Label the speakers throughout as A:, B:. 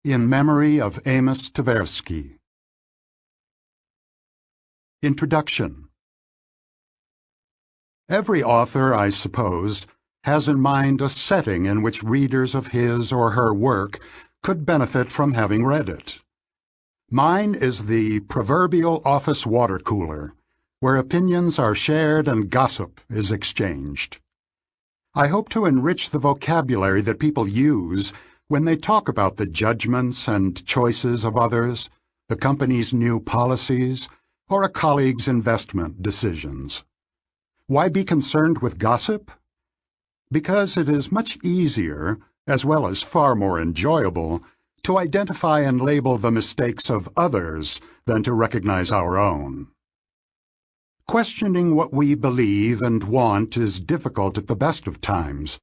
A: In memory of Amos Tversky. Introduction. Every author, I suppose, has in mind a setting in which readers of his or her work could benefit from having read it. Mine is the proverbial office water cooler, where opinions are shared and gossip is exchanged. I hope to enrich the vocabulary that people use when they talk about the judgments and choices of others, the company's new policies, or a colleague's investment decisions. Why be concerned with gossip? Because it is much easier, as well as far more enjoyable, to identify and label the mistakes of others than to recognize our own. Questioning what we believe and want is difficult at the best of times,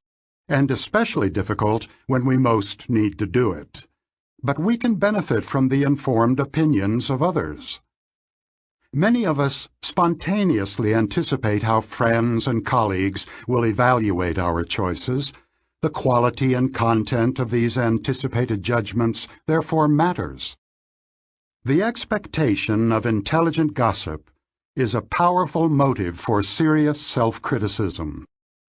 A: and especially difficult when we most need to do it. But we can benefit from the informed opinions of others. Many of us spontaneously anticipate how friends and colleagues will evaluate our choices. The quality and content of these anticipated judgments therefore matters. The expectation of intelligent gossip is a powerful motive for serious self-criticism,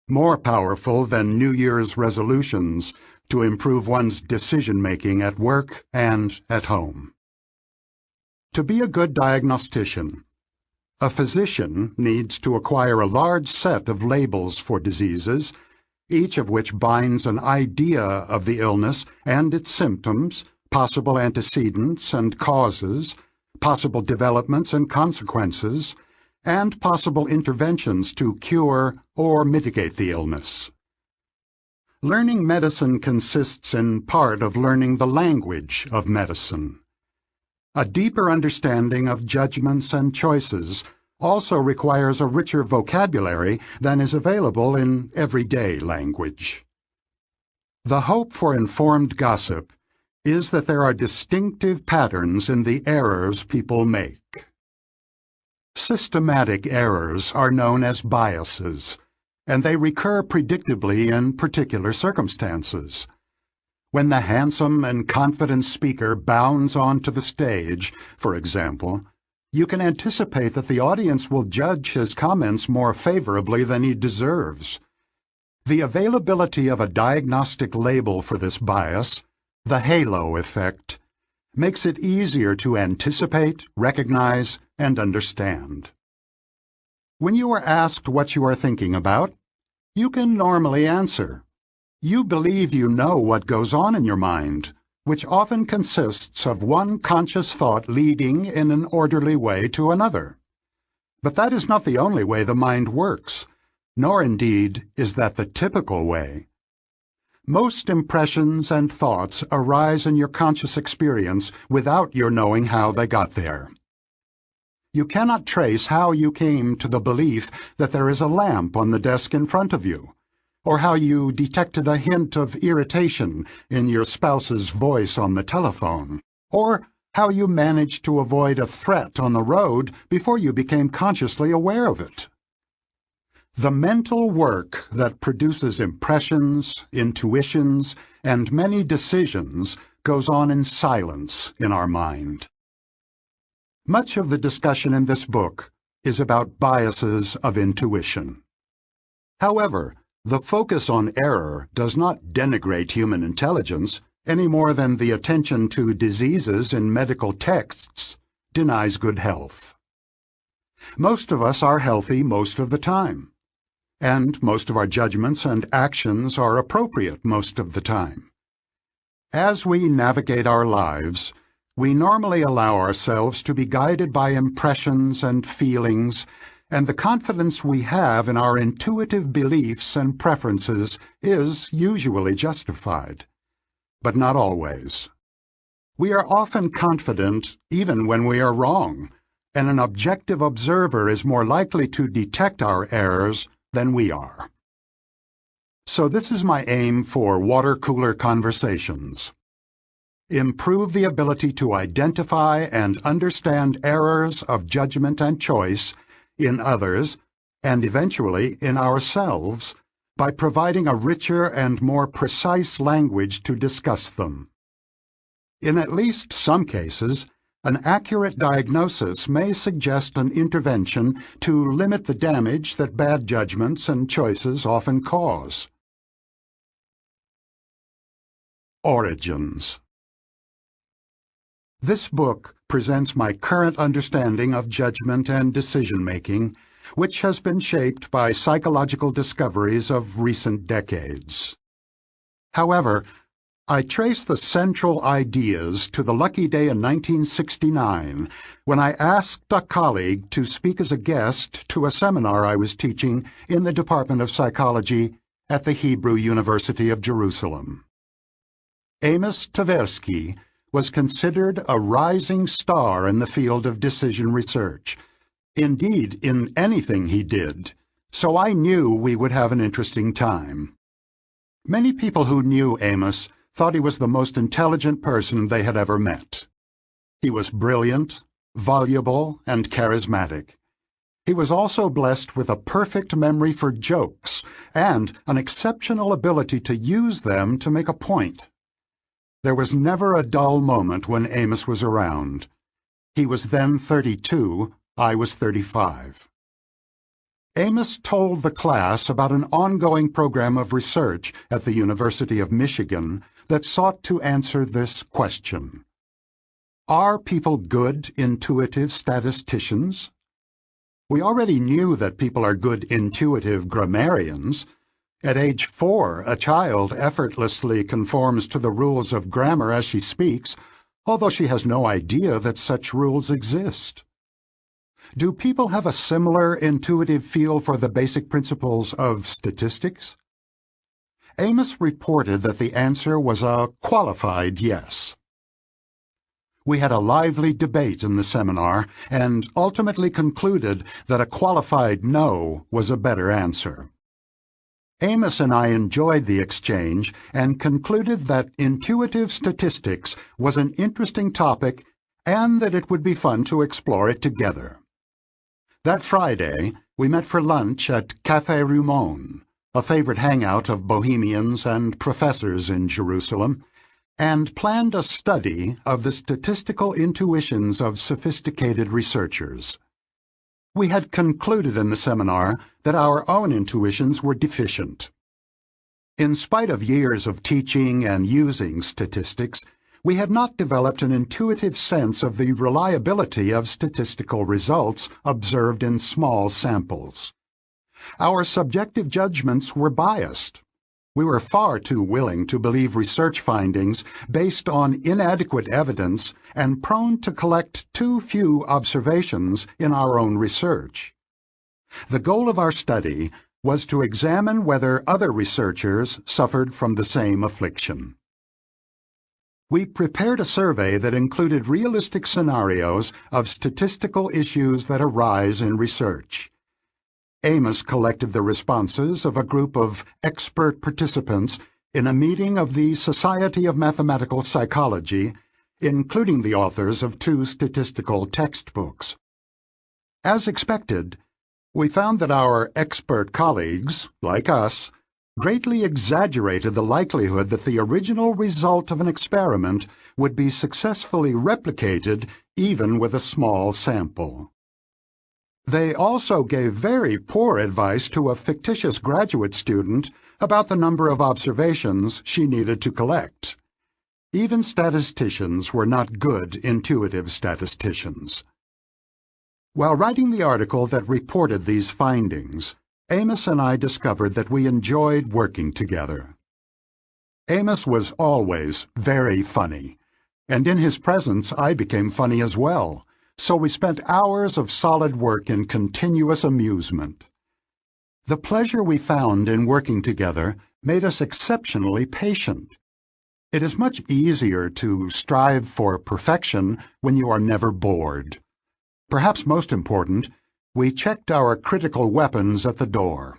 A: more powerful than New Year's resolutions to improve one's decision-making at work and at home. To be a good diagnostician, a physician needs to acquire a large set of labels for diseases, each of which binds an idea of the illness and its symptoms, possible antecedents and causes, possible developments and consequences, and possible interventions to cure or mitigate the illness. Learning medicine consists in part of learning the language of medicine. A deeper understanding of judgments and choices also requires a richer vocabulary than is available in everyday language. The hope for informed gossip is that there are distinctive patterns in the errors people make. Systematic errors are known as biases, and they recur predictably in particular circumstances. When the handsome and confident speaker bounds onto the stage, for example, you can anticipate that the audience will judge his comments more favorably than he deserves. The availability of a diagnostic label for this bias, the halo effect, makes it easier to anticipate, recognize, and understand. When you are asked what you are thinking about, you can normally answer. You believe you know what goes on in your mind, which often consists of one conscious thought leading in an orderly way to another. But that is not the only way the mind works, nor indeed is that the typical way. Most impressions and thoughts arise in your conscious experience without your knowing how they got there. You cannot trace how you came to the belief that there is a lamp on the desk in front of you, or how you detected a hint of irritation in your spouse's voice on the telephone, or how you managed to avoid a threat on the road before you became consciously aware of it. The mental work that produces impressions, intuitions, and many decisions goes on in silence in our mind. Much of the discussion in this book is about biases of intuition. However, the focus on error does not denigrate human intelligence any more than the attention to diseases in medical texts denies good health. Most of us are healthy most of the time, and most of our judgments and actions are appropriate most of the time. As we navigate our lives, we normally allow ourselves to be guided by impressions and feelings, and the confidence we have in our intuitive beliefs and preferences is usually justified, but not always. We are often confident even when we are wrong, and an objective observer is more likely to detect our errors than we are. So this is my aim for water cooler conversations. Improve the ability to identify and understand errors of judgment and choice in others, and eventually in ourselves, by providing a richer and more precise language to discuss them. In at least some cases, an accurate diagnosis may suggest an intervention to limit the damage that bad judgments and choices often cause. Origins. This book presents my current understanding of judgment and decision-making, which has been shaped by psychological discoveries of recent decades. However, I trace the central ideas to the lucky day in 1969 when I asked a colleague to speak as a guest to a seminar I was teaching in the Department of Psychology at the Hebrew University of Jerusalem. Amos Tversky was considered a rising star in the field of decision research, indeed in anything he did, so I knew we would have an interesting time. Many people who knew Amos thought he was the most intelligent person they had ever met. He was brilliant, voluble, and charismatic. He was also blessed with a perfect memory for jokes and an exceptional ability to use them to make a point. There was never a dull moment when Amos was around. He was then 32, I was 35. Amos told the class about an ongoing program of research at the University of Michigan that sought to answer this question. Are people good intuitive statisticians? We already knew that people are good intuitive grammarians. At age 4, a child effortlessly conforms to the rules of grammar as she speaks, although she has no idea that such rules exist. Do people have a similar intuitive feel for the basic principles of statistics? Amos reported that the answer was a qualified yes. We had a lively debate in the seminar and ultimately concluded that a qualified no was a better answer. Amos and I enjoyed the exchange and concluded that intuitive statistics was an interesting topic and that it would be fun to explore it together. That Friday, we met for lunch at Café Rumon, a favorite hangout of bohemians and professors in Jerusalem, and planned a study of the statistical intuitions of sophisticated researchers. We had concluded in the seminar that our own intuitions were deficient. In spite of years of teaching and using statistics, we had not developed an intuitive sense of the reliability of statistical results observed in small samples. Our subjective judgments were biased. We were far too willing to believe research findings based on inadequate evidence and prone to collect too few observations in our own research. The goal of our study was to examine whether other researchers suffered from the same affliction. We prepared a survey that included realistic scenarios of statistical issues that arise in research. Amos collected the responses of a group of expert participants in a meeting of the Society of Mathematical Psychology, including the authors of 2 statistical textbooks. As expected, we found that our expert colleagues, like us, greatly exaggerated the likelihood that the original result of an experiment would be successfully replicated even with a small sample. They also gave very poor advice to a fictitious graduate student about the number of observations she needed to collect. Even statisticians were not good intuitive statisticians. While writing the article that reported these findings, Amos and I discovered that we enjoyed working together. Amos was always very funny, and in his presence I became funny as well, so we spent hours of solid work in continuous amusement. The pleasure we found in working together made us exceptionally patient. It is much easier to strive for perfection when you are never bored. Perhaps most important, we checked our critical weapons at the door.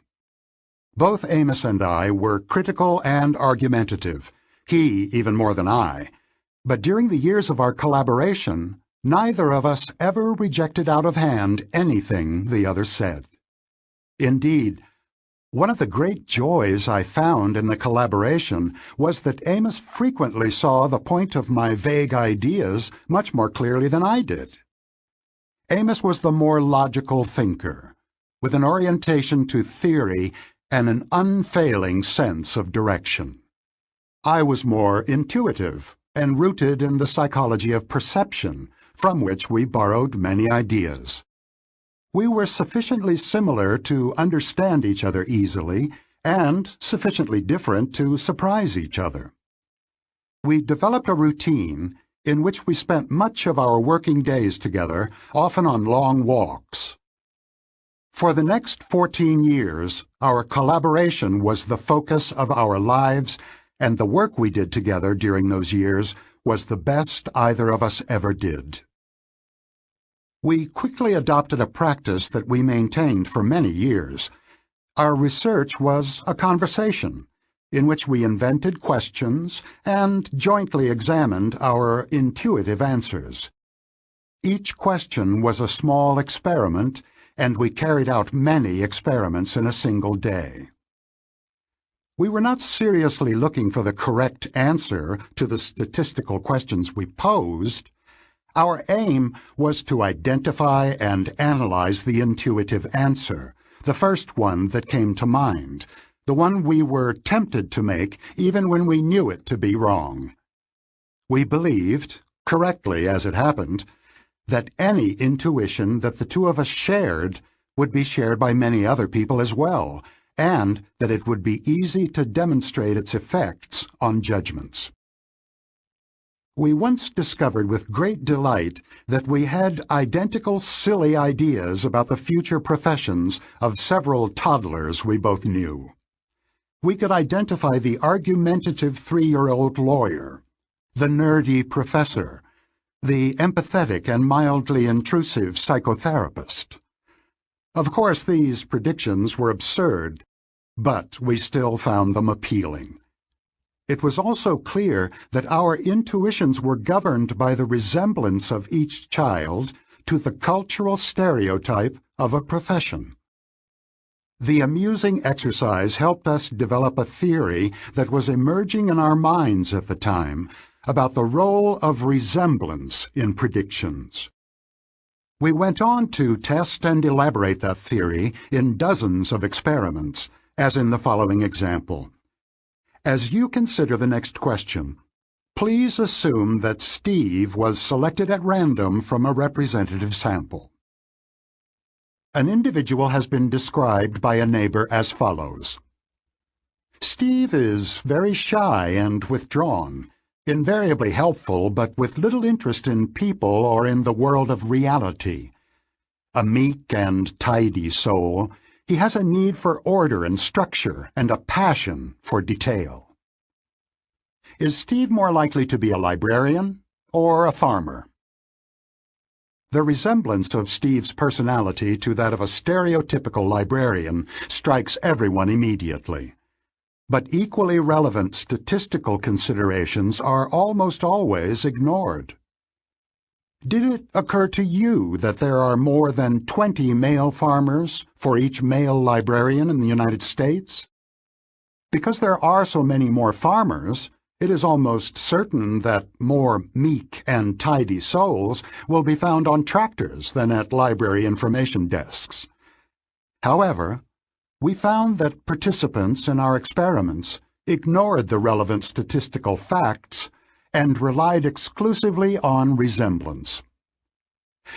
A: Both Amos and I were critical and argumentative, he even more than I, but during the years of our collaboration, neither of us ever rejected out of hand anything the other said. Indeed, One of the great joys I found in the collaboration was that Amos frequently saw the point of my vague ideas much more clearly than I did. Amos was the more logical thinker, with an orientation to theory and an unfailing sense of direction. I was more intuitive and rooted in the psychology of perception, from which we borrowed many ideas. We were sufficiently similar to understand each other easily, and sufficiently different to surprise each other. We developed a routine in which we spent much of our working days together, often on long walks. For the next 14 years, our collaboration was the focus of our lives, and the work we did together during those years was the best either of us ever did. We quickly adopted a practice that we maintained for many years. Our research was a conversation, in which we invented questions and jointly examined our intuitive answers. Each question was a small experiment, and we carried out many experiments in a single day. We were not seriously looking for the correct answer to the statistical questions we posed. Our aim was to identify and analyze the intuitive answer, the first one that came to mind, the one we were tempted to make even when we knew it to be wrong. We believed, correctly as it happened, that any intuition that the two of us shared would be shared by many other people as well, and that it would be easy to demonstrate its effects on judgments. We once discovered with great delight that we had identical silly ideas about the future professions of several toddlers we both knew. We could identify the argumentative 3-year-old lawyer, the nerdy professor, the empathetic and mildly intrusive psychotherapist. Of course, these predictions were absurd, but we still found them appealing. It was also clear that our intuitions were governed by the resemblance of each child to the cultural stereotype of a profession. The amusing exercise helped us develop a theory that was emerging in our minds at the time about the role of resemblance in predictions. We went on to test and elaborate that theory in dozens of experiments, as in the following example. As you consider the next question, please assume that Steve was selected at random from a representative sample. An individual has been described by a neighbor as follows. Steve is very shy and withdrawn, invariably helpful but with little interest in people or in the world of reality. A meek and tidy soul, he has a need for order and structure and a passion for detail. Is Steve more likely to be a librarian or a farmer? The resemblance of Steve's personality to that of a stereotypical librarian strikes everyone immediately. But equally relevant statistical considerations are almost always ignored. Did it occur to you that there are more than 20 male farmers for each male librarian in the United States? Because there are so many more farmers, it is almost certain that more meek and tidy souls will be found on tractors than at library information desks. However, we found that participants in our experiments ignored the relevant statistical facts and relied exclusively on resemblance.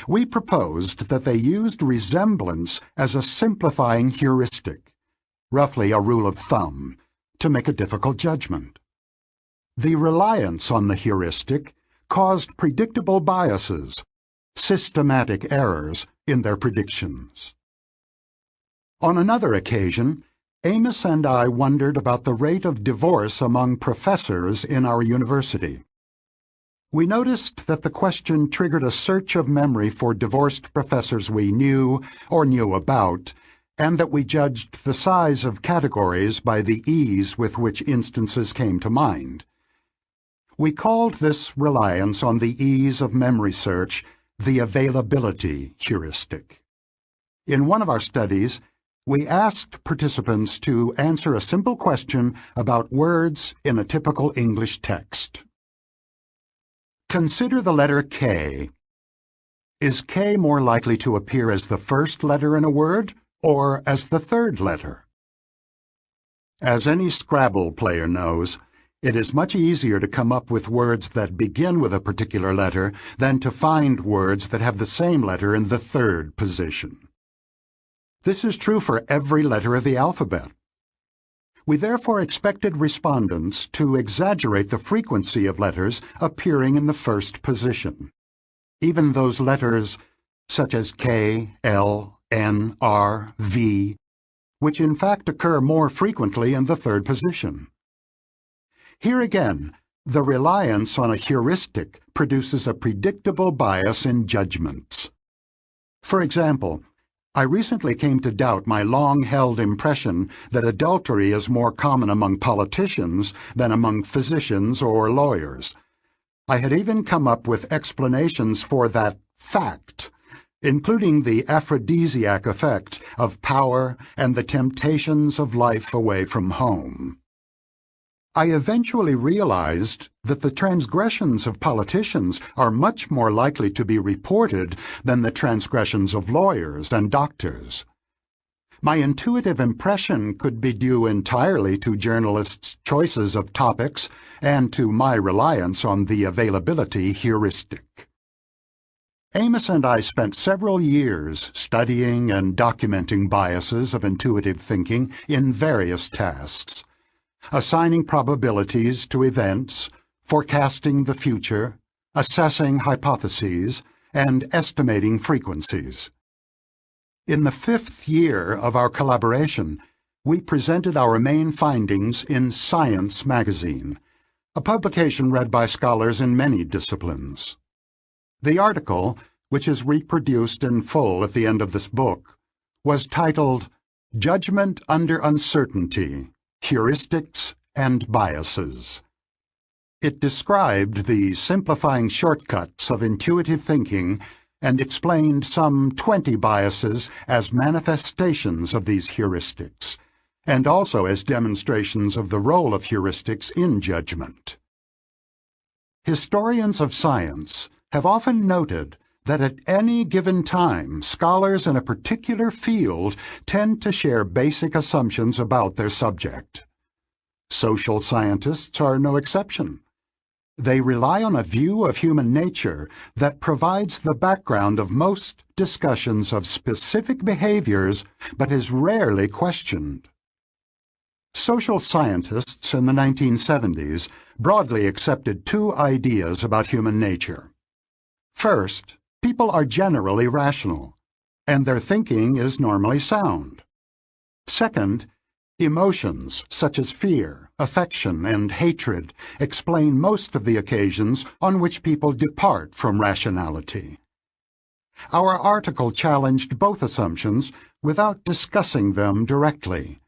A: We proposed that they used resemblance as a simplifying heuristic, roughly a rule of thumb, to make a difficult judgment. The reliance on the heuristic caused predictable biases, systematic errors in their predictions. On another occasion, Amos and I wondered about the rate of divorce among professors in our university. We noticed that the question triggered a search of memory for divorced professors we knew or knew about, and that we judged the size of categories by the ease with which instances came to mind. We called this reliance on the ease of memory search the availability heuristic. In one of our studies, We asked participants to answer a simple question about words in a typical English text. Consider the letter K. Is K more likely to appear as the first letter in a word or as the third letter? As any Scrabble player knows, it is much easier to come up with words that begin with a particular letter than to find words that have the same letter in the third position. This is true for every letter of the alphabet. We therefore expected respondents to exaggerate the frequency of letters appearing in the first position. Even those letters such as K, L, N, R, V, which in fact occur more frequently in the third position. Here again, the reliance on a heuristic produces a predictable bias in judgments. For example, I recently came to doubt my long-held impression that adultery is more common among politicians than among physicians or lawyers. I had even come up with explanations for that fact, including the aphrodisiac effect of power and the temptations of life away from home. I eventually realized that the transgressions of politicians are much more likely to be reported than the transgressions of lawyers and doctors. My intuitive impression could be due entirely to journalists' choices of topics and to my reliance on the availability heuristic. Amos and I spent several years studying and documenting biases of intuitive thinking in various tasks, assigning probabilities to events, forecasting the future, assessing hypotheses, and estimating frequencies. In the 5th year of our collaboration, we presented our main findings in Science magazine, a publication read by scholars in many disciplines. The article, which is reproduced in full at the end of this book, was titled Judgment Under Uncertainty: Heuristics and Biases. It described the simplifying shortcuts of intuitive thinking and explained some 20 biases as manifestations of these heuristics, and also as demonstrations of the role of heuristics in judgment. Historians of science have often noted that at any given time, scholars in a particular field tend to share basic assumptions about their subject. Social scientists are no exception. They rely on a view of human nature that provides the background of most discussions of specific behaviors, but is rarely questioned. Social scientists in the 1970s broadly accepted two ideas about human nature. First, people are generally rational, and their thinking is normally sound. Second, emotions such as fear, affection, and hatred explain most of the occasions on which people depart from rationality. Our article challenged both assumptions without discussing them directly.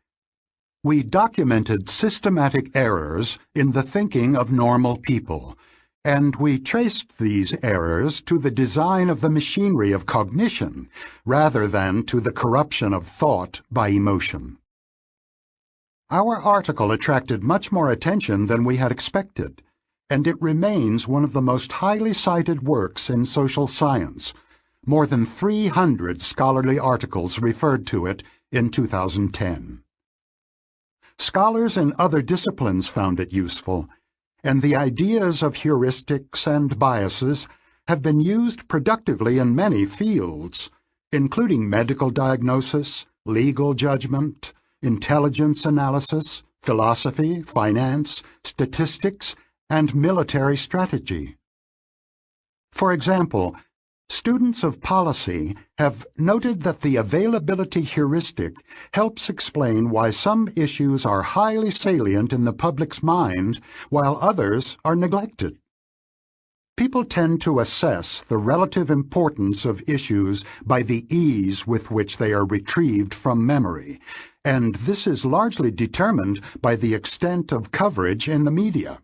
A: We documented systematic errors in the thinking of normal people, and we traced these errors to the design of the machinery of cognition rather than to the corruption of thought by emotion. Our article attracted much more attention than we had expected, and it remains one of the most highly cited works in social science. More than 300 scholarly articles referred to it in 2010. Scholars in other disciplines found it useful, and the ideas of heuristics and biases have been used productively in many fields, including medical diagnosis, legal judgment, intelligence analysis, philosophy, finance, statistics, and military strategy. For example, students of policy have noted that the availability heuristic helps explain why some issues are highly salient in the public's mind while others are neglected. People tend to assess the relative importance of issues by the ease with which they are retrieved from memory, and this is largely determined by the extent of coverage in the media.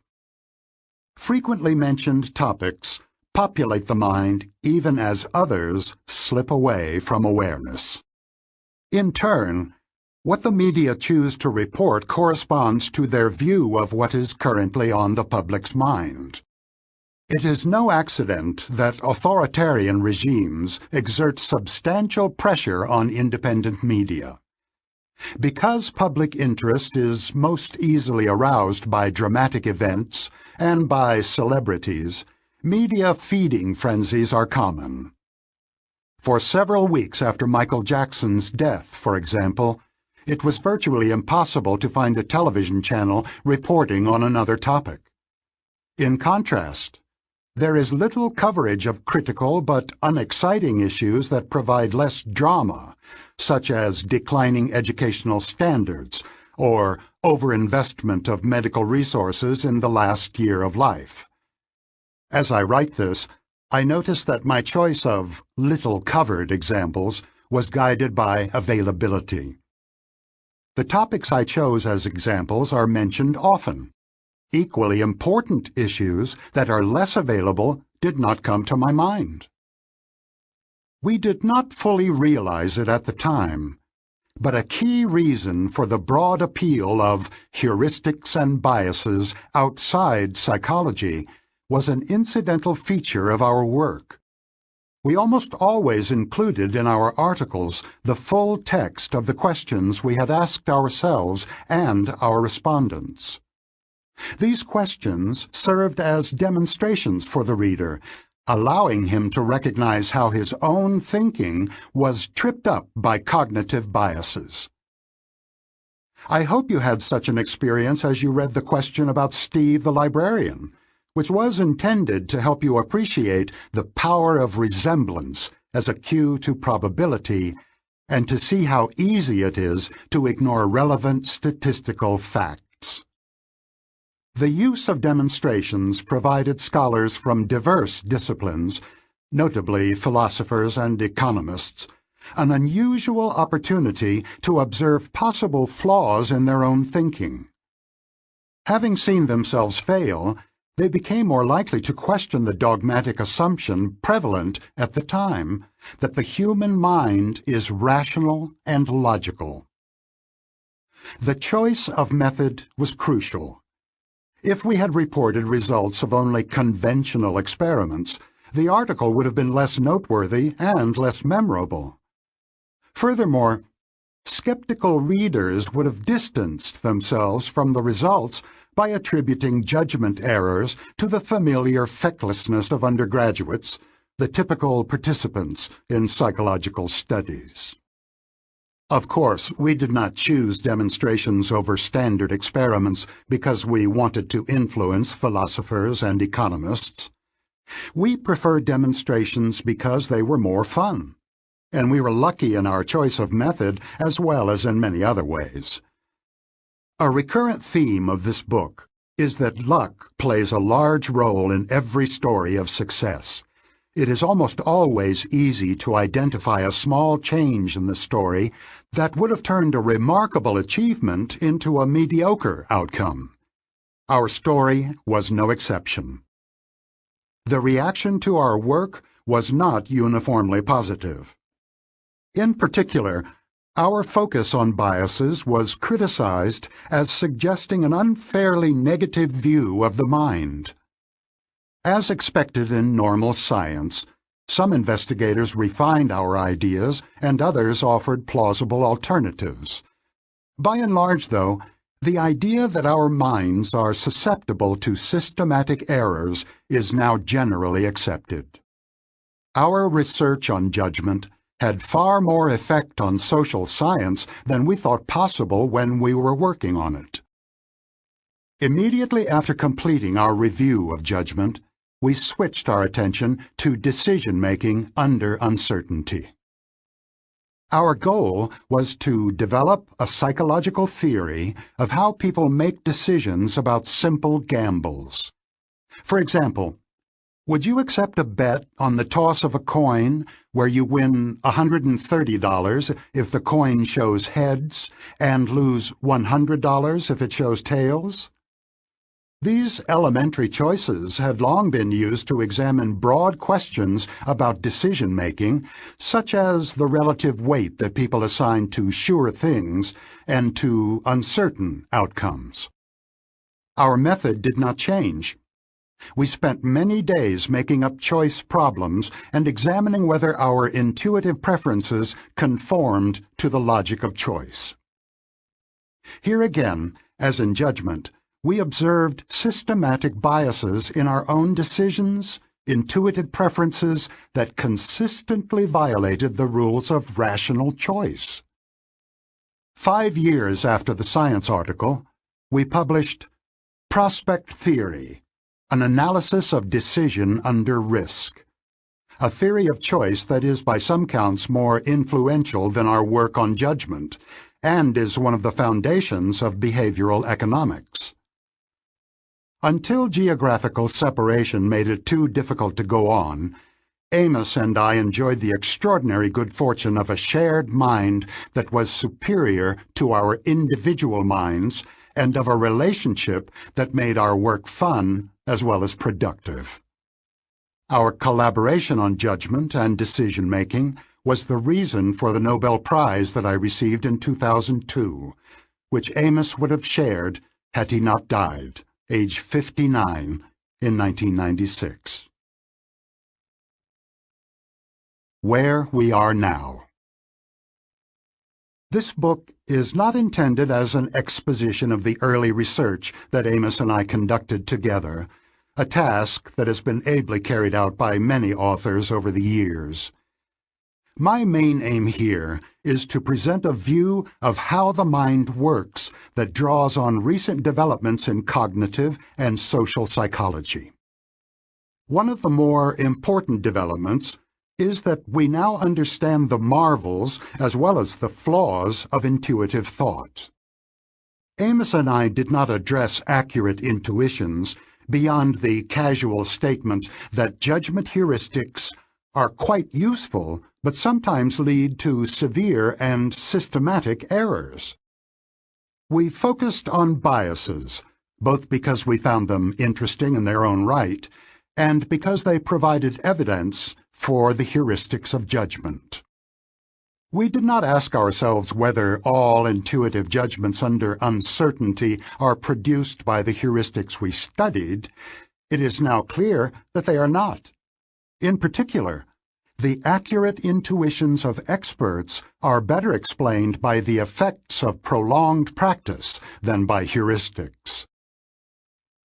A: Frequently mentioned topics populate the mind even as others slip away from awareness. In turn, What the media choose to report corresponds to their view of what is currently on the public's mind. It is no accident that authoritarian regimes exert substantial pressure on independent media. Because public interest is most easily aroused by dramatic events and by celebrities, media feeding frenzies are common. For several weeks after Michael Jackson's death, for example, it was virtually impossible to find a television channel reporting on another topic. In contrast, there is little coverage of critical but unexciting issues that provide less drama, such as declining educational standards or overinvestment of medical resources in the last year of life. As I write this, I notice that my choice of little-covered examples was guided by availability. The topics I chose as examples are mentioned often. Equally important issues that are less available did not come to my mind. We did not fully realize it at the time, but a key reason for the broad appeal of heuristics and biases outside psychology was an incidental feature of our work. We almost always included in our articles the full text of the questions we had asked ourselves and our respondents. These questions served as demonstrations for the reader, allowing him to recognize how his own thinking was tripped up by cognitive biases. I hope you had such an experience as you read the question about Steve the librarian, which was intended to help you appreciate the power of resemblance as a cue to probability and to see how easy it is to ignore relevant statistical facts. The use of demonstrations provided scholars from diverse disciplines, notably philosophers and economists, an unusual opportunity to observe possible flaws in their own thinking. Having seen themselves fail, they became more likely to question the dogmatic assumption prevalent at the time that the human mind is rational and logical. The choice of method was crucial. If we had reported results of only conventional experiments, the article would have been less noteworthy and less memorable. Furthermore, skeptical readers would have distanced themselves from the results by attributing judgment errors to the familiar fecklessness of undergraduates, the typical participants in psychological studies. Of course, we did not choose demonstrations over standard experiments because we wanted to influence philosophers and economists. We preferred demonstrations because they were more fun, and we were lucky in our choice of method as well as in many other ways. A recurrent theme of this book is that luck plays a large role in every story of success. It is almost always easy to identify a small change in the story that would have turned a remarkable achievement into a mediocre outcome. Our story was no exception. The reaction to our work was not uniformly positive. In particular, our focus on biases was criticized as suggesting an unfairly negative view of the mind. As expected in normal science, some investigators refined our ideas and others offered plausible alternatives. By and large, though, the idea that our minds are susceptible to systematic errors is now generally accepted. Our research on judgment had far more effect on social science than we thought possible when we were working on it. Immediately after completing our review of judgment, we switched our attention to decision-making under uncertainty. Our goal was to develop a psychological theory of how people make decisions about simple gambles. For example, would you accept a bet on the toss of a coin where you win $130 if the coin shows heads and lose $100 if it shows tails? These elementary choices had long been used to examine broad questions about decision-making, such as the relative weight that people assign to sure things and to uncertain outcomes. Our method did not change. We spent many days making up choice problems and examining whether our intuitive preferences conformed to the logic of choice. Here again, as in judgment, we observed systematic biases in our own decisions, intuitive preferences that consistently violated the rules of rational choice. 5 years after the science article, we published Prospect Theory, an analysis of decision under risk, a theory of choice that is by some counts more influential than our work on judgment, and is one of the foundations of behavioral economics. Until geographical separation made it too difficult to go on, Amos and I enjoyed the extraordinary good fortune of a shared mind that was superior to our individual minds and of a relationship that made our work fun as well as productive. Our collaboration on judgment and decision-making was the reason for the Nobel Prize that I received in 2002, which Amos would have shared had he not died, age 59, in 1996. Where we are now. This book is not intended as an exposition of the early research that Amos and I conducted together, a task that has been ably carried out by many authors over the years. My main aim here is to present a view of how the mind works that draws on recent developments in cognitive and social psychology. One of the more important developments is that we now understand the marvels as well as the flaws of intuitive thought. Amos and I did not address accurate intuitions beyond the casual statement that judgment heuristics are quite useful but sometimes lead to severe and systematic errors. We focused on biases, both because we found them interesting in their own right, and because they provided evidence for the heuristics of judgment. We did not ask ourselves whether all intuitive judgments under uncertainty are produced by the heuristics we studied. It is now clear that they are not. In particular, the accurate intuitions of experts are better explained by the effects of prolonged practice than by heuristics.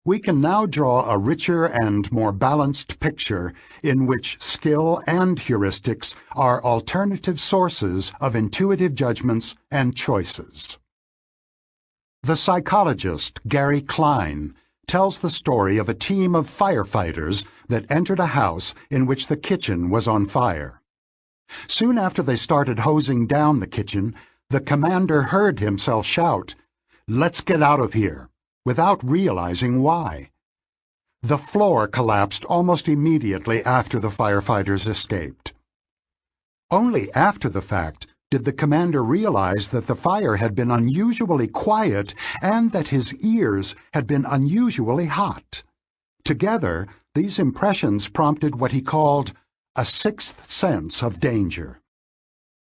A: We can now draw a richer and more balanced picture in which skill and heuristics are alternative sources of intuitive judgments and choices. The psychologist Gary Klein tells the story of a team of firefighters that entered a house in which the kitchen was on fire. Soon after they started hosing down the kitchen, the commander heard himself shout, "Let's get out of here," without realizing why. The floor collapsed almost immediately after the firefighters escaped. Only after the fact did the commander realize that the fire had been unusually quiet and that his ears had been unusually hot. Together, these impressions prompted what he called a sixth sense of danger.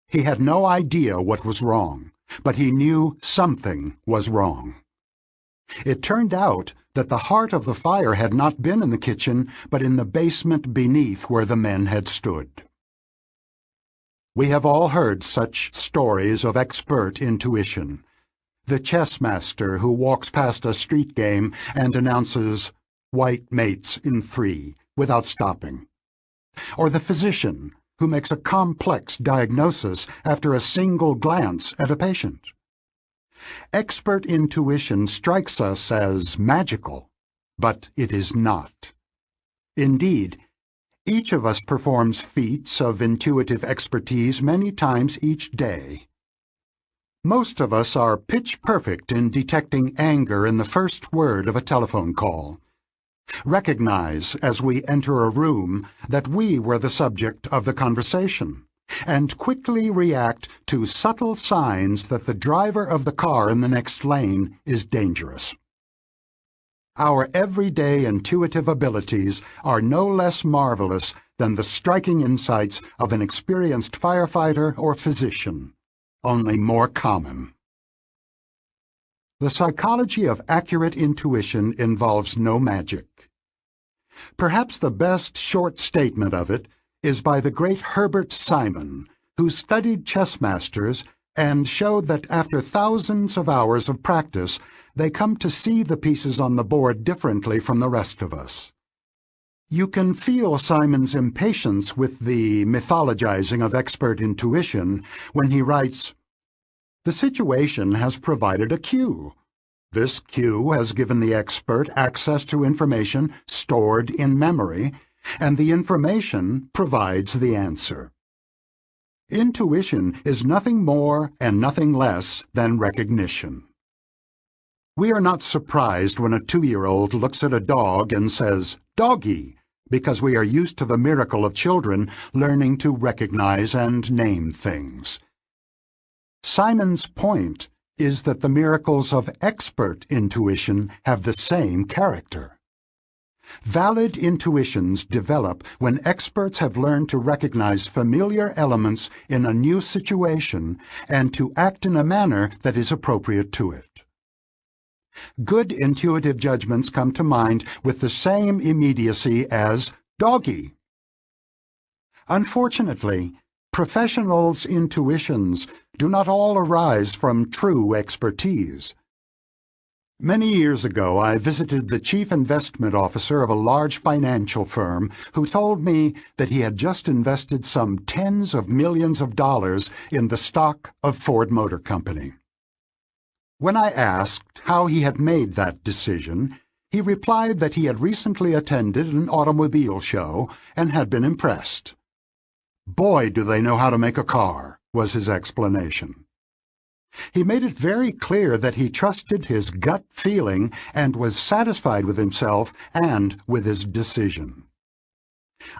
A: He had no idea what was wrong, but he knew something was wrong. It turned out that the heart of the fire had not been in the kitchen, but in the basement beneath where the men had stood. We have all heard such stories of expert intuition. The chess master who walks past a street game and announces "white mates in 3" without stopping. Or the physician who makes a complex diagnosis after a single glance at a patient. Expert intuition strikes us as magical, but it is not. Indeed, each of us performs feats of intuitive expertise many times each day. Most of us are pitch perfect in detecting anger in the first word of a telephone call. Recognize as we enter a room that we were the subject of the conversation, and quickly react to subtle signs that the driver of the car in the next lane is dangerous. our everyday intuitive abilities are no less marvelous than the striking insights of an experienced firefighter or physician, only more common. The psychology of accurate intuition involves no magic. Perhaps the best short statement of it is by the great Herbert Simon, who studied chess masters and showed that after thousands of hours of practice, they come to see the pieces on the board differently from the rest of us. You can feel Simon's impatience with the mythologizing of expert intuition when he writes, "The situation has provided a cue. This cue has given the expert access to information stored in memory, and the information provides the answer." Intuition is nothing more and nothing less than recognition. We are not surprised when a 2-year-old looks at a dog and says, "Doggy," because we are used to the miracle of children learning to recognize and name things. Simon's point is that the miracles of expert intuition have the same character. Valid intuitions develop when experts have learned to recognize familiar elements in a new situation and to act in a manner that is appropriate to it. Good intuitive judgments come to mind with the same immediacy as "doggy." Unfortunately, professionals' intuitions do not all arise from true expertise. Many years ago, I visited the chief investment officer of a large financial firm who told me that he had just invested some tens of millions of dollars in the stock of Ford Motor Company. When I asked how he had made that decision, he replied that he had recently attended an automobile show and had been impressed. "Boy, do they know how to make a car," was his explanation. He made it very clear that he trusted his gut feeling and was satisfied with himself and with his decision.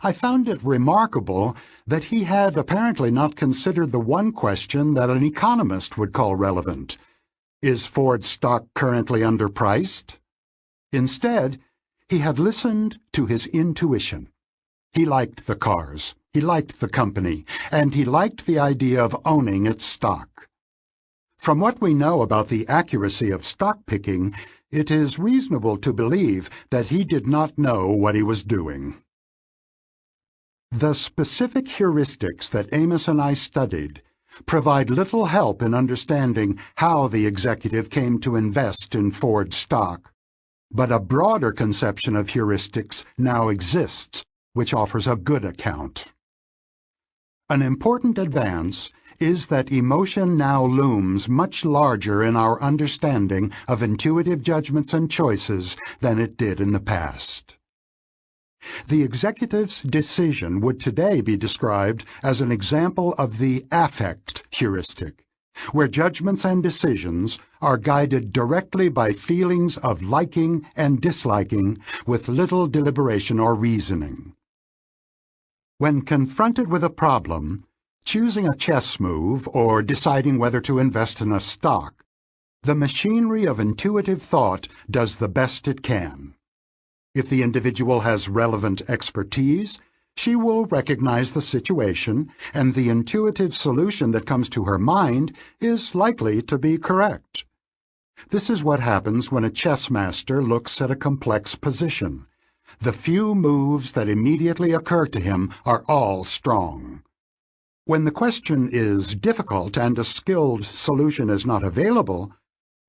A: I found it remarkable that he had apparently not considered the one question that an economist would call relevant: is Ford stock currently underpriced? Instead, he had listened to his intuition. He liked the cars, he liked the company, and he liked the idea of owning its stock. From what we know about the accuracy of stock picking, it is reasonable to believe that he did not know what he was doing. The specific heuristics that Amos and I studied provide little help in understanding how the executive came to invest in Ford stock, but a broader conception of heuristics now exists, which offers a good account. An important advance is that emotion now looms much larger in our understanding of intuitive judgments and choices than it did in the past. The executive's decision would today be described as an example of the affect heuristic, where judgments and decisions are guided directly by feelings of liking and disliking with little deliberation or reasoning. When confronted with a problem, choosing a chess move or deciding whether to invest in a stock, the machinery of intuitive thought does the best it can. If the individual has relevant expertise, she will recognize the situation, and the intuitive solution that comes to her mind is likely to be correct. This is what happens when a chess master looks at a complex position. The few moves that immediately occur to him are all strong. When the question is difficult and a skilled solution is not available,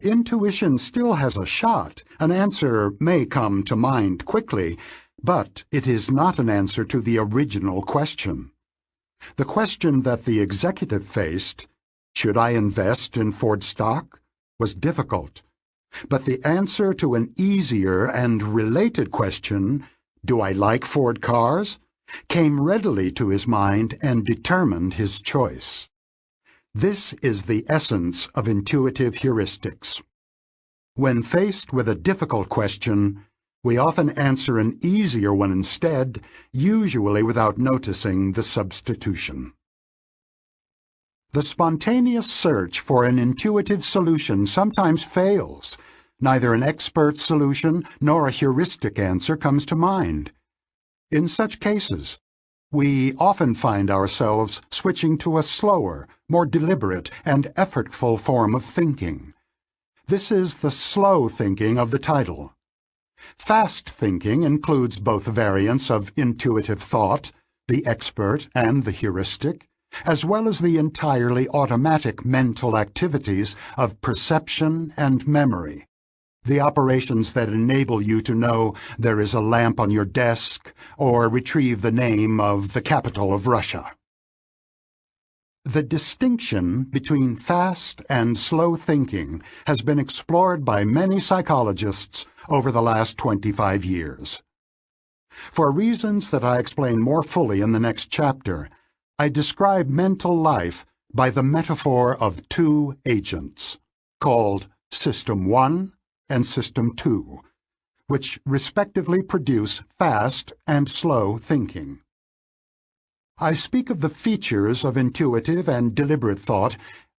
A: intuition still has a shot. An answer may come to mind quickly, but it is not an answer to the original question. The question that the executive faced, "Should I invest in Ford stock?" was difficult, but the answer to an easier and related question, "Do I like Ford cars?" came readily to his mind and determined his choice. This is the essence of intuitive heuristics. When faced with a difficult question, we often answer an easier one instead, usually without noticing the substitution. The spontaneous search for an intuitive solution sometimes fails, Neither an expert solution nor a heuristic answer comes to mind. In such cases, we often find ourselves switching to a slower, more deliberate, and effortful form of thinking. This is the slow thinking of the title. Fast thinking includes both variants of intuitive thought, the expert and the heuristic, as well as the entirely automatic mental activities of perception and memory, the operations that enable you to know there is a lamp on your desk or retrieve the name of the capital of Russia. The distinction between fast and slow thinking has been explored by many psychologists over the last 25 years. For reasons that I explain more fully in the next chapter, I describe mental life by the metaphor of two agents, called System 1 and System 2, which respectively produce fast and slow thinking. I speak of the features of intuitive and deliberate thought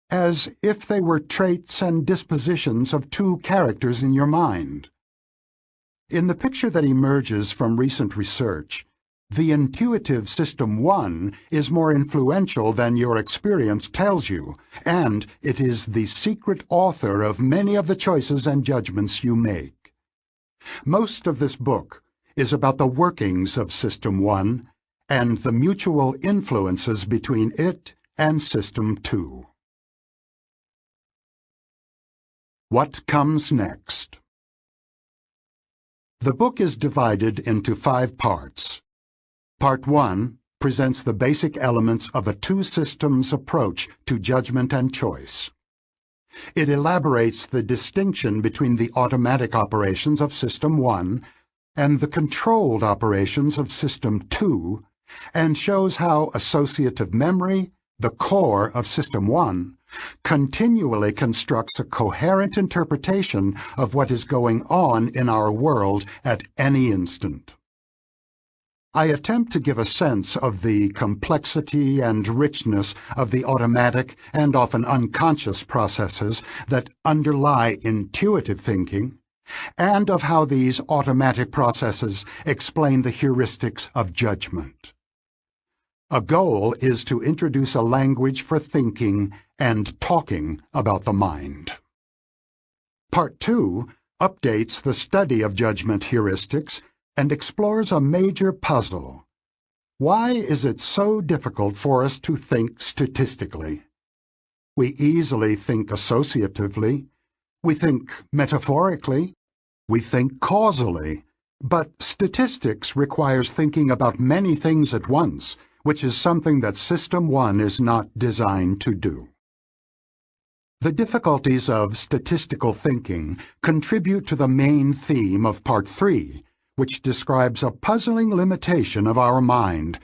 A: as if they were traits and dispositions of two characters in your mind. In the picture that emerges from recent research, the intuitive System 1 is more influential than your experience tells you, and it is the secret author of many of the choices and judgments you make. Most of this book is about the workings of System 1 and the mutual influences between it and System 2. What comes next? The book is divided into 5 parts. Part 1 presents the basic elements of a two-systems approach to judgment and choice. It elaborates the distinction between the automatic operations of System 1 and the controlled operations of System 2, and shows how associative memory, the core of System 1, continually constructs a coherent interpretation of what is going on in our world at any instant. I attempt to give a sense of the complexity and richness of the automatic and often unconscious processes that underlie intuitive thinking, and of how these automatic processes explain the heuristics of judgment. A goal is to introduce a language for thinking and talking about the mind. Part 2 updates the study of judgment heuristics and explores a major puzzle. Why is it so difficult for us to think statistically? We easily think associatively, we think metaphorically, we think causally, but statistics requires thinking about many things at once, which is something that System 1 is not designed to do. The difficulties of statistical thinking contribute to the main theme of Part 3, which describes a puzzling limitation of our mind,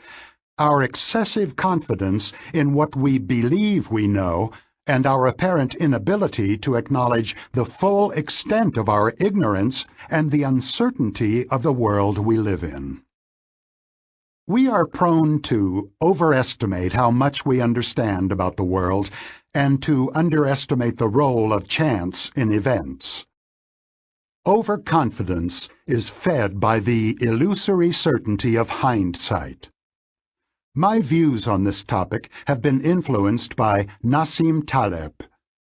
A: our excessive confidence in what we believe we know, and our apparent inability to acknowledge the full extent of our ignorance and the uncertainty of the world we live in. We are prone to overestimate how much we understand about the world and to underestimate the role of chance in events. Overconfidence is fed by the illusory certainty of hindsight. My views on this topic have been influenced by Nassim Taleb,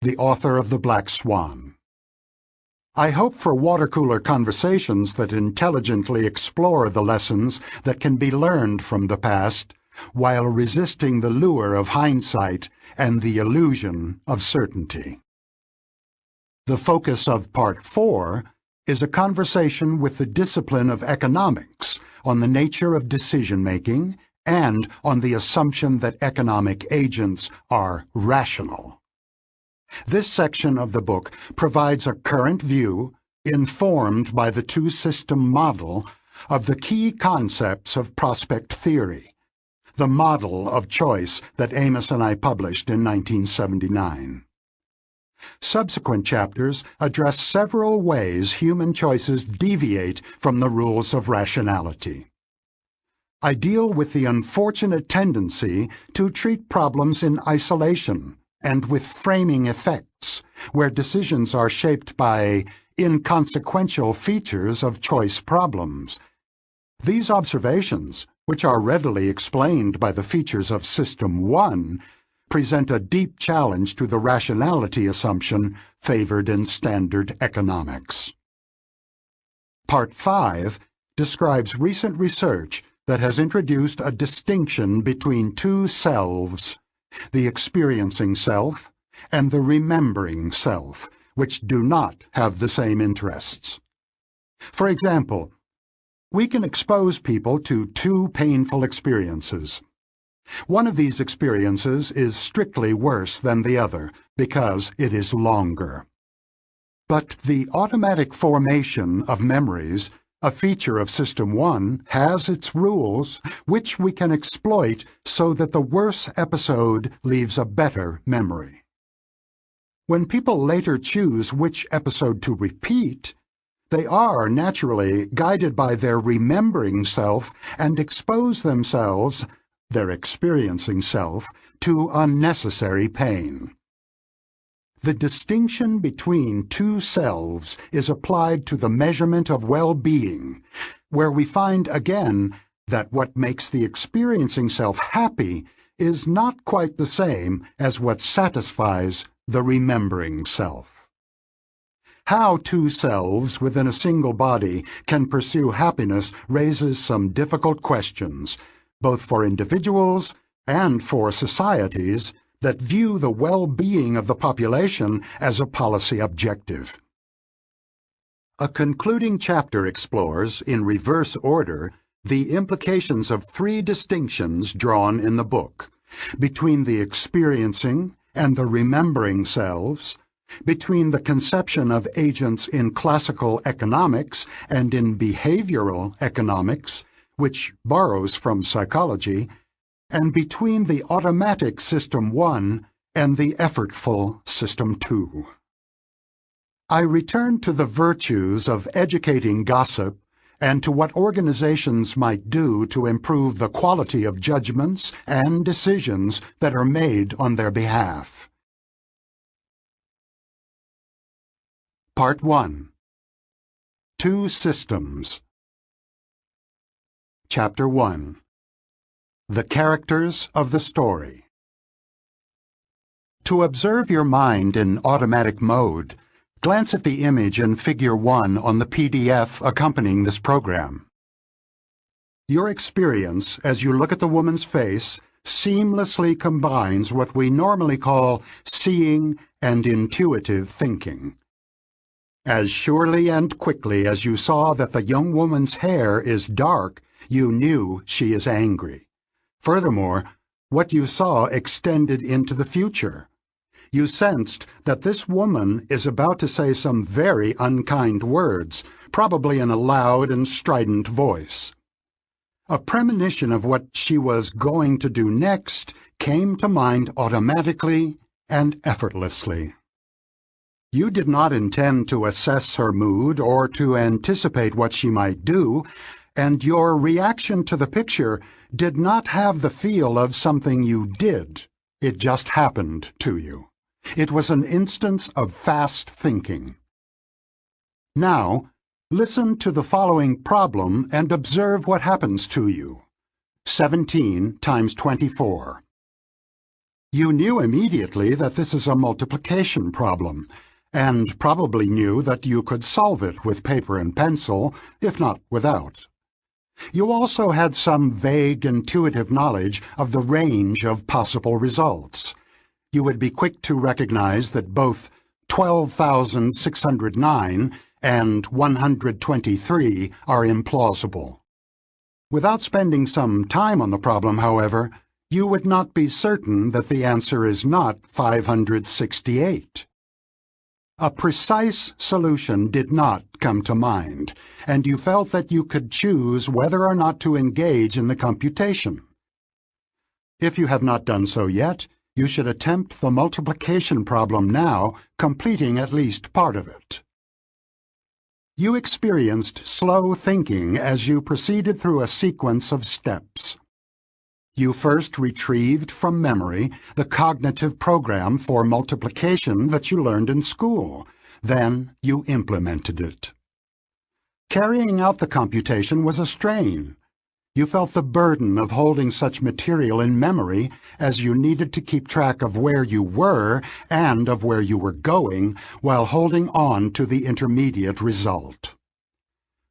A: the author of The Black Swan. I hope for water-cooler conversations that intelligently explore the lessons that can be learned from the past while resisting the lure of hindsight and the illusion of certainty. The focus of Part 4 is a conversation with the discipline of economics on the nature of decision-making and on the assumption that economic agents are rational. This section of the book provides a current view, informed by the two-system model, of the key concepts of prospect theory, the model of choice that Amos and I published in 1979. Subsequent chapters address several ways human choices deviate from the rules of rationality. I deal with the unfortunate tendency to treat problems in isolation and with framing effects, where decisions are shaped by inconsequential features of choice problems. These observations, which are readily explained by the features of System 1, present a deep challenge to the rationality assumption favored in standard economics. Part 5 describes recent research that has introduced a distinction between two selves, the experiencing self and the remembering self, which do not have the same interests. For example, we can expose people to two painful experiences. One of these experiences is strictly worse than the other because it is longer. But the automatic formation of memories, a feature of System 1, has its rules, which we can exploit so that the worse episode leaves a better memory. When people later choose which episode to repeat, they are naturally guided by their remembering self and expose themselves, their experiencing self, to unnecessary pain. The distinction between two selves is applied to the measurement of well-being, where we find again that what makes the experiencing self happy is not quite the same as what satisfies the remembering self. How two selves within a single body can pursue happiness raises some difficult questions, both for individuals and for societies that view the well-being of the population as a policy objective. A concluding chapter explores, in reverse order, the implications of three distinctions drawn in the book, between the experiencing and the remembering selves, between the conception of agents in classical economics and in behavioral economics, which borrows from psychology, and between the automatic System 1 and the effortful System 2. I return to the virtues of educating gossip and to what organizations might do to improve the quality of judgments and decisions that are made on their behalf. Part 1. Two Systems. Chapter 1. The Characters of the Story. To observe your mind in automatic mode, glance at the image in Figure 1 on the PDF accompanying this program. Your experience as you look at the woman's face seamlessly combines what we normally call seeing and intuitive thinking. As surely and quickly as you saw that the young woman's hair is dark, you knew she is angry. Furthermore, what you saw extended into the future. You sensed that this woman is about to say some very unkind words, probably in a loud and strident voice. A premonition of what she was going to do next came to mind automatically and effortlessly. You did not intend to assess her mood or to anticipate what she might do, and your reaction to the picture did not have the feel of something you did. It just happened to you. It was an instance of fast thinking. Now, listen to the following problem and observe what happens to you. 17 times 24. You knew immediately that this is a multiplication problem, and probably knew that you could solve it with paper and pencil, if not without. You also had some vague intuitive knowledge of the range of possible results. You would be quick to recognize that both 12,609 and 123 are implausible. Without spending some time on the problem, however, you would not be certain that the answer is not 568. A precise solution did not come to mind, and you felt that you could choose whether or not to engage in the computation. If you have not done so yet, you should attempt the multiplication problem now, completing at least part of it. You experienced slow thinking as you proceeded through a sequence of steps. You first retrieved from memory the cognitive program for multiplication that you learned in school. Then you implemented it. Carrying out the computation was a strain. You felt the burden of holding such material in memory as you needed to keep track of where you were and of where you were going while holding on to the intermediate result.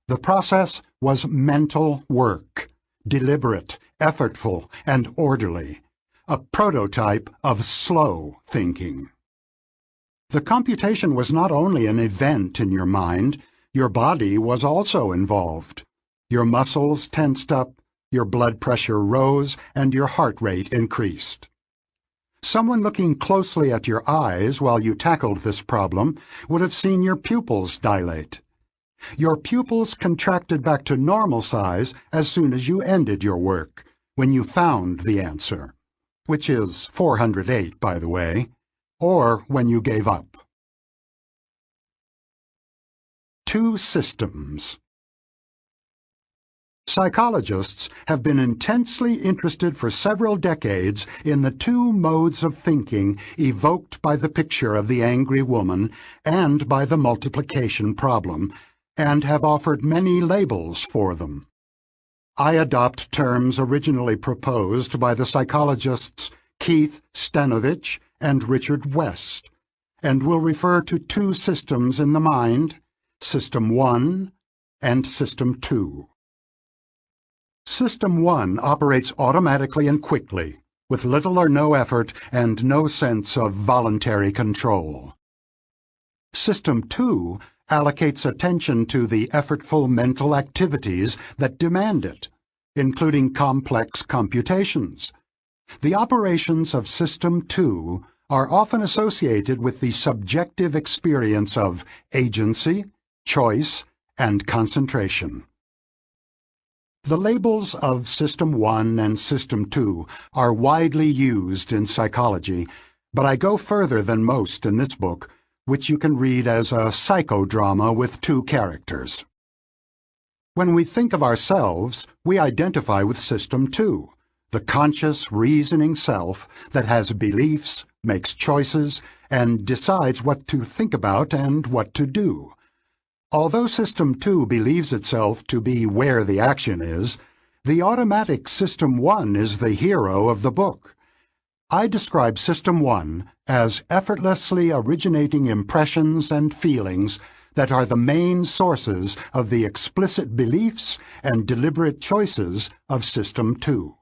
A: The process was mental work, deliberate, effortful, and orderly, a prototype of slow thinking. The computation was not only an event in your mind, your body was also involved. Your muscles tensed up, your blood pressure rose, and your heart rate increased. Someone looking closely at your eyes while you tackled this problem would have seen your pupils dilate. Your pupils contracted back to normal size as soon as you ended your work, when you found the answer, which is 408, by the way, or when you gave up. Two systems. Psychologists have been intensely interested for several decades in the two modes of thinking evoked by the picture of the angry woman and by the multiplication problem, and have offered many labels for them. I adopt terms originally proposed by the psychologists Keith Stanovich and Richard West, and will refer to two systems in the mind, System 1 and System 2. System 1 operates automatically and quickly, with little or no effort and no sense of voluntary control. System 2 allocates attention to the effortful mental activities that demand it, including complex computations. The operations of System 2 are often associated with the subjective experience of agency, choice, and concentration. The labels of System 1 and System 2 are widely used in psychology, but I go further than most in this book, which you can read as a psychodrama with two characters. When we think of ourselves, we identify with System 2, the conscious, reasoning self that has beliefs, makes choices, and decides what to think about and what to do. Although System 2 believes itself to be where the action is, the automatic System 1 is the hero of the book. I describe System 1 as effortlessly originating impressions and feelings that are the main sources of the explicit beliefs and deliberate choices of System 2.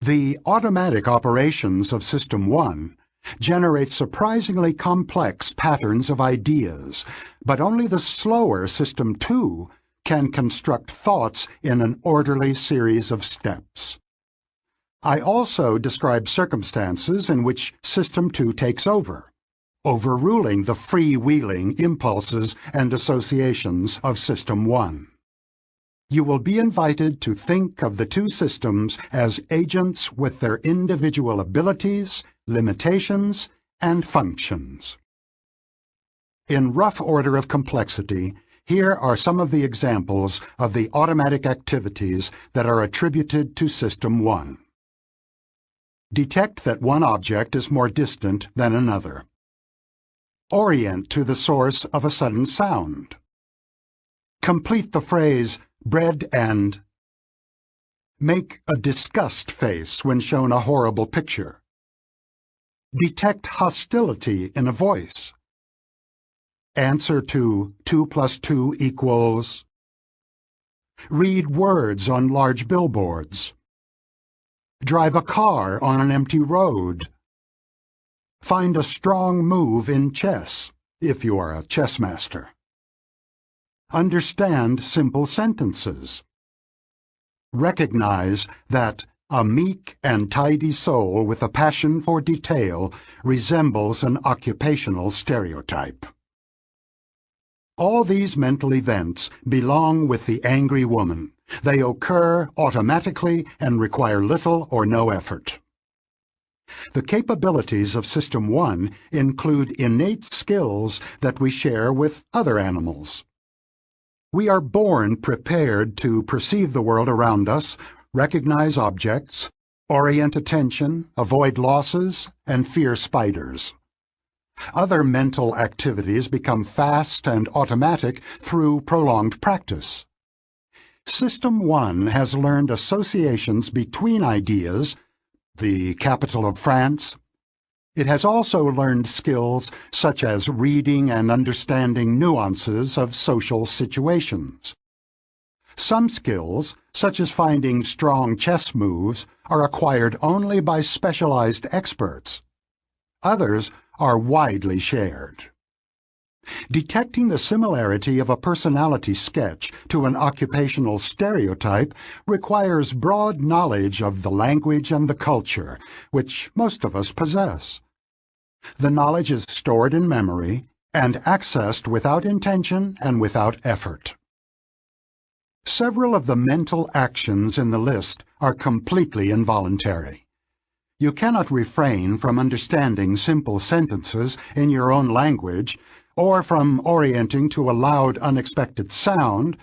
A: The automatic operations of System 1 generate surprisingly complex patterns of ideas, but only the slower System 2 can construct thoughts in an orderly series of steps. I also describe circumstances in which System 2 takes over, overruling the freewheeling impulses and associations of System 1. You will be invited to think of the two systems as agents with their individual abilities, limitations, and functions. In rough order of complexity, here are some of the examples of the automatic activities that are attributed to System 1. Detect that one object is more distant than another. Orient to the source of a sudden sound. Complete the phrase, bread and. Make a disgust face when shown a horrible picture. Detect hostility in a voice. Answer to 2 + 2 =. Read words on large billboards. Drive a car on an empty road. Find a strong move in chess, if you are a chess master. Understand simple sentences. Recognize that a meek and tidy soul with a passion for detail resembles an occupational stereotype. All these mental events belong with the angry woman. They occur automatically and require little or no effort. The capabilities of System 1 include innate skills that we share with other animals. We are born prepared to perceive the world around us, recognize objects, orient attention, avoid losses, and fear spiders. Other mental activities become fast and automatic through prolonged practice. System 1 has learned associations between ideas, the capital of France. It has also learned skills such as reading and understanding nuances of social situations. Some skills, such as finding strong chess moves, are acquired only by specialized experts. Others are widely shared. Detecting the similarity of a personality sketch to an occupational stereotype requires broad knowledge of the language and the culture, which most of us possess. The knowledge is stored in memory and accessed without intention and without effort. Several of the mental actions in the list are completely involuntary. You cannot refrain from understanding simple sentences in your own language, or from orienting to a loud, unexpected sound,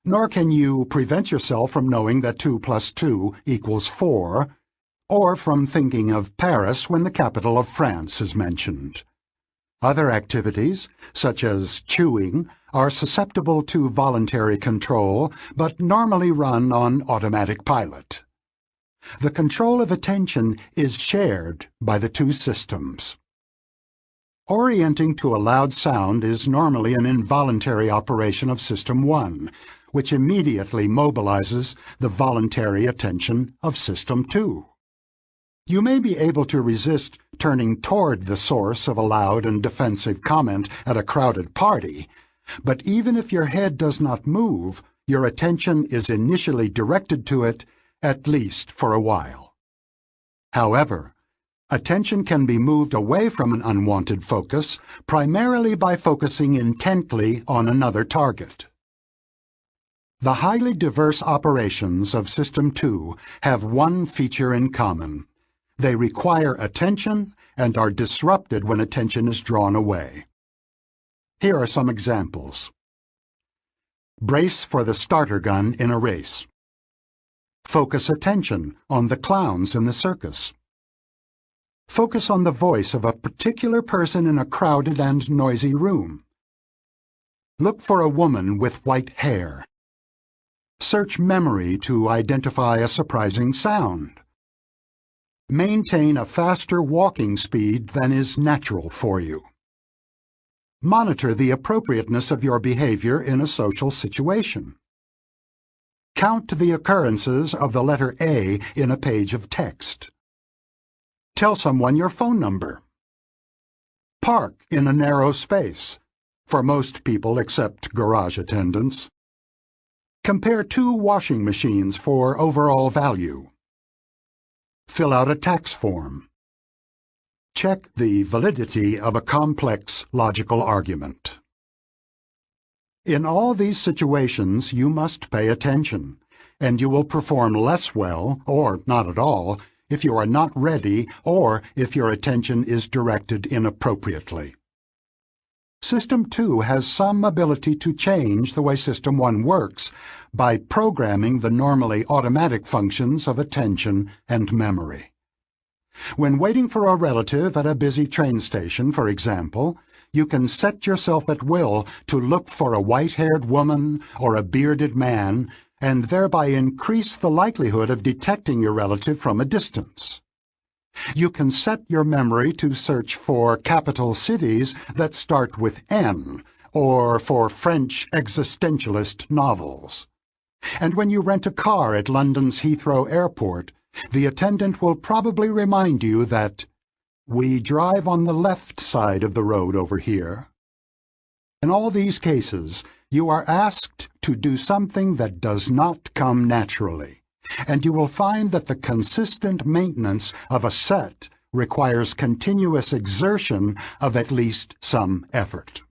A: nor can you prevent yourself from knowing that 2 plus 2 equals 4, or from thinking of Paris when the capital of France is mentioned. Other activities, such as chewing, are susceptible to voluntary control, but normally run on automatic pilot. The control of attention is shared by the two systems. Orienting to a loud sound is normally an involuntary operation of System 1, which immediately mobilizes the voluntary attention of System 2. You may be able to resist turning toward the source of a loud and defensive comment at a crowded party, but even if your head does not move, your attention is initially directed to it, at least for a while. However, attention can be moved away from an unwanted focus, primarily by focusing intently on another target. The highly diverse operations of System 2 have one feature in common. They require attention and are disrupted when attention is drawn away. Here are some examples. Brace for the starter gun in a race. Focus attention on the clowns in the circus. Focus on the voice of a particular person in a crowded and noisy room. Look for a woman with white hair. Search memory to identify a surprising sound. Maintain a faster walking speed than is natural for you. Monitor the appropriateness of your behavior in a social situation. Count the occurrences of the letter A in a page of text. Tell someone your phone number. Park in a narrow space, for most people except garage attendants. Compare 2 washing machines for overall value. Fill out a tax form. Check the validity of a complex logical argument. In all these situations, you must pay attention, and you will perform less well, or not at all, if you are not ready or if your attention is directed inappropriately. System 2 has some ability to change the way System 1 works by programming the normally automatic functions of attention and memory. When waiting for a relative at a busy train station, for example, you can set yourself at will to look for a white-haired woman or a bearded man and thereby increase the likelihood of detecting your relative from a distance. You can set your memory to search for capital cities that start with N, or for French existentialist novels. And when you rent a car at London's Heathrow Airport, the attendant will probably remind you that we drive on the left side of the road over here. In all these cases, you are asked to do something that does not come naturally, and you will find that the consistent maintenance of a set requires continuous exertion of at least some effort.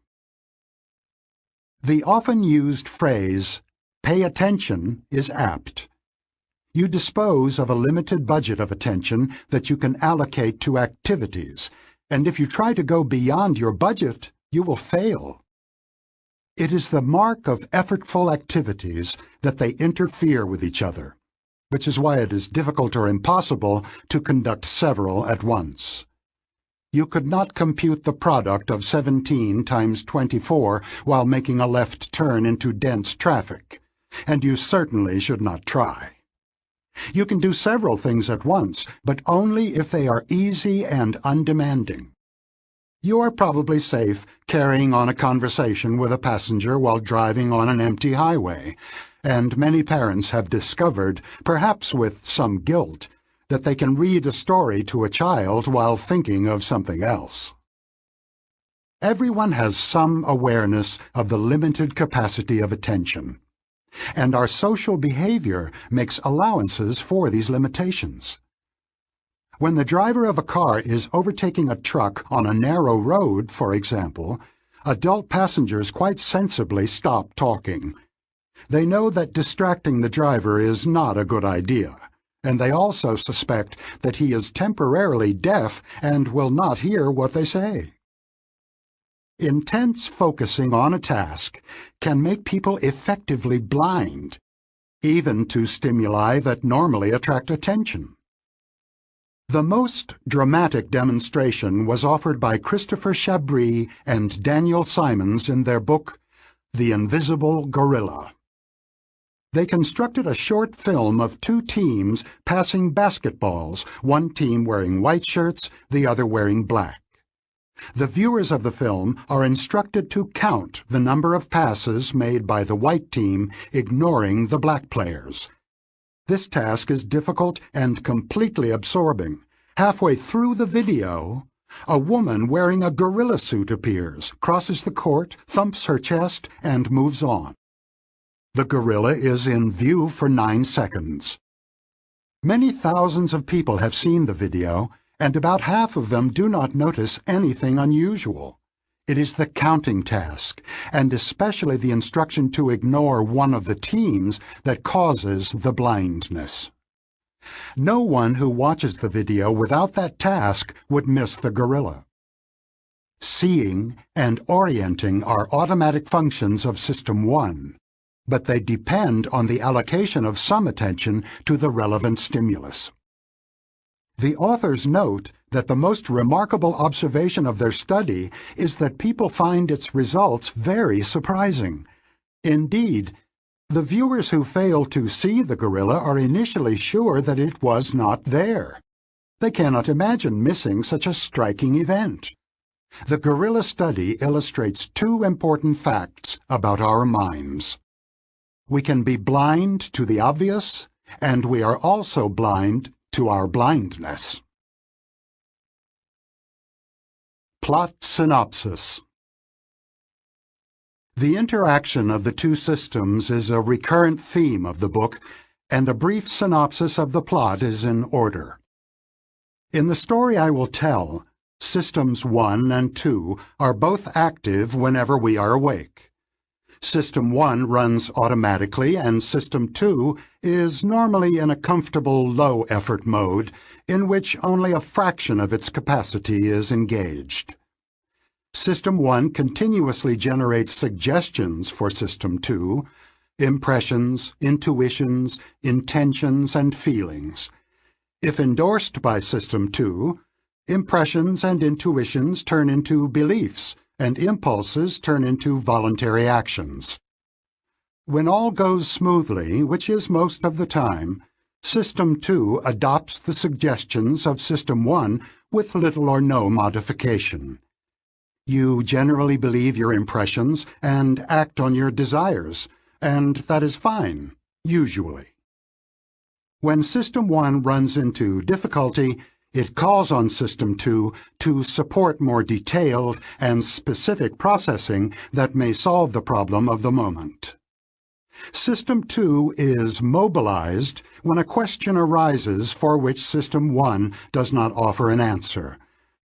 A: The often used phrase, "pay attention," is apt. You dispose of a limited budget of attention that you can allocate to activities, and if you try to go beyond your budget, you will fail. It is the mark of effortful activities that they interfere with each other, which is why it is difficult or impossible to conduct several at once. You could not compute the product of 17 times 24 while making a left turn into dense traffic, and you certainly should not try. You can do several things at once, but only if they are easy and undemanding. You are probably safe carrying on a conversation with a passenger while driving on an empty highway, and many parents have discovered, perhaps with some guilt, that they can read a story to a child while thinking of something else. Everyone has some awareness of the limited capacity of attention, and our social behavior makes allowances for these limitations. When the driver of a car is overtaking a truck on a narrow road, for example, adult passengers quite sensibly stop talking. They know that distracting the driver is not a good idea, and they also suspect that he is temporarily deaf and will not hear what they say. Intense focusing on a task can make people effectively blind, even to stimuli that normally attract attention. The most dramatic demonstration was offered by Christopher Chabris and Daniel Simons in their book, The Invisible Gorilla. They constructed a short film of two teams passing basketballs, one team wearing white shirts, the other wearing black. The viewers of the film are instructed to count the number of passes made by the white team, ignoring the black players. This task is difficult and completely absorbing. Halfway through the video, a woman wearing a gorilla suit appears, crosses the court, thumps her chest, and moves on. The gorilla is in view for 9 seconds. Many thousands of people have seen the video, and about half of them do not notice anything unusual. It is the counting task, and especially the instruction to ignore one of the teams, that causes the blindness. No one who watches the video without that task would miss the gorilla. Seeing and orienting are automatic functions of System 1, but they depend on the allocation of some attention to the relevant stimulus. The authors note that the most remarkable observation of their study is that people find its results very surprising. Indeed, the viewers who fail to see the gorilla are initially sure that it was not there. They cannot imagine missing such a striking event. The gorilla study illustrates two important facts about our minds. We can be blind to the obvious, and we are also blind to our blindness. Plot synopsis. The interaction of the two systems is a recurrent theme of the book, and a brief synopsis of the plot is in order. In the story I will tell, Systems 1 and 2 are both active whenever we are awake. System 1 runs automatically, and System 2 is normally in a comfortable low-effort mode, in which only a fraction of its capacity is engaged. System 1 continuously generates suggestions for System 2, impressions, intuitions, intentions, and feelings. If endorsed by System 2, impressions and intuitions turn into beliefs, and impulses turn into voluntary actions. When all goes smoothly, which is most of the time, System 2 adopts the suggestions of System 1 with little or no modification. You generally believe your impressions and act on your desires, and that is fine, usually. When System 1 runs into difficulty, it calls on System 2 to support more detailed and specific processing that may solve the problem of the moment. System 2 is mobilized when a question arises for which System 1 does not offer an answer,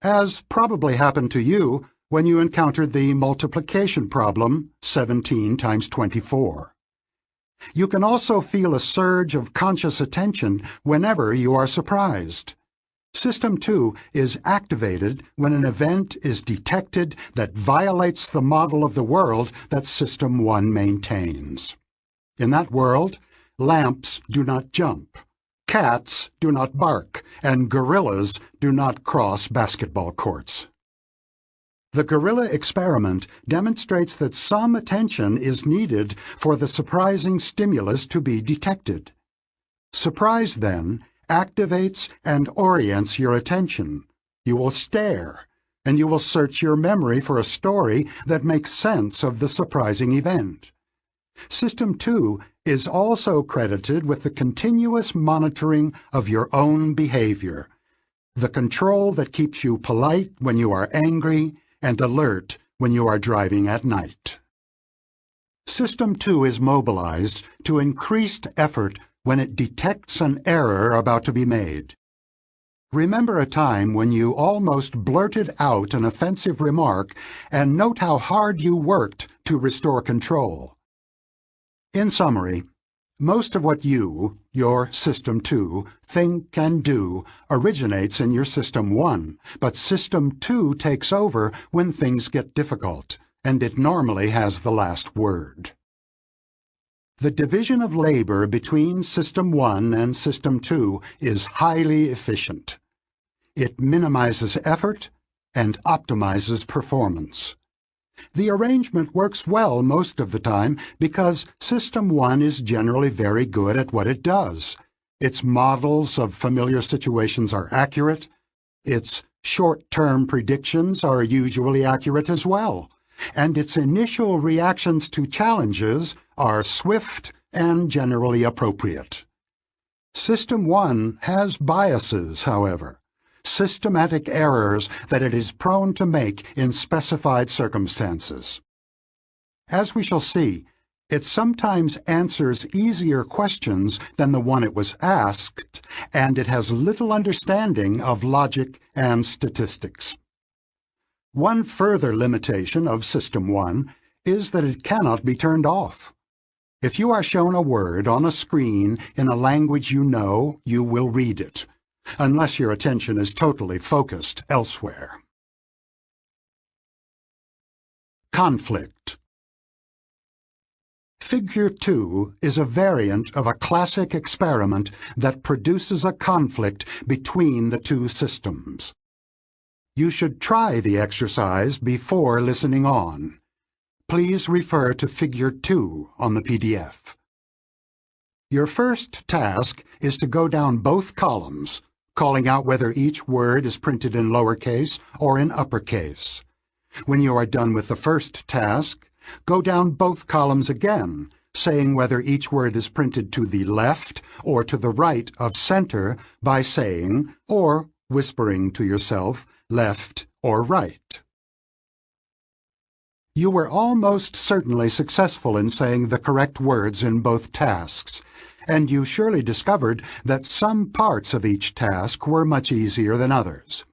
A: as probably happened to you when you encountered the multiplication problem, 17 times 24. You can also feel a surge of conscious attention whenever you are surprised. System 2 is activated when an event is detected that violates the model of the world that System 1 maintains. In that world, lamps do not jump, Cats do not bark, and gorillas do not cross basketball courts. The gorilla experiment demonstrates that some attention is needed for the surprising stimulus to be detected. Surprise, then, activates and orients your attention. You will stare, and you will search your memory for a story that makes sense of the surprising event. System 2 is also credited with the continuous monitoring of your own behavior, the control that keeps you polite when you are angry and alert when you are driving at night. System 2 is mobilized to increased effort when it detects an error about to be made. Remember a time when you almost blurted out an offensive remark, and note how hard you worked to restore control. In summary, most of what you, your System 2, think and do originates in your System 1, but System 2 takes over when things get difficult, and it normally has the last word. The division of labor between System 1 and System 2 is highly efficient. It minimizes effort and optimizes performance. The arrangement works well most of the time because System 1 is generally very good at what it does. Its models of familiar situations are accurate. Its short-term predictions are usually accurate as well. And its initial reactions to challenges are swift and generally appropriate. System 1 has biases, however. Systematic errors that it is prone to make in specified circumstances. As we shall see, it sometimes answers easier questions than the one it was asked, and it has little understanding of logic and statistics. One further limitation of System 1 is that it cannot be turned off. If you are shown a word on a screen in a language you know, you will read it, unless your attention is totally focused elsewhere. Conflict. Figure 2 is a variant of a classic experiment that produces a conflict between the two systems. You should try the exercise before listening on. Please refer to Figure 2 on the PDF. Your first task is to go down both columns, calling out whether each word is printed in lowercase or in uppercase. When you are done with the first task, go down both columns again, saying whether each word is printed to the left or to the right of center by saying, or whispering to yourself, left or right. You were almost certainly successful in saying the correct words in both tasks, and you surely discovered that some parts of each task were much easier than others.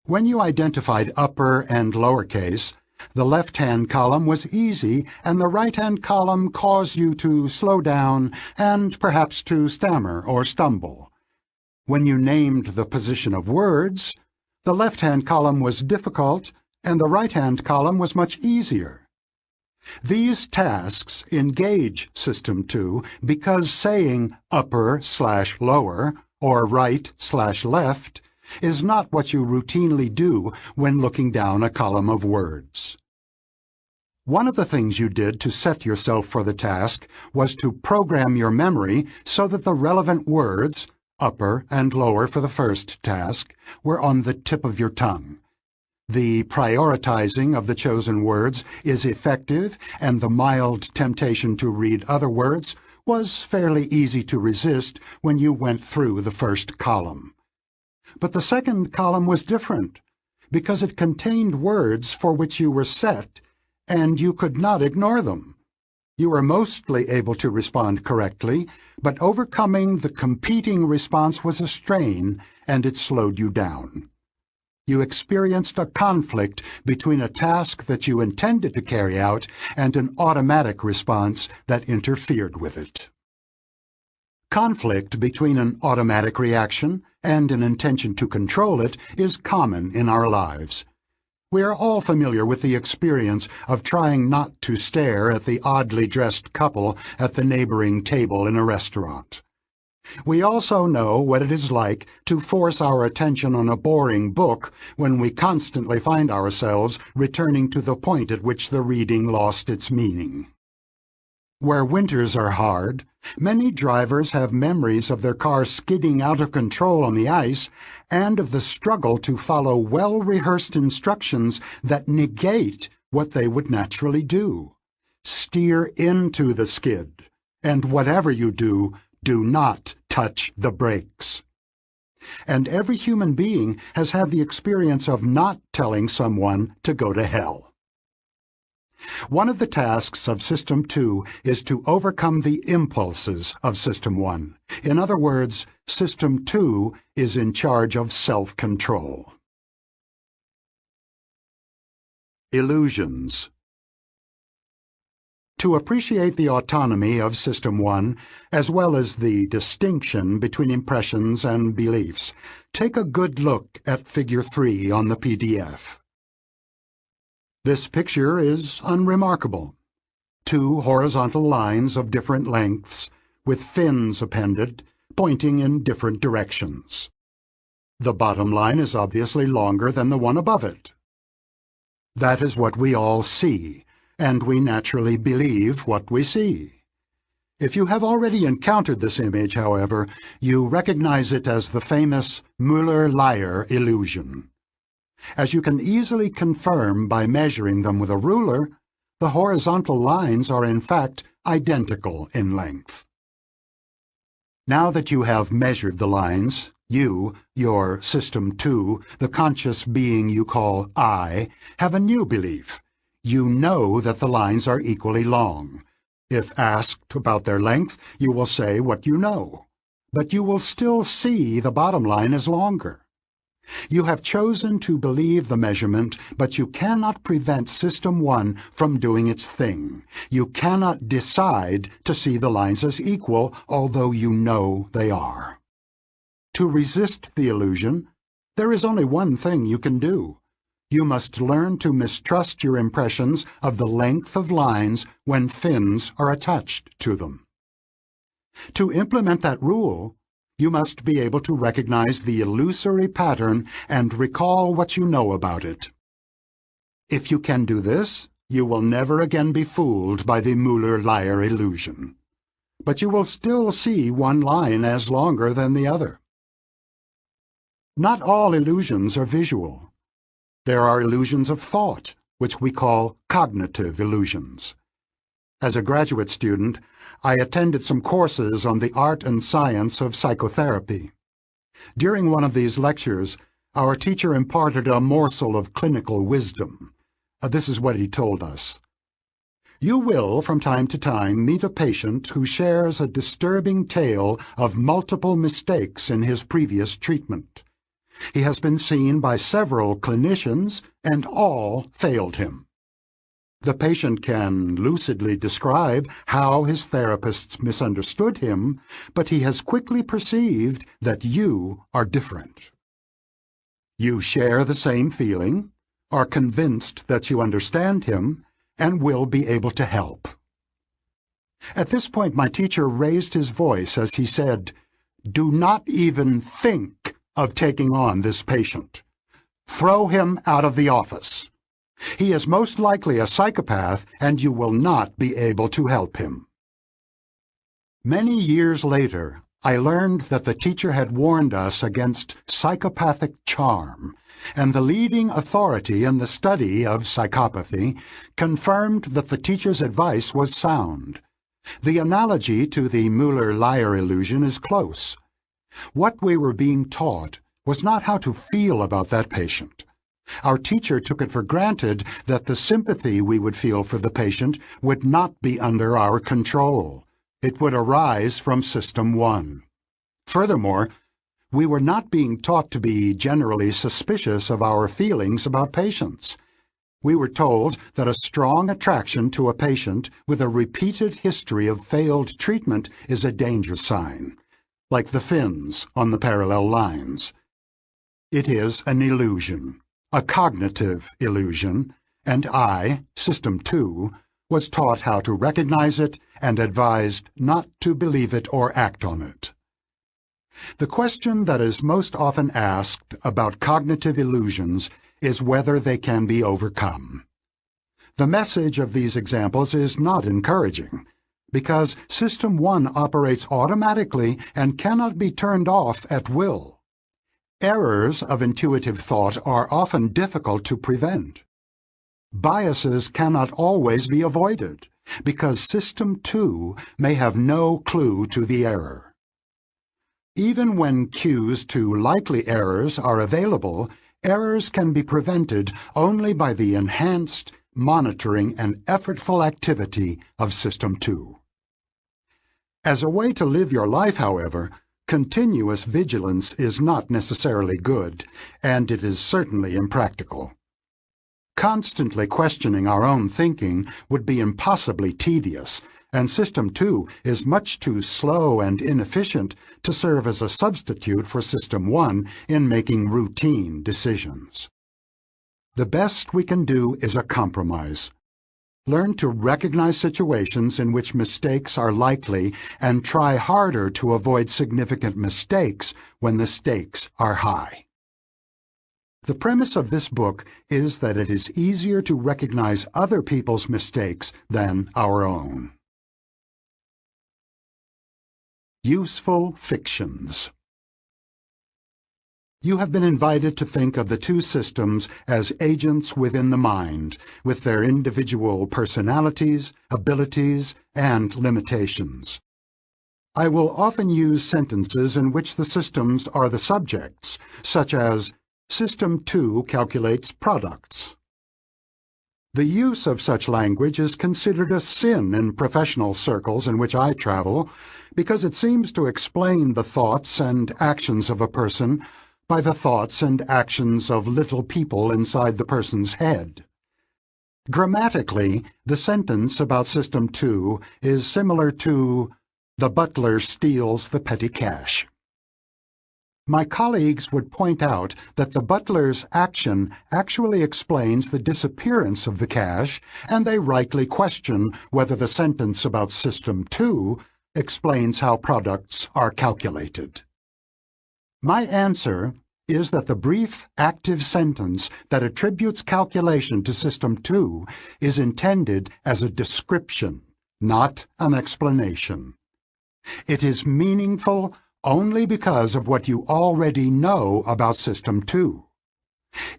A: When you identified upper and lowercase, the left-hand column was easy, and the right-hand column caused you to slow down and perhaps to stammer or stumble. When you named the position of words, the left-hand column was difficult, and the right-hand column was much easier. These tasks engage System 2 because saying upper/lower or right/left is not what you routinely do when looking down a column of words. One of the things you did to set yourself for the task was to program your memory so that the relevant words, upper and lower for the first task, were on the tip of your tongue. The prioritizing of the chosen words is effective, and the mild temptation to read other words was fairly easy to resist when you went through the first column. But the second column was different, because it contained words for which you were set, and you could not ignore them. You were mostly able to respond correctly, but overcoming the competing response was a strain, and it slowed you down. You experienced a conflict between a task that you intended to carry out and an automatic response that interfered with it. Conflict between an automatic reaction and an intention to control it is common in our lives. We are all familiar with the experience of trying not to stare at the oddly dressed couple at the neighboring table in a restaurant. We also know what it is like to force our attention on a boring book when we constantly find ourselves returning to the point at which the reading lost its meaning. Where winters are hard, many drivers have memories of their car skidding out of control on the ice and of the struggle to follow well-rehearsed instructions that negate what they would naturally do. Steer into the skid, and whatever you do, do not touch the brakes. And every human being has had the experience of not telling someone to go to hell. One of the tasks of System 2 is to overcome the impulses of System 1. In other words, System 2 is in charge of self-control. Illusions. To appreciate the autonomy of System 1, as well as the distinction between impressions and beliefs, take a good look at Figure 3 on the PDF. This picture is unremarkable. Two horizontal lines of different lengths, with fins appended, pointing in different directions. The bottom line is obviously longer than the one above it. That is what we all see, and we naturally believe what we see. If you have already encountered this image, however, you recognize it as the famous Müller-Lyer illusion. As you can easily confirm by measuring them with a ruler, the horizontal lines are in fact identical in length. Now that you have measured the lines, you, your System 2, the conscious being you call I, have a new belief. You know that the lines are equally long. If asked about their length, you will say what you know. But you will still see the bottom line is longer. You have chosen to believe the measurement, but you cannot prevent System 1 from doing its thing. You cannot decide to see the lines as equal, although you know they are. To resist the illusion, there is only one thing you can do. You must learn to mistrust your impressions of the length of lines when fins are attached to them. To implement that rule, you must be able to recognize the illusory pattern and recall what you know about it. If you can do this, you will never again be fooled by the Müller-Lyer illusion. But you will still see one line as longer than the other. Not all illusions are visual. There are illusions of thought, which we call cognitive illusions. As a graduate student, I attended some courses on the art and science of psychotherapy. During one of these lectures, our teacher imparted a morsel of clinical wisdom. This is what he told us. You will, from time to time, meet a patient who shares a disturbing tale of multiple mistakes in his previous treatment. He has been seen by several clinicians, and all failed him. The patient can lucidly describe how his therapists misunderstood him, but he has quickly perceived that you are different. You share the same feeling, are convinced that you understand him, and will be able to help. At this point, my teacher raised his voice as he said, "Do not even think of taking on this patient. Throw him out of the office. He is most likely a psychopath, and you will not be able to help him." Many years later, I learned that the teacher had warned us against psychopathic charm, and the leading authority in the study of psychopathy confirmed that the teacher's advice was sound. The analogy to the Müller-Lyer illusion is close. What we were being taught was not how to feel about that patient. Our teacher took it for granted that the sympathy we would feel for the patient would not be under our control. It would arise from System 1. Furthermore, we were not being taught to be generally suspicious of our feelings about patients. We were told that a strong attraction to a patient with a repeated history of failed treatment is a danger sign, like the fins on the parallel lines. It is an illusion, a cognitive illusion, and I, System 2, was taught how to recognize it and advised not to believe it or act on it. The question that is most often asked about cognitive illusions is whether they can be overcome. The message of these examples is not encouraging, because System 1 operates automatically and cannot be turned off at will. Errors of intuitive thought are often difficult to prevent. Biases cannot always be avoided, because System 2 may have no clue to the error. Even when cues to likely errors are available, errors can be prevented only by the enhanced monitoring and effortful activity of System 2. As a way to live your life, however, continuous vigilance is not necessarily good, and it is certainly impractical. Constantly questioning our own thinking would be impossibly tedious, and System 2 is much too slow and inefficient to serve as a substitute for System 1 in making routine decisions. The best we can do is a compromise. Learn to recognize situations in which mistakes are likely and try harder to avoid significant mistakes when the stakes are high. The premise of this book is that it is easier to recognize other people's mistakes than our own. Useful fictions. You have been invited to think of the two systems as agents within the mind, with their individual personalities, abilities, and limitations. I will often use sentences in which the systems are the subjects, such as, System 2 calculates products. The use of such language is considered a sin in professional circles in which I travel, because it seems to explain the thoughts and actions of a person by the thoughts and actions of little people inside the person's head. Grammatically, the sentence about System 2 is similar to, the butler steals the petty cash. My colleagues would point out that the butler's action actually explains the disappearance of the cash, and they rightly question whether the sentence about System 2 explains how products are calculated. My answer is that the brief, active sentence that attributes calculation to System 2 is intended as a description, not an explanation. It is meaningful only because of what you already know about System 2.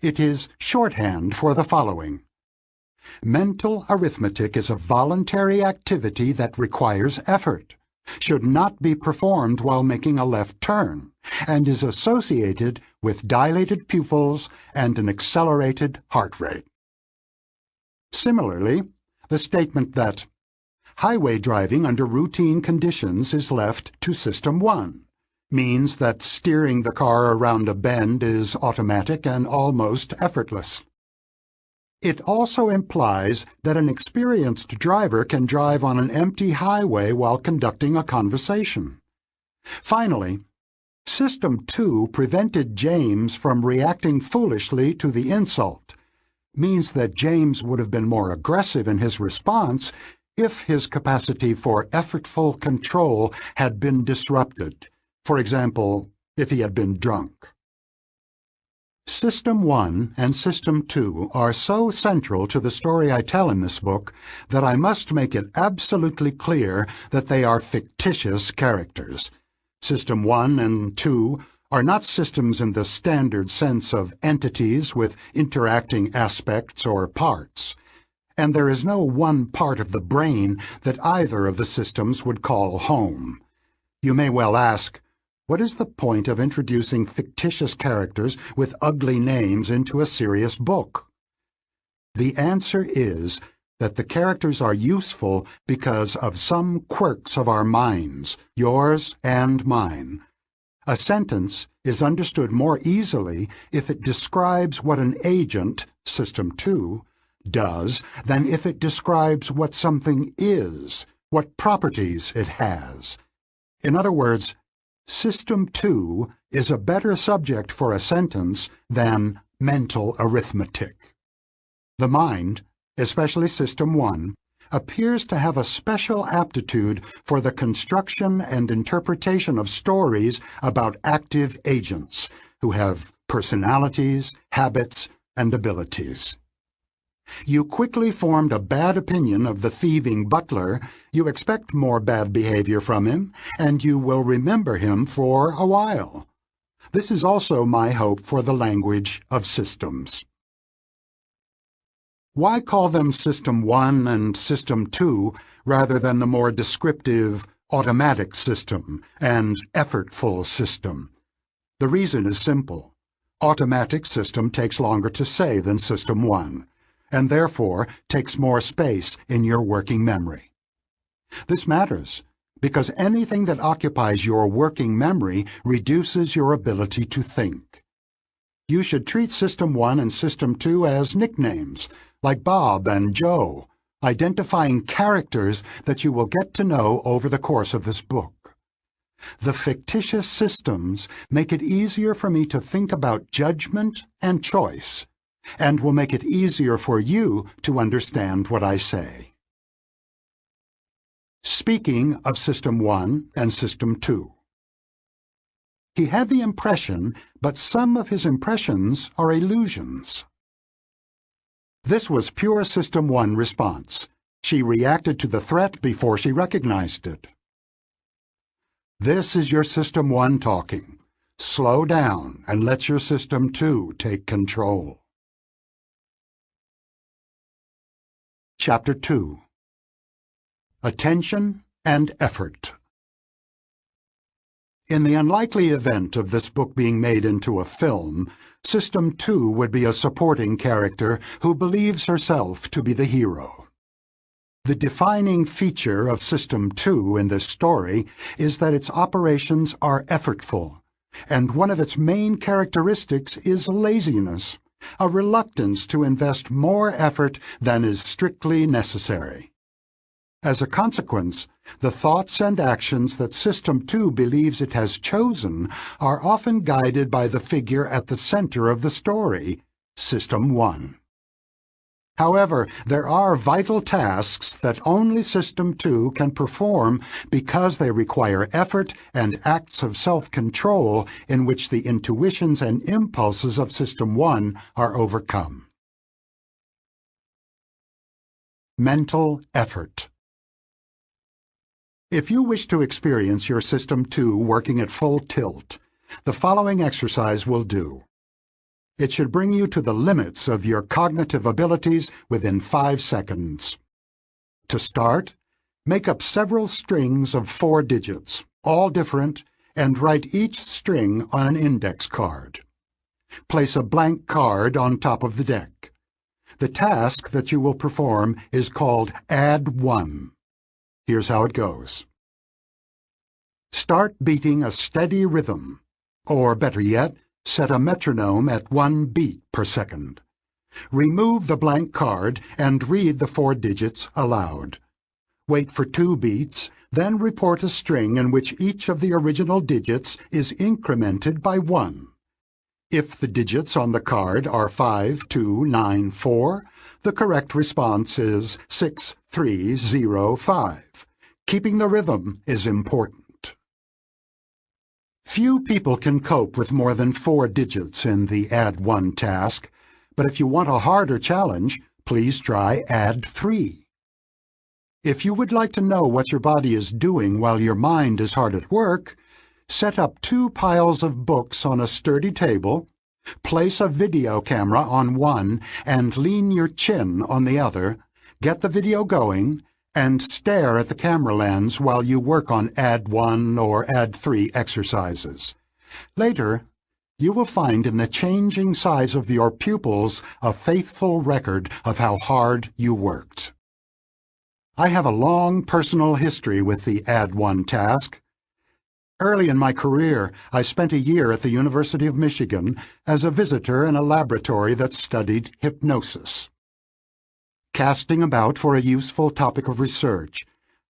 A: It is shorthand for the following. Mental arithmetic is a voluntary activity that requires effort, should not be performed while making a left turn, and is associated with dilated pupils and an accelerated heart rate. Similarly, the statement that highway driving under routine conditions is left to System 1 means that steering the car around a bend is automatic and almost effortless. It also implies that an experienced driver can drive on an empty highway while conducting a conversation. Finally, System 2 prevented James from reacting foolishly to the insult, means that James would have been more aggressive in his response if his capacity for effortful control had been disrupted. For example, if he had been drunk. System 1 and System 2 are so central to the story I tell in this book that I must make it absolutely clear that they are fictitious characters. System 1 and 2 are not systems in the standard sense of entities with interacting aspects or parts, and there is no one part of the brain that either of the systems would call home. You may well ask, what is the point of introducing fictitious characters with ugly names into a serious book? The answer is that the characters are useful because of some quirks of our minds, yours and mine. A sentence is understood more easily if it describes what an agent, System 2, does than if it describes what something is, what properties it has. In other words, System 2 is a better subject for a sentence than mental arithmetic. The mind, especially System 1, appears to have a special aptitude for the construction and interpretation of stories about active agents who have personalities, habits, and abilities. You quickly formed a bad opinion of the thieving butler, you expect more bad behavior from him, and you will remember him for a while. This is also my hope for the language of systems. Why call them System 1 and System 2 rather than the more descriptive automatic system and effortful system? The reason is simple. Automatic system takes longer to say than System 1, and therefore takes more space in your working memory. This matters because anything that occupies your working memory reduces your ability to think. You should treat System 1 and System 2 as nicknames, like Bob and Joe, identifying characters that you will get to know over the course of this book. The fictitious systems make it easier for me to think about judgment and choice, and will make it easier for you to understand what I say. Speaking of System 1 and System 2. He had the impression, but some of his impressions are illusions. This was pure System 1 response. She reacted to the threat before she recognized it. This is your System 1 talking. Slow down and let your System 2 take control. Chapter 2. Attention and Effort. In the unlikely event of this book being made into a film, System 2 would be a supporting character who believes herself to be the hero. The defining feature of System 2 in this story is that its operations are effortful, and one of its main characteristics is laziness, a reluctance to invest more effort than is strictly necessary. As a consequence, the thoughts and actions that System 2 believes it has chosen are often guided by the figure at the center of the story, System 1. However, there are vital tasks that only System 2 can perform because they require effort and acts of self-control in which the intuitions and impulses of System 1 are overcome. Mental effort. If you wish to experience your System 2 working at full tilt, the following exercise will do. It should bring you to the limits of your cognitive abilities within 5 seconds. To start, make up several strings of 4 digits, all different, and write each string on an index card. Place a blank card on top of the deck. The task that you will perform is called Add 1. Here's how it goes. Start beating a steady rhythm, or better yet, set a metronome at 1 beat per second. Remove the blank card and read the 4 digits aloud. Wait for 2 beats, then report a string in which each of the original digits is incremented by 1. If the digits on the card are 5, 2, 9, 4, the correct response is 6, 3, 0, 5. Keeping the rhythm is important. Few people can cope with more than 4 digits in the Add 1 task, but if you want a harder challenge, please try Add 3. If you would like to know what your body is doing while your mind is hard at work, set up 2 piles of books on a sturdy table, place a video camera on one and lean your chin on the other, get the video going, and stare at the camera lens while you work on Add 1 or Add 3 exercises. Later, you will find in the changing size of your pupils a faithful record of how hard you worked. I have a long personal history with the Add 1 task. Early in my career, I spent a year at the University of Michigan as a visitor in a laboratory that studied hypnosis. Casting about for a useful topic of research,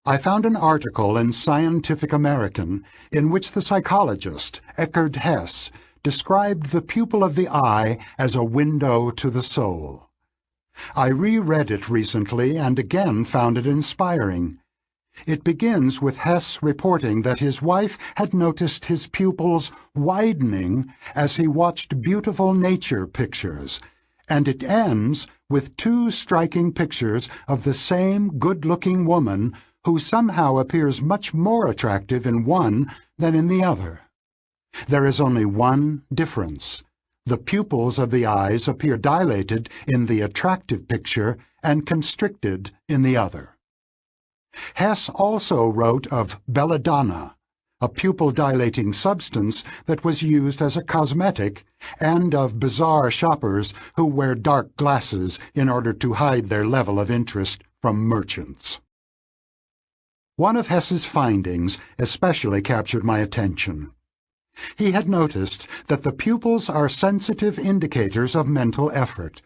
A: I found an article in Scientific American in which the psychologist Eckhard Hess described the pupil of the eye as a window to the soul. I reread it recently and again found it inspiring. It begins with Hess reporting that his wife had noticed his pupils widening as he watched beautiful nature pictures, and it ends with two striking pictures of the same good-looking woman who somehow appears much more attractive in one than in the other. There is only one difference. The pupils of the eyes appear dilated in the attractive picture and constricted in the other. Hess also wrote of belladonna, a pupil-dilating substance that was used as a cosmetic, and of bizarre shoppers who wear dark glasses in order to hide their level of interest from merchants. One of Hess's findings especially captured my attention. He had noticed that the pupils are sensitive indicators of mental effort.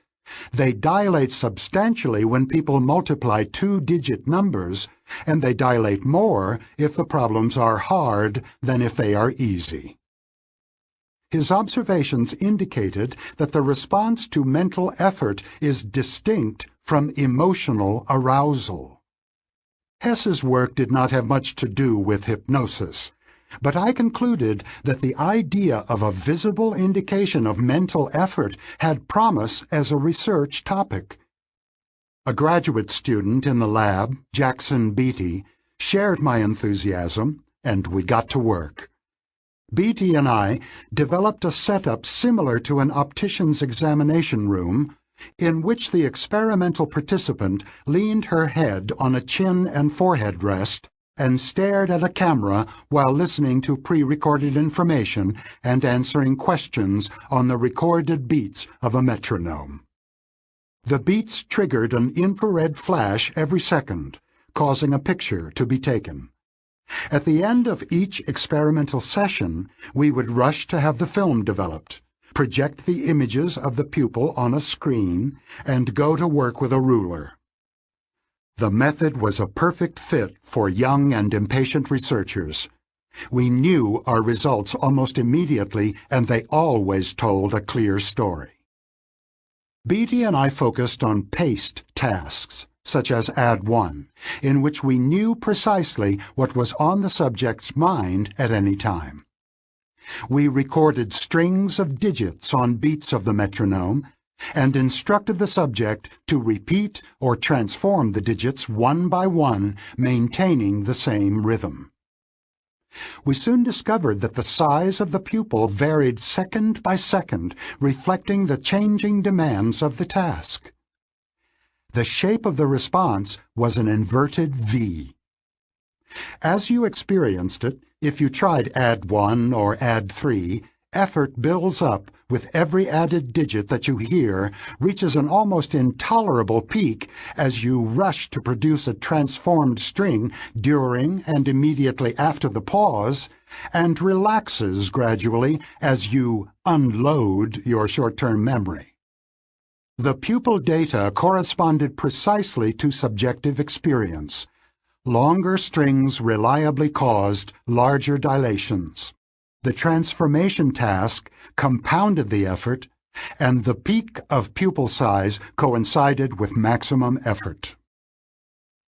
A: They dilate substantially when people multiply two-digit numbers, and they dilate more if the problems are hard than if they are easy. His observations indicated that the response to mental effort is distinct from emotional arousal. Hess's work did not have much to do with hypnosis, but I concluded that the idea of a visible indication of mental effort had promise as a research topic. A graduate student in the lab, Jackson Beatty, shared my enthusiasm, and we got to work. Beatty and I developed a setup similar to an optician's examination room, in which the experimental participant leaned her head on a chin and forehead rest and stared at a camera while listening to pre-recorded information and answering questions on the recorded beats of a metronome. The beats triggered an infrared flash every second, causing a picture to be taken. At the end of each experimental session, we would rush to have the film developed, project the images of the pupil on a screen, and go to work with a ruler. The method was a perfect fit for young and impatient researchers. We knew our results almost immediately, and they always told a clear story. Beatty and I focused on paced tasks, such as Add 1, in which we knew precisely what was on the subject's mind at any time. We recorded strings of digits on beats of the metronome and instructed the subject to repeat or transform the digits one by one, maintaining the same rhythm. We soon discovered that the size of the pupil varied second by second, reflecting the changing demands of the task. The shape of the response was an inverted V. As you experienced it, if you tried Add 1 or Add 3, effort builds up with every added digit that you hear, reaches an almost intolerable peak as you rush to produce a transformed string during and immediately after the pause, and relaxes gradually as you unload your short-term memory. The pupil data corresponded precisely to subjective experience. Longer strings reliably caused larger dilations. The transformation task compounded the effort, and the peak of pupil size coincided with maximum effort.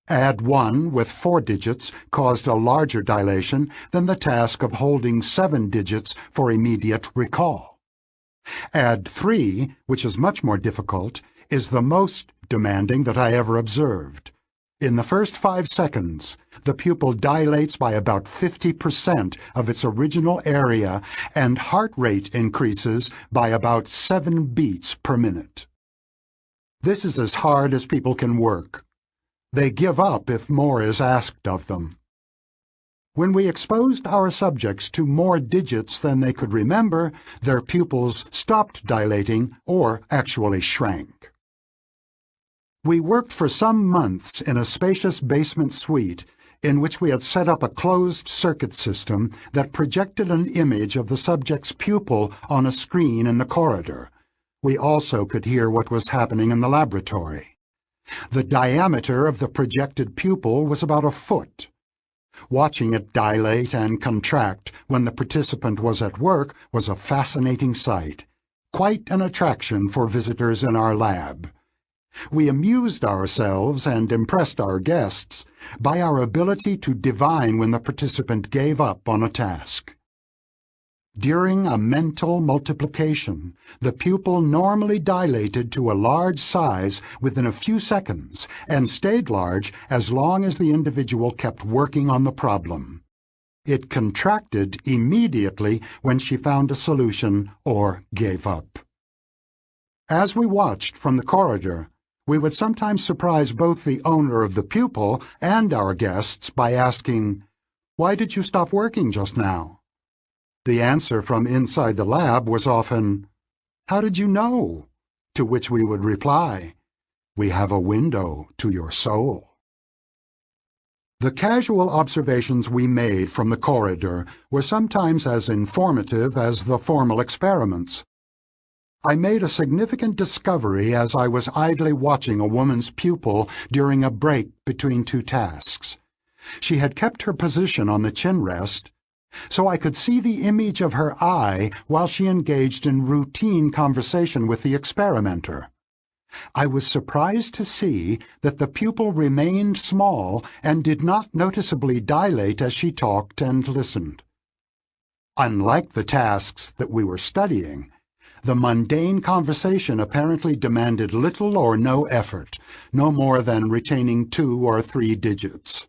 A: Add 1 with 4 digits caused a larger dilation than the task of holding 7 digits for immediate recall. Add 3, which is much more difficult, is the most demanding that I ever observed. In the first 5 seconds, the pupil dilates by about 50% of its original area, and heart rate increases by about 7 beats per minute. This is as hard as people can work. They give up if more is asked of them. When we exposed our subjects to more digits than they could remember, their pupils stopped dilating or actually shrank. We worked for some months in a spacious basement suite in which we had set up a closed-circuit system that projected an image of the subject's pupil on a screen in the corridor. We also could hear what was happening in the laboratory. The diameter of the projected pupil was about a foot. Watching it dilate and contract when the participant was at work was a fascinating sight, quite an attraction for visitors in our lab. We amused ourselves and impressed our guests by our ability to divine when the participant gave up on a task. During a mental multiplication, the pupil normally dilated to a large size within a few seconds and stayed large as long as the individual kept working on the problem. It contracted immediately when she found a solution or gave up. As we watched from the corridor, we would sometimes surprise both the owner of the pupil and our guests by asking, "Why did you stop working just now?" The answer from inside the lab was often, "How did you know?" To which we would reply, "We have a window to your soul." The casual observations we made from the corridor were sometimes as informative as the formal experiments. I made a significant discovery as I was idly watching a woman's pupil during a break between two tasks. She had kept her position on the chin rest, so I could see the image of her eye while she engaged in routine conversation with the experimenter. I was surprised to see that the pupil remained small and did not noticeably dilate as she talked and listened. Unlike the tasks that we were studying, the mundane conversation apparently demanded little or no effort, no more than retaining 2 or 3 digits.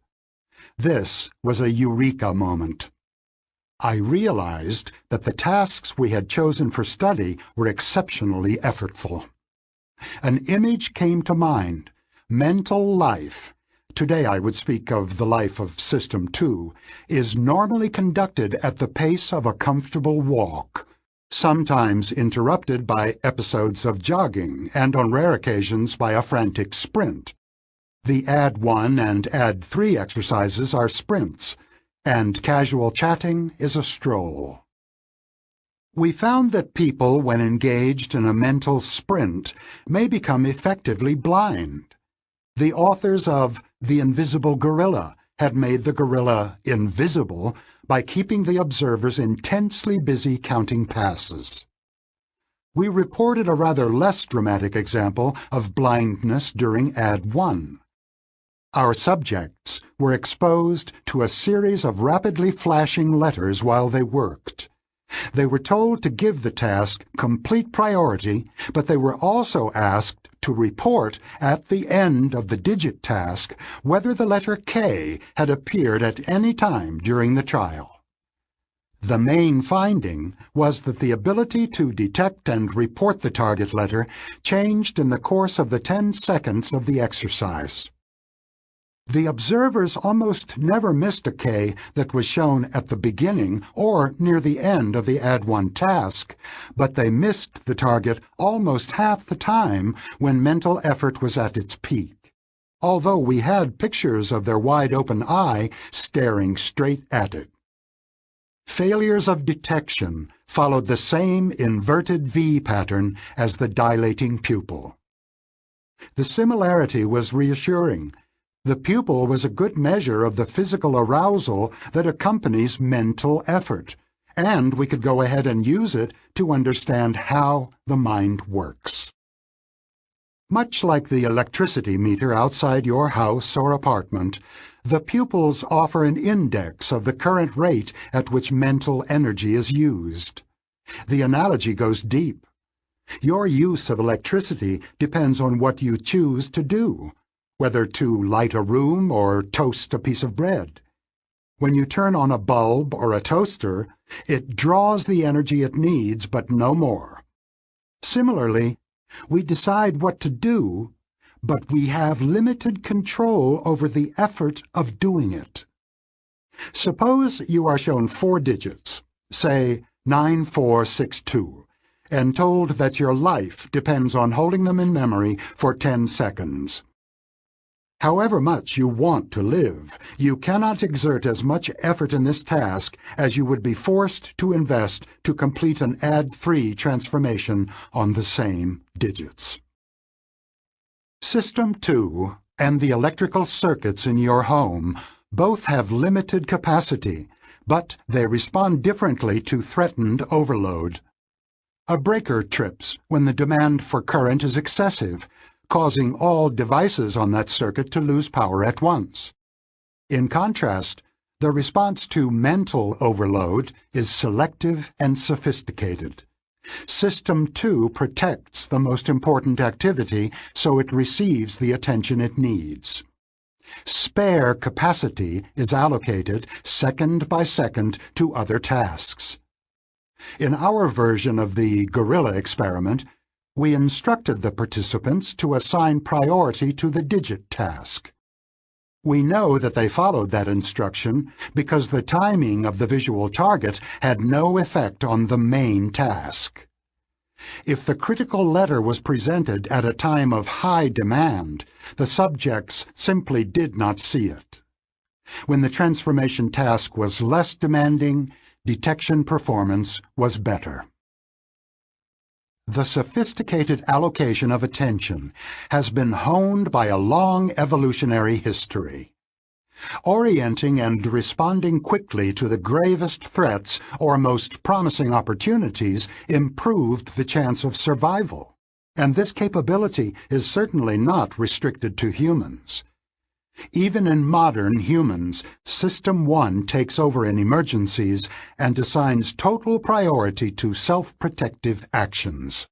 A: This was a eureka moment. I realized that the tasks we had chosen for study were exceptionally effortful. An image came to mind. Mental life, today I would speak of the life of System 2, is normally conducted at the pace of a comfortable walk, sometimes interrupted by episodes of jogging and on rare occasions by a frantic sprint. The Add 1 and Add 3 exercises are sprints, and casual chatting is a stroll. We found that people, when engaged in a mental sprint, may become effectively blind. The authors of The Invisible Gorilla had made the gorilla invisible by keeping the observers intensely busy counting passes. We reported a rather less dramatic example of blindness during Add 1. Our subjects were exposed to a series of rapidly flashing letters while they worked. They were told to give the task complete priority, but they were also asked to report at the end of the digit task whether the letter K had appeared at any time during the trial. The main finding was that the ability to detect and report the target letter changed in the course of the 10 seconds of the exercise. The observers almost never missed a K that was shown at the beginning or near the end of the Add 1 task, but they missed the target almost half the time when mental effort was at its peak, although we had pictures of their wide-open eye staring straight at it. Failures of detection followed the same inverted V pattern as the dilating pupil. The similarity was reassuring. The pupil was a good measure of the physical arousal that accompanies mental effort, and we could go ahead and use it to understand how the mind works. Much like the electricity meter outside your house or apartment, the pupils offer an index of the current rate at which mental energy is used. The analogy goes deep. Your use of electricity depends on what you choose to do, whether to light a room or toast a piece of bread. When you turn on a bulb or a toaster, it draws the energy it needs, but no more. Similarly, we decide what to do, but we have limited control over the effort of doing it. Suppose you are shown 4 digits, say 9462, and told that your life depends on holding them in memory for 10 seconds. However much you want to live, you cannot exert as much effort in this task as you would be forced to invest to complete an Add 3 transformation on the same digits. System 2 and the electrical circuits in your home both have limited capacity, but they respond differently to threatened overload. A breaker trips when the demand for current is excessive, causing all devices on that circuit to lose power at once. In contrast, the response to mental overload is selective and sophisticated. System 2 protects the most important activity so it receives the attention it needs. Spare capacity is allocated second by second to other tasks. In our version of the gorilla experiment, we instructed the participants to assign priority to the digit task. We know that they followed that instruction because the timing of the visual target had no effect on the main task. If the critical letter was presented at a time of high demand, the subjects simply did not see it. When the transformation task was less demanding, detection performance was better. The sophisticated allocation of attention has been honed by a long evolutionary history. Orienting and responding quickly to the gravest threats or most promising opportunities improved the chance of survival, and this capability is certainly not restricted to humans. Even in modern humans, System 1 takes over in emergencies and assigns total priority to self-protective actions.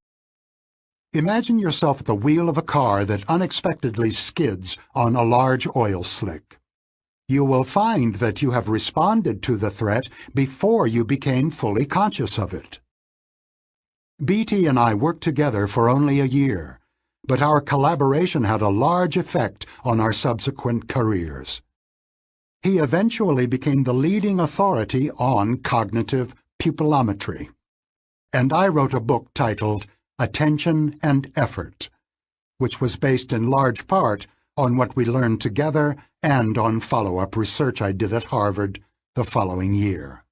A: Imagine yourself at the wheel of a car that unexpectedly skids on a large oil slick. You will find that you have responded to the threat before you became fully conscious of it. BT and I worked together for only a year, but our collaboration had a large effect on our subsequent careers. He eventually became the leading authority on cognitive pupillometry, and I wrote a book titled Attention and Effort, which was based in large part on what we learned together and on follow-up research I did at Harvard the following year.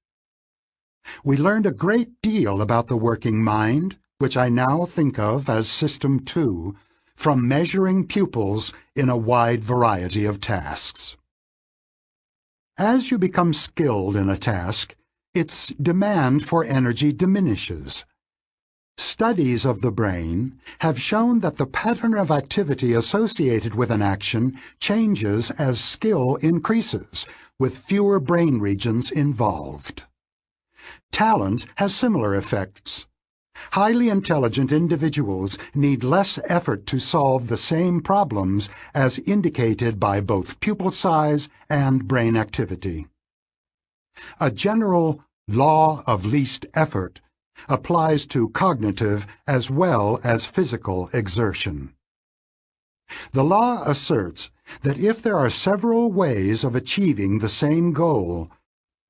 A: We learned a great deal about the working mind, which I now think of as System 2, from measuring pupils in a wide variety of tasks. As you become skilled in a task, its demand for energy diminishes. Studies of the brain have shown that the pattern of activity associated with an action changes as skill increases, with fewer brain regions involved. Talent has similar effects. Highly intelligent individuals need less effort to solve the same problems as indicated by both pupil size and brain activity. A general law of least effort applies to cognitive as well as physical exertion. The law asserts that if there are several ways of achieving the same goal,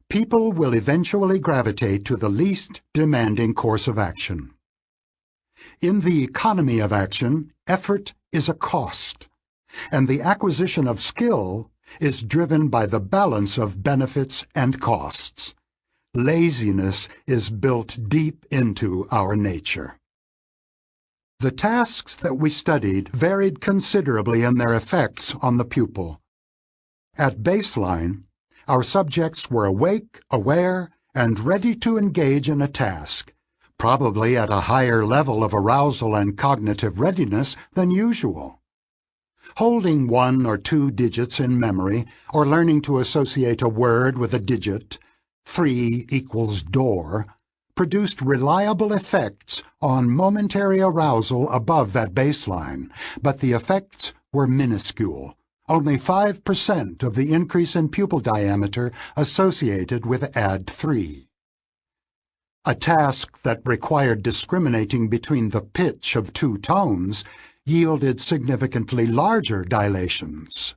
A: people will eventually gravitate to the least demanding course of action. In the economy of action, effort is a cost, and the acquisition of skill is driven by the balance of benefits and costs. Laziness is built deep into our nature. The tasks that we studied varied considerably in their effects on the pupil. At baseline, our subjects were awake, aware, and ready to engage in a task, probably at a higher level of arousal and cognitive readiness than usual. Holding 1 or 2 digits in memory, or learning to associate a word with a digit, 3 equals door, produced reliable effects on momentary arousal above that baseline, but the effects were minuscule. Only 5% of the increase in pupil diameter associated with add 3. A task that required discriminating between the pitch of 2 tones yielded significantly larger dilations.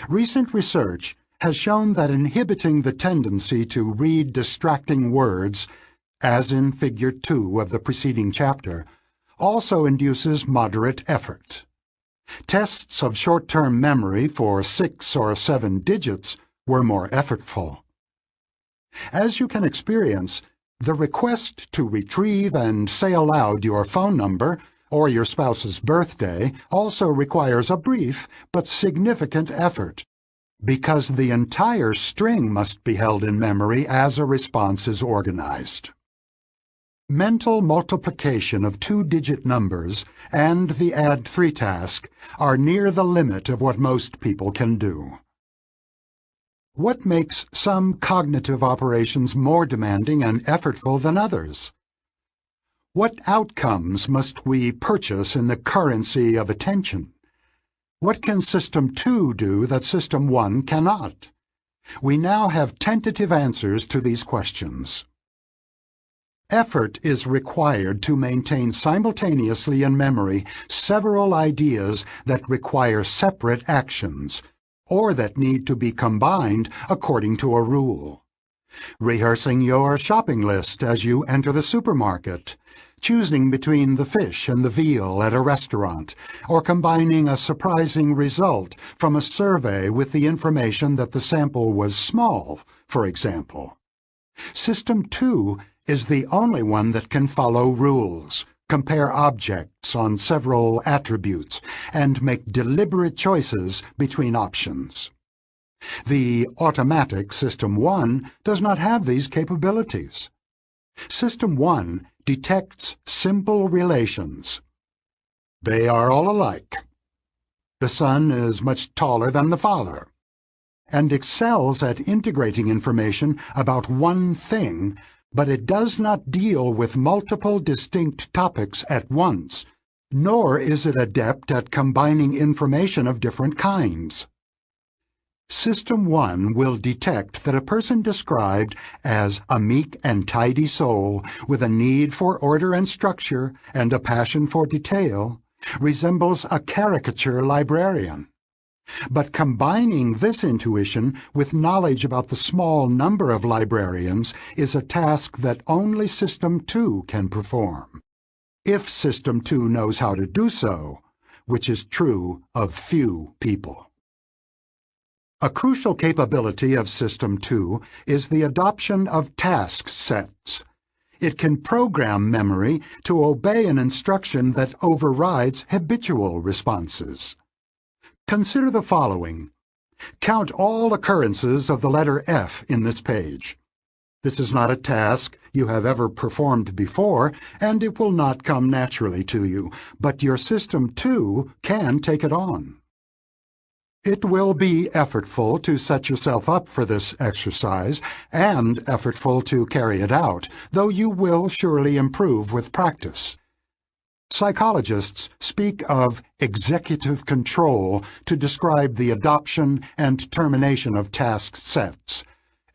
A: Recent research has shown that inhibiting the tendency to read distracting words, as in Figure 2 of the preceding chapter, also induces moderate effort. Tests of short-term memory for 6 or 7 digits were more effortful. As you can experience, the request to retrieve and say aloud your phone number or your spouse's birthday also requires a brief but significant effort, because the entire string must be held in memory as a response is organized. Mental multiplication of two-digit numbers and the add 3 task are near the limit of what most people can do. What makes some cognitive operations more demanding and effortful than others? What outcomes must we purchase in the currency of attention? What can System 2 do that System 1 cannot? We now have tentative answers to these questions. Effort is required to maintain simultaneously in memory several ideas that require separate actions, or that need to be combined according to a rule. Rehearsing your shopping list as you enter the supermarket, choosing between the fish and the veal at a restaurant, or combining a surprising result from a survey with the information that the sample was small, for example. System 2 is the only one that can follow rules, compare objects on several attributes, and make deliberate choices between options. The automatic System 1 does not have these capabilities. System 1 detects simple relations. They are all alike. The son is much taller than the father, and excels at integrating information about one thing, but it does not deal with multiple distinct topics at once, nor is it adept at combining information of different kinds. System 1 will detect that a person described as a meek and tidy soul with a need for order and structure and a passion for detail resembles a caricature librarian. But combining this intuition with knowledge about the small number of librarians is a task that only System 2 can perform, if System 2 knows how to do so, which is true of few people. A crucial capability of System 2 is the adoption of task sets. It can program memory to obey an instruction that overrides habitual responses. Consider the following. Count all occurrences of the letter F in this page. This is not a task you have ever performed before, and it will not come naturally to you, but your System 2 can take it on. It will be effortful to set yourself up for this exercise, and effortful to carry it out, though you will surely improve with practice. Psychologists speak of executive control to describe the adoption and termination of task sets,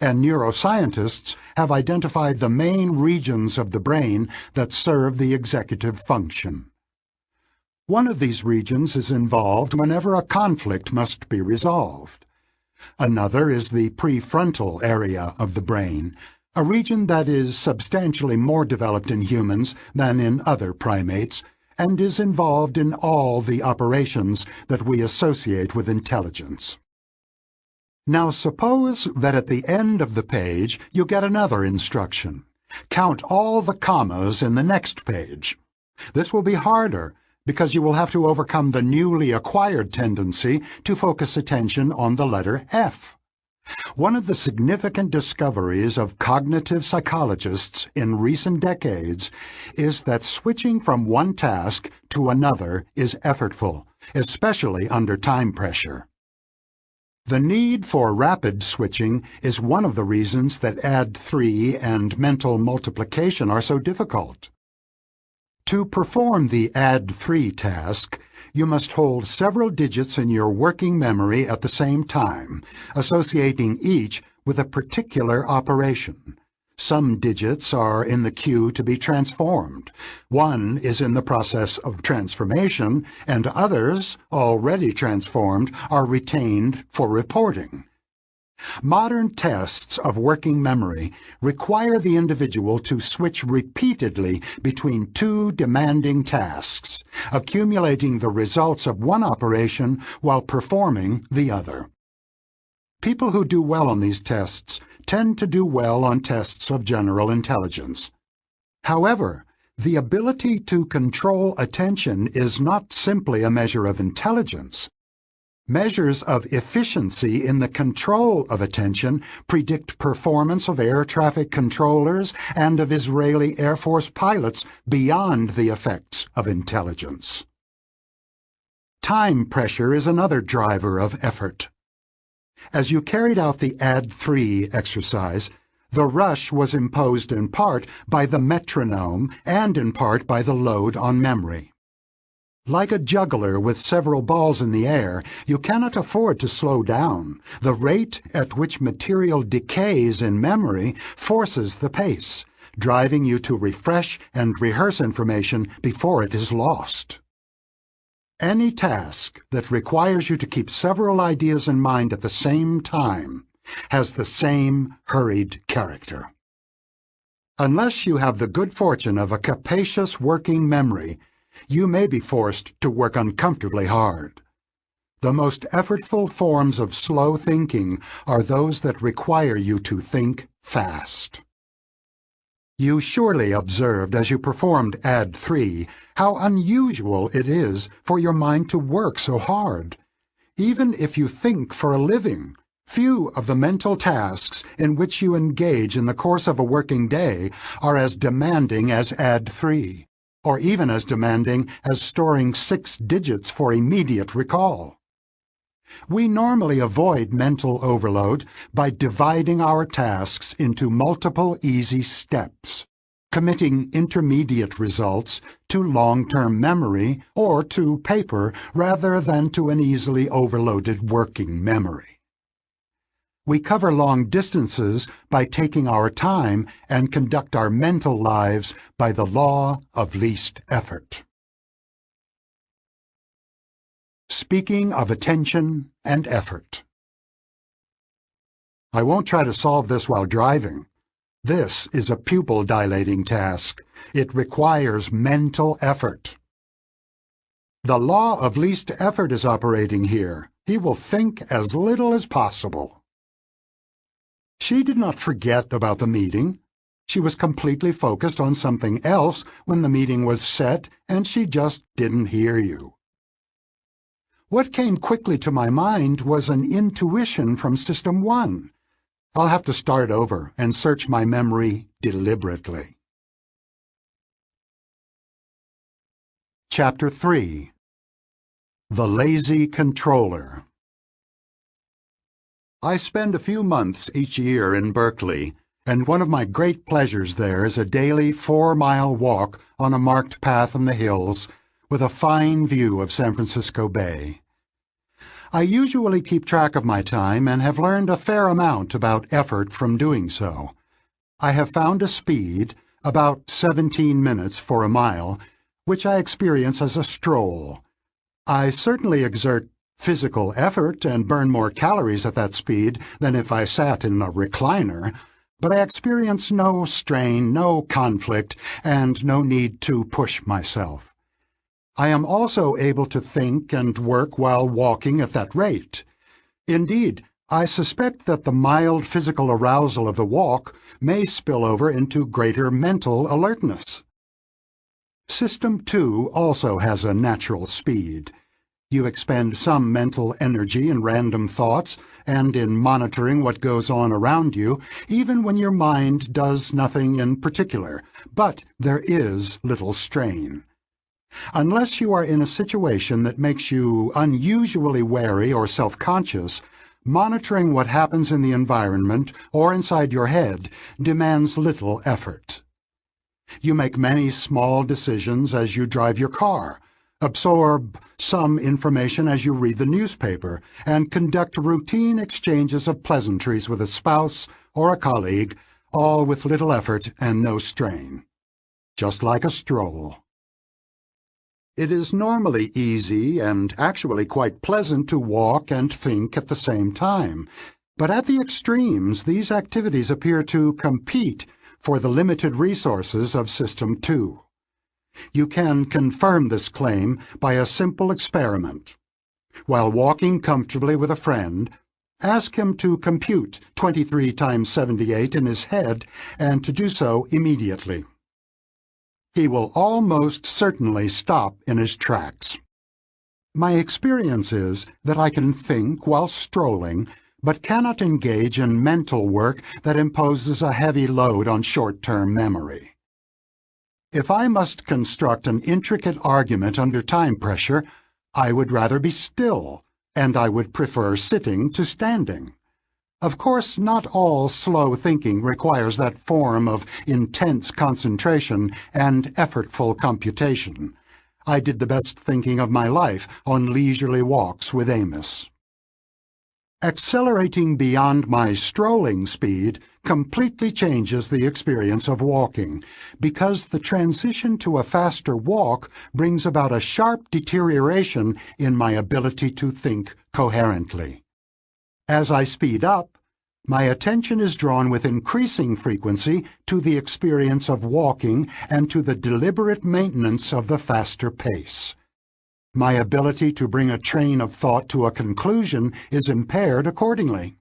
A: and neuroscientists have identified the main regions of the brain that serve the executive function. One of these regions is involved whenever a conflict must be resolved. Another is the prefrontal area of the brain, a region that is substantially more developed in humans than in other primates, and is involved in all the operations that we associate with intelligence. Now suppose that at the end of the page you get another instruction. Count all the commas in the next page. This will be harder, because you will have to overcome the newly acquired tendency to focus attention on the letter F. One of the significant discoveries of cognitive psychologists in recent decades is that switching from one task to another is effortful, especially under time pressure. The need for rapid switching is one of the reasons that add 3 and mental multiplication are so difficult. To perform the add 3 task, you must hold several digits in your working memory at the same time, associating each with a particular operation. Some digits are in the queue to be transformed. One is in the process of transformation, and others, already transformed, are retained for reporting. Modern tests of working memory require the individual to switch repeatedly between two demanding tasks, accumulating the results of one operation while performing the other. People who do well on these tests tend to do well on tests of general intelligence. However, the ability to control attention is not simply a measure of intelligence. Measures of efficiency in the control of attention predict performance of air traffic controllers and of Israeli Air Force pilots beyond the effects of intelligence. Time pressure is another driver of effort. As you carried out the Add 3 exercise, the rush was imposed in part by the metronome and in part by the load on memory. Like a juggler with several balls in the air, you cannot afford to slow down. The rate at which material decays in memory forces the pace, driving you to refresh and rehearse information before it is lost. Any task that requires you to keep several ideas in mind at the same time has the same hurried character. Unless you have the good fortune of a capacious working memory, you may be forced to work uncomfortably hard. The most effortful forms of slow thinking are those that require you to think fast. You surely observed as you performed Add 3 how unusual it is for your mind to work so hard. Even if you think for a living, few of the mental tasks in which you engage in the course of a working day are as demanding as Add 3. Or even as demanding as storing 6 digits for immediate recall. We normally avoid mental overload by dividing our tasks into multiple easy steps, committing intermediate results to long-term memory or to paper rather than to an easily overloaded working memory. We cover long distances by taking our time and conduct our mental lives by the law of least effort. Speaking of attention and effort. I won't try to solve this while driving. This is a pupil-dilating task. It requires mental effort. The law of least effort is operating here. He will think as little as possible. She did not forget about the meeting. She was completely focused on something else when the meeting was set, and she just didn't hear you. What came quickly to my mind was an intuition from System 1. I'll have to start over and search my memory deliberately. Chapter 3. The Lazy Controller. I spend a few months each year in Berkeley, and one of my great pleasures there is a daily 4-mile walk on a marked path in the hills with a fine view of San Francisco Bay. I usually keep track of my time and have learned a fair amount about effort from doing so. I have found a speed, about 17 minutes for a mile, which I experience as a stroll. I certainly exert physical effort and burn more calories at that speed than if I sat in a recliner, but I experience no strain, no conflict, and no need to push myself. I am also able to think and work while walking at that rate. Indeed, I suspect that the mild physical arousal of the walk may spill over into greater mental alertness. System 2 also has a natural speed. You expend some mental energy in random thoughts and in monitoring what goes on around you, even when your mind does nothing in particular, but there is little strain. Unless you are in a situation that makes you unusually wary or self-conscious, monitoring what happens in the environment or inside your head demands little effort. You make many small decisions as you drive your car, absorb some information as you read the newspaper, and conduct routine exchanges of pleasantries with a spouse or a colleague, all with little effort and no strain. Just like a stroll. It is normally easy and actually quite pleasant to walk and think at the same time, but at the extremes these activities appear to compete for the limited resources of System 2. You can confirm this claim by a simple experiment. While walking comfortably with a friend, ask him to compute 23 times 78 in his head and to do so immediately. He will almost certainly stop in his tracks. My experience is that I can think while strolling, but cannot engage in mental work that imposes a heavy load on short-term memory. If I must construct an intricate argument under time pressure, I would rather be still, and I would prefer sitting to standing. Of course, not all slow thinking requires that form of intense concentration and effortful computation. I did the best thinking of my life on leisurely walks with Amos. Accelerating beyond my strolling speed completely changes the experience of walking, because the transition to a faster walk brings about a sharp deterioration in my ability to think coherently. As I speed up, my attention is drawn with increasing frequency to the experience of walking and to the deliberate maintenance of the faster pace. My ability to bring a train of thought to a conclusion is impaired accordingly.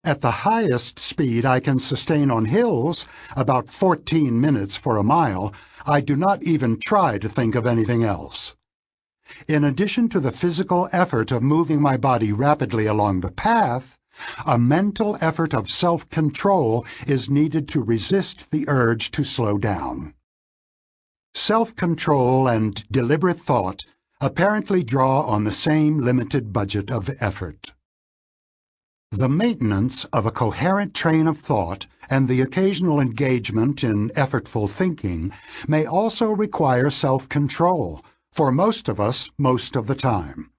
A: At the highest speed I can sustain on hills, about 14 minutes for a mile, I do not even try to think of anything else. In addition to the physical effort of moving my body rapidly along the path, a mental effort of self-control is needed to resist the urge to slow down. Self-control and deliberate thought apparently draw on the same limited budget of effort. The maintenance of a coherent train of thought and the occasional engagement in effortful thinking may also require self-control, for most of us, most of the time.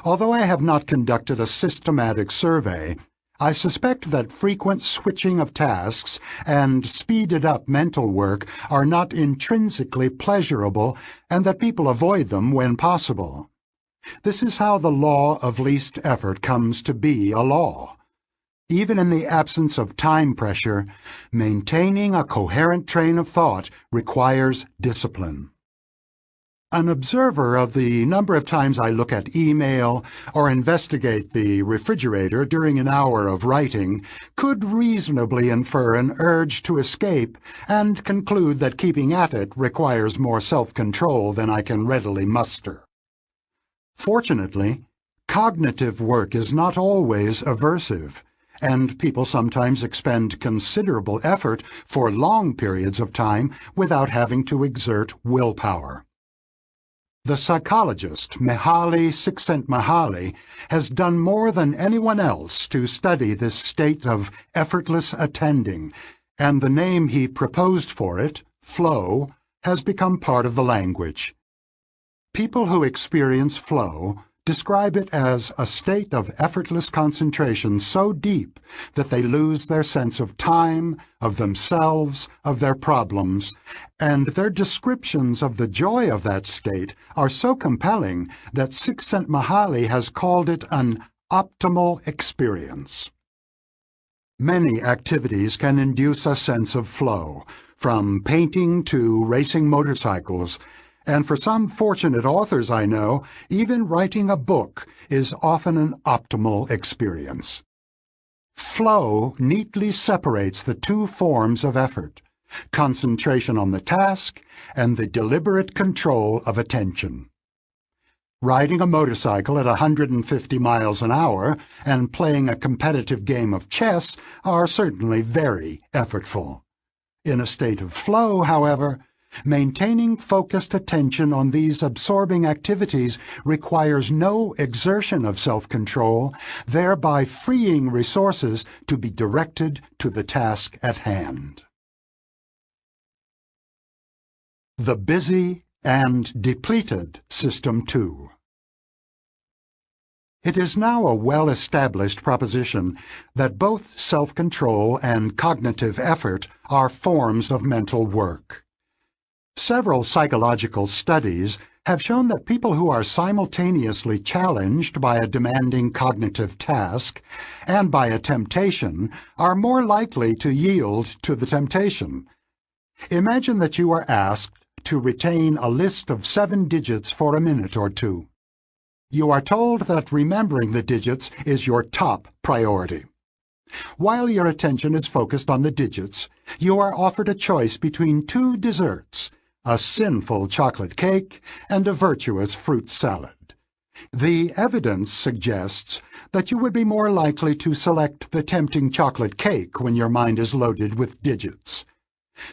A: Although I have not conducted a systematic survey, I suspect that frequent switching of tasks and speeded-up mental work are not intrinsically pleasurable and that people avoid them when possible. This is how the law of least effort comes to be a law. Even in the absence of time pressure, maintaining a coherent train of thought requires discipline. An observer of the number of times I look at email or investigate the refrigerator during an hour of writing could reasonably infer an urge to escape and conclude that keeping at it requires more self-control than I can readily muster. Fortunately, cognitive work is not always aversive, and people sometimes expend considerable effort for long periods of time without having to exert willpower. The psychologist Mihaly Csikszentmihalyi has done more than anyone else to study this state of effortless attending, and the name he proposed for it, flow, has become part of the language. People who experience flow describe it as a state of effortless concentration so deep that they lose their sense of time, of themselves, of their problems, and their descriptions of the joy of that state are so compelling that Csikszentmihalyi has called it an optimal experience. Many activities can induce a sense of flow, from painting to racing motorcycles, and for some fortunate authors I know, even writing a book is often an optimal experience. Flow neatly separates the two forms of effort, concentration on the task and the deliberate control of attention. Riding a motorcycle at 150 miles an hour and playing a competitive game of chess are certainly very effortful. In a state of flow, however, maintaining focused attention on these absorbing activities requires no exertion of self-control, thereby freeing resources to be directed to the task at hand. The busy and depleted System 2. It is now a well-established proposition that both self-control and cognitive effort are forms of mental work. Several psychological studies have shown that people who are simultaneously challenged by a demanding cognitive task and by a temptation are more likely to yield to the temptation. Imagine that you are asked to retain a list of 7 digits for a minute or two. You are told that remembering the digits is your top priority. While your attention is focused on the digits, you are offered a choice between 2 desserts, a sinful chocolate cake and a virtuous fruit salad. The evidence suggests that you would be more likely to select the tempting chocolate cake when your mind is loaded with digits.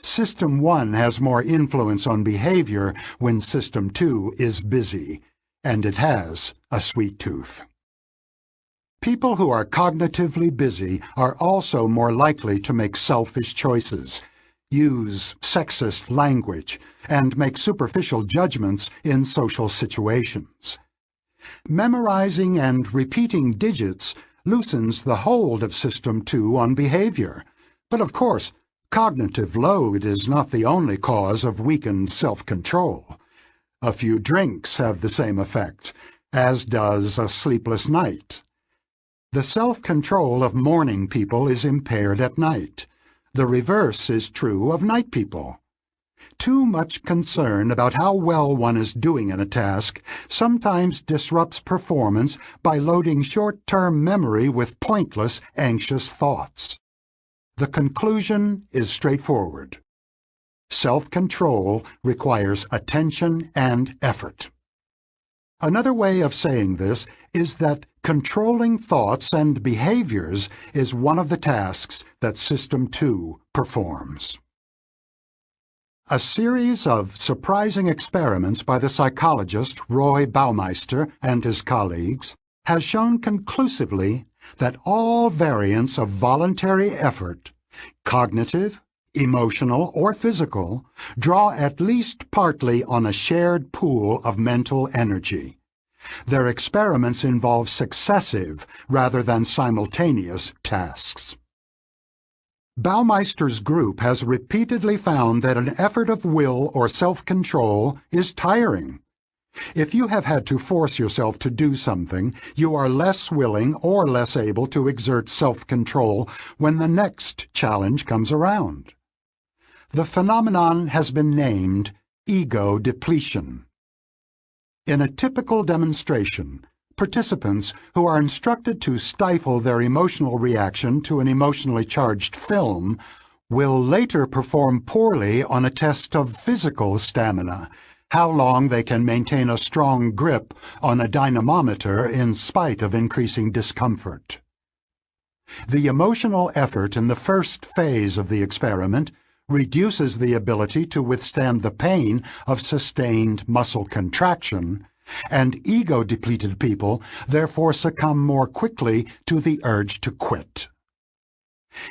A: System 1 has more influence on behavior when System 2 is busy, and it has a sweet tooth. People who are cognitively busy are also more likely to make selfish choices, use sexist language, and make superficial judgments in social situations. Memorizing and repeating digits loosens the hold of System 2 on behavior, but of course, cognitive load is not the only cause of weakened self-control. A few drinks have the same effect, as does a sleepless night. The self-control of morning people is impaired at night. The reverse is true of night people. Too much concern about how well one is doing in a task sometimes disrupts performance by loading short-term memory with pointless, anxious thoughts. The conclusion is straightforward. Self-control requires attention and effort. Another way of saying this is that controlling thoughts and behaviors is one of the tasks that System 2 performs. A series of surprising experiments by the psychologist Roy Baumeister and his colleagues has shown conclusively that all variants of voluntary effort, cognitive, emotional, or physical, draw at least partly on a shared pool of mental energy. Their experiments involve successive rather than simultaneous tasks. Baumeister's group has repeatedly found that an effort of will or self-control is tiring. If you have had to force yourself to do something, you are less willing or less able to exert self-control when the next challenge comes around. The phenomenon has been named ego depletion. In a typical demonstration, participants who are instructed to stifle their emotional reaction to an emotionally charged film will later perform poorly on a test of physical stamina, how long they can maintain a strong grip on a dynamometer in spite of increasing discomfort. The emotional effort in the first phase of the experiment reduces the ability to withstand the pain of sustained muscle contraction, and ego-depleted people therefore succumb more quickly to the urge to quit.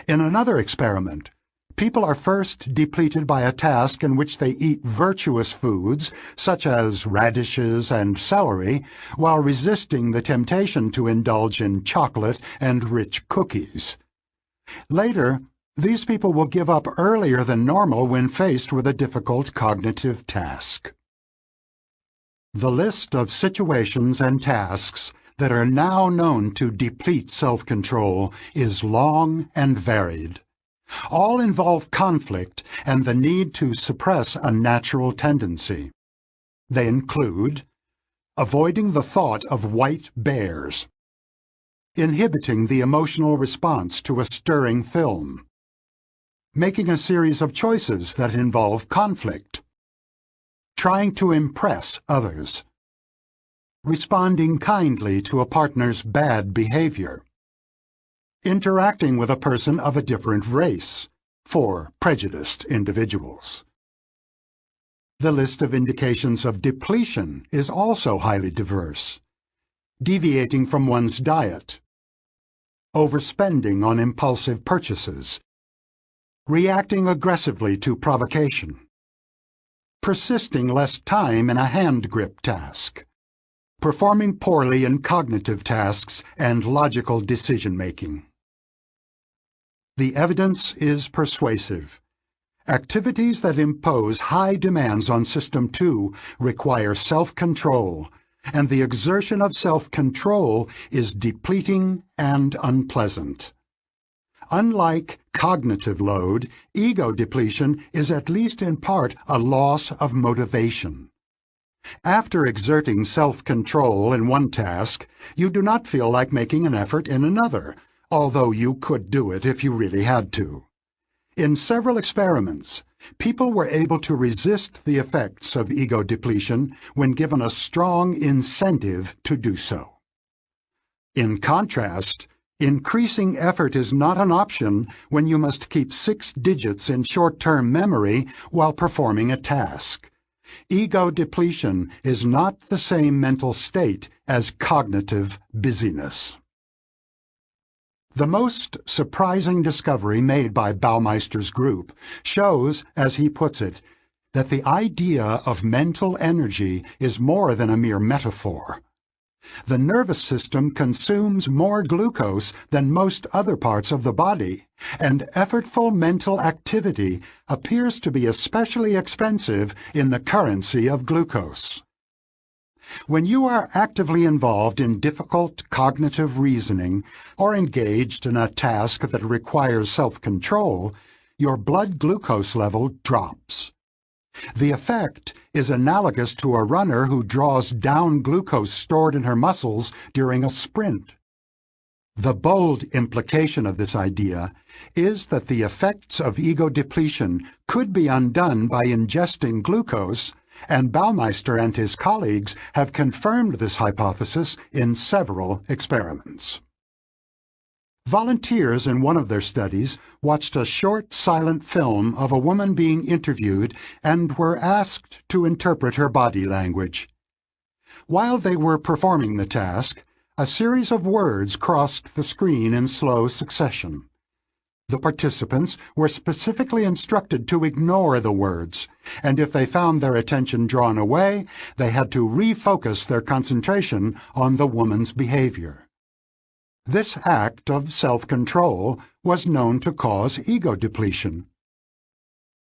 A: In another experiment, people are first depleted by a task in which they eat virtuous foods, such as radishes and celery, while resisting the temptation to indulge in chocolate and rich cookies. Later, these people will give up earlier than normal when faced with a difficult cognitive task. The list of situations and tasks that are now known to deplete self-control is long and varied. All involve conflict and the need to suppress a natural tendency. They include avoiding the thought of white bears, inhibiting the emotional response to a stirring film, making a series of choices that involve conflict, trying to impress others, responding kindly to a partner's bad behavior, interacting with a person of a different race, for prejudiced individuals. The list of indications of depletion is also highly diverse. Deviating from one's diet, overspending on impulsive purchases, reacting aggressively to provocation, persisting less time in a hand grip task, performing poorly in cognitive tasks and logical decision-making. The evidence is persuasive. Activities that impose high demands on System 2 require self-control, and the exertion of self-control is depleting and unpleasant. Unlike cognitive load, ego depletion is at least in part a loss of motivation. After exerting self-control in one task, you do not feel like making an effort in another, although you could do it if you really had to. In several experiments, People were able to resist the effects of ego depletion when given a strong incentive to do so. In contrast, increasing effort is not an option when you must keep 6 digits in short-term memory while performing a task. Ego depletion is not the same mental state as cognitive busyness. The most surprising discovery made by Baumeister's group shows, as he puts it, that the idea of mental energy is more than a mere metaphor. The nervous system consumes more glucose than most other parts of the body, and effortful mental activity appears to be especially expensive in the currency of glucose. When you are actively involved in difficult cognitive reasoning or engaged in a task that requires self-control, your blood glucose level drops. The effect is analogous to a runner who draws down glucose stored in her muscles during a sprint. The bold implication of this idea is that the effects of ego depletion could be undone by ingesting glucose, and Baumeister and his colleagues have confirmed this hypothesis in several experiments. Volunteers in one of their studies watched a short silent film of a woman being interviewed and were asked to interpret her body language. While they were performing the task, a series of words crossed the screen in slow succession. The participants were specifically instructed to ignore the words, and if they found their attention drawn away, they had to refocus their concentration on the woman's behavior. This act of self-control was known to cause ego depletion.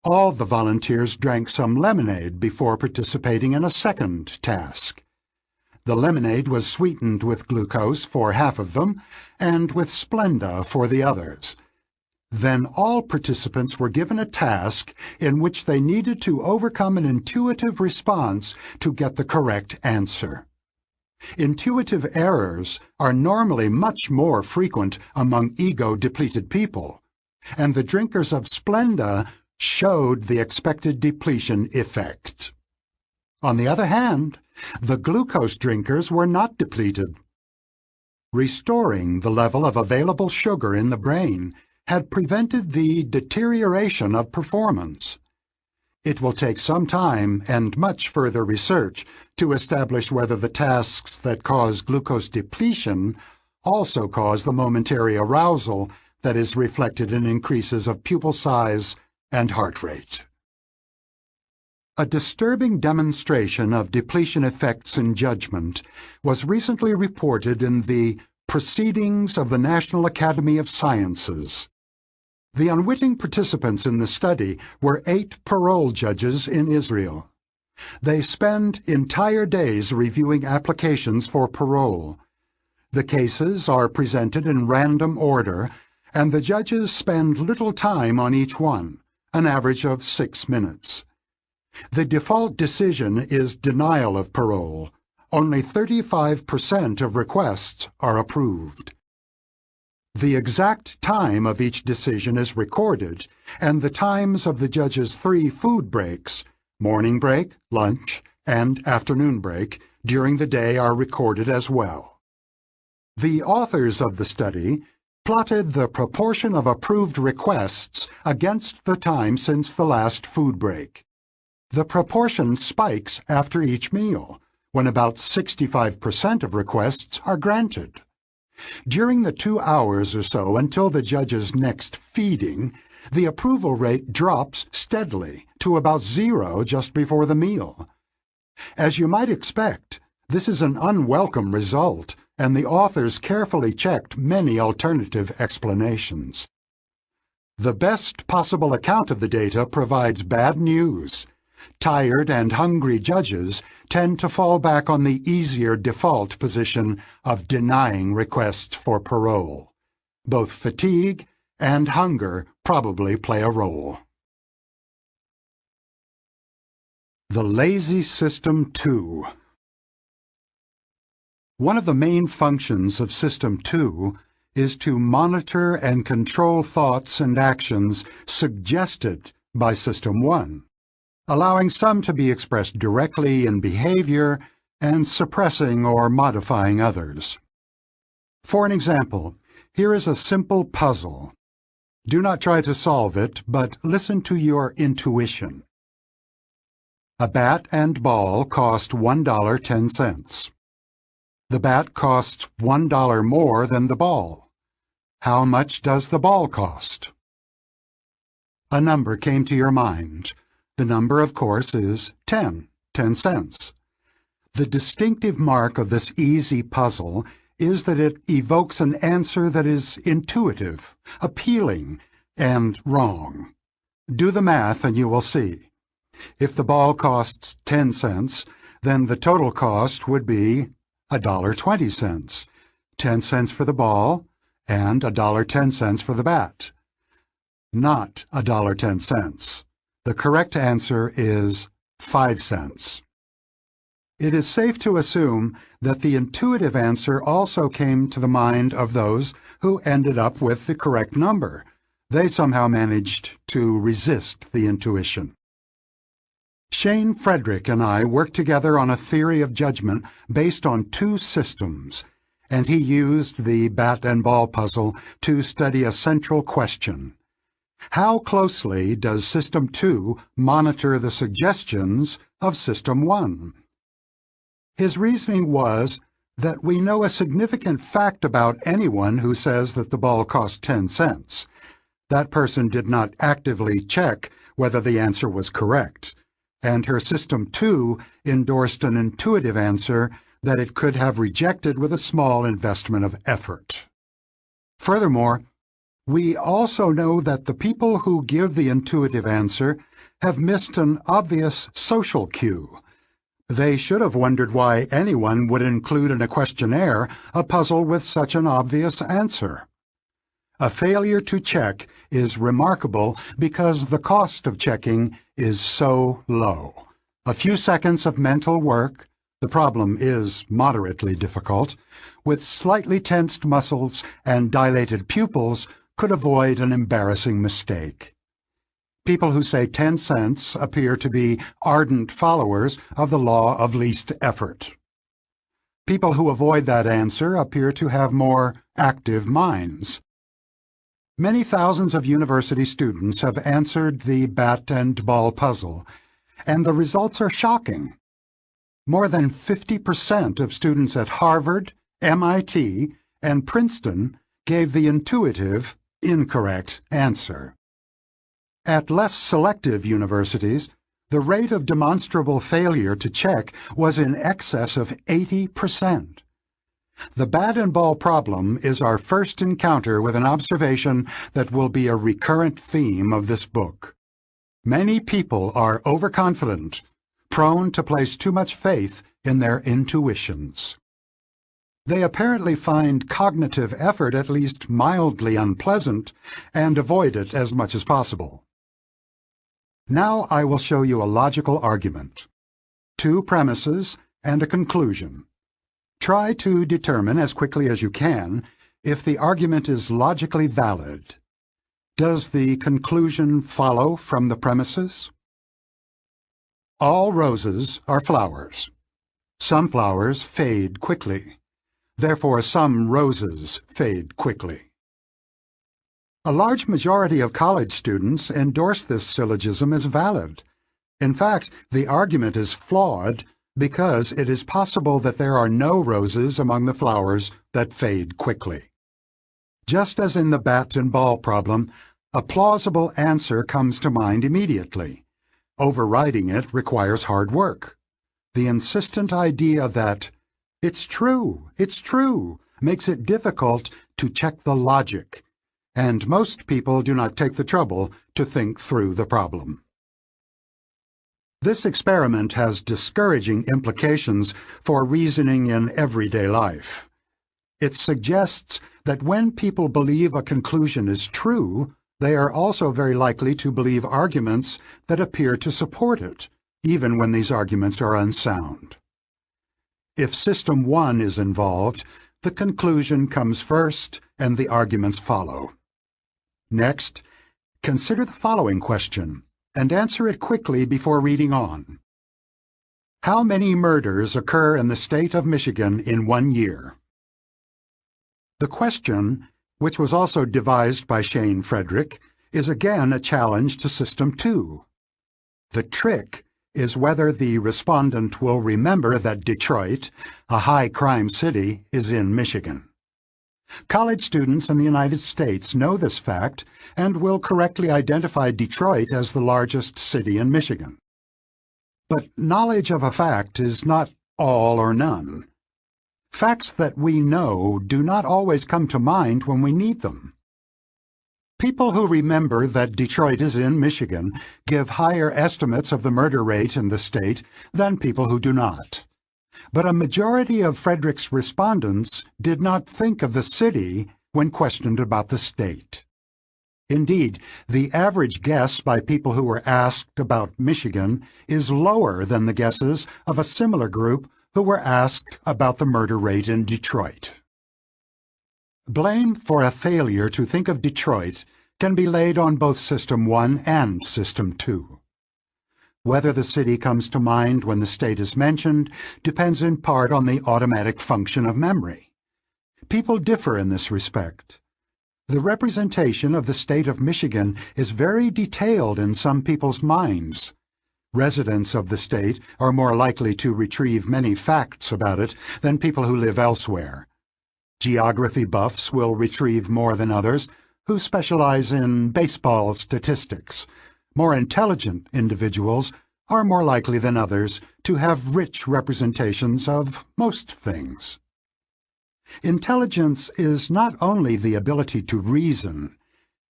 A: All the volunteers drank some lemonade before participating in a second task. The lemonade was sweetened with glucose for half of them, and with Splenda for the others. Then all participants were given a task in which they needed to overcome an intuitive response to get the correct answer. Intuitive errors are normally much more frequent among ego-depleted people, and the drinkers of Splenda showed the expected depletion effect. On the other hand, the glucose drinkers were not depleted. Restoring the level of available sugar in the brain had prevented the deterioration of performance. It will take some time and much further research to establish whether the tasks that cause glucose depletion also cause the momentary arousal that is reflected in increases of pupil size and heart rate. A disturbing demonstration of depletion effects in judgment was recently reported in the Proceedings of the National Academy of Sciences. The unwitting participants in the study were 8 parole judges in Israel. They spend entire days reviewing applications for parole. The cases are presented in random order, and the judges spend little time on each one, an average of 6 minutes. The default decision is denial of parole. Only 35% of requests are approved. The exact time of each decision is recorded, and the times of the judge's 3 food breaks, morning break, lunch, and afternoon break, during the day are recorded as well. The authors of the study plotted the proportion of approved requests against the time since the last food break. The proportion spikes after each meal, when about 65% of requests are granted. During the 2 hours or so until the judge's next feeding, the approval rate drops steadily to about 0 just before the meal. As you might expect, this is an unwelcome result, and the authors carefully checked many alternative explanations. The best possible account of the data provides bad news. Tired and hungry judges tend to fall back on the easier default position of denying requests for parole. Both fatigue and hunger probably play a role. The Lazy System 2. One of the main functions of System 2 is to monitor and control thoughts and actions suggested by System 1, allowing some to be expressed directly in behavior and suppressing or modifying others. For an example, here is a simple puzzle. Do not try to solve it, but listen to your intuition. A bat and ball cost $1.10. The bat costs $1 more than the ball. How much does the ball cost? A number came to your mind. The number, of course, is 10 cents. The distinctive mark of this easy puzzle is that it evokes an answer that is intuitive, appealing, and wrong. Do the math and you will see. If the ball costs 10 cents, then the total cost would be $1.20, 10 cents for the ball and $1.10 for the bat. Not $1.10. The correct answer is 5 cents. It is safe to assume that the intuitive answer also came to the mind of those who ended up with the correct number. They somehow managed to resist the intuition. Shane Frederick and I worked together on a theory of judgment based on two systems, and he used the bat and ball puzzle to study a central question. How closely does System 2 monitor the suggestions of System 1? His reasoning was that we know a significant fact about anyone who says that the ball cost 10 cents. That person did not actively check whether the answer was correct, and her System 2 endorsed an intuitive answer that it could have rejected with a small investment of effort. Furthermore, we also know that the people who give the intuitive answer have missed an obvious social cue. They should have wondered why anyone would include in a questionnaire a puzzle with such an obvious answer. A failure to check is remarkable because the cost of checking is so low. A few seconds of mental work, the problem is moderately difficult, with slightly tensed muscles and dilated pupils could avoid an embarrassing mistake. People who say 10 cents appear to be ardent followers of the law of least effort. People who avoid that answer appear to have more active minds. Many thousands of university students have answered the bat and ball puzzle, and the results are shocking. More than 50% of students at Harvard, MIT, and Princeton gave the intuitive, incorrect answer. At less selective universities, the rate of demonstrable failure to check was in excess of 80%. The bat and ball problem is our first encounter with an observation that will be a recurrent theme of this book. Many people are overconfident, prone to place too much faith in their intuitions. They apparently find cognitive effort at least mildly unpleasant and avoid it as much as possible. Now I will show you a logical argument, two premises, and a conclusion. Try to determine as quickly as you can if the argument is logically valid. Does the conclusion follow from the premises? All roses are flowers. Some flowers fade quickly. Therefore, some roses fade quickly. A large majority of college students endorse this syllogism as valid. In fact, the argument is flawed because it is possible that there are no roses among the flowers that fade quickly. Just as in the bat and ball problem, a plausible answer comes to mind immediately. Overriding it requires hard work. The insistent idea that it's true, makes it difficult to check the logic, and most people do not take the trouble to think through the problem. This experiment has discouraging implications for reasoning in everyday life. It suggests that when people believe a conclusion is true, they are also very likely to believe arguments that appear to support it, even when these arguments are unsound. If System 1 is involved, the conclusion comes first and the arguments follow. Next, consider the following question. and answer it quickly before reading on. How many murders occur in the state of Michigan in 1 year? The question, which was also devised by Shane Frederick, is again a challenge to System 2. The trick is whether the respondent will remember that Detroit, a high-crime city, is in Michigan. College students in the United States know this fact and will correctly identify Detroit as the largest city in Michigan. But knowledge of a fact is not all or none. Facts that we know do not always come to mind when we need them. People who remember that Detroit is in Michigan give higher estimates of the murder rate in the state than people who do not. But a majority of Frederick's respondents did not think of the city when questioned about the state. Indeed, the average guess by people who were asked about Michigan is lower than the guesses of a similar group who were asked about the murder rate in Detroit. Blame for a failure to think of Detroit can be laid on both System 1 and System 2. Whether the city comes to mind when the state is mentioned depends in part on the automatic function of memory. People differ in this respect. The representation of the state of Michigan is very detailed in some people's minds. Residents of the state are more likely to retrieve many facts about it than people who live elsewhere. Geography buffs will retrieve more than others who specialize in baseball statistics. More intelligent individuals are more likely than others to have rich representations of most things. Intelligence is not only the ability to reason,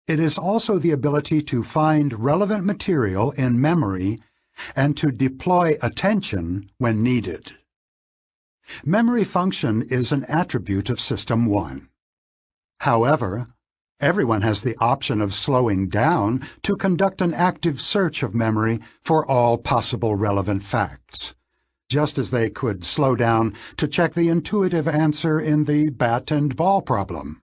A: it is also the ability to find relevant material in memory and to deploy attention when needed. Memory function is an attribute of System 1. However, everyone has the option of slowing down to conduct an active search of memory for all possible relevant facts, just as they could slow down to check the intuitive answer in the bat and ball problem.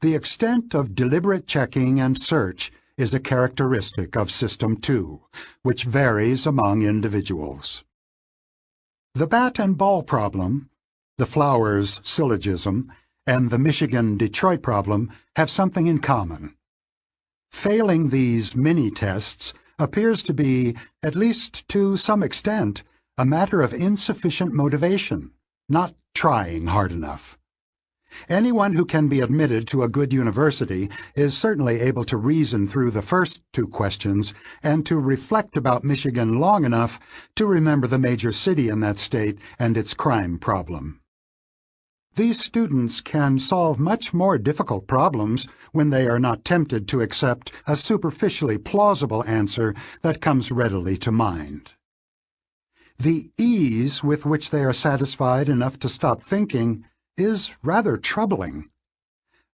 A: The extent of deliberate checking and search is a characteristic of System 2, which varies among individuals. The bat and ball problem, the Flowers syllogism, and the Michigan-Detroit problem have something in common. Failing these mini-tests appears to be, at least to some extent, a matter of insufficient motivation, not trying hard enough. Anyone who can be admitted to a good university is certainly able to reason through the first two questions and to reflect about Michigan long enough to remember the major city in that state and its crime problem. These students can solve much more difficult problems when they are not tempted to accept a superficially plausible answer that comes readily to mind. The ease with which they are satisfied enough to stop thinking is rather troubling.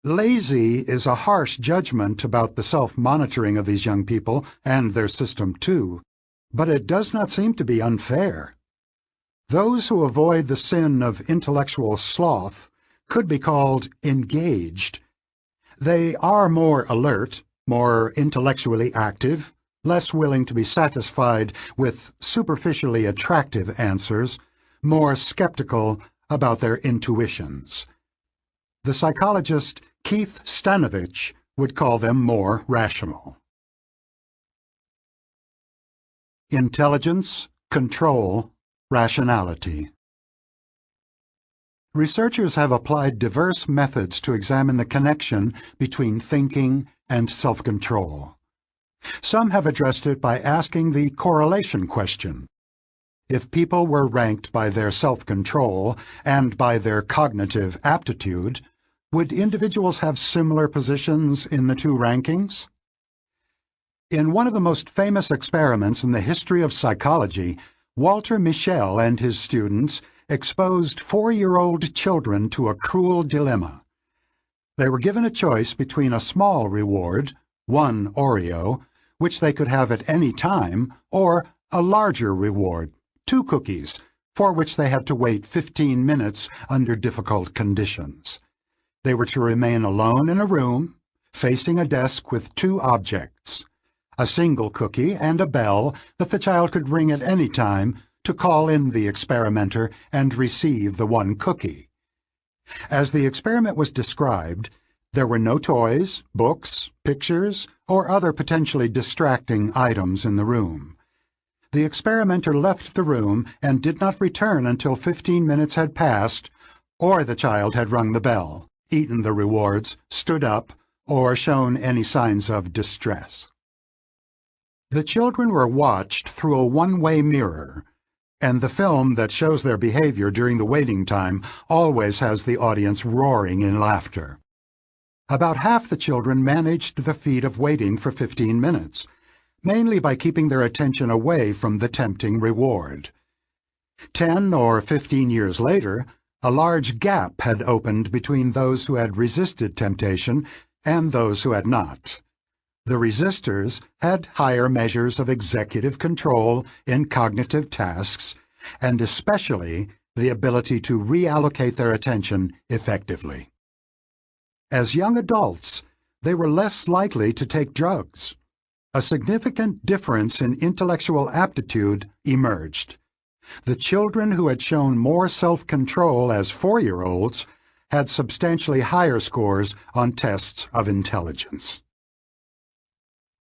A: Lazy is a harsh judgment about the self-monitoring of these young people and their System 2, but it does not seem to be unfair. Those who avoid the sin of intellectual sloth could be called engaged. They are more alert, more intellectually active, less willing to be satisfied with superficially attractive answers, more skeptical about their intuitions. The psychologist Keith Stanovich would call them more rational. Intelligence, control, rationality. Researchers have applied diverse methods to examine the connection between thinking and self-control. Some have addressed it by asking the correlation question. If people were ranked by their self-control and by their cognitive aptitude, would individuals have similar positions in the two rankings? In one of the most famous experiments in the history of psychology, Walter Mischel and his students exposed 4-year-old children to a cruel dilemma. They were given a choice between a small reward, 1 Oreo, which they could have at any time, or a larger reward, 2 cookies, for which they had to wait 15 minutes under difficult conditions. They were to remain alone in a room, facing a desk with 2 objects, a single cookie, and a bell that the child could ring at any time to call in the experimenter and receive the one cookie. As the experiment was described, there were no toys, books, pictures, or other potentially distracting items in the room. The experimenter left the room and did not return until 15 minutes had passed, or the child had rung the bell, eaten the rewards, stood up, or shown any signs of distress. The children were watched through a one-way mirror, and the film that shows their behavior during the waiting time always has the audience roaring in laughter. About half the children managed the feat of waiting for 15 minutes, mainly by keeping their attention away from the tempting reward. 10 or 15 years later, a large gap had opened between those who had resisted temptation and those who had not. The resistors had higher measures of executive control in cognitive tasks, and especially the ability to reallocate their attention effectively. As young adults, they were less likely to take drugs. A significant difference in intellectual aptitude emerged. The children who had shown more self-control as 4-year-olds had substantially higher scores on tests of intelligence.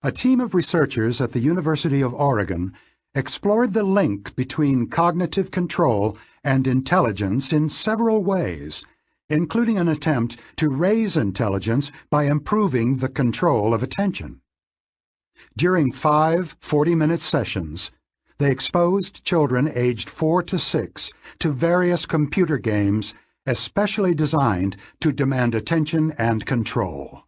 A: A team of researchers at the University of Oregon explored the link between cognitive control and intelligence in several ways, including an attempt to raise intelligence by improving the control of attention. During 5 40-minute sessions, they exposed children aged 4 to 6 to various computer games especially designed to demand attention and control.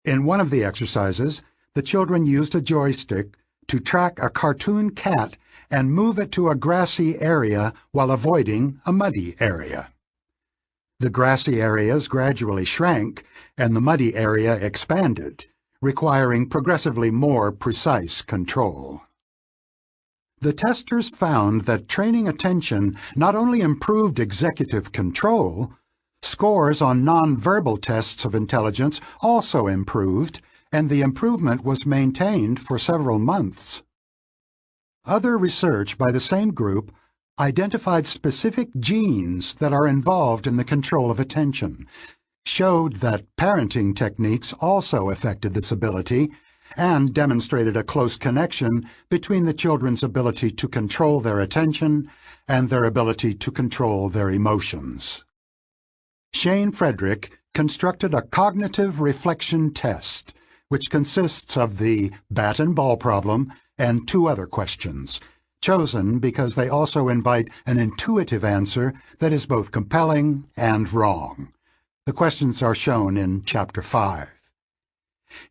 A: In one of the exercises, the children used a joystick to track a cartoon cat and move it to a grassy area while avoiding a muddy area. The grassy areas gradually shrank and the muddy area expanded, requiring progressively more precise control. The testers found that training attention not only improved executive control, scores on nonverbal tests of intelligence also improved, and the improvement was maintained for several months. Other research by the same group identified specific genes that are involved in the control of attention, showed that parenting techniques also affected this ability, and demonstrated a close connection between the children's ability to control their attention and their ability to control their emotions. Shane Frederick constructed a cognitive reflection test, which consists of the bat and ball problem and 2 other questions, chosen because they also invite an intuitive answer that is both compelling and wrong. The questions are shown in Chapter 5.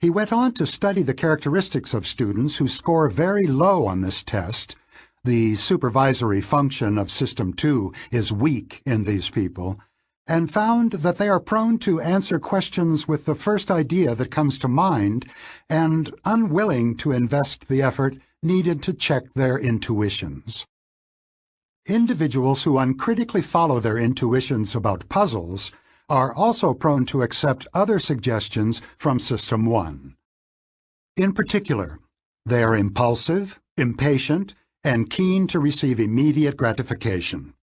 A: He went on to study the characteristics of students who score very low on this test. The supervisory function of System 2 is weak in these people, and found that they are prone to answer questions with the first idea that comes to mind and unwilling to invest the effort needed to check their intuitions. Individuals who uncritically follow their intuitions about puzzles are also prone to accept other suggestions from System 1. In particular, they are impulsive, impatient, and keen to receive immediate gratification.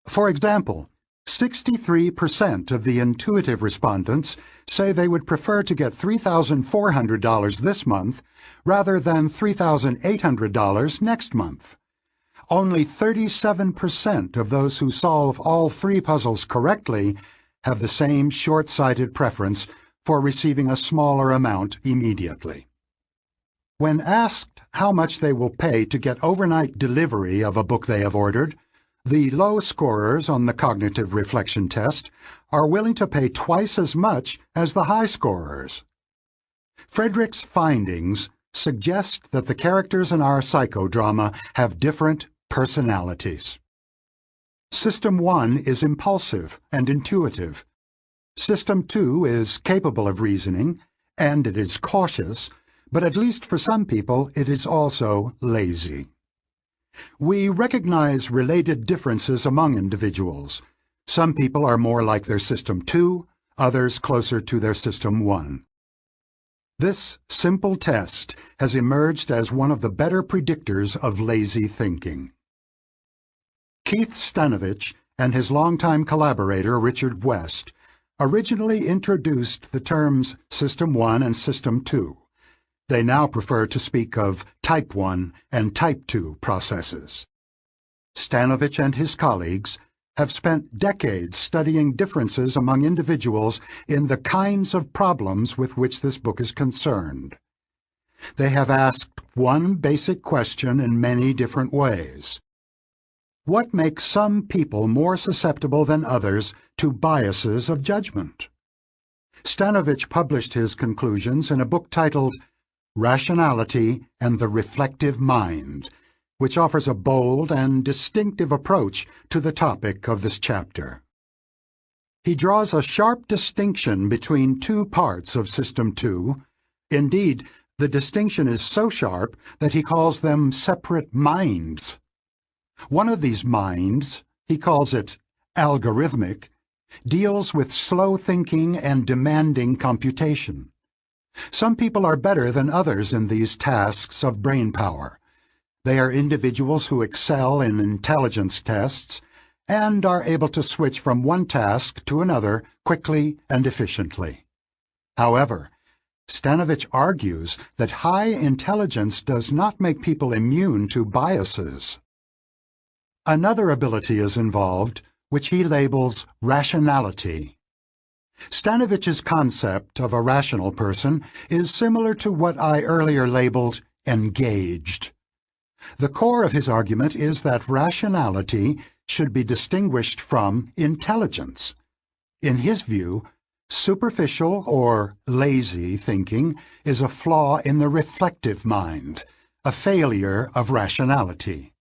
A: For example, 63% of the intuitive respondents say they would prefer to get $3,400 this month rather than $3,800 next month. Only 37% of those who solve all 3 puzzles correctly have the same short-sighted preference for receiving a smaller amount immediately. When asked how much they will pay to get overnight delivery of a book they have ordered, the low scorers on the cognitive reflection test are willing to pay twice as much as the high scorers. Frederick's findings suggest that the characters in our psychodrama have different personalities. System 1 is impulsive and intuitive. System 2 is capable of reasoning, and it is cautious, but at least for some people it is also lazy. We recognize related differences among individuals. Some people are more like their System 2, others closer to their System 1. This simple test has emerged as one of the better predictors of lazy thinking. Keith Stanovich and his longtime collaborator Richard West originally introduced the terms System 1 and System 2. They now prefer to speak of Type 1 and Type 2 processes. Stanovich and his colleagues have spent decades studying differences among individuals in the kinds of problems with which this book is concerned. They have asked one basic question in many different ways. What makes some people more susceptible than others to biases of judgment? Stanovich published his conclusions in a book titled Rationality and the Reflective Mind, which offers a bold and distinctive approach to the topic of this chapter. He draws a sharp distinction between two parts of System 2. Indeed, the distinction is so sharp that he calls them separate minds. One of these minds, he calls it algorithmic, deals with slow thinking and demanding computation. Some people are better than others in these tasks of brain power. They are individuals who excel in intelligence tests and are able to switch from one task to another quickly and efficiently. However, Stanovich argues that high intelligence does not make people immune to biases. Another ability is involved, which he labels rationality. Stanovich's concept of a rational person is similar to what I earlier labeled engaged. The core of his argument is that rationality should be distinguished from intelligence. In his view, superficial or lazy thinking is a flaw in the reflective mind, a failure of rationality.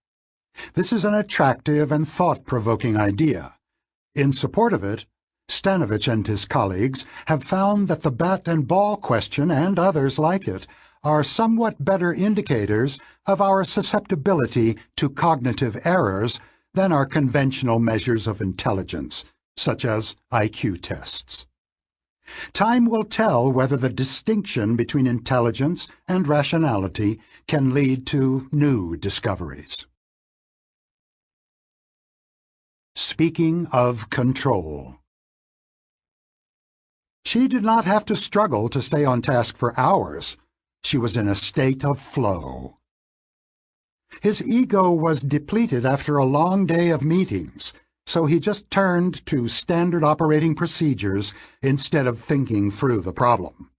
A: This is an attractive and thought-provoking idea. In support of it, Stanovich and his colleagues have found that the bat and ball question and others like it are somewhat better indicators of our susceptibility to cognitive errors than our conventional measures of intelligence, such as IQ tests. Time will tell whether the distinction between intelligence and rationality can lead to new discoveries. Speaking of control. She did not have to struggle to stay on task for hours. She was in a state of flow. His ego was depleted after a long day of meetings, so he just turned to standard operating procedures instead of thinking through the problem.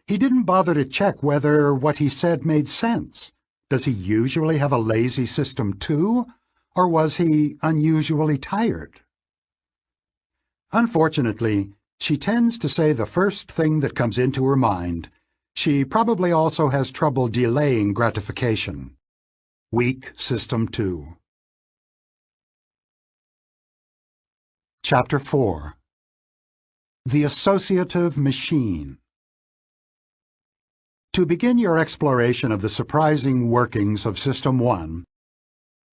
A: He didn't bother to check whether what he said made sense. Does he usually have a lazy system too? Or was he unusually tired? Unfortunately, she tends to say the first thing that comes into her mind. She probably also has trouble delaying gratification. Weak System 2. Chapter 4. The Associative Machine. To begin your exploration of the surprising workings of System 1,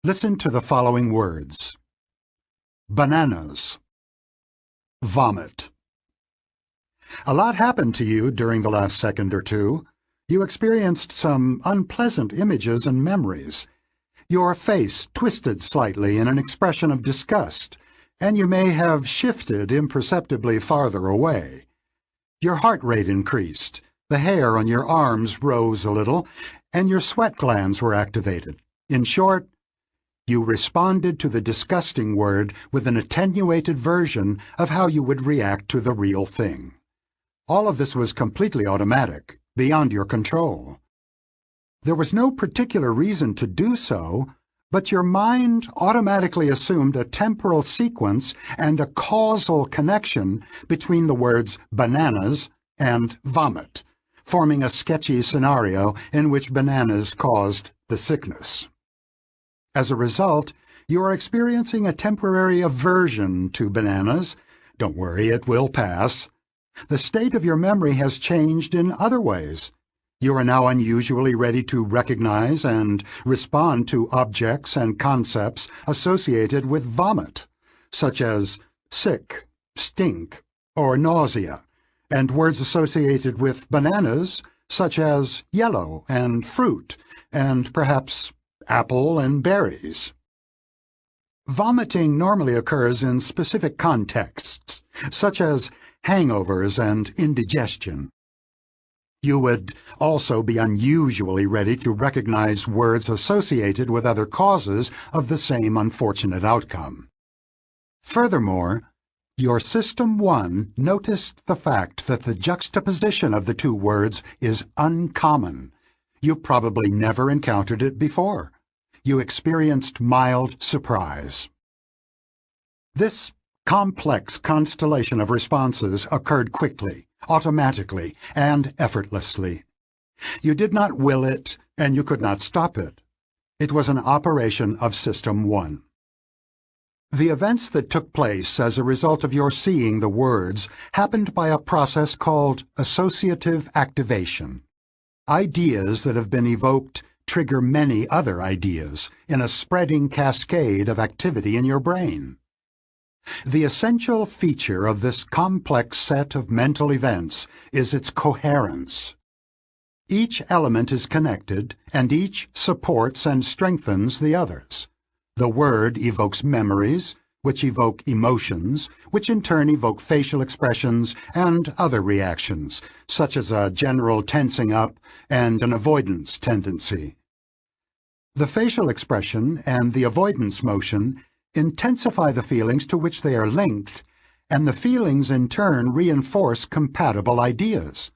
A: listen to the following words. Bananas. Vomit. A lot happened to you during the last second or two. You experienced some unpleasant images and memories. Your face twisted slightly in an expression of disgust, and you may have shifted imperceptibly farther away. Your heart rate increased, the hair on your arms rose a little, and your sweat glands were activated. In short, you responded to the disgusting word with an attenuated version of how you would react to the real thing. All of this was completely automatic, beyond your control. There was no particular reason to do so, but your mind automatically assumed a temporal sequence and a causal connection between the words bananas and vomit, forming a sketchy scenario in which bananas caused the sickness. As a result, you are experiencing a temporary aversion to bananas. Don't worry, it will pass. The state of your memory has changed in other ways. You are now unusually ready to recognize and respond to objects and concepts associated with vomit, such as sick, stink, or nausea, and words associated with bananas, such as yellow and fruit, and perhaps apple and berries. Vomiting normally occurs in specific contexts, such as hangovers and indigestion. You would also be unusually ready to recognize words associated with other causes of the same unfortunate outcome. Furthermore, your System 1 noticed the fact that the juxtaposition of the two words is uncommon. You probably never encountered it before. You experienced mild surprise. This complex constellation of responses occurred quickly, automatically, and effortlessly. You did not will it, and you could not stop it. It was an operation of System 1. The events that took place as a result of your seeing the words happened by a process called associative activation. Ideas that have been evoked trigger many other ideas in a spreading cascade of activity in your brain. The essential feature of this complex set of mental events is its coherence. Each element is connected, and each supports and strengthens the others. The word evokes memories, which evoke emotions, which in turn evoke facial expressions and other reactions, such as a general tensing up and an avoidance tendency. The facial expression and the avoidance motion intensify the feelings to which they are linked, and the feelings in turn reinforce compatible ideas.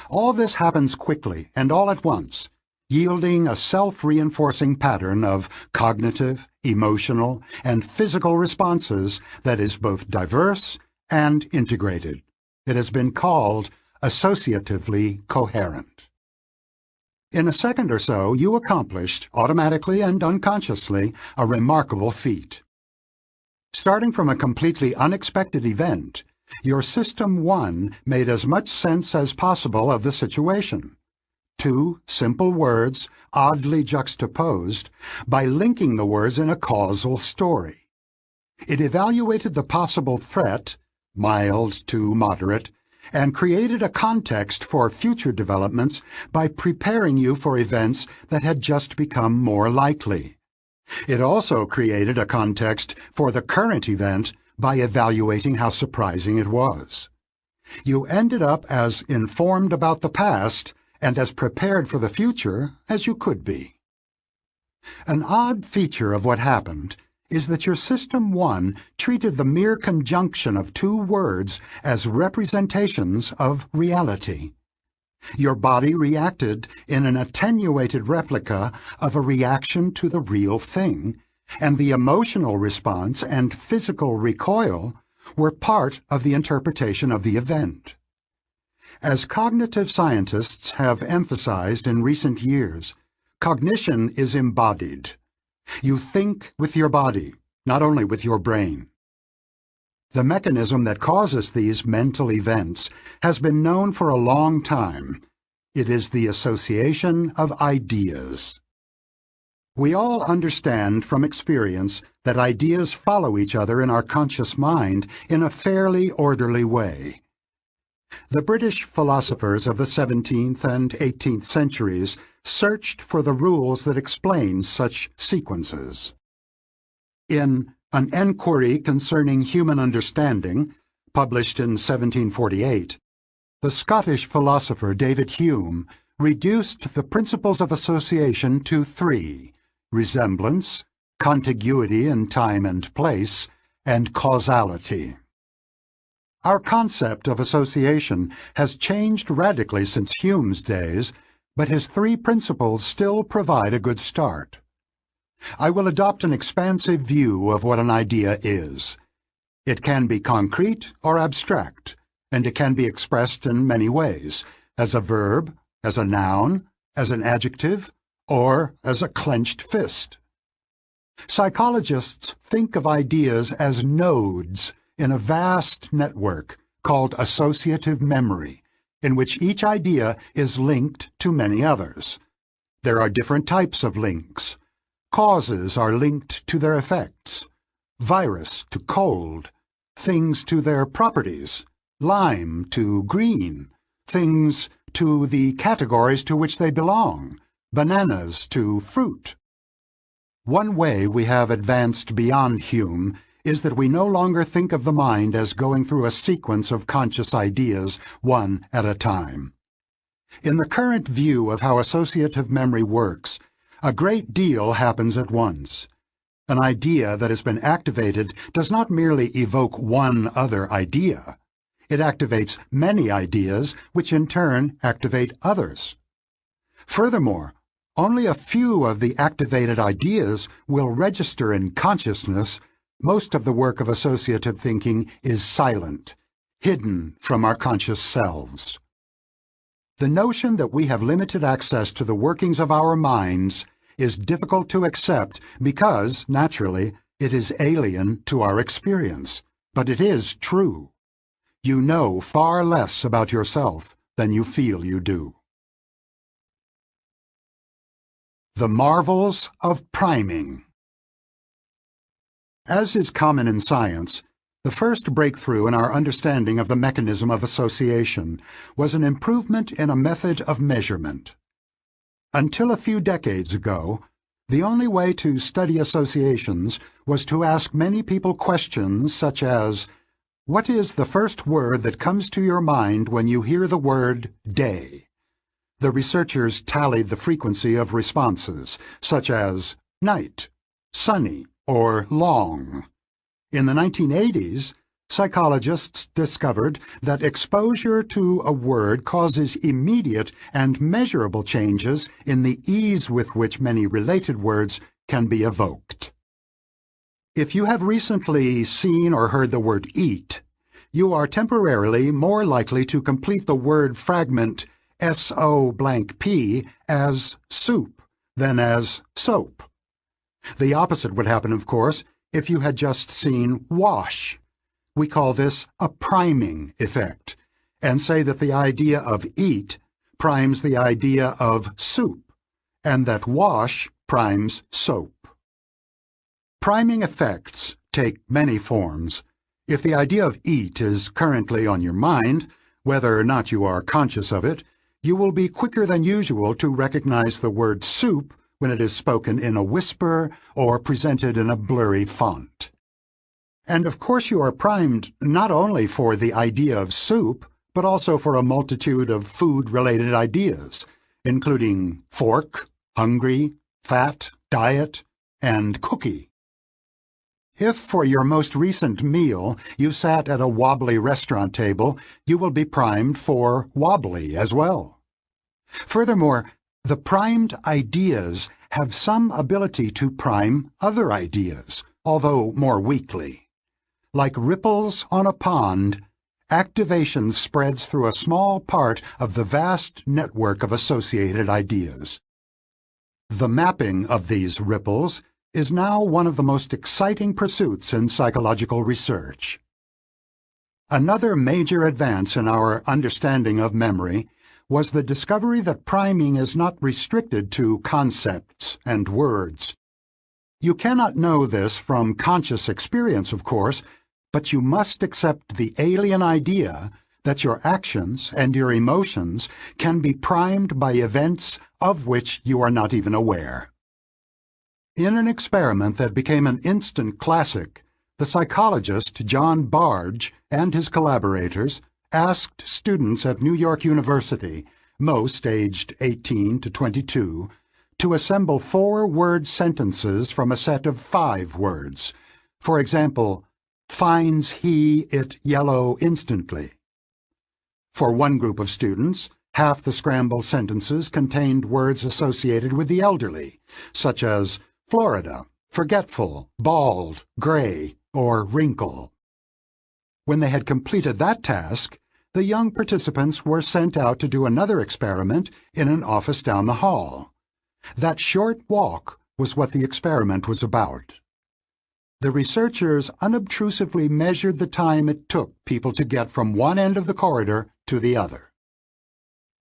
A: All this happens quickly and all at once, yielding a self-reinforcing pattern of cognitive, emotional, and physical responses that is both diverse and integrated. It has been called associatively coherent. In a second or so, you accomplished, automatically and unconsciously, a remarkable feat. Starting from a completely unexpected event, your System 1 made as much sense as possible of the situation. Two simple words, oddly juxtaposed, by linking the words in a causal story. It evaluated the possible threat, mild to moderate, and created a context for future developments by preparing you for events that had just become more likely. It also created a context for the current event by evaluating how surprising it was. You ended up as informed about the past and as prepared for the future as you could be. An odd feature of what happened is that your System 1 treated the mere conjunction of two words as representations of reality. Your body reacted in an attenuated replica of a reaction to the real thing, and the emotional response and physical recoil were part of the interpretation of the event. As cognitive scientists have emphasized in recent years, cognition is embodied. You think with your body, not only with your brain. The mechanism that causes these mental events has been known for a long time. It is the association of ideas. We all understand from experience that ideas follow each other in our conscious mind in a fairly orderly way. The British philosophers of the 17th and 18th centuries searched for the rules that explain such sequences. In An Enquiry Concerning Human Understanding, published in 1748, the Scottish philosopher David Hume reduced the principles of association to three: resemblance, contiguity in time and place, and causality. Our concept of association has changed radically since Hume's days, but his three principles still provide a good start. I will adopt an expansive view of what an idea is. It can be concrete or abstract, and it can be expressed in many ways, as a verb, as a noun, as an adjective, or as a clenched fist. Psychologists think of ideas as nodes in a vast network called associative memory, in which each idea is linked to many others. There are different types of links. Causes are linked to their effects, virus to cold, things to their properties, lime to green, things to the categories to which they belong, bananas to fruit. One way we have advanced beyond Hume is that we no longer think of the mind as going through a sequence of conscious ideas, one at a time. In the current view of how associative memory works, a great deal happens at once. An idea that has been activated does not merely evoke one other idea. It activates many ideas, which in turn activate others. Furthermore, only a few of the activated ideas will register in consciousness. Most of the work of associative thinking is silent, hidden from our conscious selves. The notion that we have limited access to the workings of our minds is difficult to accept because, naturally, it is alien to our experience. But it is true. You know far less about yourself than you feel you do. The marvels of priming. As is common in science, the first breakthrough in our understanding of the mechanism of association was an improvement in a method of measurement. Until a few decades ago, the only way to study associations was to ask many people questions such as, "What is the first word that comes to your mind when you hear the word day?" The researchers tallied the frequency of responses, such as night, sunny, or long. In the 1980s, psychologists discovered that exposure to a word causes immediate and measurable changes in the ease with which many related words can be evoked. If you have recently seen or heard the word eat, you are temporarily more likely to complete the word fragment S-O-blank-P as soup than as soap. The opposite would happen, of course, if you had just seen wash. We call this a priming effect, and say that the idea of eat primes the idea of soup, and that wash primes soap. Priming effects take many forms. If the idea of eat is currently on your mind, whether or not you are conscious of it, you will be quicker than usual to recognize the word soup when it is spoken in a whisper or presented in a blurry font. And of course you are primed not only for the idea of soup, but also for a multitude of food-related ideas, including fork, hungry, fat, diet, and cookie. If for your most recent meal you sat at a wobbly restaurant table, you will be primed for wobbly as well. Furthermore, the primed ideas have some ability to prime other ideas, although more weakly. Like ripples on a pond, activation spreads through a small part of the vast network of associated ideas. The mapping of these ripples is now one of the most exciting pursuits in psychological research. Another major advance in our understanding of memory was the discovery that priming is not restricted to concepts and words. You cannot know this from conscious experience, of course, but you must accept the alien idea that your actions and your emotions can be primed by events of which you are not even aware. In an experiment that became an instant classic, the psychologist John Bargh and his collaborators asked students at New York University, most aged 18 to 22, to assemble 4-word sentences from a set of 5 words. For example, finds he it yellow instantly. For one group of students, half the scrambled sentences contained words associated with the elderly, such as Florida, forgetful, bald, gray, or wrinkle. When they had completed that task, the young participants were sent out to do another experiment in an office down the hall. That short walk was what the experiment was about. The researchers unobtrusively measured the time it took people to get from one end of the corridor to the other.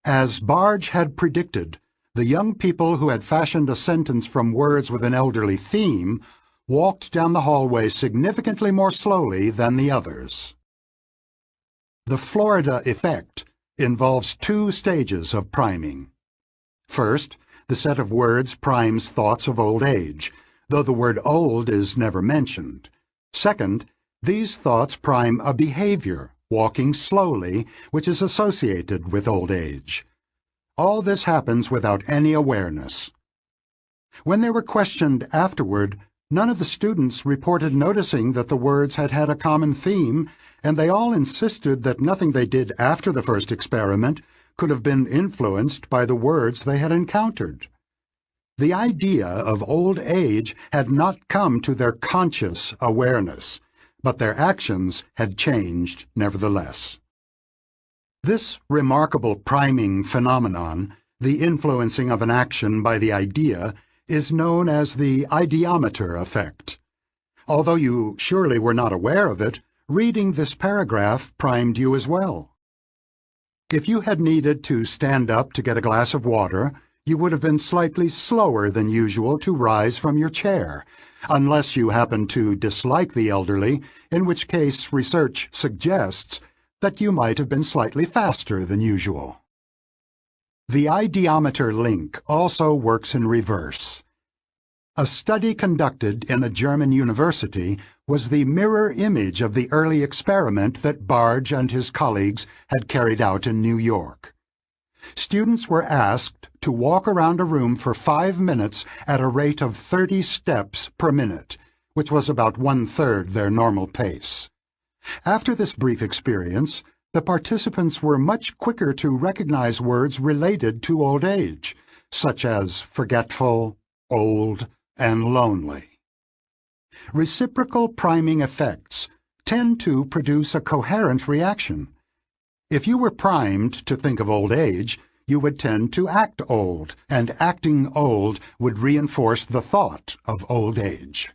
A: As Bargh had predicted, the young people who had fashioned a sentence from words with an elderly theme walked down the hallway significantly more slowly than the others. The Florida effect involves two stages of priming. First, the set of words primes thoughts of old age, though the word old is never mentioned. Second, these thoughts prime a behavior, walking slowly, which is associated with old age. All this happens without any awareness. When they were questioned afterward, none of the students reported noticing that the words had had a common theme, and they all insisted that nothing they did after the first experiment could have been influenced by the words they had encountered. The idea of old age had not come to their conscious awareness, but their actions had changed nevertheless. This remarkable priming phenomenon, the influencing of an action by the idea, is known as the ideometer effect. Although you surely were not aware of it, reading this paragraph primed you as well. If you had needed to stand up to get a glass of water, you would have been slightly slower than usual to rise from your chair, unless you happen to dislike the elderly, in which case research suggests that you might have been slightly faster than usual. The ideometer link also works in reverse. A study conducted in a German university was the mirror image of the early experiment that Barge and his colleagues had carried out in New York. Students were asked to walk around a room for 5 minutes at a rate of 30 steps per minute, which was about 1/3 their normal pace. After this brief experience, the participants were much quicker to recognize words related to old age, such as forgetful, old, and lonely. Reciprocal priming effects tend to produce a coherent reaction. If you were primed to think of old age, you would tend to act old, and acting old would reinforce the thought of old age.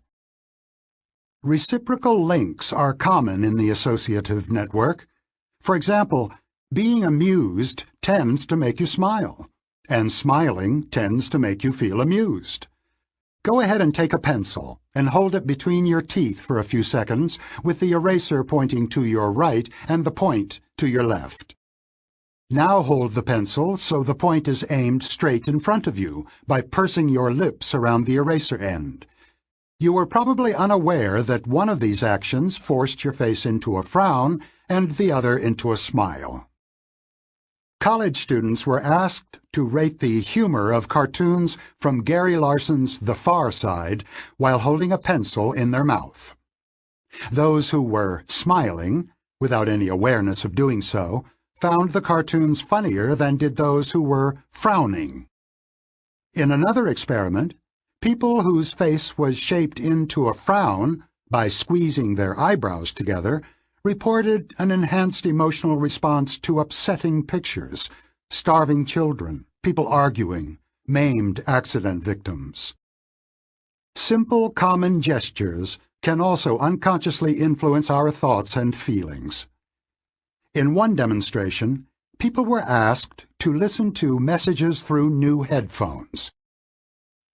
A: Reciprocal links are common in the associative network. For example, being amused tends to make you smile, and smiling tends to make you feel amused. Go ahead and take a pencil and hold it between your teeth for a few seconds with the eraser pointing to your right and the point to your left. Now hold the pencil so the point is aimed straight in front of you by pursing your lips around the eraser end. You were probably unaware that one of these actions forced your face into a frown and the other into a smile. College students were asked to rate the humor of cartoons from Gary Larson's The Far Side while holding a pencil in their mouth. Those who were smiling, without any awareness of doing so, found the cartoons funnier than did those who were frowning. In another experiment, people whose face was shaped into a frown by squeezing their eyebrows together reported an enhanced emotional response to upsetting pictures, starving children, people arguing, maimed accident victims. Simple common gestures can also unconsciously influence our thoughts and feelings. In one demonstration, people were asked to listen to messages through new headphones.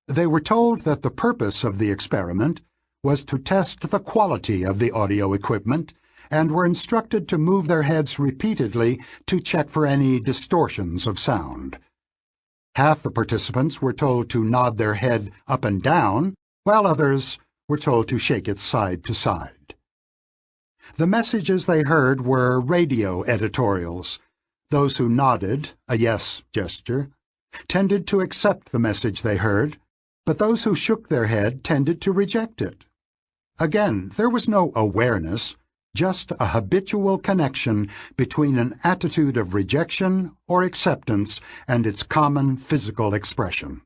A: They were told that the purpose of the experiment was to test the quality of the audio equipment and were instructed to move their heads repeatedly to check for any distortions of sound. Half the participants were told to nod their head up and down, while others were told to shake it side to side. The messages they heard were radio editorials. Those who nodded, a yes gesture, tended to accept the message they heard, but those who shook their head tended to reject it. Again, there was no awareness, just a habitual connection between an attitude of rejection or acceptance and its common physical expression.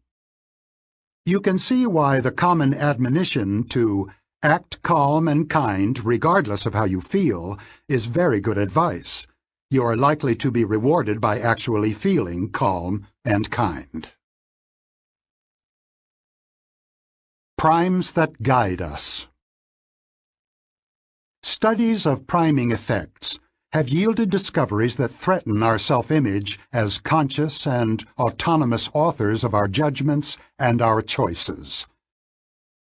A: You can see why the common admonition to act calm and kind regardless of how you feel is very good advice. You are likely to be rewarded by actually feeling calm and kind. Primes that guide us. Studies of priming effects have yielded discoveries that threaten our self-image as conscious and autonomous authors of our judgments and our choices.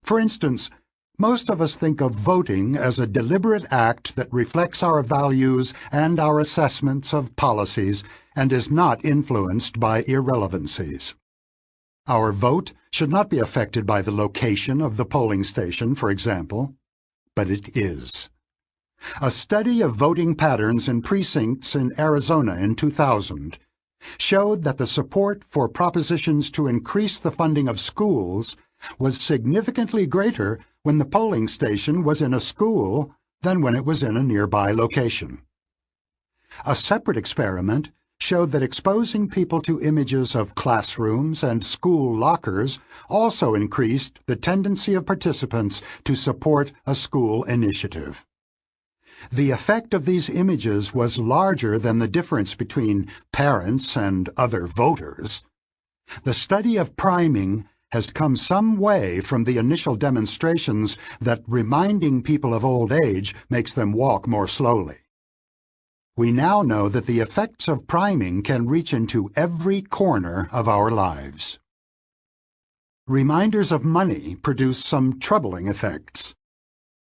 A: For instance, Most of us think of voting as a deliberate act that reflects our values and our assessments of policies and is not influenced by irrelevancies. Our vote should not be affected by the location of the polling station, for example, but it is. A study of voting patterns in precincts in Arizona in 2000 showed that the support for propositions to increase the funding of schools was significantly greater when the polling station was in a school than when it was in a nearby location. A separate experiment showed that exposing people to images of classrooms and school lockers also increased the tendency of participants to support a school initiative. The effect of these images was larger than the difference between parents and other voters. The study of priming has come some way from the initial demonstrations that reminding people of old age makes them walk more slowly. We now know that the effects of priming can reach into every corner of our lives. Reminders of money produce some troubling effects.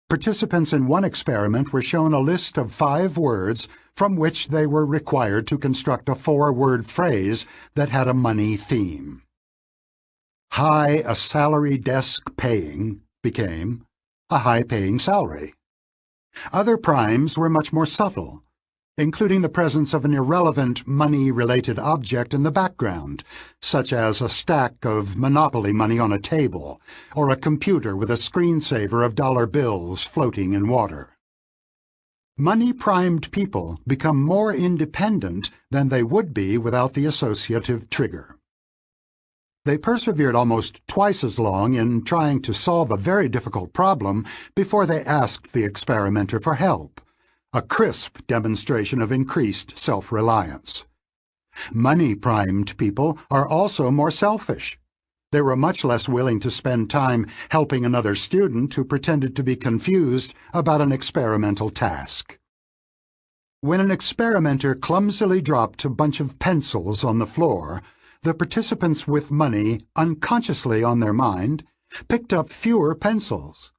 A: Participants in one experiment were shown a list of 5 words from which they were required to construct a 4-word phrase that had a money theme. High a salary desk paying became a high-paying salary. Other primes were much more subtle, including the presence of an irrelevant money-related object in the background, such as a stack of Monopoly money on a table, or a computer with a screensaver of dollar bills floating in water. Money-primed people become more independent than they would be without the associative trigger. They persevered almost twice as long in trying to solve a very difficult problem before they asked the experimenter for help, a crisp demonstration of increased self-reliance. Money-primed people are also more selfish. They were much less willing to spend time helping another student who pretended to be confused about an experimental task. When an experimenter clumsily dropped a bunch of pencils on the floor, the participants with money unconsciously on their mind picked up fewer pencils.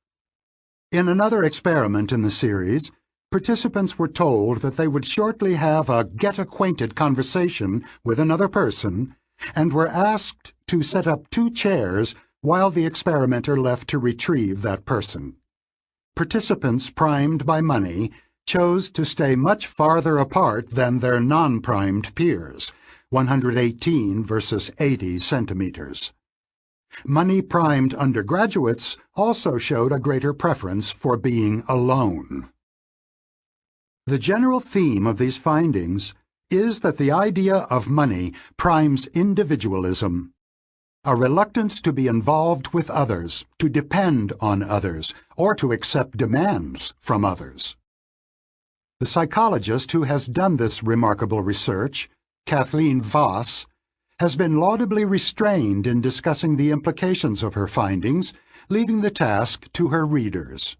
A: In another experiment in the series, participants were told that they would shortly have a get-acquainted conversation with another person and were asked to set up 2 chairs while the experimenter left to retrieve that person. Participants primed by money chose to stay much farther apart than their non-primed peers, 118 versus 80 centimeters. Money-primed undergraduates also showed a greater preference for being alone. The general theme of these findings is that the idea of money primes individualism, a reluctance to be involved with others, to depend on others, or to accept demands from others. The psychologist who has done this remarkable research, Kathleen Voss, has been laudably restrained in discussing the implications of her findings, leaving the task to her readers.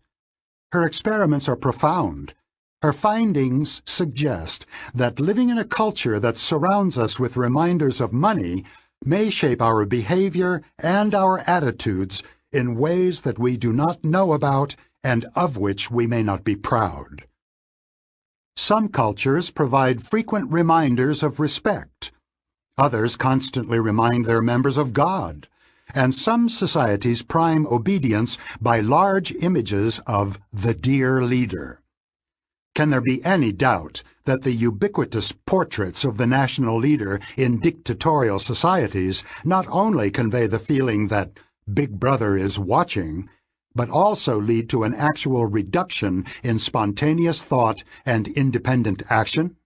A: Her experiments are profound. Her findings suggest that living in a culture that surrounds us with reminders of money may shape our behavior and our attitudes in ways that we do not know about and of which we may not be proud. Some cultures provide frequent reminders of respect. Others constantly remind their members of God. And some societies prime obedience by large images of the dear leader. Can there be any doubt that the ubiquitous portraits of the national leader in dictatorial societies not only convey the feeling that Big Brother is watching, but also lead to an actual reduction in spontaneous thought and independent action?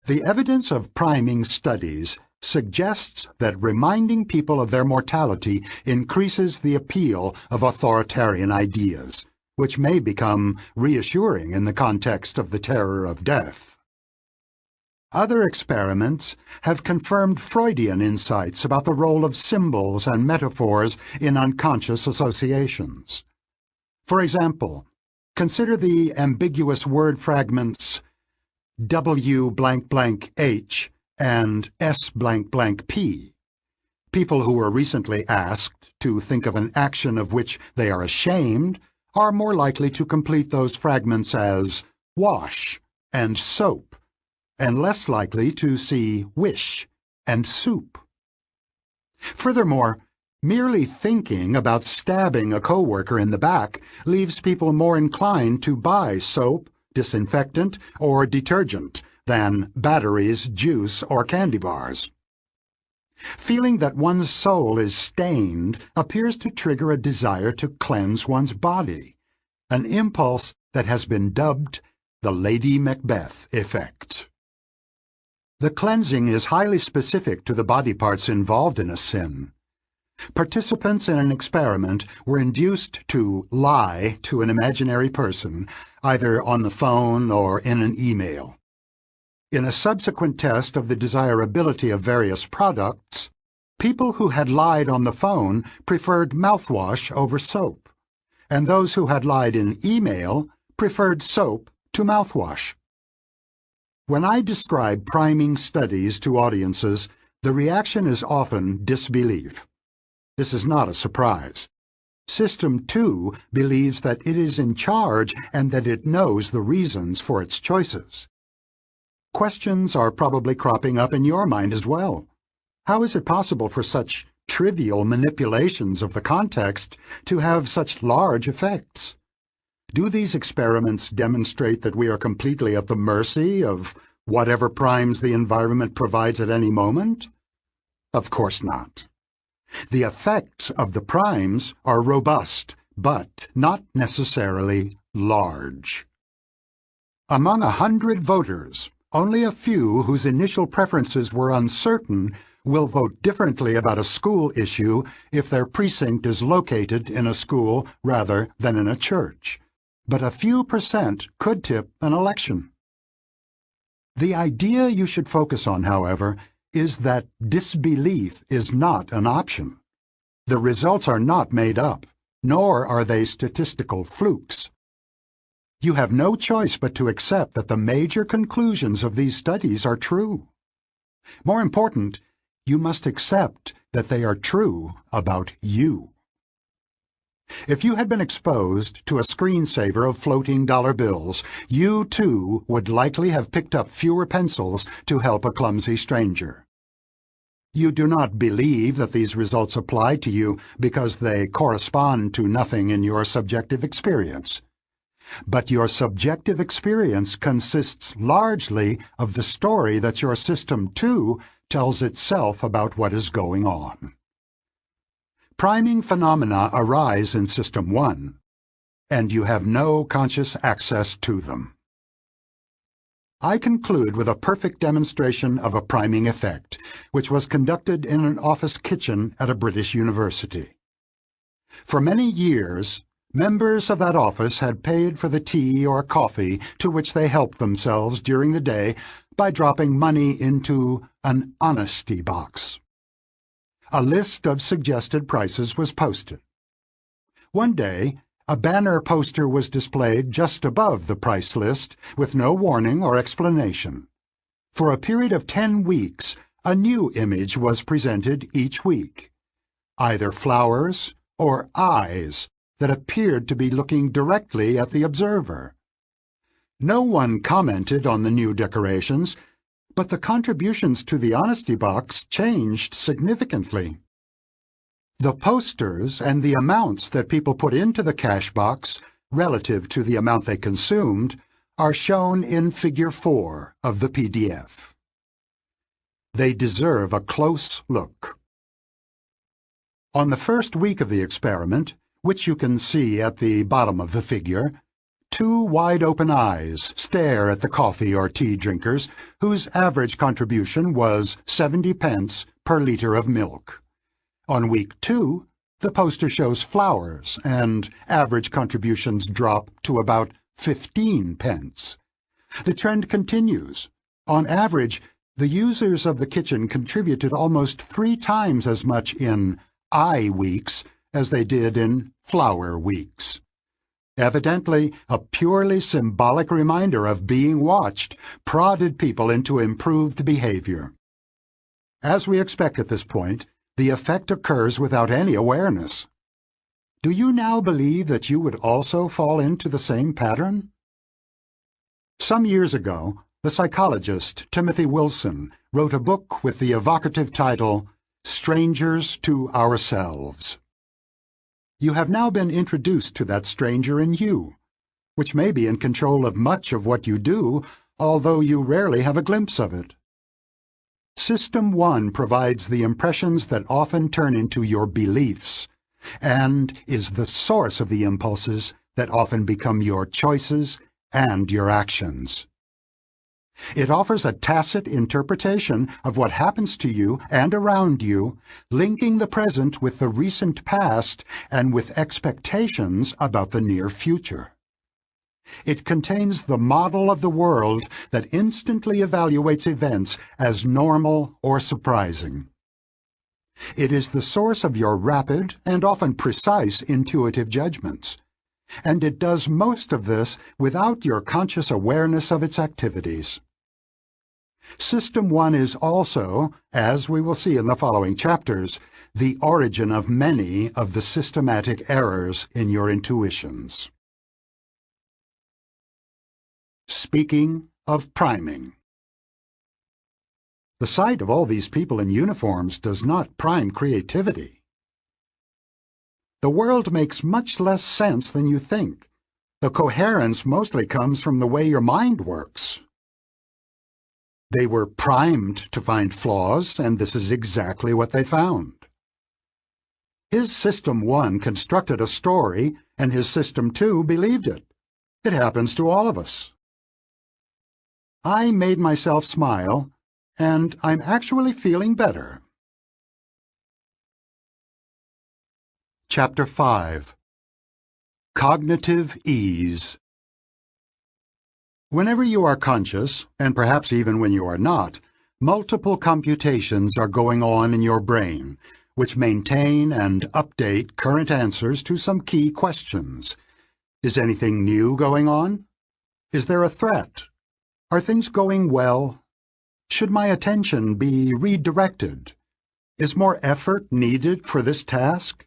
A: The evidence of priming studies suggests that reminding people of their mortality increases the appeal of authoritarian ideas, which may become reassuring in the context of the terror of death. Other experiments have confirmed Freudian insights about the role of symbols and metaphors in unconscious associations. For example, consider the ambiguous word fragments W blank blank H and S blank blank P. People who were recently asked to think of an action of which they are ashamed are more likely to complete those fragments as wash and soap, and less likely to see wish and soup. Furthermore, merely thinking about stabbing a coworker in the back leaves people more inclined to buy soap, disinfectant, or detergent than batteries, juice, or candy bars. Feeling that one's soul is stained appears to trigger a desire to cleanse one's body, an impulse that has been dubbed the Lady Macbeth effect. The cleansing is highly specific to the body parts involved in a sin. Participants in an experiment were induced to lie to an imaginary person, either on the phone or in an email. In a subsequent test of the desirability of various products, people who had lied on the phone preferred mouthwash over soap, and those who had lied in email preferred soap to mouthwash. When I describe priming studies to audiences, the reaction is often disbelief. This is not a surprise. System 2 believes that it is in charge and that it knows the reasons for its choices. Questions are probably cropping up in your mind as well. How is it possible for such trivial manipulations of the context to have such large effects? Do these experiments demonstrate that we are completely at the mercy of whatever primes the environment provides at any moment? Of course not. The effects of the primes are robust, but not necessarily large. Among 100 voters, only a few whose initial preferences were uncertain will vote differently about a school issue if their precinct is located in a school rather than in a church. But a few percent could tip an election. The idea you should focus on, however, is that disbelief is not an option. The results are not made up, nor are they statistical flukes. You have no choice but to accept that the major conclusions of these studies are true. More important, you must accept that they are true about you. If you had been exposed to a screensaver of floating dollar bills, you too would likely have picked up fewer pencils to help a clumsy stranger. You do not believe that these results apply to you because they correspond to nothing in your subjective experience. But your subjective experience consists largely of the story that your System 2 tells itself about what is going on. Priming phenomena arise in System 1, and you have no conscious access to them. I conclude with a perfect demonstration of a priming effect, which was conducted in an office kitchen at a British university. For many years, members of that office had paid for the tea or coffee to which they helped themselves during the day by dropping money into an honesty box. A list of suggested prices was posted. One day, a banner poster was displayed just above the price list with no warning or explanation. For a period of 10 weeks, a new image was presented each week, either flowers or eyes that appeared to be looking directly at the observer. No one commented on the new decorations, but the contributions to the honesty box changed significantly. The posters and the amounts that people put into the cash box, relative to the amount they consumed, are shown in Figure 4 of the PDF. They deserve a close look. On the first week of the experiment, which you can see at the bottom of the figure, 2 wide-open eyes stare at the coffee or tea drinkers, whose average contribution was 70 pence per liter of milk. On week 2, the poster shows flowers, and average contributions drop to about 15 pence. The trend continues. On average, the users of the kitchen contributed almost 3 times as much in eye weeks as they did in flower weeks. Evidently, a purely symbolic reminder of being watched prodded people into improved behavior. As we expect at this point, the effect occurs without any awareness. Do you now believe that you would also fall into the same pattern? Some years ago, the psychologist Timothy Wilson wrote a book with the evocative title, Strangers to Ourselves. You have now been introduced to that stranger in you, which may be in control of much of what you do, although you rarely have a glimpse of it. System 1 provides the impressions that often turn into your beliefs, and is the source of the impulses that often become your choices and your actions. It offers a tacit interpretation of what happens to you and around you, linking the present with the recent past and with expectations about the near future. It contains the model of the world that instantly evaluates events as normal or surprising. It is the source of your rapid and often precise intuitive judgments, and it does most of this without your conscious awareness of its activities. System 1 is also, as we will see in the following chapters, the origin of many of the systematic errors in your intuitions. Speaking of priming. The sight of all these people in uniforms does not prime creativity. The world makes much less sense than you think. The coherence mostly comes from the way your mind works. They were primed to find flaws, and this is exactly what they found. His System 1 constructed a story, and his System 2 believed it. It happens to all of us. I made myself smile, and I'm actually feeling better. Chapter 5. Cognitive Ease. Whenever you are conscious, and perhaps even when you are not, multiple computations are going on in your brain, which maintain and update current answers to some key questions. Is anything new going on? Is there a threat? Are things going well? Should my attention be redirected? Is more effort needed for this task?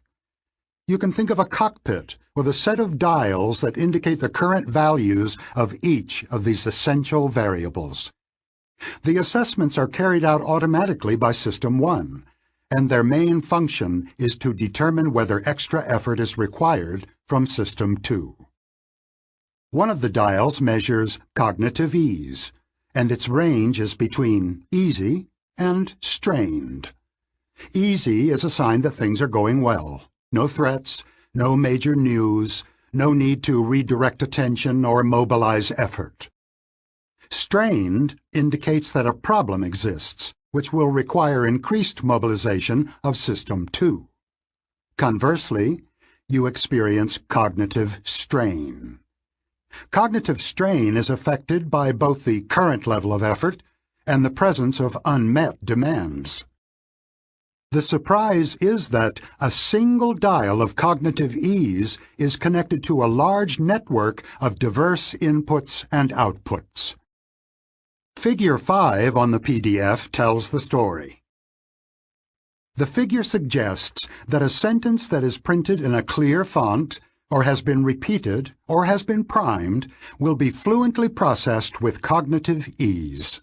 A: You can think of a cockpit with a set of dials that indicate the current values of each of these essential variables. The assessments are carried out automatically by System 1, and their main function is to determine whether extra effort is required from System 2. One of the dials measures cognitive ease, and its range is between easy and strained. Easy is a sign that things are going well. No threats, no major news, no need to redirect attention or mobilize effort. Strained indicates that a problem exists, which will require increased mobilization of System 2. Conversely, you experience cognitive strain. Cognitive strain is affected by both the current level of effort and the presence of unmet demands. The surprise is that a single dial of cognitive ease is connected to a large network of diverse inputs and outputs. Figure 5 on the PDF tells the story. The figure suggests that a sentence that is printed in a clear font, or has been repeated, or has been primed, will be fluently processed with cognitive ease.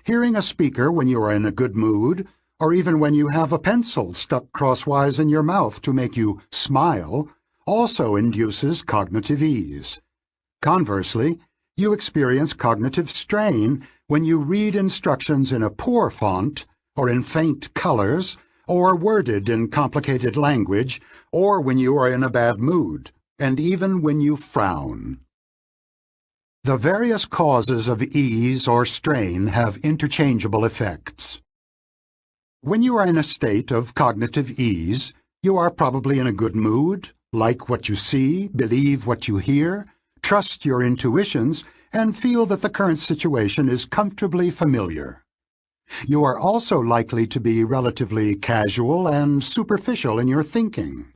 A: Hearing a speaker when you are in a good mood, or even when you have a pencil stuck crosswise in your mouth to make you smile, also induces cognitive ease. Conversely, you experience cognitive strain when you read instructions in a poor font, or in faint colors, or worded in complicated language, or when you are in a bad mood, and even when you frown. The various causes of ease or strain have interchangeable effects. When you are in a state of cognitive ease, you are probably in a good mood, like what you see, believe what you hear, trust your intuitions, and feel that the current situation is comfortably familiar. You are also likely to be relatively casual and superficial in your thinking.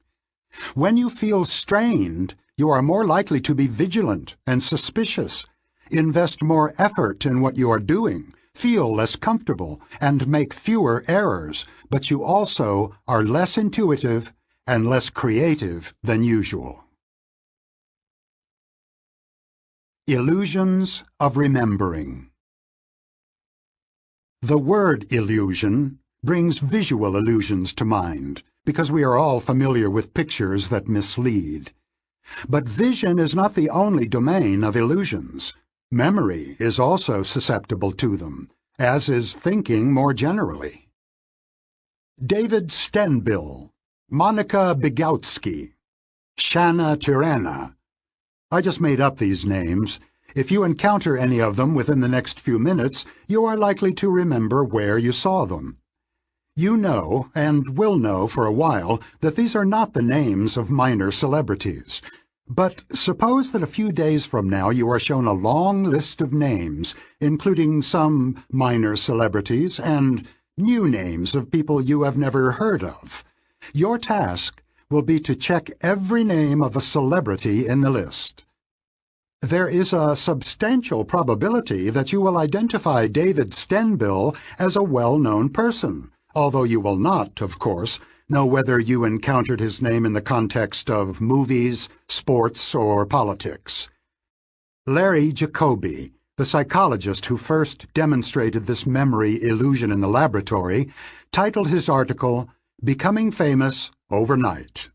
A: When you feel strained, you are more likely to be vigilant and suspicious, invest more effort in what you are doing, feel less comfortable, and make fewer errors, but you also are less intuitive and less creative than usual. Illusions of remembering. The word illusion brings visual illusions to mind, because we are all familiar with pictures that mislead. But vision is not the only domain of illusions. Memory is also susceptible to them, as is thinking more generally. David Stenbill, Monica Bigowski, Shanna Tirana. I just made up these names. If you encounter any of them within the next few minutes, you are likely to remember where you saw them. You know, and will know for a while, that these are not the names of minor celebrities. But suppose that a few days from now you are shown a long list of names, including some minor celebrities and new names of people you have never heard of. Your task will be to check every name of a celebrity in the list. There is a substantial probability that you will identify David Stenbill as a well-known person, although you will not, of course, know whether you encountered his name in the context of movies, sports, or politics. Larry Jacoby, the psychologist who first demonstrated this memory illusion in the laboratory, titled his article, "Becoming Famous Overnight."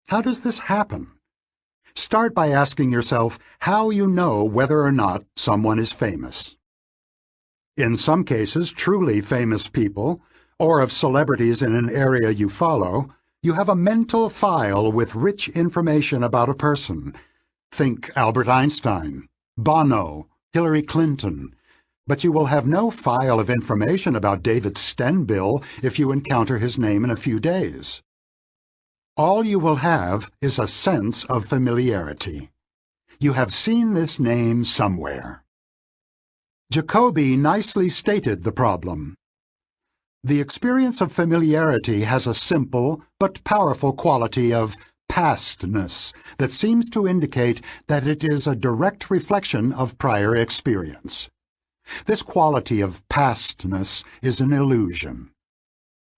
A: How does this happen? Start by asking yourself how you know whether or not someone is famous. In some cases, truly famous people, or of celebrities in an area you follow, you have a mental file with rich information about a person. Think Albert Einstein, Bono, Hillary Clinton. But you will have no file of information about David Stenbill if you encounter his name in a few days. All you will have is a sense of familiarity. You have seen this name somewhere. Jacoby nicely stated the problem. The experience of familiarity has a simple but powerful quality of pastness that seems to indicate that it is a direct reflection of prior experience. This quality of pastness is an illusion.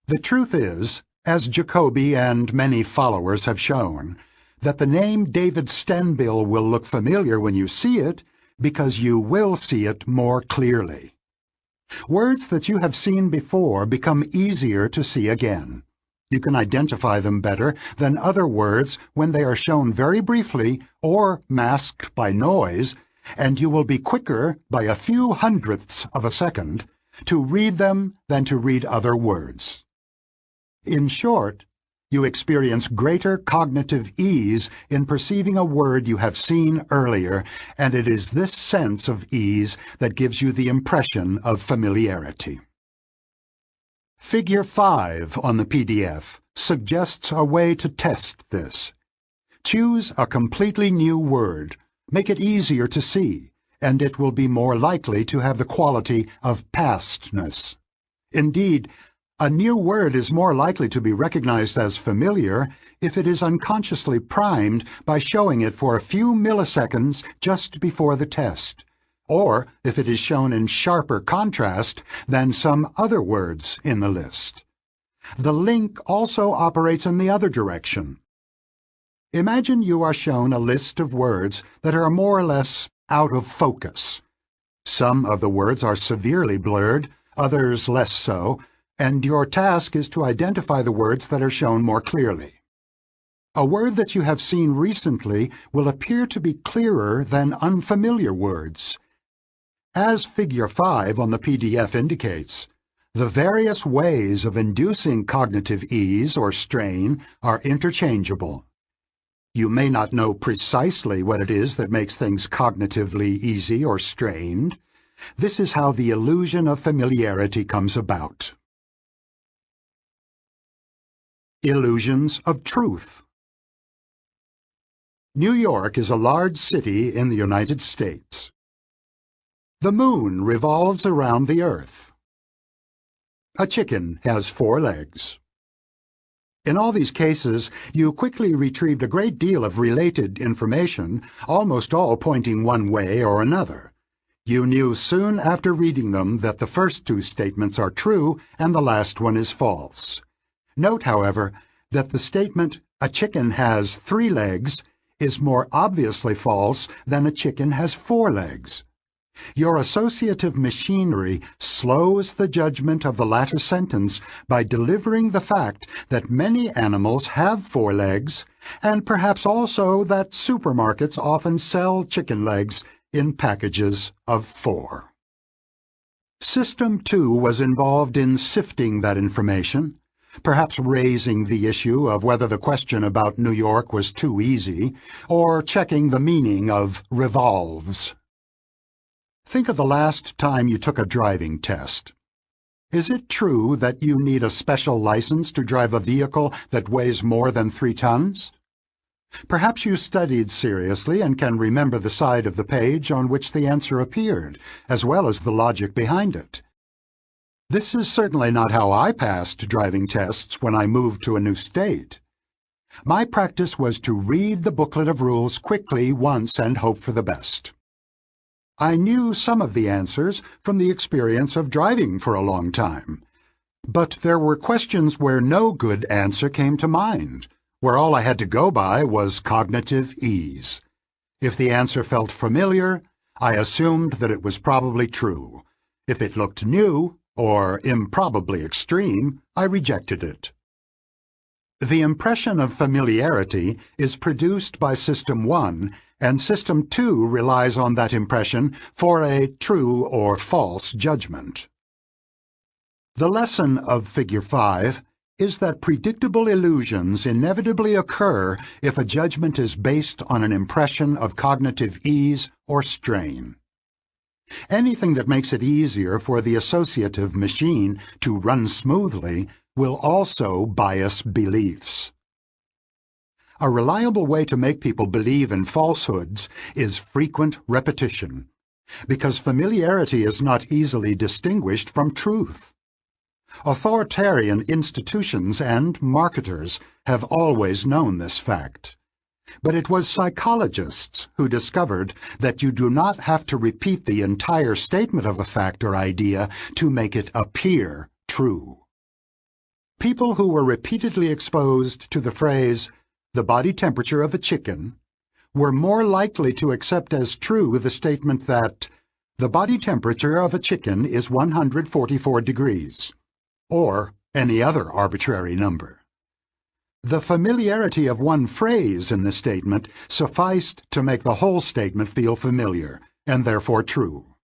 A: The truth is, as Jacoby and many followers have shown, that the name David Stenbill will look familiar when you see it because you will see it more clearly. Words that you have seen before become easier to see again. You can identify them better than other words when they are shown very briefly or masked by noise, and you will be quicker by a few hundredths of a second to read them than to read other words. In short, you experience greater cognitive ease in perceiving a word you have seen earlier, and it is this sense of ease that gives you the impression of familiarity. Figure 5 on the PDF suggests a way to test this. Choose a completely new word, make it easier to see, and it will be more likely to have the quality of pastness. Indeed, a new word is more likely to be recognized as familiar if it is unconsciously primed by showing it for a few milliseconds just before the test, or if it is shown in sharper contrast than some other words in the list. The link also operates in the other direction. Imagine you are shown a list of words that are more or less out of focus. Some of the words are severely blurred, others less so, and your task is to identify the words that are shown more clearly. A word that you have seen recently will appear to be clearer than unfamiliar words. As Figure 5 on the PDF indicates, the various ways of inducing cognitive ease or strain are interchangeable. You may not know precisely what it is that makes things cognitively easy or strained. This is how the illusion of familiarity comes about. Illusions of truth. New York is a large city in the United States. The moon revolves around the earth. A chicken has 4 legs. In all these cases, you quickly retrieved a great deal of related information, almost all pointing one way or another. You knew soon after reading them that the first two statements are true and the last one is false. Note, however, that the statement, "A chicken has 3 legs," is more obviously false than "A chicken has 4 legs." Your associative machinery slows the judgment of the latter sentence by delivering the fact that many animals have 4 legs, and perhaps also that supermarkets often sell chicken legs in packages of 4. System 2 was involved in sifting that information, perhaps raising the issue of whether the question about New York was too easy, or checking the meaning of revolves. Think of the last time you took a driving test. Is it true that you need a special license to drive a vehicle that weighs more than 3 tons? Perhaps you studied seriously and can remember the side of the page on which the answer appeared, as well as the logic behind it. This is certainly not how I passed driving tests when I moved to a new state. My practice was to read the booklet of rules quickly once and hope for the best. I knew some of the answers from the experience of driving for a long time, but there were questions where no good answer came to mind, where all I had to go by was cognitive ease. If the answer felt familiar, I assumed that it was probably true. If it looked new, or improbably extreme, I rejected it. The impression of familiarity is produced by System 1, and System 2 relies on that impression for a true or false judgment. The lesson of Figure 5 is that predictable illusions inevitably occur if a judgment is based on an impression of cognitive ease or strain. Anything that makes it easier for the associative machine to run smoothly will also bias beliefs. A reliable way to make people believe in falsehoods is frequent repetition, because familiarity is not easily distinguished from truth. Authoritarian institutions and marketers have always known this fact. But it was psychologists who discovered that you do not have to repeat the entire statement of a fact or idea to make it appear true. People who were repeatedly exposed to the phrase, "the body temperature of a chicken," were more likely to accept as true the statement that the body temperature of a chicken is 144 degrees, or any other arbitrary number. The familiarity of one phrase in the statement sufficed to make the whole statement feel familiar, and therefore true.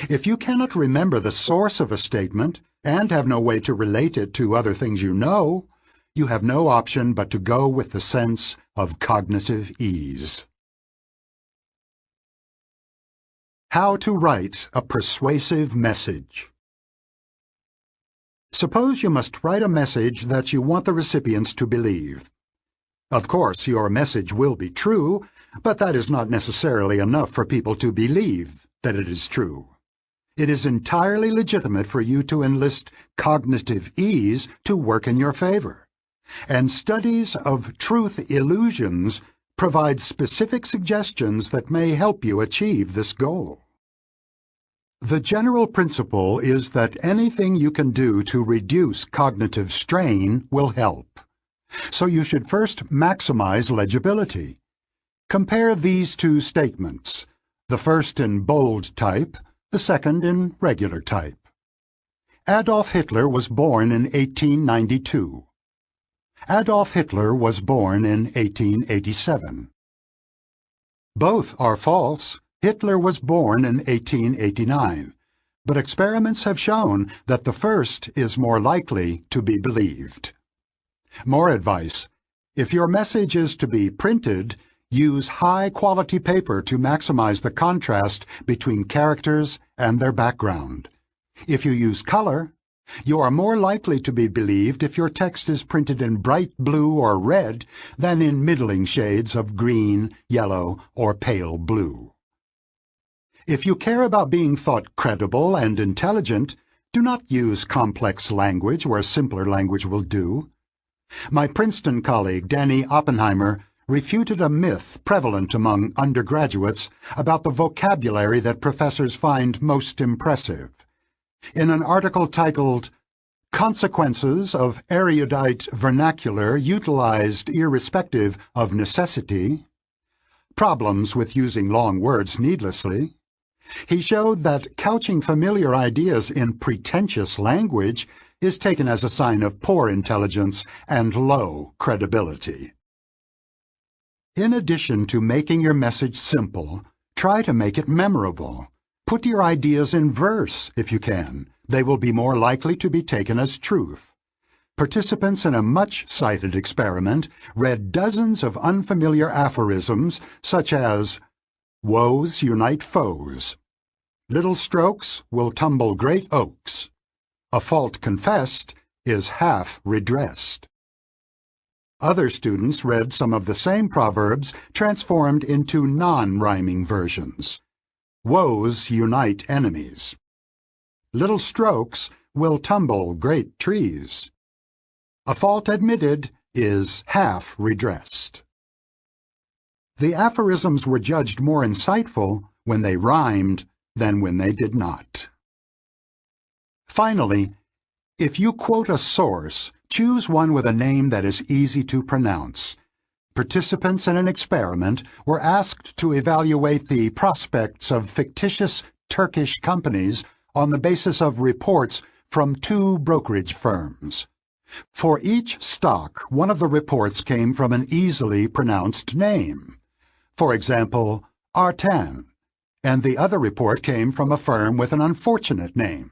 A: If you cannot remember the source of a statement, and have no way to relate it to other things you know, you have no option but to go with the sense of cognitive ease. How to write a persuasive message. Suppose you must write a message that you want the recipients to believe. Of course, your message will be true, but that is not necessarily enough for people to believe that it is true. It is entirely legitimate for you to enlist cognitive ease to work in your favor, and studies of truth illusions provide specific suggestions that may help you achieve this goal. The general principle is that anything you can do to reduce cognitive strain will help. So you should first maximize legibility. Compare these two statements, the first in bold type, the second in regular type. Adolf Hitler was born in 1892. Adolf Hitler was born in 1887. Both are false. Hitler was born in 1889, but experiments have shown that the first is more likely to be believed. More advice: if your message is to be printed, use high-quality paper to maximize the contrast between characters and their background. If you use color, you are more likely to be believed if your text is printed in bright blue or red than in middling shades of green, yellow, or pale blue. If you care about being thought credible and intelligent, do not use complex language where simpler language will do. My Princeton colleague, Danny Oppenheimer, refuted a myth prevalent among undergraduates about the vocabulary that professors find most impressive. In an article titled "Consequences of Erudite Vernacular Utilized Irrespective of Necessity, Problems with Using Long Words Needlessly," he showed that couching familiar ideas in pretentious language is taken as a sign of poor intelligence and low credibility. In addition to making your message simple, try to make it memorable. Put your ideas in verse if you can. They will be more likely to be taken as truth. Participants in a much-cited experiment read dozens of unfamiliar aphorisms such as, "Woes unite foes," "Little strokes will tumble great oaks," "A fault confessed is half redressed." Other students read some of the same proverbs transformed into non-rhyming versions. "Woes unite enemies," "Little strokes will tumble great trees," "A fault admitted is half redressed." The aphorisms were judged more insightful when they rhymed than when they did not. Finally, if you quote a source, choose one with a name that is easy to pronounce. Participants in an experiment were asked to evaluate the prospects of fictitious Turkish companies on the basis of reports from 2 brokerage firms. For each stock, one of the reports came from an easily pronounced name. For example, Artan, and the other report came from a firm with an unfortunate name.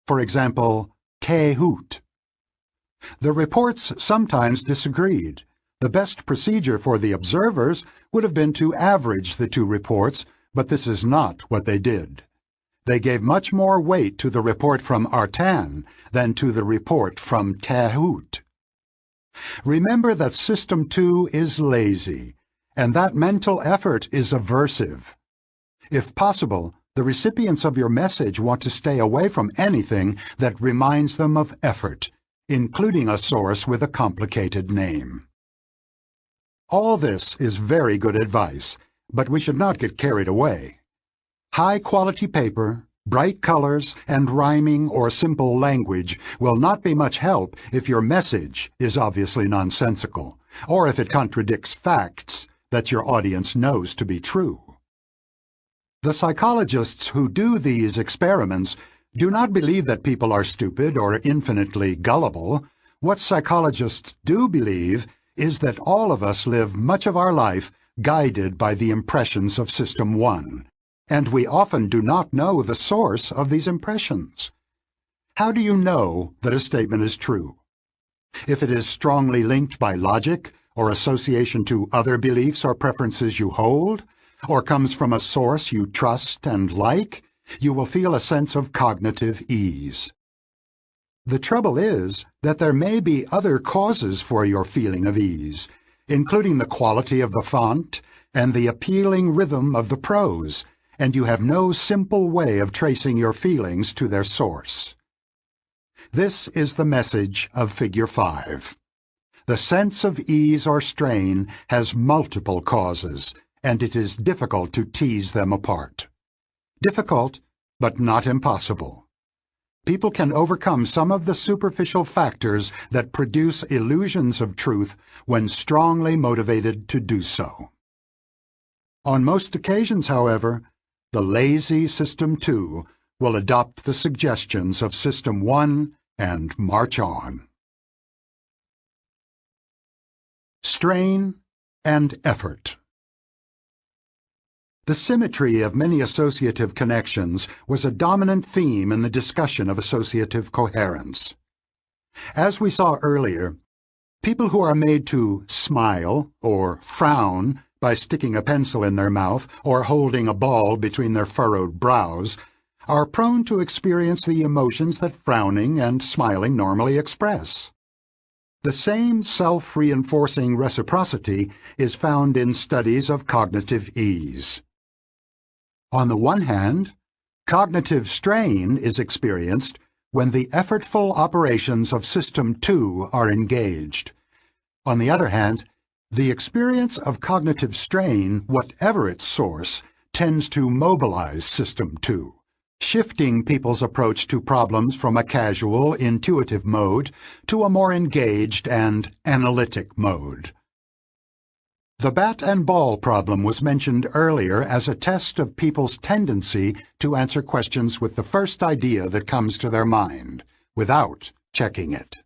A: For example, Tehut. The reports sometimes disagreed. The best procedure for the observers would have been to average the 2 reports, but this is not what they did. They gave much more weight to the report from Artan than to the report from Tehut. Remember that System 2 is lazy, and that mental effort is aversive. If possible, the recipients of your message want to stay away from anything that reminds them of effort, including a source with a complicated name. All this is very good advice, but we should not get carried away. High-quality paper, bright colors, and rhyming or simple language will not be much help if your message is obviously nonsensical, or if it contradicts facts that your audience knows to be true. The psychologists who do these experiments do not believe that people are stupid or infinitely gullible. What psychologists do believe is that all of us live much of our life guided by the impressions of System 1, and we often do not know the source of these impressions. How do you know that a statement is true? If it is strongly linked by logic or association to other beliefs or preferences you hold, or comes from a source you trust and like, you will feel a sense of cognitive ease. The trouble is that there may be other causes for your feeling of ease, including the quality of the font and the appealing rhythm of the prose, and you have no simple way of tracing your feelings to their source. This is the message of Figure 5. The sense of ease or strain has multiple causes, and it is difficult to tease them apart. Difficult, but not impossible. People can overcome some of the superficial factors that produce illusions of truth when strongly motivated to do so. On most occasions, however, the lazy System 2 will adopt the suggestions of System 1 and march on. Strain and effort. The symmetry of many associative connections was a dominant theme in the discussion of associative coherence. As we saw earlier, people who are made to smile or frown by sticking a pencil in their mouth or holding a ball between their furrowed brows are prone to experience the emotions that frowning and smiling normally express. The same self-reinforcing reciprocity is found in studies of cognitive ease. On the one hand, cognitive strain is experienced when the effortful operations of System 2 are engaged. On the other hand, The experience of cognitive strain, whatever its source, tends to mobilize System 2, shifting people's approach to problems from a casual, intuitive mode to a more engaged and analytic mode. The bat and ball problem was mentioned earlier as a test of people's tendency to answer questions with the first idea that comes to their mind, without checking it.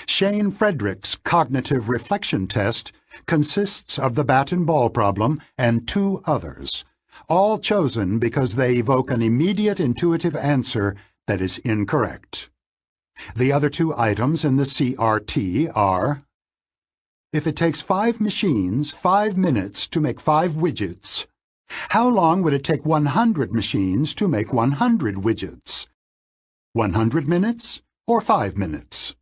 A: Shane Frederick's cognitive reflection test consists of the bat and ball problem and 2 others, all chosen because they evoke an immediate intuitive answer that is incorrect. The other 2 items in the CRT are: if it takes 5 machines 5 minutes to make 5 widgets, how long would it take 100 machines to make 100 widgets? 100 minutes or 5 minutes?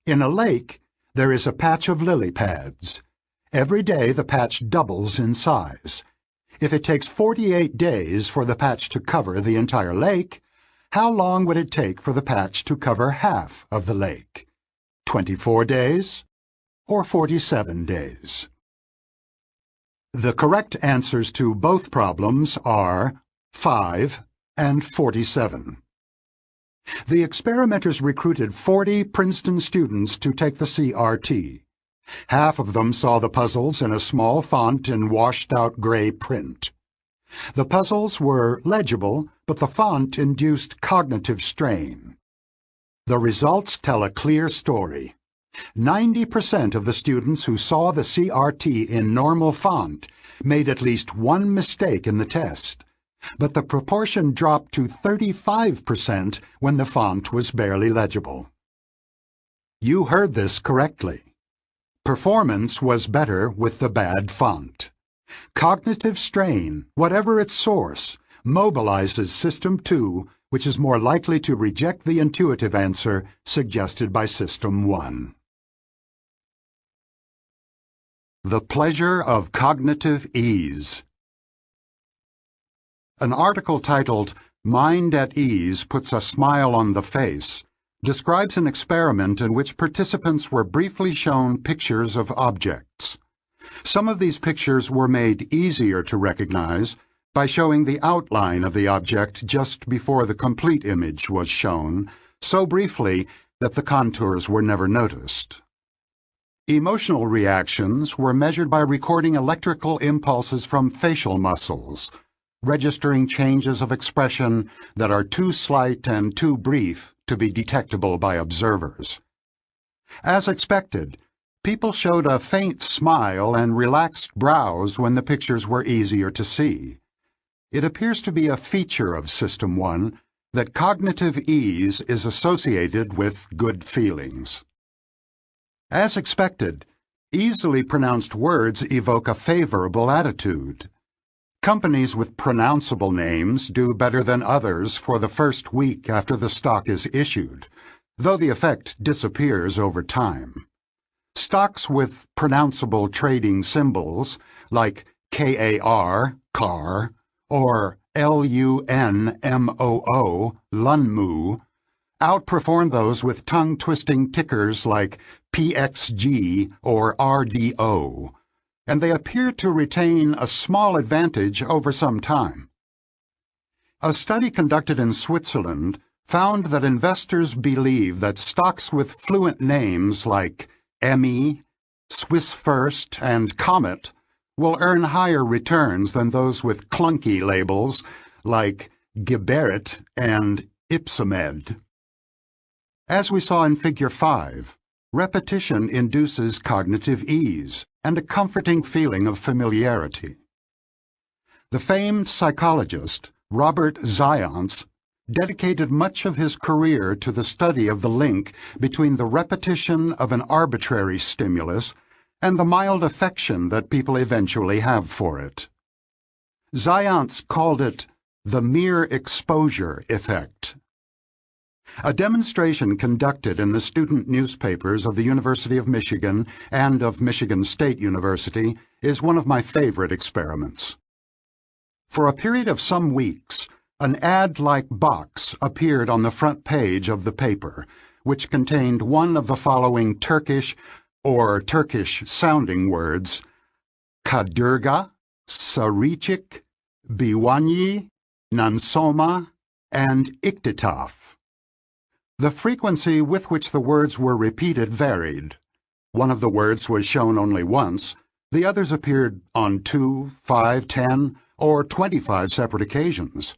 A: In a lake, there is a patch of lily pads. Every day the patch doubles in size. If it takes 48 days for the patch to cover the entire lake, how long would it take for the patch to cover half of the lake? 24 days or 47 days? The correct answers to both problems are 5 and 47. The experimenters recruited 40 Princeton students to take the CRT. Half of them saw the puzzles in a small font in washed-out gray print. The puzzles were legible, but the font induced cognitive strain. The results tell a clear story. 90% of the students who saw the CRT in normal font made at least one mistake in the test, but the proportion dropped to 35% when the font was barely legible. You heard this correctly. Performance was better with the bad font. Cognitive strain, whatever its source, mobilizes System 2, which is more likely to reject the intuitive answer suggested by System 1. The pleasure of cognitive ease. An article titled "Mind at Ease Puts a Smile on the Face" describes an experiment in which participants were briefly shown pictures of objects. Some of these pictures were made easier to recognize by showing the outline of the object just before the complete image was shown, so briefly that the contours were never noticed. Emotional reactions were measured by recording electrical impulses from facial muscles, registering changes of expression that are too slight and too brief to be detectable by observers. As expected, people showed a faint smile and relaxed brows when the pictures were easier to see. It appears to be a feature of System 1 that cognitive ease is associated with good feelings. As expected, easily pronounced words evoke a favorable attitude. Companies with pronounceable names do better than others for the first week after the stock is issued, though the effect disappears over time. Stocks with pronounceable trading symbols, like KAR, car, or LUNMOO, Lunmoo, outperform those with tongue-twisting tickers like PXG or RDO, and they appear to retain a small advantage over some time. A study conducted in Switzerland found that investors believe that stocks with fluent names like Emmy, Swiss First, and Comet will earn higher returns than those with clunky labels like Geberit and Ipsomed. As we saw in Figure 5, repetition induces cognitive ease and a comforting feeling of familiarity. The famed psychologist Robert Zients dedicated much of his career to the study of the link between the repetition of an arbitrary stimulus and the mild affection that people eventually have for it. Zients called it the mere exposure effect. A demonstration conducted in the student newspapers of the University of Michigan and of Michigan State University is one of my favorite experiments. For a period of some weeks, an ad-like box appeared on the front page of the paper, which contained one of the following Turkish or Turkish-sounding words Kadurga, Saricik, Biwanyi, Nansoma, and Iktitaf. The frequency with which the words were repeated varied. One of the words was shown only once, the others appeared on 2, 5, 10, or 25 separate occasions.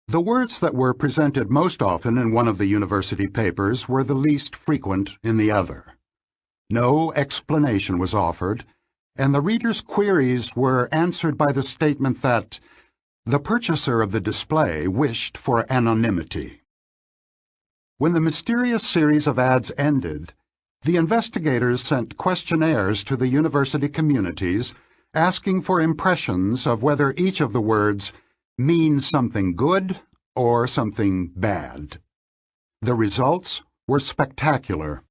A: The words that were presented most often in one of the university papers were the least frequent in the other. No explanation was offered, and the reader's queries were answered by the statement that the purchaser of the display wished for anonymity. When the mysterious series of ads ended, the investigators sent questionnaires to the university communities asking for impressions of whether each of the words means something good or something bad. The results were spectacular.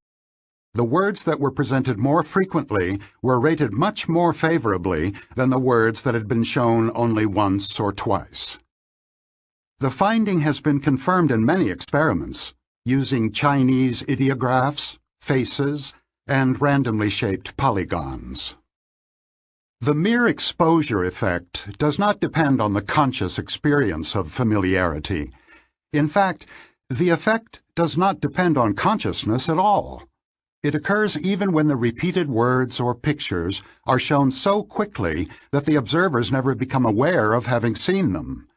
A: The words that were presented more frequently were rated much more favorably than the words that had been shown only once or twice. The finding has been confirmed in many experiments, using Chinese ideographs, faces, and randomly shaped polygons. The mere exposure effect does not depend on the conscious experience of familiarity. In fact, the effect does not depend on consciousness at all. It occurs even when the repeated words or pictures are shown so quickly that the observers never become aware of having seen them.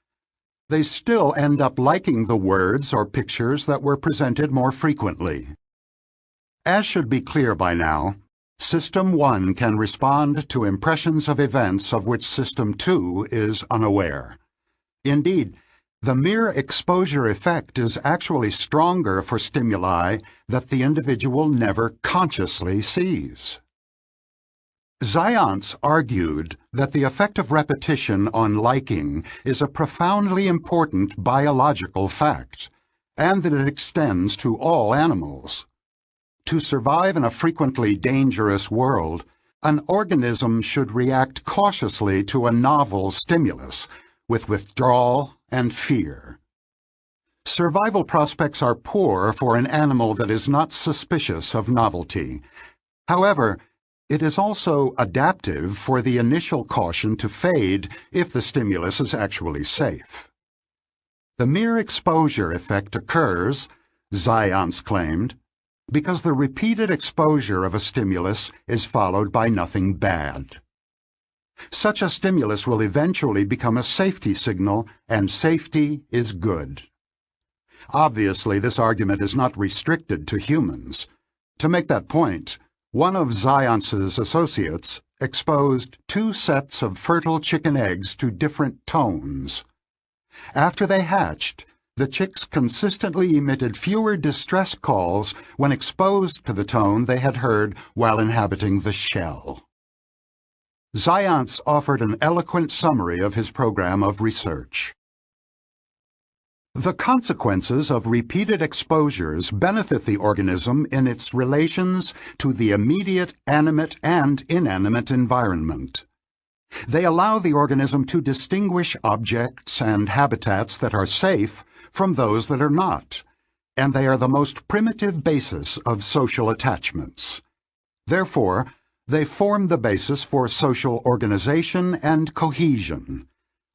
A: They still end up liking the words or pictures that were presented more frequently. As should be clear by now, System 1 can respond to impressions of events of which System 2 is unaware. Indeed, the mere exposure effect is actually stronger for stimuli that the individual never consciously sees. Zients argued that the effect of repetition on liking is a profoundly important biological fact, and that it extends to all animals. To survive in a frequently dangerous world, an organism should react cautiously to a novel stimulus, with withdrawal and fear. Survival prospects are poor for an animal that is not suspicious of novelty. However, it is also adaptive for the initial caution to fade if the stimulus is actually safe. The mere exposure effect occurs, Zients claimed, because the repeated exposure of a stimulus is followed by nothing bad. Such a stimulus will eventually become a safety signal, and safety is good. Obviously, this argument is not restricted to humans. To make that point, one of Zients' associates exposed 2 sets of fertile chicken eggs to different tones. After they hatched, the chicks consistently emitted fewer distress calls when exposed to the tone they had heard while inhabiting the shell. Zients offered an eloquent summary of his program of research. The consequences of repeated exposures benefit the organism in its relations to the immediate animate and inanimate environment. They allow the organism to distinguish objects and habitats that are safe from those that are not, and they are the most primitive basis of social attachments. Therefore, they form the basis for social organization and cohesion,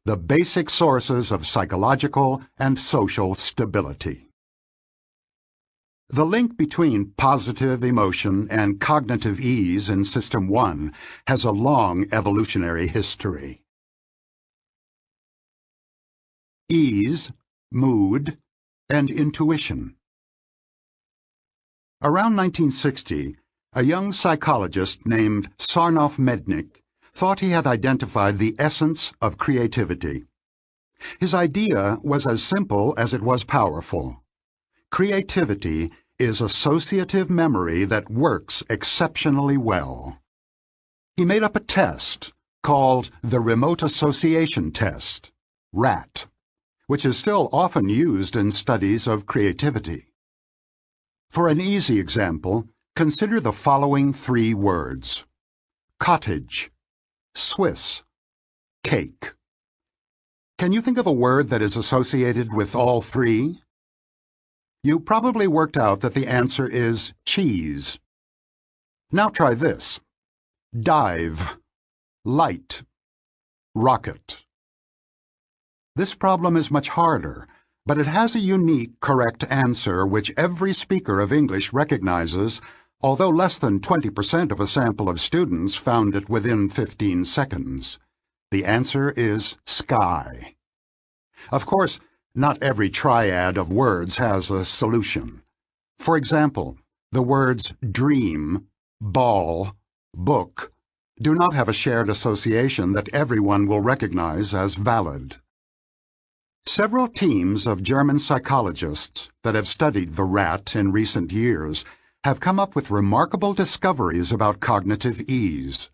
A: the basic sources of psychological and social stability. The link between positive emotion and cognitive ease in System 1 has a long evolutionary history. Ease, mood, and intuition. Around 1960, a young psychologist named Sarnoff-Mednick thought he had identified the essence of creativity. His idea was as simple as it was powerful. Creativity is associative memory that works exceptionally well. He made up a test called the Remote Association Test, RAT, which is still often used in studies of creativity. For an easy example, consider the following 3 words: cottage, Swiss, cake. Can you think of a word that is associated with all 3? You probably worked out that the answer is cheese. Now try this. Dive, light, rocket. This problem is much harder, but it has a unique, correct answer which every speaker of English recognizes, although less than 20% of a sample of students found it within 15 seconds. The answer is sky. Of course, not every triad of words has a solution. For example, the words dream, ball, book do not have a shared association that everyone will recognize as valid. Several teams of German psychologists that have studied the rat in recent years have come up with remarkable discoveries about cognitive ease.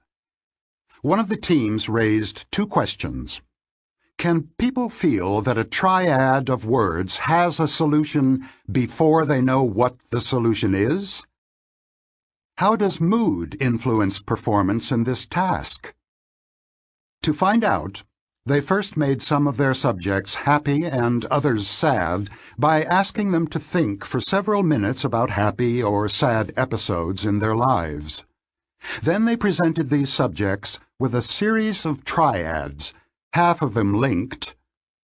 A: One of the teams raised two questions. Can people feel that a triad of words has a solution before they know what the solution is? How does mood influence performance in this task? To find out, they first made some of their subjects happy and others sad by asking them to think for several minutes about happy or sad episodes in their lives. Then they presented these subjects with a series of triads, half of them linked,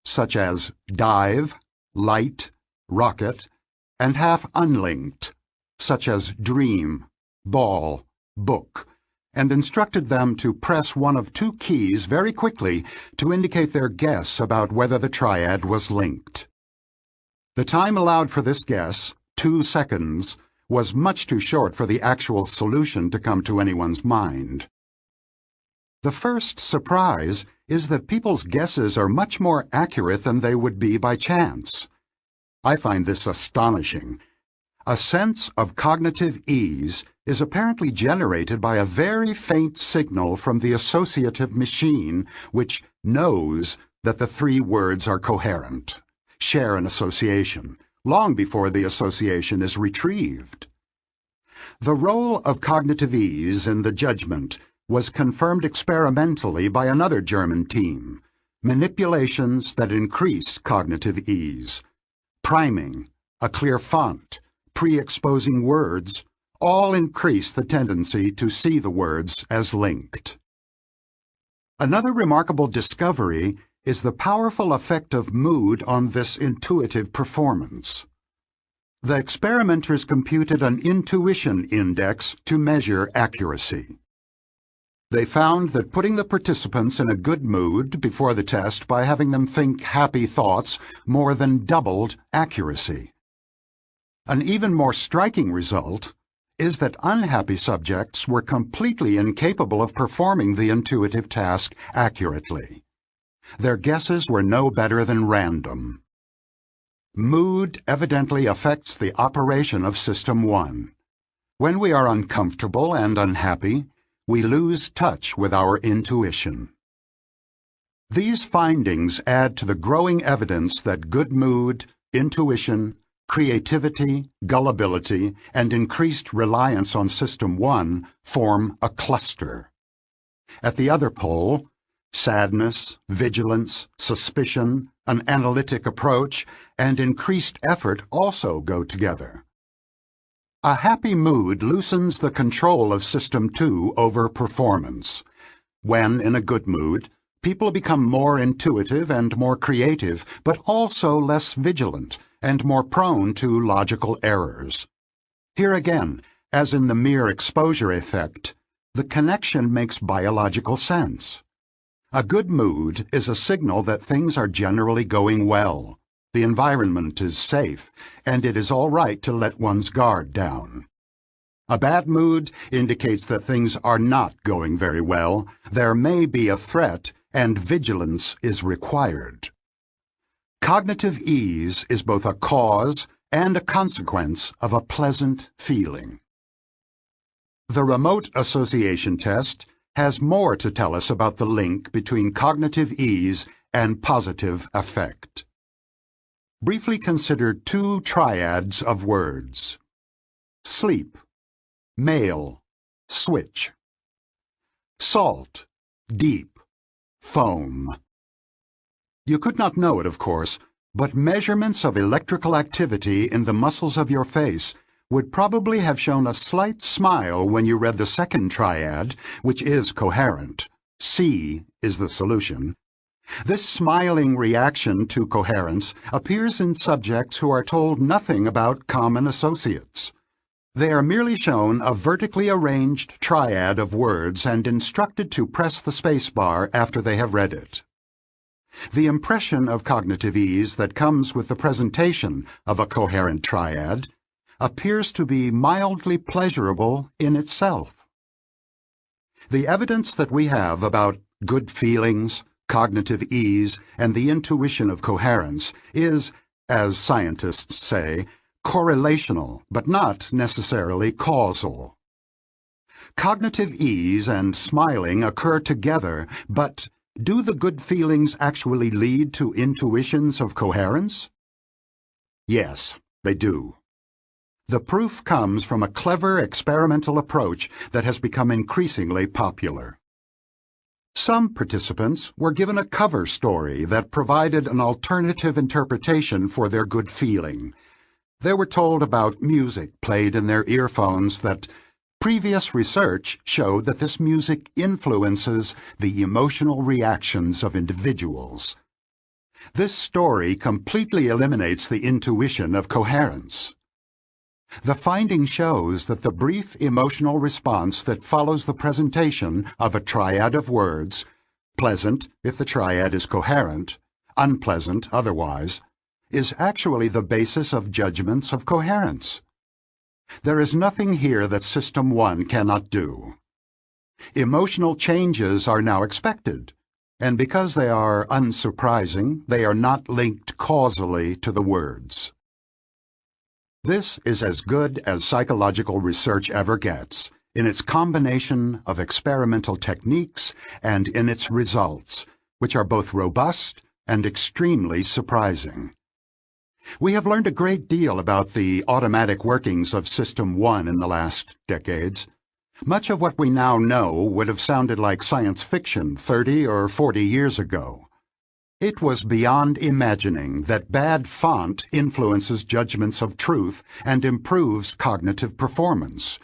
A: such as dive, light, rocket, and half unlinked, such as dream, ball, book, and instructed them to press one of two keys very quickly to indicate their guess about whether the triad was linked. The time allowed for this guess, 2 seconds, was much too short for the actual solution to come to anyone's mind. The first surprise is that people's guesses are much more accurate than they would be by chance. I find this astonishing. A sense of cognitive ease is apparently generated by a very faint signal from the associative machine which knows that the three words are coherent, share an association, long before the association is retrieved. The role of cognitive ease in the judgment was confirmed experimentally by another German team, manipulations that increase cognitive ease, priming, a clear font, pre-exposing words, all increase the tendency to see the words as linked. Another remarkable discovery is the powerful effect of mood on this intuitive performance. The experimenters computed an intuition index to measure accuracy. They found that putting the participants in a good mood before the test by having them think happy thoughts more than doubled accuracy. An even more striking result is that unhappy subjects were completely incapable of performing the intuitive task accurately. Their guesses were no better than random. Mood evidently affects the operation of System 1. When we are uncomfortable and unhappy, we lose touch with our intuition. These findings add to the growing evidence that good mood, intuition, creativity, gullibility, and increased reliance on System 1 form a cluster. At the other pole, sadness, vigilance, suspicion, an analytic approach, and increased effort also go together. A happy mood loosens the control of System 2 over performance. When in a good mood, people become more intuitive and more creative, but also less vigilant and more prone to logical errors. Here again, as in the mere exposure effect, the connection makes biological sense. A good mood is a signal that things are generally going well, the environment is safe, and it is all right to let one's guard down. A bad mood indicates that things are not going very well, there may be a threat, and vigilance is required. Cognitive ease is both a cause and a consequence of a pleasant feeling. The remote association test has more to tell us about the link between cognitive ease and positive affect. Briefly consider two triads of words. Sleep, male, switch. Salt, deep, foam. You could not know it, of course, but measurements of electrical activity in the muscles of your face would probably have shown a slight smile when you read the second triad, which is coherent. C is the solution. This smiling reaction to coherence appears in subjects who are told nothing about common associates. They are merely shown a vertically arranged triad of words and instructed to press the spacebar after they have read it. The impression of cognitive ease that comes with the presentation of a coherent triad appears to be mildly pleasurable in itself. The evidence that we have about good feelings, cognitive ease, and the intuition of coherence is, as scientists say, correlational, but not necessarily causal. Cognitive ease and smiling occur together, but do the good feelings actually lead to intuitions of coherence? Yes, they do. The proof comes from a clever experimental approach that has become increasingly popular. Some participants were given a cover story that provided an alternative interpretation for their good feeling. They were told about music played in their earphones that previous research showed that this music influences the emotional reactions of individuals. This story completely eliminates the intuition of coherence. The finding shows that the brief emotional response that follows the presentation of a triad of words, pleasant if the triad is coherent, unpleasant otherwise, is actually the basis of judgments of coherence. There is nothing here that System 1 cannot do. Emotional changes are now expected, and because they are unsurprising, they are not linked causally to the words. This is as good as psychological research ever gets, in its combination of experimental techniques and in its results, which are both robust and extremely surprising. We have learned a great deal about the automatic workings of System 1 in the last decades. Much of what we now know would have sounded like science fiction 30 or 40 years ago. It was beyond imagining that bad font influences judgments of truth and improves cognitive performance,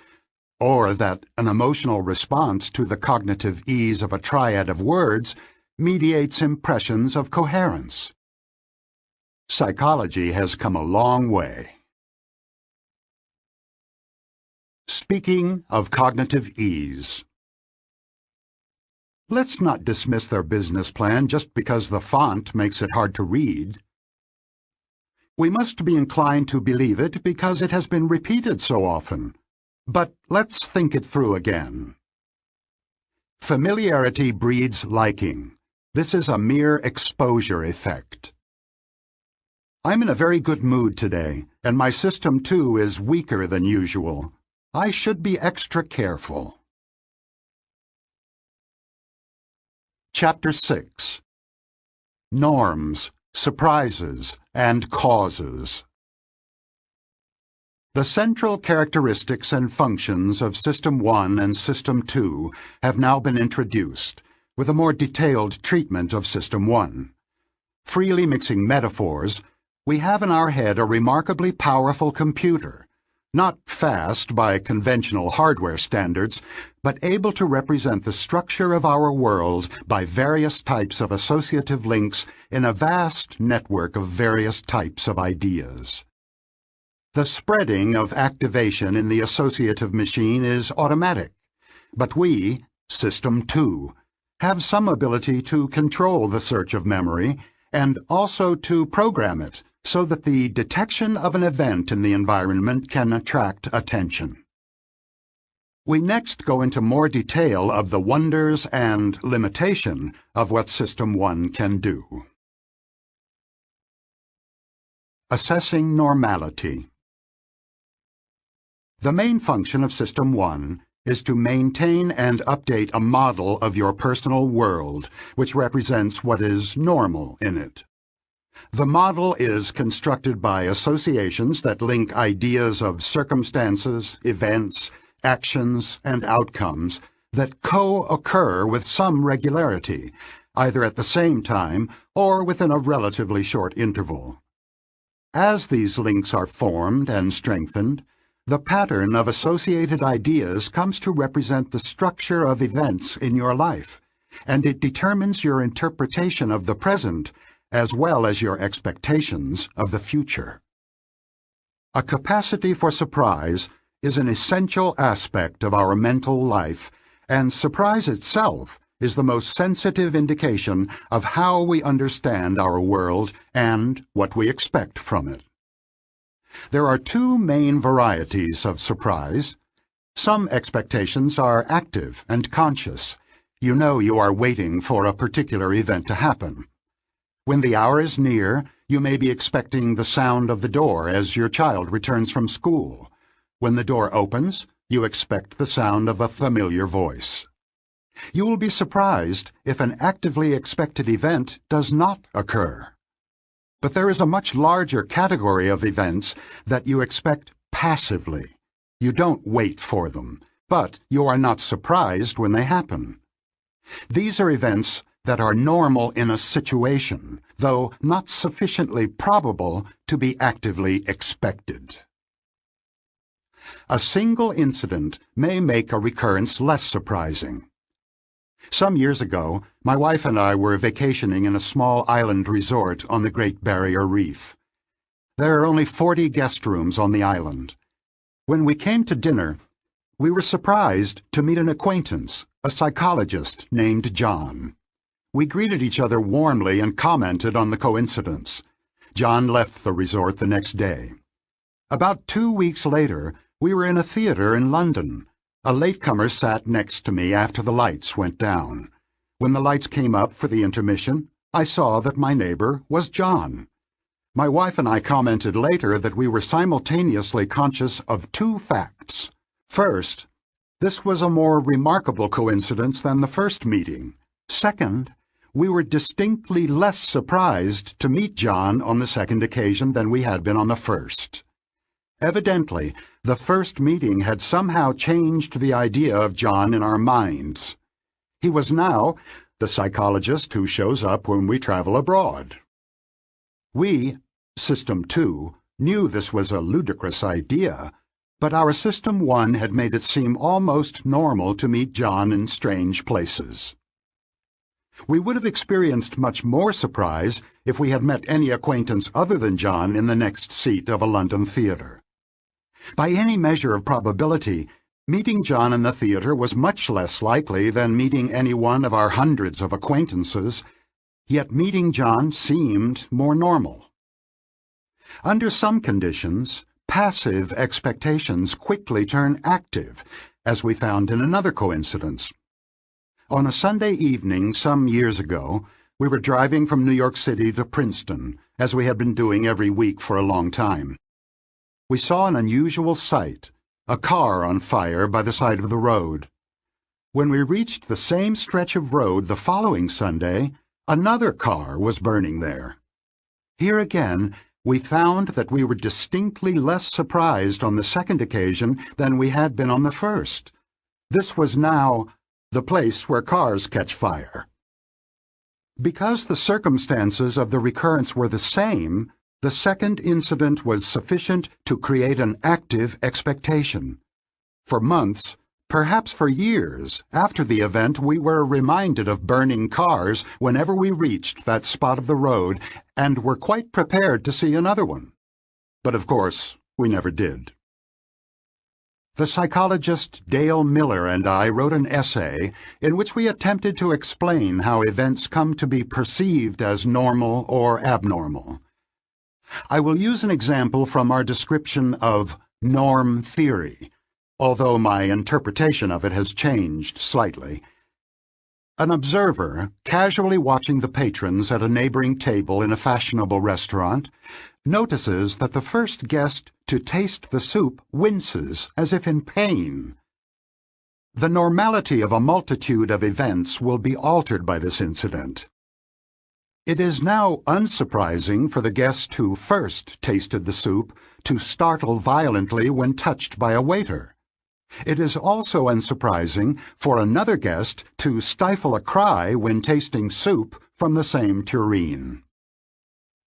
A: or that an emotional response to the cognitive ease of a triad of words mediates impressions of coherence. Psychology has come a long way. Speaking of cognitive ease. Let's not dismiss their business plan just because the font makes it hard to read. We must be inclined to believe it because it has been repeated so often. But let's think it through again. Familiarity breeds liking. This is a mere exposure effect. I'm in a very good mood today, and my System 2 is weaker than usual. I should be extra careful. Chapter 6. Norms, Surprises, and Causes. The central characteristics and functions of System 1 and System 2 have now been introduced, with a more detailed treatment of System 1. Freely mixing metaphors, we have in our head a remarkably powerful computer, not fast by conventional hardware standards, but able to represent the structure of our world by various types of associative links in a vast network of various types of ideas. The spreading of activation in the associative machine is automatic, but we, System 2, have some ability to control the search of memory and also to program it so that the detection of an event in the environment can attract attention. We next go into more detail of the wonders and limitation of what System 1 can do. Assessing normality. The main function of System 1 is to maintain and update a model of your personal world, which represents what is normal in it. The model is constructed by associations that link ideas of circumstances, events, actions, and outcomes that co-occur with some regularity, either at the same time or within a relatively short interval. As these links are formed and strengthened, The pattern of associated ideas comes to represent the structure of events in your life, and it determines your interpretation of the present as well as your expectations of the future. A capacity for surprise is an essential aspect of our mental life, and surprise itself is the most sensitive indication of how we understand our world and what we expect from it. There are two main varieties of surprise. Some expectations are active and conscious. You know you are waiting for a particular event to happen. When the hour is near, you may be expecting the sound of the door as your child returns from school. When the door opens, you expect the sound of a familiar voice. You will be surprised if an actively expected event does not occur. But there is a much larger category of events that you expect passively. You don't wait for them, but you are not surprised when they happen. These are events that are normal in a situation, though not sufficiently probable to be actively expected. A single incident may make a recurrence less surprising. Some years ago, my wife and I were vacationing in a small island resort on the Great Barrier Reef. There are only 40 guest rooms on the island. When we came to dinner, we were surprised to meet an acquaintance, a psychologist named John. We greeted each other warmly and commented on the coincidence. John left the resort the next day. About 2 weeks later, we were in a theater in London. A latecomer sat next to me after the lights went down. When the lights came up for the intermission, I saw that my neighbor was John. My wife and I commented later that we were simultaneously conscious of two facts. First, this was a more remarkable coincidence than the first meeting. Second, we were distinctly less surprised to meet John on the second occasion than we had been on the first. Evidently, the first meeting had somehow changed the idea of John in our minds. He was now the psychologist who shows up when we travel abroad. We, System 2, knew this was a ludicrous idea, but our System 1 had made it seem almost normal to meet John in strange places. We would have experienced much more surprise if we had met any acquaintance other than John in the next seat of a London theater. By any measure of probability, meeting John in the theater was much less likely than meeting any one of our hundreds of acquaintances, yet meeting John seemed more normal. Under some conditions, passive expectations quickly turn active, as we found in another coincidence. On a Sunday evening some years ago, we were driving from New York City to Princeton, as we had been doing every week for a long time. We saw an unusual sight, a car on fire by the side of the road. When we reached the same stretch of road the following Sunday, another car was burning there. Here again, we found that we were distinctly less surprised on the second occasion than we had been on the first. This was now the place where cars catch fire. Because the circumstances of the recurrence were the same, the second incident was sufficient to create an active expectation. For months, perhaps for years, after the event, we were reminded of burning cars whenever we reached that spot of the road and were quite prepared to see another one. But of course, we never did. The psychologist Dale Miller and I wrote an essay in which we attempted to explain how events come to be perceived as normal or abnormal. I will use an example from our description of norm theory, although my interpretation of it has changed slightly. An observer, casually watching the patrons at a neighboring table in a fashionable restaurant, notices that the first guest to taste the soup winces as if in pain. The normality of a multitude of events will be altered by this incident. It is now unsurprising for the guest who first tasted the soup to startle violently when touched by a waiter. It is also unsurprising for another guest to stifle a cry when tasting soup from the same tureen.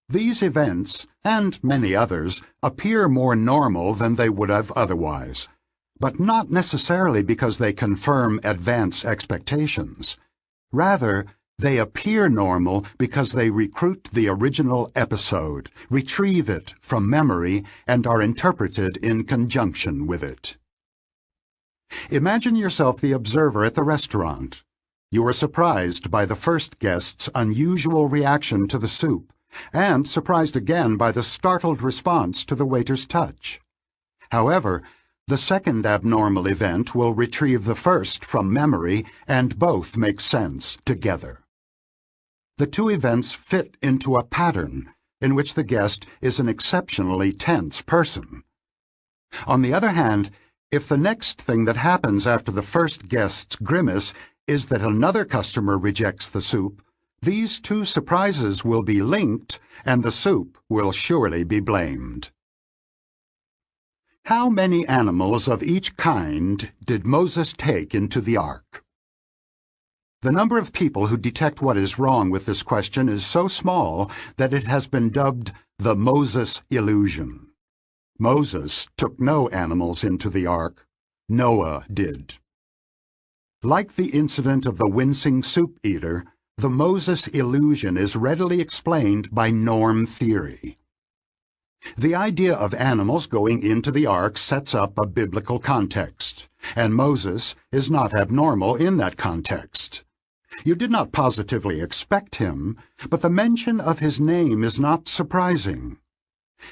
A: These events, and many others, appear more normal than they would have otherwise, but not necessarily because they confirm advance expectations. Rather, they appear normal because they recruit the original episode, retrieve it from memory, and are interpreted in conjunction with it. Imagine yourself the observer at the restaurant. You are surprised by the first guest's unusual reaction to the soup, and surprised again by the startled response to the waiter's touch. However, the second abnormal event will retrieve the first from memory, and both make sense together. The two events fit into a pattern in which the guest is an exceptionally tense person. On the other hand, if the next thing that happens after the first guest's grimace is that another customer rejects the soup, these two surprises will be linked, and the soup will surely be blamed. How many animals of each kind did Moses take into the ark? The number of people who detect what is wrong with this question is so small that it has been dubbed the Moses illusion. Moses took no animals into the ark. Noah did. Like the incident of the wincing soup eater, the Moses illusion is readily explained by norm theory. The idea of animals going into the ark sets up a biblical context, and Moses is not abnormal in that context. You did not positively expect him, but the mention of his name is not surprising.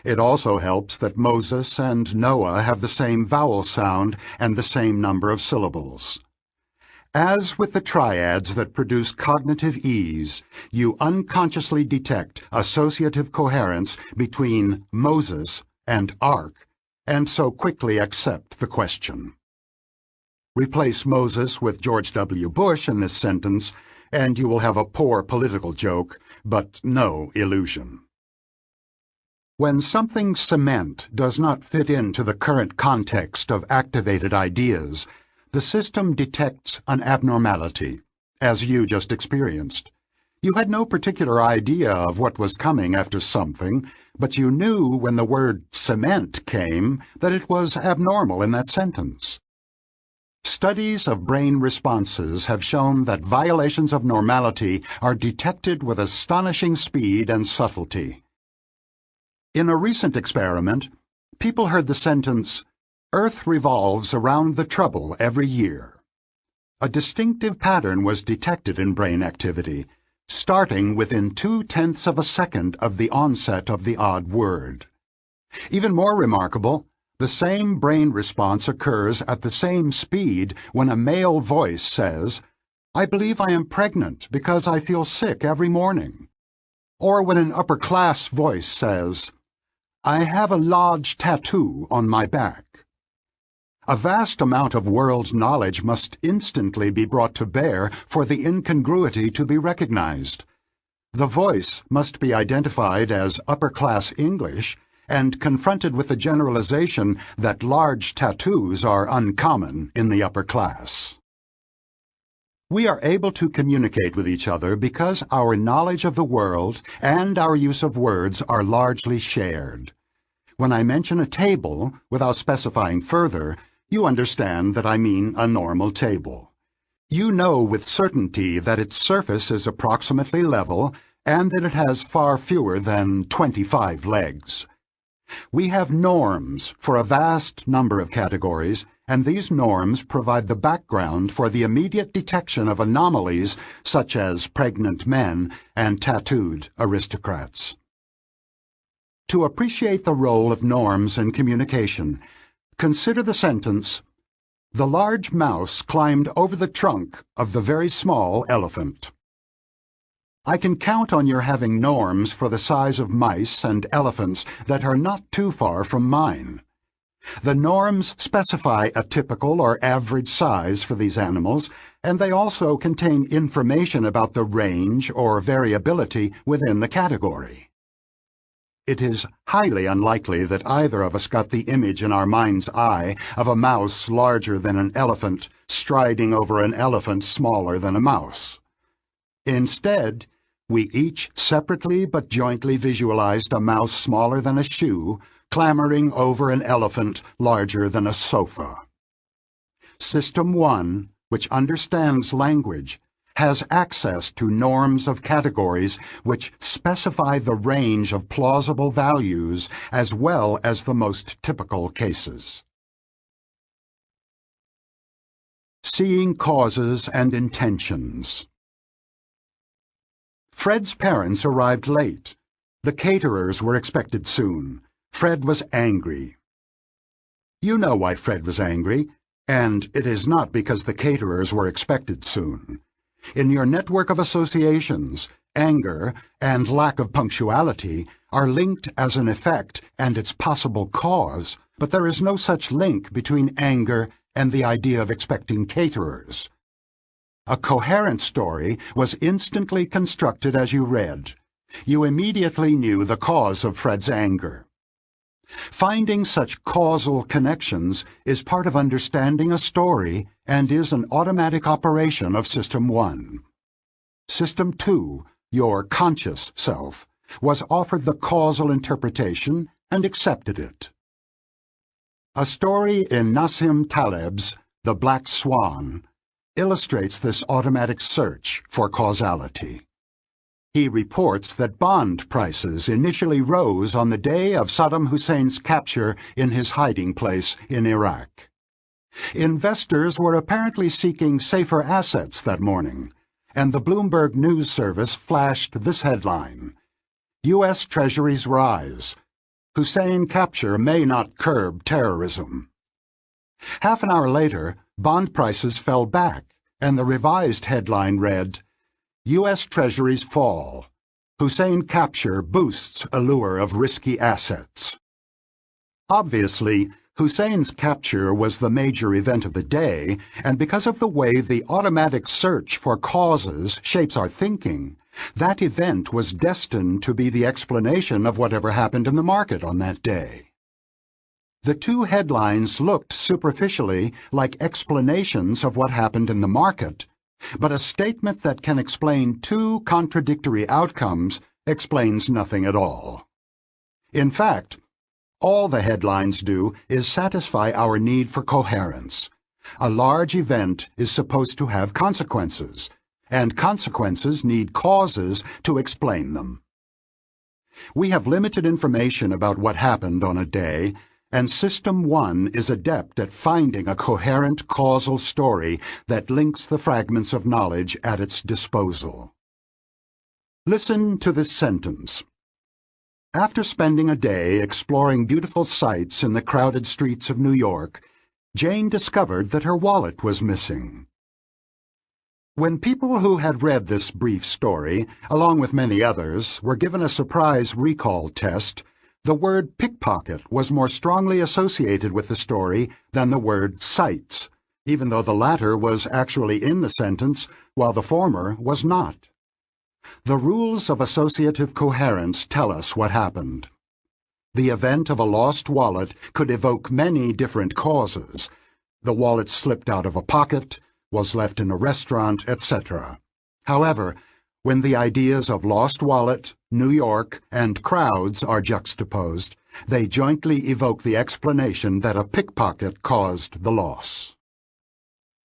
A: It also helps that Moses and Noah have the same vowel sound and the same number of syllables. As with the triads that produce cognitive ease, you unconsciously detect associative coherence between Moses and ark, and so quickly accept the question. Replace Moses with George W. Bush in this sentence, and you will have a poor political joke, but no illusion. When something cement does not fit into the current context of activated ideas, the system detects an abnormality, as you just experienced. You had no particular idea of what was coming after something, but you knew when the word cement came that it was abnormal in that sentence. Studies of brain responses have shown that violations of normality are detected with astonishing speed and subtlety. In a recent experiment, people heard the sentence, "Earth revolves around the trouble every year." A distinctive pattern was detected in brain activity, starting within 0.2 of a second of the onset of the odd word. Even more remarkable, the same brain response occurs at the same speed when a male voice says, "I believe I am pregnant because I feel sick every morning," or when an upper-class voice says, "I have a large tattoo on my back." A vast amount of world knowledge must instantly be brought to bear for the incongruity to be recognized. The voice must be identified as upper-class English and confronted with the generalization that large tattoos are uncommon in the upper class. We are able to communicate with each other because our knowledge of the world and our use of words are largely shared. When I mention a table, without specifying further, you understand that I mean a normal table. You know with certainty that its surface is approximately level and that it has far fewer than 25 legs. We have norms for a vast number of categories, and these norms provide the background for the immediate detection of anomalies such as pregnant men and tattooed aristocrats. To appreciate the role of norms in communication, consider the sentence, "The large mouse climbed over the trunk of the very small elephant." I can count on your having norms for the size of mice and elephants that are not too far from mine. The norms specify a typical or average size for these animals, and they also contain information about the range or variability within the category. It is highly unlikely that either of us got the image in our mind's eye of a mouse larger than an elephant striding over an elephant smaller than a mouse. Instead, We each separately but jointly visualized a mouse smaller than a shoe, clambering over an elephant larger than a sofa. System 1, which understands language, has access to norms of categories which specify the range of plausible values as well as the most typical cases. Seeing causes and intentions. Fred's parents arrived late. The caterers were expected soon. Fred was angry. You know why Fred was angry, and it is not because the caterers were expected soon. In your network of associations, anger and lack of punctuality are linked as an effect and its possible cause, but there is no such link between anger and the idea of expecting caterers. A coherent story was instantly constructed as you read. You immediately knew the cause of Fred's anger. Finding such causal connections is part of understanding a story and is an automatic operation of System 1. System 2, your conscious self, was offered the causal interpretation and accepted it. A story in Nassim Taleb's The Black Swan illustrates this automatic search for causality. He reports that bond prices initially rose on the day of Saddam Hussein's capture in his hiding place in Iraq. Investors were apparently seeking safer assets that morning, and the Bloomberg News Service flashed this headline: U.S. Treasuries rise. Hussein capture may not curb terrorism. Half an hour later, bond prices fell back, and the revised headline read, U.S. Treasuries fall. Hussein capture boosts allure of risky assets. Obviously, Hussein's capture was the major event of the day, and because of the way the automatic search for causes shapes our thinking, that event was destined to be the explanation of whatever happened in the market on that day. The two headlines looked superficially like explanations of what happened in the market, but a statement that can explain two contradictory outcomes explains nothing at all. In fact, all the headlines do is satisfy our need for coherence. A large event is supposed to have consequences, and consequences need causes to explain them. We have limited information about what happened on a day, and System 1 is adept at finding a coherent causal story that links the fragments of knowledge at its disposal. Listen to this sentence. After spending a day exploring beautiful sights in the crowded streets of New York, Jane discovered that her wallet was missing. When people who had read this brief story, along with many others, were given a surprise recall test, the word pickpocket was more strongly associated with the story than the word sights, even though the latter was actually in the sentence, while the former was not. The rules of associative coherence tell us what happened. The event of a lost wallet could evoke many different causes. The wallet slipped out of a pocket, was left in a restaurant, etc. However, when the ideas of lost wallet, New York, and crowds are juxtaposed, they jointly evoke the explanation that a pickpocket caused the loss.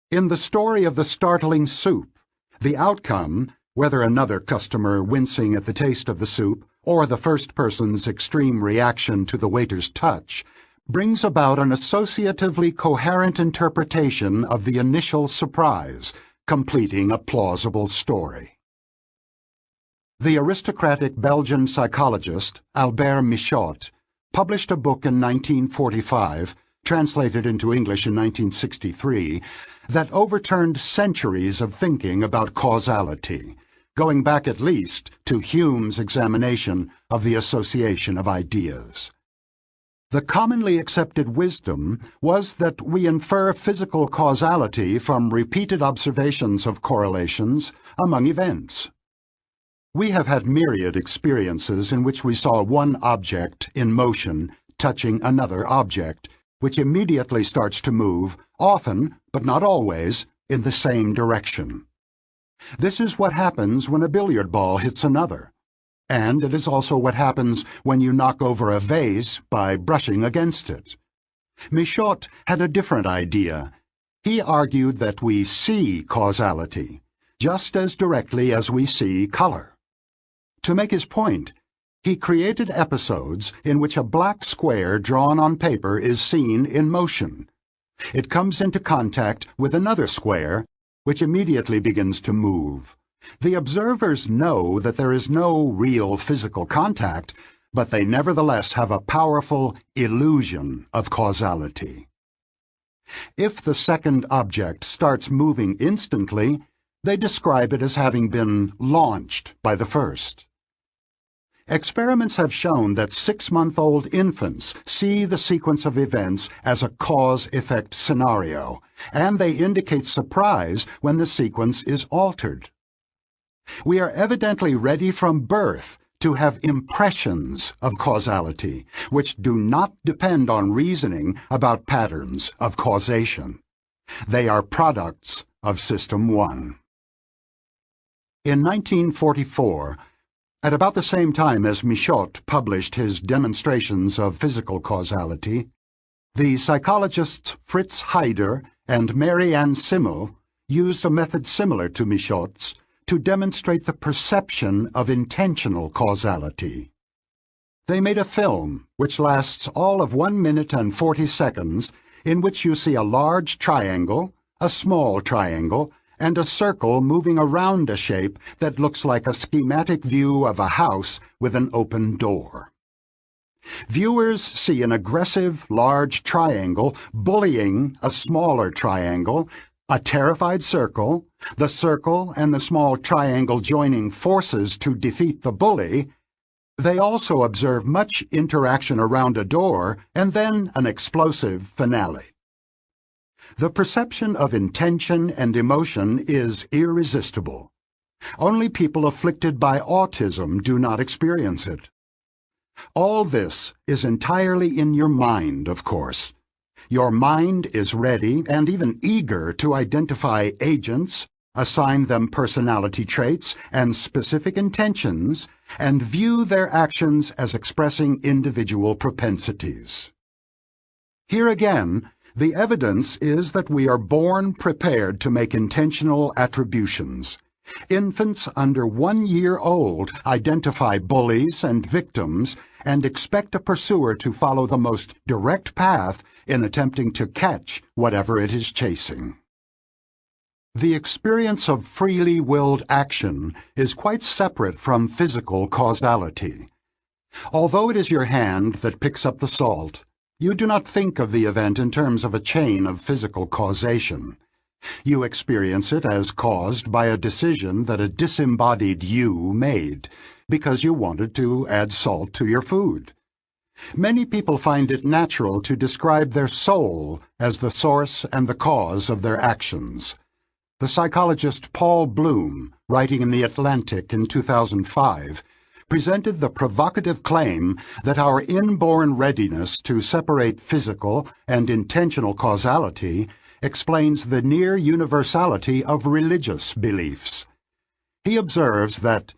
A: In the story of the startling soup, the outcome, whether another customer wincing at the taste of the soup or the first person's extreme reaction to the waiter's touch, brings about an associatively coherent interpretation of the initial surprise, completing a plausible story. The aristocratic Belgian psychologist Albert Michot published a book in 1945, translated into English in 1963, that overturned centuries of thinking about causality, going back at least to Hume's examination of the association of ideas. The commonly accepted wisdom was that we infer physical causality from repeated observations of correlations among events. We have had myriad experiences in which we saw one object in motion touching another object, which immediately starts to move, often, but not always, in the same direction. This is what happens when a billiard ball hits another, and it is also what happens when you knock over a vase by brushing against it. Michaud had a different idea. He argued that we see causality, just as directly as we see color. To make his point, he created episodes in which a black square drawn on paper is seen in motion. It comes into contact with another square, which immediately begins to move. The observers know that there is no real physical contact, but they nevertheless have a powerful illusion of causality. If the second object starts moving instantly, they describe it as having been launched by the first. Experiments have shown that 6-month-old infants see the sequence of events as a cause-effect scenario, and they indicate surprise when the sequence is altered. We are evidently ready from birth to have impressions of causality, which do not depend on reasoning about patterns of causation. They are products of System 1. In 1944, at about the same time as Michaud published his demonstrations of physical causality, the psychologists Fritz Heider and Mary Ann Simmel used a method similar to Michaud's to demonstrate the perception of intentional causality. They made a film which lasts all of 1 minute and 40 seconds, in which you see a large triangle, a small triangle, and a circle moving around a shape that looks like a schematic view of a house with an open door. Viewers see an aggressive, large triangle bullying a smaller triangle, a terrified circle, the circle and the small triangle joining forces to defeat the bully. They also observe much interaction around a door and then an explosive finale. The perception of intention and emotion is irresistible. Only people afflicted by autism do not experience it. All this is entirely in your mind, of course. Your mind is ready and even eager to identify agents, assign them personality traits and specific intentions, and view their actions as expressing individual propensities. Here again, the evidence is that we are born prepared to make intentional attributions. Infants under 1 year old identify bullies and victims and expect a pursuer to follow the most direct path in attempting to catch whatever it is chasing. The experience of freely willed action is quite separate from physical causality. Although it is your hand that picks up the salt, you do not think of the event in terms of a chain of physical causation. You experience it as caused by a decision that a disembodied you made, because you wanted to add salt to your food. Many people find it natural to describe their soul as the source and the cause of their actions. The psychologist Paul Bloom, writing in The Atlantic in 2005, presented the provocative claim that our inborn readiness to separate physical and intentional causality explains the near universality of religious beliefs. He observes that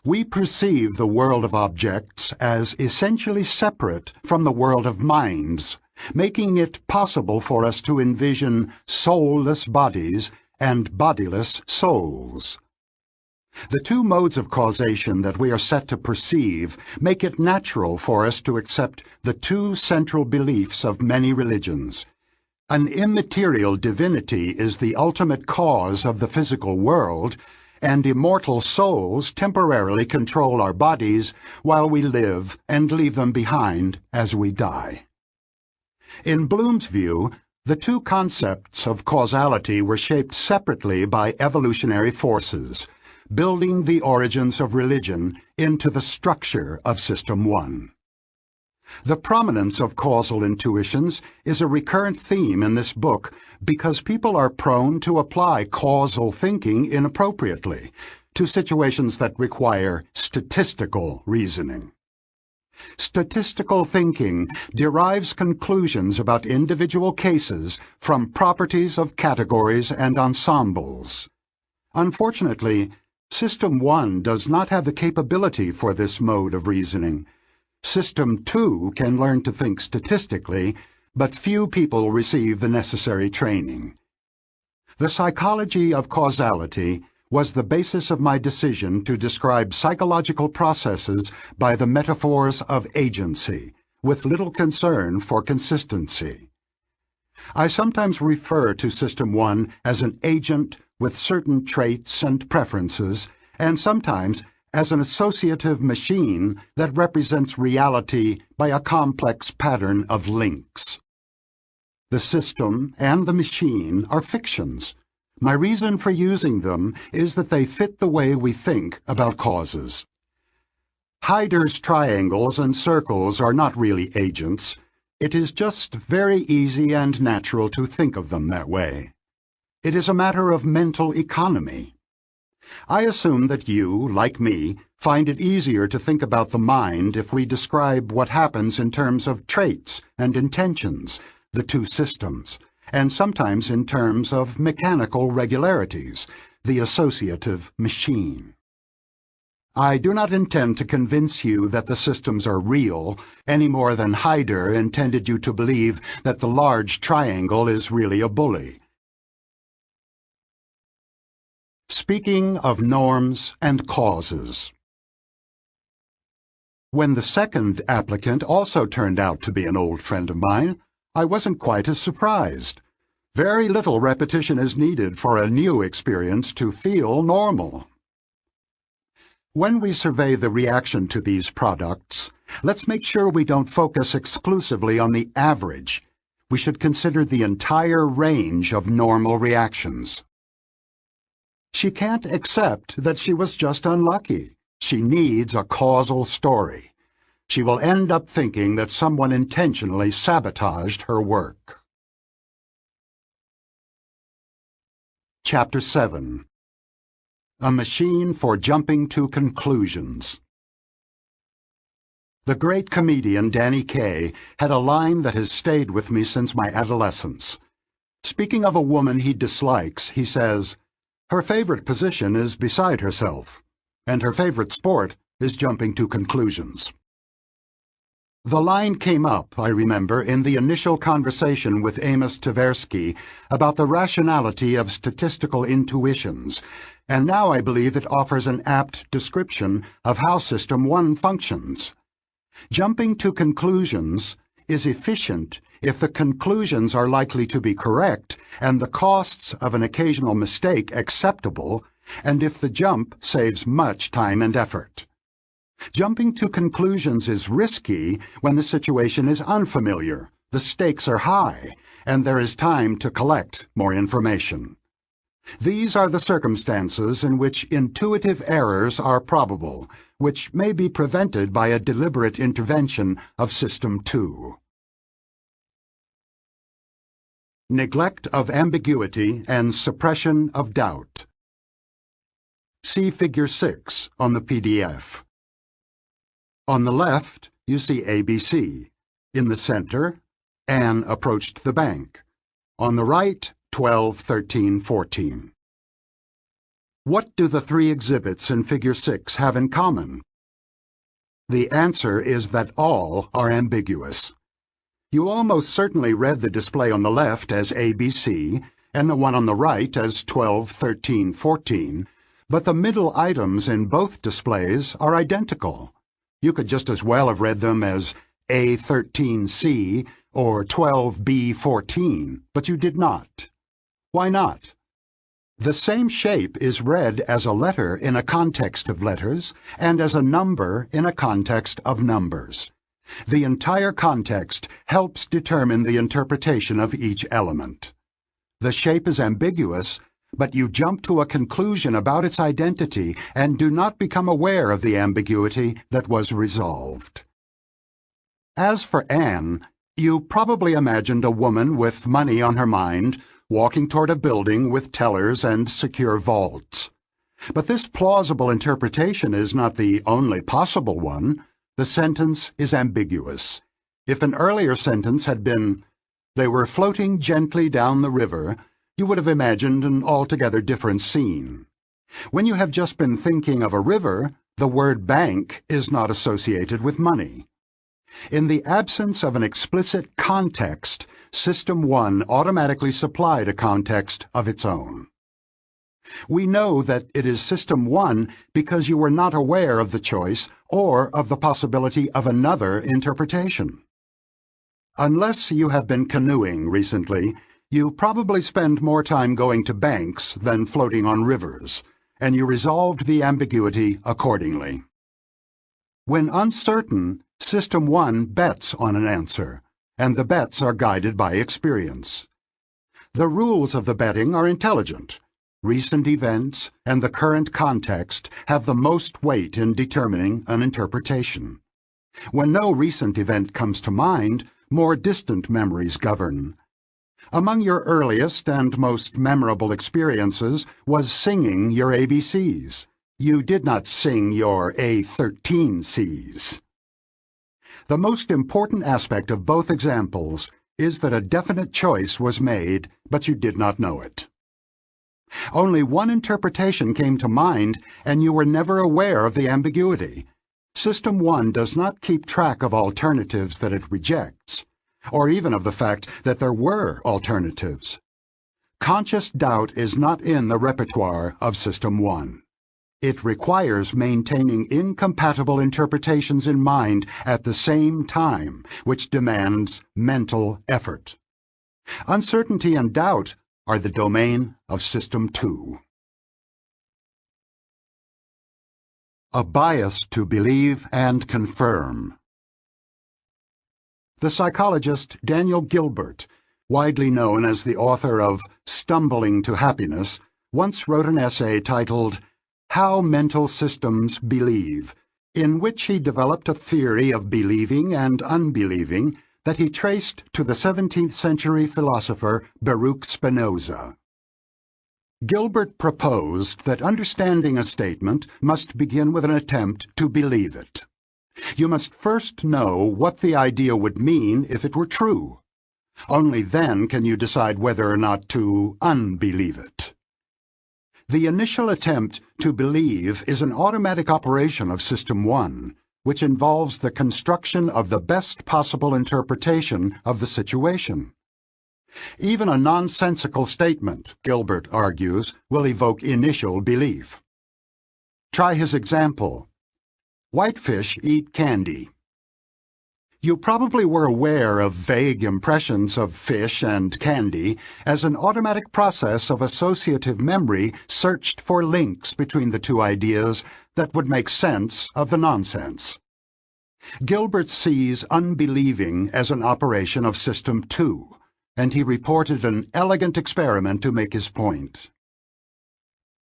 A: we perceive the world of objects as essentially separate from the world of minds, making it possible for us to envision soulless bodies and bodiless souls. The two modes of causation that we are set to perceive make it natural for us to accept the two central beliefs of many religions. An immaterial divinity is the ultimate cause of the physical world, and immortal souls temporarily control our bodies while we live and leave them behind as we die. In Bloom's view, the two concepts of causality were shaped separately by evolutionary forces, building the origins of religion into the structure of System 1. The prominence of causal intuitions is a recurrent theme in this book because people are prone to apply causal thinking inappropriately to situations that require statistical reasoning. Statistical thinking derives conclusions about individual cases from properties of categories and ensembles. Unfortunately, System 1 does not have the capability for this mode of reasoning. System 2 can learn to think statistically, but few people receive the necessary training. The psychology of causality was the basis of my decision to describe psychological processes by the metaphors of agency, with little concern for consistency. I sometimes refer to System 1 as an agent with certain traits and preferences, and sometimes as an associative machine that represents reality by a complex pattern of links. The system and the machine are fictions. My reason for using them is that they fit the way we think about causes. Hyder's triangles and circles are not really agents. It is just very easy and natural to think of them that way. It is a matter of mental economy. I assume that you, like me, find it easier to think about the mind if we describe what happens in terms of traits and intentions, the two systems, and sometimes in terms of mechanical regularities, the associative machine. I do not intend to convince you that the systems are real, any more than Hyder intended you to believe that the large triangle is really a bully. Speaking of norms and causes. When the second applicant also turned out to be an old friend of mine, I wasn't quite as surprised. Very little repetition is needed for a new experience to feel normal. When we survey the reaction to these products, let's make sure we don't focus exclusively on the average. We should consider the entire range of normal reactions. She can't accept that she was just unlucky. She needs a causal story. She will end up thinking that someone intentionally sabotaged her work. Chapter 7. A Machine for Jumping to Conclusions. The great comedian Danny Kaye had a line that has stayed with me since my adolescence. Speaking of a woman he dislikes, he says, "Her favorite position is beside herself, and her favorite sport is jumping to conclusions." The line came up, I remember, in the initial conversation with Amos Tversky about the rationality of statistical intuitions, and now I believe it offers an apt description of how System 1 functions. Jumping to conclusions is efficient if the conclusions are likely to be correct and the costs of an occasional mistake acceptable, and if the jump saves much time and effort. Jumping to conclusions is risky when the situation is unfamiliar, the stakes are high, and there is time to collect more information. These are the circumstances in which intuitive errors are probable, which may be prevented by a deliberate intervention of System 2. Neglect of ambiguity and suppression of doubt. See Figure 6 on the PDF. On the left, you see ABC. In the center, Anne approached the bank. On the right, 12, 13, 14. What do the three exhibits in Figure 6 have in common? The answer is that all are ambiguous. You almost certainly read the display on the left as ABC and the one on the right as 12, 13, 14, but the middle items in both displays are identical. You could just as well have read them as A13C or 12B14, but you did not. Why not? The same shape is read as a letter in a context of letters and as a number in a context of numbers. The entire context helps determine the interpretation of each element. The shape is ambiguous, but you jump to a conclusion about its identity and do not become aware of the ambiguity that was resolved. As for Anne, you probably imagined a woman with money on her mind, walking toward a building with tellers and secure vaults. But this plausible interpretation is not the only possible one. The sentence is ambiguous. If an earlier sentence had been, "They were floating gently down the river," you would have imagined an altogether different scene. When you have just been thinking of a river, the word bank is not associated with money. In the absence of an explicit context, System 1 automatically supplied a context of its own. We know that it is System 1 because you were not aware of the choice or of the possibility of another interpretation. Unless you have been canoeing recently, you probably spend more time going to banks than floating on rivers, and you resolved the ambiguity accordingly. When uncertain, System 1 bets on an answer, and the bets are guided by experience. The rules of the betting are intelligent. Recent events and the current context have the most weight in determining an interpretation. When no recent event comes to mind, more distant memories govern. Among your earliest and most memorable experiences was singing your ABCs. You did not sing your A13Cs. The most important aspect of both examples is that a definite choice was made, but you did not know it. Only one interpretation came to mind, and you were never aware of the ambiguity. System 1 does not keep track of alternatives that it rejects, or even of the fact that there were alternatives. Conscious doubt is not in the repertoire of System 1. It requires maintaining incompatible interpretations in mind at the same time, which demands mental effort. Uncertainty and doubt are the domain of System 2. A bias to believe and confirm. The psychologist Daniel Gilbert, widely known as the author of Stumbling to Happiness, once wrote an essay titled How Mental Systems Believe, in which he developed a theory of believing and unbelieving that he traced to the 17th century philosopher Baruch Spinoza. Gilbert proposed that understanding a statement must begin with an attempt to believe it. You must first know what the idea would mean if it were true. Only then can you decide whether or not to unbelieve it. The initial attempt to believe is an automatic operation of System 1, which involves the construction of the best possible interpretation of the situation. Even a nonsensical statement, Gilbert argues, will evoke initial belief. Try his example. Whitefish eat candy. You probably were aware of vague impressions of fish and candy as an automatic process of associative memory searched for links between the two ideas that would make sense of the nonsense. Gilbert sees unbelieving as an operation of System 2, and he reported an elegant experiment to make his point.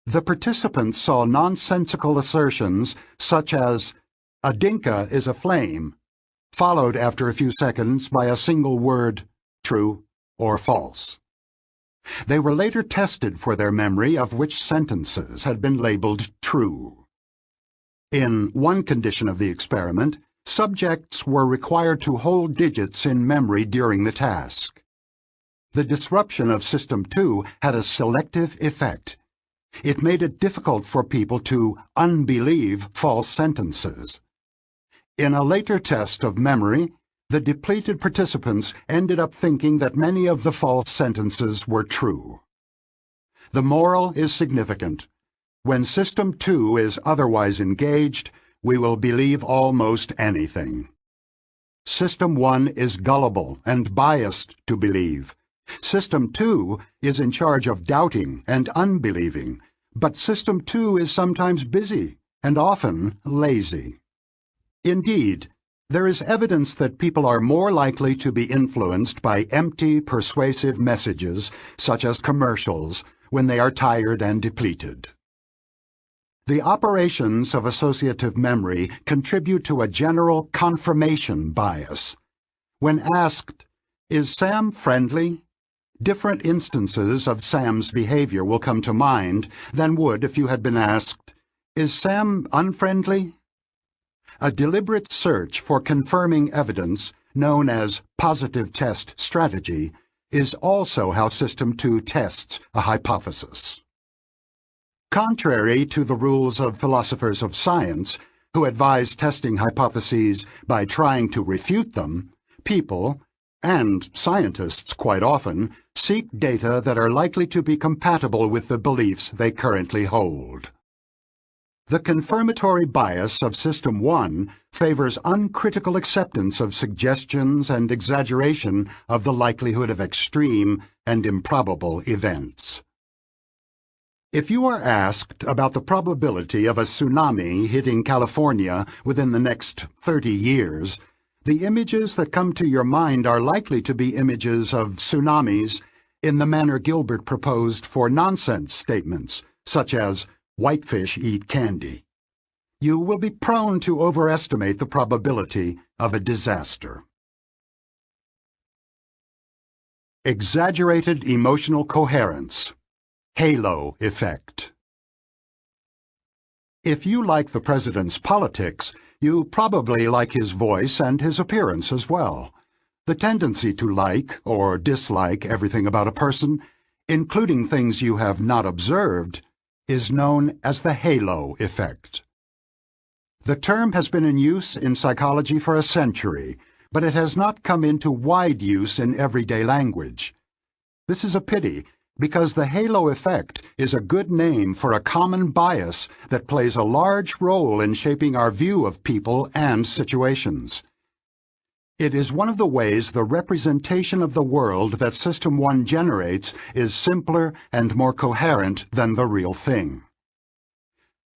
A: The participants saw nonsensical assertions such as, "A dinka is a flame," followed after a few seconds by a single word, true or false. They were later tested for their memory of which sentences had been labeled true. In one condition of the experiment, subjects were required to hold digits in memory during the task. The disruption of System 2 had a selective effect. It made it difficult for people to unbelieve false sentences. In a later test of memory, the depleted participants ended up thinking that many of the false sentences were true. The moral is significant. When System 2 is otherwise engaged, we will believe almost anything. System 1 is gullible and biased to believe. System 2 is in charge of doubting and unbelieving, but System 2 is sometimes busy and often lazy. Indeed, there is evidence that people are more likely to be influenced by empty, persuasive messages, such as commercials, when they are tired and depleted. The operations of associative memory contribute to a general confirmation bias. When asked, "Is Sam friendly?" different instances of Sam's behavior will come to mind than would if you had been asked, "Is Sam unfriendly?" A deliberate search for confirming evidence, known as positive test strategy, is also how System 2 tests a hypothesis. Contrary to the rules of philosophers of science, who advise testing hypotheses by trying to refute them, people, and scientists quite often, seek data that are likely to be compatible with the beliefs they currently hold. The confirmatory bias of System 1 favors uncritical acceptance of suggestions and exaggeration of the likelihood of extreme and improbable events. If you are asked about the probability of a tsunami hitting California within the next 30 years, the images that come to your mind are likely to be images of tsunamis in the manner Gilbert proposed for nonsense statements, such as, "Whitefish eat candy." You will be prone to overestimate the probability of a disaster. Exaggerated emotional coherence. Halo effect. If you like the president's politics, you probably like his voice and his appearance as well. The tendency to like or dislike everything about a person, including things you have not observed, is known as the halo effect. The term has been in use in psychology for a century, but it has not come into wide use in everyday language. This is a pity, because the halo effect is a good name for a common bias that plays a large role in shaping our view of people and situations. It is one of the ways the representation of the world that System 1 generates is simpler and more coherent than the real thing.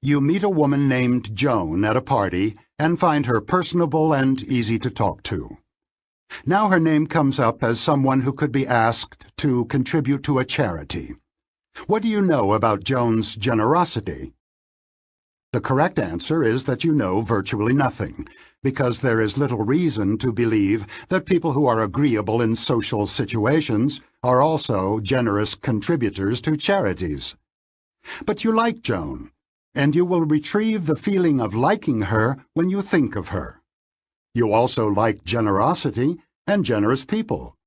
A: You meet a woman named Joan at a party and find her personable and easy to talk to. Now her name comes up as someone who could be asked to contribute to a charity. What do you know about Joan's generosity? The correct answer is that you know virtually nothing, because there is little reason to believe that people who are agreeable in social situations are also generous contributors to charities. But you like Joan, and you will retrieve the feeling of liking her when you think of her. You also like generosity and generous people.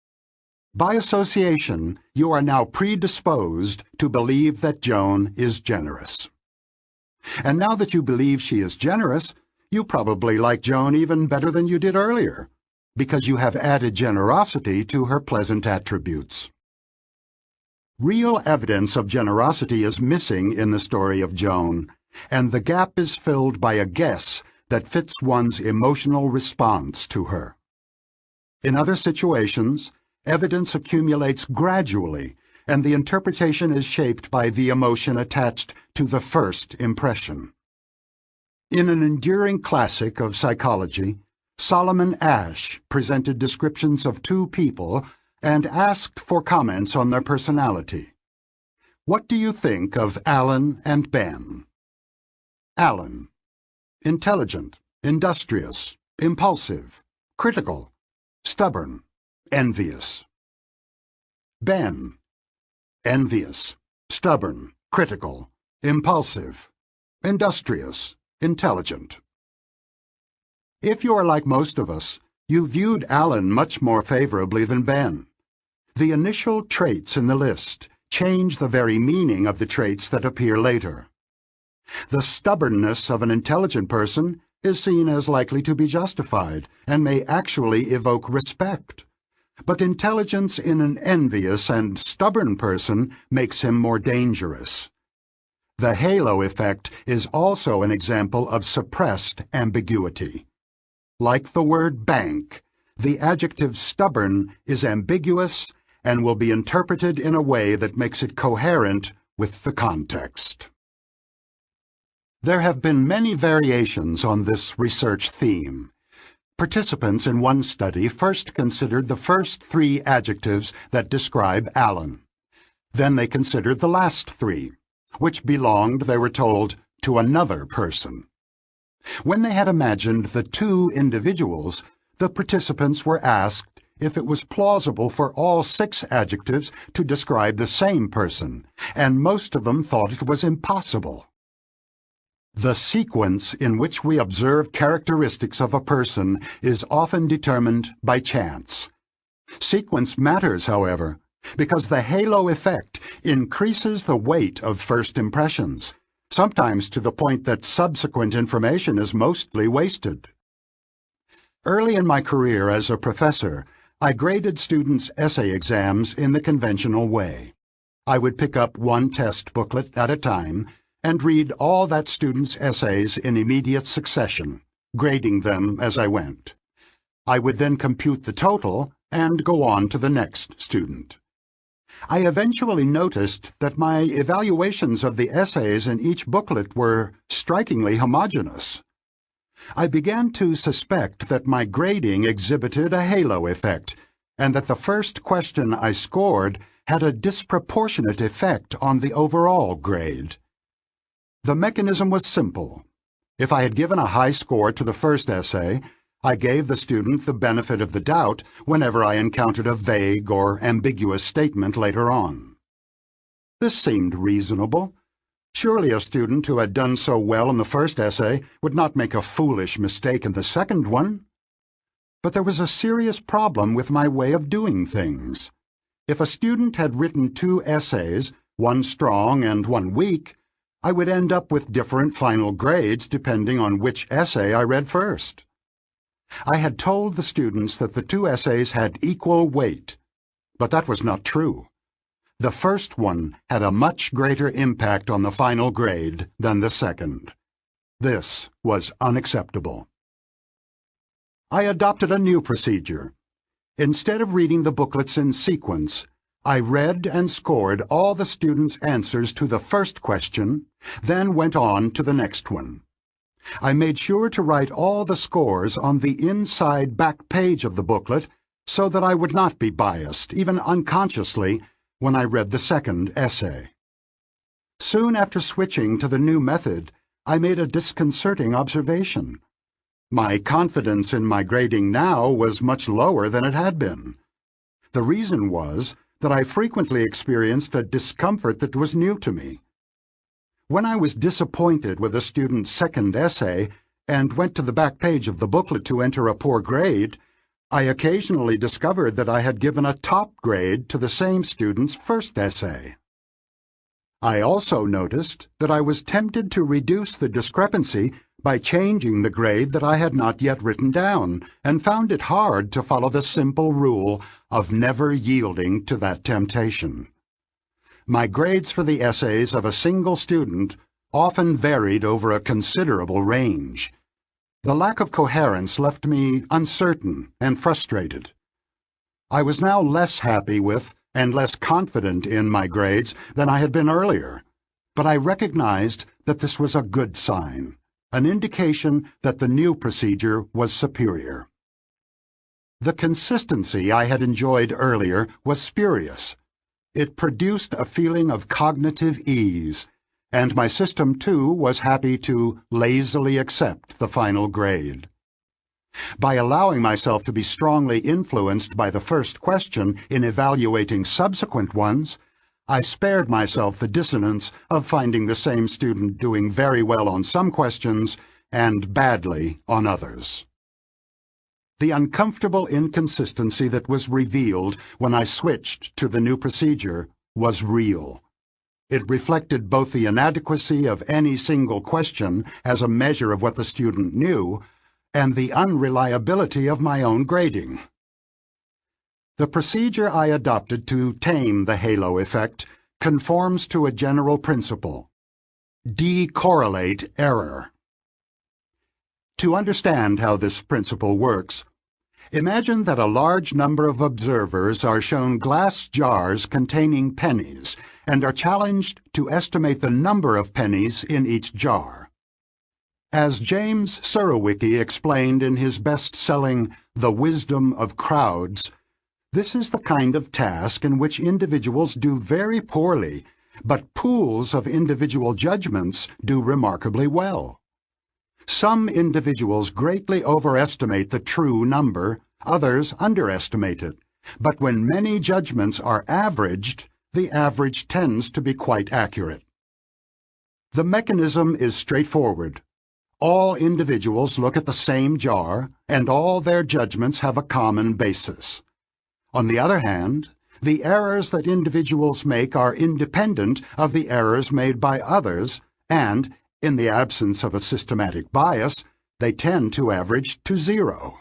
A: By association, you are now predisposed to believe that Joan is generous. And now that you believe she is generous, you probably like Joan even better than you did earlier, because you have added generosity to her pleasant attributes. Real evidence of generosity is missing in the story of Joan, and the gap is filled by a guess that fits one's emotional response to her. In other situations, evidence accumulates gradually, and the interpretation is shaped by the emotion attached to the first impression. In an enduring classic of psychology, Solomon Asch presented descriptions of two people and asked for comments on their personality. What do you think of Alan and Ben? Alan: intelligent, industrious, impulsive, critical, stubborn, envious. Ben: envious, stubborn, critical, impulsive, industrious, intelligent. If you are like most of us, you viewed Alan much more favorably than Ben. The initial traits in the list change the very meaning of the traits that appear later. The stubbornness of an intelligent person is seen as likely to be justified and may actually evoke respect. But intelligence in an envious and stubborn person makes him more dangerous. The halo effect is also an example of suppressed ambiguity. Like the word bank, the adjective stubborn is ambiguous and will be interpreted in a way that makes it coherent with the context. There have been many variations on this research theme. Participants in one study first considered the first three adjectives that describe Alan. Then they considered the last three, which belonged, they were told, to another person. When they had imagined the two individuals, the participants were asked if it was plausible for all 6 adjectives to describe the same person, and most of them thought it was impossible. The sequence in which we observe characteristics of a person is often determined by chance. Sequence matters, however, because the halo effect increases the weight of first impressions, sometimes to the point that subsequent information is mostly wasted. Early in my career as a professor, I graded students' essay exams in the conventional way. I would pick up one test booklet at a time and read all that student's essays in immediate succession, grading them as I went. I would then compute the total and go on to the next student. I eventually noticed that my evaluations of the essays in each booklet were strikingly homogeneous. I began to suspect that my grading exhibited a halo effect, and that the first question I scored had a disproportionate effect on the overall grade. The mechanism was simple. If I had given a high score to the first essay, I gave the student the benefit of the doubt whenever I encountered a vague or ambiguous statement later on. This seemed reasonable. Surely a student who had done so well in the first essay would not make a foolish mistake in the second one. But there was a serious problem with my way of doing things. If a student had written 2 essays, one strong and one weak, I would end up with different final grades depending on which essay I read first. I had told the students that the 2 essays had equal weight, but that was not true. The first one had a much greater impact on the final grade than the second. This was unacceptable. I adopted a new procedure. Instead of reading the booklets in sequence, I read and scored all the students' answers to the first question, then went on to the next one. I made sure to write all the scores on the inside back page of the booklet so that I would not be biased, even unconsciously, when I read the second essay. Soon after switching to the new method, I made a disconcerting observation. My confidence in my grading now was much lower than it had been. The reason was that I frequently experienced a discomfort that was new to me. When I was disappointed with a student's second essay and went to the back page of the booklet to enter a poor grade, I occasionally discovered that I had given a top grade to the same student's first essay. I also noticed that I was tempted to reduce the discrepancy by changing the grade that I had not yet written down, and found it hard to follow the simple rule of never yielding to that temptation. My grades for the essays of a single student often varied over a considerable range. The lack of coherence left me uncertain and frustrated. I was now less happy with and less confident in my grades than I had been earlier, but I recognized that this was a good sign, an indication that the new procedure was superior. The consistency I had enjoyed earlier was spurious. It produced a feeling of cognitive ease, and my system, too, was happy to lazily accept the final grade. By allowing myself to be strongly influenced by the first question in evaluating subsequent ones, I spared myself the dissonance of finding the same student doing very well on some questions and badly on others. The uncomfortable inconsistency that was revealed when I switched to the new procedure was real. It reflected both the inadequacy of any single question as a measure of what the student knew, and the unreliability of my own grading. The procedure I adopted to tame the halo effect conforms to a general principle: decorrelate error. To understand how this principle works, imagine that a large number of observers are shown glass jars containing pennies and are challenged to estimate the number of pennies in each jar. As James Surowiecki explained in his best-selling The Wisdom of Crowds, this is the kind of task in which individuals do very poorly, but pools of individual judgments do remarkably well. Some individuals greatly overestimate the true number, others underestimate it, but when many judgments are averaged, the average tends to be quite accurate. The mechanism is straightforward. All individuals look at the same jar, and all their judgments have a common basis. On the other hand, The errors that individuals make are independent of the errors made by others, and, in the absence of a systematic bias, they tend to average to zero.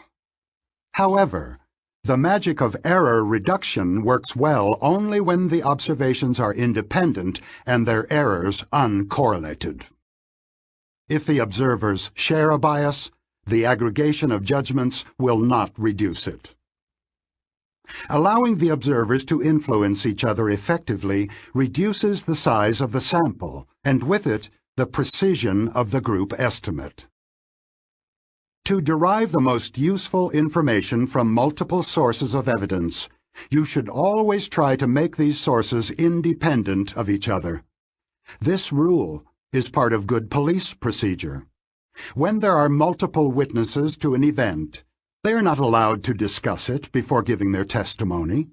A: However, the magic of error reduction works well only when the observations are independent and their errors uncorrelated. If the observers share a bias, the aggregation of judgments will not reduce it. Allowing the observers to influence each other effectively reduces the size of the sample, and with it, the precision of the group estimate. To derive the most useful information from multiple sources of evidence, you should always try to make these sources independent of each other. This rule is part of good police procedure. When there are multiple witnesses to an event, they are not allowed to discuss it before giving their testimony.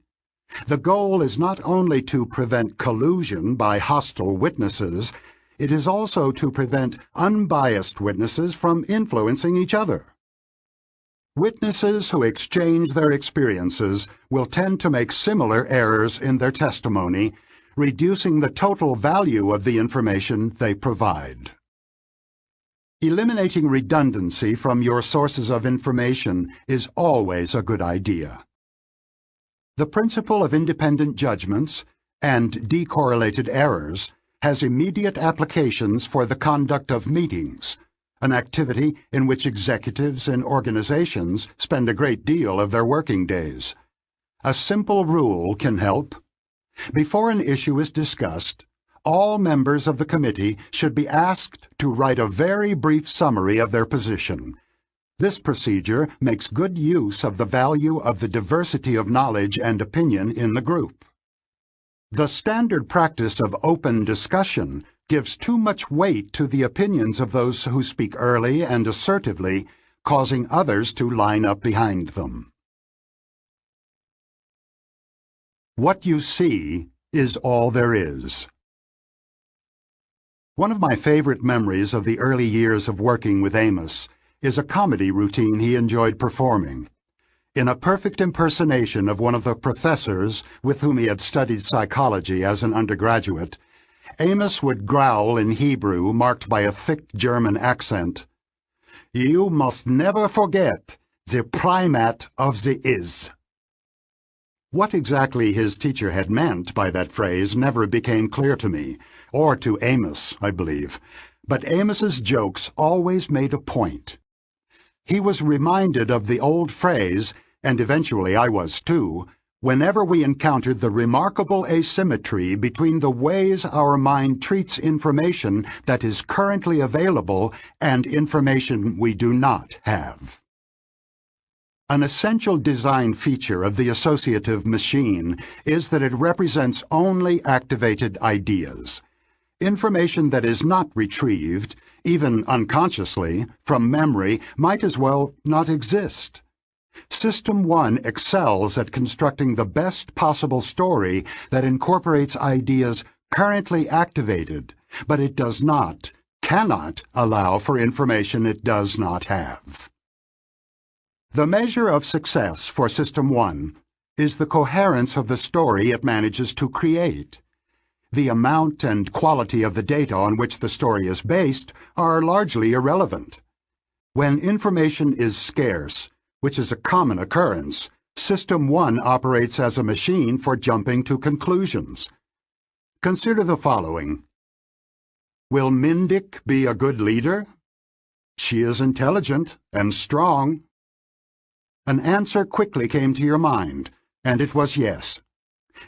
A: The goal is not only to prevent collusion by hostile witnesses, it is also to prevent unbiased witnesses from influencing each other. Witnesses who exchange their experiences will tend to make similar errors in their testimony, reducing the total value of the information they provide. Eliminating redundancy from your sources of information is always a good idea. The principle of independent judgments and decorrelated errors has immediate applications for the conduct of meetings, an activity in which executives in organizations spend a great deal of their working days. A simple rule can help. Before an issue is discussed, all members of the committee should be asked to write a very brief summary of their position. This procedure makes good use of the value of the diversity of knowledge and opinion in the group. The standard practice of open discussion gives too much weight to the opinions of those who speak early and assertively, causing others to line up behind them. What you see is all there is. One of my favorite memories of the early years of working with Amos is a comedy routine he enjoyed performing. In a perfect impersonation of one of the professors with whom he had studied psychology as an undergraduate, Amos would growl in Hebrew marked by a thick German accent, "You must never forget the primate of the is." What exactly his teacher had meant by that phrase never became clear to me, or to Amos, I believe, but Amos's jokes always made a point. He was reminded of the old phrase, and eventually I was too, whenever we encountered the remarkable asymmetry between the ways our mind treats information that is currently available and information we do not have. An essential design feature of the associative machine is that it represents only activated ideas. Information that is not retrieved, even unconsciously, from memory might as well not exist. System 1 excels at constructing the best possible story that incorporates ideas currently activated, but it does not, cannot allow for information it does not have. The measure of success for System 1 is the coherence of the story it manages to create. The amount and quality of the data on which the story is based are largely irrelevant. When information is scarce, which is a common occurrence, System 1 operates as a machine for jumping to conclusions. Consider the following. Will Mindik be a good leader? She is intelligent and strong. An answer quickly came to your mind, and it was yes.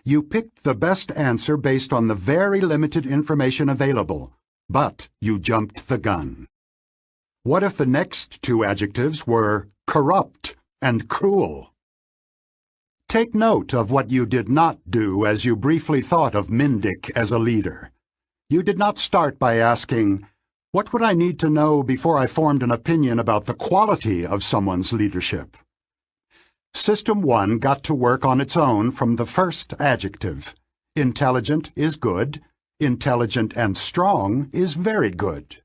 A: You picked the best answer based on the very limited information available, but you jumped the gun. What if the next two adjectives were corrupt and cruel? Take note of what you did not do as you briefly thought of Mindik as a leader. You did not start by asking, what would I need to know before I formed an opinion about the quality of someone's leadership? System 1 got to work on its own from the first adjective. Intelligent is good. Intelligent and strong is very good.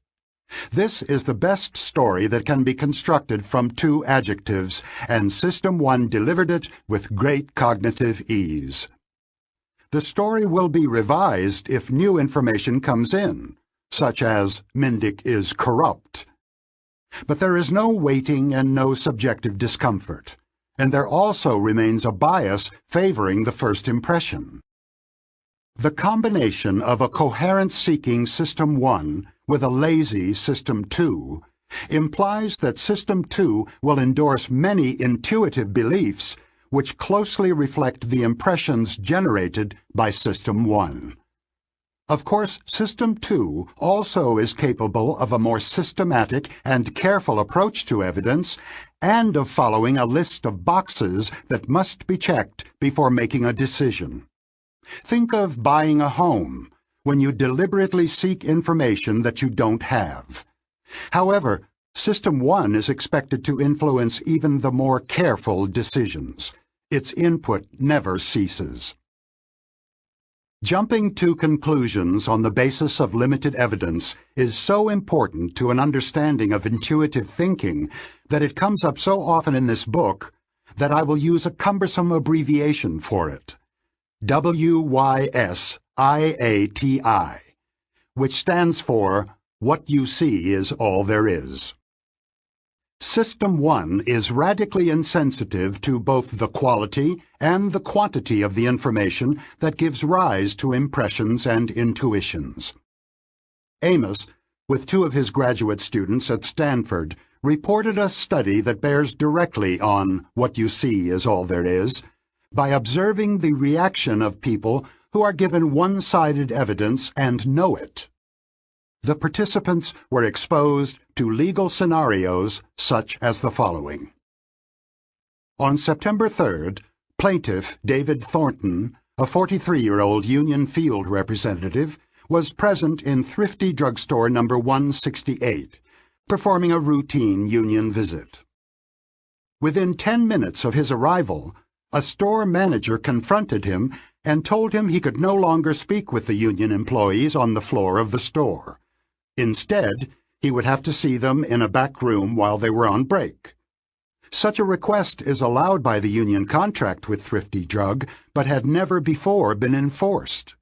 A: This is the best story that can be constructed from two adjectives, and System 1 delivered it with great cognitive ease. the story will be revised if new information comes in, such as Mindick is corrupt. But there is no waiting and no subjective discomfort, and there also remains a bias favoring the first impression. The combination of a coherence-seeking System 1 with a lazy System 2 implies that System 2 will endorse many intuitive beliefs which closely reflect the impressions generated by System 1. Of course, System 2 also is capable of a more systematic and careful approach to evidence and of following a list of boxes that must be checked before making a decision. Think of buying a home when you deliberately seek information that you don't have. However, System 1 is expected to influence even the more careful decisions. Its input never ceases. Jumping to conclusions on the basis of limited evidence is so important to an understanding of intuitive thinking that it comes up so often in this book that I will use a cumbersome abbreviation for it, WYSIATI, which stands for What You See Is All There Is. System 1 is radically insensitive to both the quality and the quantity of the information that gives rise to impressions and intuitions. Amos, with 2 of his graduate students at Stanford, reported a study that bears directly on What You See Is All There Is by observing the reaction of people who are given one-sided evidence and know it. The participants were exposed to legal scenarios such as the following. On September 3rd, plaintiff David Thornton, a 43-year-old Union Field representative, was present in Thrifty Drugstore number 168, performing a routine union visit. Within 10 minutes of his arrival, a store manager confronted him and told him he could no longer speak with the union employees on the floor of the store. Instead, he would have to see them in a back room while they were on break. Such a request is allowed by the union contract with Thrifty Drug, but had never before been enforced.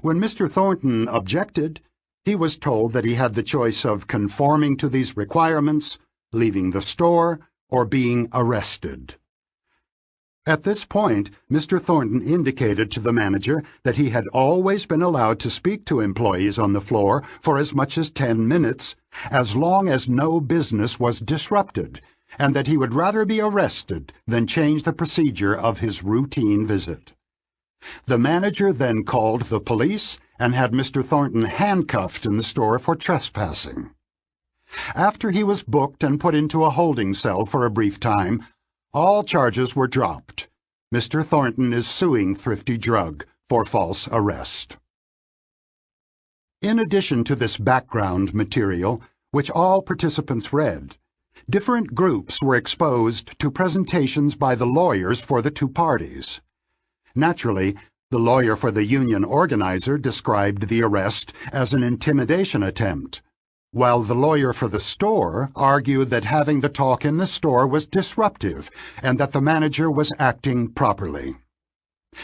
A: When Mr. Thornton objected, he was told that he had the choice of conforming to these requirements, leaving the store, or being arrested. At this point, Mr. Thornton indicated to the manager that he had always been allowed to speak to employees on the floor for as much as 10 minutes, as long as no business was disrupted, and that he would rather be arrested than change the procedure of his routine visit. The manager then called the police and had Mr. Thornton handcuffed in the store for trespassing. After he was booked and put into a holding cell for a brief time, all charges were dropped. Mr. Thornton is suing Thrifty Drug for false arrest. In addition to this background material, which all participants read, different groups were exposed to presentations by the lawyers for the 2 parties. Naturally, the lawyer for the union organizer described the arrest as an intimidation attempt, while the lawyer for the store argued that having the talk in the store was disruptive and that the manager was acting properly.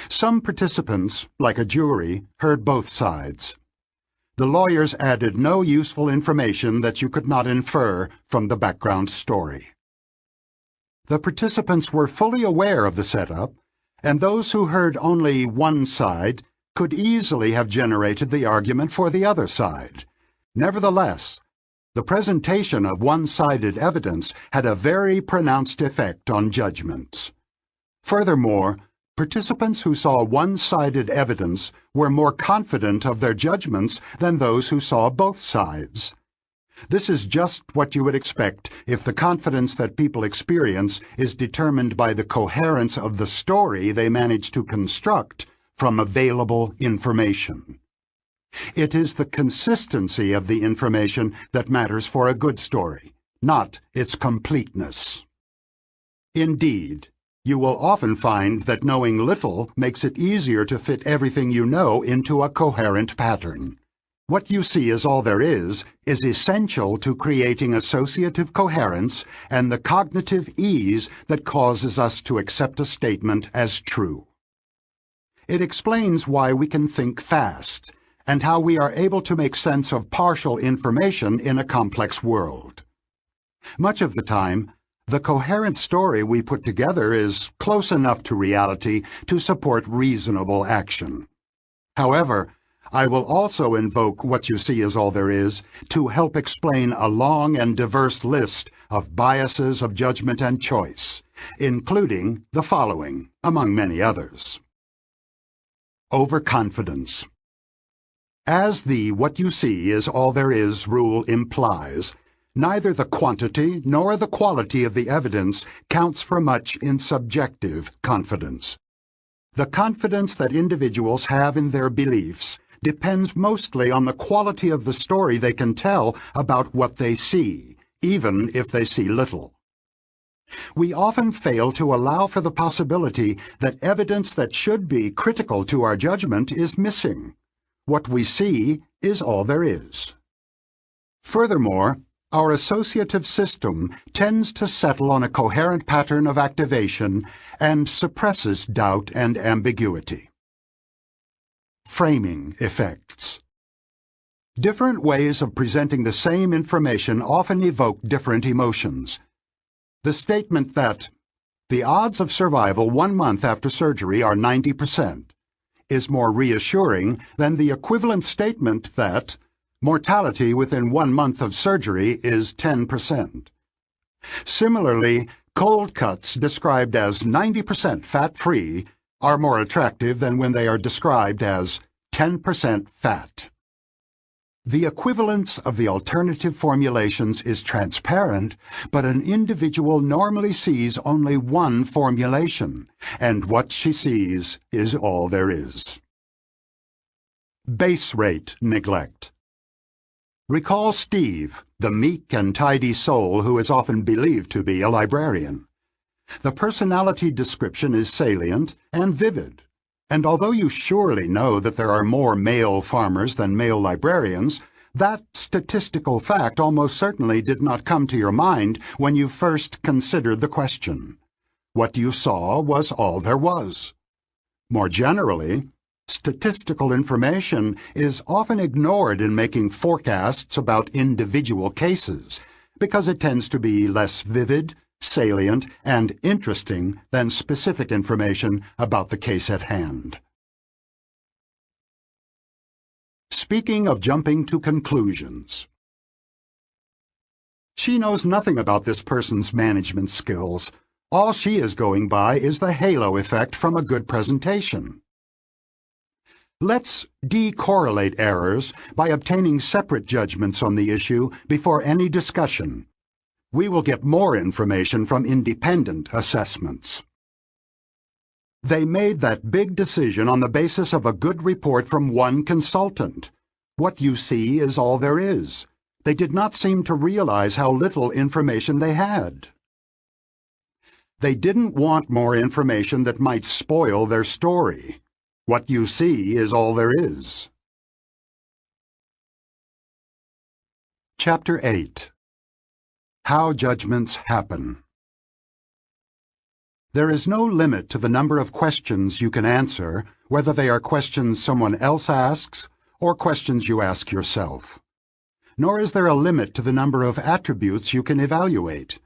A: Some participants, like a jury, heard both sides. The lawyers added no useful information that you could not infer from the background story. The participants were fully aware of the setup, and those who heard only one side could easily have generated the argument for the other side. Nevertheless, the presentation of one-sided evidence had a very pronounced effect on judgments. Furthermore, participants who saw one-sided evidence were more confident of their judgments than those who saw both sides. This is just what you would expect if the confidence that people experience is determined by the coherence of the story they manage to construct from available information. It is the consistency of the information that matters for a good story, not its completeness. Indeed, you will often find that knowing little makes it easier to fit everything you know into a coherent pattern. What you see is all there is essential to creating associative coherence and the cognitive ease that causes us to accept a statement as true. It explains why we can think fast and how we are able to make sense of partial information in a complex world. Much of the time, the coherent story we put together is close enough to reality to support reasonable action. However, I will also invoke what you see is all there is to help explain a long and diverse list of biases of judgment and choice, including the following, among many others. Overconfidence. As the "what you see is all there is" rule implies, neither the quantity nor the quality of the evidence counts for much in subjective confidence. The confidence that individuals have in their beliefs depends mostly on the quality of the story they can tell about what they see, even if they see little. We often fail to allow for the possibility that evidence that should be critical to our judgment is missing. What we see is all there is. Furthermore, our associative system tends to settle on a coherent pattern of activation and suppresses doubt and ambiguity. Framing effects. Different ways of presenting the same information often evoke different emotions. The statement that the odds of survival 1 month after surgery are 90% is more reassuring than the equivalent statement that mortality within 1 month of surgery is 10%. Similarly, cold cuts described as 90% fat-free are more attractive than when they are described as 10% fat. The equivalence of the alternative formulations is transparent, but an individual normally sees only one formulation, and what she sees is all there is. Base rate neglect. Recall Steve, the meek and tidy soul who is often believed to be a librarian. The personality description is salient and vivid, and although you surely know that there are more male farmers than male librarians, that statistical fact almost certainly did not come to your mind when you first considered the question. What you saw was all there was. More generally, statistical information is often ignored in making forecasts about individual cases because it tends to be less vivid, salient, and interesting than specific information about the case at hand. Speaking of jumping to conclusions. She knows nothing about this person's management skills. All she is going by is the halo effect from a good presentation. Let's decorrelate errors by obtaining separate judgments on the issue before any discussion. We will get more information from independent assessments. They made that big decision on the basis of a good report from one consultant. What you see is all there is. They did not seem to realize how little information they had. They didn't want more information that might spoil their story. What you see is all there is. Chapter 8. How Judgments Happen. There is no limit to the number of questions you can answer, whether they are questions someone else asks or questions you ask yourself. Nor is there a limit to the number of attributes you can evaluate.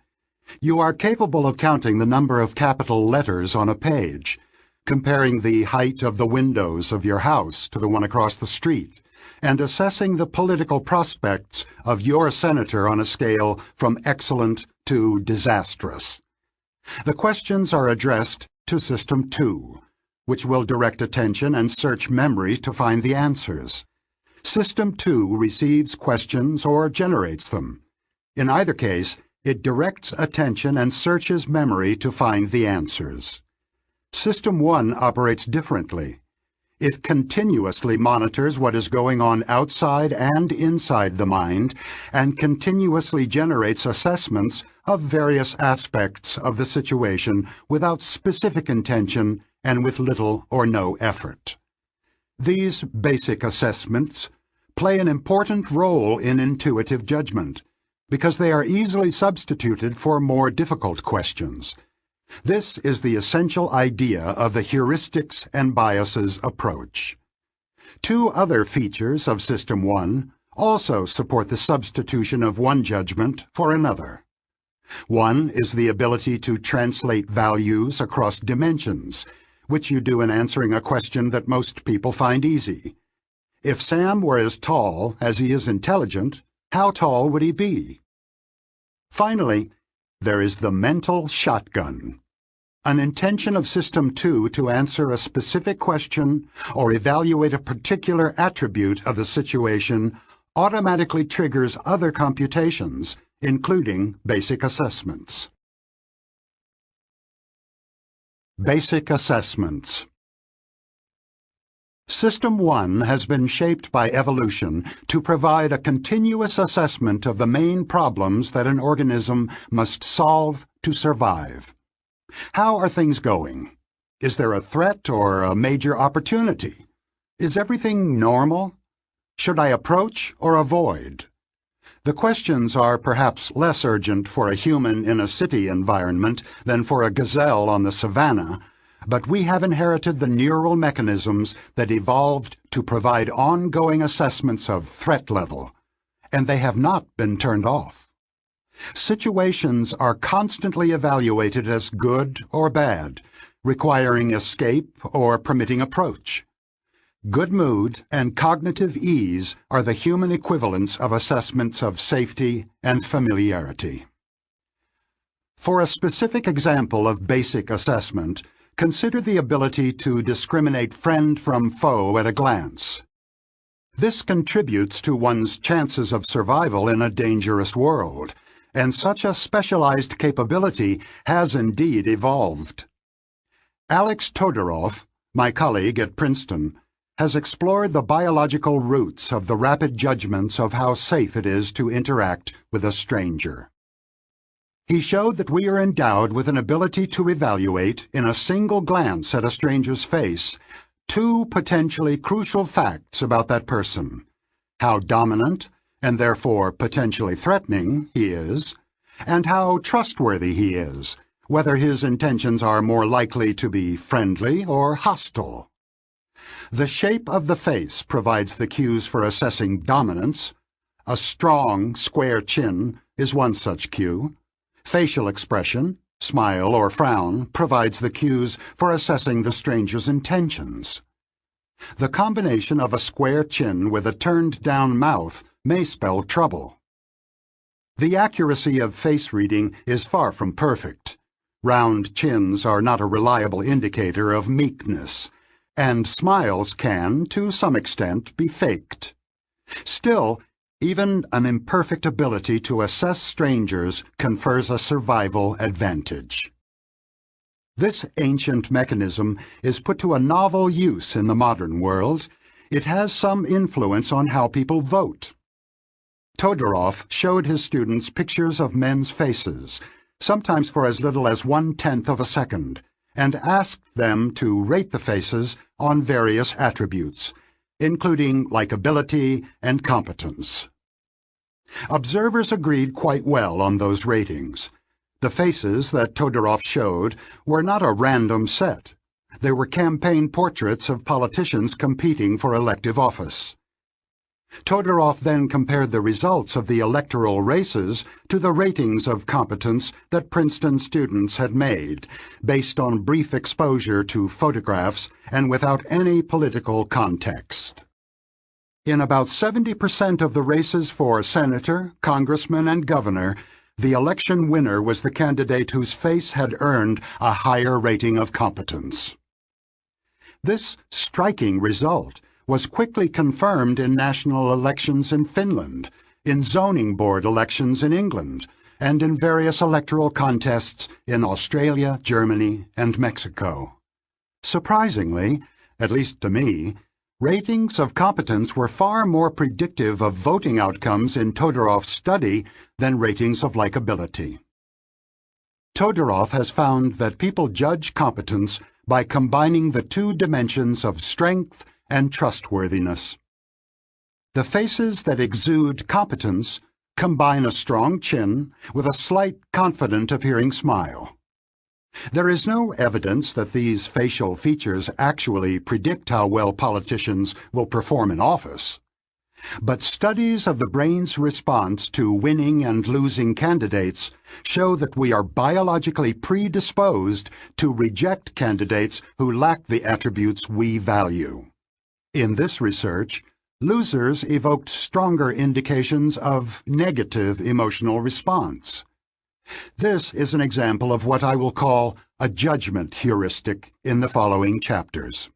A: You are capable of counting the number of capital letters on a page, comparing the height of the windows of your house to the one across the street, and assessing the political prospects of your senator on a scale from excellent to disastrous. The questions are addressed to System 2, which will direct attention and search memory to find the answers. System 2 receives questions or generates them. In either case, it directs attention and searches memory to find the answers. System 1 operates differently. It continuously monitors what is going on outside and inside the mind and continuously generates assessments of various aspects of the situation without specific intention and with little or no effort. These basic assessments play an important role in intuitive judgment because they are easily substituted for more difficult questions. This is the essential idea of the heuristics and biases approach. Two other features of System 1 also support the substitution of one judgment for another. One is the ability to translate values across dimensions, which you do in answering a question that most people find easy. If Sam were as tall as he is intelligent, how tall would he be? Finally, there is the mental shotgun, an intention of System 2 to answer a specific question or evaluate a particular attribute of the situation automatically triggers other computations, including basic assessments. Basic assessments. System 1 has been shaped by evolution to provide a continuous assessment of the main problems that an organism must solve to survive. How are things going? Is there a threat or a major opportunity? Is everything normal? Should I approach or avoid? The questions are perhaps less urgent for a human in a city environment than for a gazelle on the savannah, but we have inherited the neural mechanisms that evolved to provide ongoing assessments of threat level, and they have not been turned off. Situations are constantly evaluated as good or bad, requiring escape or permitting approach. Good mood and cognitive ease are the human equivalents of assessments of safety and familiarity. For a specific example of basic assessment, consider the ability to discriminate friend from foe at a glance. This contributes to one's chances of survival in a dangerous world, and such a specialized capability has indeed evolved. Alex Todorov, my colleague at Princeton, has explored the biological roots of the rapid judgments of how safe it is to interact with a stranger. He showed that we are endowed with an ability to evaluate, in a single glance at a stranger's face, two potentially crucial facts about that person: how dominant, and therefore potentially threatening, he is, and how trustworthy he is, whether his intentions are more likely to be friendly or hostile. The shape of the face provides the cues for assessing dominance. A strong, square chin is one such cue. Facial expression, smile or frown, provides the cues for assessing the stranger's intentions. The combination of a square chin with a turned-down mouth may spell trouble. The accuracy of face reading is far from perfect. Round chins are not a reliable indicator of meekness, and smiles can, to some extent, be faked. Still, even an imperfect ability to assess strangers confers a survival advantage. This ancient mechanism is put to a novel use in the modern world. It has some influence on how people vote. Todorov showed his students pictures of men's faces, sometimes for as little as 1/10 of a second, and asked them to rate the faces on various attributes, including likability and competence. Observers agreed quite well on those ratings. The faces that Todorov showed were not a random set. They were campaign portraits of politicians competing for elective office. Todorov then compared the results of the electoral races to the ratings of competence that Princeton students had made, based on brief exposure to photographs and without any political context. In about 70% of the races for senator, congressman, and governor, the election winner was the candidate whose face had earned a higher rating of competence. This striking result was quickly confirmed in national elections in Finland, in zoning board elections in England, and in various electoral contests in Australia, Germany, and Mexico. Surprisingly, at least to me, ratings of competence were far more predictive of voting outcomes in Todorov's study than ratings of likability. Todorov has found that people judge competence by combining the two dimensions of strength and trustworthiness. The faces that exude competence combine a strong chin with a slight, confident-appearing smile. There is no evidence that these facial features actually predict how well politicians will perform in office. But studies of the brain's response to winning and losing candidates show that we are biologically predisposed to reject candidates who lack the attributes we value. In this research, losers evoked stronger indications of negative emotional response. This is an example of what I will call a judgment heuristic in the following chapters.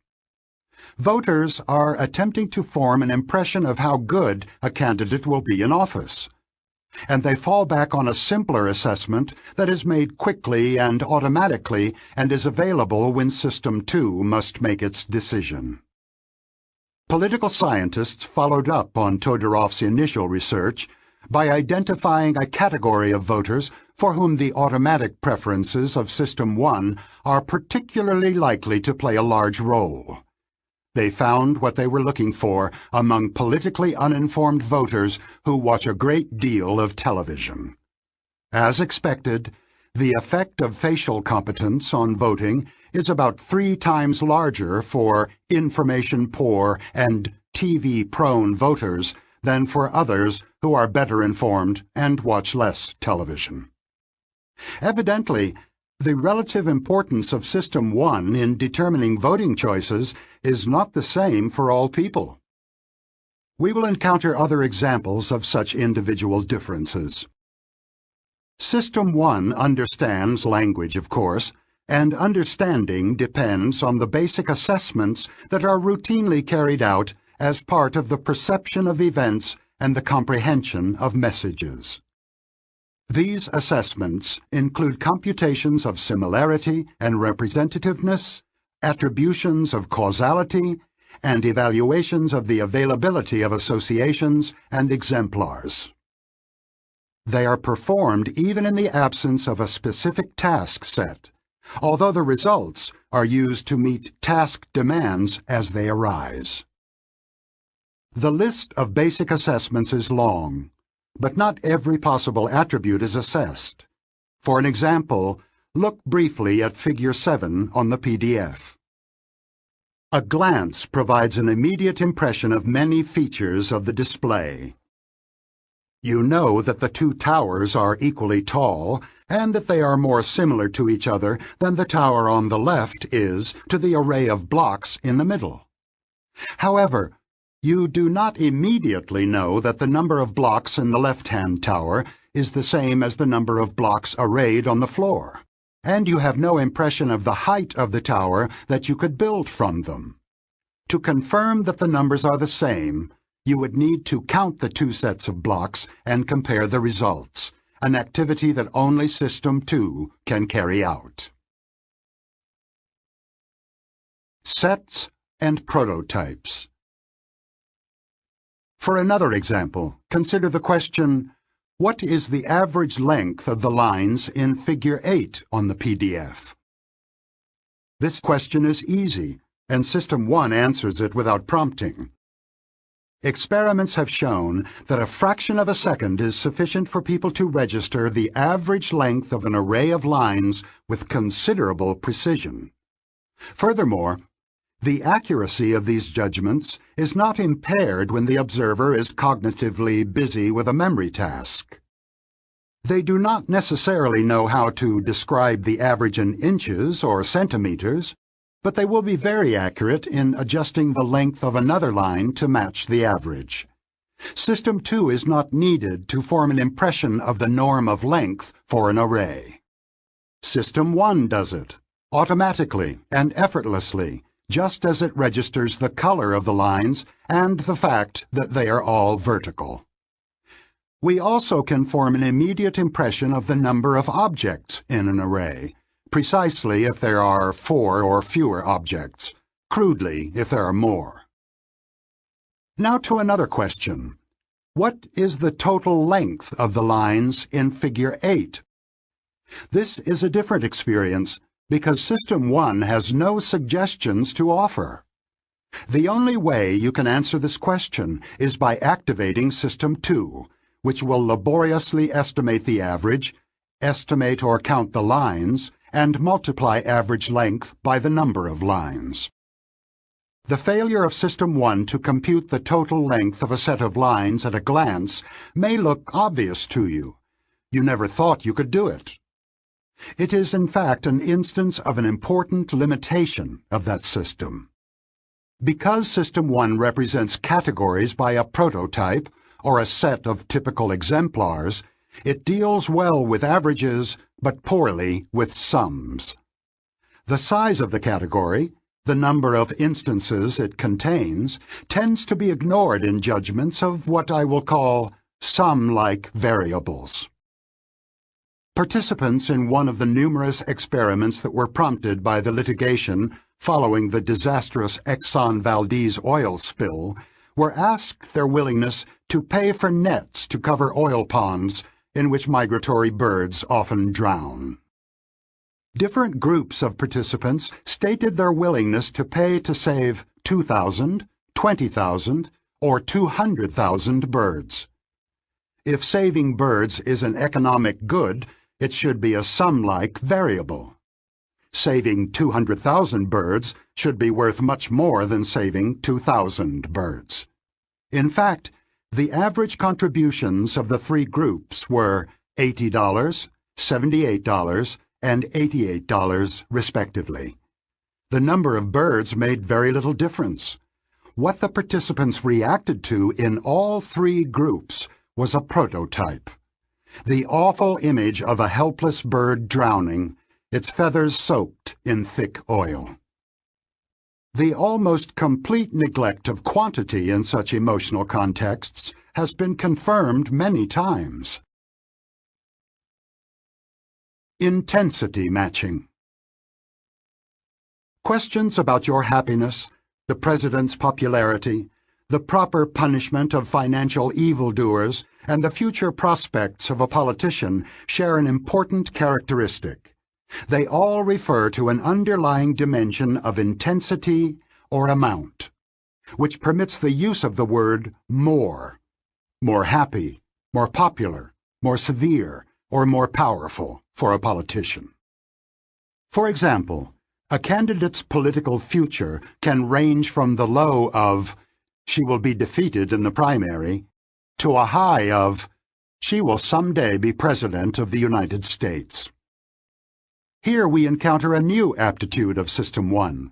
A: Voters are attempting to form an impression of how good a candidate will be in office, and they fall back on a simpler assessment that is made quickly and automatically and is available when System 2 must make its decision. Political scientists followed up on Todorov's initial research by identifying a category of voters for whom the automatic preferences of System 1 are particularly likely to play a large role. They found what they were looking for among politically uninformed voters who watch a great deal of television. As expected, the effect of facial competence on voting is about 3 times larger for information-poor and TV-prone voters than for others who are better informed and watch less television. Evidently, the relative importance of System 1 in determining voting choices is not the same for all people. We will encounter other examples of such individual differences. System 1 understands language, of course, and understanding depends on the basic assessments that are routinely carried out as part of the perception of events and the comprehension of messages. These assessments include computations of similarity and representativeness, attributions of causality, and evaluations of the availability of associations and exemplars. They are performed even in the absence of a specific task set, although the results are used to meet task demands as they arise. The list of basic assessments is long, but not every possible attribute is assessed. For an example, look briefly at Figure 7 on the PDF. A glance provides an immediate impression of many features of the display. You know that the 2 towers are equally tall and that they are more similar to each other than the tower on the left is to the array of blocks in the middle. However, you do not immediately know that the number of blocks in the left-hand tower is the same as the number of blocks arrayed on the floor, and you have no impression of the height of the tower that you could build from them. To confirm that the numbers are the same, you would need to count the 2 sets of blocks and compare the results, an activity that only System 2 can carry out. Sets and prototypes. For another example, consider the question, what is the average length of the lines in Figure 8 on the PDF? This question is easy, and System 1 answers it without prompting. Experiments have shown that a fraction of a second is sufficient for people to register the average length of an array of lines with considerable precision. Furthermore, the accuracy of these judgments is not impaired when the observer is cognitively busy with a memory task. They do not necessarily know how to describe the average in inches or centimeters, but they will be very accurate in adjusting the length of another line to match the average. System 2 is not needed to form an impression of the norm of length for an array. System 1 does it, automatically and effortlessly, just as it registers the color of the lines and the fact that they are all vertical. We also can form an immediate impression of the number of objects in an array, precisely if there are 4 or fewer objects, crudely if there are more. Now to another question. What is the total length of the lines in Figure 8? This is a different experience because System 1 has no suggestions to offer. The only way you can answer this question is by activating System 2, which will laboriously estimate the average, estimate or count the lines, and multiply average length by the number of lines. The failure of System 1 to compute the total length of a set of lines at a glance may look obvious to you. You never thought you could do it. It is, in fact, an instance of an important limitation of that system. Because System 1 represents categories by a prototype, or a set of typical exemplars, it deals well with averages, but poorly with sums. The size of the category, the number of instances it contains, tends to be ignored in judgments of what I will call sum-like variables. Participants in one of the numerous experiments that were prompted by the litigation following the disastrous Exxon Valdez oil spill were asked their willingness to pay for nets to cover oil ponds in which migratory birds often drown. Different groups of participants stated their willingness to pay to save 2,000, 20,000, or 200,000 birds. If saving birds is an economic good, it should be a sum-like variable. Saving 200,000 birds should be worth much more than saving 2,000 birds. In fact, the average contributions of the three groups were $80, $78, and $88, respectively. The number of birds made very little difference. What the participants reacted to in all three groups was a prototype. The awful image of a helpless bird drowning, its feathers soaked in thick oil. The almost complete neglect of quantity in such emotional contexts has been confirmed many times. Intensity matching. Questions about your happiness, the president's popularity, the proper punishment of financial evildoers, and the future prospects of a politician share an important characteristic. They all refer to an underlying dimension of intensity or amount, which permits the use of the word more happy, more popular, more severe, or more powerful for a politician. For example, a candidate's political future can range from the low of "she will be defeated in the primary" to a high of "she will someday be President of the United States." Here we encounter a new aptitude of System 1.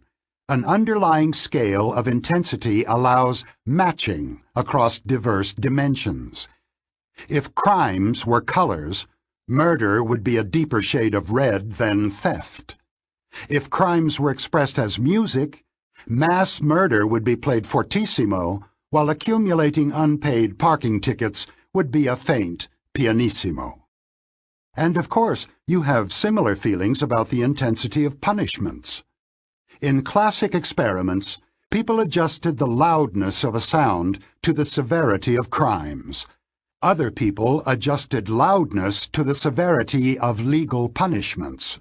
A: An underlying scale of intensity allows matching across diverse dimensions. If crimes were colors, murder would be a deeper shade of red than theft. If crimes were expressed as music, mass murder would be played fortissimo, while accumulating unpaid parking tickets would be a faint pianissimo. And of course, you have similar feelings about the intensity of punishments. In classic experiments, people adjusted the loudness of a sound to the severity of crimes. Other people adjusted loudness to the severity of legal punishments.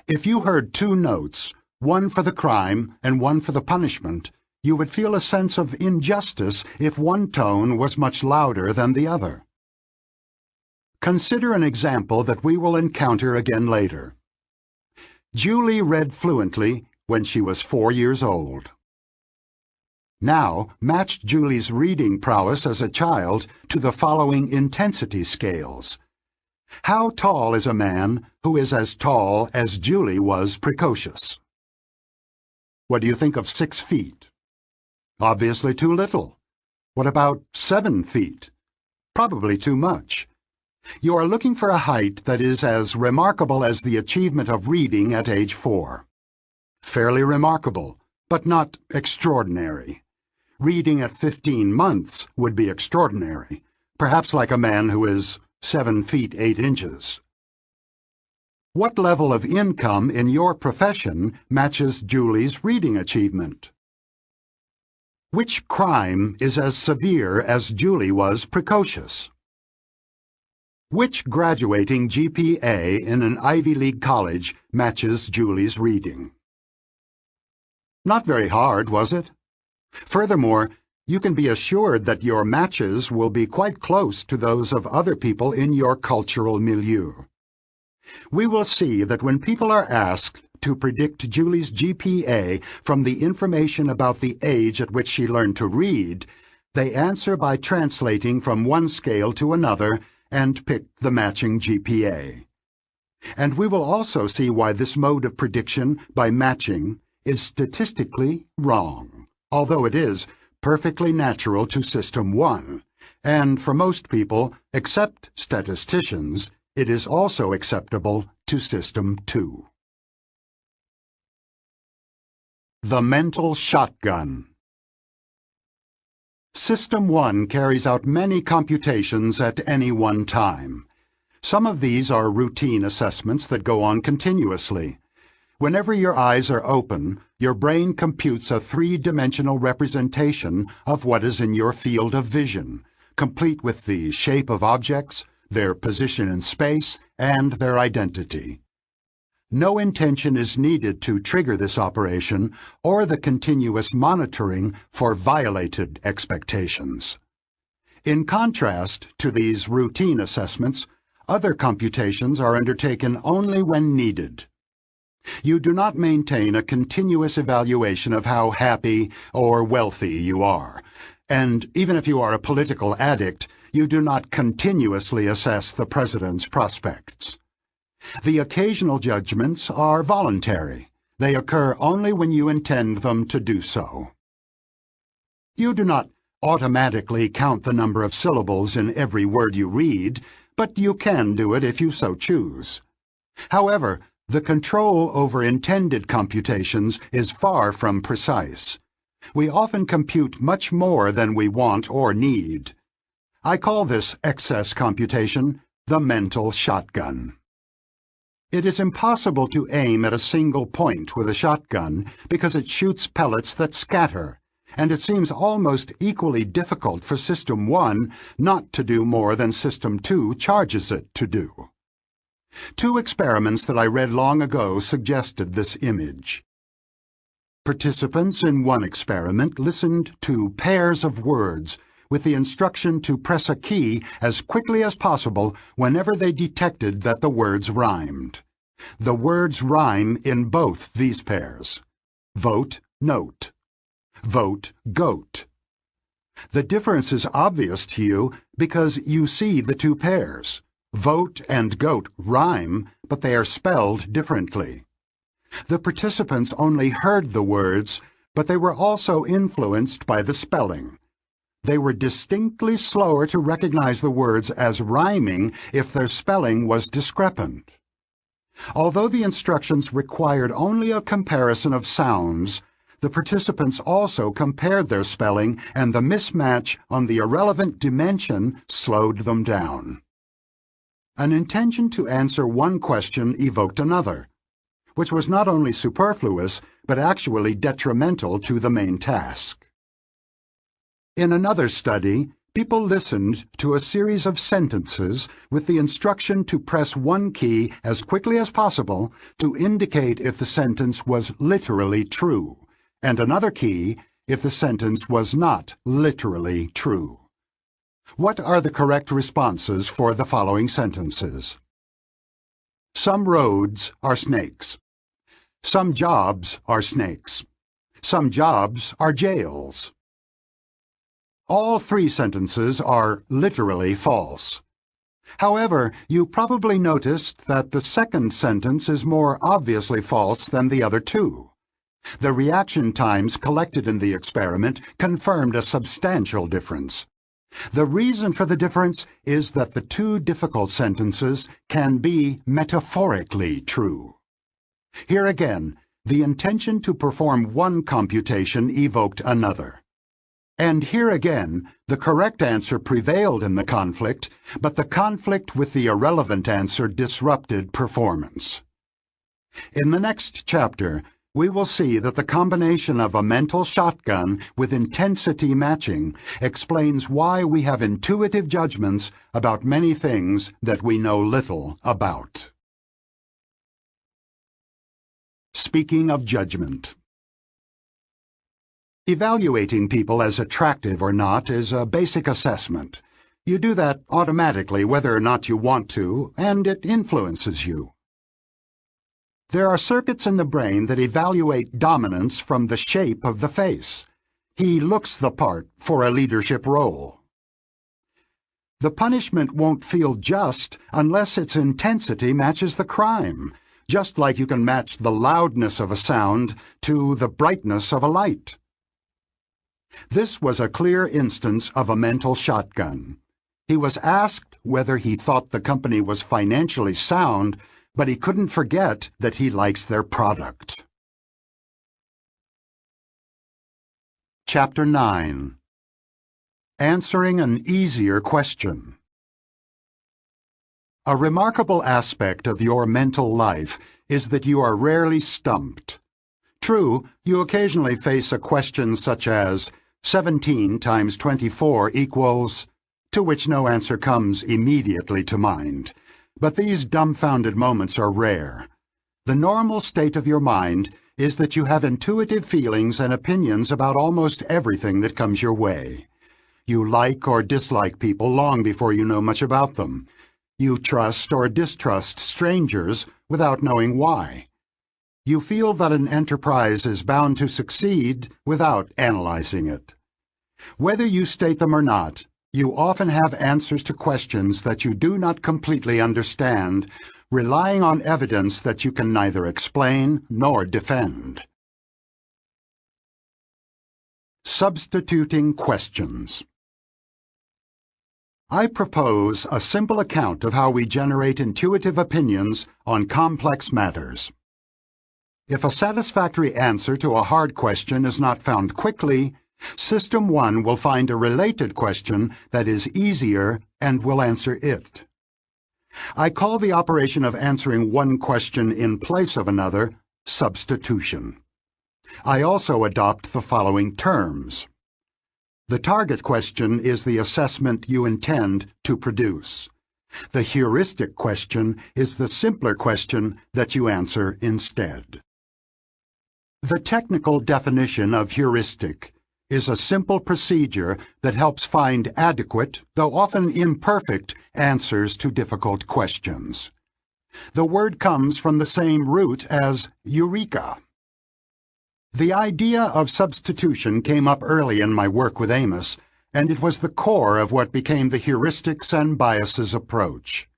A: If you heard two notes, one for the crime and one for the punishment, you would feel a sense of injustice if one tone was much louder than the other. Consider an example that we will encounter again later. Julie read fluently when she was 4 years old. Now, match Julie's reading prowess as a child to the following intensity scales. How tall is a man who is as tall as Julie was precocious? What do you think of 6 feet? Obviously too little. What about 7 feet? Probably too much. You are looking for a height that is as remarkable as the achievement of reading at age 4. Fairly remarkable, but not extraordinary. Reading at 15 months would be extraordinary, perhaps like a man who is 7 feet 8 inches. What level of income in your profession matches Julie's reading achievement? Which crime is as severe as Julie was precocious? Which graduating GPA in an Ivy League college matches Julie's reading? Not very hard, was it? Furthermore, you can be assured that your matches will be quite close to those of other people in your cultural milieu. We will see that when people are asked to predict Julie's GPA from the information about the age at which she learned to read, they answer by translating from one scale to another and pick the matching GPA. And we will also see why this mode of prediction by matching is statistically wrong, although it is perfectly natural to System 1, and for most people, except statisticians, it is also acceptable to System 2. The mental shotgun. System 1 carries out many computations at any one time. Some of these are routine assessments that go on continuously. Whenever your eyes are open, your brain computes a three-dimensional representation of what is in your field of vision, complete with the shape of objects, their position in space, and their identity. No intention is needed to trigger this operation or the continuous monitoring for violated expectations. In contrast to these routine assessments, other computations are undertaken only when needed. You do not maintain a continuous evaluation of how happy or wealthy you are, and even if you are a political addict, you do not continuously assess the president's prospects. The occasional judgments are voluntary. They occur only when you intend them to do so. You do not automatically count the number of syllables in every word you read, but you can do it if you so choose. However, the control over intended computations is far from precise. We often compute much more than we want or need. I call this excess computation the mental shotgun. It is impossible to aim at a single point with a shotgun because it shoots pellets that scatter, and it seems almost equally difficult for System 1 not to do more than System 2 charges it to do. Two experiments that I read long ago suggested this image. Participants in one experiment listened to pairs of words with the instruction to press a key as quickly as possible whenever they detected that the words rhymed. The words rhyme in both these pairs. Vote, note. Vote, goat. The difference is obvious to you because you see the two pairs. Vote and goat rhyme, but they are spelled differently. The participants only heard the words, but they were also influenced by the spelling. They were distinctly slower to recognize the words as rhyming if their spelling was discrepant. Although the instructions required only a comparison of sounds, the participants also compared their spelling, and the mismatch on the irrelevant dimension slowed them down. An intention to answer one question evoked another, which was not only superfluous, but actually detrimental to the main task. In another study, people listened to a series of sentences with the instruction to press one key as quickly as possible to indicate if the sentence was literally true, and another key if the sentence was not literally true. What are the correct responses for the following sentences? Some roads are snakes. Some jobs are snakes. Some jobs are jails. All three sentences are literally false. However, you probably noticed that the second sentence is more obviously false than the other two. The reaction times collected in the experiment confirmed a substantial difference. The reason for the difference is that the two difficult sentences can be metaphorically true. Here again, the intention to perform one computation evoked another. And here again, the correct answer prevailed in the conflict, but the conflict with the irrelevant answer disrupted performance. In the next chapter, we will see that the combination of a mental shotgun with intensity matching explains why we have intuitive judgments about many things that we know little about. Speaking of judgment. Evaluating people as attractive or not is a basic assessment. You do that automatically whether or not you want to, and it influences you. There are circuits in the brain that evaluate dominance from the shape of the face. He looks the part for a leadership role. The punishment won't feel just unless its intensity matches the crime, just like you can match the loudness of a sound to the brightness of a light. This was a clear instance of a mental shotgun. He was asked whether he thought the company was financially sound, but he couldn't forget that he likes their product. Chapter 9. Answering an easier question. A remarkable aspect of your mental life is that you are rarely stumped. True, you occasionally face a question such as 17 times 24 equals, to which no answer comes immediately to mind. But these dumbfounded moments are rare. The normal state of your mind is that you have intuitive feelings and opinions about almost everything that comes your way. You like or dislike people long before you know much about them. You trust or distrust strangers without knowing why. You feel that an enterprise is bound to succeed without analyzing it. Whether you state them or not, you often have answers to questions that you do not completely understand, relying on evidence that you can neither explain nor defend. Substituting questions. I propose a simple account of how we generate intuitive opinions on complex matters. If a satisfactory answer to a hard question is not found quickly, System 1 will find a related question that is easier and will answer it. I call the operation of answering one question in place of another substitution. I also adopt the following terms. The target question is the assessment you intend to produce. The heuristic question is the simpler question that you answer instead. The technical definition of heuristic is a simple procedure that helps find adequate, though often imperfect, answers to difficult questions. The word comes from the same root as eureka. The idea of substitution came up early in my work with Amos, and it was the core of what became the heuristics and biases approach.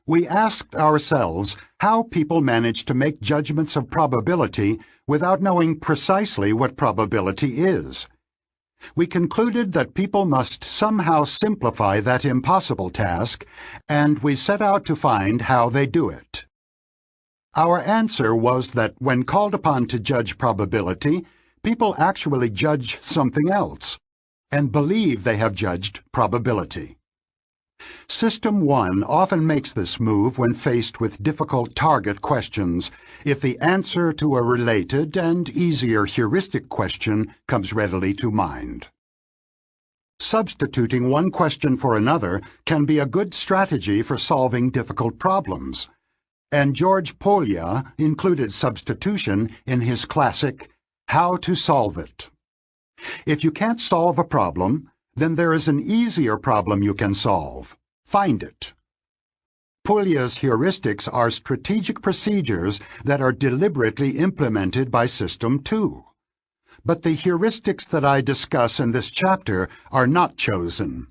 A: We asked ourselves how people manage to make judgments of probability without knowing precisely what probability is. We concluded that people must somehow simplify that impossible task, and we set out to find how they do it. Our answer was that when called upon to judge probability, people actually judge something else, and believe they have judged probability. System 1 often makes this move when faced with difficult target questions, if the answer to a related and easier heuristic question comes readily to mind. Substituting one question for another can be a good strategy for solving difficult problems, and George Polya included substitution in his classic How to Solve It. If you can't solve a problem, then there is an easier problem you can solve. Find it. Polya's heuristics are strategic procedures that are deliberately implemented by System 2. But the heuristics that I discuss in this chapter are not chosen.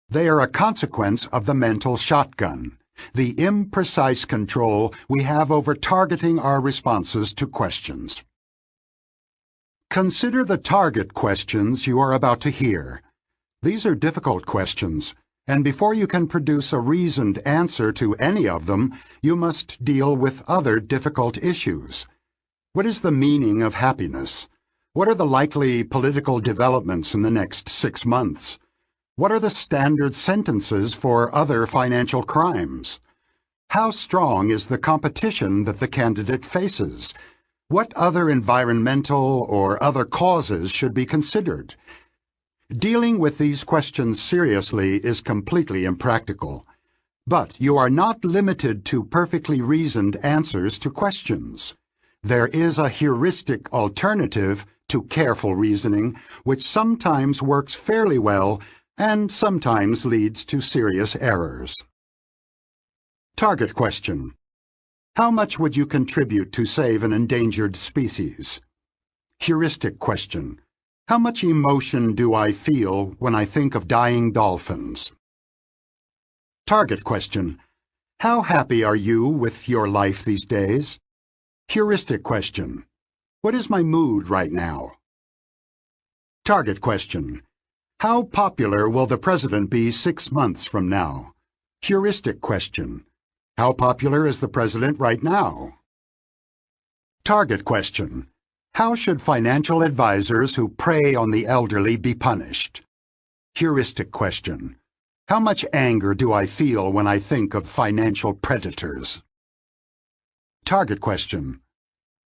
A: They are a consequence of the mental shotgun, the imprecise control we have over targeting our responses to questions. Consider the target questions you are about to hear. These are difficult questions, and before you can produce a reasoned answer to any of them, you must deal with other difficult issues. What is the meaning of happiness? What are the likely political developments in the next 6 months? What are the standard sentences for other financial crimes? How strong is the competition that the candidate faces? What other environmental or other causes should be considered? Dealing with these questions seriously is completely impractical. But you are not limited to perfectly reasoned answers to questions. There is a heuristic alternative to careful reasoning, which sometimes works fairly well and sometimes leads to serious errors. Target question. How much would you contribute to save an endangered species? Heuristic question. How much emotion do I feel when I think of dying dolphins? Target question. How happy are you with your life these days? Heuristic question. What is my mood right now? Target question. How popular will the president be 6 months from now? Heuristic question. How popular is the president right now? Target question. How should financial advisors who prey on the elderly be punished? Heuristic question. How much anger do I feel when I think of financial predators? Target question.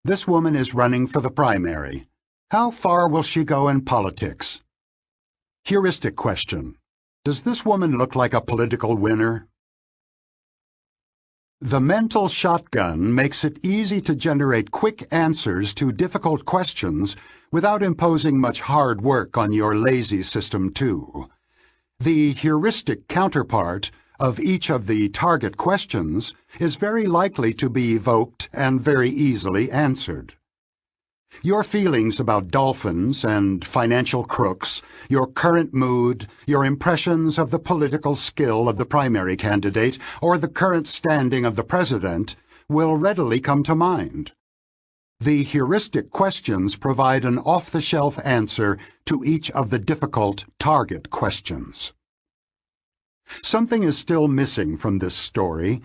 A: This woman is running for the primary. How far will she go in politics? Heuristic question. Does this woman look like a political winner? The mental shotgun makes it easy to generate quick answers to difficult questions without imposing much hard work on your lazy system too. The heuristic counterpart of each of the target questions is very likely to be evoked and very easily answered. Your feelings about dolphins and financial crooks, your current mood, your impressions of the political skill of the primary candidate, or the current standing of the president will readily come to mind. The heuristic questions provide an off-the-shelf answer to each of the difficult target questions. Something is still missing from this story.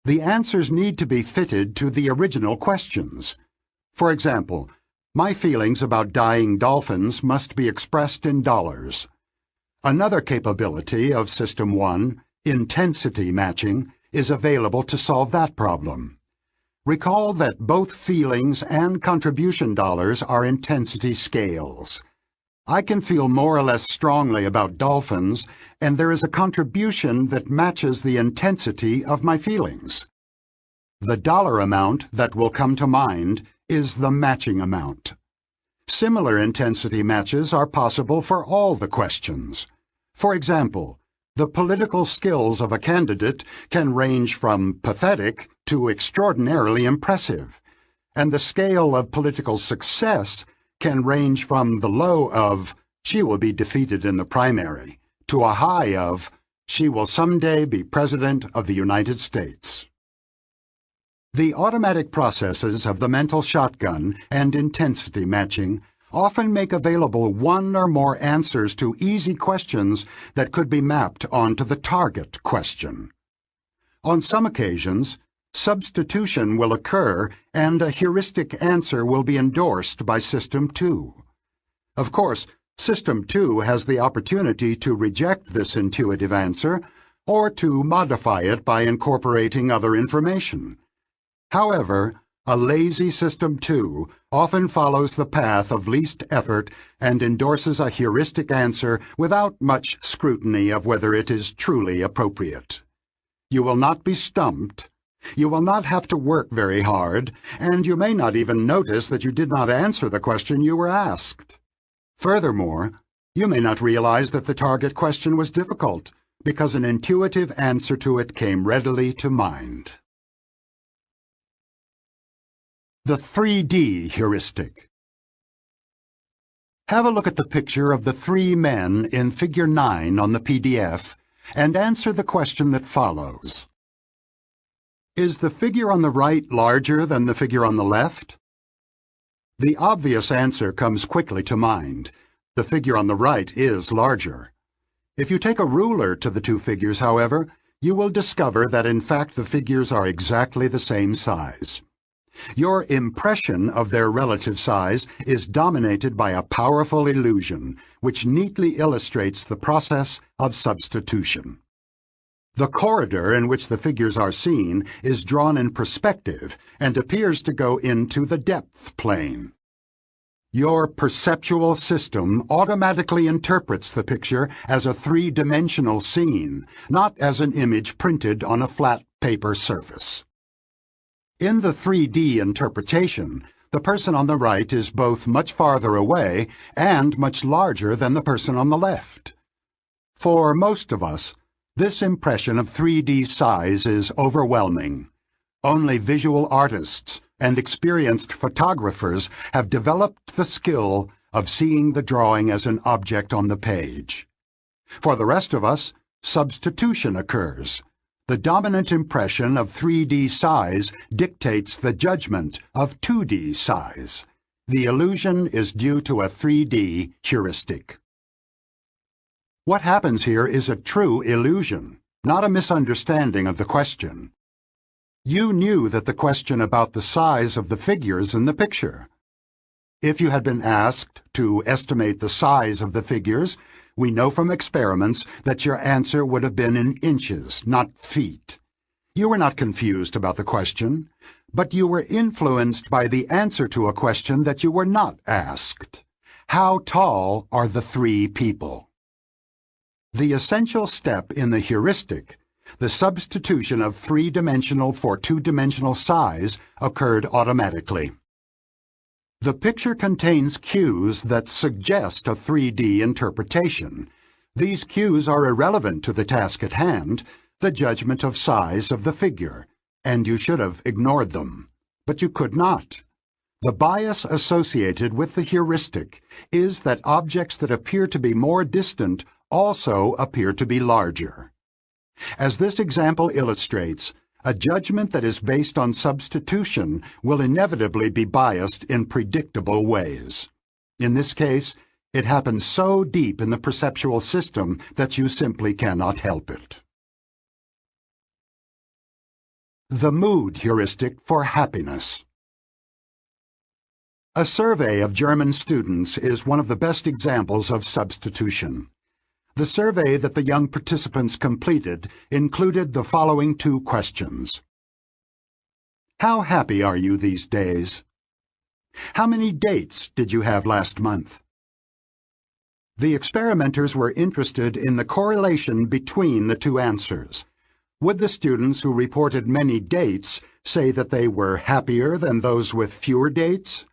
A: The answers need to be fitted to the original questions. For example, my feelings about dying dolphins must be expressed in dollars. Another capability of System 1, intensity matching, is available to solve that problem. Recall that both feelings and contribution dollars are intensity scales. I can feel more or less strongly about dolphins, and there is a contribution that matches the intensity of my feelings. The dollar amount that will come to mind is the matching amount. Similar intensity matches are possible for all the questions. For example, the political skills of a candidate can range from pathetic to extraordinarily impressive, and the scale of political success can range from the low of, she will be defeated in the primary, to a high of, she will someday be President of the United States. The automatic processes of the mental shotgun and intensity matching often make available one or more answers to easy questions that could be mapped onto the target question. On some occasions, substitution will occur and a heuristic answer will be endorsed by System 2. Of course, System 2 has the opportunity to reject this intuitive answer or to modify it by incorporating other information. However, a lazy System 2 often follows the path of least effort and endorses a heuristic answer without much scrutiny of whether it is truly appropriate. You will not be stumped. You will not have to work very hard, and you may not even notice that you did not answer the question you were asked. Furthermore, you may not realize that the target question was difficult, because an intuitive answer to it came readily to mind. The 3D heuristic. Have a look at the picture of the three men in Figure 9 on the PDF and answer the question that follows. Is the figure on the right larger than the figure on the left? The obvious answer comes quickly to mind. The figure on the right is larger. If you take a ruler to the two figures, however, you will discover that in fact the figures are exactly the same size. Your impression of their relative size is dominated by a powerful illusion, which neatly illustrates the process of substitution. The corridor in which the figures are seen is drawn in perspective and appears to go into the depth plane. Your perceptual system automatically interprets the picture as a three-dimensional scene, not as an image printed on a flat paper surface. In the 3D interpretation, the person on the right is both much farther away and much larger than the person on the left. For most of us, this impression of 3D size is overwhelming. Only visual artists and experienced photographers have developed the skill of seeing the drawing as an object on the page. For the rest of us, substitution occurs. The dominant impression of 3D size dictates the judgment of 2D size. The illusion is due to a 3D heuristic. What happens here is a true illusion, not a misunderstanding of the question. You knew that the question about the size of the figures in the picture. If you had been asked to estimate the size of the figures, we know from experiments that your answer would have been in inches, not feet. You were not confused about the question, but you were influenced by the answer to a question that you were not asked. How tall are the three people? The essential step in the heuristic, the substitution of three-dimensional for two-dimensional size, occurred automatically. The picture contains cues that suggest a 3D interpretation. These cues are irrelevant to the task at hand, the judgment of size of the figure, and you should have ignored them. But you could not. The bias associated with the heuristic is that objects that appear to be more distant also appear to be larger. As this example illustrates, a judgment that is based on substitution will inevitably be biased in predictable ways. In this case, it happens so deep in the perceptual system that you simply cannot help it. The mood heuristic for happiness. A survey of German students is one of the best examples of substitution. The survey that the young participants completed included the following two questions. How happy are you these days? How many dates did you have last month? The experimenters were interested in the correlation between the two answers. Would the students who reported many dates say that they were happier than those with fewer dates?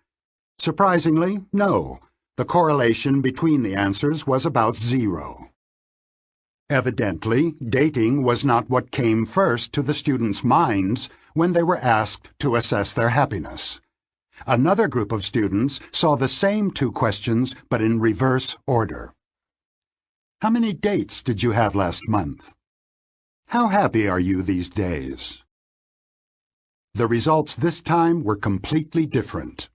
A: Surprisingly, no. The correlation between the answers was about 0. Evidently, dating was not what came first to the students' minds when they were asked to assess their happiness. Another group of students saw the same two questions, but in reverse order. How many dates did you have last month? How happy are you these days? The results this time were completely different.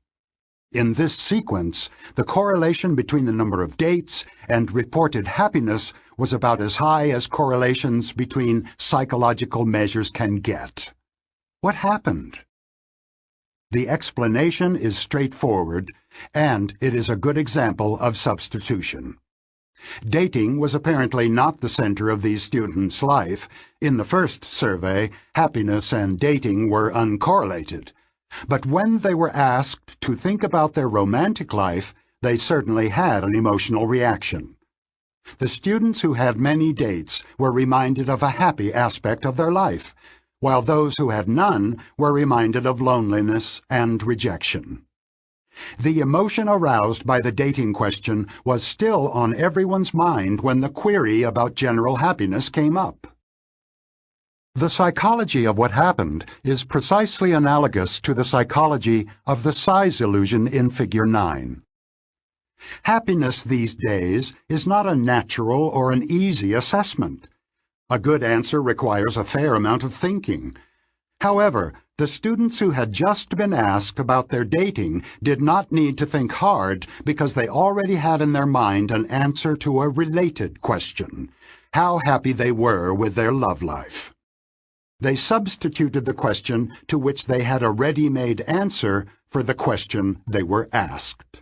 A: In this sequence, the correlation between the number of dates and reported happiness was about as high as correlations between psychological measures can get. What happened? The explanation is straightforward, and it is a good example of substitution. Dating was apparently not the center of these students' life. In the first survey, happiness and dating were uncorrelated. But when they were asked to think about their romantic life, they certainly had an emotional reaction. The students who had many dates were reminded of a happy aspect of their life, while those who had none were reminded of loneliness and rejection. The emotion aroused by the dating question was still on everyone's mind when the query about general happiness came up. The psychology of what happened is precisely analogous to the psychology of the size illusion in Figure 9. Happiness these days is not a natural or an easy assessment. A good answer requires a fair amount of thinking. However, the students who had just been asked about their dating did not need to think hard because they already had in their mind an answer to a related question: how happy they were with their love life. They substituted the question to which they had a ready-made answer for the question they were asked.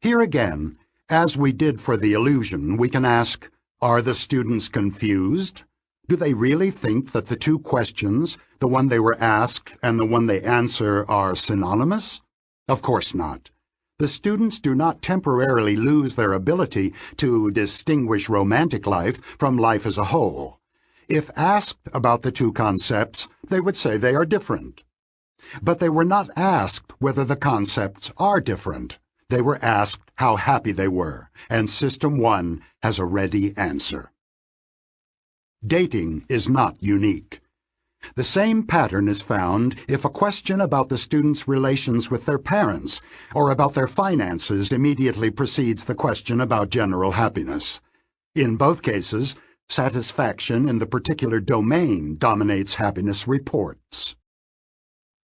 A: Here again, as we did for the illusion, we can ask, are the students confused? Do they really think that the two questions, the one they were asked and the one they answer, are synonymous? Of course not. The students do not temporarily lose their ability to distinguish romantic life from life as a whole. If asked about the two concepts, they would say they are different. But they were not asked whether the concepts are different. They were asked how happy they were, and System 1 has a ready answer. Dating is not unique. The same pattern is found if a question about the student's relations with their parents or about their finances immediately precedes the question about general happiness. In both cases, satisfaction in the particular domain dominates happiness reports.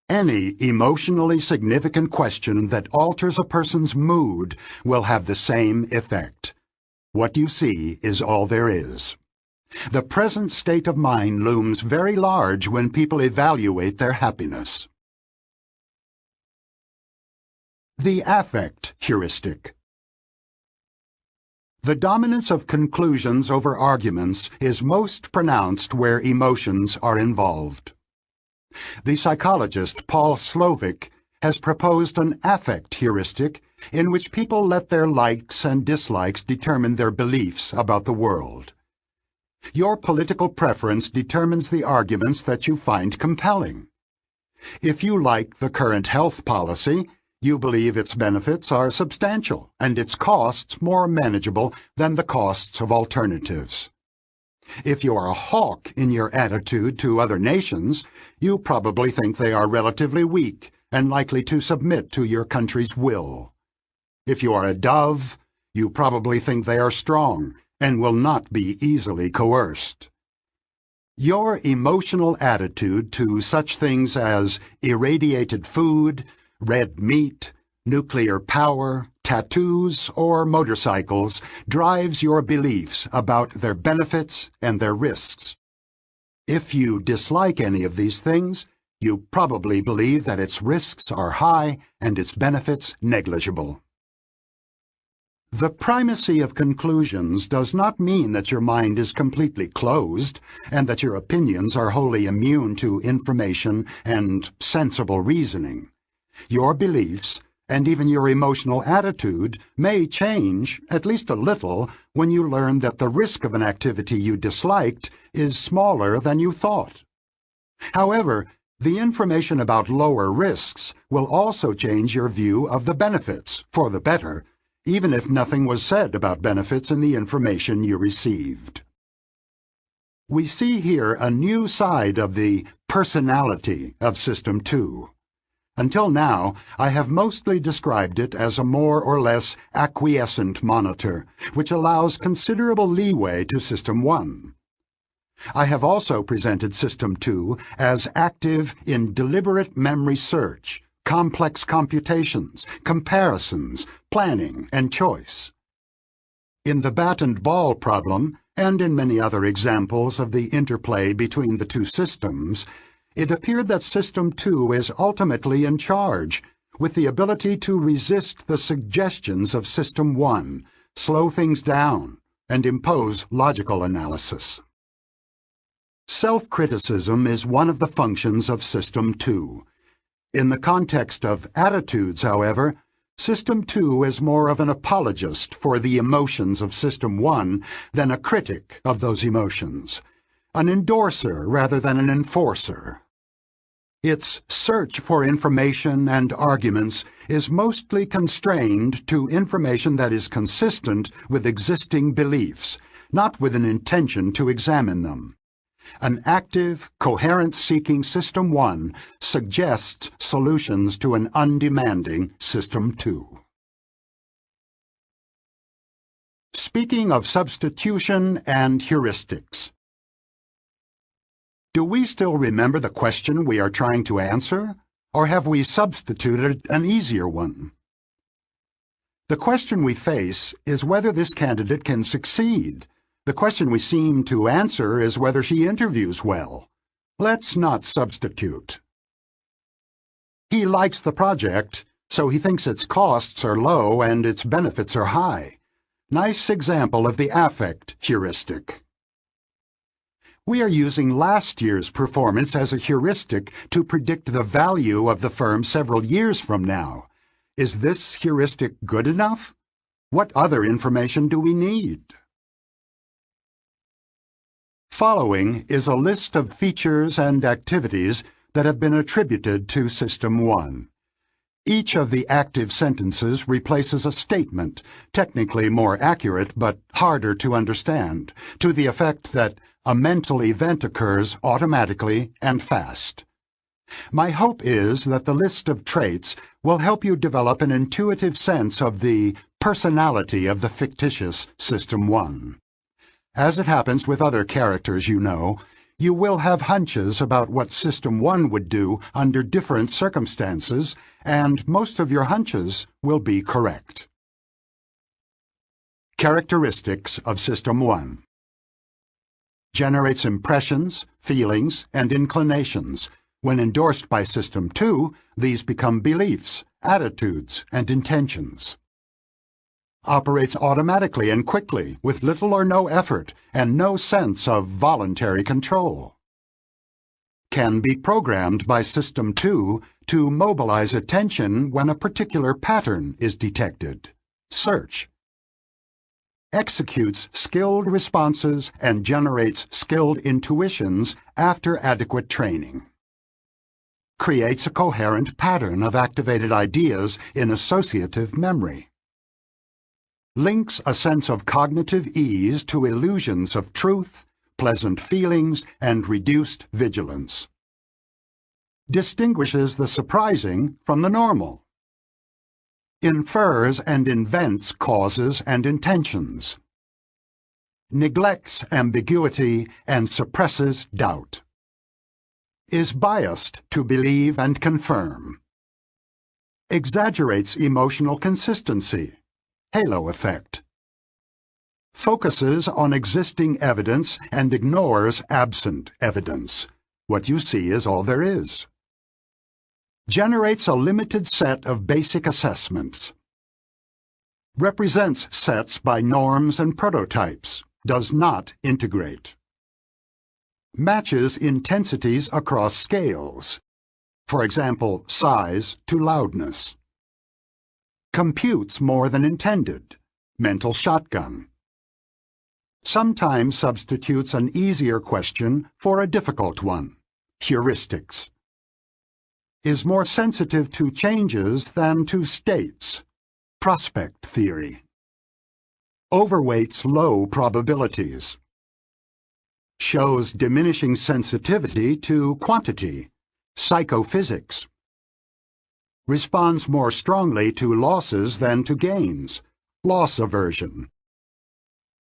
A: Any emotionally significant question that alters a person's mood will have the same effect. What you see is all there is. The present state of mind looms very large when people evaluate their happiness. The affect heuristic. The dominance of conclusions over arguments is most pronounced where emotions are involved. The psychologist Paul Slovic has proposed an affect heuristic in which people let their likes and dislikes determine their beliefs about the world. Your political preference determines the arguments that you find compelling. If you like the current health policy, you believe its benefits are substantial and its costs more manageable than the costs of alternatives. If you are a hawk in your attitude to other nations, you probably think they are relatively weak and likely to submit to your country's will. If you are a dove, you probably think they are strong and will not be easily coerced. Your emotional attitude to such things as irradiated food, red meat, nuclear power, tattoos, or motorcycles drives your beliefs about their benefits and their risks. If you dislike any of these things, you probably believe that its risks are high and its benefits negligible. The primacy of conclusions does not mean that your mind is completely closed and that your opinions are wholly immune to information and sensible reasoning. Your beliefs, and even your emotional attitude, may change, at least a little, when you learn that the risk of an activity you disliked is smaller than you thought. However, the information about lower risks will also change your view of the benefits, for the better, even if nothing was said about benefits in the information you received. We see here a new side of the personality of System 2. Until now, I have mostly described it as a more or less acquiescent monitor, which allows considerable leeway to System 1. I have also presented System 2 as active in deliberate memory search, complex computations, comparisons, planning, and choice. In the bat and ball problem, and in many other examples of the interplay between the two systems, it appeared that System 2 is ultimately in charge, with the ability to resist the suggestions of System 1, slow things down, and impose logical analysis. Self-criticism is one of the functions of System 2. In the context of attitudes, however, System 2 is more of an apologist for the emotions of System 1 than a critic of those emotions, an endorser rather than an enforcer. Its search for information and arguments is mostly constrained to information that is consistent with existing beliefs, not with an intention to examine them. An active, coherence-seeking System 1 suggests solutions to an undemanding System 2. Speaking of substitution and heuristics. Do we still remember the question we are trying to answer, or have we substituted an easier one? The question we face is whether this candidate can succeed. The question we seem to answer is whether she interviews well. Let's not substitute. He likes the project, so he thinks its costs are low and its benefits are high. Nice example of the affect heuristic. We are using last year's performance as a heuristic to predict the value of the firm several years from now. Is this heuristic good enough? What other information do we need? Following is a list of features and activities that have been attributed to System 1. Each of the active sentences replaces a statement, technically more accurate but harder to understand, to the effect that a mental event occurs automatically and fast. My hope is that the list of traits will help you develop an intuitive sense of the personality of the fictitious System 1. As it happens with other characters you know, you will have hunches about what System 1 would do under different circumstances, and most of your hunches will be correct. Characteristics of System 1. Generates impressions, feelings, and inclinations. When endorsed by System 2, these become beliefs, attitudes, and intentions. Operates automatically and quickly, with little or no effort, and no sense of voluntary control. Can be programmed by System 2 to mobilize attention when a particular pattern is detected. Search. Executes skilled responses and generates skilled intuitions after adequate training. Creates a coherent pattern of activated ideas in associative memory. Links a sense of cognitive ease to illusions of truth, pleasant feelings, and reduced vigilance. Distinguishes the surprising from the normal. Infers and invents causes and intentions. Neglects ambiguity and suppresses doubt. Is biased to believe and confirm. Exaggerates emotional consistency, halo effect. Focuses on existing evidence and ignores absent evidence. What you see is all there is. Generates a limited set of basic assessments. Represents sets by norms and prototypes. Does not integrate. Matches intensities across scales. For example, size to loudness. Computes more than intended. Mental shotgun. Sometimes substitutes an easier question for a difficult one. Heuristics. Is more sensitive to changes than to states. Prospect theory. Overweights low probabilities. Shows diminishing sensitivity to quantity. Psychophysics. Responds more strongly to losses than to gains. Loss aversion.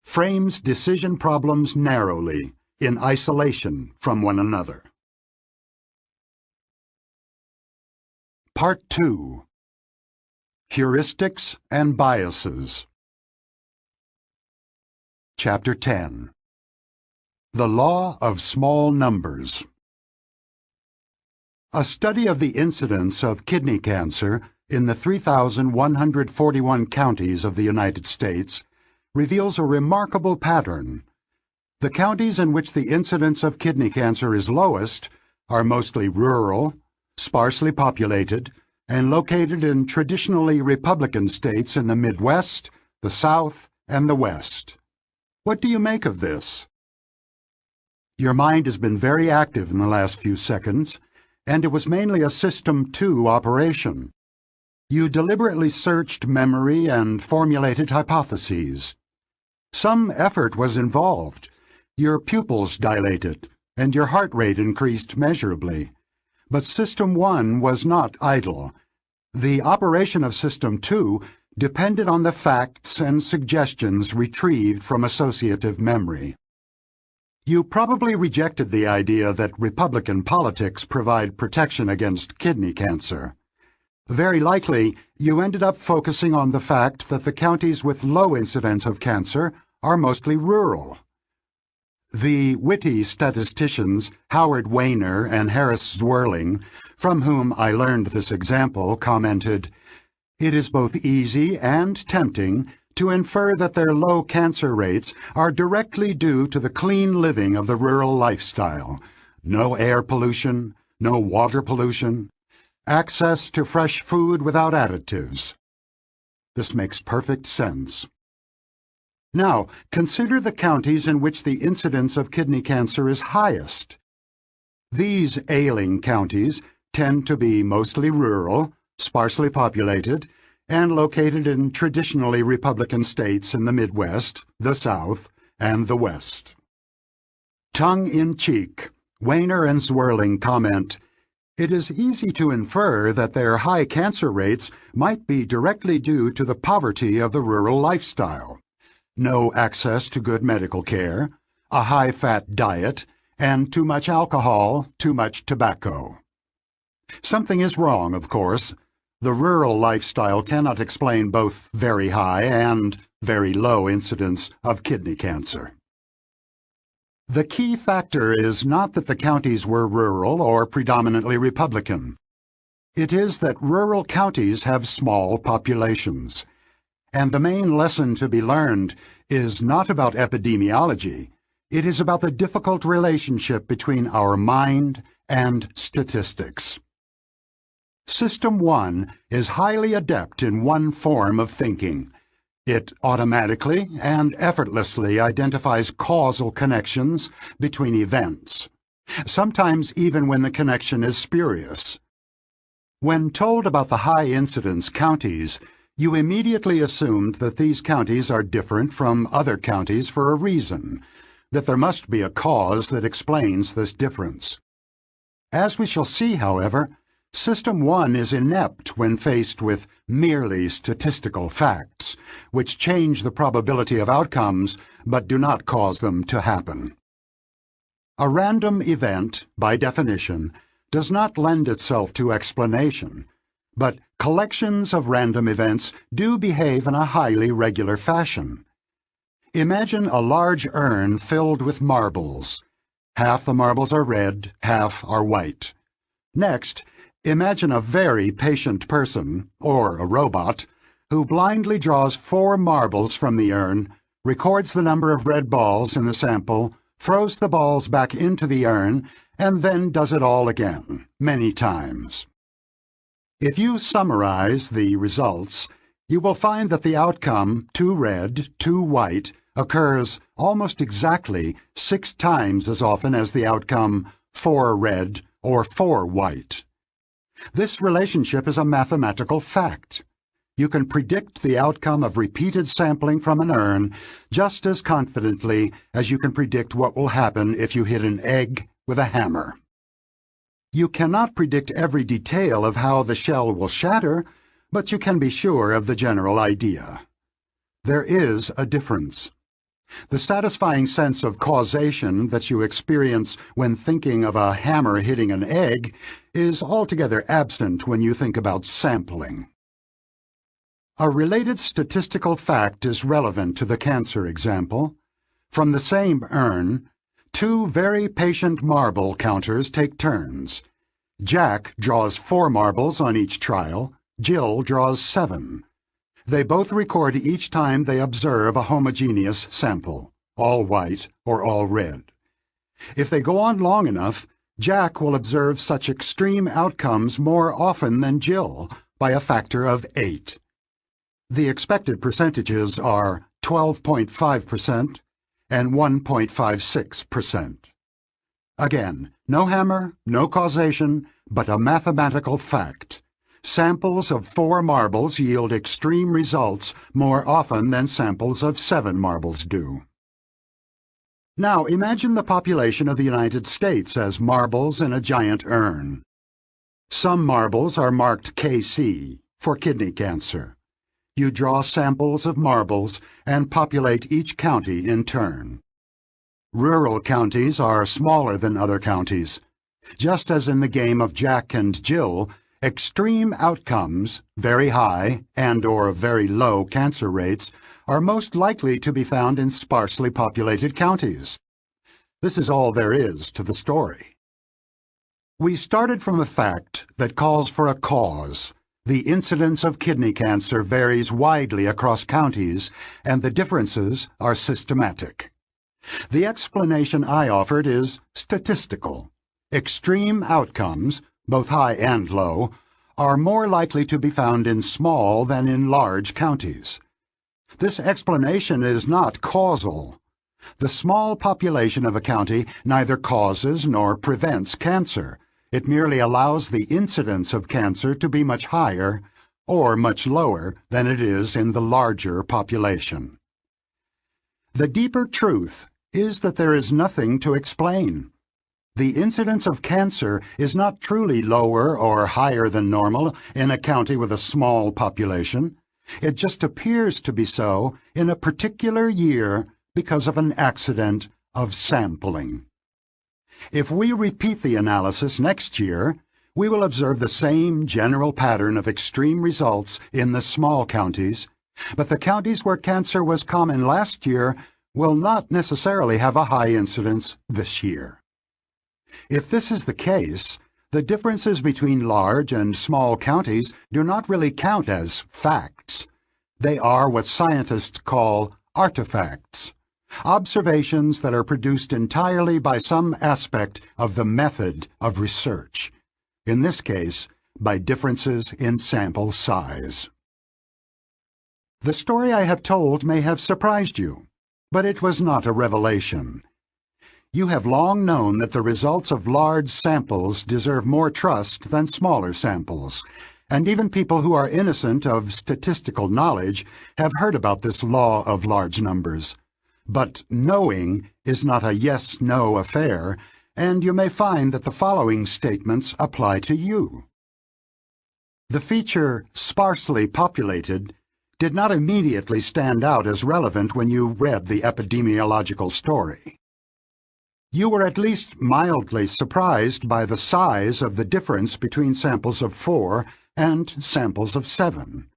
A: Frames decision problems narrowly, in isolation from one another. Part 2. Heuristics and Biases. Chapter 10. The Law of Small Numbers. A study of the incidence of kidney cancer in the 3,141 counties of the United States reveals a remarkable pattern. The counties in which the incidence of kidney cancer is lowest are mostly rural, sparsely populated, and located in traditionally Republican states in the Midwest, the South, and the West. What do you make of this? Your mind has been very active in the last few seconds, and it was mainly a System 2 operation. You deliberately searched memory and formulated hypotheses. Some effort was involved. Your pupils dilated, and your heart rate increased measurably. But System 1 was not idle. The operation of System 2 depended on the facts and suggestions retrieved from associative memory. You probably rejected the idea that Republican politics provide protection against kidney cancer. Very likely, you ended up focusing on the fact that the counties with low incidence of cancer are mostly rural. The witty statisticians Howard Weiner and Harris Zwirling, from whom I learned this example, commented, "It is both easy and tempting to infer that their low cancer rates are directly due to the clean living of the rural lifestyle. No air pollution, no water pollution, access to fresh food without additives." This makes perfect sense. Now, consider the counties in which the incidence of kidney cancer is highest. These ailing counties tend to be mostly rural, sparsely populated, and located in traditionally Republican states in the Midwest, the South, and the West. Tongue-in-cheek, Weiner and Zwirling comment, "It is easy to infer that their high cancer rates might be directly due to the poverty of the rural lifestyle. No access to good medical care, a high-fat diet, and too much alcohol, too much tobacco." Something is wrong, of course. The rural lifestyle cannot explain both very high and very low incidence of kidney cancer. The key factor is not that the counties were rural or predominantly Republican. It is that rural counties have small populations. And the main lesson to be learned is not about epidemiology. It is about the difficult relationship between our mind and statistics. System 1 is highly adept in one form of thinking. It automatically and effortlessly identifies causal connections between events, sometimes even when the connection is spurious. When told about the high-incidence counties, you immediately assumed that these counties are different from other counties for a reason, that there must be a cause that explains this difference. As we shall see, however, System 1 is inept when faced with merely statistical facts, which change the probability of outcomes but do not cause them to happen. A random event, by definition, does not lend itself to explanation, but collections of random events do behave in a highly regular fashion. Imagine a large urn filled with marbles. Half the marbles are red, half are white. Next, imagine a very patient person, or a robot, who blindly draws 4 marbles from the urn, records the number of red balls in the sample, throws the balls back into the urn, and then does it all again, many times. If you summarize the results, you will find that the outcome 2 red, 2 white occurs almost exactly 6 times as often as the outcome 4 red or 4 white. This relationship is a mathematical fact. You can predict the outcome of repeated sampling from an urn just as confidently as you can predict what will happen if you hit an egg with a hammer. You cannot predict every detail of how the shell will shatter, but you can be sure of the general idea. There is a difference. The satisfying sense of causation that you experience when thinking of a hammer hitting an egg is altogether absent when you think about sampling. A related statistical fact is relevant to the cancer example. From the same urn, 2 very patient marble counters take turns. Jack draws 4 marbles on each trial, Jill draws 7. They both record each time they observe a homogeneous sample, all white or all red. If they go on long enough, Jack will observe such extreme outcomes more often than Jill, by a factor of 8. The expected percentages are 12.5% and 1.56%. Again, no hammer, no causation, but a mathematical fact. Samples of 4 marbles yield extreme results more often than samples of 7 marbles do. Now imagine the population of the United States as marbles in a giant urn. Some marbles are marked KC, for kidney cancer. You draw samples of marbles and populate each county in turn. Rural counties are smaller than other counties. Just as in the game of Jack and Jill, extreme outcomes, very high and/or very low cancer rates, are most likely to be found in sparsely populated counties. This is all there is to the story. We started from the fact that calls for a cause. The incidence of kidney cancer varies widely across counties, and the differences are systematic. The explanation I offered is statistical. Extreme outcomes, both high and low, are more likely to be found in small than in large counties. This explanation is not causal. The small population of a county neither causes nor prevents cancer. It merely allows the incidence of cancer to be much higher or much lower than it is in the larger population. The deeper truth is that there is nothing to explain. The incidence of cancer is not truly lower or higher than normal in a county with a small population. It just appears to be so in a particular year because of an accident of sampling. If we repeat the analysis next year, we will observe the same general pattern of extreme results in the small counties, but the counties where cancer was common last year will not necessarily have a high incidence this year. If this is the case, the differences between large and small counties do not really count as facts. They are what scientists call artifacts, observations that are produced entirely by some aspect of the method of research, in this case, by differences in sample size. The story I have told may have surprised you, but it was not a revelation. You have long known that the results of large samples deserve more trust than smaller samples, and even people who are innocent of statistical knowledge have heard about this law of large numbers. But knowing is not a yes-no affair, and you may find that the following statements apply to you. The feature sparsely populated did not immediately stand out as relevant when you read the epidemiological story. You were at least mildly surprised by the size of the difference between samples of 4 and samples of 7.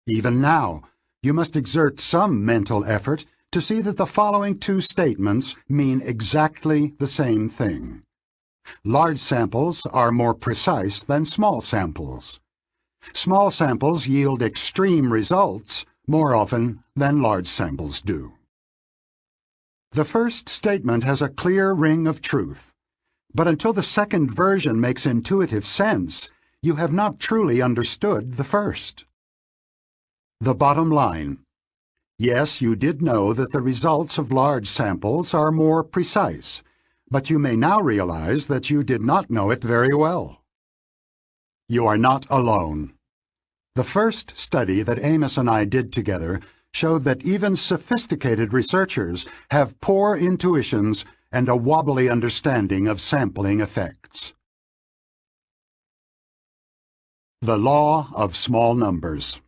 A: Even now, you must exert some mental effort to see that the following two statements mean exactly the same thing. Large samples are more precise than small samples. Small samples yield extreme results more often than large samples do. The first statement has a clear ring of truth, but until the second version makes intuitive sense, you have not truly understood the first. The bottom line. Yes, you did know that the results of large samples are more precise, but you may now realize that you did not know it very well. You are not alone. The first study that Amos and I did together showed that even sophisticated researchers have poor intuitions and a wobbly understanding of sampling effects. The Law of Small Numbers.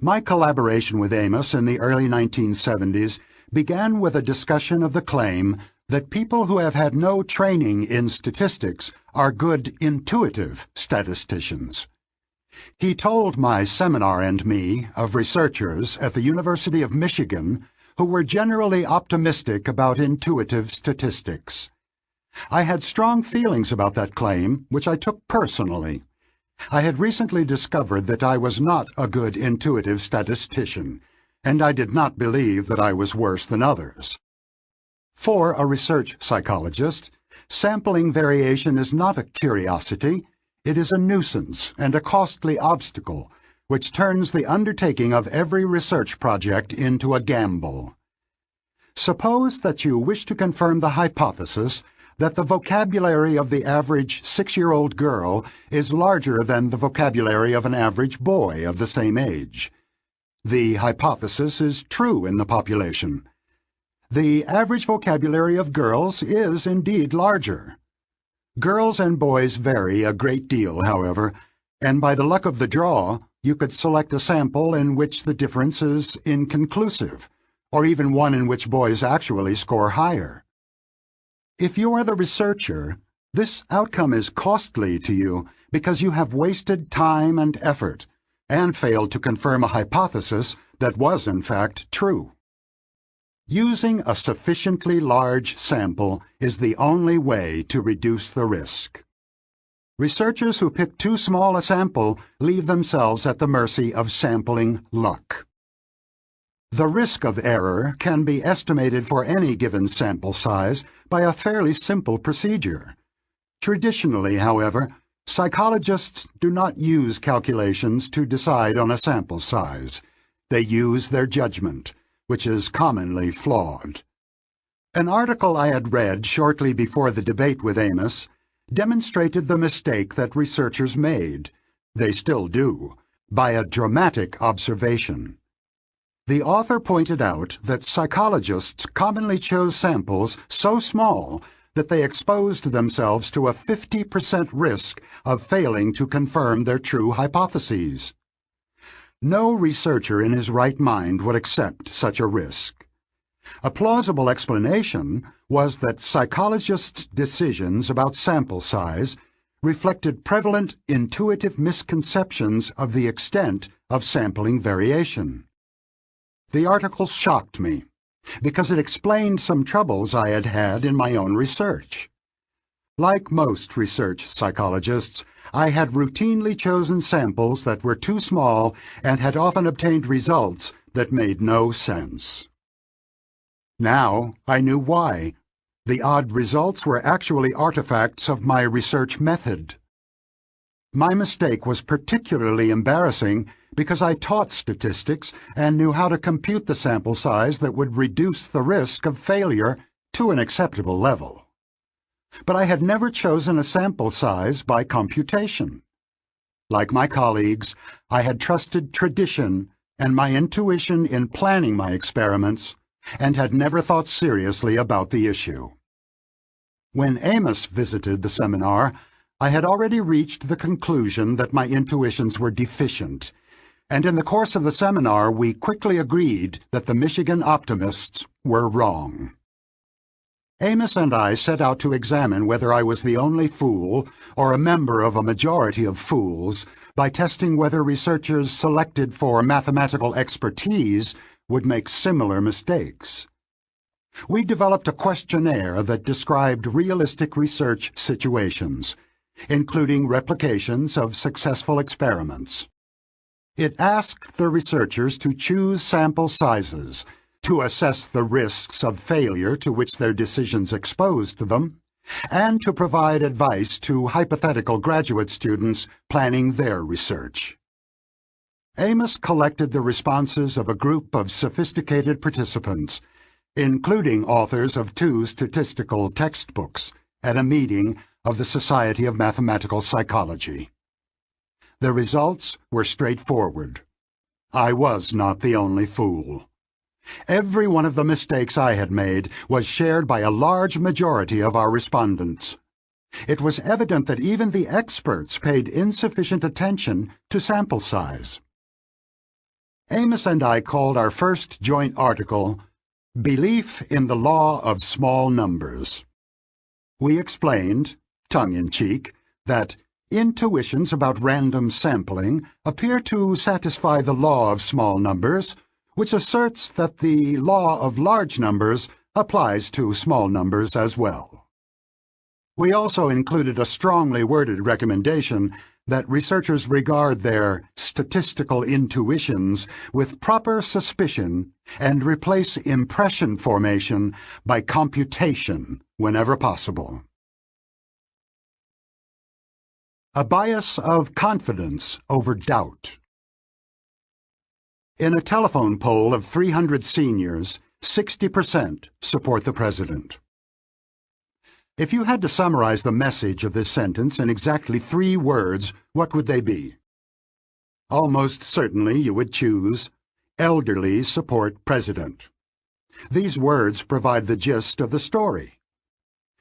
A: My collaboration with Amos in the early 1970s began with a discussion of the claim that people who have had no training in statistics are good intuitive statisticians. He told my seminar and me of researchers at the University of Michigan who were generally optimistic about intuitive statistics. I had strong feelings about that claim, which I took personally. I had recently discovered that I was not a good intuitive statistician, and I did not believe that I was worse than others. For a research psychologist, sampling variation is not a curiosity. It is a nuisance and a costly obstacle, which turns the undertaking of every research project into a gamble. Suppose that you wish to confirm the hypothesis that the vocabulary of the average 6-year-old girl is larger than the vocabulary of an average boy of the same age. The hypothesis is true in the population. The average vocabulary of girls is indeed larger. Girls and boys vary a great deal, however, and by the luck of the draw, you could select a sample in which the difference is inconclusive, or even one in which boys actually score higher. If you are the researcher, this outcome is costly to you because you have wasted time and effort and failed to confirm a hypothesis that was in fact true. Using a sufficiently large sample is the only way to reduce the risk. Researchers who pick too small a sample leave themselves at the mercy of sampling luck. The risk of error can be estimated for any given sample size by a fairly simple procedure. Traditionally, however, psychologists do not use calculations to decide on a sample size. They use their judgment, which is commonly flawed. An article I had read shortly before the debate with Amos demonstrated the mistake that researchers made, they still do, by a dramatic observation. The author pointed out that psychologists commonly chose samples so small that they exposed themselves to a 50% risk of failing to confirm their true hypotheses. No researcher in his right mind would accept such a risk. A plausible explanation was that psychologists' decisions about sample size reflected prevalent intuitive misconceptions of the extent of sampling variation. The article shocked me, because it explained some troubles I had had in my own research. Like most research psychologists, I had routinely chosen samples that were too small and had often obtained results that made no sense. Now I knew why. The odd results were actually artifacts of my research method. My mistake was particularly embarrassing because I taught statistics and knew how to compute the sample size that would reduce the risk of failure to an acceptable level. But I had never chosen a sample size by computation. Like my colleagues, I had trusted tradition and my intuition in planning my experiments, and had never thought seriously about the issue. When Amos visited the seminar, I had already reached the conclusion that my intuitions were deficient, and in the course of the seminar we quickly agreed that the Michigan optimists were wrong. Amos and I set out to examine whether I was the only fool or a member of a majority of fools by testing whether researchers selected for mathematical expertise would make similar mistakes. We developed a questionnaire that described realistic research situations, including replications of successful experiments. It asked the researchers to choose sample sizes, to assess the risks of failure to which their decisions exposed them, and to provide advice to hypothetical graduate students planning their research. Amos collected the responses of a group of sophisticated participants, including authors of 2 statistical textbooks, at a meeting of the Society of Mathematical Psychology. The results were straightforward. I was not the only fool. Every one of the mistakes I had made was shared by a large majority of our respondents. It was evident that even the experts paid insufficient attention to sample size. Amos and I called our first joint article, "Belief in the Law of Small Numbers." We explained, tongue-in-cheek, that intuitions about random sampling appear to satisfy the law of small numbers, which asserts that the law of large numbers applies to small numbers as well. We also included a strongly worded recommendation that researchers regard their statistical intuitions with proper suspicion and replace impression formation by computation whenever possible. A bias of confidence over doubt. In a telephone poll of 300 seniors, 60% support the president. If you had to summarize the message of this sentence in exactly 3 words, what would they be? Almost certainly you would choose, elderly support president. These words provide the gist of the story.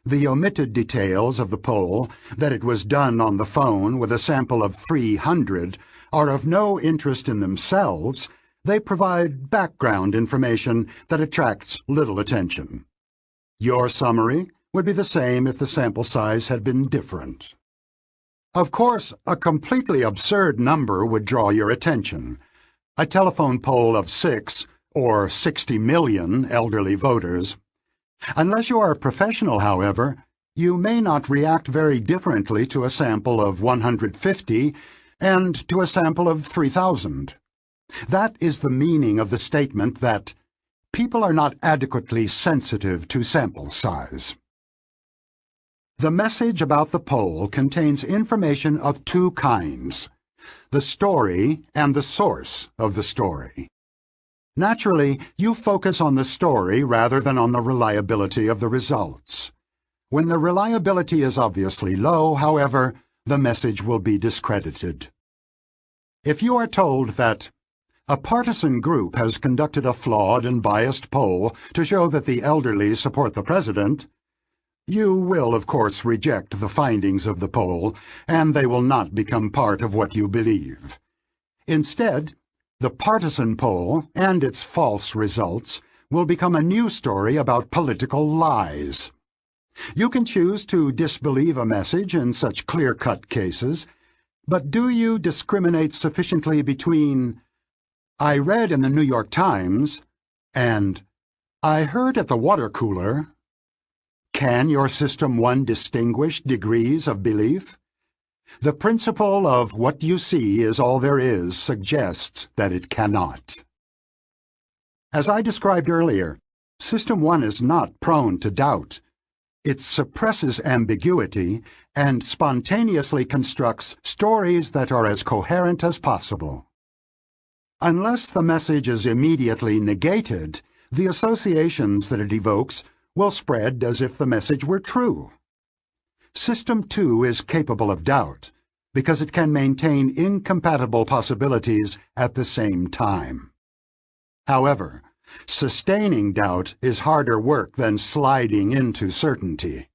A: The omitted details of the poll, that it was done on the phone with a sample of 300, are of no interest in themselves. They provide background information that attracts little attention. Your summary would be the same if the sample size had been different. Of course, a completely absurd number would draw your attention. A telephone poll of 6 or 60 million elderly voters. Unless you are a professional, however, you may not react very differently to a sample of 150 and to a sample of 3,000. That is the meaning of the statement that people are not adequately sensitive to sample size. The message about the poll contains information of 2 kinds: the story and the source of the story. Naturally, you focus on the story rather than on the reliability of the results. When the reliability is obviously low, however, the message will be discredited. If you are told that A partisan group has conducted a flawed and biased poll to show that the elderly support the president. You will, of course, reject the findings of the poll, and they will not become part of what you believe. Instead, the partisan poll and its false results will become a news story about political lies. You can choose to disbelieve a message in such clear-cut cases, but do you discriminate sufficiently between "I read in the New York Times" and "I heard at the water cooler"? Can your System 1 distinguish degrees of belief? The principle of what you see is all there is suggests that it cannot. As I described earlier, System 1 is not prone to doubt. It suppresses ambiguity and spontaneously constructs stories that are as coherent as possible. Unless the message is immediately negated, the associations that it evokes will spread as if the message were true. System 2 is capable of doubt because it can maintain incompatible possibilities at the same time. However, sustaining doubt is harder work than sliding into certainty.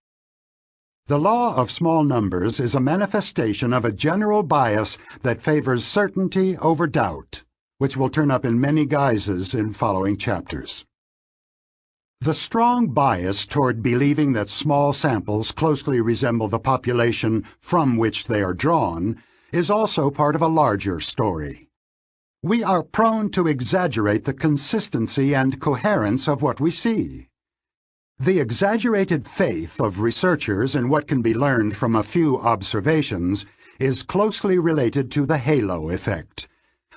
A: The law of small numbers is a manifestation of a general bias that favors certainty over doubt, which will turn up in many guises in following chapters. The strong bias toward believing that small samples closely resemble the population from which they are drawn is also part of a larger story. We are prone to exaggerate the consistency and coherence of what we see. The exaggerated faith of researchers in what can be learned from a few observations is closely related to the halo effect,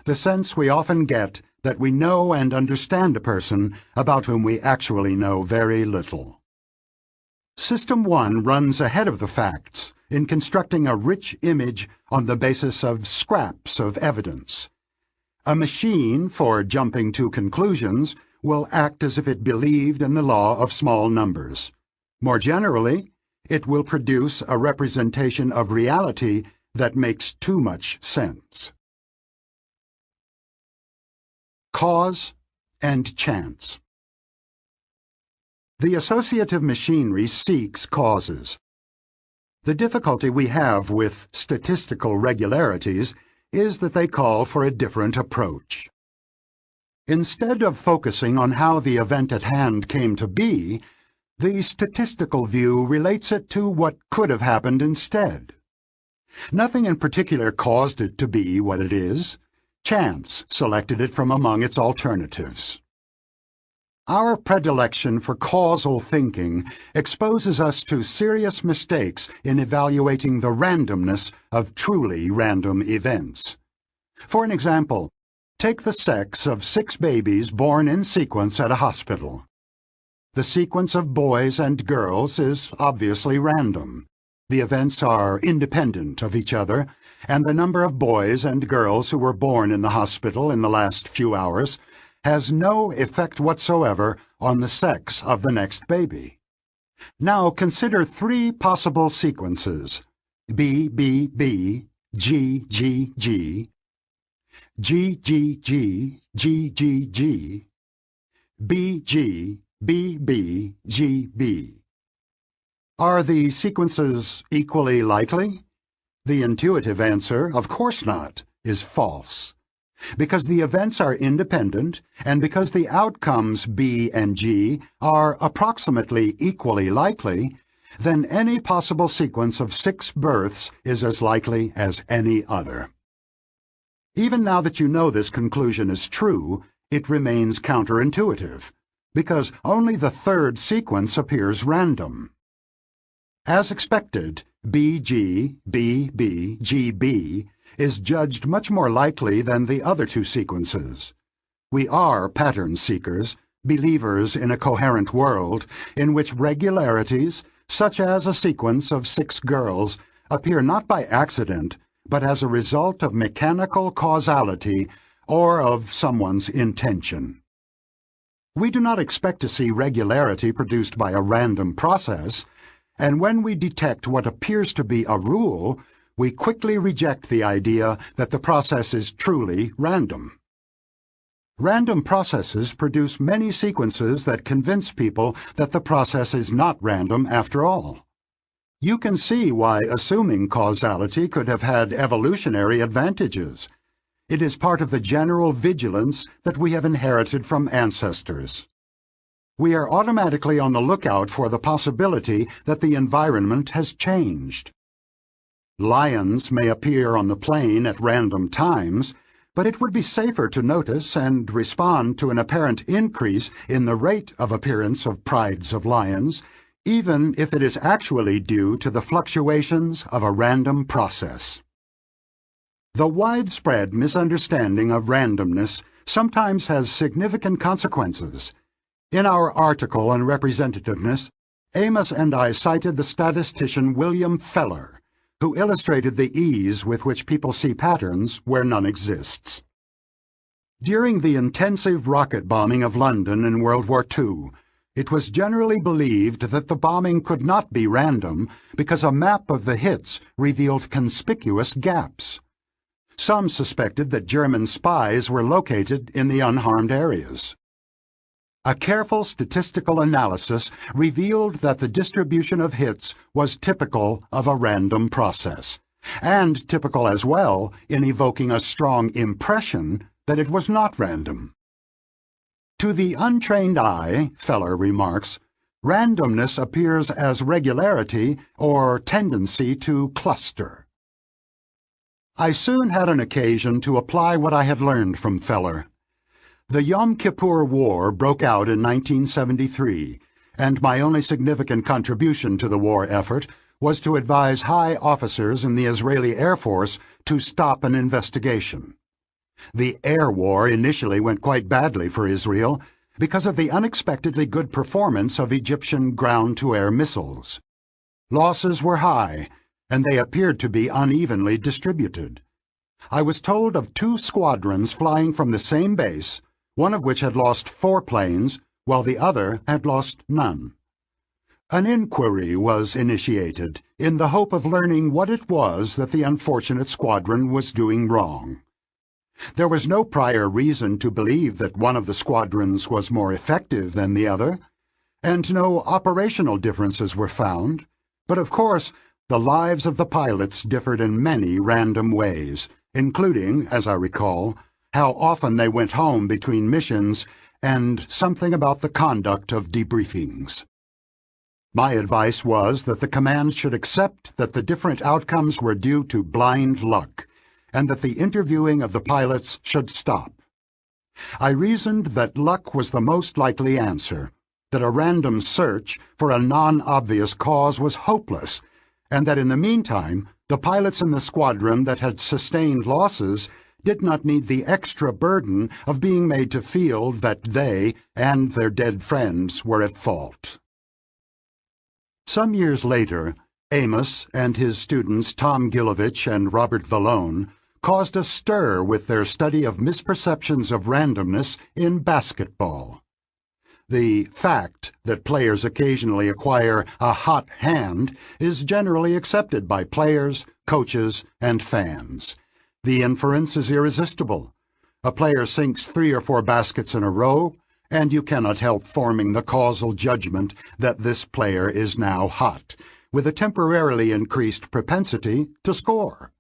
A: the sense we often get that we know and understand a person about whom we actually know very little. System 1 runs ahead of the facts in constructing a rich image on the basis of scraps of evidence. A machine for jumping to conclusions will act as if it believed in the law of small numbers. More generally, it will produce a representation of reality that makes too much sense. Cause and chance. The associative machinery seeks causes. The difficulty we have with statistical regularities is that they call for a different approach. Instead of focusing on how the event at hand came to be, the statistical view relates it to what could have happened instead. Nothing in particular caused it to be what it is. Chance selected it from among its alternatives. Our predilection for causal thinking exposes us to serious mistakes in evaluating the randomness of truly random events. For an example, take the sex of 6 babies born in sequence at a hospital. The sequence of boys and girls is obviously random. The events are independent of each other, and the number of boys and girls who were born in the hospital in the last few hours has no effect whatsoever on the sex of the next baby. Now consider 3 possible sequences: B, B, B, G, G, G, G, G, G, G, G, G, B, G, B, B, G, B. Are the sequences equally likely? The intuitive answer, of course not, is false. Because the events are independent, and because the outcomes B and G are approximately equally likely, then any possible sequence of 6 births is as likely as any other. Even now that you know this conclusion is true, it remains counterintuitive, because only the 3rd sequence appears random. As expected, BG, BB, GB is judged much more likely than the other 2 sequences. We are pattern seekers, believers in a coherent world in which regularities, such as a sequence of 6 girls, appear not by accident, but as a result of mechanical causality or of someone's intention. We do not expect to see regularity produced by a random process, and when we detect what appears to be a rule, we quickly reject the idea that the process is truly random. Random processes produce many sequences that convince people that the process is not random after all. You can see why assuming causality could have had evolutionary advantages. It is part of the general vigilance that we have inherited from ancestors. We are automatically on the lookout for the possibility that the environment has changed. Lions may appear on the plain at random times, but it would be safer to notice and respond to an apparent increase in the rate of appearance of prides of lions, even if it is actually due to the fluctuations of a random process. The widespread misunderstanding of randomness sometimes has significant consequences. In our article on representativeness, Amos and I cited the statistician William Feller, who illustrated the ease with which people see patterns where none exists. During the intensive rocket bombing of London in World War II, it was generally believed that the bombing could not be random because a map of the hits revealed conspicuous gaps. Some suspected that German spies were located in the unharmed areas. A careful statistical analysis revealed that the distribution of hits was typical of a random process, and typical as well in evoking a strong impression that it was not random. To the untrained eye, Feller remarks, randomness appears as regularity or tendency to cluster. I soon had an occasion to apply what I had learned from Feller. The Yom Kippur War broke out in 1973, and my only significant contribution to the war effort was to advise high officers in the Israeli Air Force to stop an investigation. The air war initially went quite badly for Israel because of the unexpectedly good performance of Egyptian ground-to-air missiles. Losses were high, and they appeared to be unevenly distributed. I was told of 2 squadrons flying from the same base, one of which had lost 4 planes, while the other had lost none. An inquiry was initiated in the hope of learning what it was that the unfortunate squadron was doing wrong. There was no prior reason to believe that one of the squadrons was more effective than the other, and no operational differences were found, but of course the lives of the pilots differed in many random ways, including, as I recall, how often they went home between missions, and something about the conduct of debriefings. My advice was that the command should accept that the different outcomes were due to blind luck, and that the interviewing of the pilots should stop. I reasoned that luck was the most likely answer, that a random search for a non-obvious cause was hopeless, and that in the meantime, the pilots in the squadron that had sustained losses did not need the extra burden of being made to feel that they and their dead friends were at fault. Some years later, Amos and his students Tom Gilovich and Robert Vallone caused a stir with their study of misperceptions of randomness in basketball. The fact that players occasionally acquire a hot hand is generally accepted by players, coaches, and fans. The inference is irresistible. A player sinks 3 or 4 baskets in a row, and you cannot help forming the causal judgment that this player is now hot, with a temporarily increased propensity to score.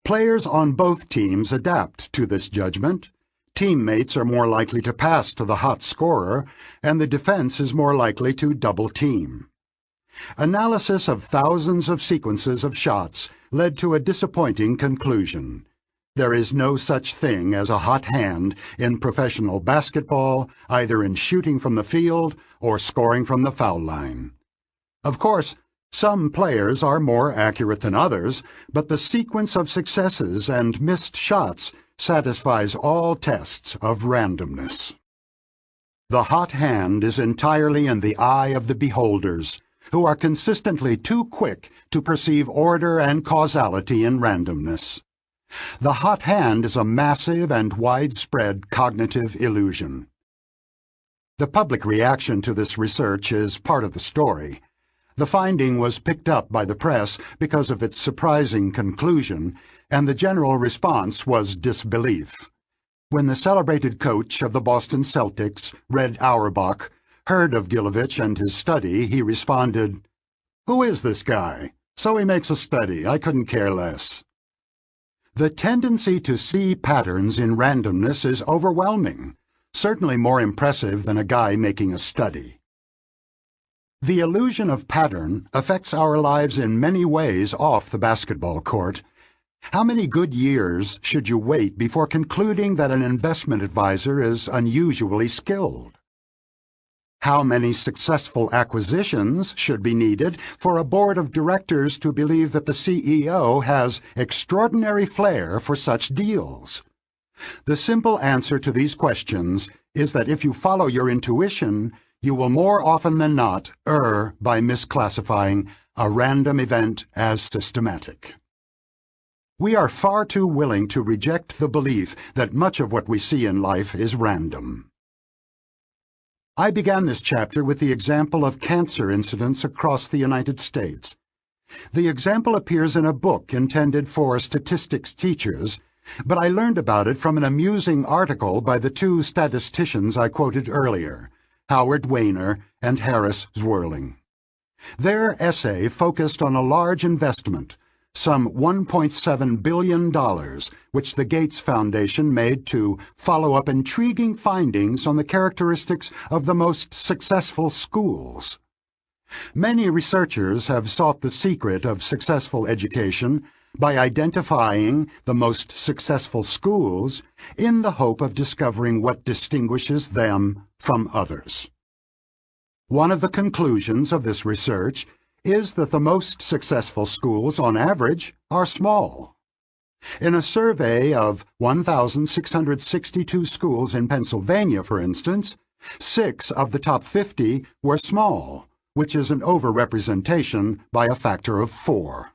A: Players on both teams adapt to this judgment. Teammates are more likely to pass to the hot scorer, and the defense is more likely to double-team. Analysis of thousands of sequences of shots led to a disappointing conclusion. There is no such thing as a hot hand in professional basketball, either in shooting from the field or scoring from the foul line. Of course, some players are more accurate than others, but the sequence of successes and missed shots satisfies all tests of randomness. The hot hand is entirely in the eye of the beholders, who are consistently too quick to perceive order and causality in randomness. The hot hand is a massive and widespread cognitive illusion. The public reaction to this research is part of the story. The finding was picked up by the press because of its surprising conclusion, and the general response was disbelief. When the celebrated coach of the Boston Celtics, Red Auerbach, heard of Gilovich and his study, he responded, "Who is this guy? So he makes a study. I couldn't care less." The tendency to see patterns in randomness is overwhelming, certainly more impressive than a guy making a study. The illusion of pattern affects our lives in many ways off the basketball court. How many good years should you wait before concluding that an investment advisor is unusually skilled? How many successful acquisitions should be needed for a board of directors to believe that the CEO has extraordinary flair for such deals? The simple answer to these questions is that if you follow your intuition, you will more often than not err by misclassifying a random event as systematic. We are far too willing to reject the belief that much of what we see in life is random. I began this chapter with the example of cancer incidents across the United States. The example appears in a book intended for statistics teachers, but I learned about it from an amusing article by the two statisticians I quoted earlier, Howard Weiner and Harris Zwirling. Their essay focused on a large investment, some $1.7 billion, which the Gates Foundation made to follow up intriguing findings on the characteristics of the most successful schools. Many researchers have sought the secret of successful education by identifying the most successful schools in the hope of discovering what distinguishes them from others. One of the conclusions of this research is that the most successful schools, on average, are small. In a survey of 1,662 schools in Pennsylvania, for instance, 6 of the top 50 were small, which is an overrepresentation by a factor of 4.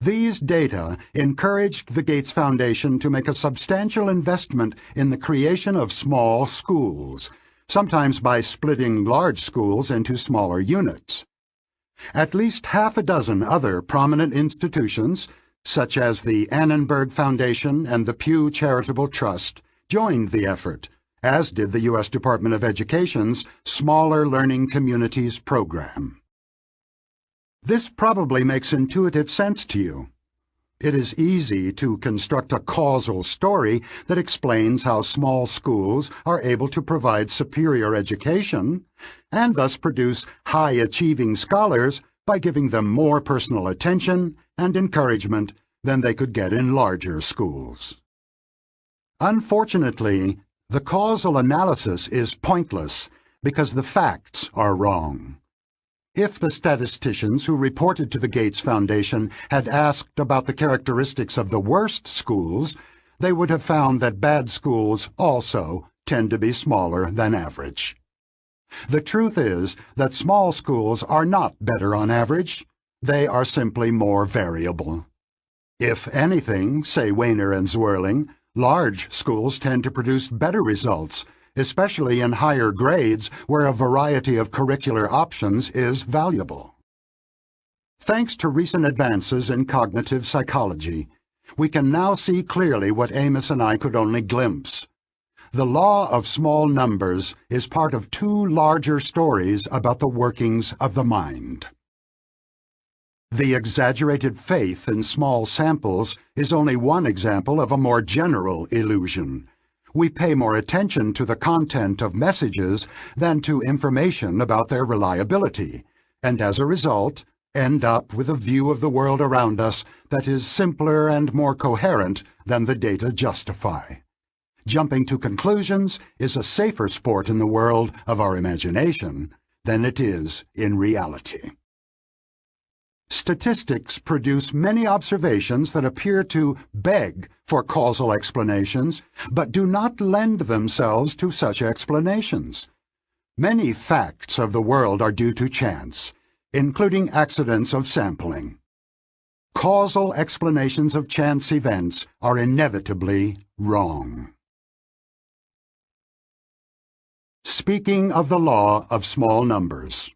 A: These data encouraged the Gates Foundation to make a substantial investment in the creation of small schools, sometimes by splitting large schools into smaller units. At least half a dozen other prominent institutions, such as the Annenberg Foundation and the Pew Charitable Trust, joined the effort, as did the U.S. Department of Education's Smaller Learning Communities program. This probably makes intuitive sense to you. It is easy to construct a causal story that explains how small schools are able to provide superior education and thus produce high-achieving scholars by giving them more personal attention and encouragement than they could get in larger schools. Unfortunately, the causal analysis is pointless because the facts are wrong. If the statisticians who reported to the Gates Foundation had asked about the characteristics of the worst schools, they would have found that bad schools also tend to be smaller than average. The truth is that small schools are not better on average. They are simply more variable. If anything, say Weiner and Zwirling, large schools tend to produce better results, especially in higher grades where a variety of curricular options is valuable. Thanks to recent advances in cognitive psychology, we can now see clearly what Amos and I could only glimpse. The law of small numbers is part of two larger stories about the workings of the mind. The exaggerated faith in small samples is only one example of a more general illusion. We pay more attention to the content of messages than to information about their reliability, and as a result, end up with a view of the world around us that is simpler and more coherent than the data justify. Jumping to conclusions is a safer sport in the world of our imagination than it is in reality. Statistics produce many observations that appear to beg for causal explanations, but do not lend themselves to such explanations. Many facts of the world are due to chance, including accidents of sampling. Causal explanations of chance events are inevitably wrong. Speaking of the law of small numbers.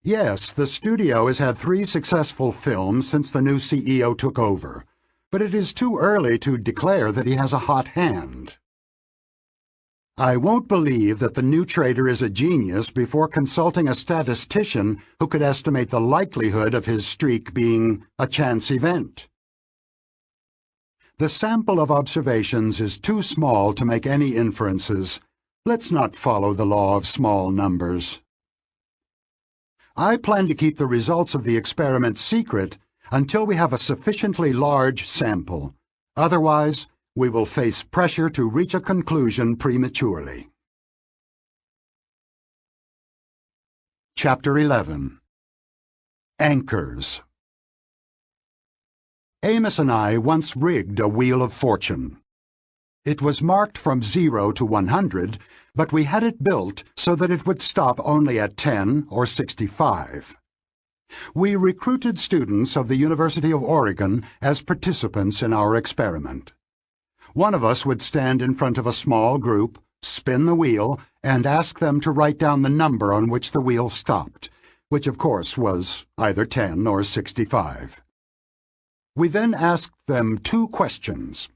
A: Yes, the studio has had 3 successful films since the new CEO took over. but it is too early to declare that he has a hot hand. I won't believe that the new trader is a genius before consulting a statistician who could estimate the likelihood of his streak being a chance event. The sample of observations is too small to make any inferences. Let's not follow the law of small numbers. I plan to keep the results of the experiment secret until we have a sufficiently large sample. Otherwise, we will face pressure to reach a conclusion prematurely. Chapter 11. Anchors. Amos and I once rigged a wheel of fortune. It was marked from 0 to 100, but we had it built so that it would stop only at 10 or 65. We recruited students of the University of Oregon as participants in our experiment. One of us would stand in front of a small group, spin the wheel, and ask them to write down the number on which the wheel stopped, which of course was either 10 or 65. We then asked them 2 questions.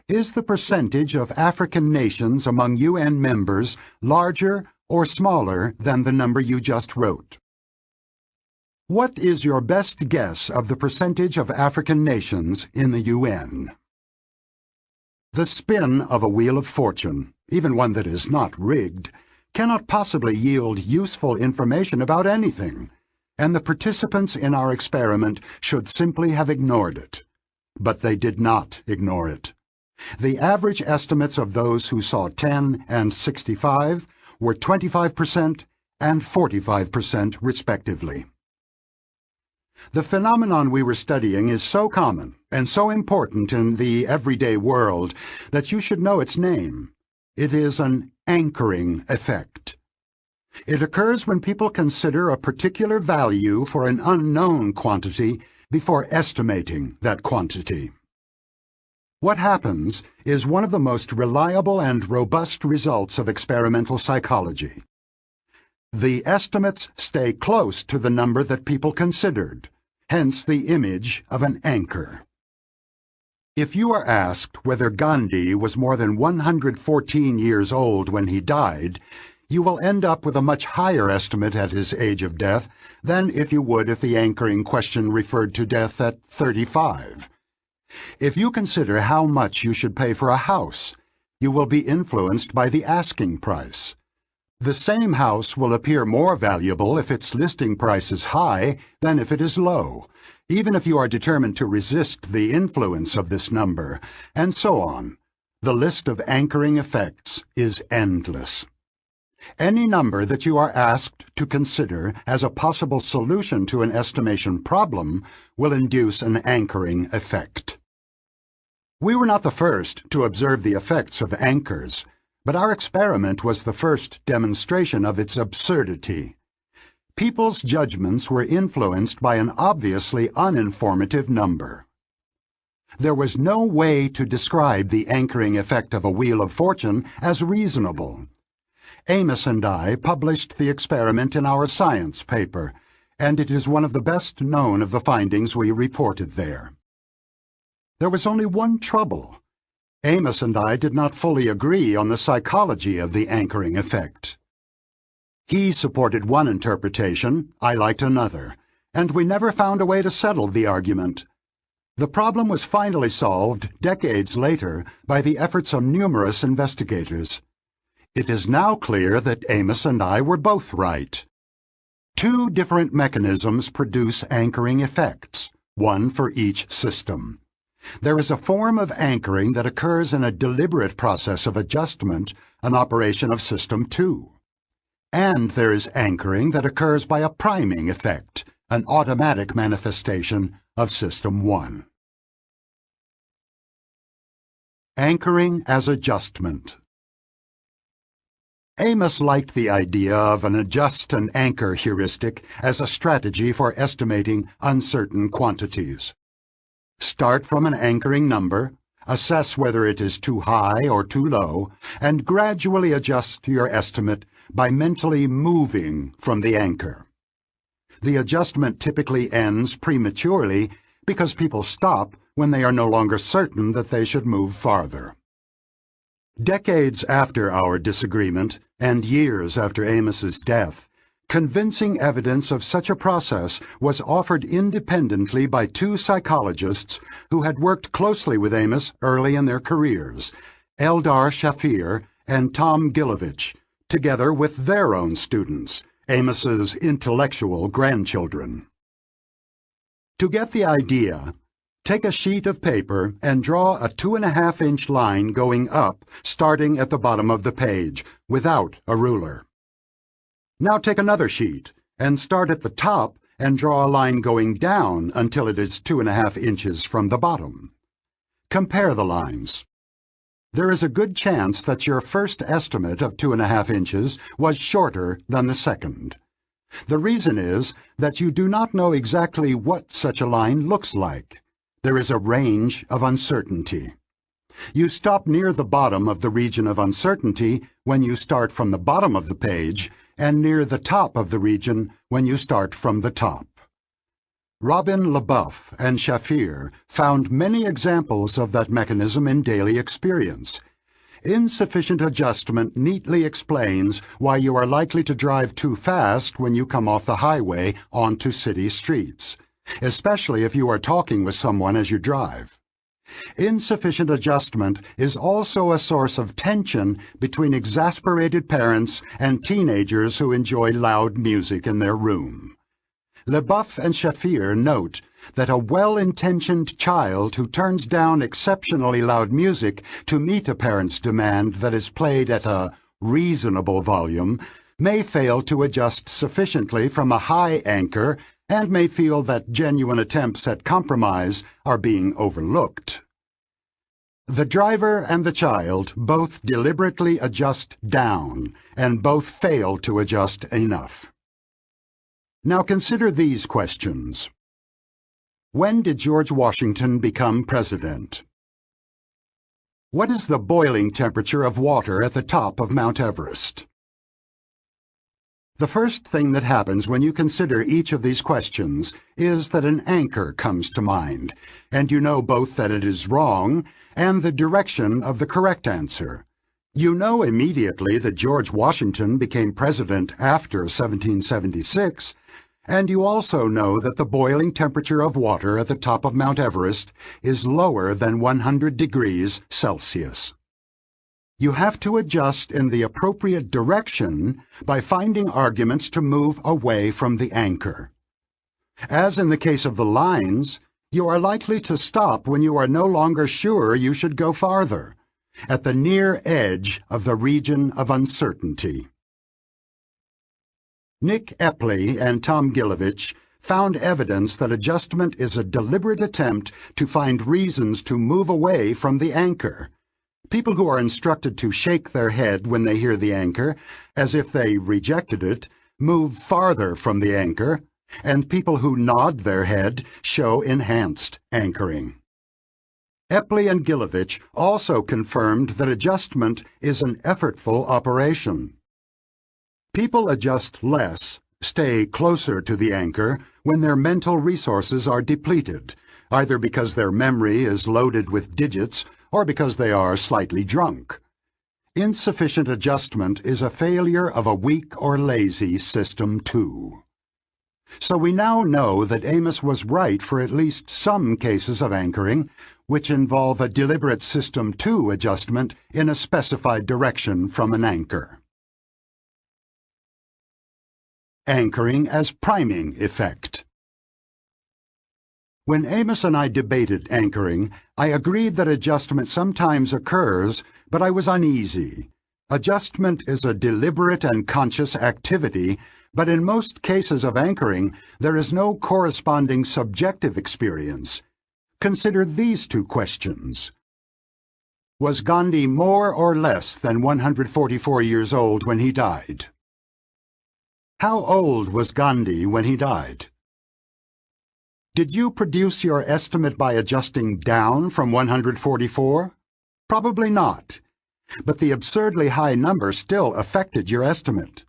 A: Is the percentage of African nations among UN members larger or smaller than the number you just wrote? What is your best guess of the percentage of African nations in the UN? The spin of a wheel of fortune, even one that is not rigged, cannot possibly yield useful information about anything, and the participants in our experiment should simply have ignored it. But they did not ignore it. The average estimates of those who saw 10 and 65 were 25% and 45% respectively. The phenomenon we were studying is so common and so important in the everyday world that you should know its name. It is an anchoring effect. It occurs when people consider a particular value for an unknown quantity before estimating that quantity. What happens is one of the most reliable and robust results of experimental psychology. The estimates stay close to the number that people considered, hence the image of an anchor. If you are asked whether Gandhi was more than 114 years old when he died, you will end up with a much higher estimate at his age of death than if you would if the anchoring question referred to death at 35. If you consider how much you should pay for a house, you will be influenced by the asking price. The same house will appear more valuable if its listing price is high than if it is low, even if you are determined to resist the influence of this number, and so on. The list of anchoring effects is endless. Any number that you are asked to consider as a possible solution to an estimation problem will induce an anchoring effect. We were not the first to observe the effects of anchors, but our experiment was the first demonstration of its absurdity. People's judgments were influenced by an obviously uninformative number. There was no way to describe the anchoring effect of a wheel of fortune as reasonable. Amos and I published the experiment in our science paper, and it is one of the best known of the findings we reported there. There was only one trouble. Amos and I did not fully agree on the psychology of the anchoring effect. He supported one interpretation, I liked another, and we never found a way to settle the argument. The problem was finally solved decades later by the efforts of numerous investigators. It is now clear that Amos and I were both right. 2 different mechanisms produce anchoring effects, one for each system. There is a form of anchoring that occurs in a deliberate process of adjustment, an operation of System 2. And there is anchoring that occurs by a priming effect, an automatic manifestation of System 1. Anchoring as adjustment. Amos liked the idea of an adjust and anchor heuristic as a strategy for estimating uncertain quantities. Start from an anchoring number, assess whether it is too high or too low, and gradually adjust your estimate by mentally moving from the anchor. The adjustment typically ends prematurely because people stop when they are no longer certain that they should move farther. Decades after our disagreement, and years after Amos's death, convincing evidence of such a process was offered independently by two psychologists who had worked closely with Amos early in their careers, Eldar Shafir and Tom Gilovich, together with their own students, Amos's intellectual grandchildren. To get the idea, take a sheet of paper and draw a 2.5-inch line going up, starting at the bottom of the page, without a ruler. Now take another sheet and start at the top and draw a line going down until it is 2.5 inches from the bottom. Compare the lines. There is a good chance that your first estimate of 2.5 inches was shorter than the second. The reason is that you do not know exactly what such a line looks like. There is a range of uncertainty. You stop near the bottom of the region of uncertainty when you start from the bottom of the page, and near the top of the region when you start from the top. Robin LeBoeuf and Shafir found many examples of that mechanism in daily experience. Insufficient adjustment neatly explains why you are likely to drive too fast when you come off the highway onto city streets, especially if you are talking with someone as you drive. Insufficient adjustment is also a source of tension between exasperated parents and teenagers who enjoy loud music in their room. LeBoeuf and Shafir note that a well-intentioned child who turns down exceptionally loud music to meet a parent's demand that is played at a reasonable volume may fail to adjust sufficiently from a high anchor and may feel that genuine attempts at compromise are being overlooked. The driver and the child both deliberately adjust down, and both fail to adjust enough. Now consider these questions. When did George Washington become president? What is the boiling temperature of water at the top of Mount Everest? The first thing that happens when you consider each of these questions is that an anchor comes to mind, and you know both that it is wrong and the direction of the correct answer. You know immediately that George Washington became president after 1776, and you also know that the boiling temperature of water at the top of Mount Everest is lower than 100 degrees Celsius. You have to adjust in the appropriate direction by finding arguments to move away from the anchor. As in the case of the lines, you are likely to stop when you are no longer sure you should go farther, at the near edge of the region of uncertainty. Nick Epley and Tom Gilovich found evidence that adjustment is a deliberate attempt to find reasons to move away from the anchor. People who are instructed to shake their head when they hear the anchor, as if they rejected it, move farther from the anchor, and people who nod their head show enhanced anchoring. Epley and Gilovich also confirmed that adjustment is an effortful operation. People adjust less, stay closer to the anchor, when their mental resources are depleted, either because their memory is loaded with digits or because they are slightly drunk. Insufficient adjustment is a failure of a weak or lazy system too. So we now know that Amos was right for at least some cases of anchoring, which involve a deliberate system 2 adjustment in a specified direction from an anchor. Anchoring as priming effect. When Amos and I debated anchoring, I agreed that adjustment sometimes occurs, but I was uneasy. Adjustment is a deliberate and conscious activity, but in most cases of anchoring, there is no corresponding subjective experience. Consider these two questions. Was Gandhi more or less than 144 years old when he died? How old was Gandhi when he died? Did you produce your estimate by adjusting down from 144? Probably not, but the absurdly high number still affected your estimate.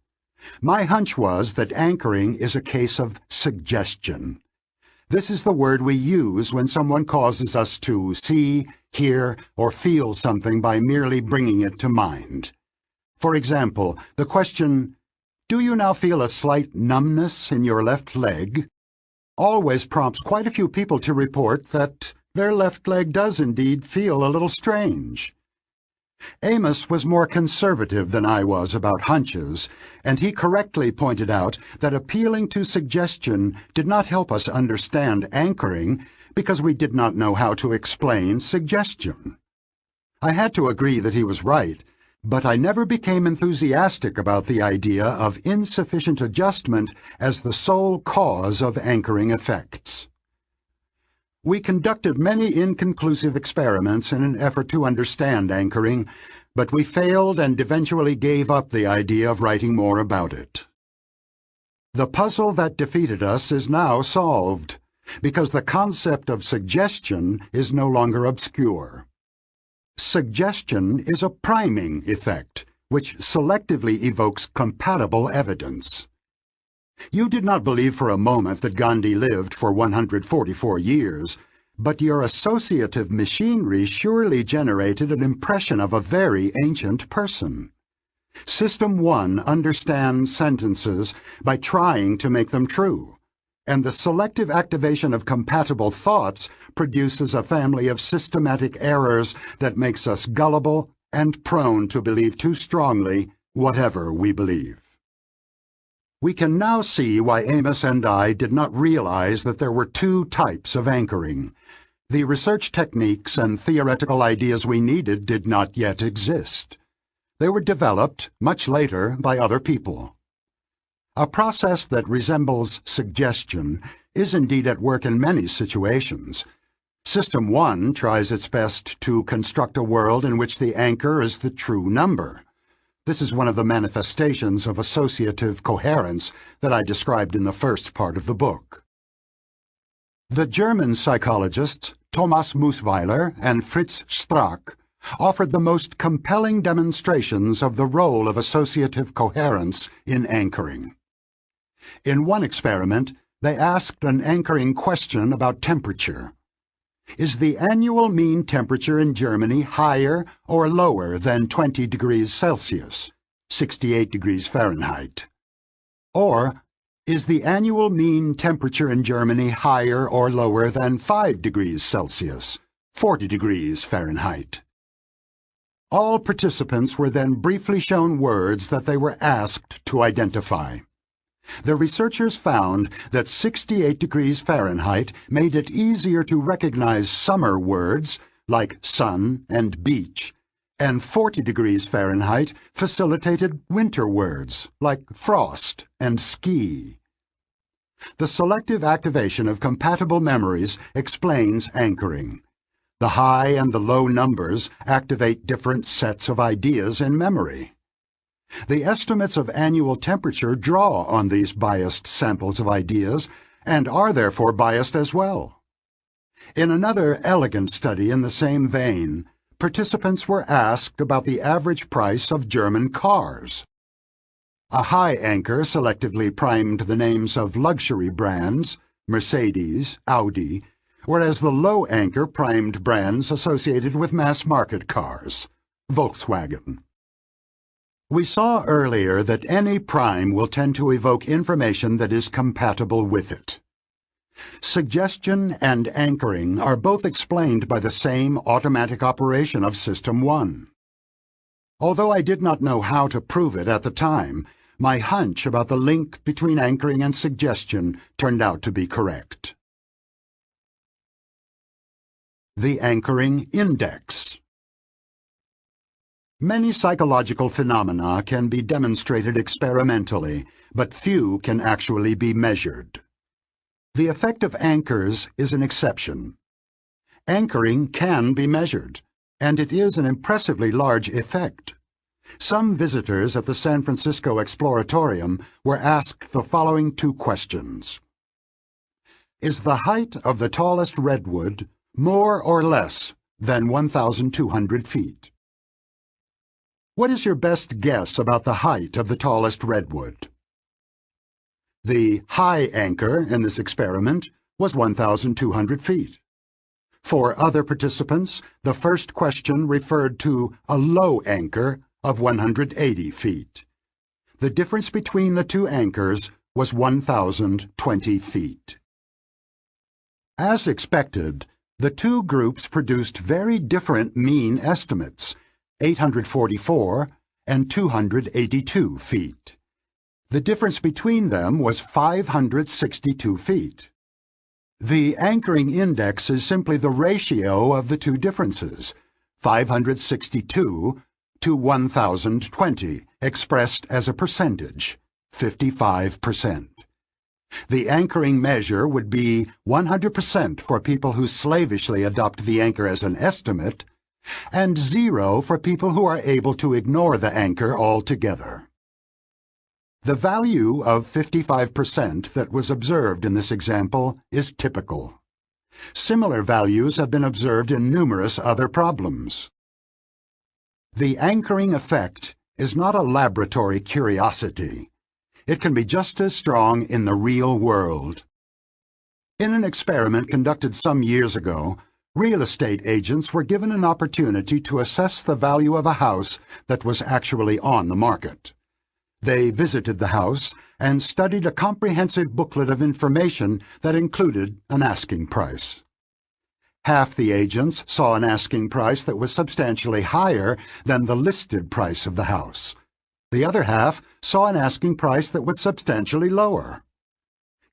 A: My hunch was that anchoring is a case of suggestion. This is the word we use when someone causes us to see, hear, or feel something by merely bringing it to mind. For example, the question, "Do you now feel a slight numbness in your left leg?" always prompts quite a few people to report that their left leg does indeed feel a little strange. Amos was more conservative than I was about hunches, and he correctly pointed out that appealing to suggestion did not help us understand anchoring because we did not know how to explain suggestion. I had to agree that he was right, but I never became enthusiastic about the idea of insufficient adjustment as the sole cause of anchoring effects. We conducted many inconclusive experiments in an effort to understand anchoring, but we failed and eventually gave up the idea of writing more about it. The puzzle that defeated us is now solved, because the concept of suggestion is no longer obscure. Suggestion is a priming effect, which selectively evokes compatible evidence. You did not believe for a moment that Gandhi lived for 144 years, but your associative machinery surely generated an impression of a very ancient person. System 1 understands sentences by trying to make them true, and the selective activation of compatible thoughts produces a family of systematic errors that makes us gullible and prone to believe too strongly whatever we believe. We can now see why Amos and I did not realize that there were two types of anchoring. The research techniques and theoretical ideas we needed did not yet exist. They were developed much later by other people. A process that resembles suggestion is indeed at work in many situations. System 1 tries its best to construct a world in which the anchor is the true number. This is one of the manifestations of associative coherence that I described in the first part of the book. The German psychologists Thomas Musweiler and Fritz Strack offered the most compelling demonstrations of the role of associative coherence in anchoring. In one experiment, they asked an anchoring question about temperature. Is the annual mean temperature in Germany higher or lower than 20 degrees Celsius, 68 degrees Fahrenheit? Or, is the annual mean temperature in Germany higher or lower than 5 degrees Celsius, 40 degrees Fahrenheit? All participants were then briefly shown words that they were asked to identify. The researchers found that 68 degrees Fahrenheit made it easier to recognize summer words like sun and beach, and 40 degrees Fahrenheit facilitated winter words like frost and ski. The selective activation of compatible memories explains anchoring. The high and the low numbers activate different sets of ideas in memory. The estimates of annual temperature draw on these biased samples of ideas and are therefore biased as well. In another elegant study in the same vein, participants were asked about the average price of German cars. A high anchor selectively primed the names of luxury brands, Mercedes, Audi, whereas the low anchor primed brands associated with mass-market cars, Volkswagen. We saw earlier that any prime will tend to evoke information that is compatible with it. Suggestion and anchoring are both explained by the same automatic operation of System 1. Although I did not know how to prove it at the time, my hunch about the link between anchoring and suggestion turned out to be correct. The Anchoring Index. Many psychological phenomena can be demonstrated experimentally, but few can actually be measured. The effect of anchors is an exception. Anchoring can be measured, and it is an impressively large effect. Some visitors at the San Francisco Exploratorium were asked the following two questions. Is the height of the tallest redwood more or less than 1,200 feet? What is your best guess about the height of the tallest redwood? The high anchor in this experiment was 1,200 feet. For other participants, the first question referred to a low anchor of 180 feet. The difference between the two anchors was 1,020 feet. As expected, the two groups produced very different mean estimates, 844 and 282 feet. The difference between them was 562 feet. The anchoring index is simply the ratio of the two differences, 562 to 1,020, expressed as a percentage, 55%. The anchoring measure would be 100% for people who slavishly adopt the anchor as an estimate, and 0 for people who are able to ignore the anchor altogether. The value of 55% that was observed in this example is typical. Similar values have been observed in numerous other problems. The anchoring effect is not a laboratory curiosity. It can be just as strong in the real world. In an experiment conducted some years ago, real estate agents were given an opportunity to assess the value of a house that was actually on the market. They visited the house and studied a comprehensive booklet of information that included an asking price. Half the agents saw an asking price that was substantially higher than the listed price of the house. The other half saw an asking price that was substantially lower.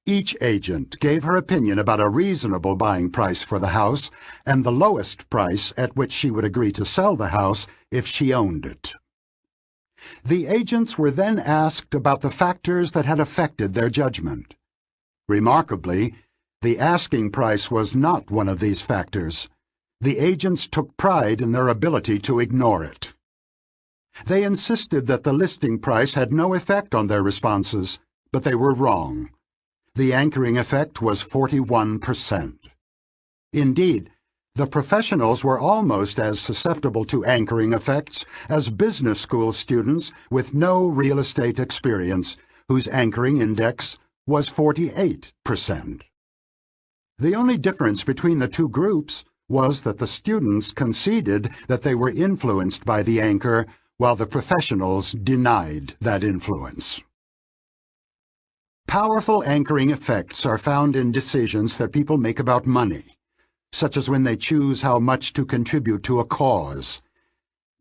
A: Each agent gave her opinion about a reasonable buying price for the house and the lowest price at which she would agree to sell the house if she owned it. The agents were then asked about the factors that had affected their judgment. Remarkably, the asking price was not one of these factors. The agents took pride in their ability to ignore it. They insisted that the listing price had no effect on their responses, but they were wrong. The anchoring effect was 41%. Indeed, the professionals were almost as susceptible to anchoring effects as business school students with no real estate experience, whose anchoring index was 48%. The only difference between the two groups was that the students conceded that they were influenced by the anchor, while the professionals denied that influence. Powerful anchoring effects are found in decisions that people make about money, such as when they choose how much to contribute to a cause.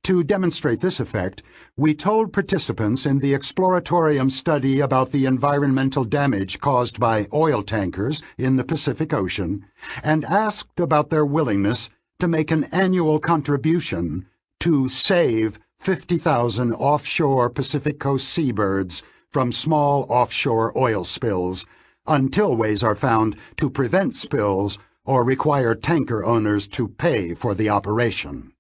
A: To demonstrate this effect, we told participants in the exploratorium study about the environmental damage caused by oil tankers in the Pacific Ocean and asked about their willingness to make an annual contribution to save 50,000 offshore Pacific Coast seabirds from small offshore oil spills until ways are found to prevent spills or require tanker owners to pay for the operation.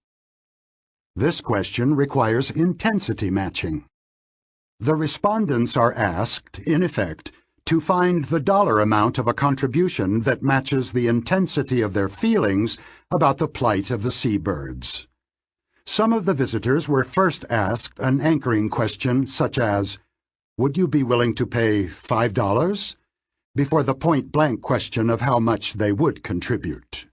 A: This question requires intensity matching. The respondents are asked, in effect, to find the dollar amount of a contribution that matches the intensity of their feelings about the plight of the seabirds. Some of the visitors were first asked an anchoring question such as, "Would you be willing to pay $5?" before the point-blank question of how much they would contribute.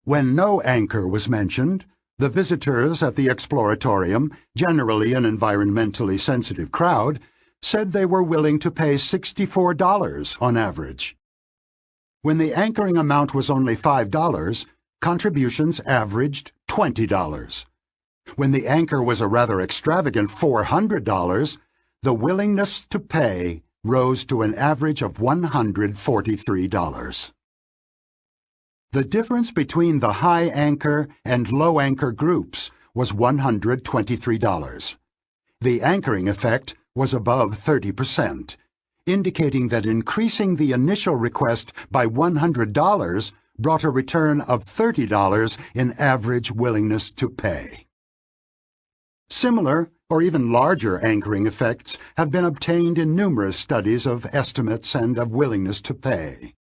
A: When no anchor was mentioned, the visitors at the exploratorium, generally an environmentally sensitive crowd, said they were willing to pay $64 on average. When the anchoring amount was only $5, contributions averaged $20. When the anchor was a rather extravagant $400, the willingness to pay rose to an average of $143. The difference between the high anchor and low anchor groups was $123. The anchoring effect was above 30%, indicating that increasing the initial request by $100 brought a return of $30 in average willingness to pay. Similar, or even larger anchoring effects have been obtained in numerous studies of estimates and of willingness to pay.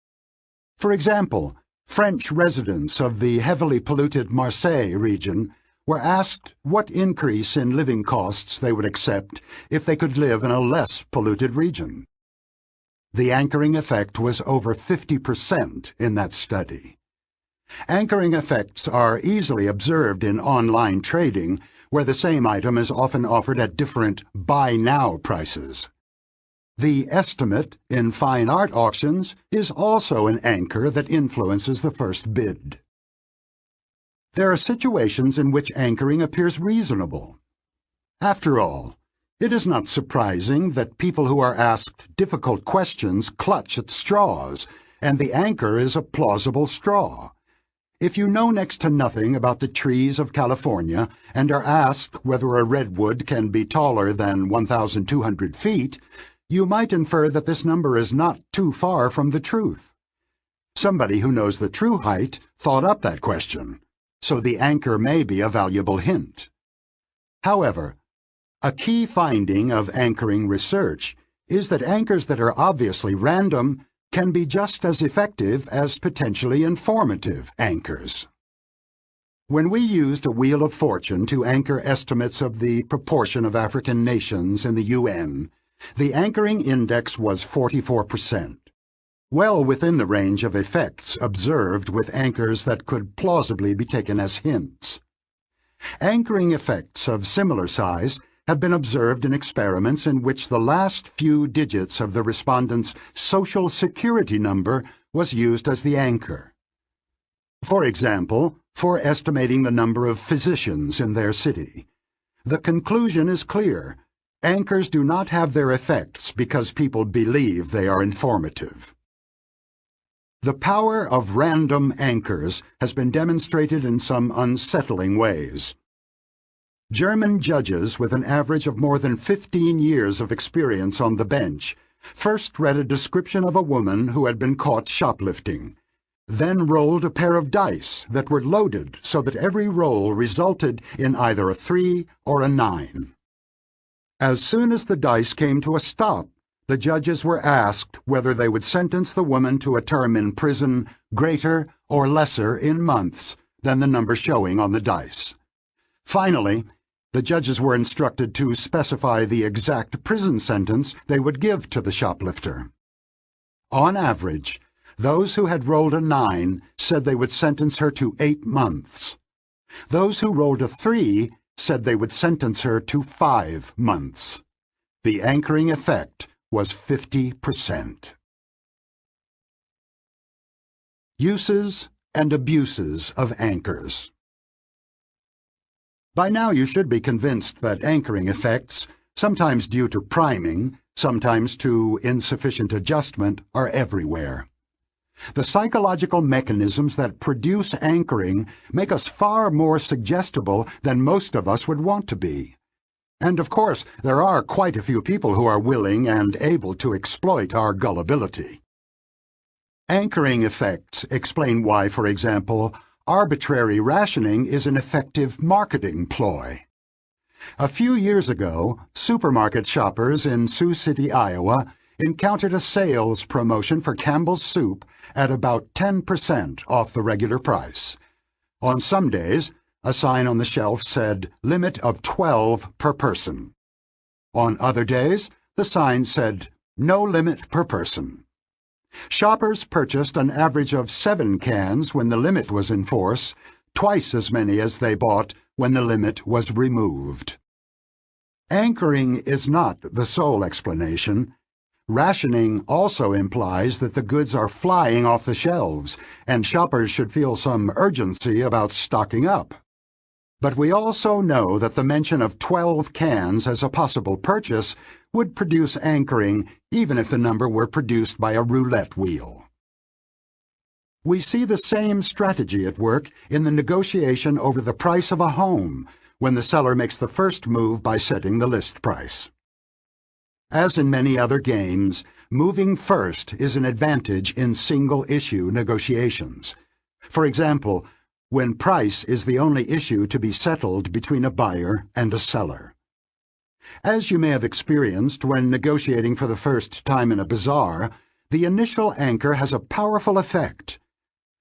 A: For example, French residents of the heavily polluted Marseille region were asked what increase in living costs they would accept if they could live in a less polluted region. The anchoring effect was over 50% in that study. Anchoring effects are easily observed in online trading, where the same item is often offered at different buy now prices. The estimate in fine art auctions is also an anchor that influences the first bid. There are situations in which anchoring appears reasonable. After all, it is not surprising that people who are asked difficult questions clutch at straws, and the anchor is a plausible straw. If you know next to nothing about the trees of California and are asked whether a redwood can be taller than 1,200 feet, you might infer that this number is not too far from the truth. Somebody who knows the true height thought up that question, so the anchor may be a valuable hint. However, a key finding of anchoring research is that anchors that are obviously random can be just as effective as potentially informative anchors. When we used a wheel of fortune to anchor estimates of the proportion of African nations in the UN, the anchoring index was 44%, well within the range of effects observed with anchors that could plausibly be taken as hints. Anchoring effects of similar size have been observed in experiments in which the last few digits of the respondent's Social Security number was used as the anchor. For example, for estimating the number of physicians in their city. The conclusion is clear. Anchors do not have their effects because people believe they are informative. The power of random anchors has been demonstrated in some unsettling ways. German judges with an average of more than 15 years of experience on the bench first read a description of a woman who had been caught shoplifting, then rolled a pair of dice that were loaded so that every roll resulted in either a 3 or a 9. As soon as the dice came to a stop, the judges were asked whether they would sentence the woman to a term in prison greater or lesser in months than the number showing on the dice. Finally, the judges were instructed to specify the exact prison sentence they would give to the shoplifter. On average, those who had rolled a 9 said they would sentence her to 8 months. Those who rolled a 3 said they would sentence her to 5 months. The anchoring effect was 50%. Uses and abuses of anchors. By now you should be convinced that anchoring effects, sometimes due to priming, sometimes to insufficient adjustment, are everywhere. The psychological mechanisms that produce anchoring make us far more suggestible than most of us would want to be. And of course, there are quite a few people who are willing and able to exploit our gullibility. Anchoring effects explain why, for example, arbitrary rationing is an effective marketing ploy. A few years ago, supermarket shoppers in Sioux City, Iowa, encountered a sales promotion for Campbell's soup at about 10% off the regular price. On some days, a sign on the shelf said, "Limit of 12 per person." On other days, the sign said, "No limit per person." Shoppers purchased an average of 7 cans when the limit was in force, twice as many as they bought when the limit was removed. Anchoring is not the sole explanation. Rationing also implies that the goods are flying off the shelves, and shoppers should feel some urgency about stocking up. But we also know that the mention of 12 cans as a possible purchase would produce anchoring even if the number were produced by a roulette wheel. We see the same strategy at work in the negotiation over the price of a home when the seller makes the first move by setting the list price. As in many other games, moving first is an advantage in single-issue negotiations. For example, when price is the only issue to be settled between a buyer and a seller. As you may have experienced when negotiating for the first time in a bazaar, the initial anchor has a powerful effect.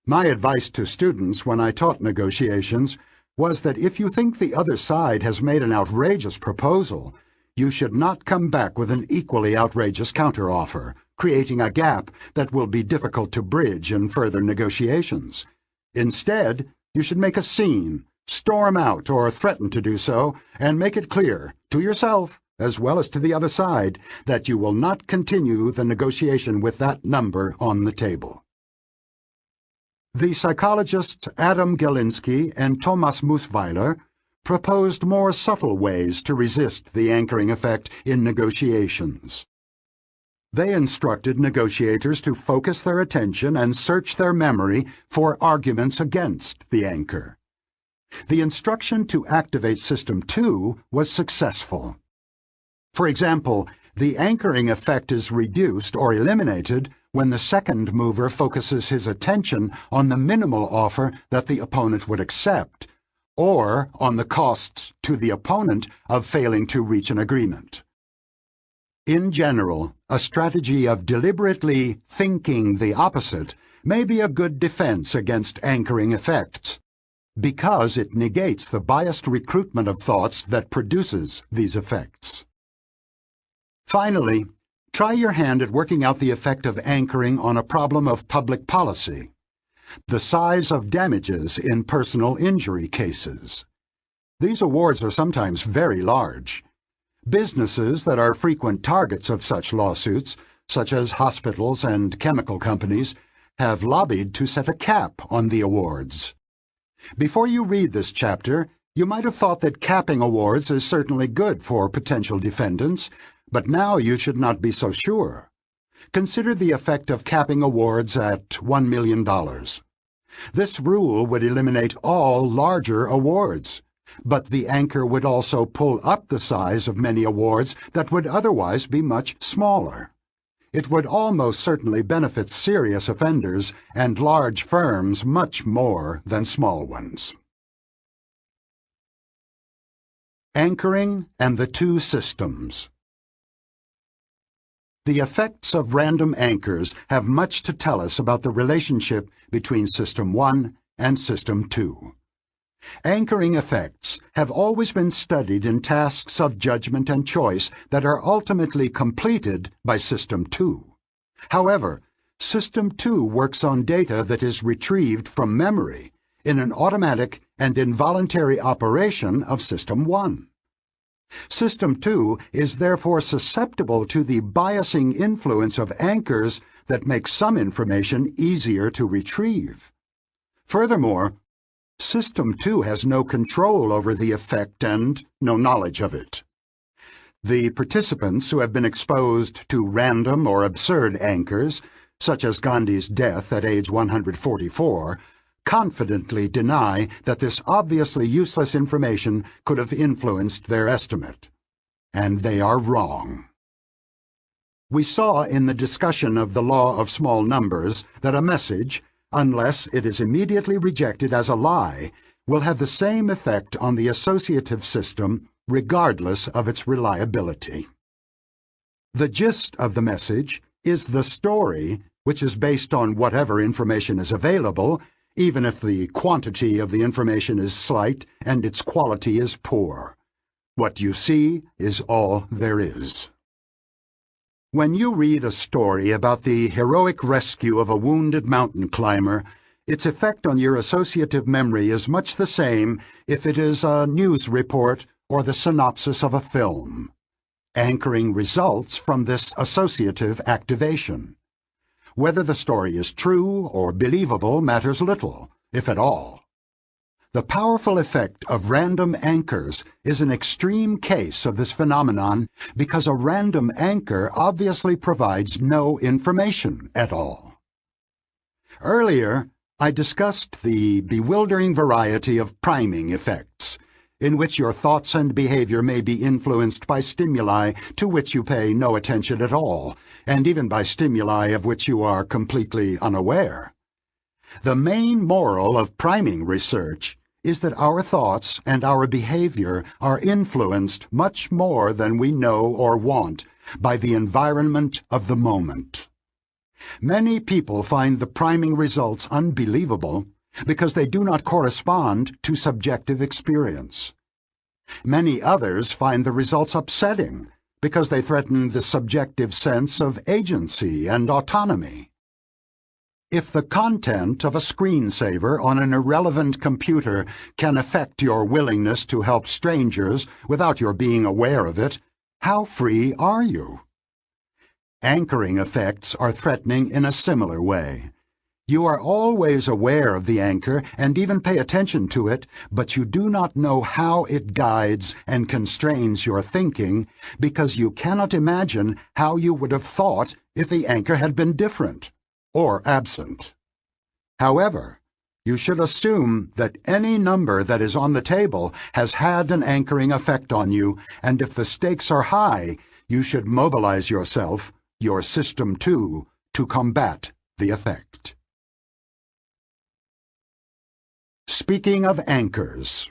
A: My advice to students when I taught negotiations was that if you think the other side has made an outrageous proposal, you should not come back with an equally outrageous counteroffer, creating a gap that will be difficult to bridge in further negotiations. Instead, you should make a scene, storm out or threaten to do so, and make it clear, to yourself as well as to the other side, that you will not continue the negotiation with that number on the table. The psychologists Adam Galinsky and Thomas Musweiler proposed more subtle ways to resist the anchoring effect in negotiations. They instructed negotiators to focus their attention and search their memory for arguments against the anchor. The instruction to activate System 2 was successful. For example, the anchoring effect is reduced or eliminated when the second mover focuses his attention on the minimal offer that the opponent would accept, or on the costs to the opponent of failing to reach an agreement. In general, a strategy of deliberately thinking the opposite may be a good defense against anchoring effects, because it negates the biased recruitment of thoughts that produces these effects. Finally, try your hand at working out the effect of anchoring on a problem of public policy, the size of damages in personal injury cases. These awards are sometimes very large. Businesses that are frequent targets of such lawsuits, such as hospitals and chemical companies, have lobbied to set a cap on the awards. Before you read this chapter, you might have thought that capping awards is certainly good for potential defendants, but now you should not be so sure. Consider the effect of capping awards at $1 million. This rule would eliminate all larger awards, but the anchor would also pull up the size of many awards that would otherwise be much smaller. It would almost certainly benefit serious offenders and large firms much more than small ones. Anchoring and the two systems. The effects of random anchors have much to tell us about the relationship between System 1 and System 2. Anchoring effects have always been studied in tasks of judgment and choice that are ultimately completed by System 2. However, System 2 works on data that is retrieved from memory in an automatic and involuntary operation of System 1. System 2 is therefore susceptible to the biasing influence of anchors that make some information easier to retrieve. Furthermore, System 2 has no control over the effect and no knowledge of it. The participants who have been exposed to random or absurd anchors, such as Gandhi's death at age 144, confidently deny that this obviously useless information could have influenced their estimate. And they are wrong. We saw in the discussion of the law of small numbers that a message, unless it is immediately rejected as a lie, will have the same effect on the associative system regardless of its reliability. The gist of the message is the story, which is based on whatever information is available, even if the quantity of the information is slight and its quality is poor. What you see is all there is. When you read a story about the heroic rescue of a wounded mountain climber, its effect on your associative memory is much the same if it is a news report or the synopsis of a film. Anchoring results from this associative activation. Whether the story is true or believable matters little, if at all. The powerful effect of random anchors is an extreme case of this phenomenon because a random anchor obviously provides no information at all. Earlier, I discussed the bewildering variety of priming effects, in which your thoughts and behavior may be influenced by stimuli to which you pay no attention at all, and even by stimuli of which you are completely unaware. The main moral of priming research is that our thoughts and our behavior are influenced much more than we know or want by the environment of the moment. Many people find the priming results unbelievable because they do not correspond to subjective experience. Many others find the results upsetting because they threaten the subjective sense of agency and autonomy. If the content of a screensaver on an irrelevant computer can affect your willingness to help strangers without your being aware of it, how free are you? Anchoring effects are threatening in a similar way. You are always aware of the anchor and even pay attention to it, but you do not know how it guides and constrains your thinking because you cannot imagine how you would have thought if the anchor had been different or absent. However, you should assume that any number that is on the table has had an anchoring effect on you, and if the stakes are high, you should mobilize yourself, your system too, to combat the effect. Speaking of anchors,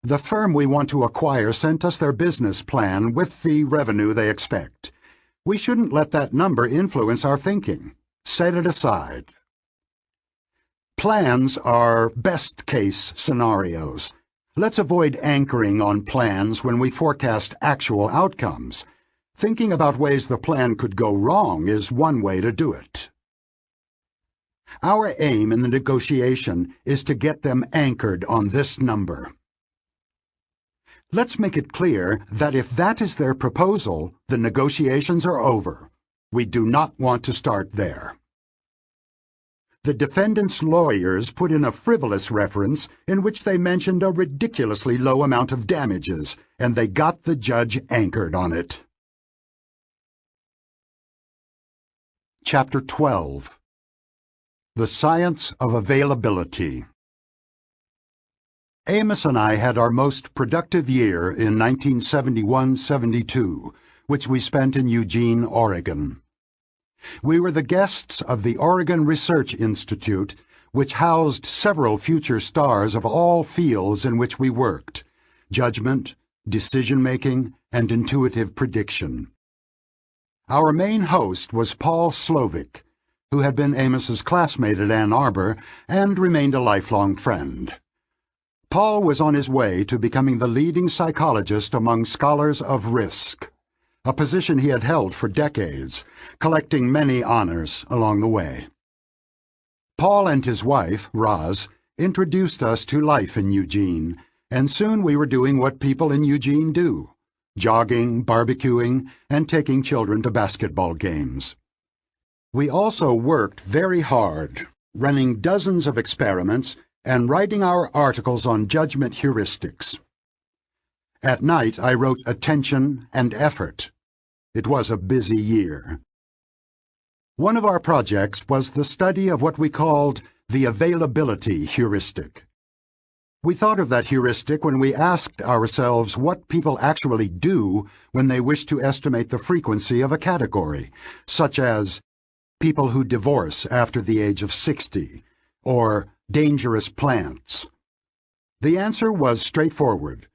A: the firm we want to acquire sent us their business plan with the revenue they expect. We shouldn't let that number influence our thinking. Set it aside. Plans are best-case scenarios. Let's avoid anchoring on plans when we forecast actual outcomes. Thinking about ways the plan could go wrong is one way to do it. Our aim in the negotiation is to get them anchored on this number. Let's make it clear that if that is their proposal, the negotiations are over. We do not want to start there. The defendant's lawyers put in a frivolous reference in which they mentioned a ridiculously low amount of damages, and they got the judge anchored on it. Chapter 12. The Science of Availability. Amos and I had our most productive year in 1971-72, which we spent in Eugene, Oregon. We were the guests of the Oregon Research Institute, which housed several future stars of all fields in which we worked: judgment, decision-making, and intuitive prediction. Our main host was Paul Slovic, who had been Amos's classmate at Ann Arbor and remained a lifelong friend. Paul was on his way to becoming the leading psychologist among scholars of risk, a position he had held for decades, collecting many honors along the way. Paul and his wife, Roz, introduced us to life in Eugene, and soon we were doing what people in Eugene do: jogging, barbecuing, and taking children to basketball games. We also worked very hard, running dozens of experiments and writing our articles on judgment heuristics. At night, I wrote Attention and Effort. It was a busy year. One of our projects was the study of what we called the availability heuristic. We thought of that heuristic when we asked ourselves what people actually do when they wish to estimate the frequency of a category, such as people who divorce after the age of 60, or dangerous plants. The answer was straightforward.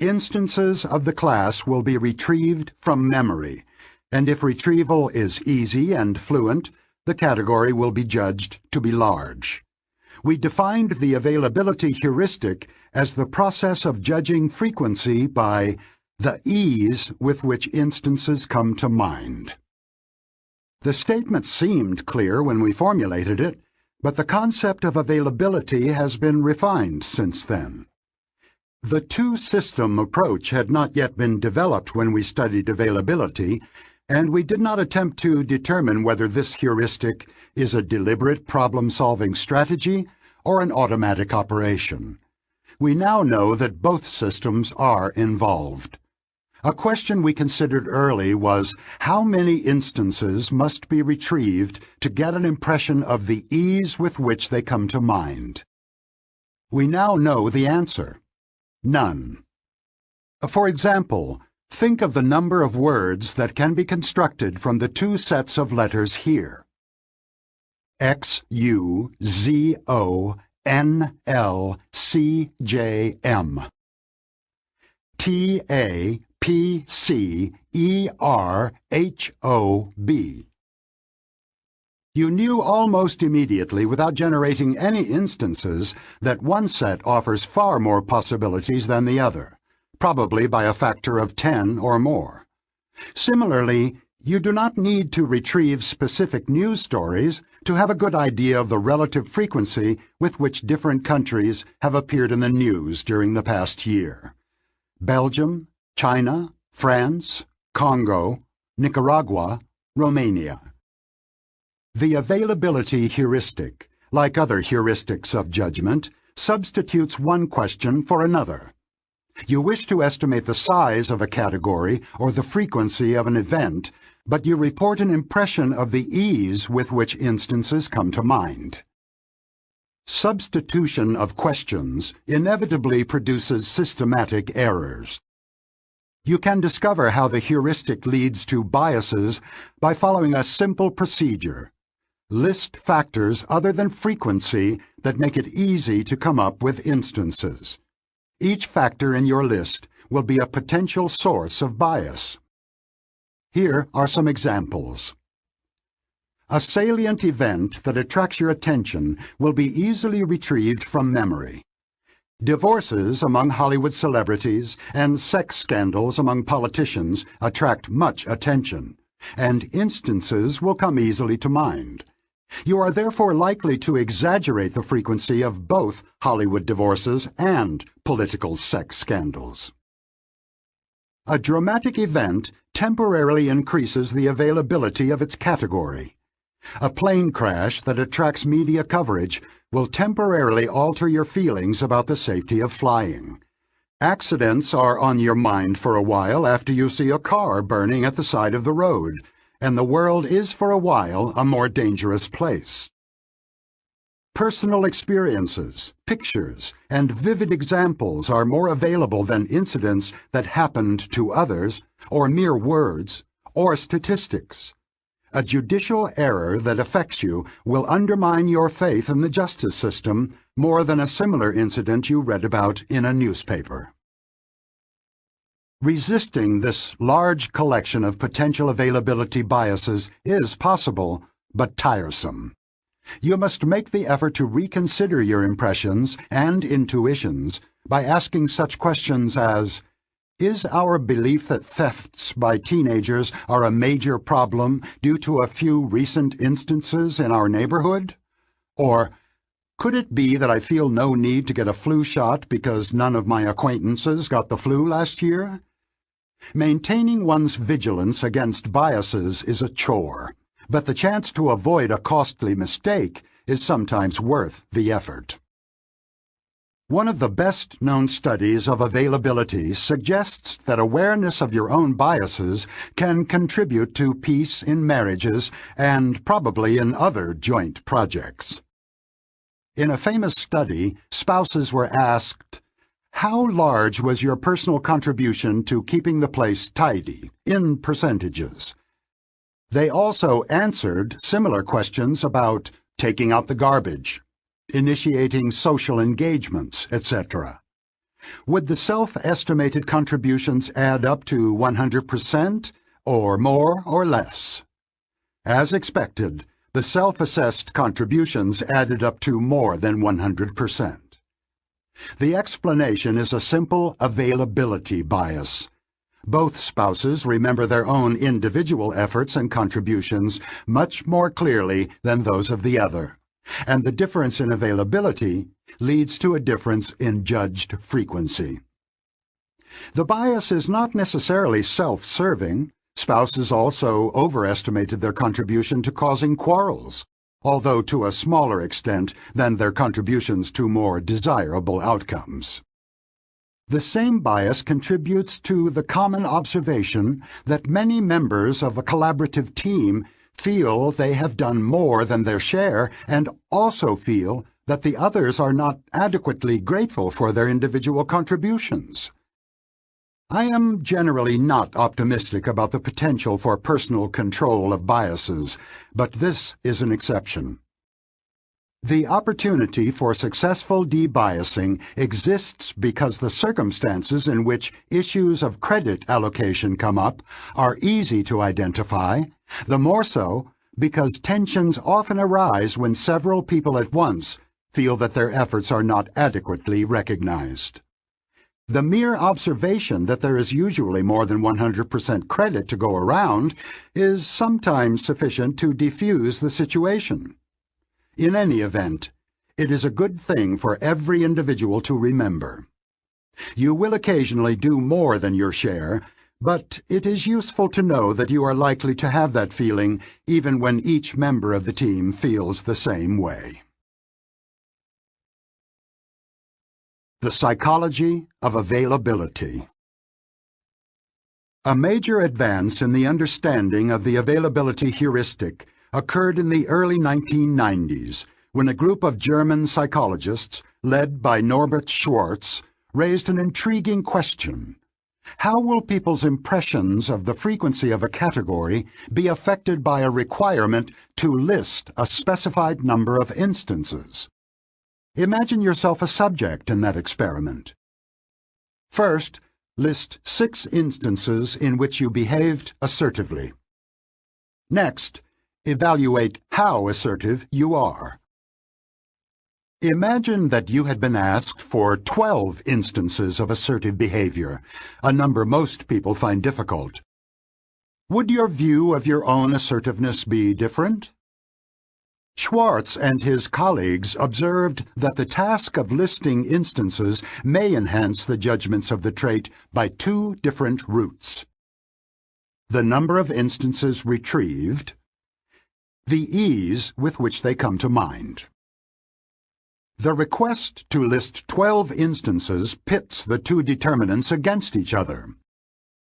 A: Instances of the class will be retrieved from memory, and if retrieval is easy and fluent, the category will be judged to be large. We defined the availability heuristic as the process of judging frequency by the ease with which instances come to mind. The statement seemed clear when we formulated it, but the concept of availability has been refined since then. The two-system approach had not yet been developed when we studied availability, and we did not attempt to determine whether this heuristic is a deliberate problem-solving strategy or an automatic operation. We now know that both systems are involved. A question we considered early was how many instances must be retrieved to get an impression of the ease with which they come to mind. We now know the answer: none. For example, think of the number of words that can be constructed from the two sets of letters here: XUZONLCJM, TAPCERHOB. You knew almost immediately, without generating any instances, that one set offers far more possibilities than the other. probably by a factor of 10 or more. Similarly, you do not need to retrieve specific news stories to have a good idea of the relative frequency with which different countries have appeared in the news during the past year. Belgium, China, France, Congo, Nicaragua, Romania. The availability heuristic, like other heuristics of judgment, substitutes one question for another. You wish to estimate the size of a category or the frequency of an event, but you report an impression of the ease with which instances come to mind. Substitution of questions inevitably produces systematic errors. You can discover how the heuristic leads to biases by following a simple procedure. List factors other than frequency that make it easy to come up with instances. Each factor in your list will be a potential source of bias. Here are some examples. A salient event that attracts your attention will be easily retrieved from memory. Divorces among Hollywood celebrities and sex scandals among politicians attract much attention, and instances will come easily to mind. You are therefore likely to exaggerate the frequency of both Hollywood divorces and political sex scandals. A dramatic event temporarily increases the availability of its category. A plane crash that attracts media coverage will temporarily alter your feelings about the safety of flying. Accidents are on your mind for a while after you see a car burning at the side of the road, and the world is for a while a more dangerous place. Personal experiences, pictures, and vivid examples are more available than incidents that happened to others, or mere words, or statistics. A judicial error that affects you will undermine your faith in the justice system more than a similar incident you read about in a newspaper. Resisting this large collection of potential availability biases is possible, but tiresome. You must make the effort to reconsider your impressions and intuitions by asking such questions as, is our belief that thefts by teenagers are a major problem due to a few recent instances in our neighborhood? Or, could it be that I feel no need to get a flu shot because none of my acquaintances got the flu last year? Maintaining one's vigilance against biases is a chore, but the chance to avoid a costly mistake is sometimes worth the effort. One of the best-known studies of availability suggests that awareness of your own biases can contribute to peace in marriages and probably in other joint projects. In a famous study, spouses were asked, how large was your personal contribution to keeping the place tidy, in percentages? They also answered similar questions about taking out the garbage, initiating social engagements, etc. Would the self-estimated contributions add up to 100%, or more or less? As expected, the self-assessed contributions added up to more than 100%. The explanation is a simple availability bias. Both spouses remember their own individual efforts and contributions much more clearly than those of the other, and the difference in availability leads to a difference in judged frequency. The bias is not necessarily self-serving. Spouses also overestimated their contribution to causing quarrels, although to a smaller extent than their contributions to more desirable outcomes. The same bias contributes to the common observation that many members of a collaborative team feel they have done more than their share and also feel that the others are not adequately grateful for their individual contributions. I am generally not optimistic about the potential for personal control of biases, but this is an exception. The opportunity for successful debiasing exists because the circumstances in which issues of credit allocation come up are easy to identify, the more so because tensions often arise when several people at once feel that their efforts are not adequately recognized. The mere observation that there is usually more than 100% credit to go around is sometimes sufficient to defuse the situation. In any event, it is a good thing for every individual to remember. You will occasionally do more than your share, but it is useful to know that you are likely to have that feeling even when each member of the team feels the same way. The psychology of availability. A major advance in the understanding of the availability heuristic occurred in the early 1990s when a group of German psychologists, led by Norbert Schwarz, raised an intriguing question. How will people's impressions of the frequency of a category be affected by a requirement to list a specified number of instances? Imagine yourself a subject in that experiment. First, list 6 instances in which you behaved assertively. Next, evaluate how assertive you are. Imagine that you had been asked for 12 instances of assertive behavior, a number most people find difficult. Would your view of your own assertiveness be different? Schwarz and his colleagues observed that the task of listing instances may enhance the judgments of the trait by 2 different routes: the number of instances retrieved, the ease with which they come to mind. The request to list 12 instances pits the 2 determinants against each other.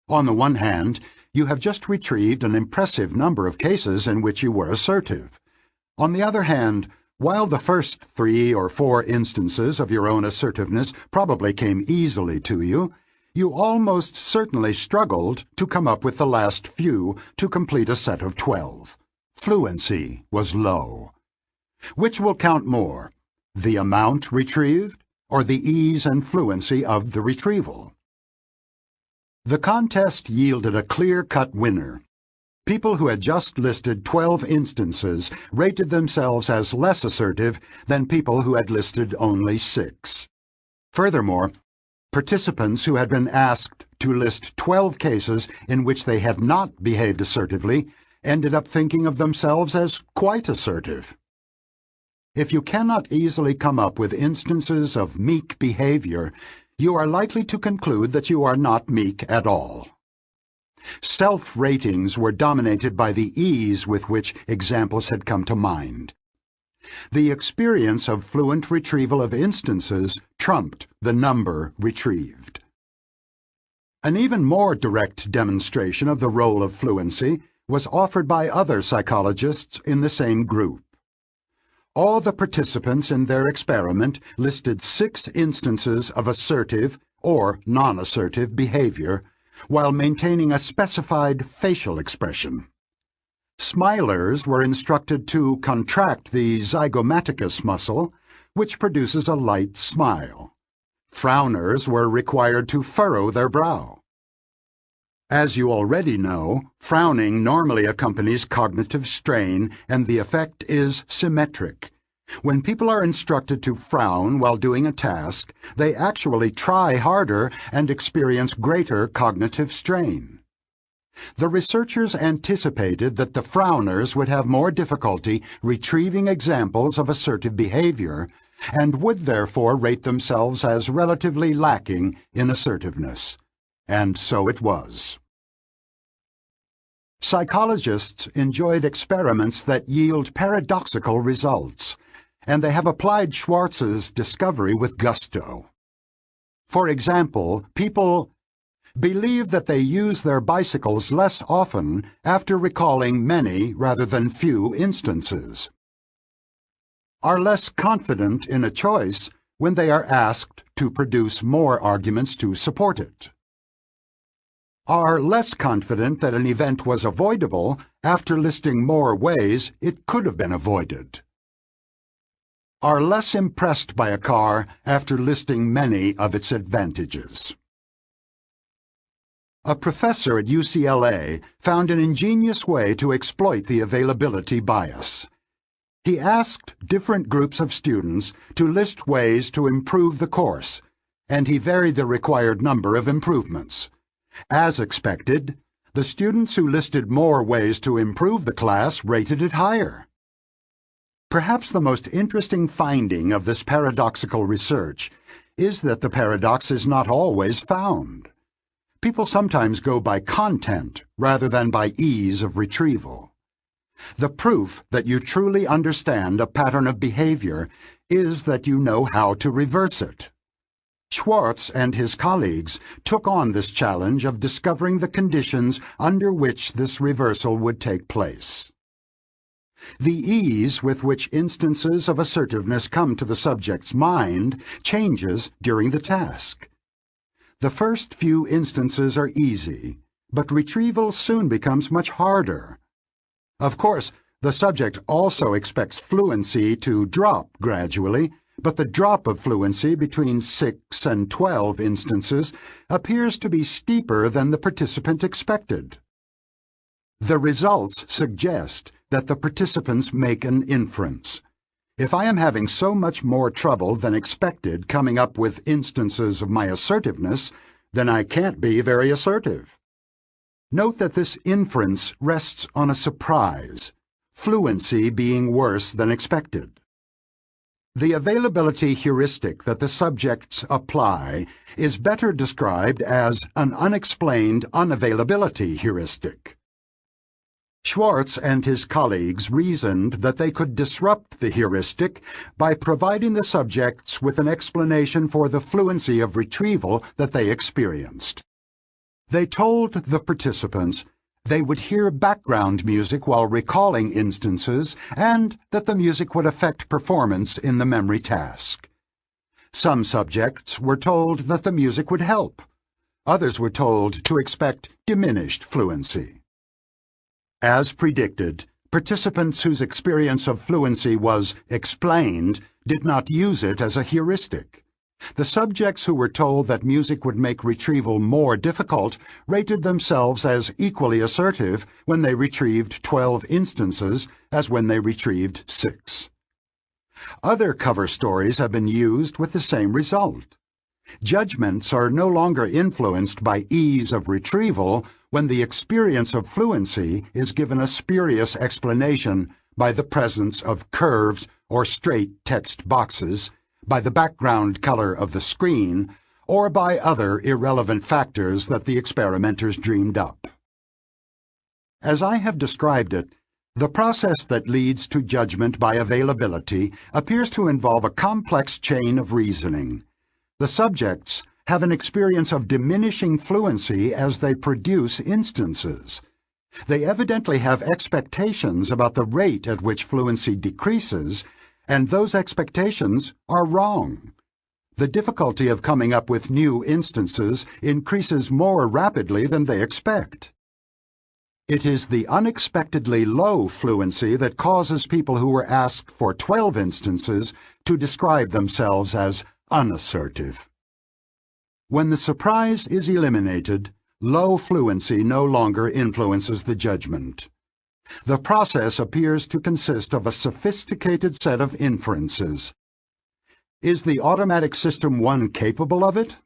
A: On the one hand, you have just retrieved an impressive number of cases in which you were assertive. On the other hand, while the first 3 or 4 instances of your own assertiveness probably came easily to you, you almost certainly struggled to come up with the last few to complete a set of 12. Fluency was low. Which will count more, the amount retrieved or the ease and fluency of the retrieval? The contest yielded a clear-cut winner. People who had just listed 12 instances rated themselves as less assertive than people who had listed only 6. Furthermore, participants who had been asked to list 12 cases in which they had not behaved assertively ended up thinking of themselves as quite assertive. If you cannot easily come up with instances of meek behavior, you are likely to conclude that you are not meek at all. Self-ratings were dominated by the ease with which examples had come to mind. The experience of fluent retrieval of instances trumped the number retrieved. An even more direct demonstration of the role of fluency was offered by other psychologists in the same group. All the participants in their experiment listed 6 instances of assertive or non-assertive behavior, while maintaining a specified facial expression. Smilers were instructed to contract the zygomaticus muscle, which produces a light smile. Frowners were required to furrow their brow. As you already know, frowning normally accompanies cognitive strain, and the effect is symmetric. When people are instructed to frown while doing a task, they actually try harder and experience greater cognitive strain. The researchers anticipated that the frowners would have more difficulty retrieving examples of assertive behavior and would therefore rate themselves as relatively lacking in assertiveness. And so it was. Psychologists enjoyed experiments that yield paradoxical results, and they have applied Schwarz's discovery with gusto. For example, people believe that they use their bicycles less often after recalling many rather than few instances, are less confident in a choice when they are asked to produce more arguments to support it, are less confident that an event was avoidable after listing more ways it could have been avoided, are less impressed by a car after listing many of its advantages. A professor at UCLA found an ingenious way to exploit the availability bias. He asked different groups of students to list ways to improve the course, and he varied the required number of improvements. As expected, the students who listed more ways to improve the class rated it higher. Perhaps the most interesting finding of this paradoxical research is that the paradox is not always found. People sometimes go by content rather than by ease of retrieval. The proof that you truly understand a pattern of behavior is that you know how to reverse it. Schwartz and his colleagues took on this challenge of discovering the conditions under which this reversal would take place. The ease with which instances of assertiveness come to the subject's mind changes during the task. The first few instances are easy, but retrieval soon becomes much harder. Of course, the subject also expects fluency to drop gradually, but the drop of fluency between 6 and 12 instances appears to be steeper than the participant expected. The results suggest that the participants make an inference. If I am having so much more trouble than expected coming up with instances of my assertiveness, then I can't be very assertive. Note that this inference rests on a surprise, fluency being worse than expected. The availability heuristic that the subjects apply is better described as an unexplained unavailability heuristic. Schwartz and his colleagues reasoned that they could disrupt the heuristic by providing the subjects with an explanation for the fluency of retrieval that they experienced. They told the participants they would hear background music while recalling instances and that the music would affect performance in the memory task. Some subjects were told that the music would help. Others were told to expect diminished fluency. As predicted, participants whose experience of fluency was explained did not use it as a heuristic. The subjects who were told that music would make retrieval more difficult rated themselves as equally assertive when they retrieved 12 instances as when they retrieved 6. Other cover stories have been used with the same result. Judgments are no longer influenced by ease of retrieval when the experience of fluency is given a spurious explanation by the presence of curves or straight text boxes, by the background color of the screen, or by other irrelevant factors that the experimenters dreamed up. As I have described it, the process that leads to judgment by availability appears to involve a complex chain of reasoning. The subjects have an experience of diminishing fluency as they produce instances. They evidently have expectations about the rate at which fluency decreases, and those expectations are wrong. The difficulty of coming up with new instances increases more rapidly than they expect. It is the unexpectedly low fluency that causes people who were asked for 12 instances to describe themselves as unassertive. When the surprise is eliminated, low fluency no longer influences the judgment. The process appears to consist of a sophisticated set of inferences. Is the automatic System 1 capable of it?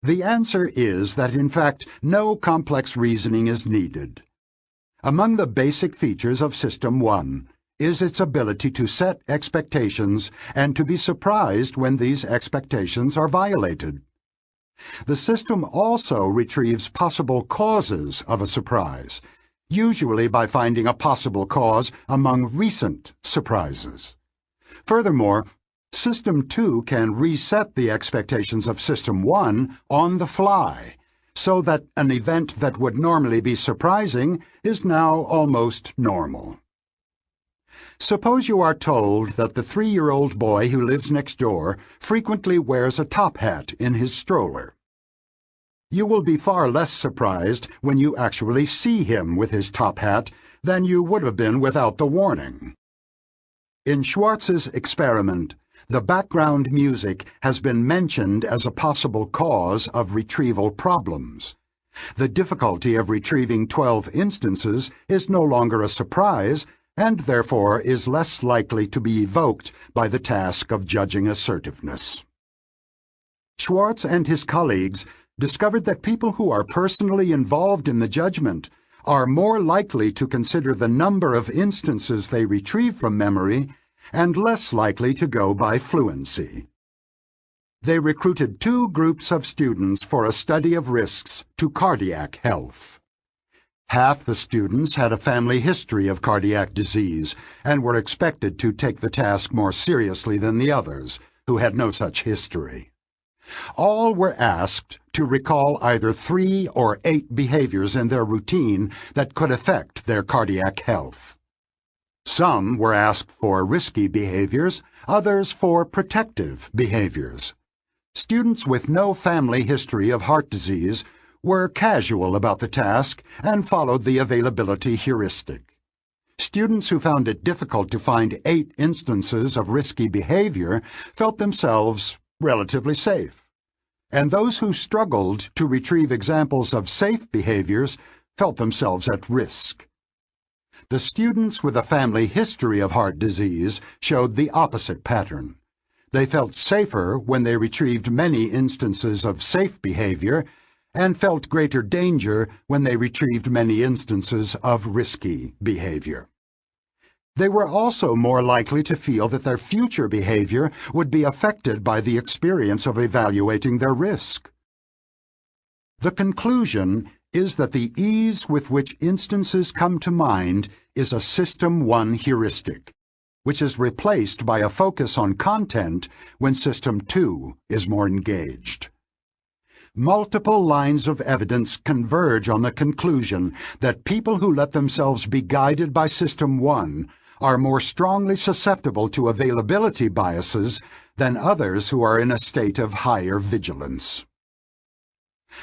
A: The answer is that, in fact, no complex reasoning is needed. Among the basic features of System 1 is its ability to set expectations and to be surprised when these expectations are violated. The system also retrieves possible causes of a surprise, usually by finding a possible cause among recent surprises. Furthermore, System 2 can reset the expectations of System 1 on the fly, so that an event that would normally be surprising is now almost normal. Suppose you are told that the 3-year-old boy who lives next door frequently wears a top hat in his stroller. You will be far less surprised when you actually see him with his top hat than you would have been without the warning. In Schwartz's experiment, the background music has been mentioned as a possible cause of retrieval problems. The difficulty of retrieving 12 instances is no longer a surprise, and therefore is less likely to be evoked by the task of judging assertiveness. Schwartz and his colleagues discovered that people who are personally involved in the judgment are more likely to consider the number of instances they retrieve from memory and less likely to go by fluency. They recruited 2 groups of students for a study of risks to cardiac health. Half the students had a family history of cardiac disease and were expected to take the task more seriously than the others, who had no such history. All were asked to recall either 3 or 8 behaviors in their routine that could affect their cardiac health. Some were asked for risky behaviors, others for protective behaviors. Students with no family history of heart disease were casual about the task and followed the availability heuristic. Students who found it difficult to find 8 instances of risky behavior felt themselves relatively safe, and those who struggled to retrieve examples of safe behaviors felt themselves at risk. The students with a family history of heart disease showed the opposite pattern. They felt safer when they retrieved many instances of safe behavior and felt greater danger when they retrieved many instances of risky behavior. They were also more likely to feel that their future behavior would be affected by the experience of evaluating their risk. The conclusion is that the ease with which instances come to mind is a System 1 heuristic, which is replaced by a focus on content when System 2 is more engaged. Multiple lines of evidence converge on the conclusion that people who let themselves be guided by System 1 are more strongly susceptible to availability biases than others who are in a state of higher vigilance.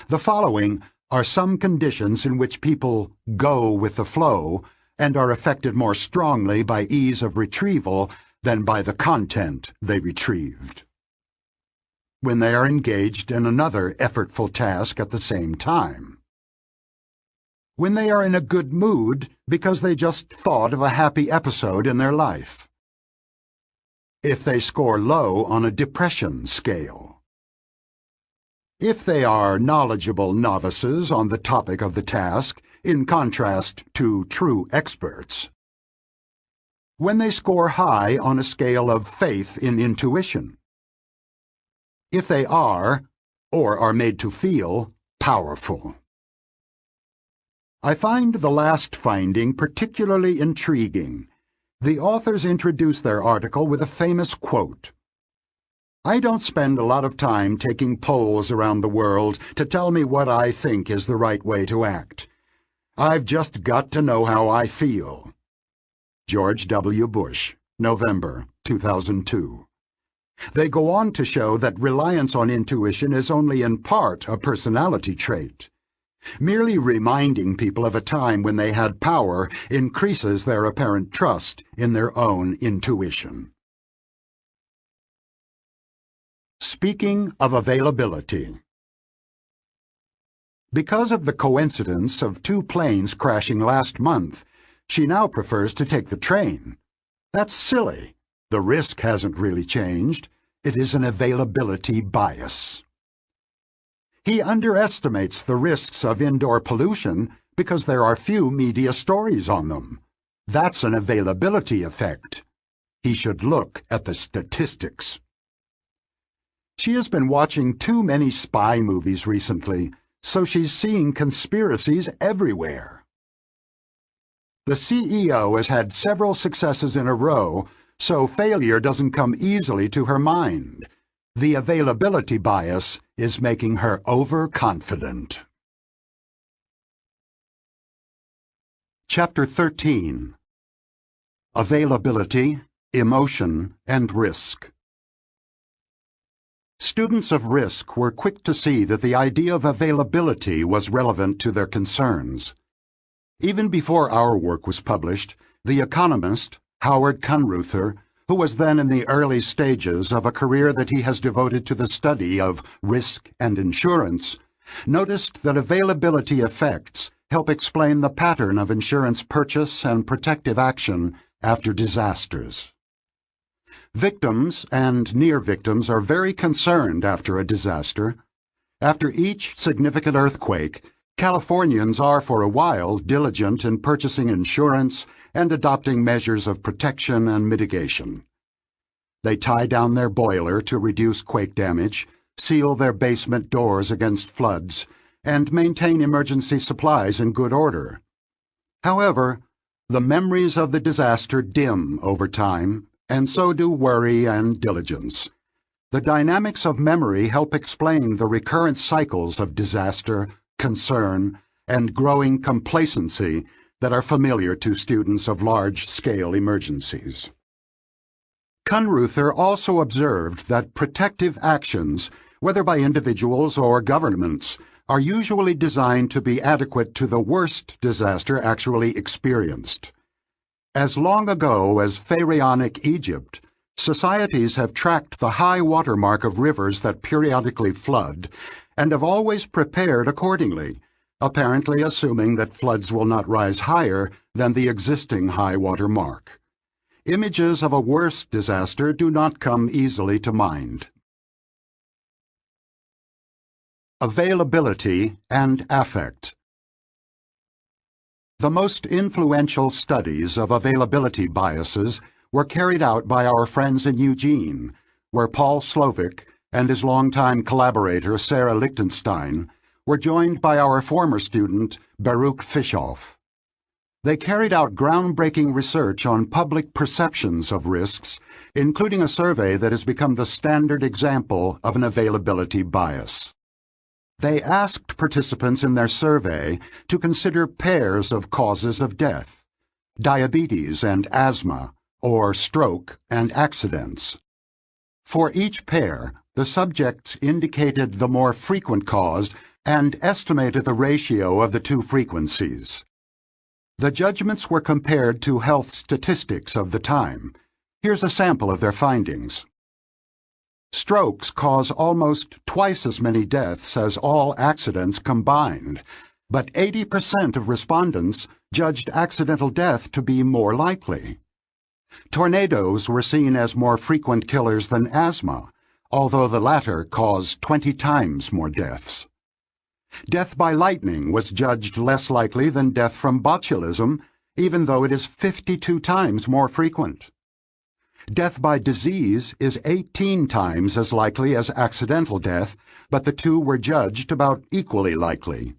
A: The following are some conditions in which people go with the flow and are affected more strongly by ease of retrieval than by the content they retrieved. When they are engaged in another effortful task at the same time. When they are in a good mood because they just thought of a happy episode in their life. If they score low on a depression scale. If they are knowledgeable novices on the topic of the task, in contrast to true experts. When they score high on a scale of faith in intuition. If they are, or are made to feel, powerful. I find the last finding particularly intriguing. The authors introduce their article with a famous quote. "I don't spend a lot of time taking polls around the world to tell me what I think is the right way to act. I've just got to know how I feel." George W. Bush, November 2002. They go on to show that reliance on intuition is only in part a personality trait. Merely reminding people of a time when they had power increases their apparent trust in their own intuition. Speaking of availability. Because of the coincidence of 2 planes crashing last month, she now prefers to take the train. That's silly. The risk hasn't really changed. It is an availability bias. He underestimates the risks of indoor pollution because there are few media stories on them. That's an availability effect. He should look at the statistics. She has been watching too many spy movies recently, so she's seeing conspiracies everywhere. The CEO has had several successes in a row, so failure doesn't come easily to her mind. The availability bias is making her overconfident. Chapter 13. Availability, Emotion, and Risk. Students of risk were quick to see that the idea of availability was relevant to their concerns. Even before our work was published, the economist, Howard Kunruther, who was then in the early stages of a career that he has devoted to the study of risk and insurance, noticed that availability effects help explain the pattern of insurance purchase and protective action after disasters. Victims and near victims are very concerned after a disaster. After each significant earthquake, Californians are for a while diligent in purchasing insurance and adopting measures of protection and mitigation. They tie down their boiler to reduce quake damage, seal their basement doors against floods, and maintain emergency supplies in good order. However, the memories of the disaster dim over time, and so do worry and diligence. The dynamics of memory help explain the recurrent cycles of disaster, concern, and growing complacency that are familiar to students of large-scale emergencies. Kunruther also observed that protective actions, whether by individuals or governments, are usually designed to be adequate to the worst disaster actually experienced. As long ago as pharaonic Egypt, societies have tracked the high water mark of rivers that periodically flood and have always prepared accordingly, apparently assuming that floods will not rise higher than the existing high water mark. Images of a worse disaster do not come easily to mind. Availability and affect. The most influential studies of availability biases were carried out by our friends in Eugene, where Paul Slovic and his longtime collaborator Sarah Lichtenstein were joined by our former student Baruch Fischoff. They carried out groundbreaking research on public perceptions of risks, including a survey that has become the standard example of an availability bias. They asked participants in their survey to consider pairs of causes of death: diabetes and asthma, or stroke and accidents. For each pair, the subjects indicated the more frequent cause and estimated the ratio of the two frequencies. The judgments were compared to health statistics of the time. Here's a sample of their findings. Strokes cause almost twice as many deaths as all accidents combined, but 80% of respondents judged accidental death to be more likely. Tornadoes were seen as more frequent killers than asthma, although the latter caused 20 times more deaths. Death by lightning was judged less likely than death from botulism, even though it is 52 times more frequent. Death by disease is 18 times as likely as accidental death, but the two were judged about equally likely.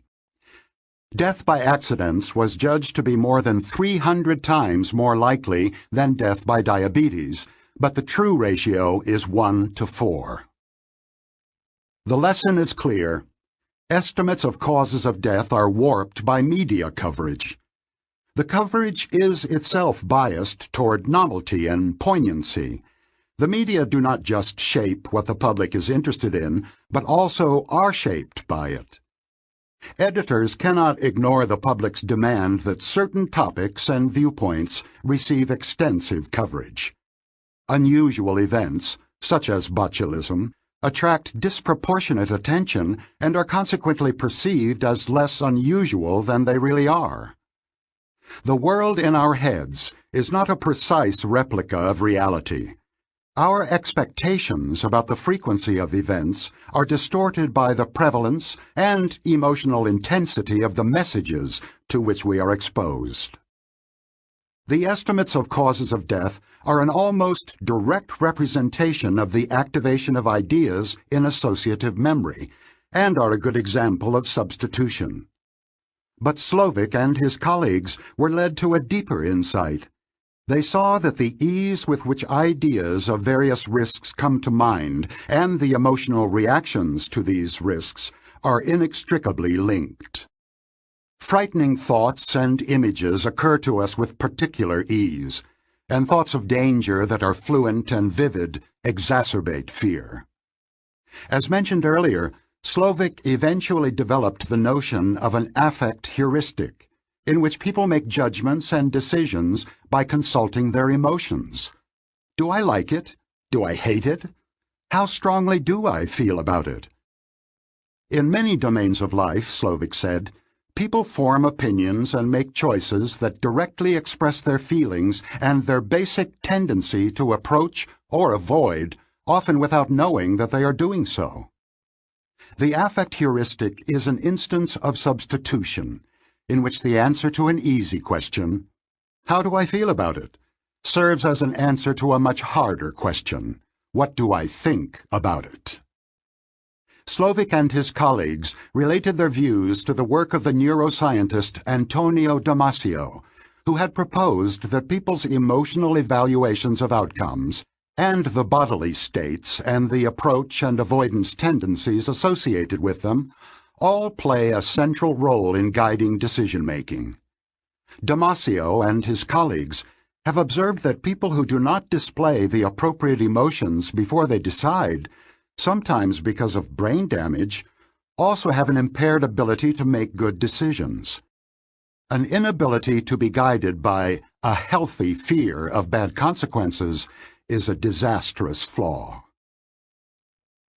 A: Death by accidents was judged to be more than 300 times more likely than death by diabetes, but the true ratio is 1 to 4. The lesson is clear. Estimates of causes of death are warped by media coverage. The coverage is itself biased toward novelty and poignancy. The media do not just shape what the public is interested in, but also are shaped by it. Editors cannot ignore the public's demand that certain topics and viewpoints receive extensive coverage. Unusual events, such as botulism, attract disproportionate attention and are consequently perceived as less unusual than they really are. The world in our heads is not a precise replica of reality. Our expectations about the frequency of events are distorted by the prevalence and emotional intensity of the messages to which we are exposed. The estimates of causes of death are an almost direct representation of the activation of ideas in associative memory, and are a good example of substitution. But Slovic and his colleagues were led to a deeper insight. They saw that the ease with which ideas of various risks come to mind and the emotional reactions to these risks are inextricably linked. Frightening thoughts and images occur to us with particular ease, and thoughts of danger that are fluent and vivid exacerbate fear. As mentioned earlier, Slovic eventually developed the notion of an affect heuristic, in which people make judgments and decisions by consulting their emotions. Do I like it? Do I hate it? How strongly do I feel about it? In many domains of life, Slovic said, people form opinions and make choices that directly express their feelings and their basic tendency to approach or avoid, often without knowing that they are doing so. The affect heuristic is an instance of substitution, in which the answer to an easy question, "How do I feel about it?" serves as an answer to a much harder question, "What do I think about it?" Slovic and his colleagues related their views to the work of the neuroscientist Antonio Damasio, who had proposed that people's emotional evaluations of outcomes and the bodily states and the approach and avoidance tendencies associated with them all play a central role in guiding decision-making. Damasio and his colleagues have observed that people who do not display the appropriate emotions before they decide, sometimes because of brain damage, also have an impaired ability to make good decisions. An inability to be guided by a healthy fear of bad consequences is a disastrous flaw.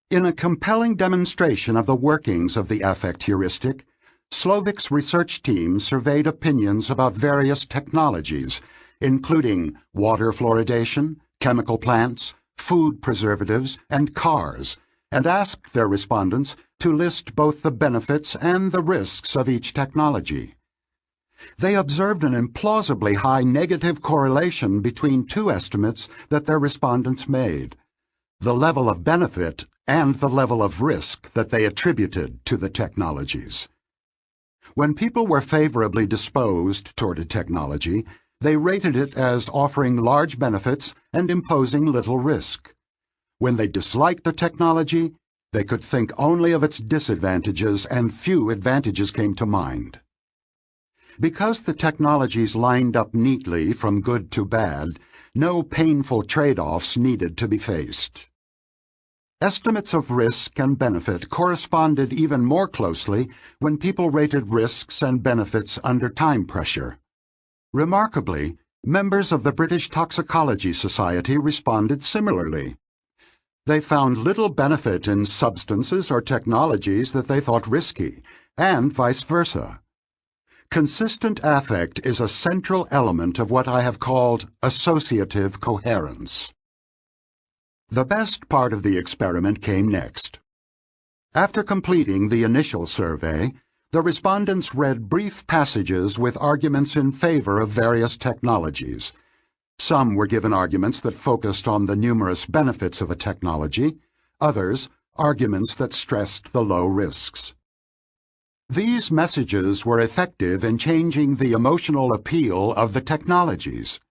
A: In a compelling demonstration of the workings of the affect heuristic, Slovic's research team surveyed opinions about various technologies, including water fluoridation, chemical plants, food preservatives, and cars, and asked their respondents to list both the benefits and the risks of each technology. They observed an implausibly high negative correlation between two estimates that their respondents made: the level of benefit and the level of risk that they attributed to the technologies. When people were favorably disposed toward a technology, they rated it as offering large benefits and imposing little risk. When they disliked a technology, they could think only of its disadvantages, and few advantages came to mind. Because the technologies lined up neatly from good to bad, no painful trade-offs needed to be faced. Estimates of risk and benefit corresponded even more closely when people rated risks and benefits under time pressure. Remarkably, members of the British Toxicology Society responded similarly. They found little benefit in substances or technologies that they thought risky, and vice versa. Consistent affect is a central element of what I have called associative coherence. The best part of the experiment came next. After completing the initial survey, the respondents read brief passages with arguments in favor of various technologies. Some were given arguments that focused on the numerous benefits of a technology, others arguments that stressed the low risks. These messages were effective in changing the emotional appeal of the technologies.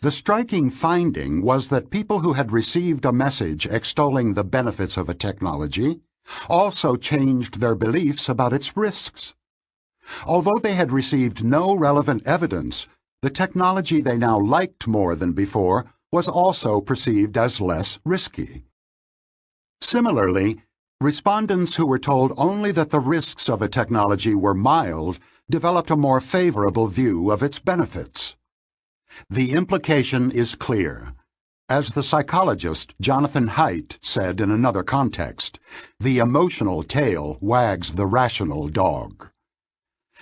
A: The striking finding was that people who had received a message extolling the benefits of a technology also changed their beliefs about its risks. Although they had received no relevant evidence, the technology they now liked more than before was also perceived as less risky. Similarly, respondents who were told only that the risks of a technology were mild developed a more favorable view of its benefits. The implication is clear. As the psychologist Jonathan Haidt said in another context, the emotional tail wags the rational dog.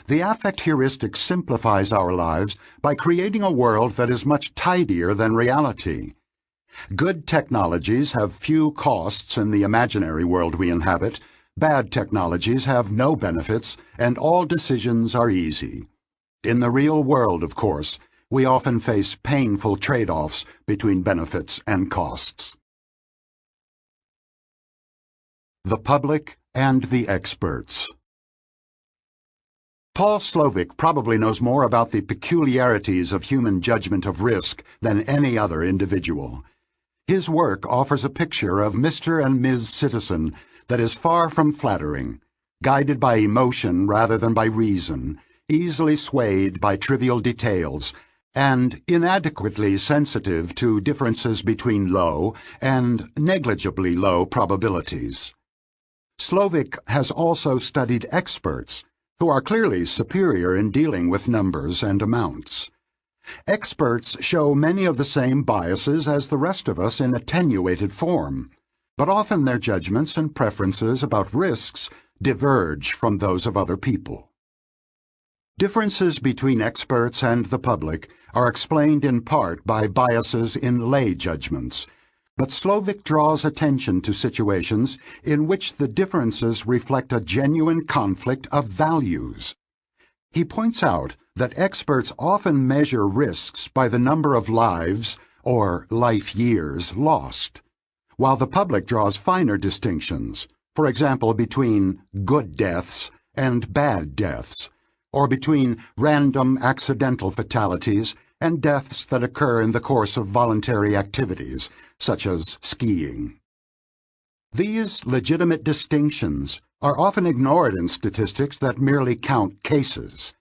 A: The affect heuristic simplifies our lives by creating a world that is much tidier than reality. Good technologies have few costs in the imaginary world we inhabit, bad technologies have no benefits, and all decisions are easy. In the real world, of course, we often face painful trade-offs between benefits and costs. The public and the experts. Paul Slovic probably knows more about the peculiarities of human judgment of risk than any other individual. His work offers a picture of Mr. and Ms. Citizen that is far from flattering, guided by emotion rather than by reason, easily swayed by trivial details, and inadequately sensitive to differences between low and negligibly low probabilities. Slovic has also studied experts, who are clearly superior in dealing with numbers and amounts. Experts show many of the same biases as the rest of us in attenuated form, but often their judgments and preferences about risks diverge from those of other people. Differences between experts and the public are explained in part by biases in lay judgments, but Slovic draws attention to situations in which the differences reflect a genuine conflict of values. He points out that experts often measure risks by the number of lives, or life years, lost, while the public draws finer distinctions, for example between good deaths and bad deaths, or between random accidental fatalities and deaths that occur in the course of voluntary activities, such as skiing. These legitimate distinctions are often ignored in statistics that merely count cases.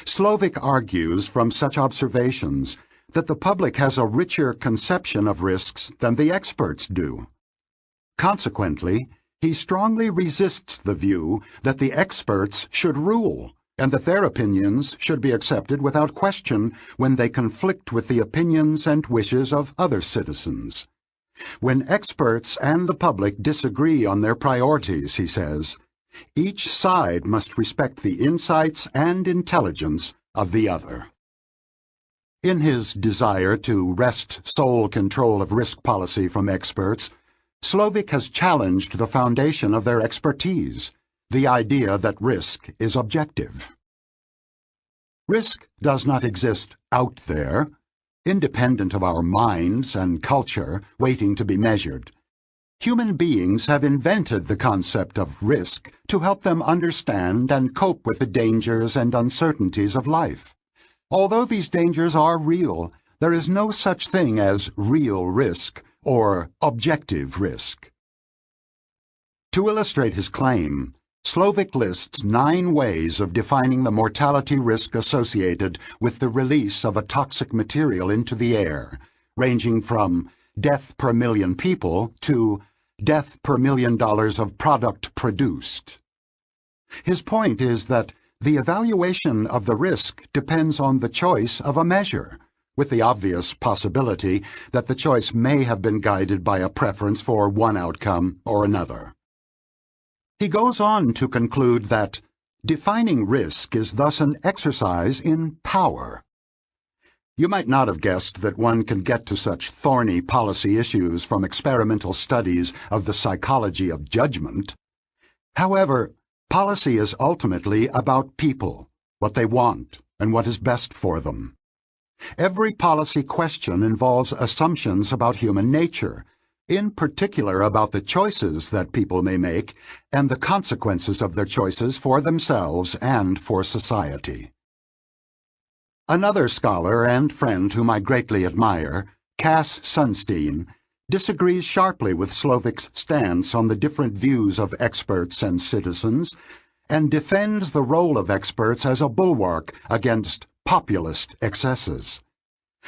A: Slovic argues from such observations that the public has a richer conception of risks than the experts do. Consequently, he strongly resists the view that the experts should rule, and that their opinions should be accepted without question when they conflict with the opinions and wishes of other citizens. When experts and the public disagree on their priorities, he says, each side must respect the insights and intelligence of the other. In his desire to wrest sole control of risk policy from experts, Slovic has challenged the foundation of their expertise, the idea that risk is objective. Risk does not exist out there, independent of our minds and culture, waiting to be measured. Human beings have invented the concept of risk to help them understand and cope with the dangers and uncertainties of life. Although these dangers are real, there is no such thing as real risk or objective risk. To illustrate his claim, Slovic lists 9 ways of defining the mortality risk associated with the release of a toxic material into the air, ranging from death per million people to death per $1 million of product produced. His point is that the evaluation of the risk depends on the choice of a measure, with the obvious possibility that the choice may have been guided by a preference for one outcome or another. He goes on to conclude that defining risk is thus an exercise in power. You might not have guessed that one can get to such thorny policy issues from experimental studies of the psychology of judgment. However, policy is ultimately about people, what they want, and what is best for them. Every policy question involves assumptions about human nature, in particular about the choices that people may make and the consequences of their choices for themselves and for society. Another scholar and friend whom I greatly admire, Cass Sunstein, disagrees sharply with Slovic's stance on the different views of experts and citizens, and defends the role of experts as a bulwark against populist excesses.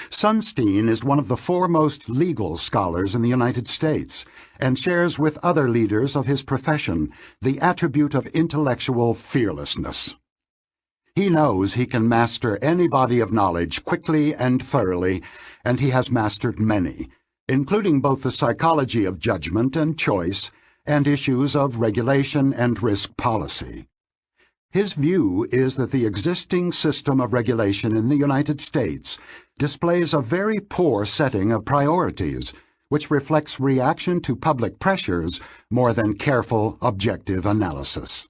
A: Sunstein is one of the foremost legal scholars in the United States and shares with other leaders of his profession the attribute of intellectual fearlessness. He knows he can master any body of knowledge quickly and thoroughly, and he has mastered many, including both the psychology of judgment and choice and issues of regulation and risk policy. His view is that the existing system of regulation in the United States displays a very poor setting of priorities, which reflects reaction to public pressures more than careful, objective analysis.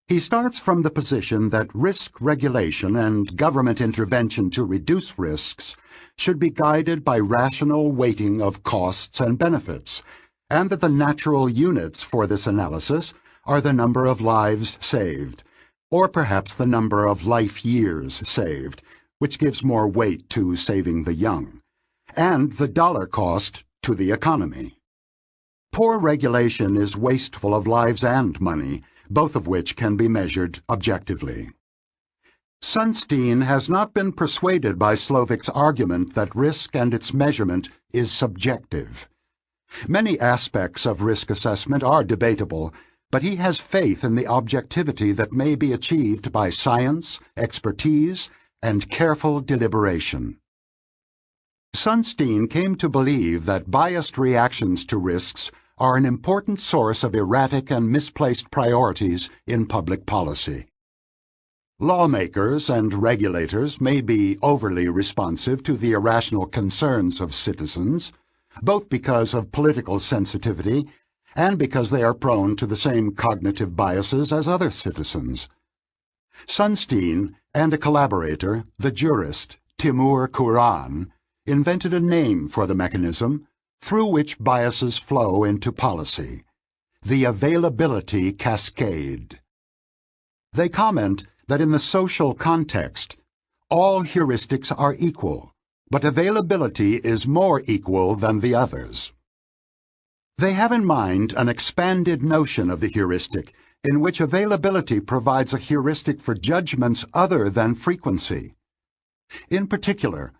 A: He starts from the position that risk regulation and government intervention to reduce risks should be guided by rational weighting of costs and benefits, and that the natural units for this analysis are the number of lives saved, or perhaps the number of life years saved, which gives more weight to saving the young, and the dollar cost to the economy. Poor regulation is wasteful of lives and money, both of which can be measured objectively. Sunstein has not been persuaded by Slovic's argument that risk and its measurement is subjective. Many aspects of risk assessment are debatable, but he has faith in the objectivity that may be achieved by science, expertise, and careful deliberation. Sunstein came to believe that biased reactions to risks are an important source of erratic and misplaced priorities in public policy. Lawmakers and regulators may be overly responsive to the irrational concerns of citizens, both because of political sensitivity and because they are prone to the same cognitive biases as other citizens. Sunstein and a collaborator, the jurist Timur Kuran, invented a name for the mechanism through which biases flow into policy: the availability cascade. They comment that in the social context, all heuristics are equal, but availability is more equal than the others. They have in mind an expanded notion of the heuristic in which availability provides a heuristic for judgments other than frequency. In particular,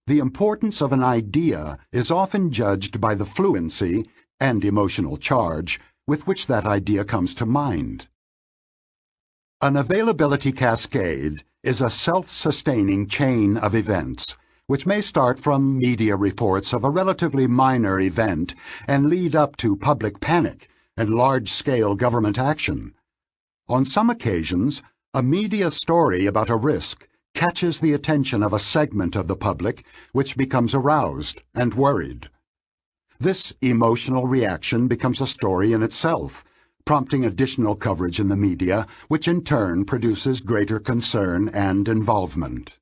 A: the importance of an idea is often judged by the fluency and emotional charge with which that idea comes to mind. An availability cascade is a self-sustaining chain of events, which may start from media reports of a relatively minor event and lead up to public panic and large-scale government action. On some occasions, a media story about a risk catches the attention of a segment of the public which becomes aroused and worried. This emotional reaction becomes a story in itself, prompting additional coverage in the media, which in turn produces greater concern and involvement.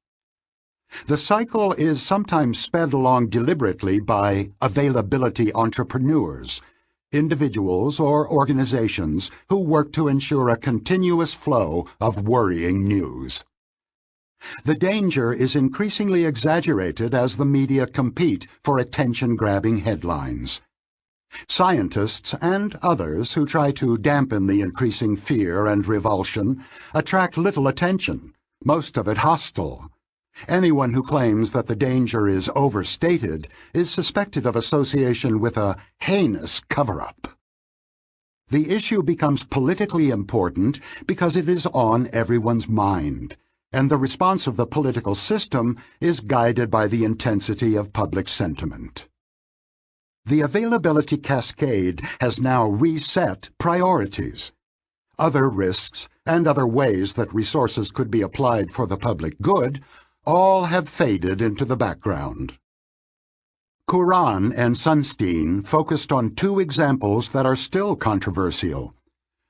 A: The cycle is sometimes sped along deliberately by availability entrepreneurs, individuals or organizations who work to ensure a continuous flow of worrying news. The danger is increasingly exaggerated as the media compete for attention-grabbing headlines. Scientists and others who try to dampen the increasing fear and revulsion attract little attention, most of it hostile. Anyone who claims that the danger is overstated is suspected of association with a heinous cover-up. The issue becomes politically important because it is on everyone's mind, and the response of the political system is guided by the intensity of public sentiment. The availability cascade has now reset priorities. Other risks and other ways that resources could be applied for the public good all have faded into the background. Kuran and Sunstein focused on two examples that are still controversial: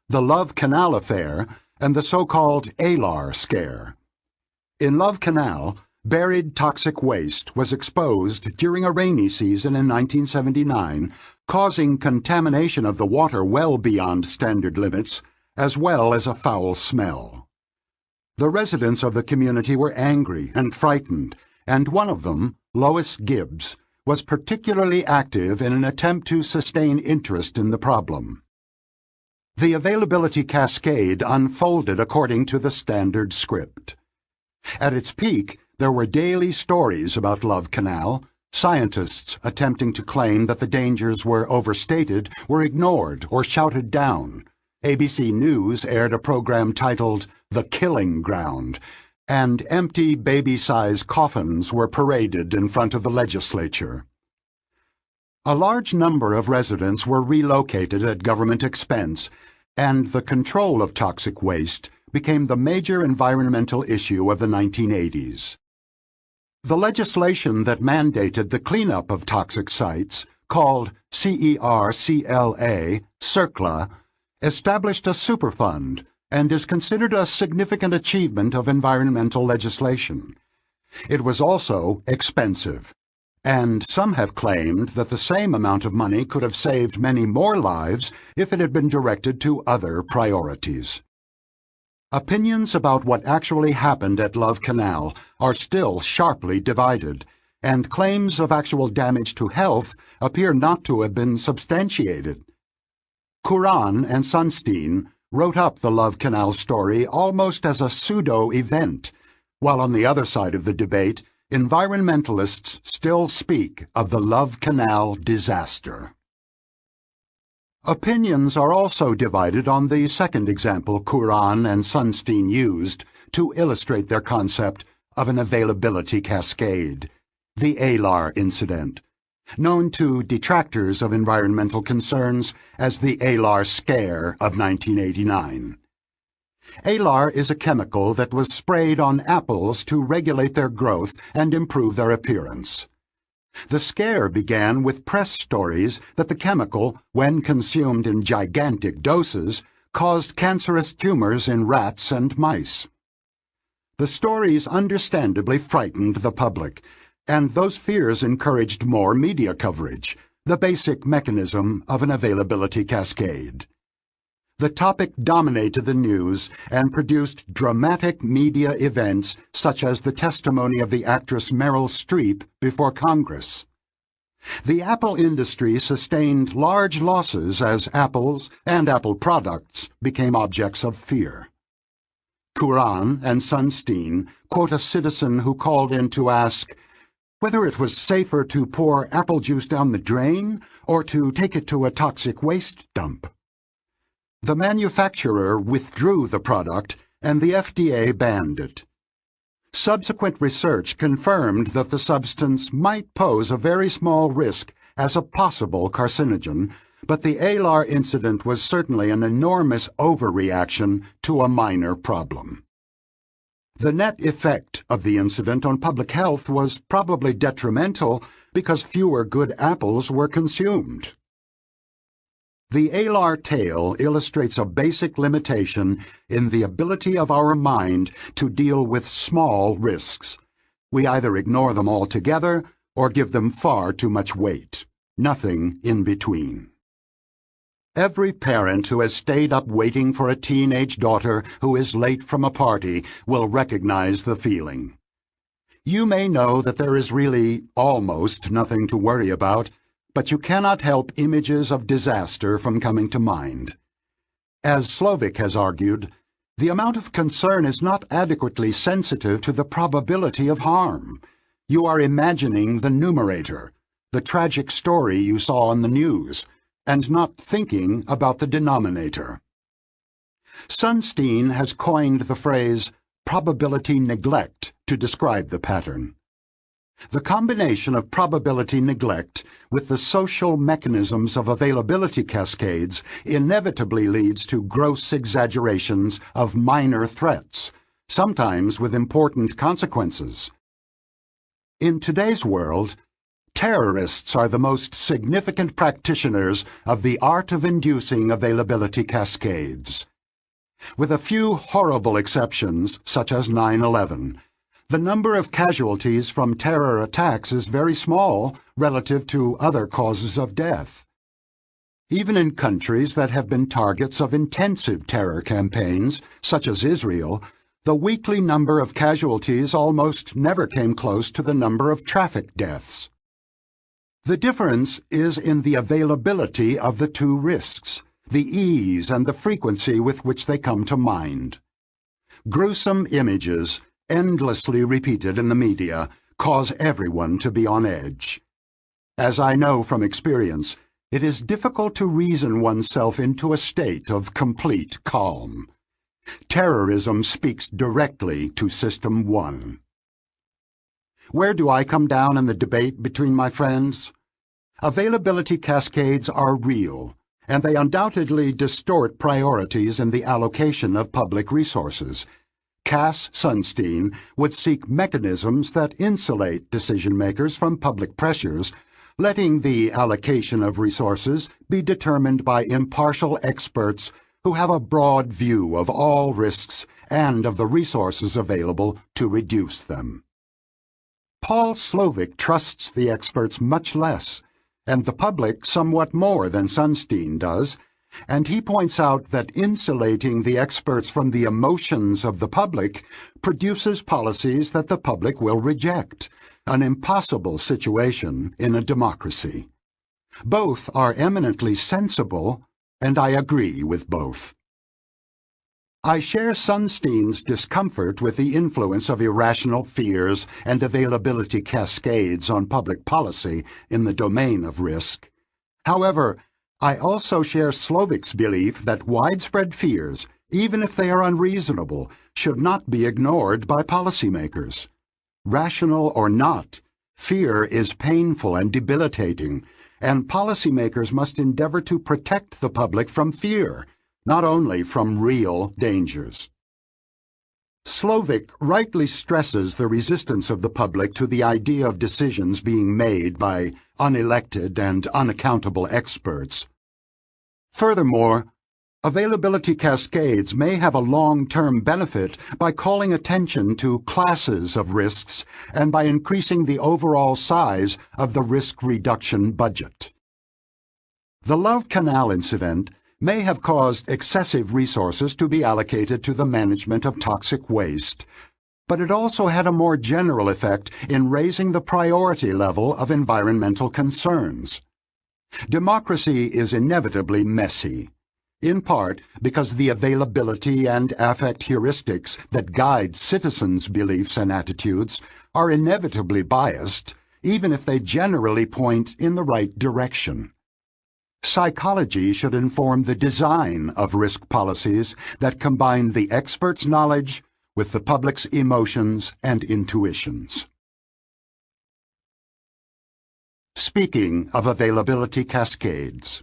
A: the Love Canal affair and the so-called Alar scare. In Love Canal, buried toxic waste was exposed during a rainy season in 1979, causing contamination of the water well beyond standard limits, as well as a foul smell. The residents of the community were angry and frightened, and one of them, Lois Gibbs, was particularly active in an attempt to sustain interest in the problem. The availability cascade unfolded according to the standard script. At its peak, there were daily stories about Love Canal. Scientists attempting to claim that the dangers were overstated were ignored or shouted down. ABC News aired a program titled The Killing Ground, and empty baby-sized coffins were paraded in front of the legislature. A large number of residents were relocated at government expense, and the control of toxic waste became the major environmental issue of the 1980s. The legislation that mandated the cleanup of toxic sites, called CERCLA, established a superfund and is considered a significant achievement of environmental legislation. It was also expensive, and some have claimed that the same amount of money could have saved many more lives if it had been directed to other priorities. Opinions about what actually happened at Love Canal are still sharply divided, and claims of actual damage to health appear not to have been substantiated. Kuran and Sunstein wrote up the Love Canal story almost as a pseudo-event, while on the other side of the debate, environmentalists still speak of the Love Canal disaster. Opinions are also divided on the second example Kuran and Sunstein used to illustrate their concept of an availability cascade, the Alar incident, known to detractors of environmental concerns as the Alar scare of 1989. Alar is a chemical that was sprayed on apples to regulate their growth and improve their appearance. The scare began with press stories that the chemical, when consumed in gigantic doses, caused cancerous tumors in rats and mice. The stories understandably frightened the public, and those fears encouraged more media coverage, the basic mechanism of an availability cascade. The topic dominated the news and produced dramatic media events such as the testimony of the actress Meryl Streep before Congress. The Apple industry sustained large losses as apples and Apple products became objects of fear. Curran and Sunstein quote a citizen who called in to ask whether it was safer to pour apple juice down the drain or to take it to a toxic waste dump. The manufacturer withdrew the product and the FDA banned it. Subsequent research confirmed that the substance might pose a very small risk as a possible carcinogen, but the Alar incident was certainly an enormous overreaction to a minor problem. The net effect of the incident on public health was probably detrimental because fewer good apples were consumed. The Alar tale illustrates a basic limitation in the ability of our mind to deal with small risks. We either ignore them altogether or give them far too much weight. Nothing in between. Every parent who has stayed up waiting for a teenage daughter who is late from a party will recognize the feeling. You may know that there is really almost nothing to worry about, but you cannot help images of disaster from coming to mind. As Slovic has argued, the amount of concern is not adequately sensitive to the probability of harm. You are imagining the numerator, the tragic story you saw on the news, and not thinking about the denominator. Sunstein has coined the phrase probability neglect to describe the pattern. The combination of probability neglect with the social mechanisms of availability cascades inevitably leads to gross exaggerations of minor threats, sometimes with important consequences. In today's world, terrorists are the most significant practitioners of the art of inducing availability cascades. With a few horrible exceptions, such as 9/11, the number of casualties from terror attacks is very small relative to other causes of death. Even in countries that have been targets of intensive terror campaigns, such as Israel, the weekly number of casualties almost never came close to the number of traffic deaths. The difference is in the availability of the two risks, the ease and the frequency with which they come to mind. Gruesome images, endlessly repeated in the media, cause everyone to be on edge. As I know from experience, it is difficult to reason oneself into a state of complete calm. Terrorism speaks directly to System 1. Where do I come down in the debate between my friends? Availability cascades are real, and they undoubtedly distort priorities in the allocation of public resources. Cass Sunstein would seek mechanisms that insulate decision-makers from public pressures, letting the allocation of resources be determined by impartial experts who have a broad view of all risks and of the resources available to reduce them. Paul Slovic trusts the experts much less, and the public somewhat more than Sunstein does, and he points out that insulating the experts from the emotions of the public produces policies that the public will reject, an impossible situation in a democracy. Both are eminently sensible, and I agree with both. I share Sunstein's discomfort with the influence of irrational fears and availability cascades on public policy in the domain of risk. However, I also share Slovic's belief that widespread fears, even if they are unreasonable, should not be ignored by policymakers. Rational or not, fear is painful and debilitating, and policymakers must endeavor to protect the public from fear, not only from real dangers. Slovic rightly stresses the resistance of the public to the idea of decisions being made by unelected and unaccountable experts. Furthermore, availability cascades may have a long-term benefit by calling attention to classes of risks and by increasing the overall size of the risk reduction budget. The Love Canal incident may have caused excessive resources to be allocated to the management of toxic waste, but it also had a more general effect in raising the priority level of environmental concerns. Democracy is inevitably messy, in part because the availability and affect heuristics that guide citizens' beliefs and attitudes are inevitably biased, even if they generally point in the right direction. Psychology should inform the design of risk policies that combine the expert's knowledge with the public's emotions and intuitions. Speaking of availability cascades.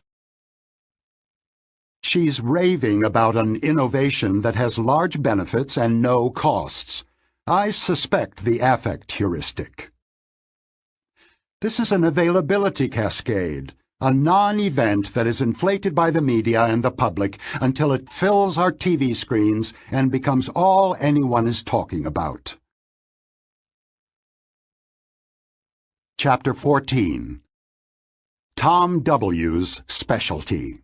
A: She's raving about an innovation that has large benefits and no costs. I suspect the affect heuristic. This is an availability cascade, a non-event that is inflated by the media and the public until it fills our TV screens and becomes all anyone is talking about. Chapter 14. Tom W.'s Specialty.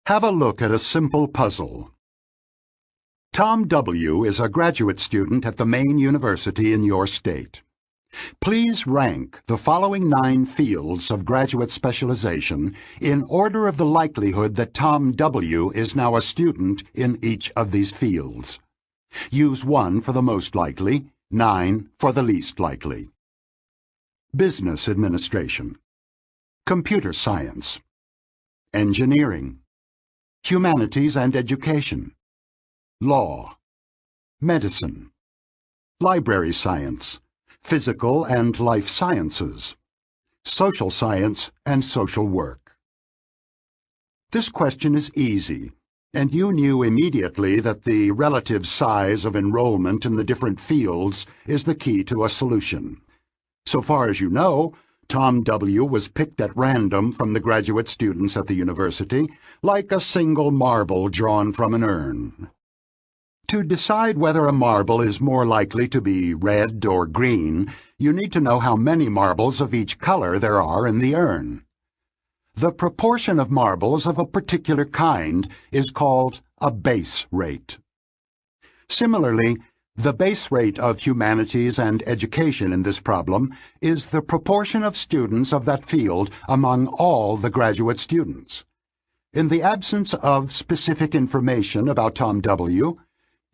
A: Have a look at a simple puzzle. Tom W. is a graduate student at the main university in your state. Please rank the following 9 fields of graduate specialization in order of the likelihood that Tom W. is now a student in each of these fields. Use 1 for the most likely, 9 for the least likely. Business administration, computer science, engineering, humanities and education, law, medicine, library science, physical and life sciences, social science and social work. This question is easy, and you knew immediately that the relative size of enrollment in the different fields is the key to a solution. So far as you know, Tom W. was picked at random from the graduate students at the university, like a single marble drawn from an urn. To decide whether a marble is more likely to be red or green, you need to know how many marbles of each color there are in the urn. The proportion of marbles of a particular kind is called a base rate. Similarly, the base rate of humanities and education in this problem is the proportion of students of that field among all the graduate students. In the absence of specific information about Tom W.,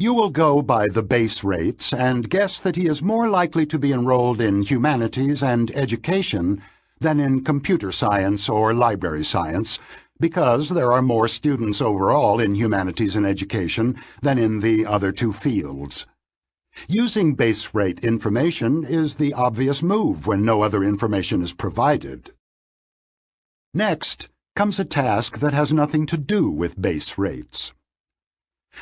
A: you will go by the base rates and guess that he is more likely to be enrolled in humanities and education than in computer science or library science, because there are more students overall in humanities and education than in the other 2 fields. Using base rate information is the obvious move when no other information is provided. Next comes a task that has nothing to do with base rates.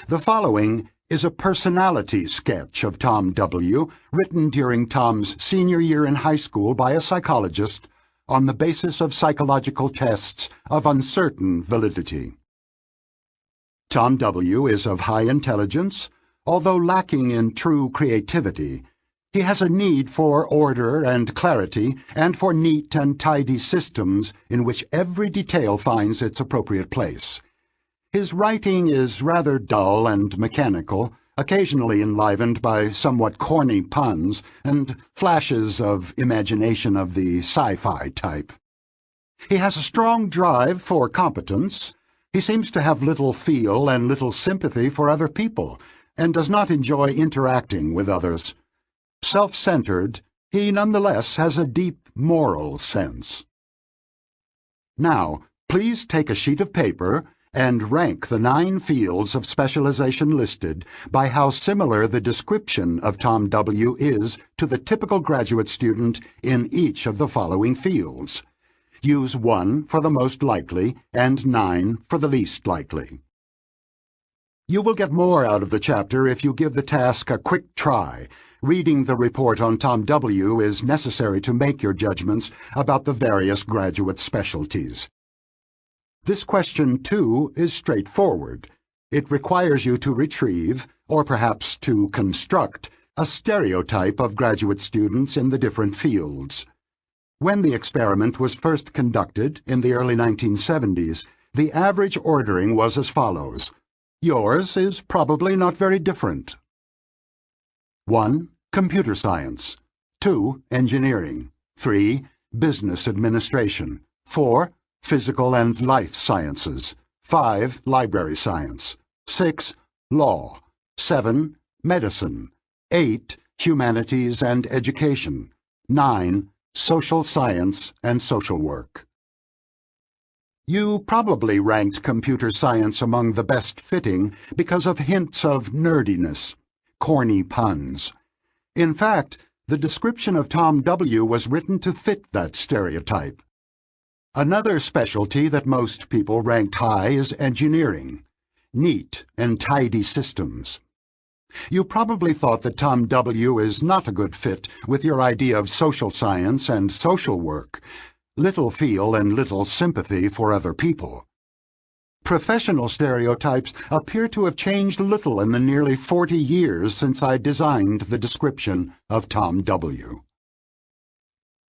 A: The following is a personality sketch of Tom W., written during Tom's senior year in high school by a psychologist on the basis of psychological tests of uncertain validity. Tom W. is of high intelligence, although lacking in true creativity. He has a need for order and clarity and for neat and tidy systems in which every detail finds its appropriate place. His writing is rather dull and mechanical, occasionally enlivened by somewhat corny puns and flashes of imagination of the sci-fi type. He has a strong drive for competence. He seems to have little feel and little sympathy for other people, and does not enjoy interacting with others. Self-centered, he nonetheless has a deep moral sense. Now, please take a sheet of paper and rank the 9 fields of specialization listed by how similar the description of Tom W. is to the typical graduate student in each of the following fields. Use 1 for the most likely and 9 for the least likely. You will get more out of the chapter if you give the task a quick try. Reading the report on Tom W. is necessary to make your judgments about the various graduate specialties. This question, too, is straightforward. It requires you to retrieve, or perhaps to construct, a stereotype of graduate students in the different fields. When the experiment was first conducted in the early 1970s, the average ordering was as follows. Yours is probably not very different. 1. Computer science. 2. Engineering. 3. Business administration. 4. Physical and life sciences. 5. Library science. 6. Law. 7. Medicine. 8. Humanities and education. 9. Social science and social work. You probably ranked computer science among the best fitting because of hints of nerdiness, corny puns. In fact, the description of Tom W. was written to fit that stereotype. Another specialty that most people ranked high is engineering. Neat and tidy systems. You probably thought that Tom W. is not a good fit with your idea of social science and social work. Little feel and little sympathy for other people. Professional stereotypes appear to have changed little in the nearly 40 years since I designed the description of Tom W.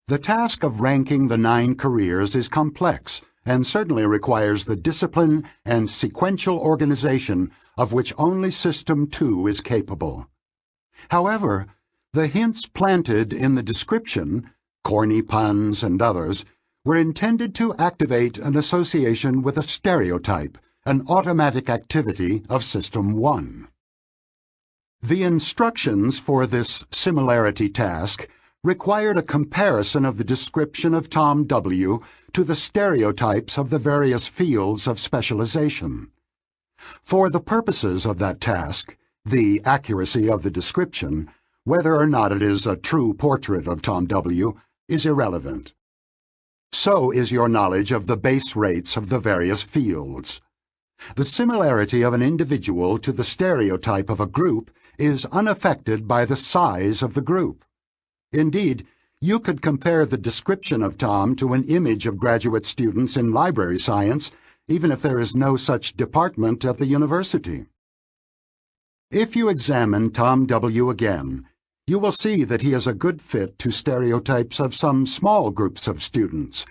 A: The task of ranking the 9 careers is complex and certainly requires the discipline and sequential organization of which only System 2 is capable. However, the hints planted in the description, corny puns and others, were intended to activate an association with a stereotype, an automatic activity of System 1. The instructions for this similarity task required a comparison of the description of Tom W. to the stereotypes of the various fields of specialization. For the purposes of that task, the accuracy of the description, whether or not it is a true portrait of Tom W., is irrelevant. So is your knowledge of the base rates of the various fields. The similarity of an individual to the stereotype of a group is unaffected by the size of the group. Indeed, you could compare the description of Tom to an image of graduate students in library science, even if there is no such department at the university. If you examine Tom W. again, you will see that he is a good fit to stereotypes of some small groups of students,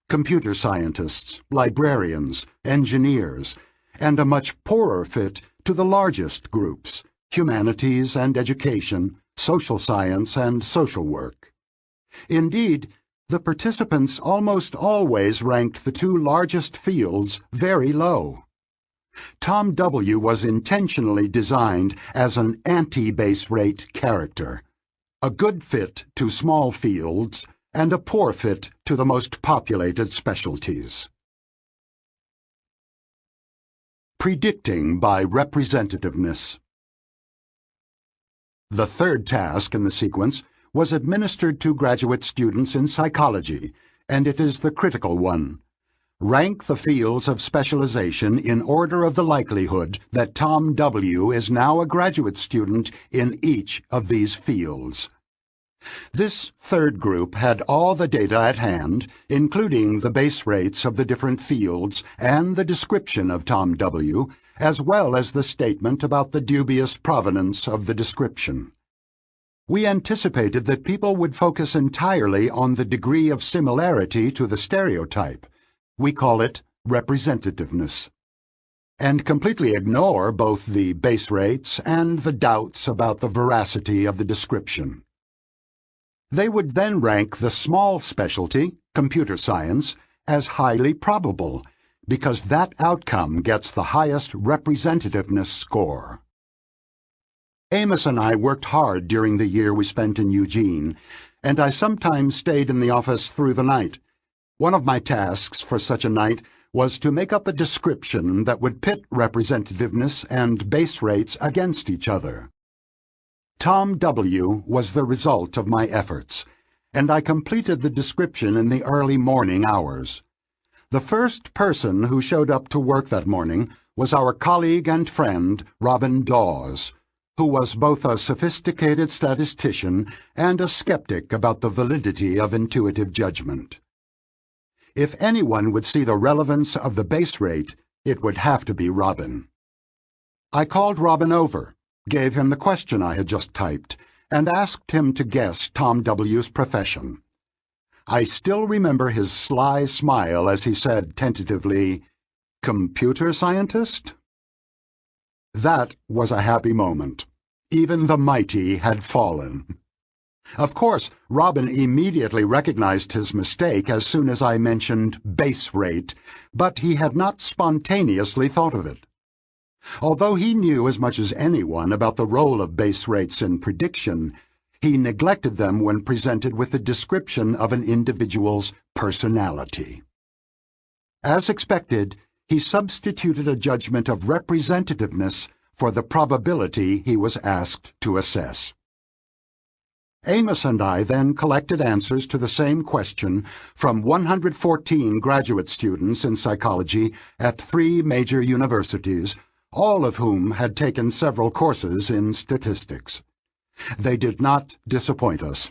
A: computer scientists, librarians, engineers, and a much poorer fit to the largest groups, humanities and education, social science and social work. Indeed, the participants almost always ranked the 2 largest fields very low. Tom W. was intentionally designed as an anti-base rate character, a good fit to small fields and a poor fit to the most populated specialties. Predicting by representativeness. The third task in the sequence was administered to graduate students in psychology, and it is the critical one. Rank the fields of specialization in order of the likelihood that Tom W. is now a graduate student in each of these fields. This third group had all the data at hand, including the base rates of the different fields and the description of Tom W., as well as the statement about the dubious provenance of the description. We anticipated that people would focus entirely on the degree of similarity to the stereotype. We call it representativeness, and completely ignore both the base rates and the doubts about the veracity of the description. They would then rank the small specialty, computer science, as highly probable, because that outcome gets the highest representativeness score. Amos and I worked hard during the year we spent in Eugene, and I sometimes stayed in the office through the night. One of my tasks for such a night was to make up a description that would pit representativeness and base rates against each other. Tom W. was the result of my efforts, and I completed the description in the early morning hours. The first person who showed up to work that morning was our colleague and friend, Robin Dawes, who was both a sophisticated statistician and a skeptic about the validity of intuitive judgment. If anyone would see the relevance of the base rate, it would have to be Robin. I called Robin over, gave him the question I had just typed, and asked him to guess Tom W.'s profession. I still remember his sly smile as he said tentatively, "Computer scientist?" That was a happy moment. Even the mighty had fallen. Of course, Robin immediately recognized his mistake as soon as I mentioned base rate, but he had not spontaneously thought of it. Although he knew as much as anyone about the role of base rates in prediction, he neglected them when presented with the description of an individual's personality. As expected, he substituted a judgment of representativeness for the probability he was asked to assess. Amos and I then collected answers to the same question from 114 graduate students in psychology at 3 major universities, all of whom had taken several courses in statistics. They did not disappoint us.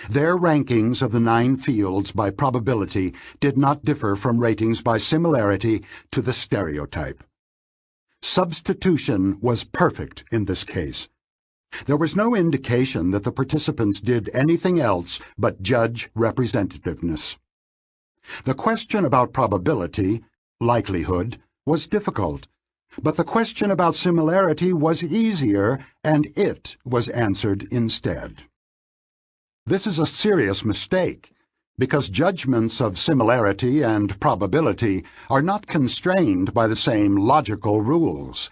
A: Their rankings of the 9 fields by probability did not differ from ratings by similarity to the stereotype. Substitution was perfect in this case. There was no indication that the participants did anything else but judge representativeness. The question about probability, likelihood, was difficult, but the question about similarity was easier, and it was answered instead. This is a serious mistake, because judgments of similarity and probability are not constrained by the same logical rules.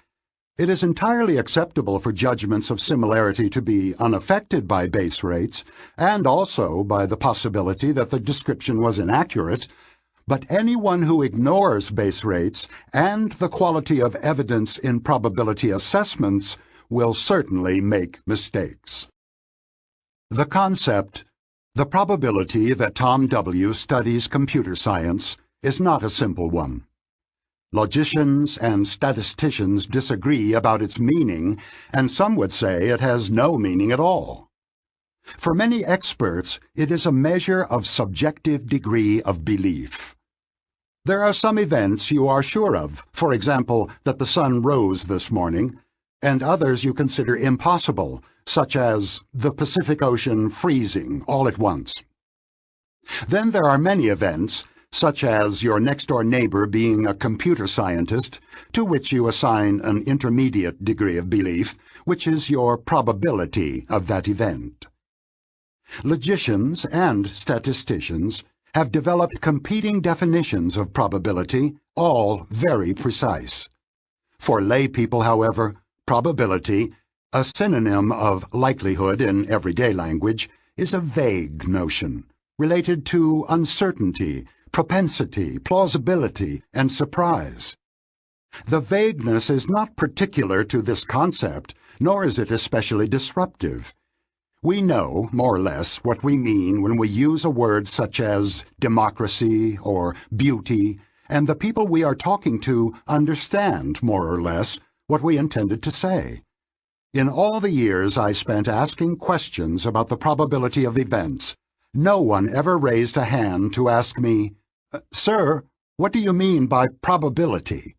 A: It is entirely acceptable for judgments of similarity to be unaffected by base rates, and also by the possibility that the description was inaccurate, but anyone who ignores base rates and the quality of evidence in probability assessments will certainly make mistakes. The concept, the probability that Tom W. studies computer science, is not a simple one. Logicians and statisticians disagree about its meaning, and some would say it has no meaning at all. For many experts, it is a measure of subjective degree of belief. There are some events you are sure of, for example, that the sun rose this morning, and others you consider impossible, such as the Pacific Ocean freezing all at once. Then there are many events, such as your next-door neighbor being a computer scientist, to which you assign an intermediate degree of belief, which is your probability of that event. Logicians and statisticians have developed competing definitions of probability, all very precise. For lay people, however, probability, a synonym of likelihood in everyday language, is a vague notion, related to uncertainty, propensity, plausibility, and surprise. The vagueness is not particular to this concept, nor is it especially disruptive. We know, more or less, what we mean when we use a word such as democracy or beauty, and the people we are talking to understand, more or less, what we intended to say. In all the years I spent asking questions about the probability of events, no one ever raised a hand to ask me, "Sir, what do you mean by probability?"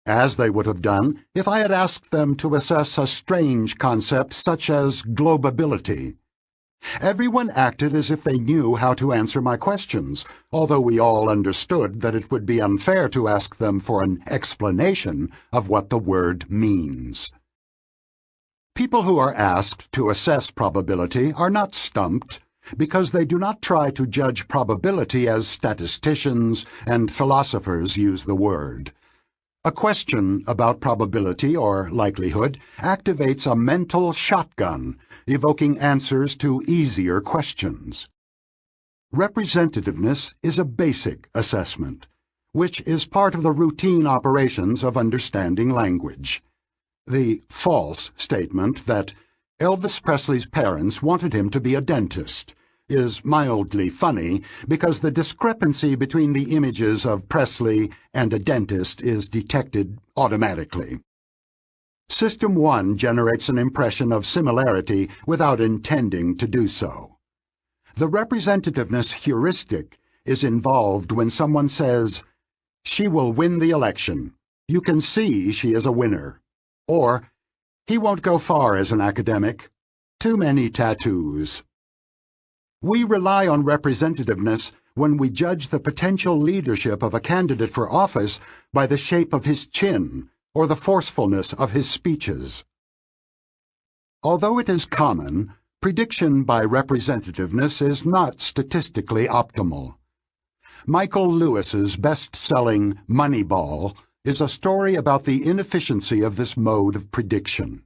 A: as they would have done if I had asked them to assess a strange concept such as globability. Everyone acted as if they knew how to answer my questions, although we all understood that it would be unfair to ask them for an explanation of what the word means. People who are asked to assess probability are not stumped, because they do not try to judge probability as statisticians and philosophers use the word. A question about probability or likelihood activates a mental shotgun, evoking answers to easier questions. Representativeness is a basic assessment, which is part of the routine operations of understanding language. The false statement that Elvis Presley's parents wanted him to be a dentist is mildly funny because the discrepancy between the images of Presley and a dentist is detected automatically. System 1 generates an impression of similarity without intending to do so. The representativeness heuristic is involved when someone says, "She will win the election. You can see she is a winner." Or, "He won't go far as an academic. Too many tattoos." We rely on representativeness when we judge the potential leadership of a candidate for office by the shape of his chin or the forcefulness of his speeches. Although it is common, prediction by representativeness is not statistically optimal. Michael Lewis's best-selling Moneyball is a story about the inefficiency of this mode of prediction.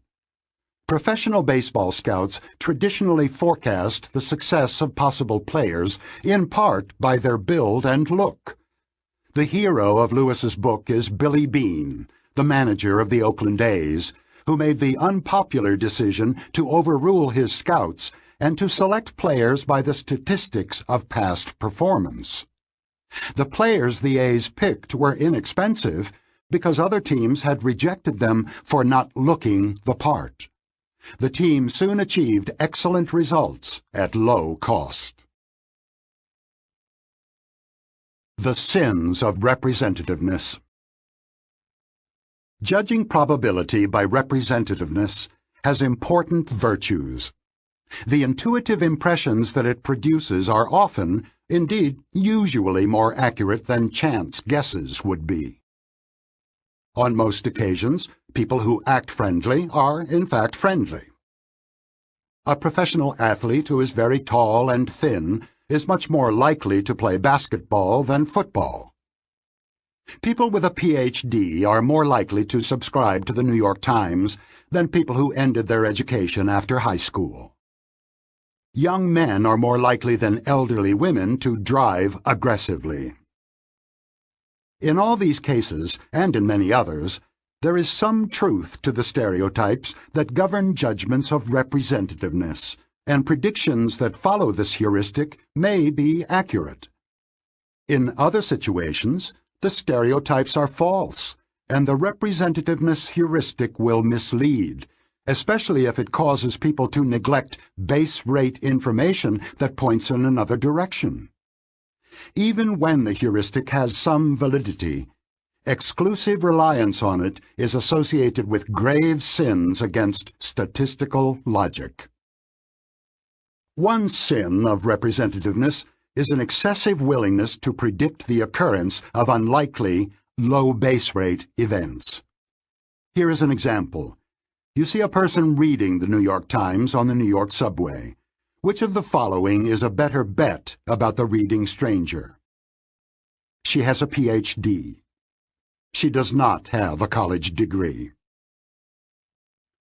A: Professional baseball scouts traditionally forecast the success of possible players in part by their build and look. The hero of Lewis's book is Billy Beane, the manager of the Oakland A's, who made the unpopular decision to overrule his scouts and to select players by the statistics of past performance. The players the A's picked were inexpensive because other teams had rejected them for not looking the part. The team soon achieved excellent results at low cost. The sins of representativeness. Judging probability by representativeness has important virtues. The intuitive impressions that it produces are often, indeed usually, more accurate than chance guesses would be. On most occasions, people who act friendly are, in fact, friendly. A professional athlete who is very tall and thin is much more likely to play basketball than football. People with a PhD are more likely to subscribe to the New York Times than people who ended their education after high school. Young men are more likely than elderly women to drive aggressively. In all these cases, and in many others, there is some truth to the stereotypes that govern judgments of representativeness, and predictions that follow this heuristic may be accurate. In other situations, the stereotypes are false, and the representativeness heuristic will mislead, especially if it causes people to neglect base-rate information that points in another direction. Even when the heuristic has some validity, exclusive reliance on it is associated with grave sins against statistical logic. One sin of representativeness is an excessive willingness to predict the occurrence of unlikely, low base rate events. Here is an example. You see a person reading the New York Times on the New York subway. Which of the following is a better bet about the reading stranger? She has a PhD. She does not have a college degree.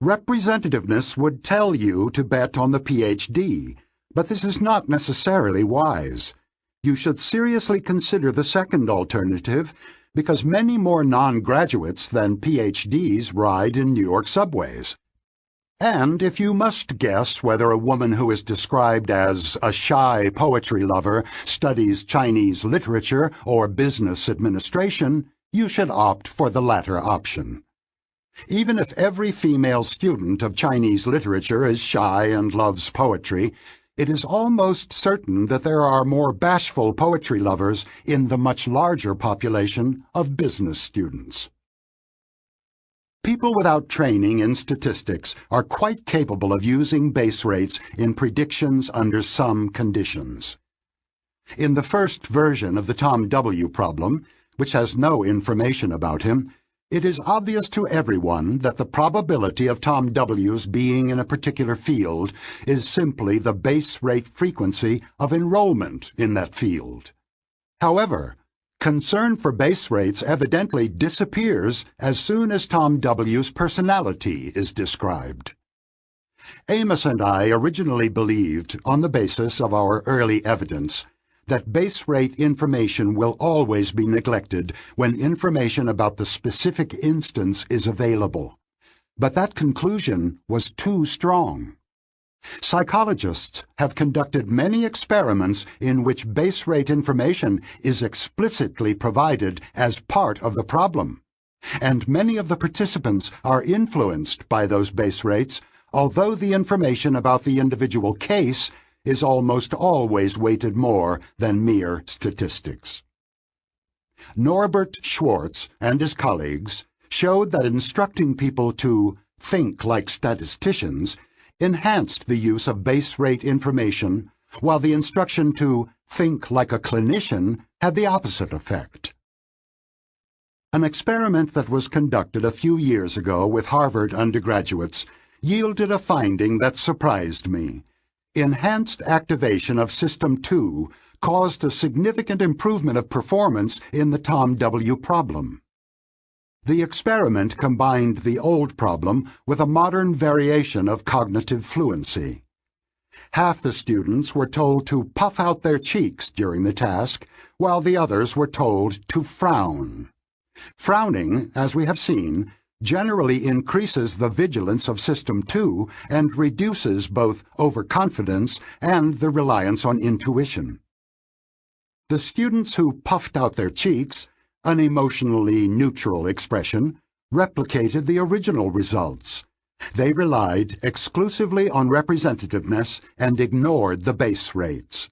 A: Representativeness would tell you to bet on the PhD, but this is not necessarily wise. You should seriously consider the second alternative because many more non-graduates than PhDs ride in New York subways. And if you must guess whether a woman who is described as a shy poetry lover studies Chinese literature or business administration, you should opt for the latter option. Even if every female student of Chinese literature is shy and loves poetry, it is almost certain that there are more bashful poetry lovers in the much larger population of business students. People without training in statistics are quite capable of using base rates in predictions under some conditions. In the first version of the Tom W. problem, which has no information about him, it is obvious to everyone that the probability of Tom W.'s being in a particular field is simply the base rate frequency of enrollment in that field. However, concern for base rates evidently disappears as soon as Tom W.'s personality is described. Amos and I originally believed, on the basis of our early evidence, that base rate information will always be neglected when information about the specific instance is available. But that conclusion was too strong. Psychologists have conducted many experiments in which base rate information is explicitly provided as part of the problem, and many of the participants are influenced by those base rates, although the information about the individual case is almost always weighted more than mere statistics. Norbert Schwartz and his colleagues showed that instructing people to think like statisticians enhanced the use of base rate information, while the instruction to think like a clinician had the opposite effect. An experiment that was conducted a few years ago with Harvard undergraduates yielded a finding that surprised me. Enhanced activation of System 2 caused a significant improvement of performance in the Tom W. problem. The experiment combined the old problem with a modern variation of cognitive fluency. Half the students were told to puff out their cheeks during the task, while the others were told to frown. Frowning, as we have seen, generally increases the vigilance of System 2 and reduces both overconfidence and the reliance on intuition. The students who puffed out their cheeks, an emotionally neutral expression, replicated the original results. They relied exclusively on representativeness and ignored the base rates.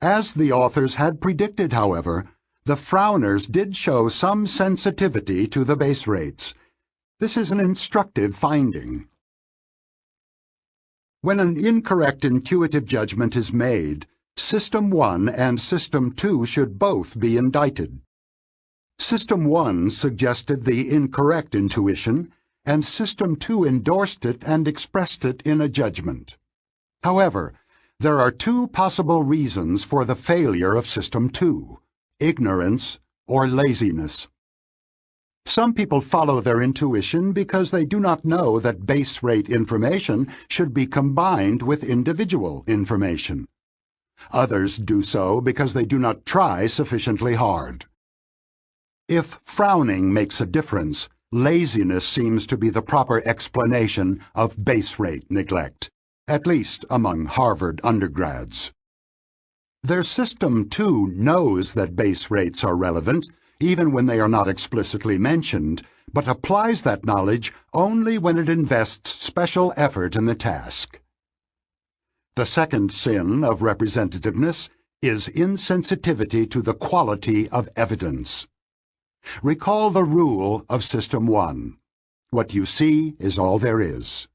A: As the authors had predicted, however, the frowners did show some sensitivity to the base rates. This is an instructive finding. When an incorrect intuitive judgment is made, System 1 and System 2 should both be indicted. System 1 suggested the incorrect intuition, and System 2 endorsed it and expressed it in a judgment. However, there are two possible reasons for the failure of System 2: ignorance or laziness. Some people follow their intuition because they do not know that base rate information should be combined with individual information. Others do so because they do not try sufficiently hard. If frowning makes a difference, laziness seems to be the proper explanation of base rate neglect, at least among Harvard undergrads. Their System 2 knows that base rates are relevant, even when they are not explicitly mentioned, but applies that knowledge only when it invests special effort in the task. The second sin of representativeness is insensitivity to the quality of evidence. Recall the rule of System 1. What you see is all there is.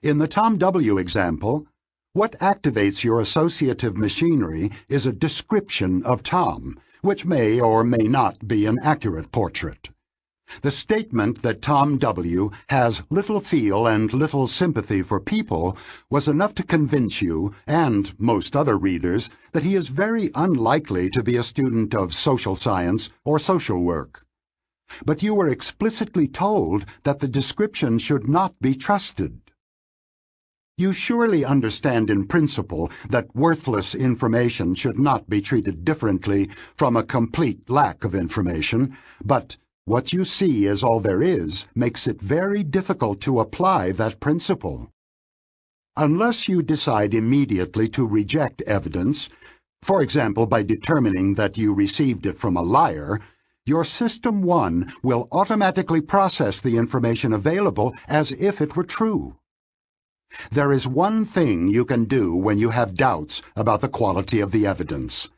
A: In the Tom W. example, what activates your associative machinery is a description of Tom, which may or may not be an accurate portrait. The statement that Tom W. has little feel and little sympathy for people was enough to convince you, and most other readers, that he is very unlikely to be a student of social science or social work. But you were explicitly told that the description should not be trusted. You surely understand in principle that worthless information should not be treated differently from a complete lack of information, but what you see as all there is makes it very difficult to apply that principle. Unless you decide immediately to reject evidence, for example by determining that you received it from a liar, your System 1 will automatically process the information available as if it were true. There is one thing you can do when you have doubts about the quality of the evidence.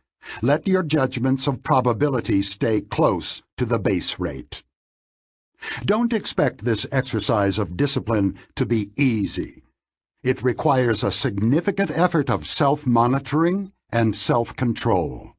A: Let your judgments of probability stay close to the base rate. Don't expect this exercise of discipline to be easy. It requires a significant effort of self-monitoring and self-control.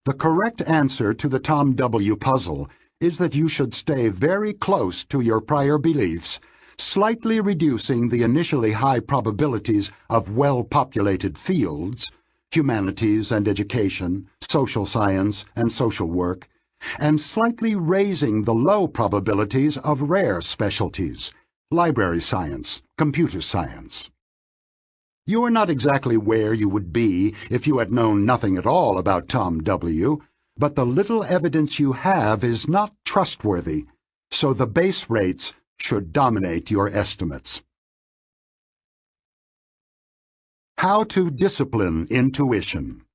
A: The correct answer to the Tom W. puzzle is that you should stay very close to your prior beliefs, slightly reducing the initially high probabilities of well-populated fields, humanities and education, social science and social work, and slightly raising the low probabilities of rare specialties, library science, computer science. You are not exactly where you would be if you had known nothing at all about Tom W., but the little evidence you have is not trustworthy, so the base rates should dominate your estimates. How to discipline intuition.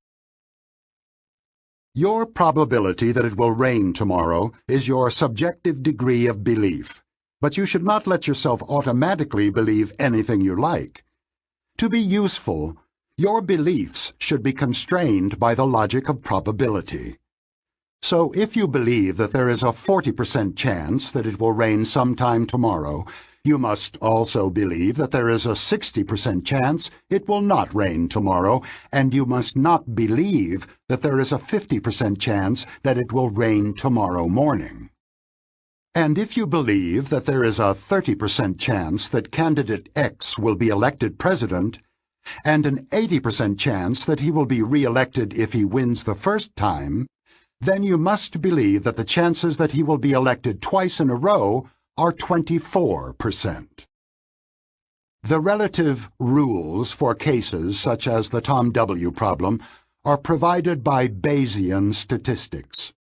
A: Your probability that it will rain tomorrow is your subjective degree of belief, but you should not let yourself automatically believe anything you like. To be useful, your beliefs should be constrained by the logic of probability. So if you believe that there is a 40% chance that it will rain sometime tomorrow, you must also believe that there is a 60% chance it will not rain tomorrow, and you must not believe that there is a 50% chance that it will rain tomorrow morning. And if you believe that there is a 30% chance that candidate X will be elected president, and an 80% chance that he will be re-elected if he wins the first time, then you must believe that the chances that he will be elected twice in a row are 24%. The relative rules for cases such as the Tom W. problem are provided by Bayesian statistics.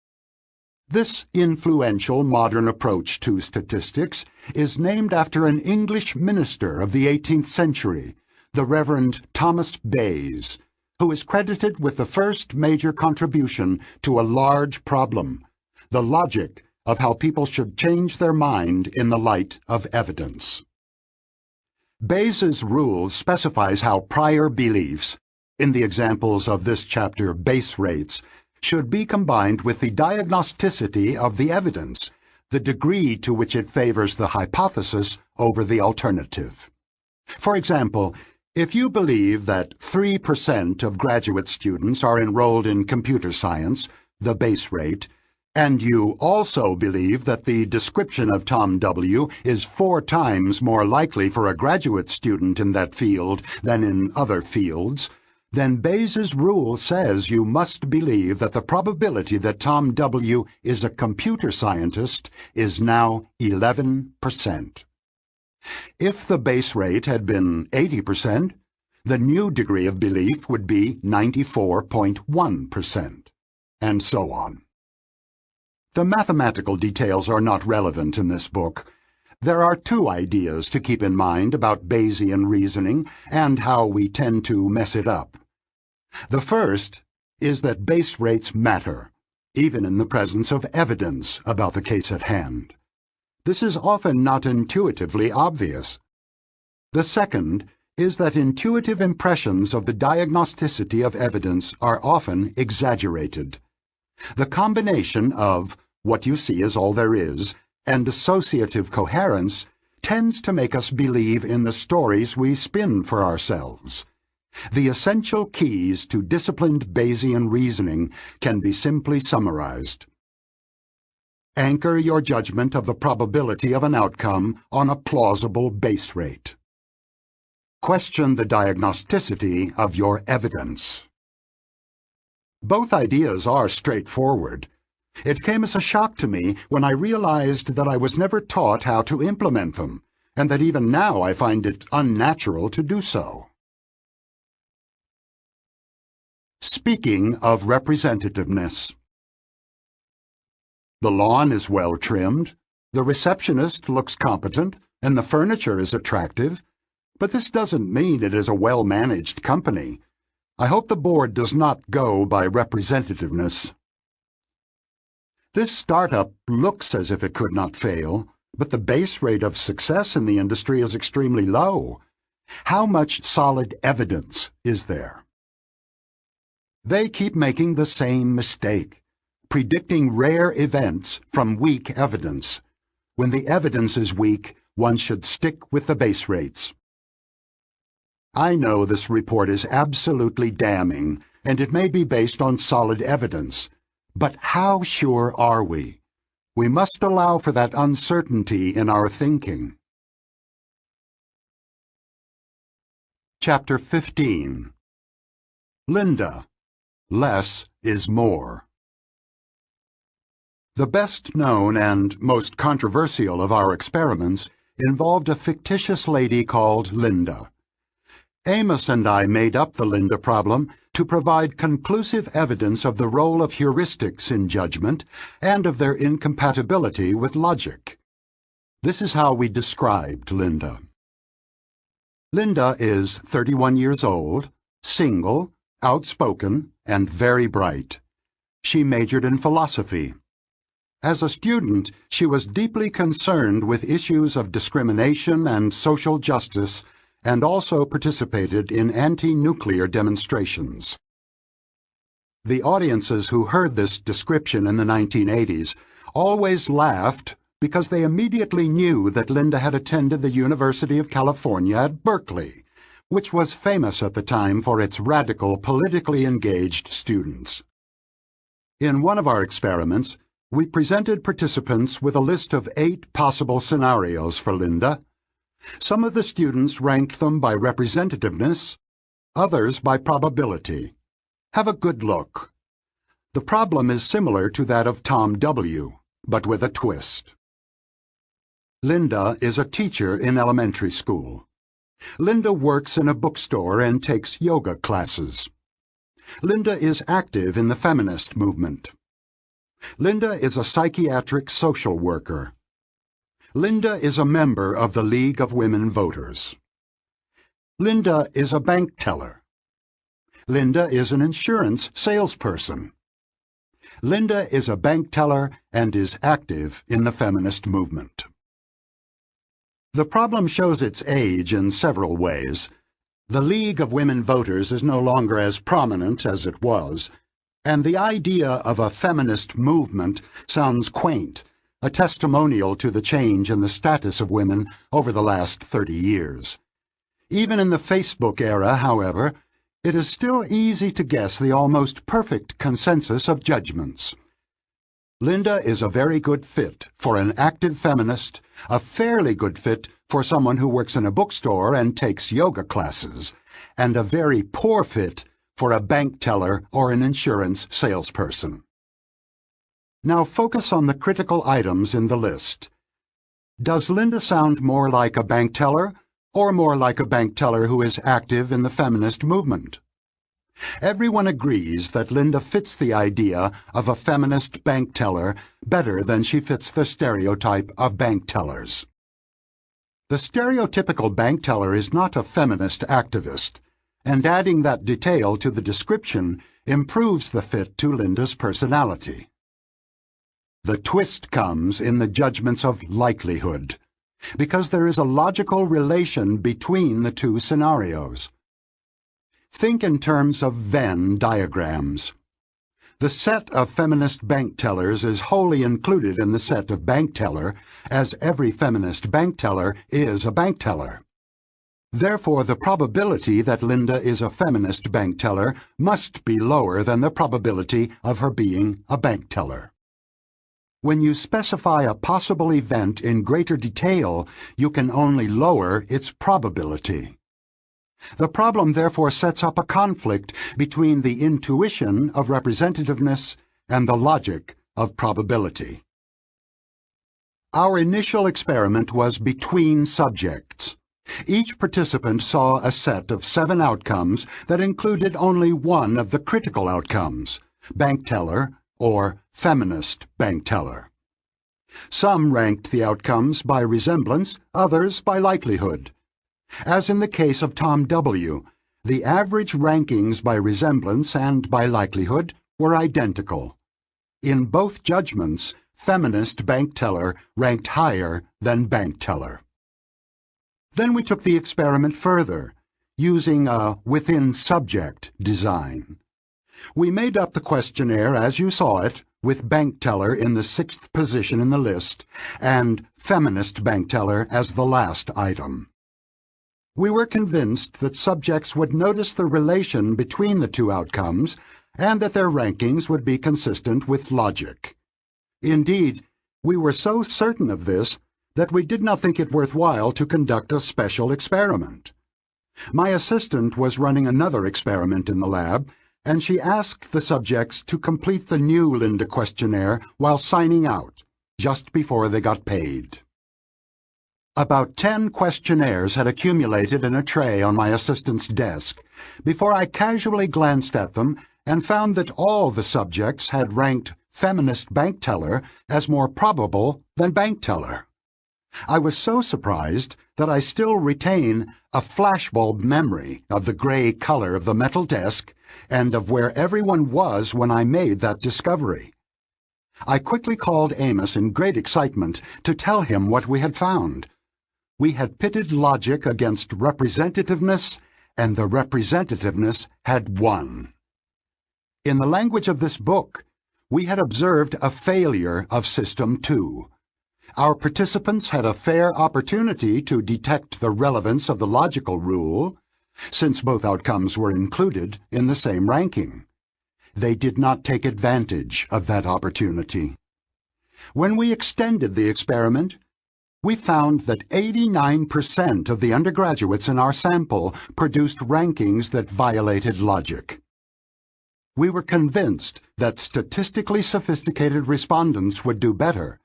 A: This influential modern approach to statistics is named after an English minister of the 18th century, the Reverend Thomas Bayes, who is credited with the first major contribution to a large problem, the logic of how people should change their mind in the light of evidence. Bayes's rule specifies how prior beliefs, in the examples of this chapter base rates, should be combined with the diagnosticity of the evidence, the degree to which it favors the hypothesis over the alternative. For example, if you believe that 3% of graduate students are enrolled in computer science, the base rate, and you also believe that the description of Tom W. is 4 times more likely for a graduate student in that field than in other fields, then Bayes's rule says you must believe that the probability that Tom W. is a computer scientist is now 11%. If the base rate had been 80%, the new degree of belief would be 94.1%, and so on. The mathematical details are not relevant in this book. There are 2 ideas to keep in mind about Bayesian reasoning and how we tend to mess it up. The first is that base rates matter, even in the presence of evidence about the case at hand. This is often not intuitively obvious. The second is that intuitive impressions of the diagnosticity of evidence are often exaggerated. The combination of what you see is all there is and associative coherence tends to make us believe in the stories we spin for ourselves. The essential keys to disciplined Bayesian reasoning can be simply summarized. Anchor your judgment of the probability of an outcome on a plausible base rate. Question the diagnosticity of your evidence. Both ideas are straightforward. It came as a shock to me when I realized that I was never taught how to implement them, and that even now I find it unnatural to do so. Speaking of representativeness. The lawn is well trimmed, the receptionist looks competent, and the furniture is attractive, but this doesn't mean it is a well-managed company. I hope the board does not go by representativeness. This startup looks as if it could not fail, but the base rate of success in the industry is extremely low. How much solid evidence is there? They keep making the same mistake, predicting rare events from weak evidence. When the evidence is weak, one should stick with the base rates. I know this report is absolutely damning, and it may be based on solid evidence. But how sure are we? We must allow for that uncertainty in our thinking. Chapter 15. Linda. Less is more. The best known and most controversial of our experiments involved a fictitious lady called Linda. Amos and I made up the Linda problem to provide conclusive evidence of the role of heuristics in judgment and of their incompatibility with logic. This is how we described Linda. Linda is 31 years old, single, outspoken, and very bright. She majored in philosophy. As a student, she was deeply concerned with issues of discrimination and social justice, and also participated in anti-nuclear demonstrations. The audiences who heard this description in the 1980s always laughed because they immediately knew that Linda had attended the University of California at Berkeley, which was famous at the time for its radical, politically engaged students. In one of our experiments, we presented participants with a list of 8 possible scenarios for Linda. Some of the students ranked them by representativeness, others by probability. Have a good look. The problem is similar to that of Tom W., but with a twist. Linda is a teacher in elementary school. Linda works in a bookstore and takes yoga classes. Linda is active in the feminist movement. Linda is a psychiatric social worker. Linda is a member of the League of Women Voters. Linda is a bank teller. Linda is an insurance salesperson. Linda is a bank teller and is active in the feminist movement. The problem shows its age in several ways. The League of Women Voters is no longer as prominent as it was, and the idea of a feminist movement sounds quaint, a testimonial to the change in the status of women over the last 30 years. Even in the Facebook era, however, it is still easy to guess the almost perfect consensus of judgments. Linda is a very good fit for an active feminist, a fairly good fit for someone who works in a bookstore and takes yoga classes, and a very poor fit for a bank teller or an insurance salesperson. Now focus on the critical items in the list. Does Linda sound more like a bank teller or more like a bank teller who is active in the feminist movement? Everyone agrees that Linda fits the idea of a feminist bank teller better than she fits the stereotype of bank tellers. The stereotypical bank teller is not a feminist activist, and adding that detail to the description improves the fit to Linda's personality. The twist comes in the judgments of likelihood, because there is a logical relation between the two scenarios. Think in terms of Venn diagrams. The set of feminist bank tellers is wholly included in the set of bank teller, as every feminist bank teller is a bank teller. Therefore, the probability that Linda is a feminist bank teller must be lower than the probability of her being a bank teller. When you specify a possible event in greater detail, you can only lower its probability. The problem therefore sets up a conflict between the intuition of representativeness and the logic of probability. Our initial experiment was between subjects. Each participant saw a set of 7 outcomes that included only one of the critical outcomes, bank teller or feminist bank teller. Some ranked the outcomes by resemblance, others by likelihood. As in the case of Tom W., the average rankings by resemblance and by likelihood were identical. In both judgments, feminist bank teller ranked higher than bank teller. Then we took the experiment further, using a within-subject design. We made up the questionnaire as you saw it, with bank teller in the 6th position in the list, and feminist bank teller as the last item. We were convinced that subjects would notice the relation between the two outcomes and that their rankings would be consistent with logic. Indeed, we were so certain of this that we did not think it worthwhile to conduct a special experiment. My assistant was running another experiment in the lab, and she asked the subjects to complete the new Linda questionnaire while signing out, just before they got paid. About 10 questionnaires had accumulated in a tray on my assistant's desk before I casually glanced at them and found that all the subjects had ranked feminist bank teller as more probable than bank teller. I was so surprised that I still retain a flashbulb memory of the gray color of the metal desk and of where everyone was when I made that discovery. I quickly called Amos in great excitement to tell him what we had found. We had pitted logic against representativeness, and the representativeness had won. In the language of this book, we had observed a failure of System 2. Our participants had a fair opportunity to detect the relevance of the logical rule, since both outcomes were included in the same ranking. They did not take advantage of that opportunity. When we extended the experiment, we found that 89% of the undergraduates in our sample produced rankings that violated logic. We were convinced that statistically sophisticated respondents would do better,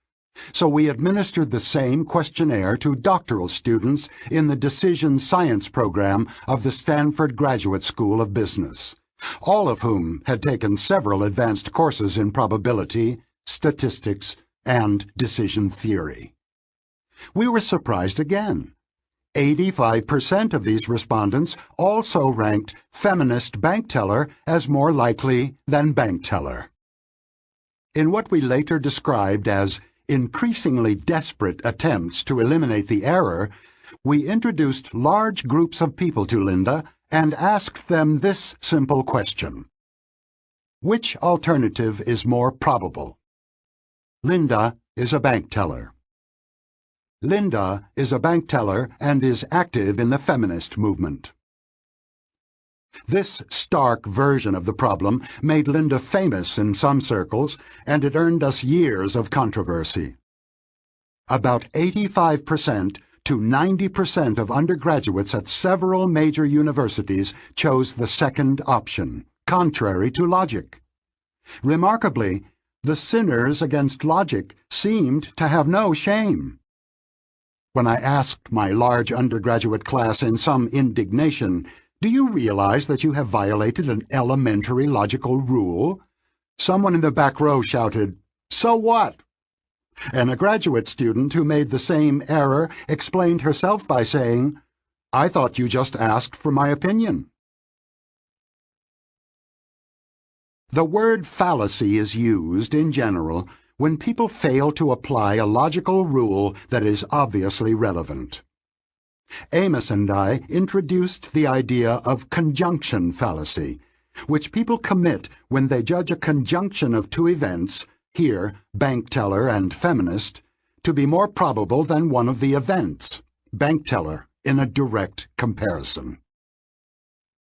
A: so we administered the same questionnaire to doctoral students in the Decision Science program of the Stanford Graduate School of Business, all of whom had taken several advanced courses in probability, statistics, and decision theory. We were surprised again. 85% of these respondents also ranked feminist bank teller as more likely than bank teller. In what we later described as increasingly desperate attempts to eliminate the error, we introduced large groups of people to Linda and asked them this simple question: which alternative is more probable? Linda is a bank teller. Linda is a bank teller and is active in the feminist movement. This stark version of the problem made Linda famous in some circles, and it earned us years of controversy. About 85% to 90% of undergraduates at several major universities chose the second option, contrary to logic. Remarkably, the sinners against logic seemed to have no shame. When I asked my large undergraduate class in some indignation, "Do you realize that you have violated an elementary logical rule?" someone in the back row shouted, "So what?" And a graduate student who made the same error explained herself by saying, "I thought you just asked for my opinion." The word fallacy is used, in general, when people fail to apply a logical rule that is obviously relevant. Amos and I introduced the idea of conjunction fallacy, which people commit when they judge a conjunction of two events, here bank teller and feminist, to be more probable than one of the events, bank teller, in a direct comparison.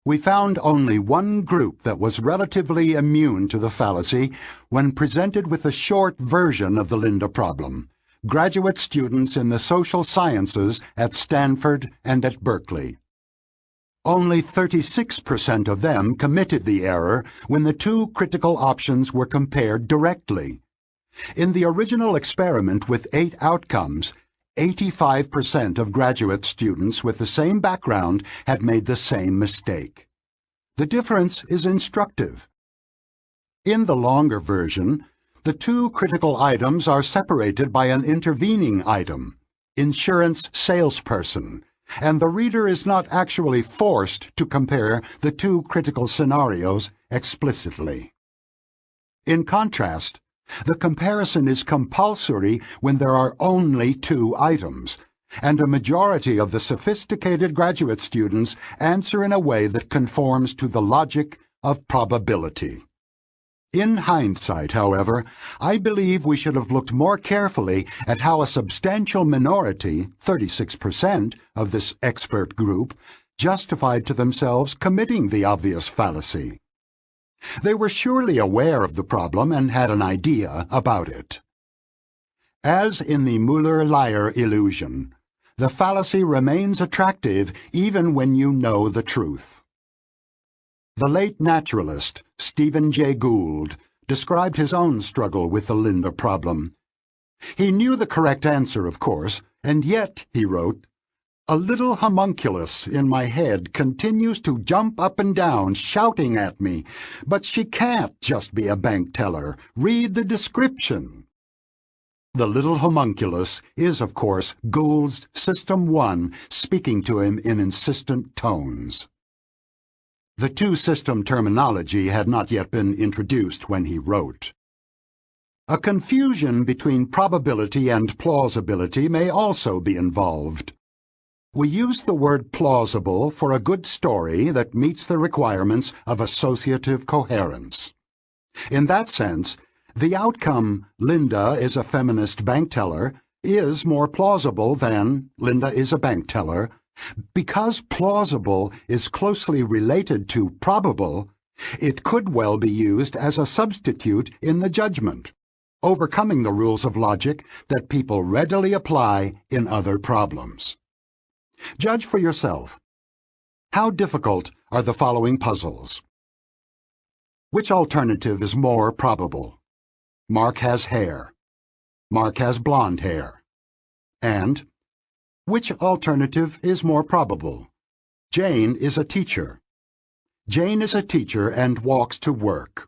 A: We found only one group that was relatively immune to the fallacy when presented with a short version of the Linda problem: graduate students in the social sciences at Stanford and at Berkeley. Only 36% of them committed the error when the two critical options were compared directly. In the original experiment with 8 outcomes, 85% of graduate students with the same background had made the same mistake. The difference is instructive. In the longer version, the two critical items are separated by an intervening item, insurance salesperson, and the reader is not actually forced to compare the two critical scenarios explicitly. In contrast, the comparison is compulsory when there are only 2 items, and a majority of the sophisticated graduate students answer in a way that conforms to the logic of probability. In hindsight, however, I believe we should have looked more carefully at how a substantial minority, 36%, of this expert group justified to themselves committing the obvious fallacy. They were surely aware of the problem and had an idea about it. As in the Müller-Lyer illusion, the fallacy remains attractive even when you know the truth. The late naturalist, Stephen Jay Gould, described his own struggle with the Linda problem. He knew the correct answer, of course, and yet, he wrote, "A little homunculus in my head continues to jump up and down, shouting at me, 'But she can't just be a bank teller. Read the description.'" The little homunculus is, of course, Gould's System 1 speaking to him in insistent tones. The two-system terminology had not yet been introduced when he wrote. A confusion between probability and plausibility may also be involved. We use the word plausible for a good story that meets the requirements of associative coherence. In that sense, the outcome, Linda is a feminist bank teller, is more plausible than Linda is a bank teller. Because plausible is closely related to probable, it could well be used as a substitute in the judgment, overcoming the rules of logic that people readily apply in other problems. Judge for yourself. How difficult are the following puzzles? Which alternative is more probable? Mark has hair. Mark has blonde hair. And which alternative is more probable? Jane is a teacher. Jane is a teacher and walks to work.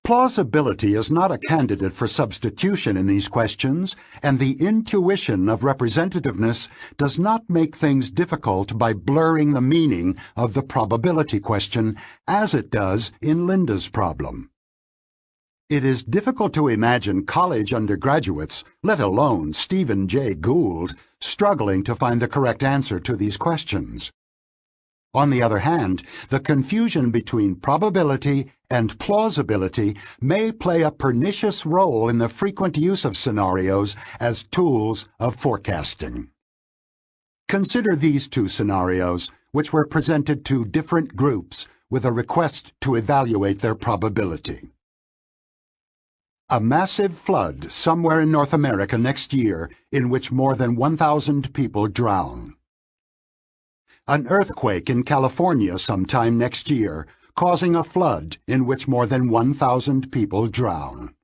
A: Plausibility is not a candidate for substitution in these questions, and the intuition of representativeness does not make things difficult by blurring the meaning of the probability question, as it does in Linda's problem. It is difficult to imagine college undergraduates, let alone Stephen Jay Gould, struggling to find the correct answer to these questions. On the other hand, the confusion between probability and plausibility may play a pernicious role in the frequent use of scenarios as tools of forecasting. Consider these two scenarios, which were presented to different groups with a request to evaluate their probability. A massive flood somewhere in North America next year in which more than 1,000 people drown. An earthquake in California sometime next year, causing a flood in which more than 1,000 people drown.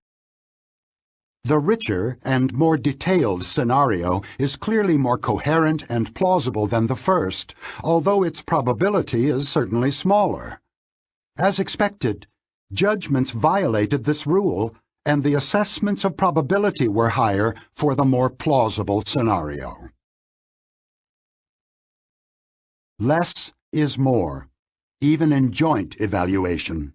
A: The richer and more detailed scenario is clearly more coherent and plausible than the first, although its probability is certainly smaller. As expected, judgments violated this rule, and the assessments of probability were higher for the more plausible scenario. Less is more, even in joint evaluation.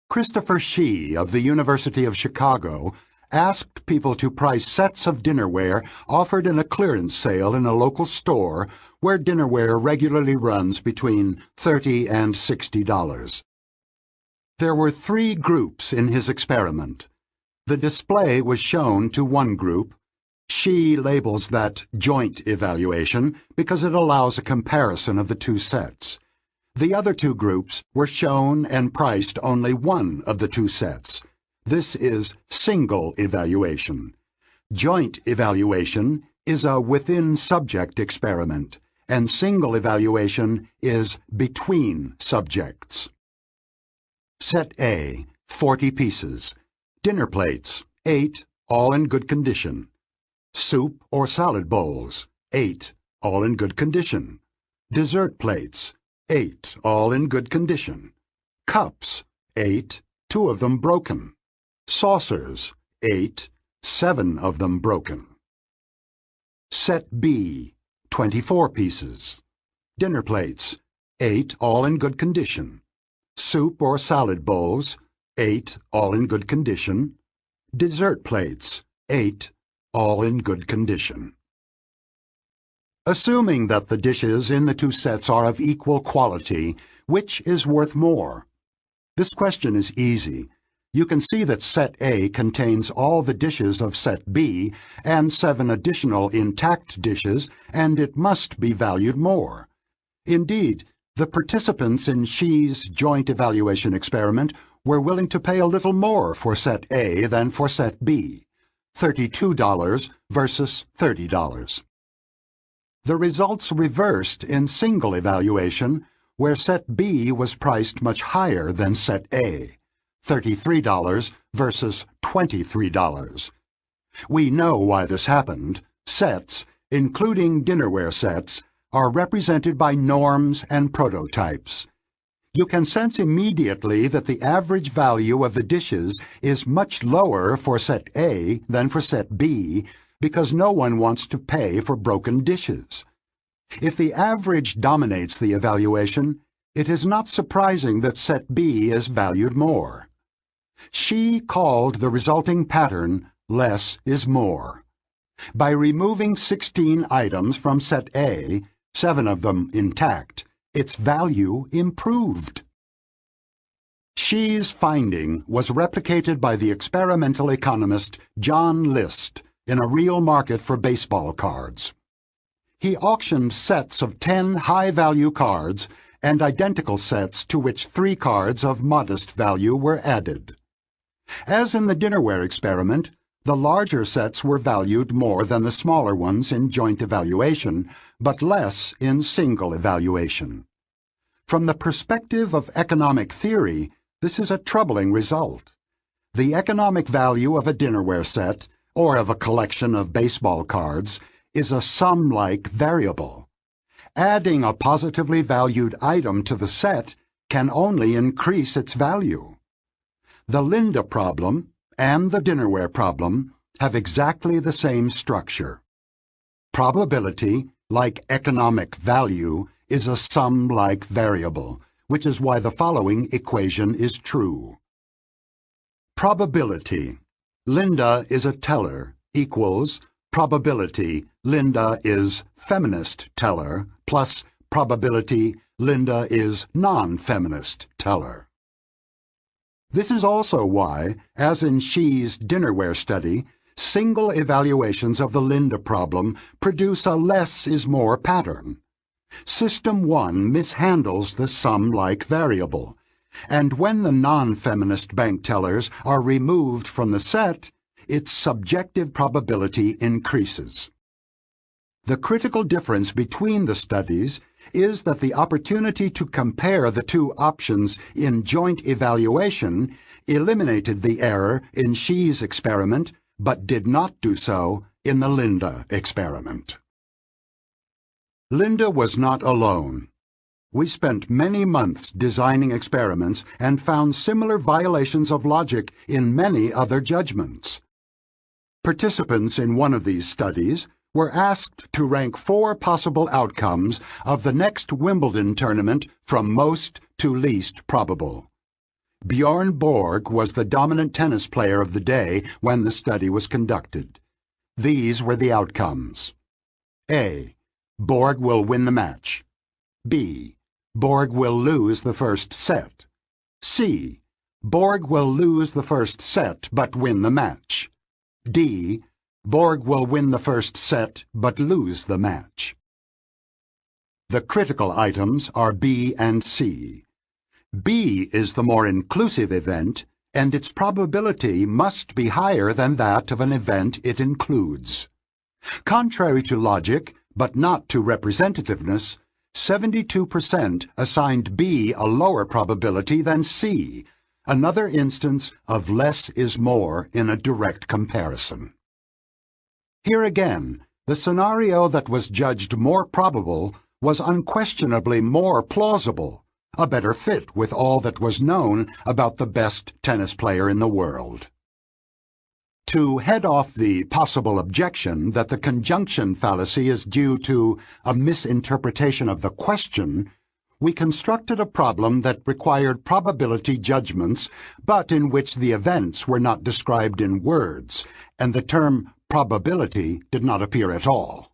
A: Christopher Shee of the University of Chicago asked people to price sets of dinnerware offered in a clearance sale in a local store where dinnerware regularly runs between $30 and $60. There were 3 groups in his experiment. The display was shown to one group. She labels that joint evaluation because it allows a comparison of the two sets. The other 2 groups were shown and priced only one of the 2 sets. This is single evaluation. Joint evaluation is a within-subject experiment, and single evaluation is between subjects. Set A, 40 pieces. Dinner plates, 8, all in good condition. Soup or salad bowls, 8, all in good condition. Dessert plates, 8, all in good condition. Cups, 8, 2 of them broken. Saucers, 8, 7 of them broken. Set B, 24 pieces. Dinner plates, 8, all in good condition. Soup or salad bowls, 8, all in good condition. Dessert plates, 8, all in good condition. Assuming that the dishes in the 2 sets are of equal quality, which is worth more? This question is easy. You can see that set A contains all the dishes of set B and 7 additional intact dishes, and it must be valued more. Indeed, the participants in Shee's joint evaluation experiment were willing to pay a little more for set A than for set B, $32 versus $30. The results reversed in single evaluation, where set B was priced much higher than set A, $33 versus $23. We know why this happened. Sets, including dinnerware sets, are represented by norms and prototypes. You can sense immediately that the average value of the dishes is much lower for set A than for set B because no one wants to pay for broken dishes. If the average dominates the evaluation, it is not surprising that set B is valued more. She called the resulting pattern less is more. By removing 16 items from set A, 7 of them intact, its value improved. She's finding was replicated by the experimental economist John List in a real market for baseball cards. He auctioned sets of 10 high-value cards and identical sets to which 3 cards of modest value were added. As in the dinnerware experiment, the larger sets were valued more than the smaller ones in joint evaluation, but less in single evaluation. From the perspective of economic theory, this is a troubling result. The economic value of a dinnerware set, or of a collection of baseball cards, is a sum-like variable. Adding a positively valued item to the set can only increase its value. The Linda problem and the dinnerware problem have exactly the same structure. Probability, like economic value, is a sum-like variable, which is why the following equation is true. Probability, Linda is a teller, equals probability, Linda is feminist teller, plus probability, Linda is non-feminist teller. This is also why, as in She's dinnerware study, single evaluations of the Linda problem produce a less is more pattern. System 1 mishandles the sum-like variable, and when the non-feminist bank tellers are removed from the set, its subjective probability increases. The critical difference between the studies is that the opportunity to compare the two options in joint evaluation eliminated the error in She's experiment, but did not do so in the Linda experiment. Linda was not alone. We spent many months designing experiments and found similar violations of logic in many other judgments. Participants in one of these studies were asked to rank 4 possible outcomes of the next Wimbledon tournament from most to least probable. Bjorn Borg was the dominant tennis player of the day when the study was conducted. These were the outcomes. A. Borg will win the match. B. Borg will lose the first set. C. Borg will lose the first set but win the match. D. Borg will win the first set but lose the match. The critical items are B and C. B is the more inclusive event, and its probability must be higher than that of an event it includes. Contrary to logic, but not to representativeness, 72% assigned B a lower probability than C, another instance of less is more in a direct comparison. Here again, the scenario that was judged more probable was unquestionably more plausible, a better fit with all that was known about the best tennis player in the world. To head off the possible objection that the conjunction fallacy is due to a misinterpretation of the question, we constructed a problem that required probability judgments, but in which the events were not described in words, and the term probability did not appear at all.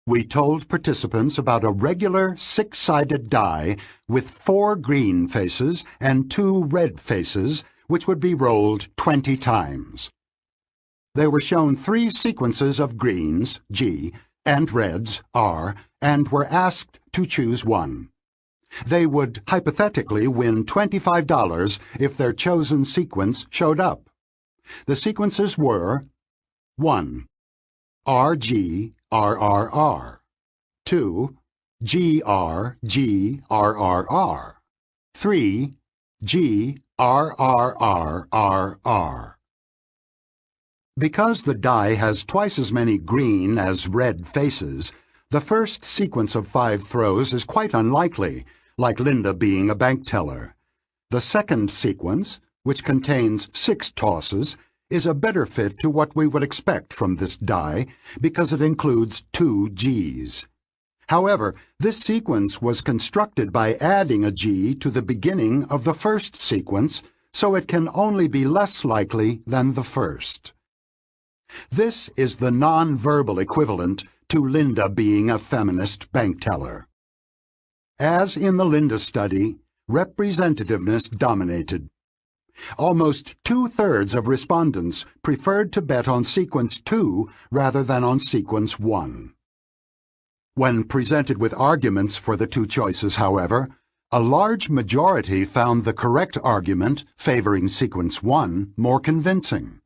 A: We told participants about a regular 6-sided die with 4 green faces and 2 red faces, which would be rolled 20 times. They were shown 3 sequences of greens, G, and reds, R, and were asked to choose one. They would hypothetically win $25 if their chosen sequence showed up. The sequences were 1. RG, RRR. 2. GR, GRRR. 3. GRRRRR. Because the die has twice as many green as red faces, the first sequence of 5 throws is quite unlikely, like Linda being a bank teller. The second sequence, which contains 6 tosses, is a better fit to what we would expect from this die because it includes 2 Gs. However, this sequence was constructed by adding a G to the beginning of the first sequence, so it can only be less likely than the first. This is the non-verbal equivalent to Linda being a feminist bank teller. As in the Linda study, representativeness dominated. Almost 2/3 of respondents preferred to bet on sequence 2 rather than on sequence 1. When presented with arguments for the 2 choices, however, a large majority found the correct argument favoring sequence 1 more convincing.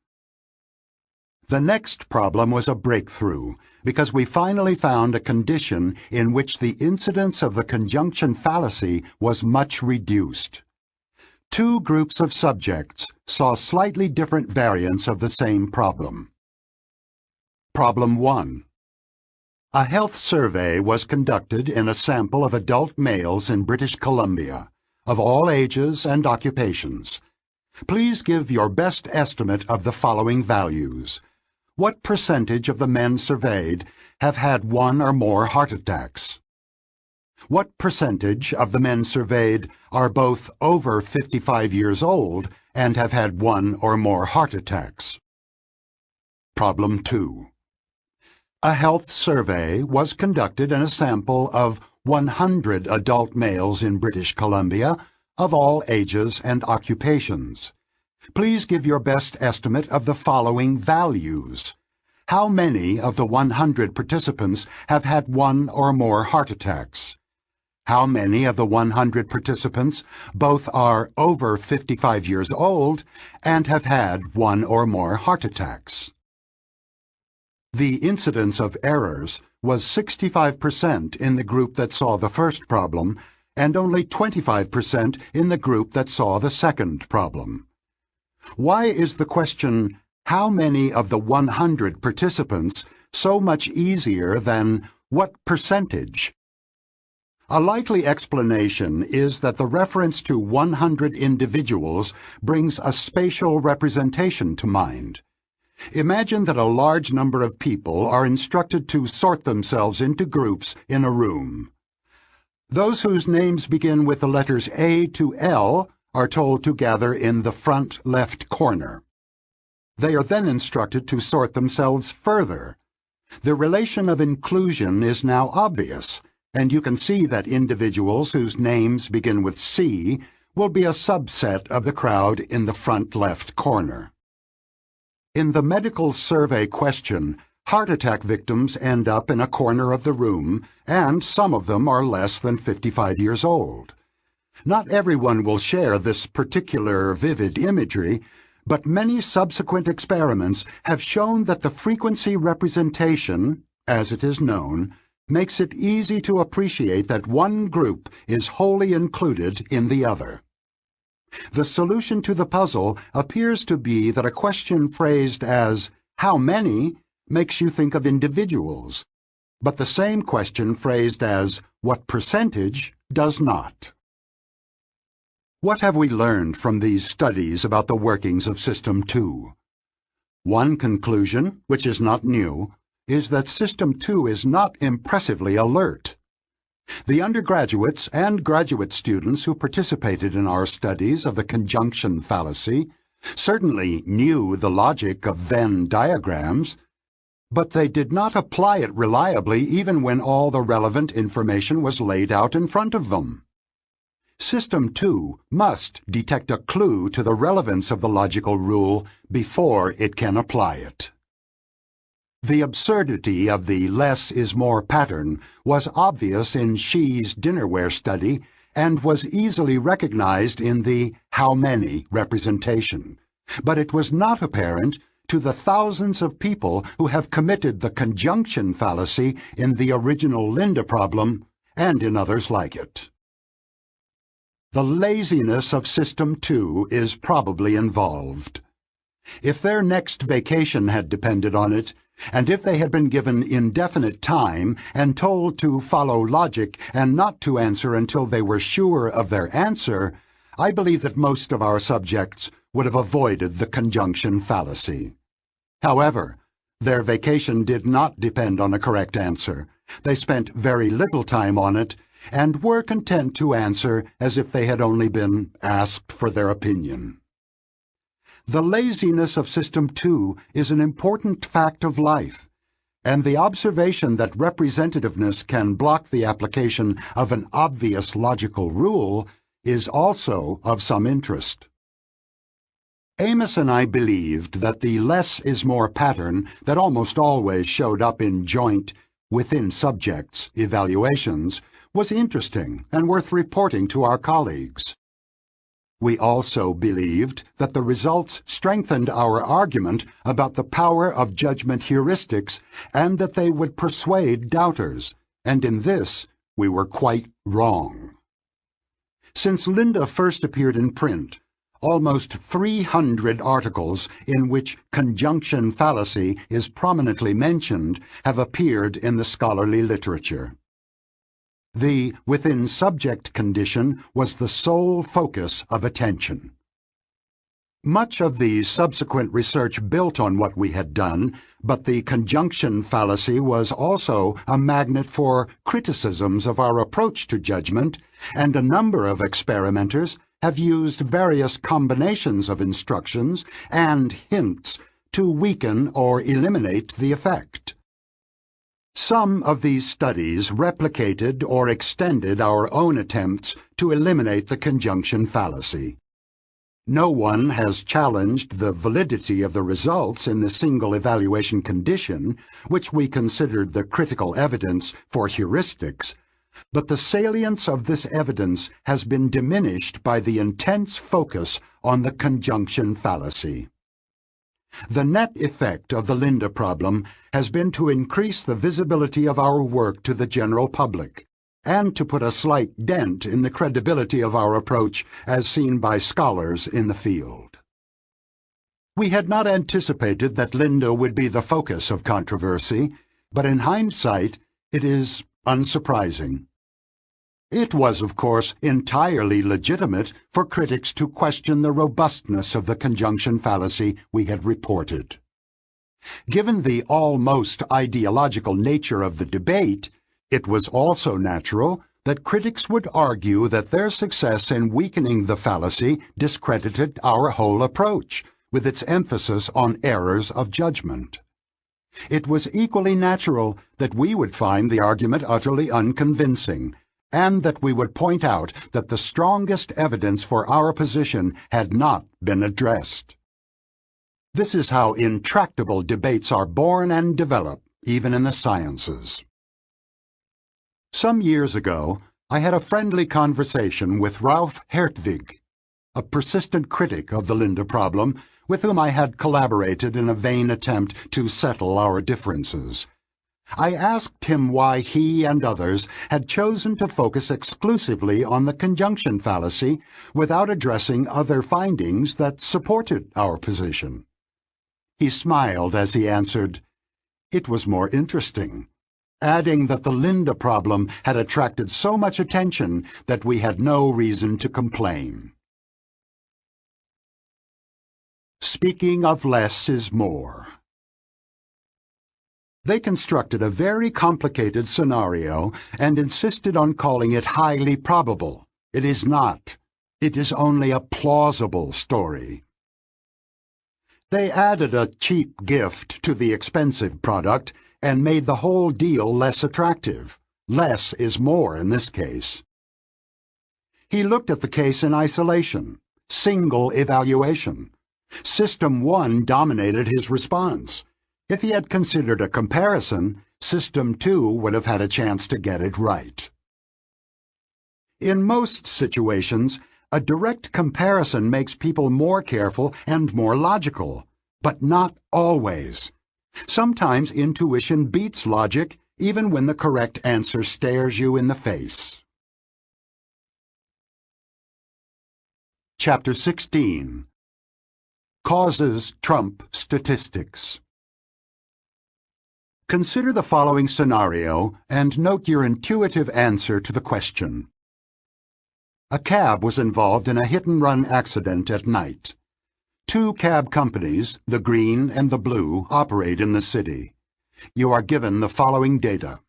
A: The next problem was a breakthrough, because we finally found a condition in which the incidence of the conjunction fallacy was much reduced. 2 groups of subjects saw slightly different variants of the same problem. Problem 1. A health survey was conducted in a sample of adult males in British Columbia, of all ages and occupations. Please give your best estimate of the following values. What percentage of the men surveyed have had 1 or more heart attacks? What percentage of the men surveyed are both over 55 years old and have had 1 or more heart attacks? Problem 2. A health survey was conducted in a sample of 100 adult males in British Columbia of all ages and occupations. Please give your best estimate of the following values. How many of the 100 participants have had 1 or more heart attacks? How many of the 100 participants both are over 55 years old and have had 1 or more heart attacks? The incidence of errors was 65% in the group that saw the first problem and only 25% in the group that saw the second problem. Why is the question, how many of the 100 participants, so much easier than what percentage? A likely explanation is that the reference to 100 individuals brings a spatial representation to mind. Imagine that a large number of people are instructed to sort themselves into groups in a room. Those whose names begin with the letters A to L are told to gather in the front left corner. They are then instructed to sort themselves further. The relation of inclusion is now obvious, and you can see that individuals whose names begin with C will be a subset of the crowd in the front left corner. In the medical survey question, heart attack victims end up in a corner of the room, and some of them are less than 55 years old. Not everyone will share this particular vivid imagery, but many subsequent experiments have shown that the frequency representation, as it is known, makes it easy to appreciate that one group is wholly included in the other. The solution to the puzzle appears to be that a question phrased as, how many, makes you think of individuals, but the same question phrased as, what percentage, does not. What have we learned from these studies about the workings of System 2? One conclusion, which is not new, is that System 2 is not impressively alert. The undergraduates and graduate students who participated in our studies of the conjunction fallacy certainly knew the logic of Venn diagrams, but they did not apply it reliably even when all the relevant information was laid out in front of them. System 2 must detect a clue to the relevance of the logical rule before it can apply it. The absurdity of the less is more pattern was obvious in Xi's dinnerware study and was easily recognized in the how many representation, but it was not apparent to the thousands of people who have committed the conjunction fallacy in the original Linda problem and in others like it. The laziness of System 2 is probably involved. If their next vacation had depended on it, And if they had been given indefinite time and told to follow logic and not to answer until they were sure of their answer, I believe that most of our subjects would have avoided the conjunction fallacy. However, their vacation did not depend on a correct answer. They spent very little time on it and were content to answer as if they had only been asked for their opinion. The laziness of System 2 is an important fact of life, and the observation that representativeness can block the application of an obvious logical rule is also of some interest. Amos and I believed that the less is more pattern that almost always showed up in joint, within subjects, evaluations was interesting and worth reporting to our colleagues. We also believed that the results strengthened our argument about the power of judgment heuristics and that they would persuade doubters, and in this we were quite wrong. Since Linda first appeared in print, almost 300 articles in which conjunction fallacy is prominently mentioned have appeared in the scholarly literature. The within-subject condition was the sole focus of attention. Much of the subsequent research built on what we had done, but the conjunction fallacy was also a magnet for criticisms of our approach to judgment, and a number of experimenters have used various combinations of instructions and hints to weaken or eliminate the effect. Some of these studies replicated or extended our own attempts to eliminate the conjunction fallacy. No one has challenged the validity of the results in the single evaluation condition, which we considered the critical evidence for heuristics, but the salience of this evidence has been diminished by the intense focus on the conjunction fallacy. The net effect of the Linda problem has been to increase the visibility of our work to the general public, and to put a slight dent in the credibility of our approach as seen by scholars in the field. We had not anticipated that Linda would be the focus of controversy, but in hindsight, it is unsurprising. It was, of course, entirely legitimate for critics to question the robustness of the conjunction fallacy we had reported. Given the almost ideological nature of the debate, it was also natural that critics would argue that their success in weakening the fallacy discredited our whole approach, with its emphasis on errors of judgment. It was equally natural that we would find the argument utterly unconvincing, and that we would point out that the strongest evidence for our position had not been addressed. This is how intractable debates are born and develop, even in the sciences. Some years ago, I had a friendly conversation with Ralph Hertwig, a persistent critic of the Linda problem, with whom I had collaborated in a vain attempt to settle our differences. I asked him why he and others had chosen to focus exclusively on the conjunction fallacy without addressing other findings that supported our position. He smiled as he answered, "It was more interesting," adding that the Linda problem had attracted so much attention that we had no reason to complain. Speaking of less is more. They constructed a very complicated scenario and insisted on calling it highly probable. It is not. It is only a plausible story. They added a cheap gift to the expensive product and made the whole deal less attractive. Less is more in this case. He looked at the case in isolation, single evaluation. System 1 dominated his response. If he had considered a comparison, System 2 would have had a chance to get it right. In most situations, a direct comparison makes people more careful and more logical, but not always. Sometimes intuition beats logic, even when the correct answer stares you in the face. Chapter 16. Causes trump statistics. Consider the following scenario and note your intuitive answer to the question. A cab was involved in a hit-and-run accident at night. Two cab companies, the green and the blue, operate in the city. You are given the following data.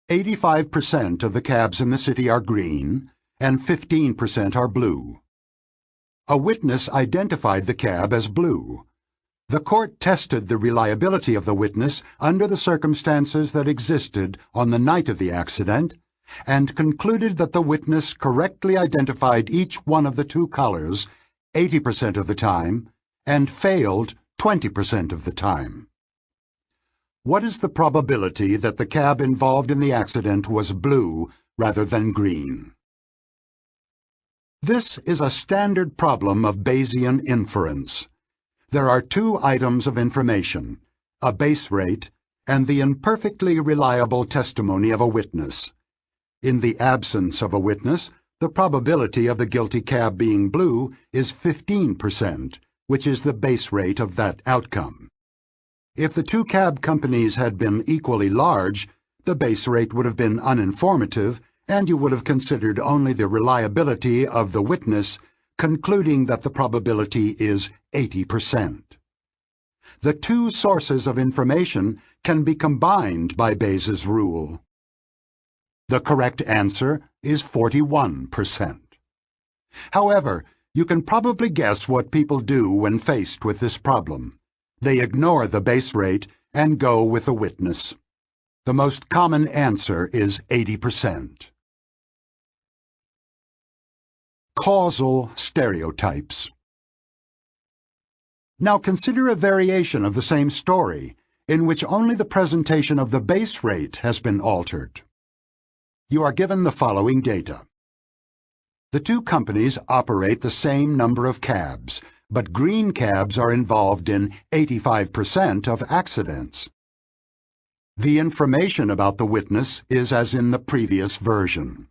A: 85% of the cabs in the city are green and 15% are blue. A witness identified the cab as blue. The court tested the reliability of the witness under the circumstances that existed on the night of the accident and concluded that the witness correctly identified each one of the two colors 80% of the time and failed 20% of the time. What is the probability that the cab involved in the accident was blue rather than green? This is a standard problem of Bayesian inference. There are two items of information, a base rate and the imperfectly reliable testimony of a witness. In the absence of a witness, the probability of the guilty cab being blue is 15%, which is the base rate of that outcome. If the two cab companies had been equally large, the base rate would have been uninformative, and you would have considered only the reliability of the witness, concluding that the probability is 80%. The two sources of information can be combined by Bayes' rule. The correct answer is 41%. However, you can probably guess what people do when faced with this problem. They ignore the base rate and go with the witness. The most common answer is 80%. Causal stereotypes. Now consider a variation of the same story, in which only the presentation of the base rate has been altered. You are given the following data. The two companies operate the same number of cabs, but green cabs are involved in 85% of accidents. The information about the witness is as in the previous version.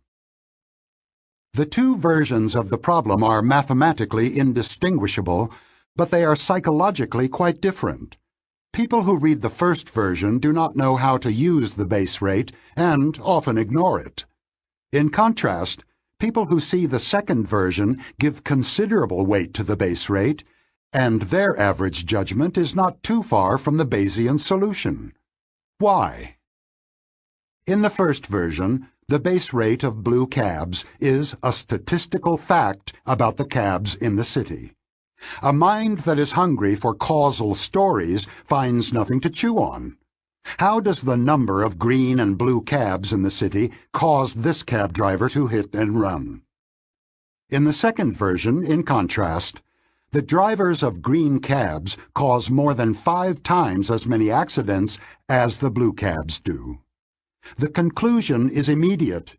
A: The two versions of the problem are mathematically indistinguishable, but they are psychologically quite different. People who read the first version do not know how to use the base rate and often ignore it. In contrast, people who see the second version give considerable weight to the base rate, and their average judgment is not too far from the Bayesian solution. Why? In the first version, the base rate of blue cabs is a statistical fact about the cabs in the city. A mind that is hungry for causal stories finds nothing to chew on. How does the number of green and blue cabs in the city cause this cab driver to hit and run? In the second version, in contrast, the drivers of green cabs cause more than 5 times as many accidents as the blue cabs do. The conclusion is immediate.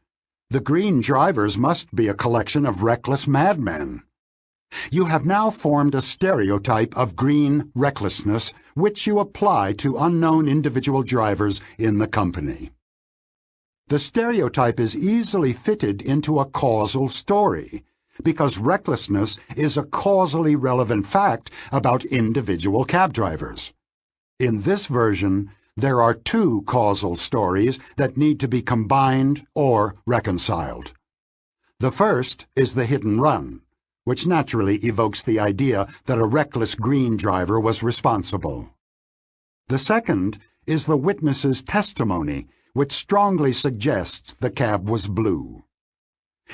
A: The green drivers must be a collection of reckless madmen. You have now formed a stereotype of green recklessness, which you apply to unknown individual drivers in the company. The stereotype is easily fitted into a causal story, because recklessness is a causally relevant fact about individual cab drivers. In this version, there are two causal stories that need to be combined or reconciled. The first is the hit and run, which naturally evokes the idea that a reckless green driver was responsible. The second is the witness's testimony, which strongly suggests the cab was blue.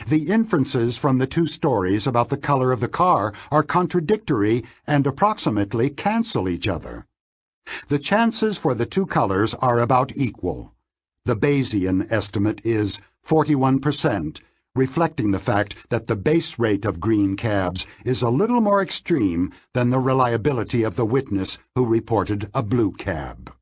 A: The inferences from the two stories about the color of the car are contradictory and approximately cancel each other. The chances for the two colors are about equal. The Bayesian estimate is 41%, reflecting the fact that the base rate of green cabs is a little more extreme than the reliability of the witness who reported a blue cab.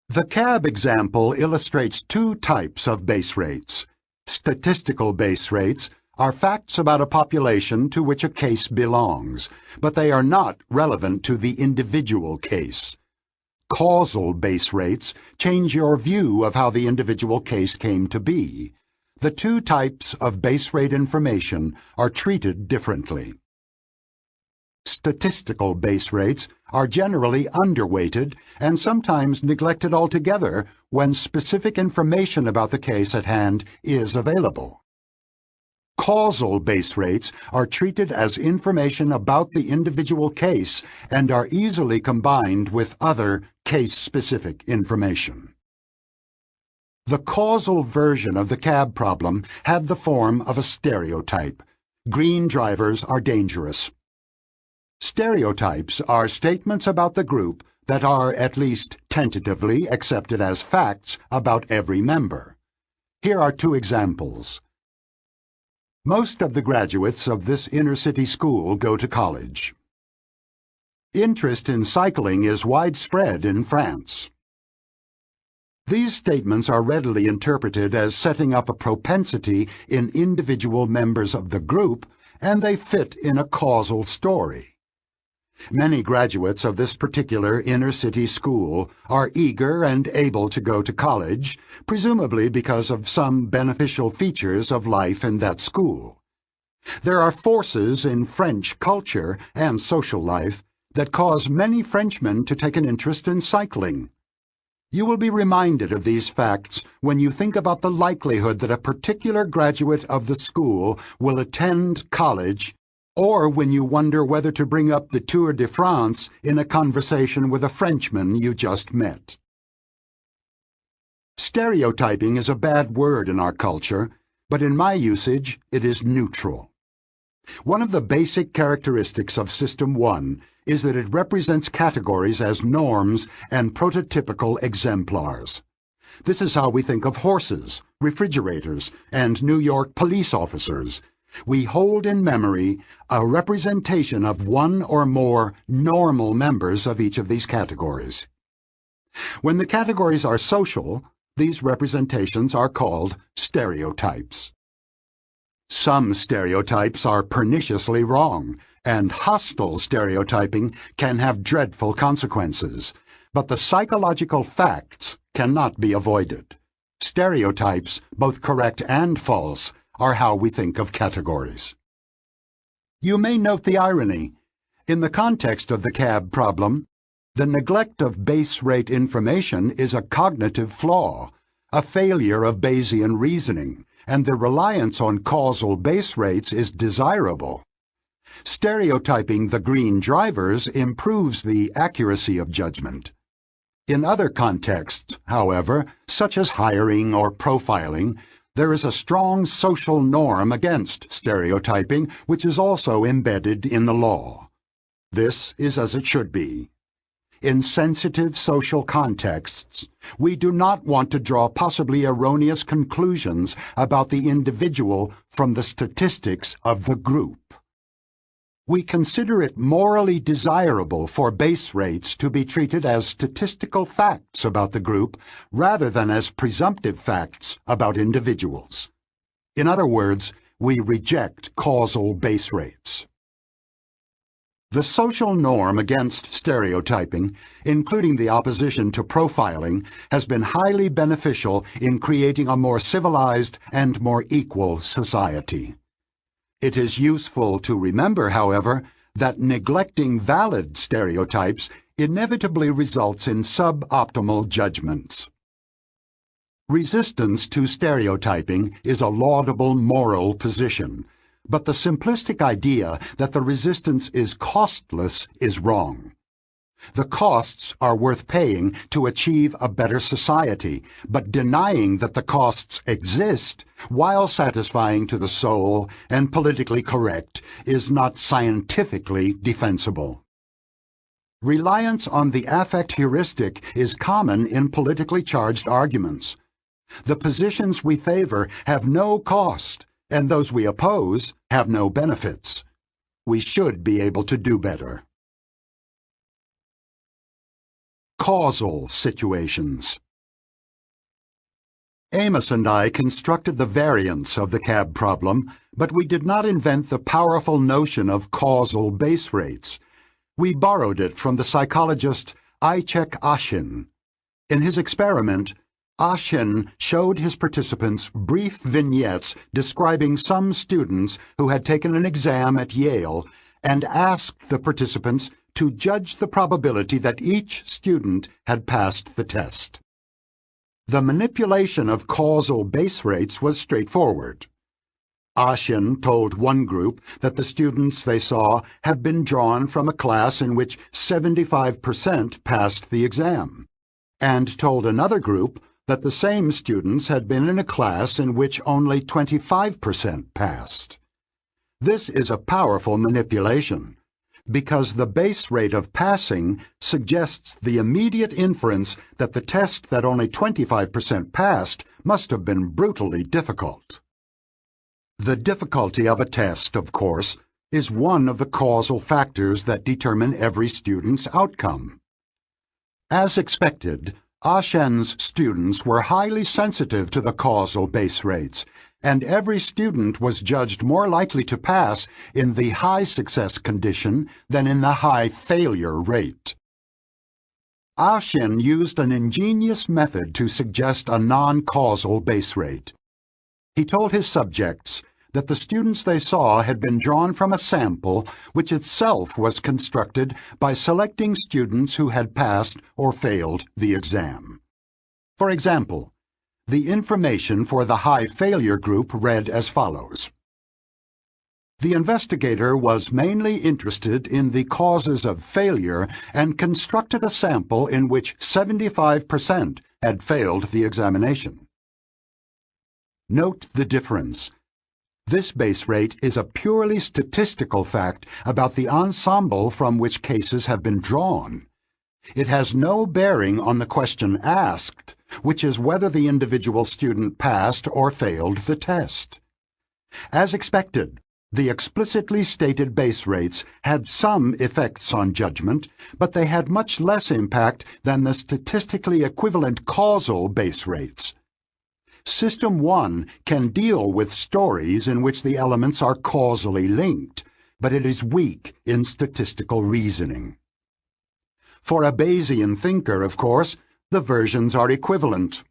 A: The cab example illustrates two types of base rates. Statistical base rates are facts about a population to which a case belongs, but they are not relevant to the individual case. Causal base rates change your view of how the individual case came to be. The two types of base rate information are treated differently. Statistical base rates are generally underweighted and sometimes neglected altogether when specific information about the case at hand is available. Causal base rates are treated as information about the individual case and are easily combined with other case-specific information. The causal version of the cab problem had the form of a stereotype. Green drivers are dangerous. Stereotypes are statements about the group that are at least tentatively accepted as facts about every member. Here are two examples. Most of the graduates of this inner-city school go to college. Interest in cycling is widespread in France. These statements are readily interpreted as setting up a propensity in individual members of the group, and they fit in a causal story. Many graduates of this particular inner-city school are eager and able to go to college, presumably because of some beneficial features of life in that school. There are forces in French culture and social life that cause many Frenchmen to take an interest in cycling. You will be reminded of these facts when you think about the likelihood that a particular graduate of the school will attend college, or when you wonder whether to bring up the Tour de France in a conversation with a Frenchman you just met. Stereotyping is a bad word in our culture, but in my usage it is neutral. One of the basic characteristics of System 1 is that it represents categories as norms and prototypical exemplars. This is how we think of horses, refrigerators, and New York police officers. We hold in memory a representation of one or more normal members of each of these categories. When the categories are social, these representations are called stereotypes. Some stereotypes are perniciously wrong, and hostile stereotyping can have dreadful consequences, but the psychological facts cannot be avoided. Stereotypes, both correct and false, are how we think of categories. You may note the irony. In the context of the cab problem, the neglect of base rate information is a cognitive flaw, a failure of Bayesian reasoning, and the reliance on causal base rates is desirable. Stereotyping the green drivers improves the accuracy of judgment. In other contexts, however, such as hiring or profiling, there is a strong social norm against stereotyping, which is also embedded in the law. This is as it should be. In sensitive social contexts, we do not want to draw possibly erroneous conclusions about the individual from the statistics of the group. We consider it morally desirable for base rates to be treated as statistical facts about the group rather than as presumptive facts about individuals. In other words, we reject causal base rates. The social norm against stereotyping, including the opposition to profiling, has been highly beneficial in creating a more civilized and more equal society. It is useful to remember, however, that neglecting valid stereotypes inevitably results in suboptimal judgments. Resistance to stereotyping is a laudable moral position, but the simplistic idea that the resistance is costless is wrong. The costs are worth paying to achieve a better society, but denying that the costs exist, while satisfying to the soul and politically correct, is not scientifically defensible. Reliance on the affect heuristic is common in politically charged arguments. The positions we favor have no cost, and those we oppose have no benefits. We should be able to do better. Causal situations. Amos and I constructed the variants of the cab problem, but we did not invent the powerful notion of causal base rates. We borrowed it from the psychologist Ishak Ashin. In his experiment, Ashin showed his participants brief vignettes describing some students who had taken an exam at Yale and asked the participants to judge the probability that each student had passed the test. The manipulation of causal base rates was straightforward. Ashen told one group that the students they saw had been drawn from a class in which 75% passed the exam, and told another group that the same students had been in a class in which only 25% passed. This is a powerful manipulation, because the base rate of passing suggests the immediate inference that the test that only 25% passed must have been brutally difficult. The difficulty of a test, of course, is one of the causal factors that determine every student's outcome. As expected, Ashen's students were highly sensitive to the causal base rates, and every student was judged more likely to pass in the high success condition than in the high failure rate. Ashen used an ingenious method to suggest a non-causal base rate. He told his subjects that the students they saw had been drawn from a sample which itself was constructed by selecting students who had passed or failed the exam. For example, the information for the high failure group read as follows. The investigator was mainly interested in the causes of failure and constructed a sample in which 75% had failed the examination. Note the difference. This base rate is a purely statistical fact about the ensemble from which cases have been drawn. It has no bearing on the question asked, which is whether the individual student passed or failed the test. As expected, the explicitly stated base rates had some effects on judgment, but they had much less impact than the statistically equivalent causal base rates. System 1 can deal with stories in which the elements are causally linked, but it is weak in statistical reasoning. For a Bayesian thinker, of course, the versions are equivalent.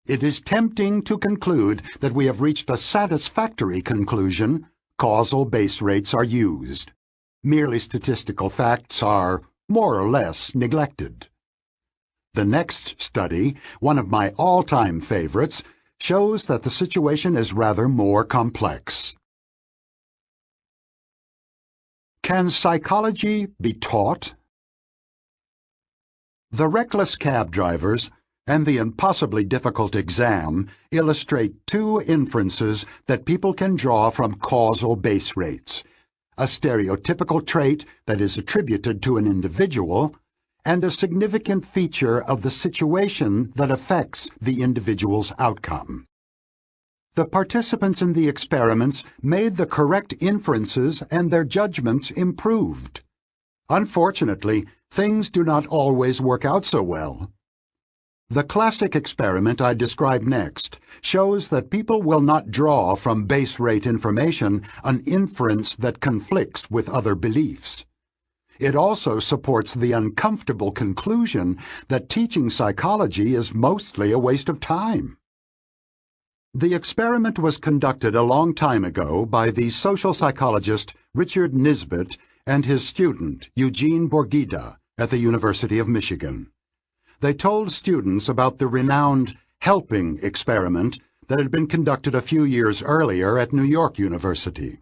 A: It is tempting to conclude that we have reached a satisfactory conclusion. Causal base rates are used. Merely statistical facts are more or less neglected. The next study, one of my all-time favorites, shows that the situation is rather more complex. Can psychology be taught? The reckless cab drivers and the impossibly difficult exam illustrate two inferences that people can draw from causal base rates, a stereotypical trait that is attributed to an individual, and a significant feature of the situation that affects the individual's outcome. The participants in the experiments made the correct inferences and their judgments improved. Unfortunately, things do not always work out so well. The classic experiment I describe next shows that people will not draw from base rate information an inference that conflicts with other beliefs. It also supports the uncomfortable conclusion that teaching psychology is mostly a waste of time. The experiment was conducted a long time ago by the social psychologist Richard Nisbett and his student Eugene Borghida at the University of Michigan. They told students about the renowned helping experiment that had been conducted a few years earlier at New York University.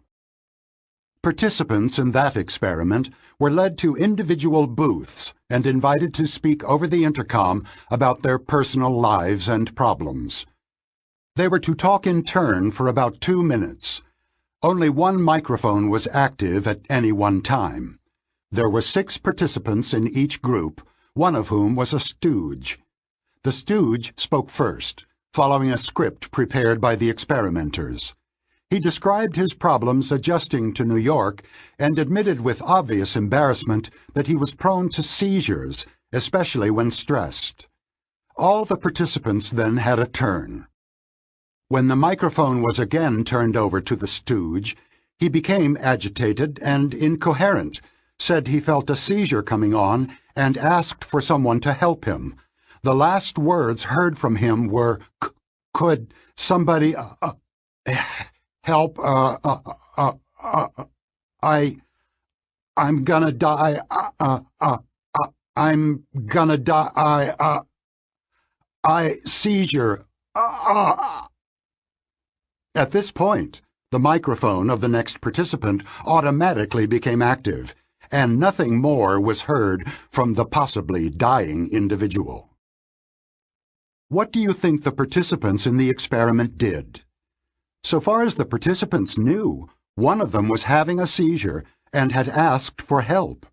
A: Participants in that experiment were led to individual booths and invited to speak over the intercom about their personal lives and problems. They were to talk in turn for about 2 minutes. Only one microphone was active at any one time. There were 6 participants in each group, one of whom was a stooge. The stooge spoke first, following a script prepared by the experimenters. He described his problems adjusting to New York and admitted with obvious embarrassment that he was prone to seizures, especially when stressed. All the participants then had a turn. When the microphone was again turned over to the stooge, he became agitated and incoherent, said he felt a seizure coming on, and asked for someone to help him. The last words heard from him were, "Could somebody help? I'm gonna die. I'm gonna die. Seizure. At this point, the microphone of the next participant automatically became active, and nothing more was heard from the possibly dying individual. What do you think the participants in the experiment did? So far as the participants knew, one of them was having a seizure and had asked for help.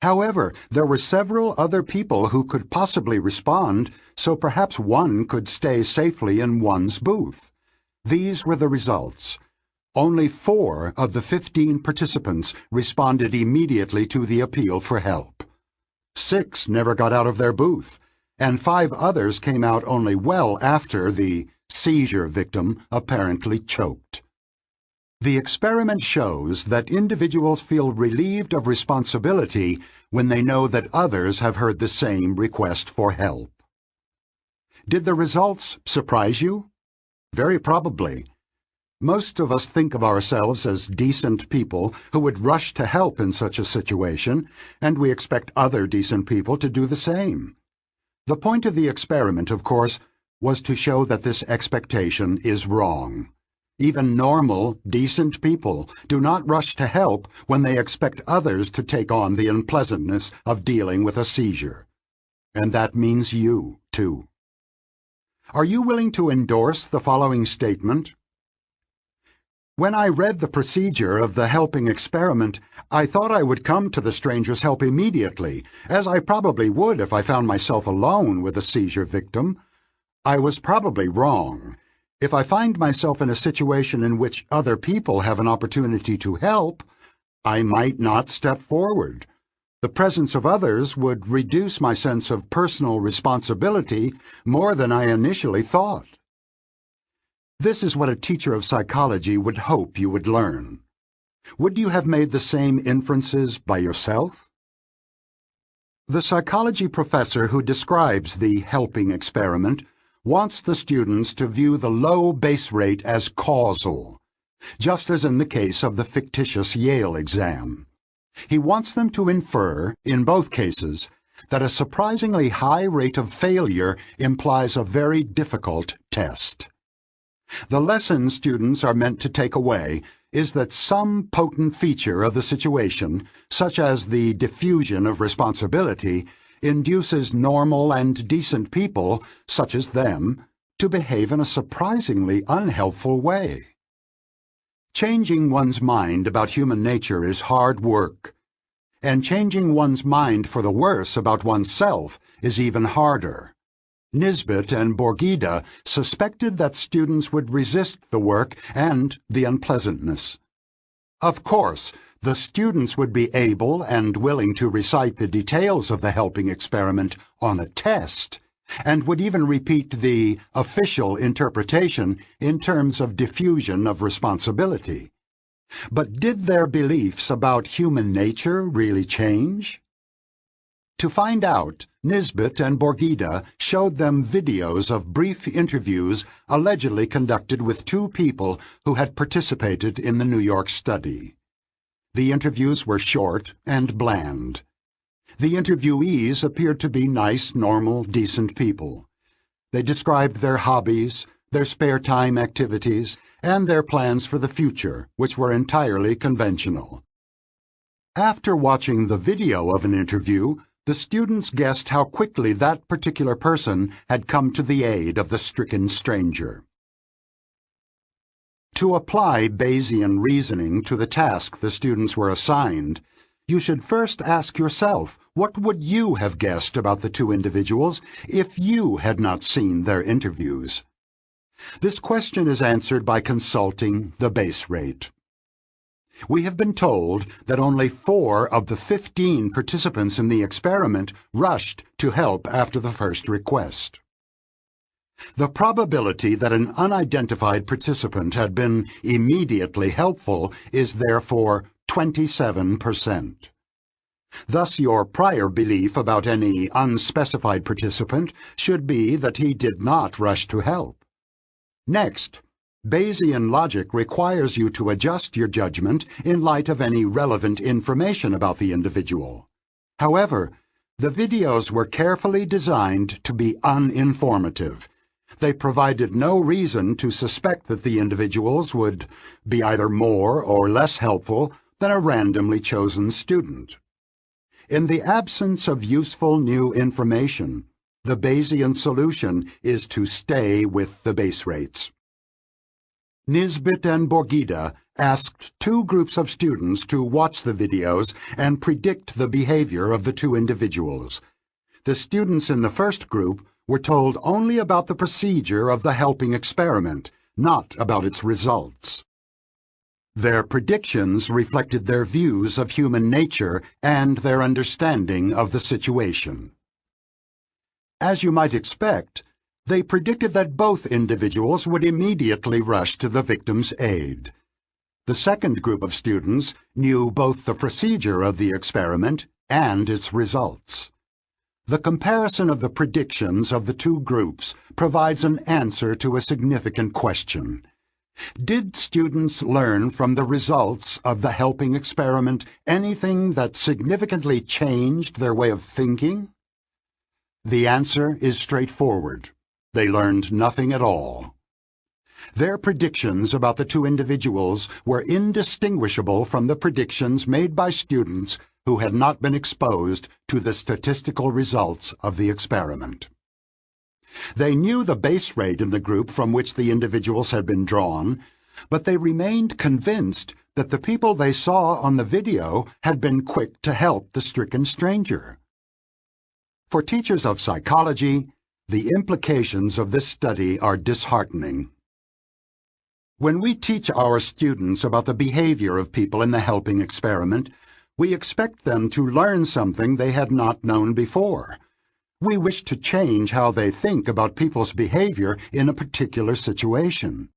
A: However, there were several other people who could possibly respond, so perhaps one could stay safely in one's booth. These were the results. Only 4 of the 15 participants responded immediately to the appeal for help. 6 never got out of their booth, and 5 others came out only well after the seizure victim apparently choked. The experiment shows that individuals feel relieved of responsibility when they know that others have heard the same request for help. Did the results surprise you? Very probably. Most of us think of ourselves as decent people who would rush to help in such a situation, and we expect other decent people to do the same. The point of the experiment, of course, was to show that this expectation is wrong. Even normal, decent people do not rush to help when they expect others to take on the unpleasantness of dealing with a seizure. And that means you, too. Are you willing to endorse the following statement? When I read the procedure of the helping experiment, I thought I would come to the stranger's help immediately, as I probably would if I found myself alone with a seizure victim. I was probably wrong. If I find myself in a situation in which other people have an opportunity to help, I might not step forward. The presence of others would reduce my sense of personal responsibility more than I initially thought. This is what a teacher of psychology would hope you would learn. Would you have made the same inferences by yourself? The psychology professor who describes the helping experiment wants the students to view the low base rate as causal, just as in the case of the fictitious Yale exam. He wants them to infer, in both cases, that a surprisingly high rate of failure implies a very difficult test. The lesson students are meant to take away is that some potent feature of the situation, such as the diffusion of responsibility, induces normal and decent people, such as them, to behave in a surprisingly unhelpful way. Changing one's mind about human nature is hard work, and changing one's mind for the worse about oneself is even harder. Nisbet and Borgida suspected that students would resist the work and the unpleasantness. Of course, the students would be able and willing to recite the details of the helping experiment on a test, and would even repeat the official interpretation in terms of diffusion of responsibility. But did their beliefs about human nature really change? To find out, Nisbet and Borgida showed them videos of brief interviews allegedly conducted with 2 people who had participated in the New York study. The interviews were short and bland. The interviewees appeared to be nice, normal, decent people. They described their hobbies, their spare time activities, and their plans for the future, which were entirely conventional. After watching the video of an interview, the students guessed how quickly that particular person had come to the aid of the stricken stranger. To apply Bayesian reasoning to the task the students were assigned, you should first ask yourself, what would you have guessed about the 2 individuals if you had not seen their interviews? This question is answered by consulting the base rate. We have been told that only 4 of the 15 participants in the experiment rushed to help after the first request. The probability that an unidentified participant had been immediately helpful is therefore 27%. Thus, your prior belief about any unspecified participant should be that he did not rush to help. Next, Bayesian logic requires you to adjust your judgment in light of any relevant information about the individual. However, the videos were carefully designed to be uninformative. They provided no reason to suspect that the individuals would be either more or less helpful than a randomly chosen student. In the absence of useful new information, the Bayesian solution is to stay with the base rates. Nisbet and Borghida asked two groups of students to watch the videos and predict the behavior of the two individuals. The students in the first group were told only about the procedure of the helping experiment, not about its results. Their predictions reflected their views of human nature and their understanding of the situation. As you might expect, they predicted that both individuals would immediately rush to the victim's aid. The second group of students knew both the procedure of the experiment and its results. The comparison of the predictions of the two groups provides an answer to a significant question. Did students learn from the results of the helping experiment anything that significantly changed their way of thinking? The answer is straightforward. They learned nothing at all. Their predictions about the two individuals were indistinguishable from the predictions made by students who had not been exposed to the statistical results of the experiment. They knew the base rate in the group from which the individuals had been drawn, but they remained convinced that the people they saw on the video had been quick to help the stricken stranger. For teachers of psychology, the implications of this study are disheartening. When we teach our students about the behavior of people in the helping experiment, we expect them to learn something they had not known before. We wish to change how they think about people's behavior in a particular situation.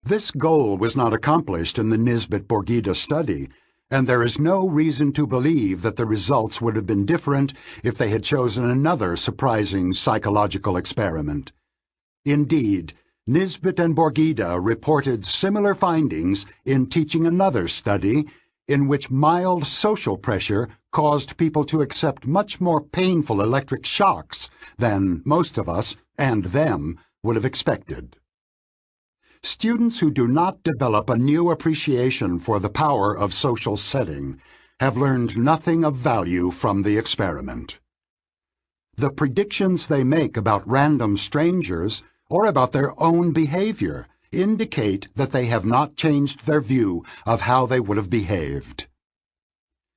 A: This goal was not accomplished in the Nisbet-Borghida study, and there is no reason to believe that the results would have been different if they had chosen another surprising psychological experiment. Indeed, Nisbet and Borghida reported similar findings in teaching another study in which mild social pressure caused people to accept much more painful electric shocks than most of us and them would have expected. Students who do not develop a new appreciation for the power of social setting have learned nothing of value from the experiment. The predictions they make about random strangers or about their own behavior indicate that they have not changed their view of how they would have behaved.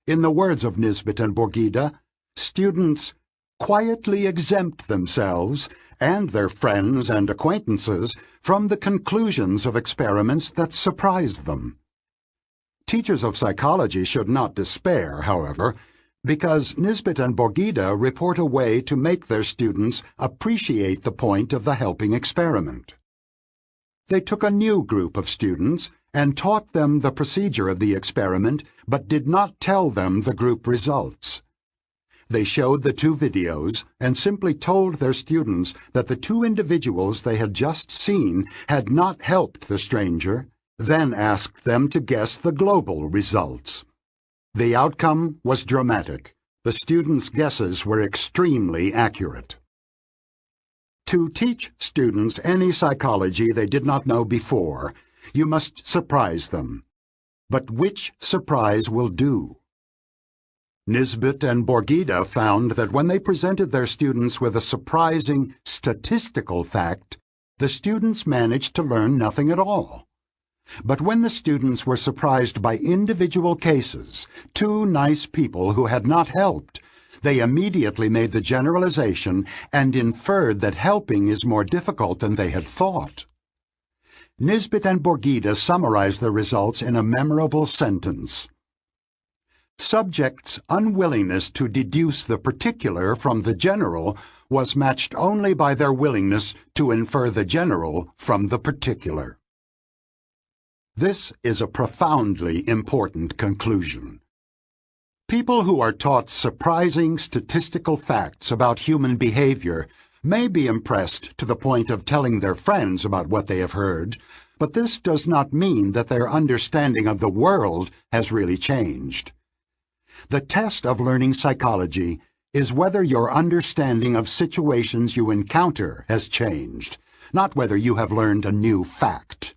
A: In the words of Nisbet and Borghida, students quietly exempt themselves and their friends and acquaintances from the conclusions of experiments that surprise them. Teachers of psychology should not despair, however, because Nisbet and Borghida report a way to make their students appreciate the point of the helping experiment. They took a new group of students and taught them the procedure of the experiment, but did not tell them the group results. They showed the two videos and simply told their students that the two individuals they had just seen had not helped the stranger, then asked them to guess the global results. The outcome was dramatic. The students' guesses were extremely accurate. To teach students any psychology they did not know before, you must surprise them. But which surprise will do? Nisbet and Borghida found that when they presented their students with a surprising statistical fact, the students managed to learn nothing at all. But when the students were surprised by individual cases, two nice people who had not helped, they immediately made the generalization and inferred that helping is more difficult than they had thought. Nisbet and Borghida summarized the results in a memorable sentence. Subjects' unwillingness to deduce the particular from the general was matched only by their willingness to infer the general from the particular. This is a profoundly important conclusion. People who are taught surprising statistical facts about human behavior may be impressed to the point of telling their friends about what they have heard, But this does not mean that their understanding of the world has really changed. The test of learning psychology is whether your understanding of situations you encounter has changed, not whether you have learned a new fact.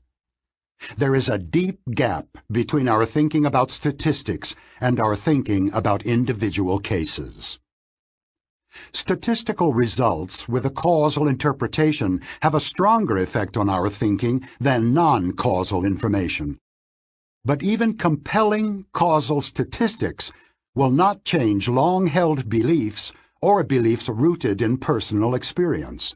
A: There is a deep gap between our thinking about statistics and our thinking about individual cases. Statistical results with a causal interpretation have a stronger effect on our thinking than non-causal information. But even compelling causal statistics will not change long-held beliefs or beliefs rooted in personal experience.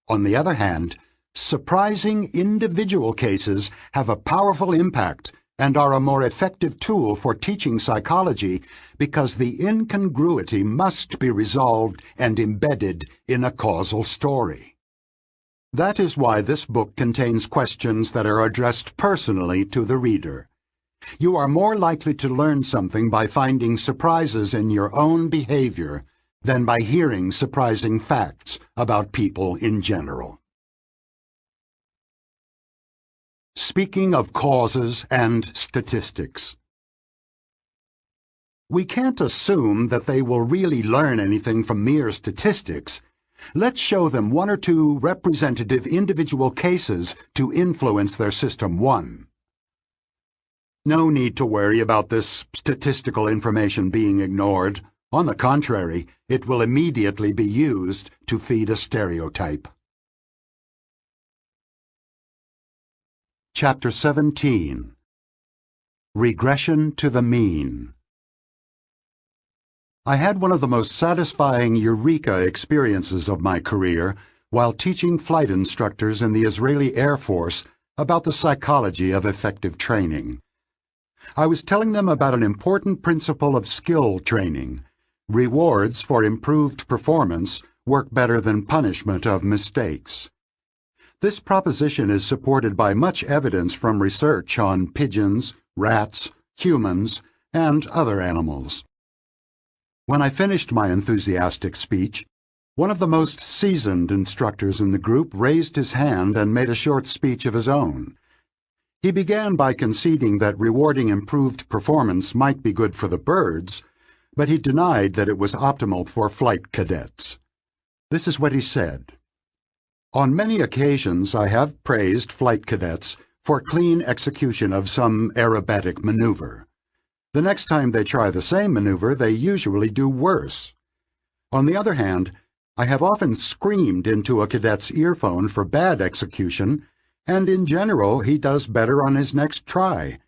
A: On the other hand, surprising individual cases have a powerful impact and are a more effective tool for teaching psychology because the incongruity must be resolved and embedded in a causal story. That is why this book contains questions that are addressed personally to the reader. You are more likely to learn something by finding surprises in your own behavior than by hearing surprising facts about people in general. Speaking of causes and statistics. We can't assume that they will really learn anything from mere statistics. Let's show them one or two representative individual cases to influence their System 1. No need to worry about this statistical information being ignored. On the contrary, it will immediately be used to feed a stereotype. Chapter 17. Regression to the Mean. I had one of the most satisfying eureka experiences of my career while teaching flight instructors in the Israeli Air Force about the psychology of effective training. I was telling them about an important principle of skill training. Rewards for improved performance work better than punishment of mistakes. This proposition is supported by much evidence from research on pigeons, rats, humans, and other animals. When I finished my enthusiastic speech, one of the most seasoned instructors in the group raised his hand and made a short speech of his own. He began by conceding that rewarding improved performance might be good for the birds, but he denied that it was optimal for flight cadets. This is what he said. On many occasions I have praised flight cadets for clean execution of some aerobatic maneuver. The next time they try the same maneuver, they usually do worse. On the other hand, I have often screamed into a cadet's earphone for bad execution, and in general he does better on his next try.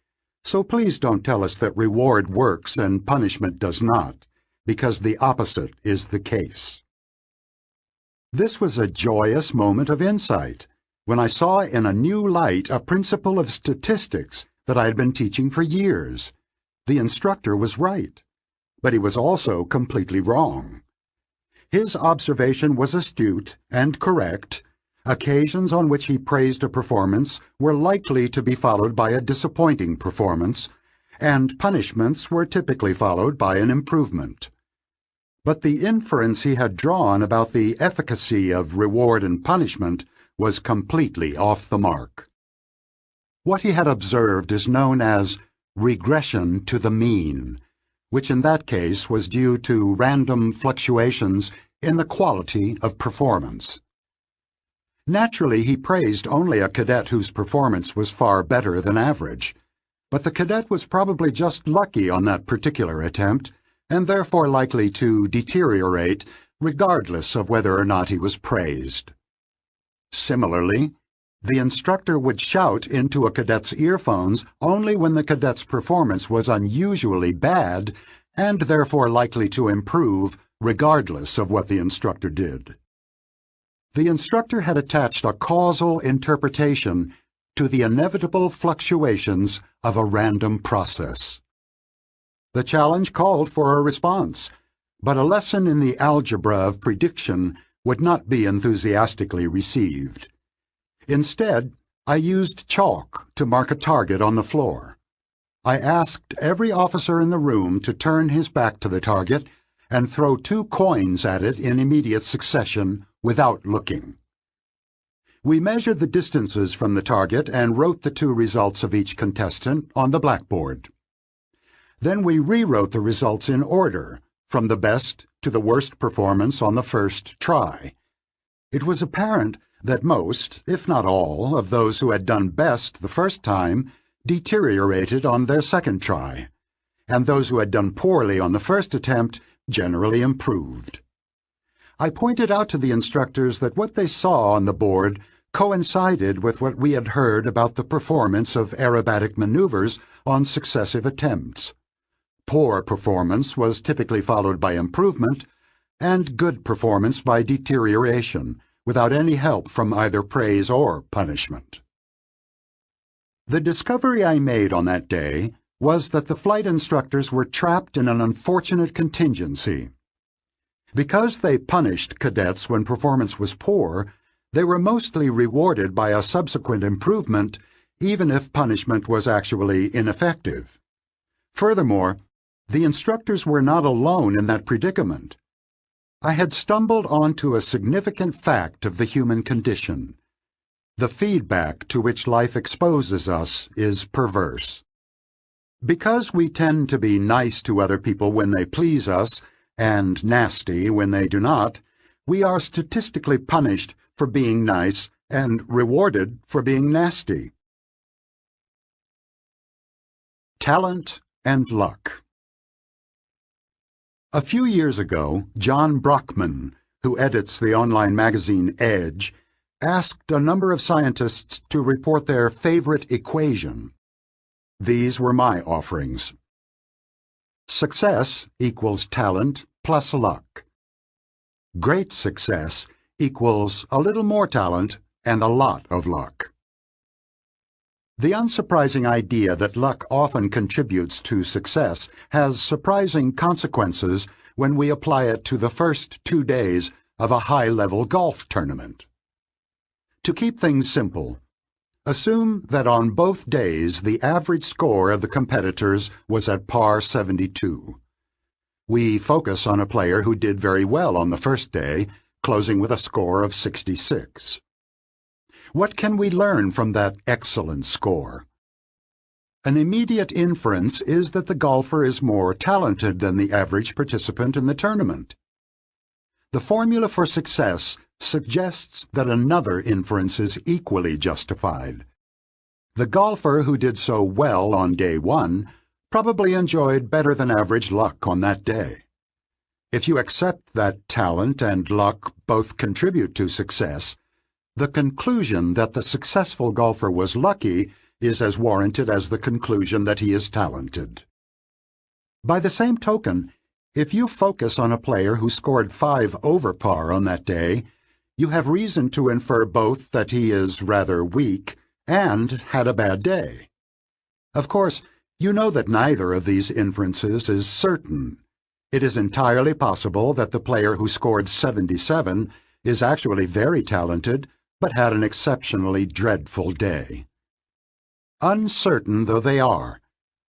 A: So please don't tell us that reward works and punishment does not, because the opposite is the case. This was a joyous moment of insight, when I saw in a new light a principle of statistics that I had been teaching for years. The instructor was right, but he was also completely wrong. His observation was astute and correct. Occasions on which he praised a performance were likely to be followed by a disappointing performance, and punishments were typically followed by an improvement. But the inference he had drawn about the efficacy of reward and punishment was completely off the mark. What he had observed is known as regression to the mean, which in that case was due to random fluctuations in the quality of performance. Naturally, he praised only a cadet whose performance was far better than average, but the cadet was probably just lucky on that particular attempt, and therefore likely to deteriorate regardless of whether or not he was praised. Similarly, the instructor would shout into a cadet's earphones only when the cadet's performance was unusually bad and therefore likely to improve regardless of what the instructor did. The instructor had attached a causal interpretation to the inevitable fluctuations of a random process. The challenge called for a response, but a lesson in the algebra of prediction would not be enthusiastically received. Instead, I used chalk to mark a target on the floor. I asked every officer in the room to turn his back to the target and throw 2 coins at it in immediate succession without looking. We measured the distances from the target and wrote the two results of each contestant on the blackboard. Then we rewrote the results in order, from the best to the worst performance on the first try. It was apparent that most, if not all, of those who had done best the first time deteriorated on their second try, and those who had done poorly on the first attempt generally improved. I pointed out to the instructors that what they saw on the board coincided with what we had heard about the performance of aerobatic maneuvers on successive attempts. Poor performance was typically followed by improvement, and good performance by deterioration, without any help from either praise or punishment. The discovery I made on that day was that the flight instructors were trapped in an unfortunate contingency. Because they punished cadets when performance was poor, they were mostly rewarded by a subsequent improvement, even if punishment was actually ineffective. Furthermore, the instructors were not alone in that predicament. I had stumbled onto a significant fact of the human condition. The feedback to which life exposes us is perverse. Because we tend to be nice to other people when they please us, and nasty when they do not, we are statistically punished for being nice and rewarded for being nasty. Talent and luck. A few years ago, John Brockman, who edits the online magazine Edge, asked a number of scientists to report their favorite equation. These were my offerings. Success equals talent plus luck. Great success equals a little more talent and a lot of luck. The unsurprising idea that luck often contributes to success has surprising consequences when we apply it to the first 2 days of a high-level golf tournament. To keep things simple, assume that on both days the average score of the competitors was at par 72. We focus on a player who did very well on the first day, closing with a score of 66. What can we learn from that excellent score? An immediate inference is that the golfer is more talented than the average participant in the tournament. The formula for success suggests that another inference is equally justified. The golfer who did so well on day 1 probably enjoyed better than average luck on that day. If you accept that talent and luck both contribute to success, the conclusion that the successful golfer was lucky is as warranted as the conclusion that he is talented. By the same token, if you focus on a player who scored 5 over par on that day, you have reason to infer both that he is rather weak and had a bad day. Of course, you know that neither of these inferences is certain. It is entirely possible that the player who scored 77 is actually very talented, but had an exceptionally dreadful day. Uncertain though they are,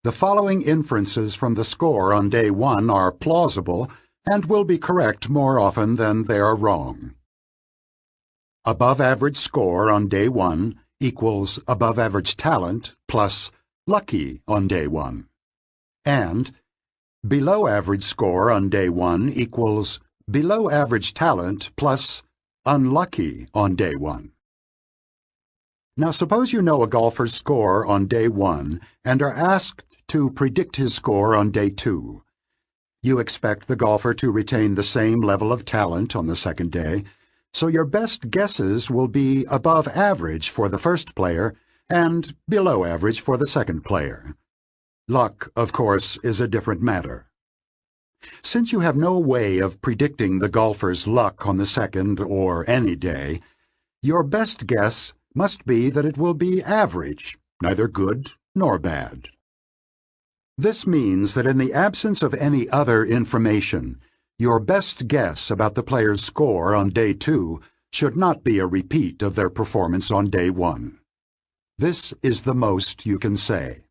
A: the following inferences from the score on day 1 are plausible and will be correct more often than they are wrong. Above average score on day 1 equals above average talent plus lucky on day 1. And below average score on day 1 equals below average talent plus unlucky on day 1. Now suppose you know a golfer's score on day 1 and are asked to predict his score on day 2. You expect the golfer to retain the same level of talent on the second day, so your best guesses will be above average for the first player and below average for the second player. Luck, of course, is a different matter. Since you have no way of predicting the golfer's luck on the second or any day, your best guess must be that it will be average, neither good nor bad. This means that in the absence of any other information, your best guess about the player's score on day 2 should not be a repeat of their performance on day 1. This is the most you can say.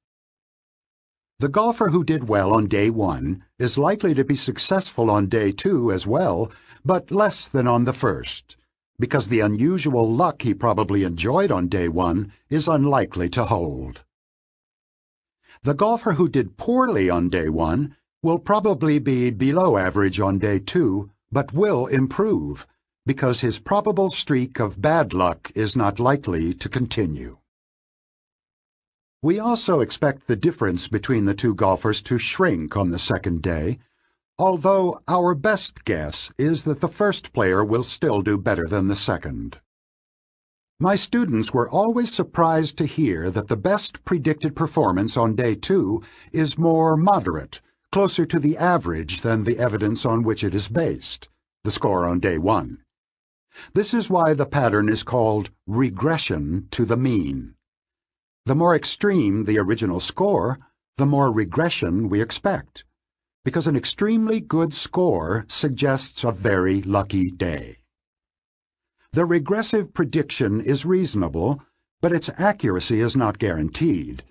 A: The golfer who did well on day 1 is likely to be successful on day 2 as well, but less than on the first, because the unusual luck he probably enjoyed on day one is unlikely to hold. The golfer who did poorly on day one will probably be below average on day two, but will improve, because his probable streak of bad luck is not likely to continue. We also expect the difference between the two golfers to shrink on the second day, although our best guess is that the first player will still do better than the second. My students were always surprised to hear that the best predicted performance on day two is more moderate, closer to the average than the evidence on which it is based, the score on day one. This is why the pattern is called regression to the mean. The more extreme the original score, the more regression we expect, because an extremely good score suggests a very lucky day. The regressive prediction is reasonable, but its accuracy is not guaranteed.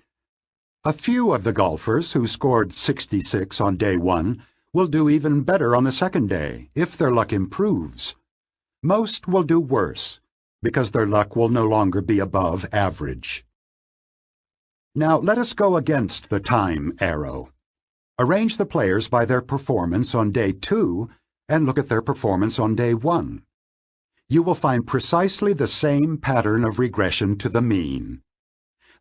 A: A few of the golfers who scored 66 on day one will do even better on the second day, if their luck improves. Most will do worse, because their luck will no longer be above average. Now let us go against the time arrow. Arrange the players by their performance on day two and look at their performance on day one. You will find precisely the same pattern of regression to the mean.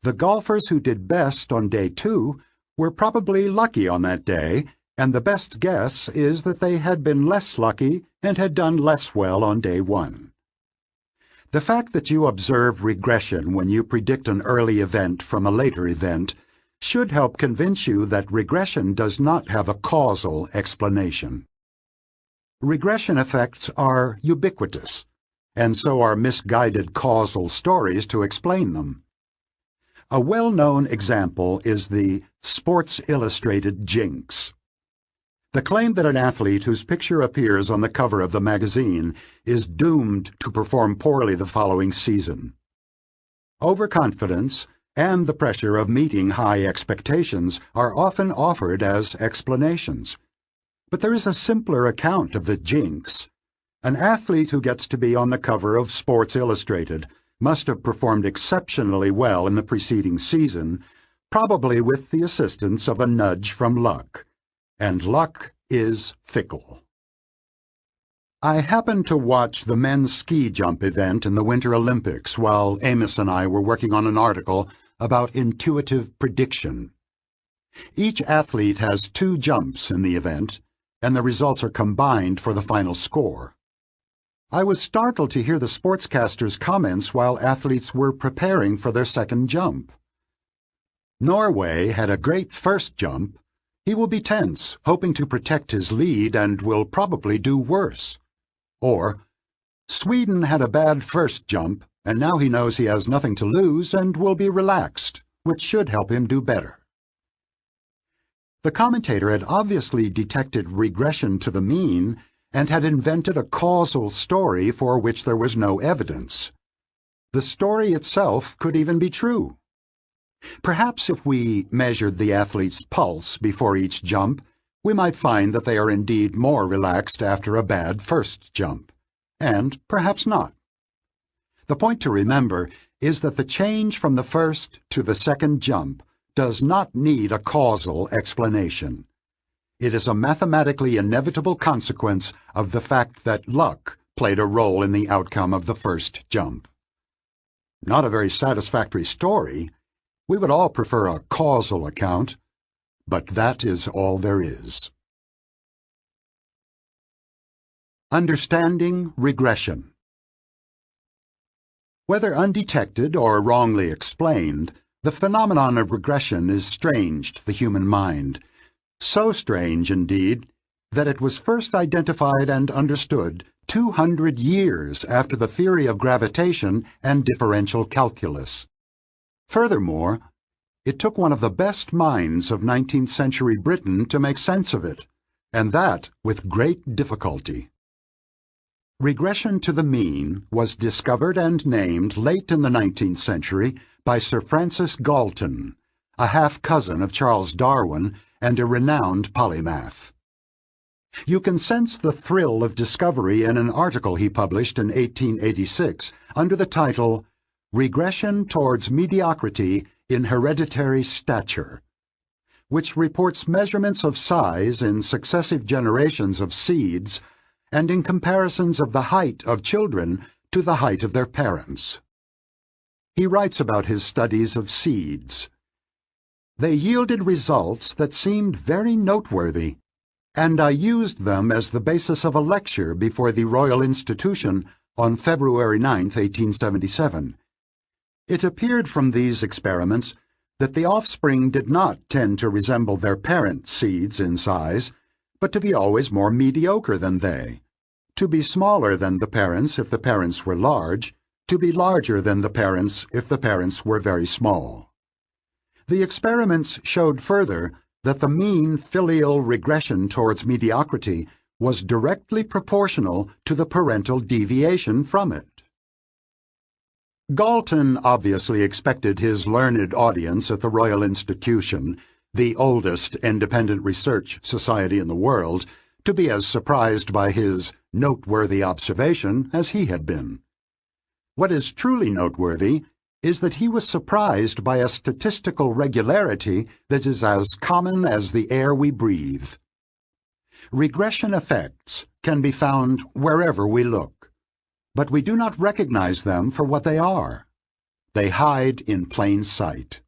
A: The golfers who did best on day two were probably lucky on that day, and the best guess is that they had been less lucky and had done less well on day one. The fact that you observe regression when you predict an early event from a later event should help convince you that regression does not have a causal explanation. Regression effects are ubiquitous, and so are misguided causal stories to explain them. A well-known example is the Sports Illustrated jinx. The claim that an athlete whose picture appears on the cover of the magazine is doomed to perform poorly the following season. Overconfidence and the pressure of meeting high expectations are often offered as explanations. But there is a simpler account of the jinx. An athlete who gets to be on the cover of Sports Illustrated must have performed exceptionally well in the preceding season, probably with the assistance of a nudge from luck. And luck is fickle. I happened to watch the men's ski jump event in the Winter Olympics while Amos and I were working on an article about intuitive prediction. Each athlete has 2 jumps in the event, and the results are combined for the final score. I was startled to hear the sportscaster's comments while athletes were preparing for their second jump. Norway had a great first jump. He will be tense, hoping to protect his lead, and will probably do worse. Or, Sweden had a bad first jump, and now he knows he has nothing to lose and will be relaxed, which should help him do better. The commentator had obviously detected regression to the mean and had invented a causal story for which there was no evidence. The story itself could even be true. Perhaps if we measured the athlete's pulse before each jump, we might find that they are indeed more relaxed after a bad first jump, and perhaps not. The point to remember is that the change from the first to the second jump does not need a causal explanation. It is a mathematically inevitable consequence of the fact that luck played a role in the outcome of the first jump. Not a very satisfactory story. We would all prefer a causal account, but that is all there is. Understanding regression. Whether undetected or wrongly explained, the phenomenon of regression is strange to the human mind. So strange, indeed, that it was first identified and understood 200 years after the theory of gravitation and differential calculus. Furthermore, it took one of the best minds of 19th century Britain to make sense of it, and that with great difficulty. Regression to the mean was discovered and named late in the 19th century by Sir Francis Galton, a half-cousin of Charles Darwin and a renowned polymath. You can sense the thrill of discovery in an article he published in 1886 under the title, Regression Towards Mediocrity in Hereditary Stature, which reports measurements of size in successive generations of seeds and in comparisons of the height of children to the height of their parents. He writes about his studies of seeds. They yielded results that seemed very noteworthy, and I used them as the basis of a lecture before the Royal Institution on February 9, 1877. It appeared from these experiments that the offspring did not tend to resemble their parent seeds in size, but to be always more mediocre than they, to be smaller than the parents if the parents were large, to be larger than the parents if the parents were very small. The experiments showed further that the mean filial regression towards mediocrity was directly proportional to the parental deviation from it. Galton obviously expected his learned audience at the Royal Institution, the oldest independent research society in the world, to be as surprised by his noteworthy observation as he had been. What is truly noteworthy is that he was surprised by a statistical regularity that is as common as the air we breathe. Regression effects can be found wherever we look, but we do not recognize them for what they are. They hide in plain sight.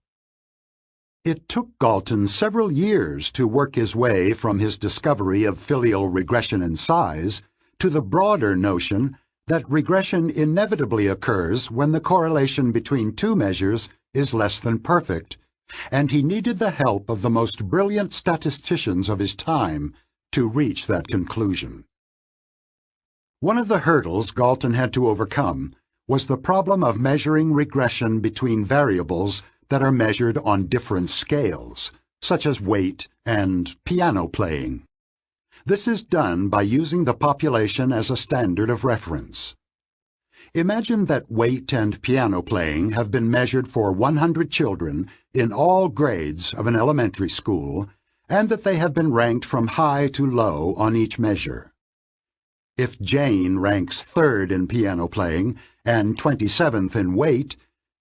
A: It took Galton several years to work his way from his discovery of filial regression in size to the broader notion that regression inevitably occurs when the correlation between two measures is less than perfect, and he needed the help of the most brilliant statisticians of his time to reach that conclusion. One of the hurdles Galton had to overcome was the problem of measuring regression between variables that are measured on different scales, such as weight and piano playing. This is done by using the population as a standard of reference. Imagine that weight and piano playing have been measured for 100 children in all grades of an elementary school, and that they have been ranked from high to low on each measure. If Jane ranks 3rd in piano playing and 27th in weight,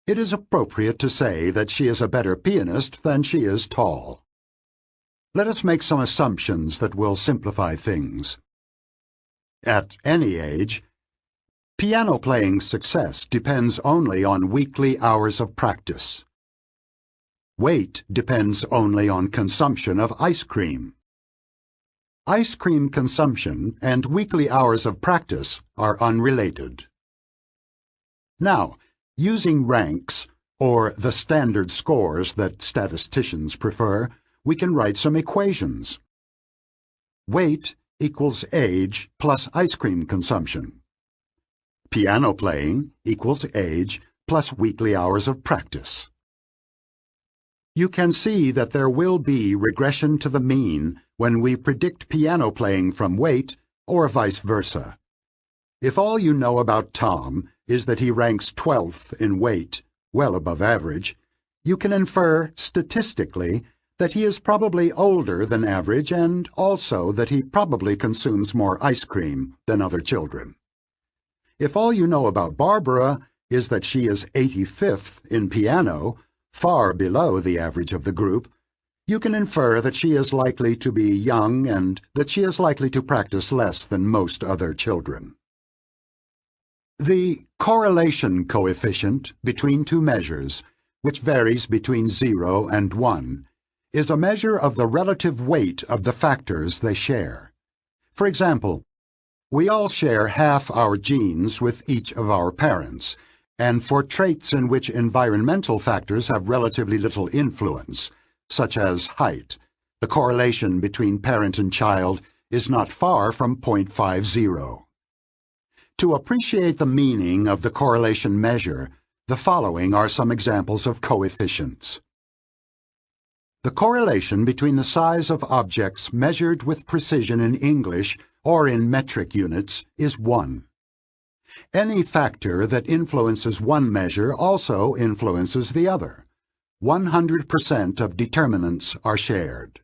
A: it is appropriate to say that she is a better pianist than she is tall. Let us make some assumptions that will simplify things. At any age, piano playing success depends only on weekly hours of practice. Weight depends only on consumption of ice cream. Ice cream consumption and weekly hours of practice are unrelated. Now, using ranks, or the standard scores that statisticians prefer, we can write some equations. Weight equals age plus ice cream consumption. Piano playing equals age plus weekly hours of practice. You can see that there will be regression to the mean when we predict piano playing from weight, or vice versa. If all you know about Tom is that he ranks 12th in weight, well above average, you can infer statistically that he is probably older than average and also that he probably consumes more ice cream than other children. If all you know about Barbara is that she is 85th in piano, far below the average of the group, you can infer that she is likely to be young and that she is likely to practice less than most other children. The correlation coefficient between two measures, which varies between 0 and 1, is a measure of the relative weight of the factors they share. For example, we all share half our genes with each of our parents, and for traits in which environmental factors have relatively little influence, such as height, the correlation between parent and child is not far from 0.50. To appreciate the meaning of the correlation measure, the following are some examples of coefficients. The correlation between the size of objects measured with precision in English or in metric units is 1. Any factor that influences one measure also influences the other. 100% of determinants are shared.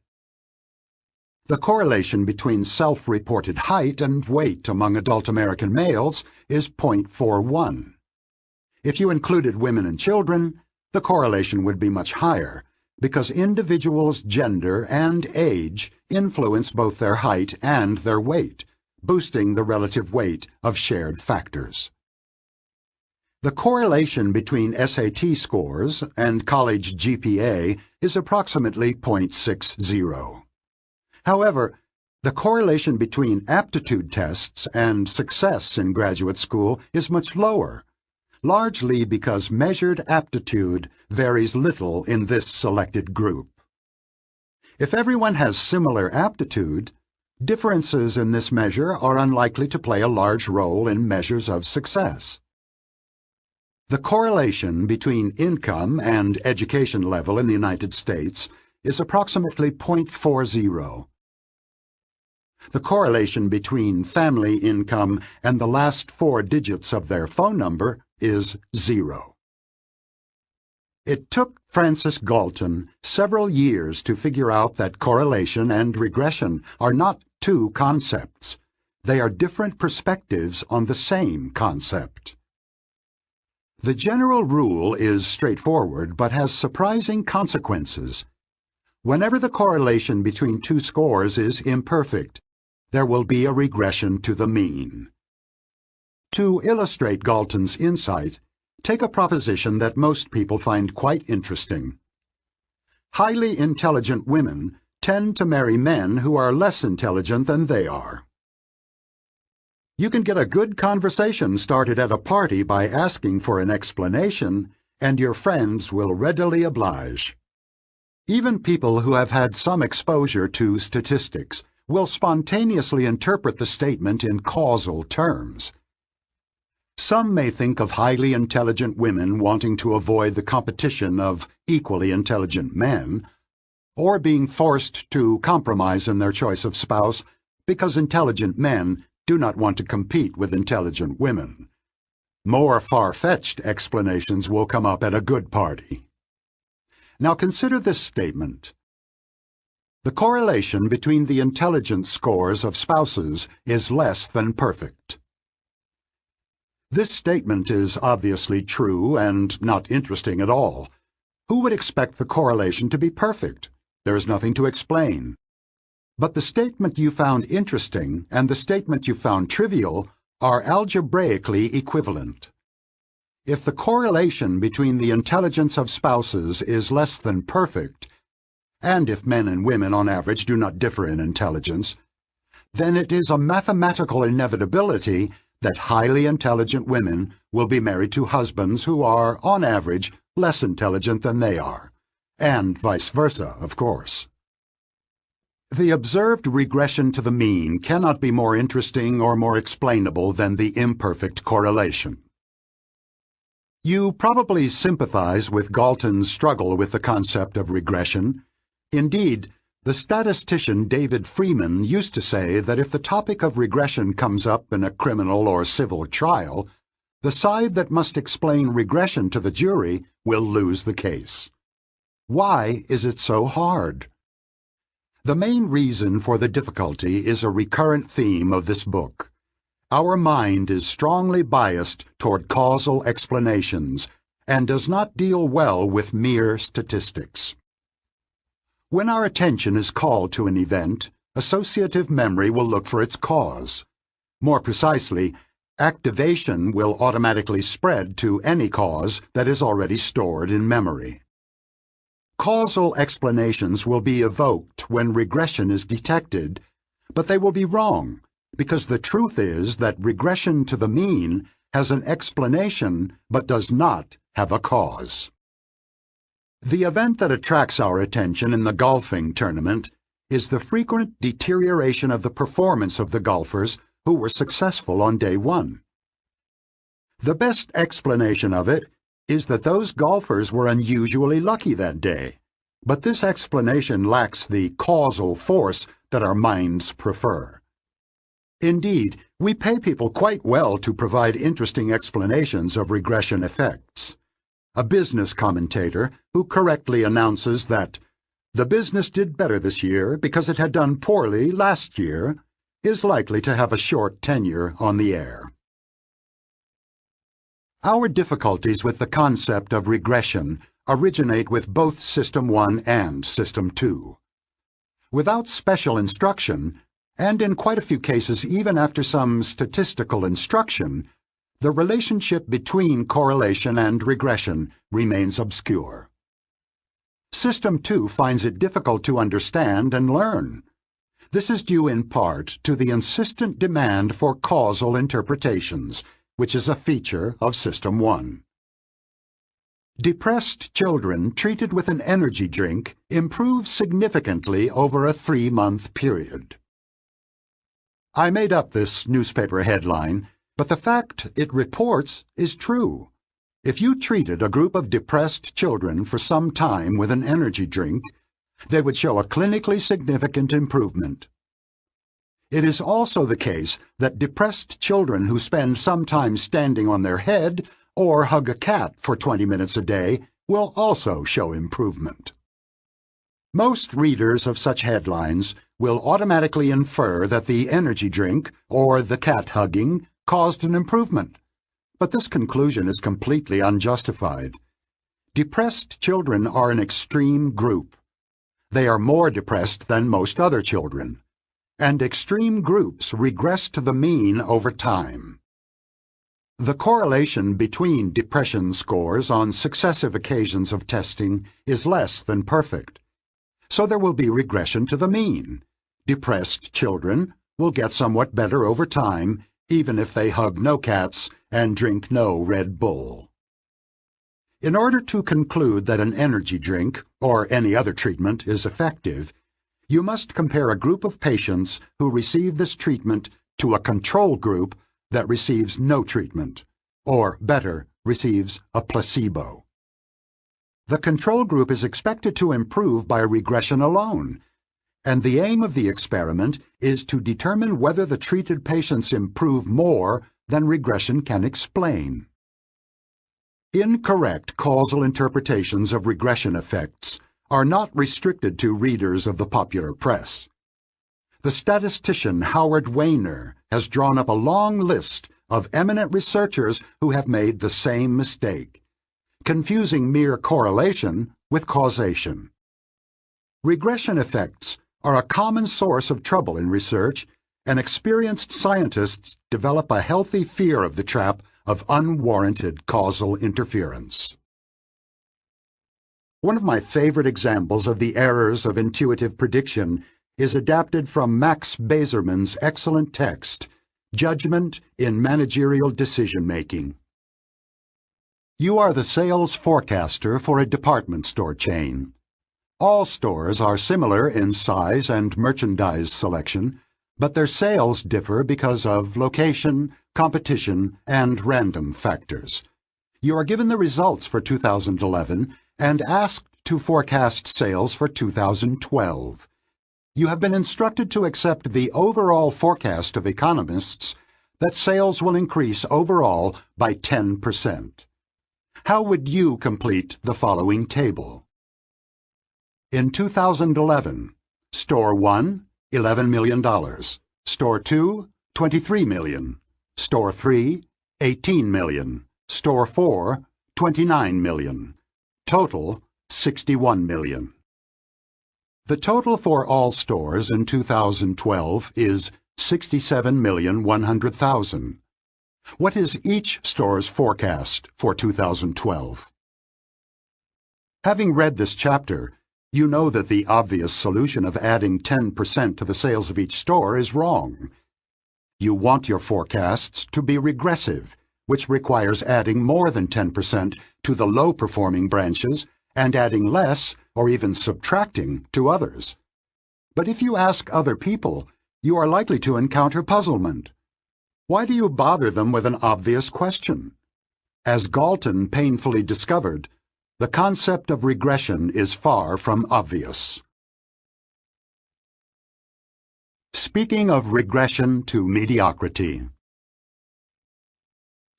A: The correlation between self-reported height and weight among adult American males is 0.41. If you included women and children, the correlation would be much higher, because individuals' gender and age influence both their height and their weight, boosting the relative weight of shared factors. The correlation between SAT scores and college GPA is approximately 0.60. However, the correlation between aptitude tests and success in graduate school is much lower, largely because measured aptitude varies little in this selected group. If everyone has similar aptitude, differences in this measure are unlikely to play a large role in measures of success. The correlation between income and education level in the United States is approximately 0.40. The correlation between family income and the last 4 digits of their phone number is 0. It took Francis Galton several years to figure out that correlation and regression are not two concepts. They are different perspectives on the same concept. The general rule is straightforward but has surprising consequences. Whenever the correlation between two scores is imperfect, there will be a regression to the mean. To illustrate Galton's insight, take a proposition that most people find quite interesting. Highly intelligent women tend to marry men who are less intelligent than they are. You can get a good conversation started at a party by asking for an explanation, and your friends will readily oblige. Even people who have had some exposure to statistics will spontaneously interpret the statement in causal terms. Some may think of highly intelligent women wanting to avoid the competition of equally intelligent men, or being forced to compromise in their choice of spouse because intelligent men do not want to compete with intelligent women. More far-fetched explanations will come up at a good party. Now consider this statement. The correlation between the intelligence scores of spouses is less than perfect. This statement is obviously true and not interesting at all. Who would expect the correlation to be perfect? There is nothing to explain. But the statement you found interesting and the statement you found trivial are algebraically equivalent. If the correlation between the intelligence of spouses is less than perfect, and if men and women on average do not differ in intelligence, then it is a mathematical inevitability that highly intelligent women will be married to husbands who are, on average, less intelligent than they are, and vice versa, of course. The observed regression to the mean cannot be more interesting or more explainable than the imperfect correlation. You probably sympathize with Galton's struggle with the concept of regression. Indeed, the statistician David Freeman used to say that if the topic of regression comes up in a criminal or civil trial, the side that must explain regression to the jury will lose the case. Why is it so hard? The main reason for the difficulty is a recurrent theme of this book. Our mind is strongly biased toward causal explanations and does not deal well with mere statistics. When our attention is called to an event, associative memory will look for its cause. More precisely, activation will automatically spread to any cause that is already stored in memory. Causal explanations will be evoked when regression is detected, but they will be wrong, because the truth is that regression to the mean has an explanation but does not have a cause. The event that attracts our attention in the golfing tournament is the frequent deterioration of the performance of the golfers who were successful on day one. The best explanation of it is that those golfers were unusually lucky that day, but this explanation lacks the causal force that our minds prefer. Indeed, we pay people quite well to provide interesting explanations of regression effects. A business commentator who correctly announces that the business did better this year because it had done poorly last year, is likely to have a short tenure on the air. Our difficulties with the concept of regression originate with both System 1 and System 2. Without special instruction, and in quite a few cases even after some statistical instruction, the relationship between correlation and regression remains obscure. System 2 finds it difficult to understand and learn. This is due in part to the insistent demand for causal interpretations, which is a feature of System 1. Depressed children treated with an energy drink improve significantly over a 3-month period. I made up this newspaper headline, but the fact it reports is true. If you treated a group of depressed children for some time with an energy drink, they would show a clinically significant improvement. It is also the case that depressed children who spend some time standing on their head or hug a cat for 20 minutes a day will also show improvement. Most readers of such headlines will automatically infer that the energy drink or the cat hugging caused an improvement, but this conclusion is completely unjustified. Depressed children are an extreme group. They are more depressed than most other children, and extreme groups regress to the mean over time. The correlation between depression scores on successive occasions of testing is less than perfect, so there will be regression to the mean. Depressed children will get somewhat better over time, even if they hug no cats and drink no Red Bull. In order to conclude that an energy drink or any other treatment is effective, you must compare a group of patients who receive this treatment to a control group that receives no treatment, or better, receives a placebo. The control group is expected to improve by regression alone, and the aim of the experiment is to determine whether the treated patients improve more than regression can explain. Incorrect causal interpretations of regression effects are not restricted to readers of the popular press. The statistician Howard Weiner has drawn up a long list of eminent researchers who have made the same mistake, confusing mere correlation with causation. Regression effects are a common source of trouble in research, and experienced scientists develop a healthy fear of the trap of unwarranted causal interference. One of my favorite examples of the errors of intuitive prediction is adapted from Max Bazerman's excellent text, Judgment in Managerial Decision-Making. You are the sales forecaster for a department store chain. All stores are similar in size and merchandise selection, but their sales differ because of location, competition, and random factors. You are given the results for 2011 and asked to forecast sales for 2012. You have been instructed to accept the overall forecast of economists that sales will increase overall by 10%. How would you complete the following table? In 2011, Store 1, $11 million. Store 2, $23 million. Store 3, $18 million. Store 4, $29 million. Total, $61 million. The total for all stores in 2012 is $67,100,000. What is each store's forecast for 2012? Having read this chapter, you know that the obvious solution of adding 10% to the sales of each store is wrong. You want your forecasts to be regressive, which requires adding more than 10% to the low-performing branches and adding less or even subtracting to others. But if you ask other people, you are likely to encounter puzzlement. Why do you bother them with an obvious question? As Galton painfully discovered, the concept of regression is far from obvious. Speaking of regression to mediocrity.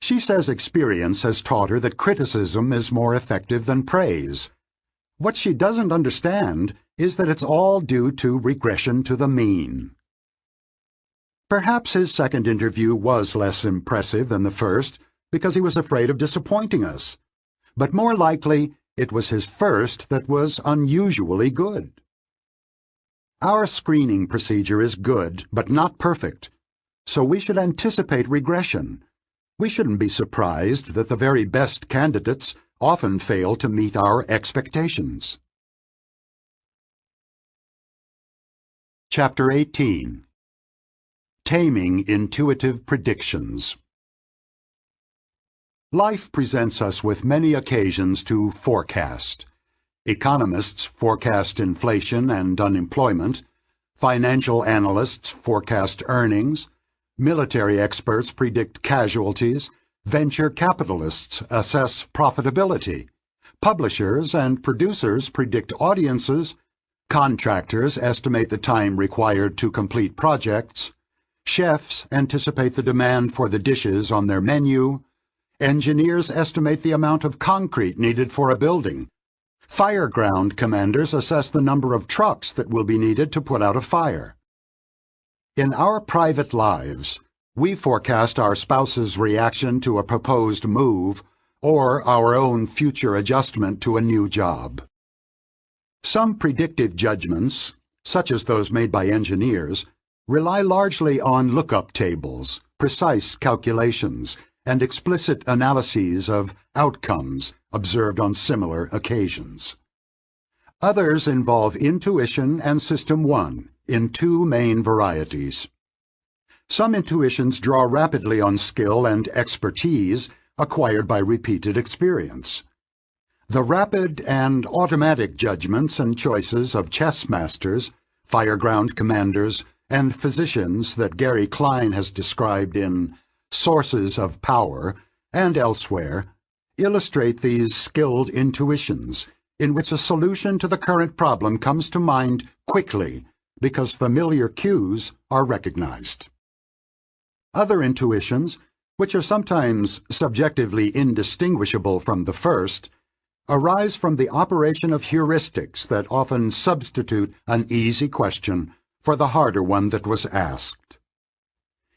A: She says experience has taught her that criticism is more effective than praise. What she doesn't understand is that it's all due to regression to the mean. Perhaps his second interview was less impressive than the first because he was afraid of disappointing us, but more likely it was his first that was unusually good. Our screening procedure is good, but not perfect, so we should anticipate regression. We shouldn't be surprised that the very best candidates often fail to meet our expectations. Chapter 18. Taming Intuitive Predictions. Life presents us with many occasions to forecast. Economists forecast inflation and unemployment. Financial analysts forecast earnings. Military experts predict casualties. Venture capitalists assess profitability. Publishers and producers predict audiences. Contractors estimate the time required to complete projects. Chefs anticipate the demand for the dishes on their menu. Engineers estimate the amount of concrete needed for a building. Fireground commanders assess the number of trucks that will be needed to put out a fire. In our private lives, we forecast our spouse's reaction to a proposed move or our own future adjustment to a new job. Some predictive judgments, such as those made by engineers, rely largely on lookup tables, precise calculations, and explicit analyses of outcomes observed on similar occasions. Others involve intuition and System 1 in two main varieties. Some intuitions draw rapidly on skill and expertise acquired by repeated experience. The rapid and automatic judgments and choices of chess masters, fireground commanders, and physicians that Gary Klein has described in Sources of Power and elsewhere illustrate these skilled intuitions in which a solution to the current problem comes to mind quickly because familiar cues are recognized. Other intuitions, which are sometimes subjectively indistinguishable from the first, arise from the operation of heuristics that often substitute an easy question for the harder one that was asked.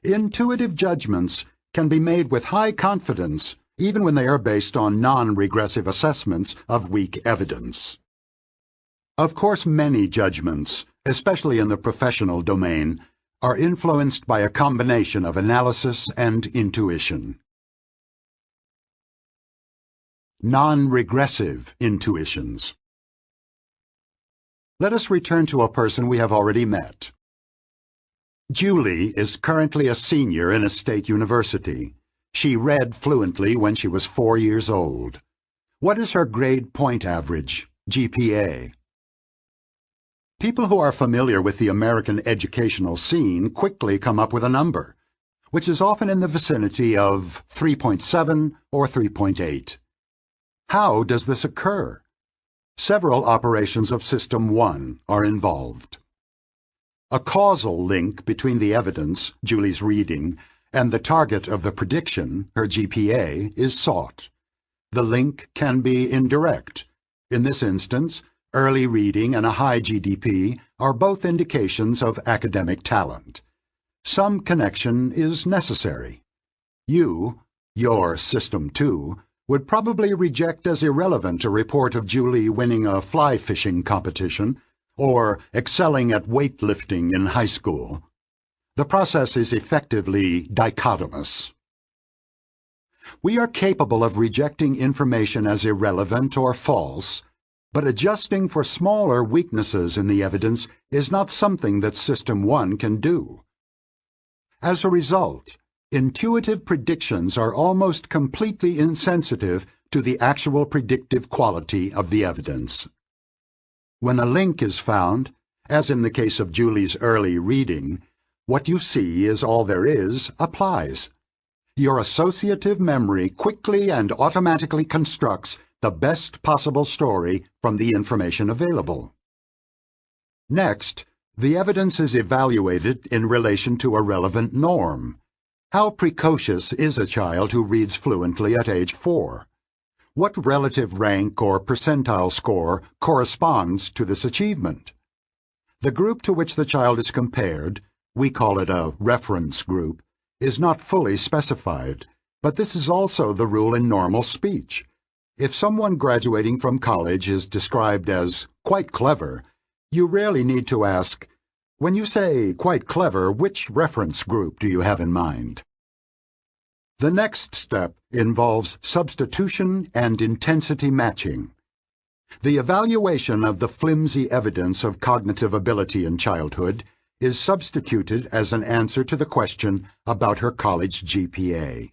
A: Intuitive judgments can be made with high confidence even when they are based on non-regressive assessments of weak evidence. Of course, many judgments, especially in the professional domain, are influenced by a combination of analysis and intuition. Non-regressive intuitions. Let us return to a person we have already met. Julie is currently a senior in a state university. She read fluently when she was 4 years old. What is her grade point average, GPA? People who are familiar with the American educational scene quickly come up with a number, which is often in the vicinity of 3.7 or 3.8. How does this occur? Several operations of System 1 are involved. A causal link between the evidence, Julie's reading, and the target of the prediction, her GPA, is sought. The link can be indirect. In this instance, early reading and a high GDP are both indications of academic talent. Some connection is necessary. Your System 2, would probably reject as irrelevant a report of Julie winning a fly fishing competition or excelling at weightlifting in high school. The process is effectively dichotomous. We are capable of rejecting information as irrelevant or false, but adjusting for smaller weaknesses in the evidence is not something that System 1 can do. As a result, intuitive predictions are almost completely insensitive to the actual predictive quality of the evidence. When a link is found, as in the case of Julie's early reading, what you see is all there is applies. Your associative memory quickly and automatically constructs the best possible story from the information available. Next, the evidence is evaluated in relation to a relevant norm. How precocious is a child who reads fluently at age 4? What relative rank or percentile score corresponds to this achievement? The group to which the child is compared, we call it a reference group, is not fully specified, but this is also the rule in normal speech. If someone graduating from college is described as quite clever, you rarely need to ask, when you say quite clever, which reference group do you have in mind? The next step involves substitution and intensity matching. The evaluation of the flimsy evidence of cognitive ability in childhood is substituted as an answer to the question about her college GPA.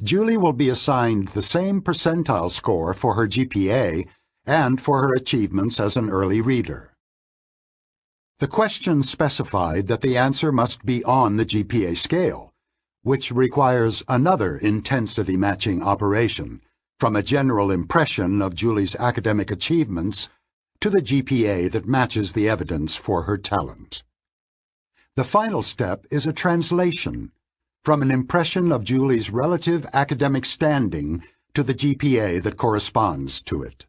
A: Julie will be assigned the same percentile score for her GPA and for her achievements as an early reader. The question specified that the answer must be on the GPA scale, which requires another intensity matching operation from a general impression of Julie's academic achievements to the GPA that matches the evidence for her talent. The final step is a translation from an impression of Julie's relative academic standing to the GPA that corresponds to it.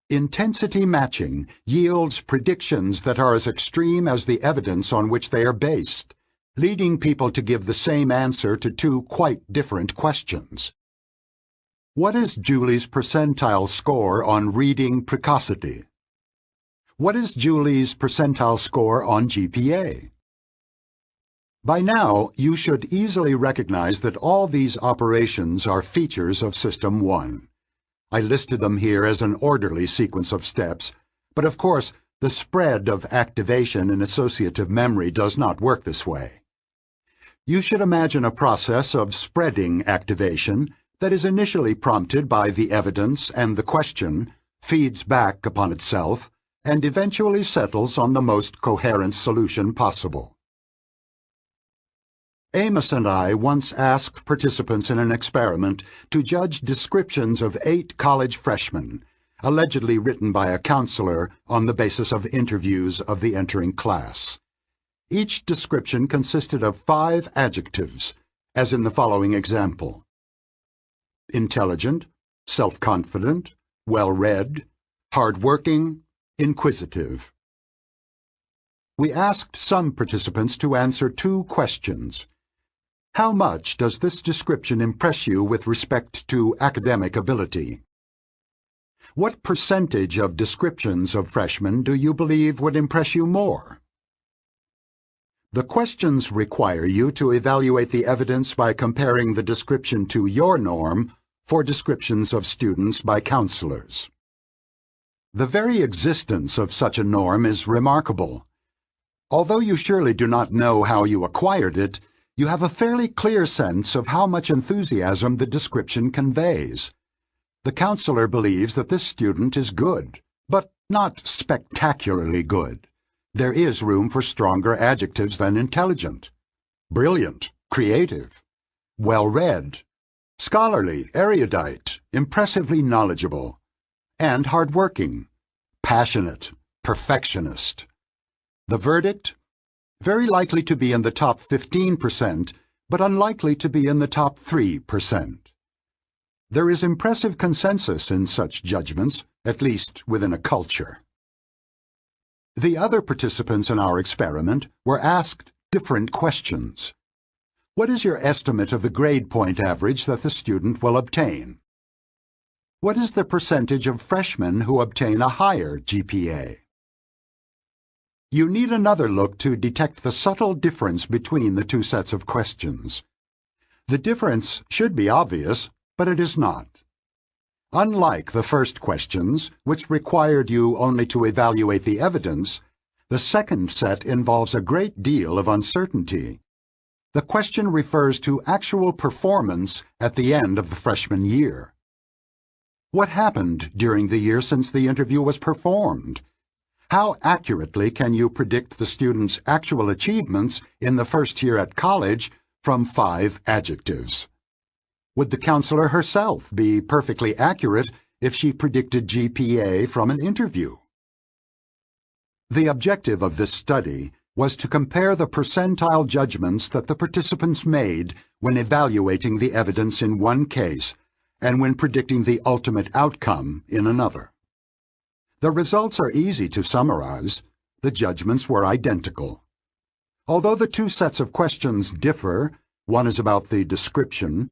A: Intensity matching yields predictions that are as extreme as the evidence on which they are based, leading people to give the same answer to two quite different questions. What is Julie's percentile score on reading precocity? What is Julie's percentile score on GPA? By now, you should easily recognize that all these operations are features of System 1. I listed them here as an orderly sequence of steps, but of course, the spread of activation in associative memory does not work this way. You should imagine a process of spreading activation that is initially prompted by the evidence and the question, feeds back upon itself, and eventually settles on the most coherent solution possible. Amos and I once asked participants in an experiment to judge descriptions of 8 college freshmen, allegedly written by a counselor on the basis of interviews of the entering class. Each description consisted of 5 adjectives, as in the following example: intelligent, self-confident, well-read, hard-working, inquisitive. We asked some participants to answer 2 questions. How much does this description impress you with respect to academic ability? What percentage of descriptions of freshmen do you believe would impress you more? The questions require you to evaluate the evidence by comparing the description to your norm for descriptions of students by counselors. The very existence of such a norm is remarkable. Although you surely do not know how you acquired it, you have a fairly clear sense of how much enthusiasm the description conveys. The counselor believes that this student is good, but not spectacularly good. There is room for stronger adjectives than intelligent, brilliant, creative, well-read, scholarly, erudite, impressively knowledgeable, and hard-working, passionate, perfectionist. The verdict? Very likely to be in the top 15%, but unlikely to be in the top 3%. There is impressive consensus in such judgments, at least within a culture. The other participants in our experiment were asked different questions. What is your estimate of the grade point average that the student will obtain? What is the percentage of freshmen who obtain a higher GPA? You need another look to detect the subtle difference between the 2 sets of questions. The difference should be obvious, but it is not. Unlike the first questions, which required you only to evaluate the evidence, the second set involves a great deal of uncertainty. The question refers to actual performance at the end of the freshman year. What happened during the year since the interview was performed? How accurately can you predict the student's actual achievements in the first year at college from 5 adjectives? Would the counselor herself be perfectly accurate if she predicted GPA from an interview? The objective of this study was to compare the percentile judgments that the participants made when evaluating the evidence in one case and when predicting the ultimate outcome in another. The results are easy to summarize. The judgments were identical. Although the two sets of questions differ, one is about the description,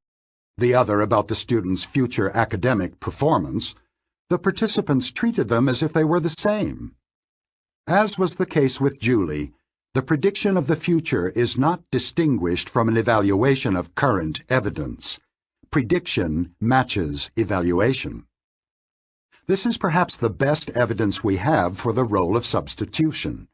A: the other about the student's future academic performance, the participants treated them as if they were the same. As was the case with Julie, the prediction of the future is not distinguished from an evaluation of current evidence. Prediction matches evaluation. This is perhaps the best evidence we have for the role of substitution.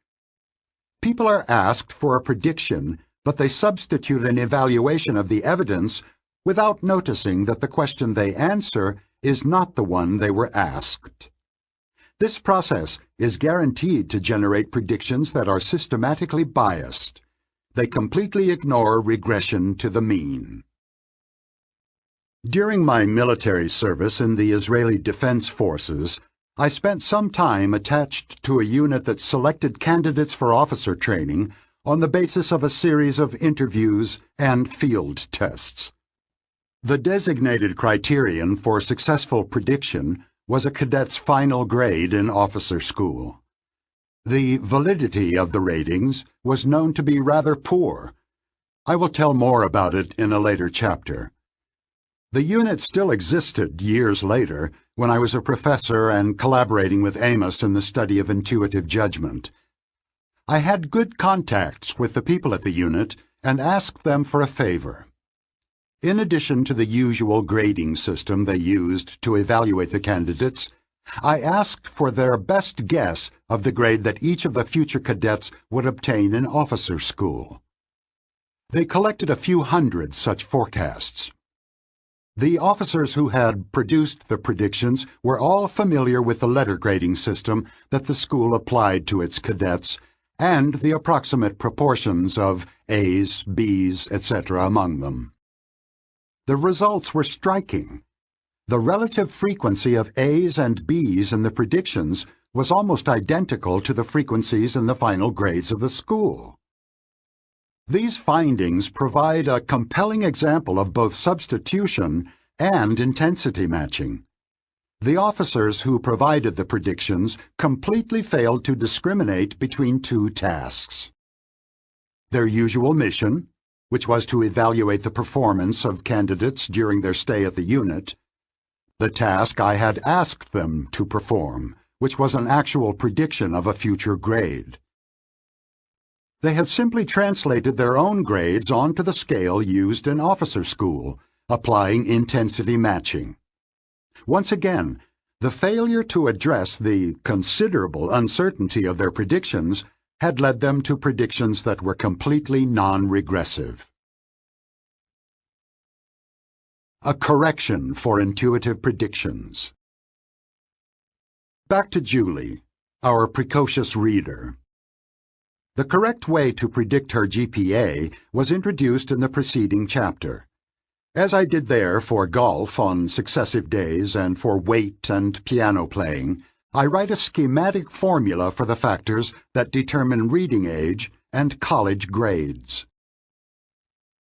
A: People are asked for a prediction, but they substitute an evaluation of the evidence without noticing that the question they answer is not the one they were asked. This process is guaranteed to generate predictions that are systematically biased. They completely ignore regression to the mean. During my military service in the Israeli Defense Forces, I spent some time attached to a unit that selected candidates for officer training on the basis of a series of interviews and field tests. The designated criterion for successful prediction was a cadet's final grade in officer school. The validity of the ratings was known to be rather poor. I will tell more about it in a later chapter. The unit still existed years later when I was a professor and collaborating with Amos in the study of intuitive judgment. I had good contacts with the people at the unit and asked them for a favor. In addition to the usual grading system they used to evaluate the candidates, I asked for their best guess of the grade that each of the future cadets would obtain in officer school. They collected a few hundred such forecasts. The officers who had produced the predictions were all familiar with the letter grading system that the school applied to its cadets and the approximate proportions of A's, B's, etc. among them. The results were striking. The relative frequency of A's and B's in the predictions was almost identical to the frequencies in the final grades of the school. These findings provide a compelling example of both substitution and intensity matching. The officers who provided the predictions completely failed to discriminate between two tasks. Their usual mission, which was to evaluate the performance of candidates during their stay at the unit, the task I had asked them to perform, which was an actual prediction of a future grade. They had simply translated their own grades onto the scale used in officer school, applying intensity matching. Once again, the failure to address the considerable uncertainty of their predictions had led them to predictions that were completely non-regressive. A correction for intuitive predictions. Back to Julie, our precocious reader. The correct way to predict her GPA was introduced in the preceding chapter. As I did there for golf on successive days and for weight and piano playing, I write a schematic formula for the factors that determine reading age and college grades.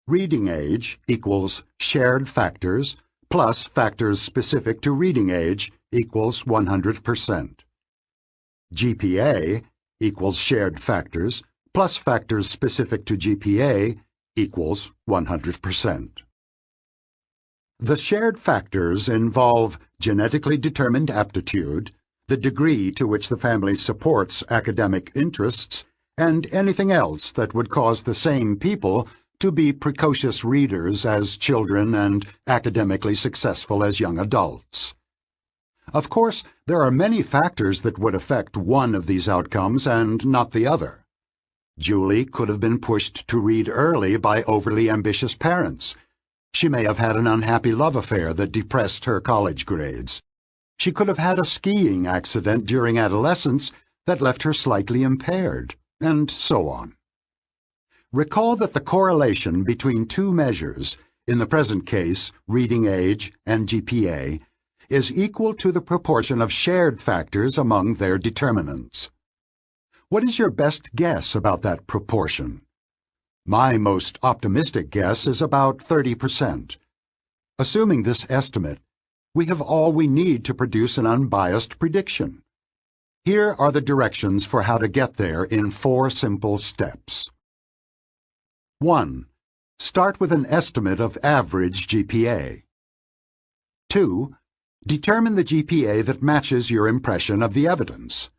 A: Reading age equals shared factors plus factors specific to reading age equals 100%. GPA equals shared factors plus factors specific to GPA equals 100%. The shared factors involve genetically determined aptitude, the degree to which the family supports academic interests, and anything else that would cause the same people to be precocious readers as children and academically successful as young adults. Of course, there are many factors that would affect one of these outcomes and not the other. Julie could have been pushed to read early by overly ambitious parents. She may have had an unhappy love affair that depressed her college grades. She could have had a skiing accident during adolescence that left her slightly impaired, and so on. Recall that the correlation between two measures, in the present case, reading age and GPA, is equal to the proportion of shared factors among their determinants. What is your best guess about that proportion? My most optimistic guess is about 30%. Assuming this estimate, we have all we need to produce an unbiased prediction. Here are the directions for how to get there in 4 simple steps. 1. Start with an estimate of average GPA. 2. Determine the GPA that matches your impression of the evidence.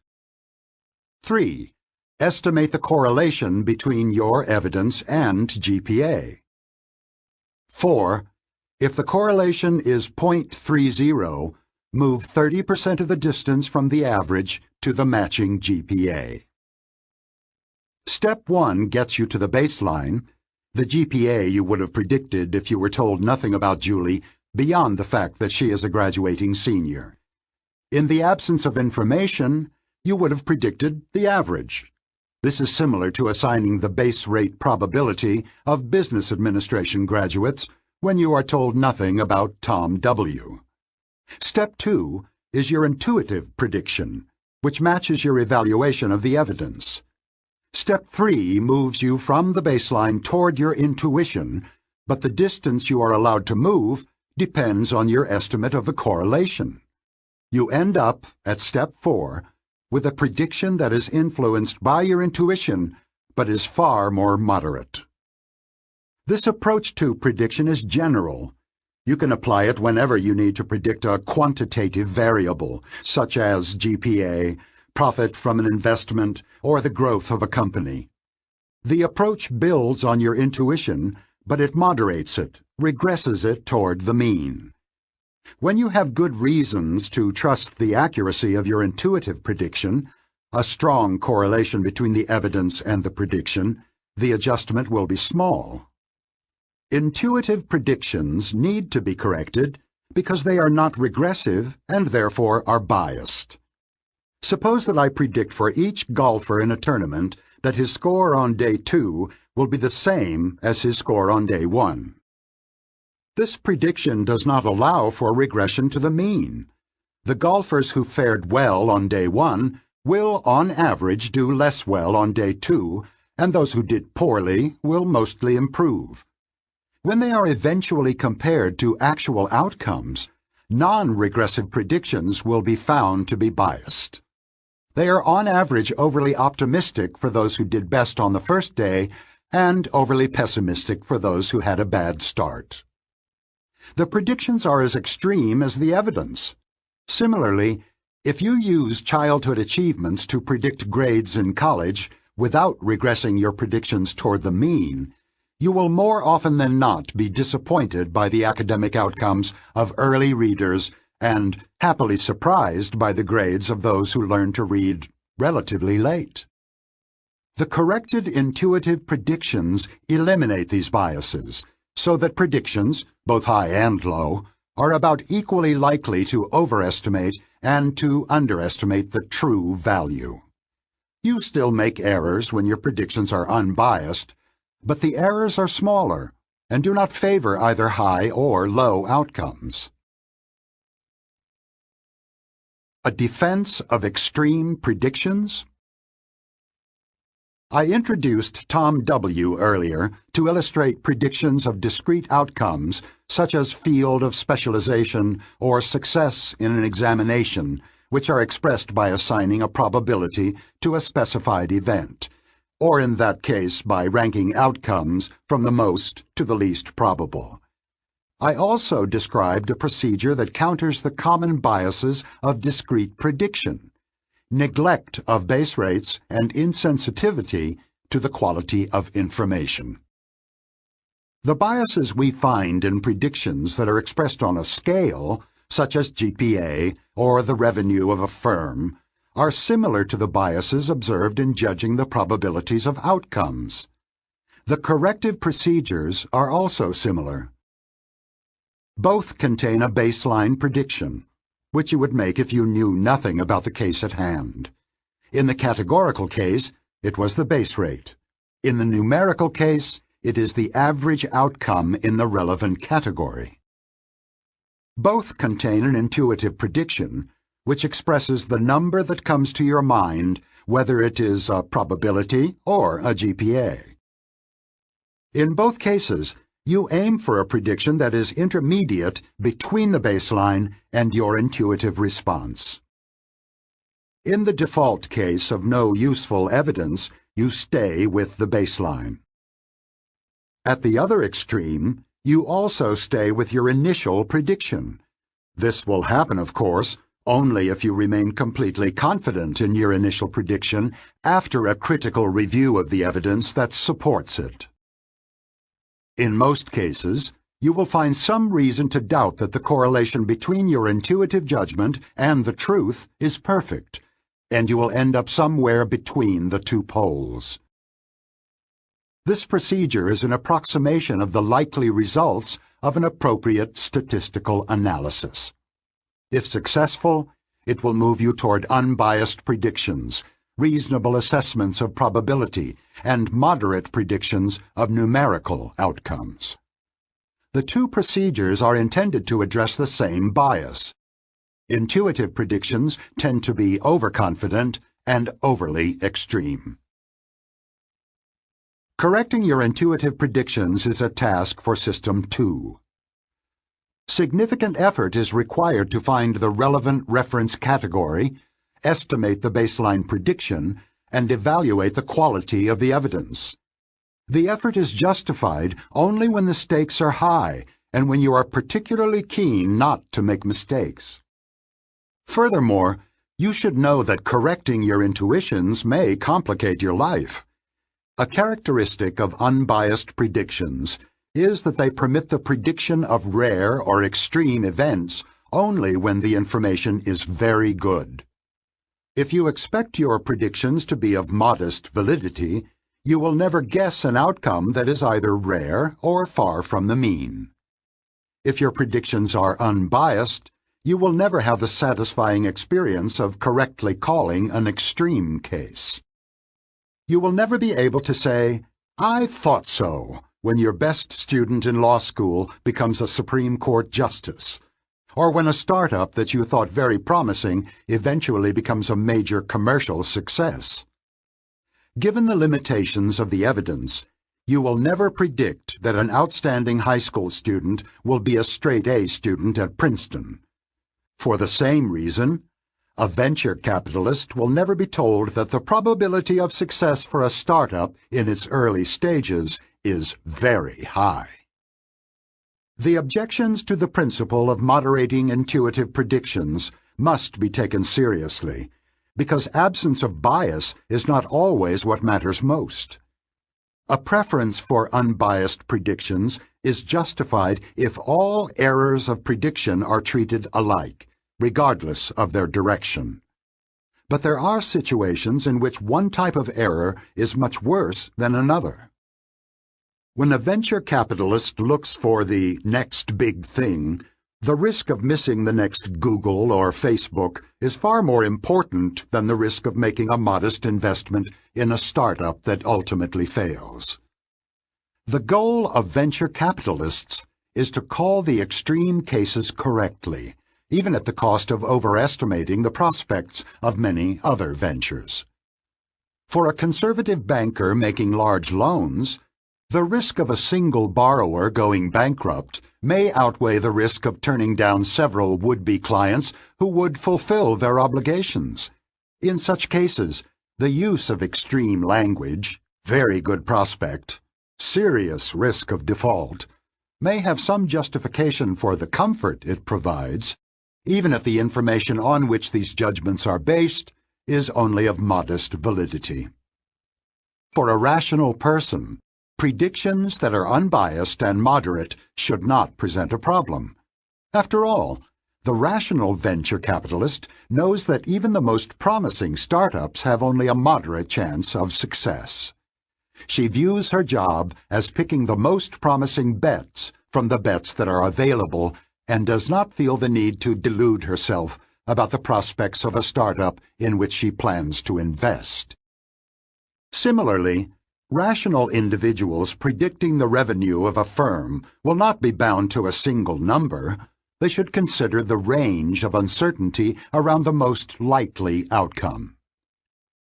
A: 3. Estimate the correlation between your evidence and GPA. 4. If the correlation is 0.30, move 30% of the distance from the average to the matching GPA. Step 1 gets you to the baseline, the GPA you would have predicted if you were told nothing about Julie beyond the fact that she is a graduating senior. In the absence of information, you would have predicted the average. This is similar to assigning the base rate probability of business administration graduates when you are told nothing about Tom W. Step 2 is your intuitive prediction, which matches your evaluation of the evidence. Step 3 moves you from the baseline toward your intuition, but the distance you are allowed to move depends on your estimate of the correlation. You end up, at Step 4, with a prediction that is influenced by your intuition, but is far more moderate. This approach to prediction is general. You can apply it whenever you need to predict a quantitative variable, such as GPA, profit from an investment, or the growth of a company. The approach builds on your intuition, but it moderates it, regresses it toward the mean. When you have good reasons to trust the accuracy of your intuitive prediction, a strong correlation between the evidence and the prediction, the adjustment will be small. Intuitive predictions need to be corrected because they are not regressive and therefore are biased. Suppose that I predict for each golfer in a tournament that his score on day 2 will be the same as his score on day 1. This prediction does not allow for regression to the mean. The golfers who fared well on day 1 will, on average, do less well on day 2, and those who did poorly will mostly improve. When they are eventually compared to actual outcomes, non-regressive predictions will be found to be biased. They are on average overly optimistic for those who did best on the first day and overly pessimistic for those who had a bad start. The predictions are as extreme as the evidence. Similarly, if you use childhood achievements to predict grades in college without regressing your predictions toward the mean, you will more often than not be disappointed by the academic outcomes of early readers and happily surprised by the grades of those who learn to read relatively late. The corrected intuitive predictions eliminate these biases, so that predictions, both high and low, are about equally likely to overestimate and to underestimate the true value. You still make errors when your predictions are unbiased, but the errors are smaller and do not favor either high or low outcomes. A defense of extreme predictions? I introduced Tom W. earlier to illustrate predictions of discrete outcomes such as field of specialization or success in an examination, which are expressed by assigning a probability to a specified event, or in that case by ranking outcomes from the most to the least probable. I also described a procedure that counters the common biases of discrete prediction, neglect of base rates, and insensitivity to the quality of information. The biases we find in predictions that are expressed on a scale, such as GPA or the revenue of a firm, are similar to the biases observed in judging the probabilities of outcomes. The corrective procedures are also similar. Both contain a baseline prediction, which you would make if you knew nothing about the case at hand. In the categorical case, it was the base rate. In the numerical case, it is the average outcome in the relevant category. Both contain an intuitive prediction, which expresses the number that comes to your mind, whether it is a probability or a GPA. In both cases, you aim for a prediction that is intermediate between the baseline and your intuitive response. In the default case of no useful evidence, you stay with the baseline. At the other extreme, you also stay with your initial prediction. This will happen, of course, only if you remain completely confident in your initial prediction after a critical review of the evidence that supports it. In most cases, you will find some reason to doubt that the correlation between your intuitive judgment and the truth is perfect, and you will end up somewhere between the two poles. This procedure is an approximation of the likely results of an appropriate statistical analysis. If successful, it will move you toward unbiased predictions, reasonable assessments of probability, and moderate predictions of numerical outcomes. The two procedures are intended to address the same bias. Intuitive predictions tend to be overconfident and overly extreme. Correcting your intuitive predictions is a task for System 2. Significant effort is required to find the relevant reference category, estimate the baseline prediction, and evaluate the quality of the evidence. The effort is justified only when the stakes are high and when you are particularly keen not to make mistakes. Furthermore, you should know that correcting your intuitions may complicate your life. A characteristic of unbiased predictions is that they permit the prediction of rare or extreme events only when the information is very good. If you expect your predictions to be of modest validity, you will never guess an outcome that is either rare or far from the mean. If your predictions are unbiased, you will never have the satisfying experience of correctly calling an extreme case. You will never be able to say, "I thought so," when your best student in law school becomes a Supreme Court justice, or when a startup that you thought very promising eventually becomes a major commercial success. Given the limitations of the evidence, you will never predict that an outstanding high school student will be a straight-A student at Princeton. For the same reason, a venture capitalist will never be told that the probability of success for a startup in its early stages is very high. The objections to the principle of moderating intuitive predictions must be taken seriously, because absence of bias is not always what matters most. A preference for unbiased predictions is justified if all errors of prediction are treated alike, regardless of their direction. But there are situations in which one type of error is much worse than another. When a venture capitalist looks for the next big thing, the risk of missing the next Google or Facebook is far more important than the risk of making a modest investment in a startup that ultimately fails. The goal of venture capitalists is to call the extreme cases correctly, even at the cost of overestimating the prospects of many other ventures. For a conservative banker making large loans, the risk of a single borrower going bankrupt may outweigh the risk of turning down several would-be clients who would fulfill their obligations. In such cases, the use of extreme language, very good prospect, serious risk of default, may have some justification for the comfort it provides, even if the information on which these judgments are based is only of modest validity. For a rational person, predictions that are unbiased and moderate should not present a problem. After all, the rational venture capitalist knows that even the most promising startups have only a moderate chance of success. She views her job as picking the most promising bets from the bets that are available and does not feel the need to delude herself about the prospects of a startup in which she plans to invest. Similarly, rational individuals predicting the revenue of a firm will not be bound to a single number. They should consider the range of uncertainty around the most likely outcome.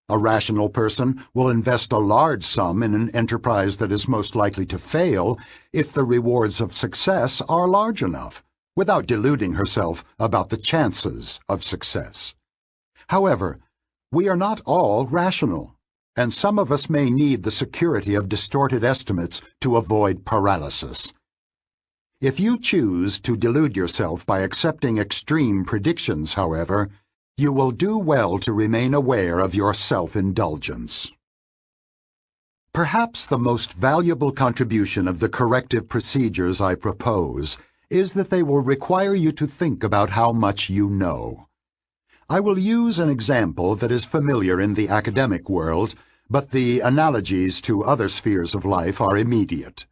A: A rational person will invest a large sum in an enterprise that is most likely to fail if the rewards of success are large enough, without deluding herself about the chances of success. However, we are not all rational, and some of us may need the security of distorted estimates to avoid paralysis. If you choose to delude yourself by accepting extreme predictions, however, you will do well to remain aware of your self-indulgence. Perhaps the most valuable contribution of the corrective procedures I propose is that they will require you to think about how much you know. I will use an example that is familiar in the academic world, but the analogies to other spheres of life are immediate.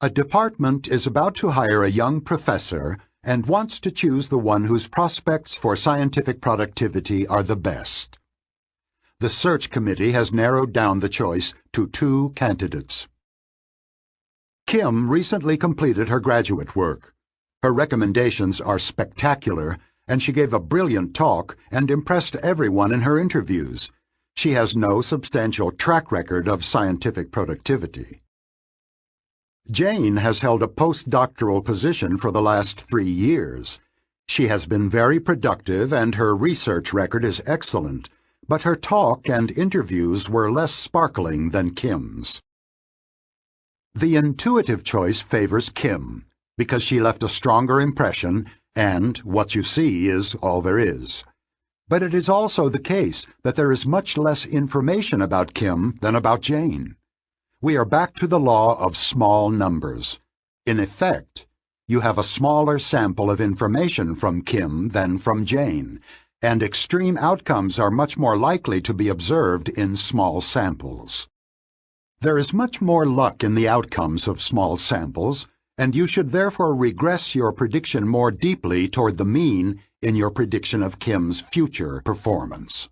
A: A department is about to hire a young professor and wants to choose the one whose prospects for scientific productivity are the best. The search committee has narrowed down the choice to 2 candidates. Kim recently completed her graduate work. Her recommendations are spectacular, and she gave a brilliant talk and impressed everyone in her interviews. She has no substantial track record of scientific productivity. Jane has held a postdoctoral position for the last 3 years. She has been very productive and her research record is excellent, but her talk and interviews were less sparkling than Kim's. The intuitive choice favors Kim, because she left a stronger impression, and what you see is all there is. But it is also the case that there is much less information about Kim than about Jane. We are back to the law of small numbers. In effect, you have a smaller sample of information from Kim than from Jane, and extreme outcomes are much more likely to be observed in small samples. There is much more luck in the outcomes of small samples, and you should therefore regress your prediction more deeply toward the mean in your prediction of Kim's future performance.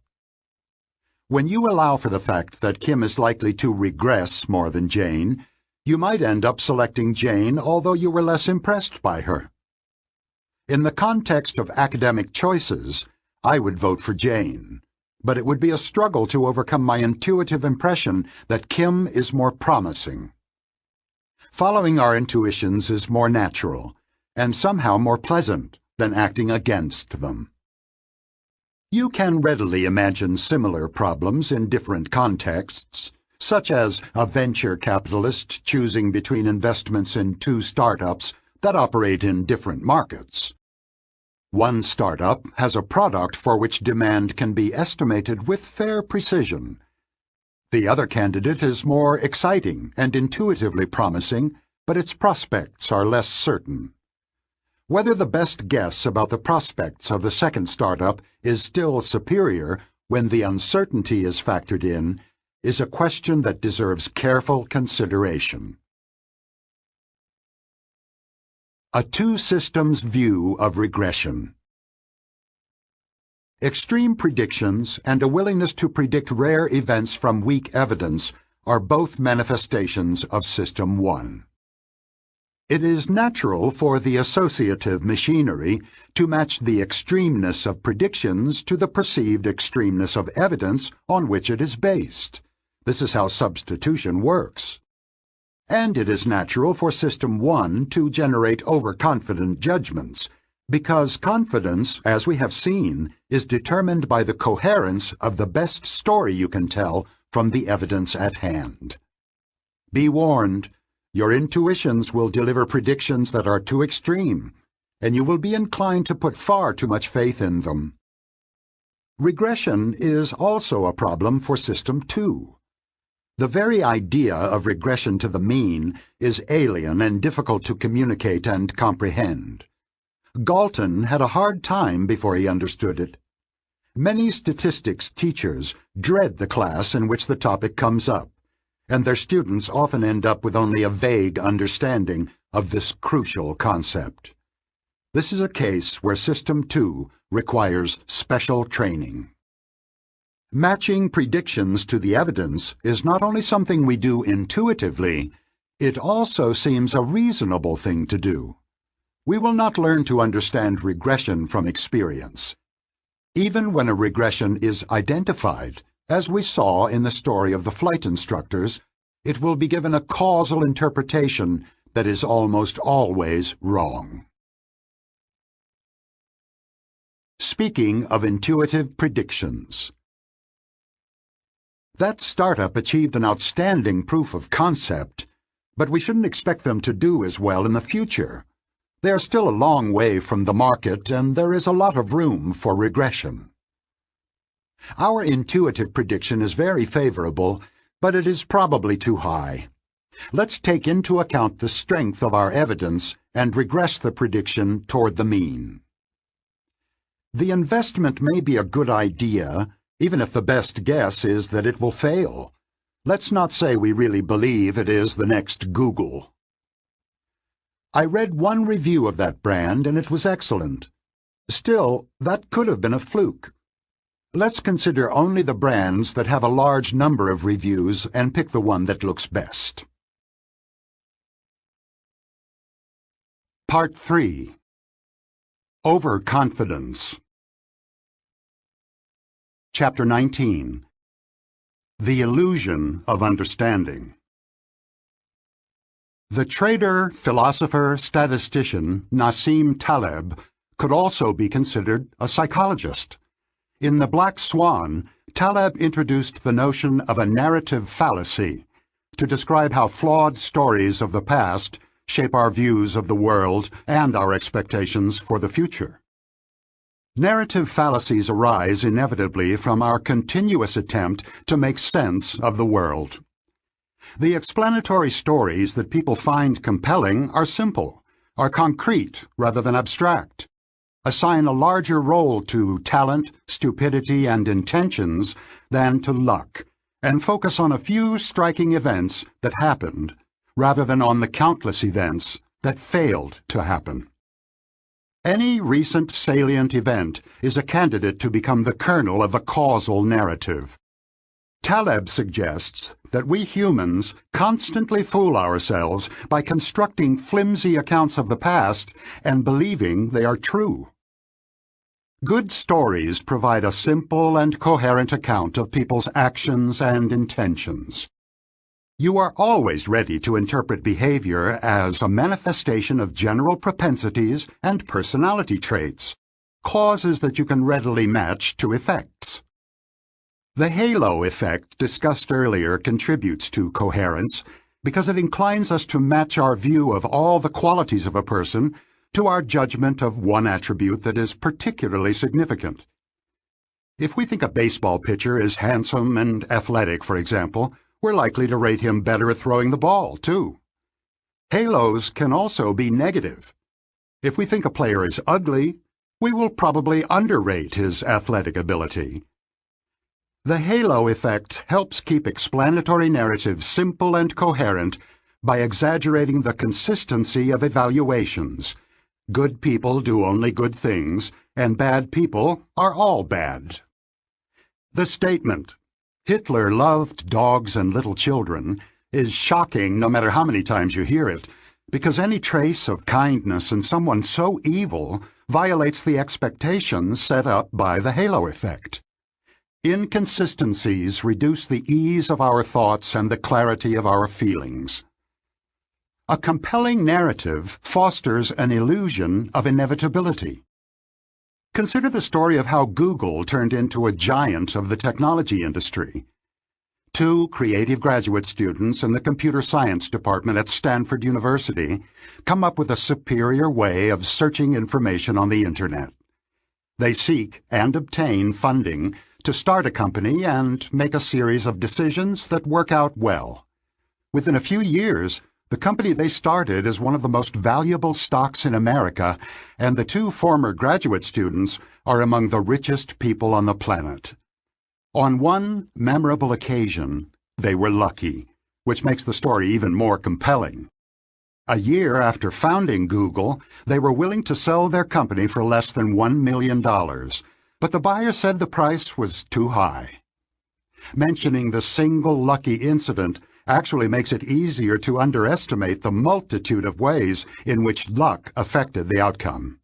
A: When you allow for the fact that Kim is likely to regress more than Jane, you might end up selecting Jane although you were less impressed by her. In the context of academic choices, I would vote for Jane, but it would be a struggle to overcome my intuitive impression that Kim is more promising. Following our intuitions is more natural, and somehow more pleasant than acting against them. You can readily imagine similar problems in different contexts, such as a venture capitalist choosing between investments in 2 startups that operate in different markets. One startup has a product for which demand can be estimated with fair precision. The other candidate is more exciting and intuitively promising, but its prospects are less certain. Whether the best guess about the prospects of the second startup is still superior when the uncertainty is factored in is a question that deserves careful consideration. A 2-systems view of regression. Extreme predictions and a willingness to predict rare events from weak evidence are both manifestations of System 1. It is natural for the associative machinery to match the extremeness of predictions to the perceived extremeness of evidence on which it is based. This is how substitution works. And it is natural for System 1 to generate overconfident judgments, because confidence, as we have seen, is determined by the coherence of the best story you can tell from the evidence at hand. Be warned. Your intuitions will deliver predictions that are too extreme, and you will be inclined to put far too much faith in them. Regression is also a problem for System 2. The very idea of regression to the mean is alien and difficult to communicate and comprehend. Galton had a hard time before he understood it. Many statistics teachers dread the class in which the topic comes up, and their students often end up with only a vague understanding of this crucial concept. This is a case where System 2 requires special training. Matching predictions to the evidence is not only something we do intuitively, it also seems a reasonable thing to do. We will not learn to understand regression from experience. Even when a regression is identified, As we saw in the story of the flight instructors, it will be given a causal interpretation that is almost always wrong. Speaking of intuitive predictions. That startup achieved an outstanding proof of concept, but we shouldn't expect them to do as well in the future. They are still a long way from the market, and there is a lot of room for regression. Our intuitive prediction is very favorable, but it is probably too high. Let's take into account the strength of our evidence and regress the prediction toward the mean. The investment may be a good idea, even if the best guess is that it will fail. Let's not say we really believe it is the next Google. I read one review of that brand and it was excellent. Still, that could have been a fluke. Let's consider only the brands that have a large number of reviews and pick the one that looks best. Part 3. Overconfidence. Chapter 19. The Illusion of Understanding. The trader, philosopher, statistician Nassim Taleb could also be considered a psychologist. In The Black Swan, Taleb introduced the notion of a narrative fallacy to describe how flawed stories of the past shape our views of the world and our expectations for the future. Narrative fallacies arise inevitably from our continuous attempt to make sense of the world. The explanatory stories that people find compelling are simple, are concrete rather than abstract, assign a larger role to talent, stupidity, and intentions than to luck, and focus on a few striking events that happened rather than on the countless events that failed to happen. Any recent salient event is a candidate to become the kernel of a causal narrative. Taleb suggests that we humans constantly fool ourselves by constructing flimsy accounts of the past and believing they are true. Good stories provide a simple and coherent account of people's actions and intentions. You are always ready to interpret behavior as a manifestation of general propensities and personality traits, causes that you can readily match to effects. The halo effect discussed earlier contributes to coherence because it inclines us to match our view of all the qualities of a person to our judgment of one attribute that is particularly significant. If we think a baseball pitcher is handsome and athletic, for example, we're likely to rate him better at throwing the ball, too. Halos can also be negative. If we think a player is ugly, we will probably underrate his athletic ability. The halo effect helps keep explanatory narratives simple and coherent by exaggerating the consistency of evaluations. Good people do only good things, and bad people are all bad. The statement, "Hitler loved dogs and little children," is shocking no matter how many times you hear it, because any trace of kindness in someone so evil violates the expectations set up by the halo effect. Inconsistencies reduce the ease of our thoughts and the clarity of our feelings. A compelling narrative fosters an illusion of inevitability. Consider the story of how Google turned into a giant of the technology industry. Two creative graduate students in the computer science department at Stanford University come up with a superior way of searching information on the Internet. They seek and obtain funding to start a company and make a series of decisions that work out well. Within a few years, the company they started is one of the most valuable stocks in America, and the two former graduate students are among the richest people on the planet. On one memorable occasion, they were lucky, which makes the story even more compelling. A year after founding Google, they were willing to sell their company for less than $1 million, but the buyer said the price was too high. Mentioning the single lucky incident actually makes it easier to underestimate the multitude of ways in which luck affected the outcome.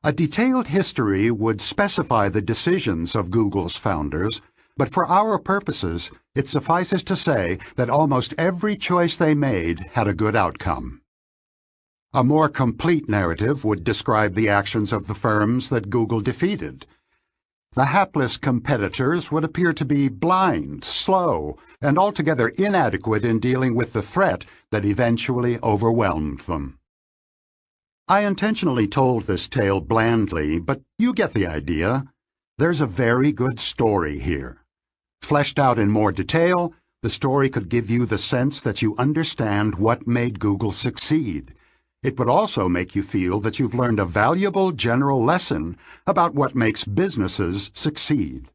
A: A detailed history would specify the decisions of Google's founders, But for our purposes, it suffices to say that almost every choice they made had a good outcome. A more complete narrative would describe the actions of the firms that Google defeated. The hapless competitors would appear to be blind, slow, and altogether inadequate in dealing with the threat that eventually overwhelmed them. I intentionally told this tale blandly, but you get the idea. There's a very good story here. Fleshed out in more detail, the story could give you the sense that you understand what made Google succeed. It would also make you feel that you've learned a valuable general lesson about what makes businesses succeed.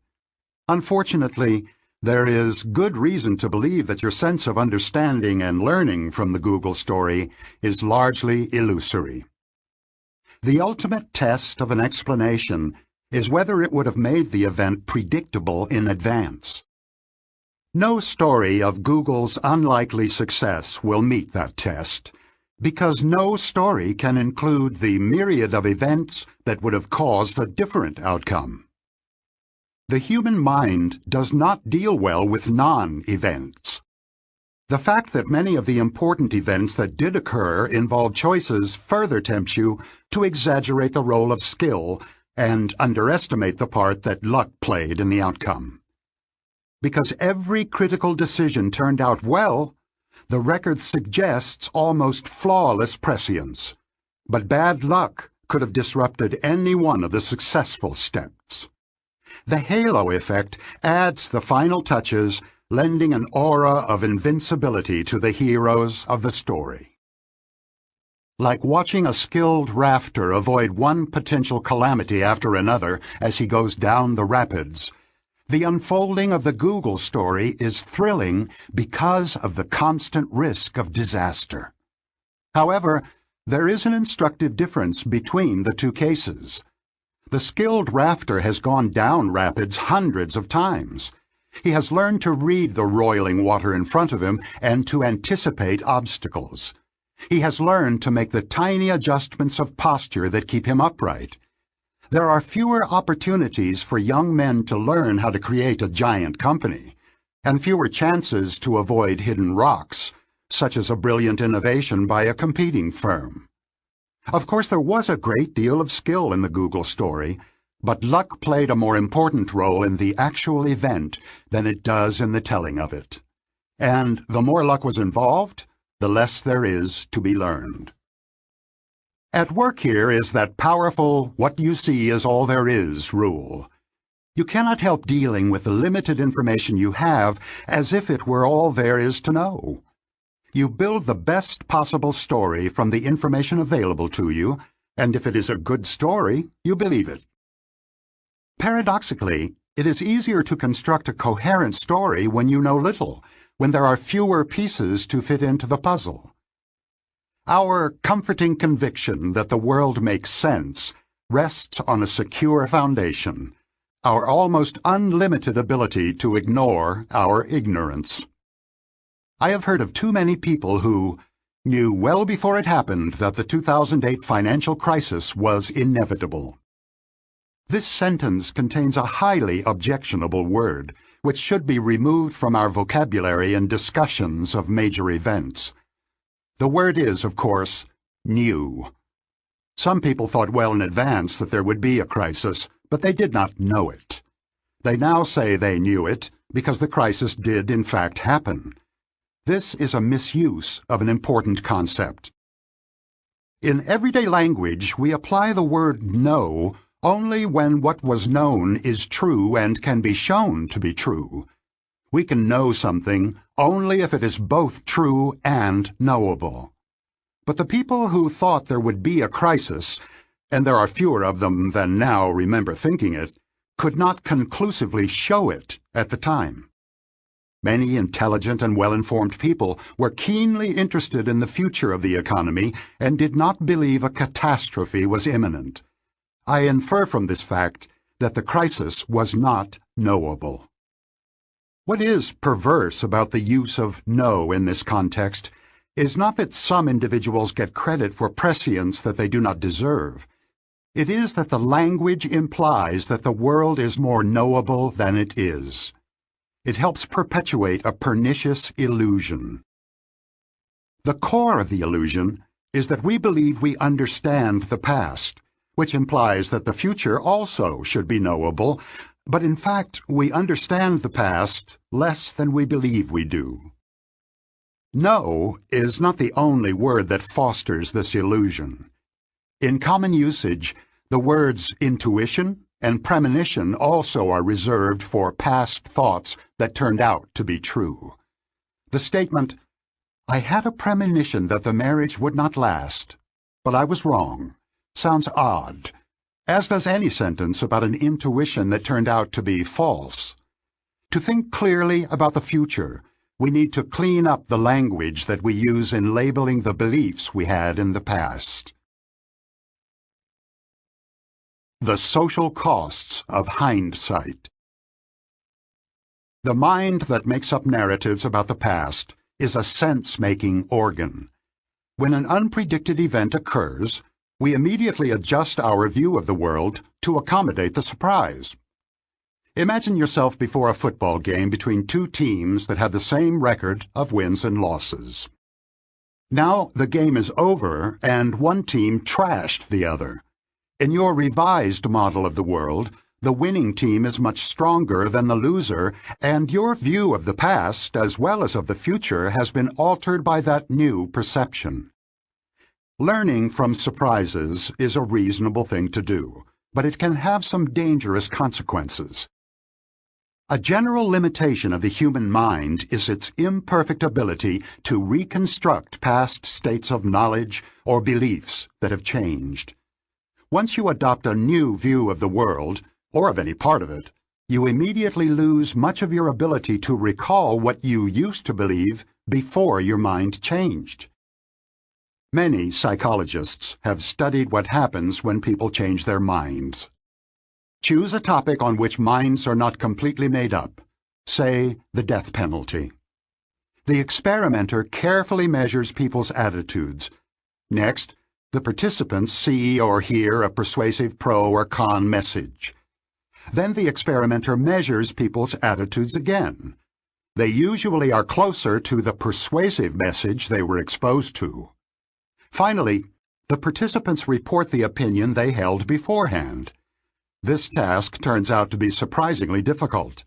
A: Unfortunately, there is good reason to believe that your sense of understanding and learning from the Google story is largely illusory. The ultimate test of an explanation is whether it would have made the event predictable in advance. No story of Google's unlikely success will meet that test, because no story can include the myriad of events that would have caused a different outcome. The human mind does not deal well with non-events. The fact that many of the important events that did occur involved choices further tempts you to exaggerate the role of skill and underestimate the part that luck played in the outcome. Because every critical decision turned out well, the record suggests almost flawless prescience, but bad luck could have disrupted any one of the successful steps. The halo effect adds the final touches, lending an aura of invincibility to the heroes of the story. Like watching a skilled rafter avoid one potential calamity after another as he goes down the rapids, the unfolding of the Google story is thrilling because of the constant risk of disaster. However, there is an instructive difference between the two cases. The skilled rafter has gone down rapids hundreds of times. He has learned to read the roiling water in front of him and to anticipate obstacles. He has learned to make the tiny adjustments of posture that keep him upright. There are fewer opportunities for young men to learn how to create a giant company, and fewer chances to avoid hidden rocks, such as a brilliant innovation by a competing firm. Of course, there was a great deal of skill in the Google story, but luck played a more important role in the actual event than it does in the telling of it. And the more luck was involved, the less there is to be learned. At work here is that powerful "what you see is all there is" rule. You cannot help dealing with the limited information you have as if it were all there is to know. You build the best possible story from the information available to you, and if it is a good story, you believe it. Paradoxically, it is easier to construct a coherent story when you know little, when there are fewer pieces to fit into the puzzle. Our comforting conviction that the world makes sense rests on a secure foundation, our almost unlimited ability to ignore our ignorance. I have heard of too many people who knew well before it happened that the 2008 financial crisis was inevitable. This sentence contains a highly objectionable word, which should be removed from our vocabulary in discussions of major events. The word is, of course, knew. Some people thought well in advance that there would be a crisis, but they did not know it. They now say they knew it because the crisis did in fact happen. This is a misuse of an important concept. In everyday language, we apply the word know only when what was known is true and can be shown to be true. We can know something only if it is both true and knowable. But the people who thought there would be a crisis, and there are fewer of them than now remember thinking it, could not conclusively show it at the time. Many intelligent and well-informed people were keenly interested in the future of the economy and did not believe a catastrophe was imminent. I infer from this fact that the crisis was not knowable. What is perverse about the use of know in this context is not that some individuals get credit for prescience that they do not deserve. It is that the language implies that the world is more knowable than it is. It helps perpetuate a pernicious illusion. The core of the illusion is that we believe we understand the past, which implies that the future also should be knowable, but in fact we understand the past less than we believe we do. Know is not the only word that fosters this illusion. In common usage, the words intuition and premonition also are reserved for past thoughts that turned out to be true. The statement, "I had a premonition that the marriage would not last, but I was wrong," sounds odd, as does any sentence about an intuition that turned out to be false. To think clearly about the future, we need to clean up the language that we use in labeling the beliefs we had in the past. The social costs of hindsight. The mind that makes up narratives about the past is a sense-making organ. When an unpredicted event occurs, we immediately adjust our view of the world to accommodate the surprise. Imagine yourself before a football game between two teams that have the same record of wins and losses. Now the game is over and one team trashed the other. In your revised model of the world, the winning team is much stronger than the loser, and your view of the past as well as of the future has been altered by that new perception. Learning from surprises is a reasonable thing to do, but it can have some dangerous consequences. A general limitation of the human mind is its imperfect ability to reconstruct past states of knowledge or beliefs that have changed. Once you adopt a new view of the world, or of any part of it, you immediately lose much of your ability to recall what you used to believe before your mind changed. Many psychologists have studied what happens when people change their minds. Choose a topic on which minds are not completely made up, say the death penalty. The experimenter carefully measures people's attitudes. Next, the participants see or hear a persuasive pro or con message. Then the experimenter measures people's attitudes again. They usually are closer to the persuasive message they were exposed to. Finally, the participants report the opinion they held beforehand. This task turns out to be surprisingly difficult.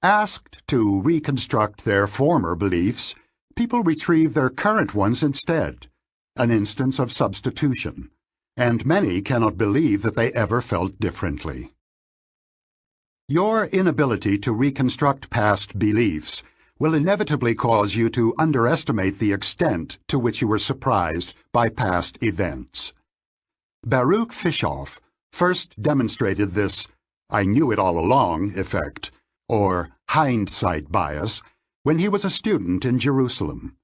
A: Asked to reconstruct their former beliefs, people retrieve their current ones instead, an instance of substitution, and many cannot believe that they ever felt differently. Your inability to reconstruct past beliefs will inevitably cause you to underestimate the extent to which you were surprised by past events. Baruch Fischoff first demonstrated this "I knew it all along" effect, or hindsight bias, when he was a student in Jerusalem.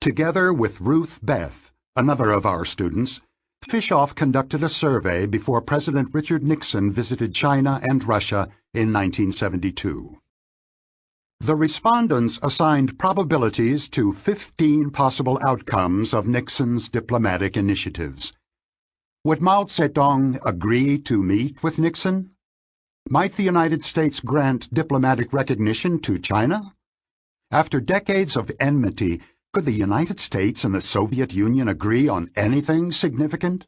A: Together with Ruth Beth, another of our students, Fischoff conducted a survey before President Richard Nixon visited China and Russia in 1972. The respondents assigned probabilities to 15 possible outcomes of Nixon's diplomatic initiatives. Would Mao Zedong agree to meet with Nixon? Might the United States grant diplomatic recognition to China? After decades of enmity, could the United States and the Soviet Union agree on anything significant?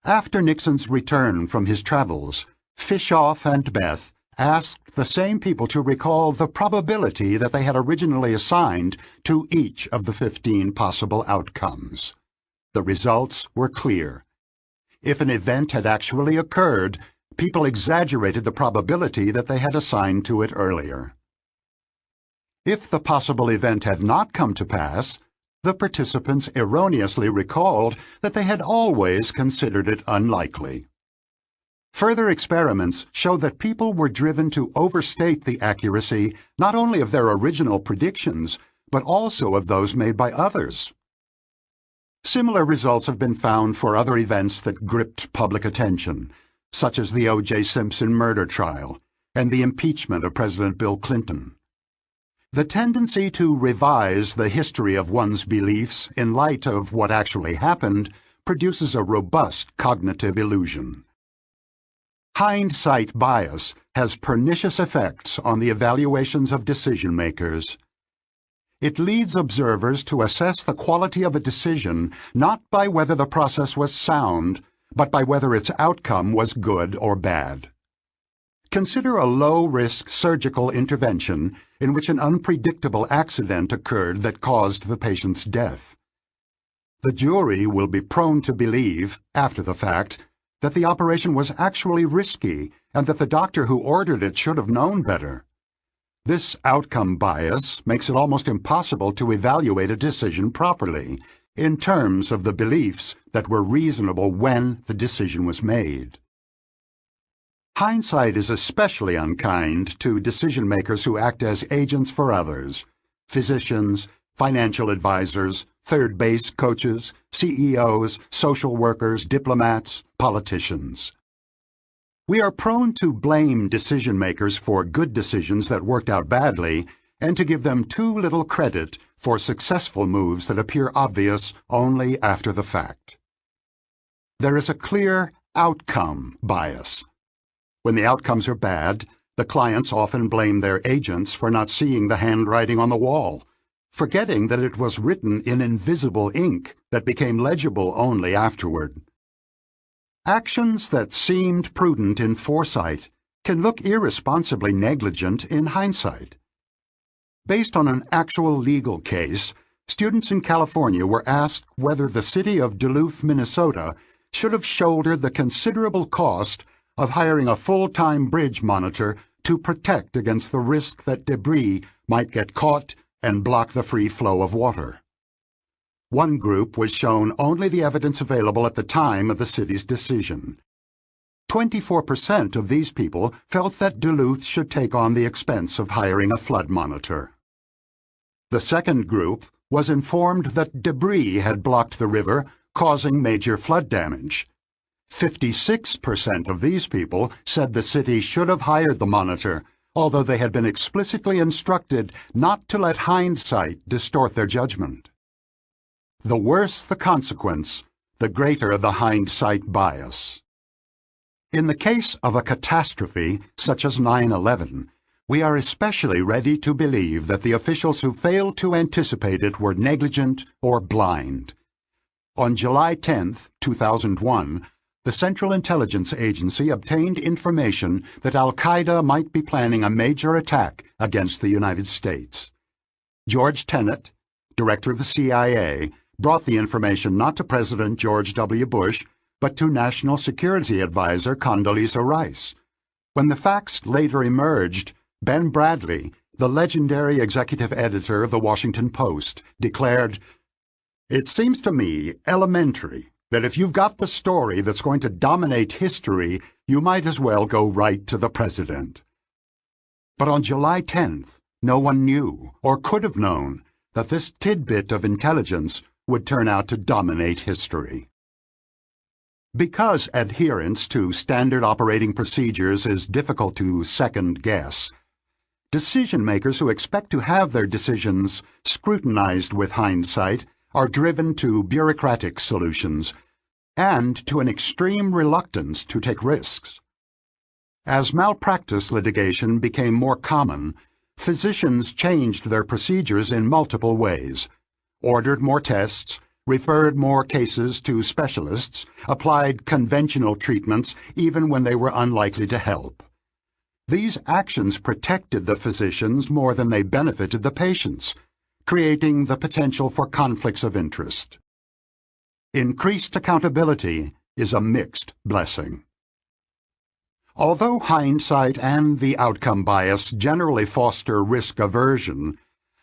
A: After Nixon's return from his travels, Fischoff and Beth asked the same people to recall the probability that they had originally assigned to each of the 15 possible outcomes. The results were clear. If an event had actually occurred, people exaggerated the probability that they had assigned to it earlier. If the possible event had not come to pass, the participants erroneously recalled that they had always considered it unlikely. Further experiments show that people were driven to overstate the accuracy not only of their original predictions, but also of those made by others. Similar results have been found for other events that gripped public attention, such as the O.J. Simpson murder trial and the impeachment of President Bill Clinton. The tendency to revise the history of one's beliefs in light of what actually happened produces a robust cognitive illusion. Hindsight bias has pernicious effects on the evaluations of decision-makers. It leads observers to assess the quality of a decision not by whether the process was sound, but by whether its outcome was good or bad. Consider a low-risk surgical intervention in which an unpredictable accident occurred that caused the patient's death. The jury will be prone to believe, after the fact, that the operation was actually risky and that the doctor who ordered it should have known better. This outcome bias makes it almost impossible to evaluate a decision properly in terms of the beliefs that were reasonable when the decision was made. Hindsight is especially unkind to decision-makers who act as agents for others: physicians, financial advisors, third-base coaches, CEOs, social workers, diplomats, politicians. We are prone to blame decision-makers for good decisions that worked out badly and to give them too little credit for successful moves that appear obvious only after the fact. There is a clear outcome bias. When the outcomes are bad, the clients often blame their agents for not seeing the handwriting on the wall, forgetting that it was written in invisible ink that became legible only afterward. Actions that seemed prudent in foresight can look irresponsibly negligent in hindsight. Based on an actual legal case, students in California were asked whether the city of Duluth, Minnesota, should have shouldered the considerable cost of hiring a full-time bridge monitor to protect against the risk that debris might get caught and block the free flow of water. One group was shown only the evidence available at the time of the city's decision. 24% of these people felt that Duluth should take on the expense of hiring a flood monitor. The second group was informed that debris had blocked the river, causing major flood damage. 56% of these people said the city should have hired the monitor, although they had been explicitly instructed not to let hindsight distort their judgment. The worse the consequence, the greater the hindsight bias. In the case of a catastrophe such as 9/11, we are especially ready to believe that the officials who failed to anticipate it were negligent or blind. On July 10, 2001, the Central Intelligence Agency obtained information that al-Qaeda might be planning a major attack against the United States. George Tenet, director of the CIA, brought the information not to President George W. Bush, but to National Security Advisor Condoleezza Rice. When the facts later emerged, Ben Bradley, the legendary executive editor of the Washington Post, declared, "It seems to me elementary that if you've got the story that's going to dominate history, you might as well go right to the president." But on July 10th, no one knew or could have known that this tidbit of intelligence would turn out to dominate history. Because adherence to standard operating procedures is difficult to second-guess, decision-makers who expect to have their decisions scrutinized with hindsight are driven to bureaucratic solutions and to an extreme reluctance to take risks. As malpractice litigation became more common, physicians changed their procedures in multiple ways, ordered more tests, referred more cases to specialists, applied conventional treatments even when they were unlikely to help. These actions protected the physicians more than they benefited the patients, creating the potential for conflicts of interest. Increased accountability is a mixed blessing. Although hindsight and the outcome bias generally foster risk aversion,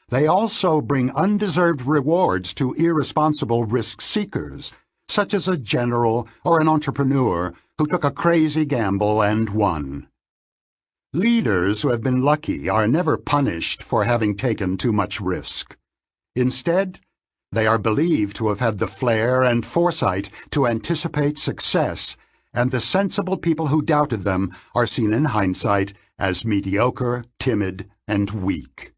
A: they also bring undeserved rewards to irresponsible risk seekers, such as a general or an entrepreneur who took a crazy gamble and won. Leaders who have been lucky are never punished for having taken too much risk. Instead, they are believed to have had the flair and foresight to anticipate success, and the sensible people who doubted them are seen in hindsight as mediocre, timid, and weak.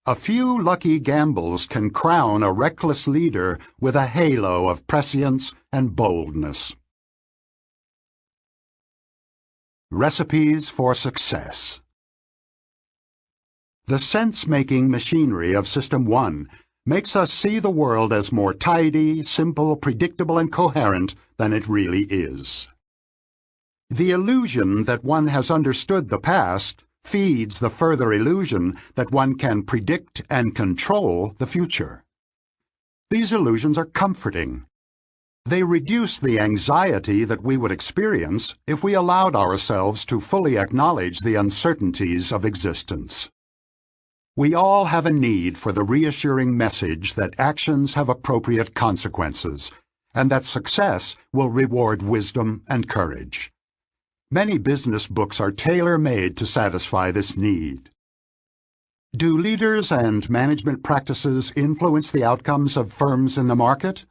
A: A few lucky gambles can crown a reckless leader with a halo of prescience and boldness. Recipes for Success. The sense-making machinery of System 1 makes us see the world as more tidy, simple, predictable, and coherent than it really is. The illusion that one has understood the past feeds the further illusion that one can predict and control the future. These illusions are comforting. They reduce the anxiety that we would experience if we allowed ourselves to fully acknowledge the uncertainties of existence. We all have a need for the reassuring message that actions have appropriate consequences, and that success will reward wisdom and courage. Many business books are tailor-made to satisfy this need. Do leaders and management practices influence the outcomes of firms in the market?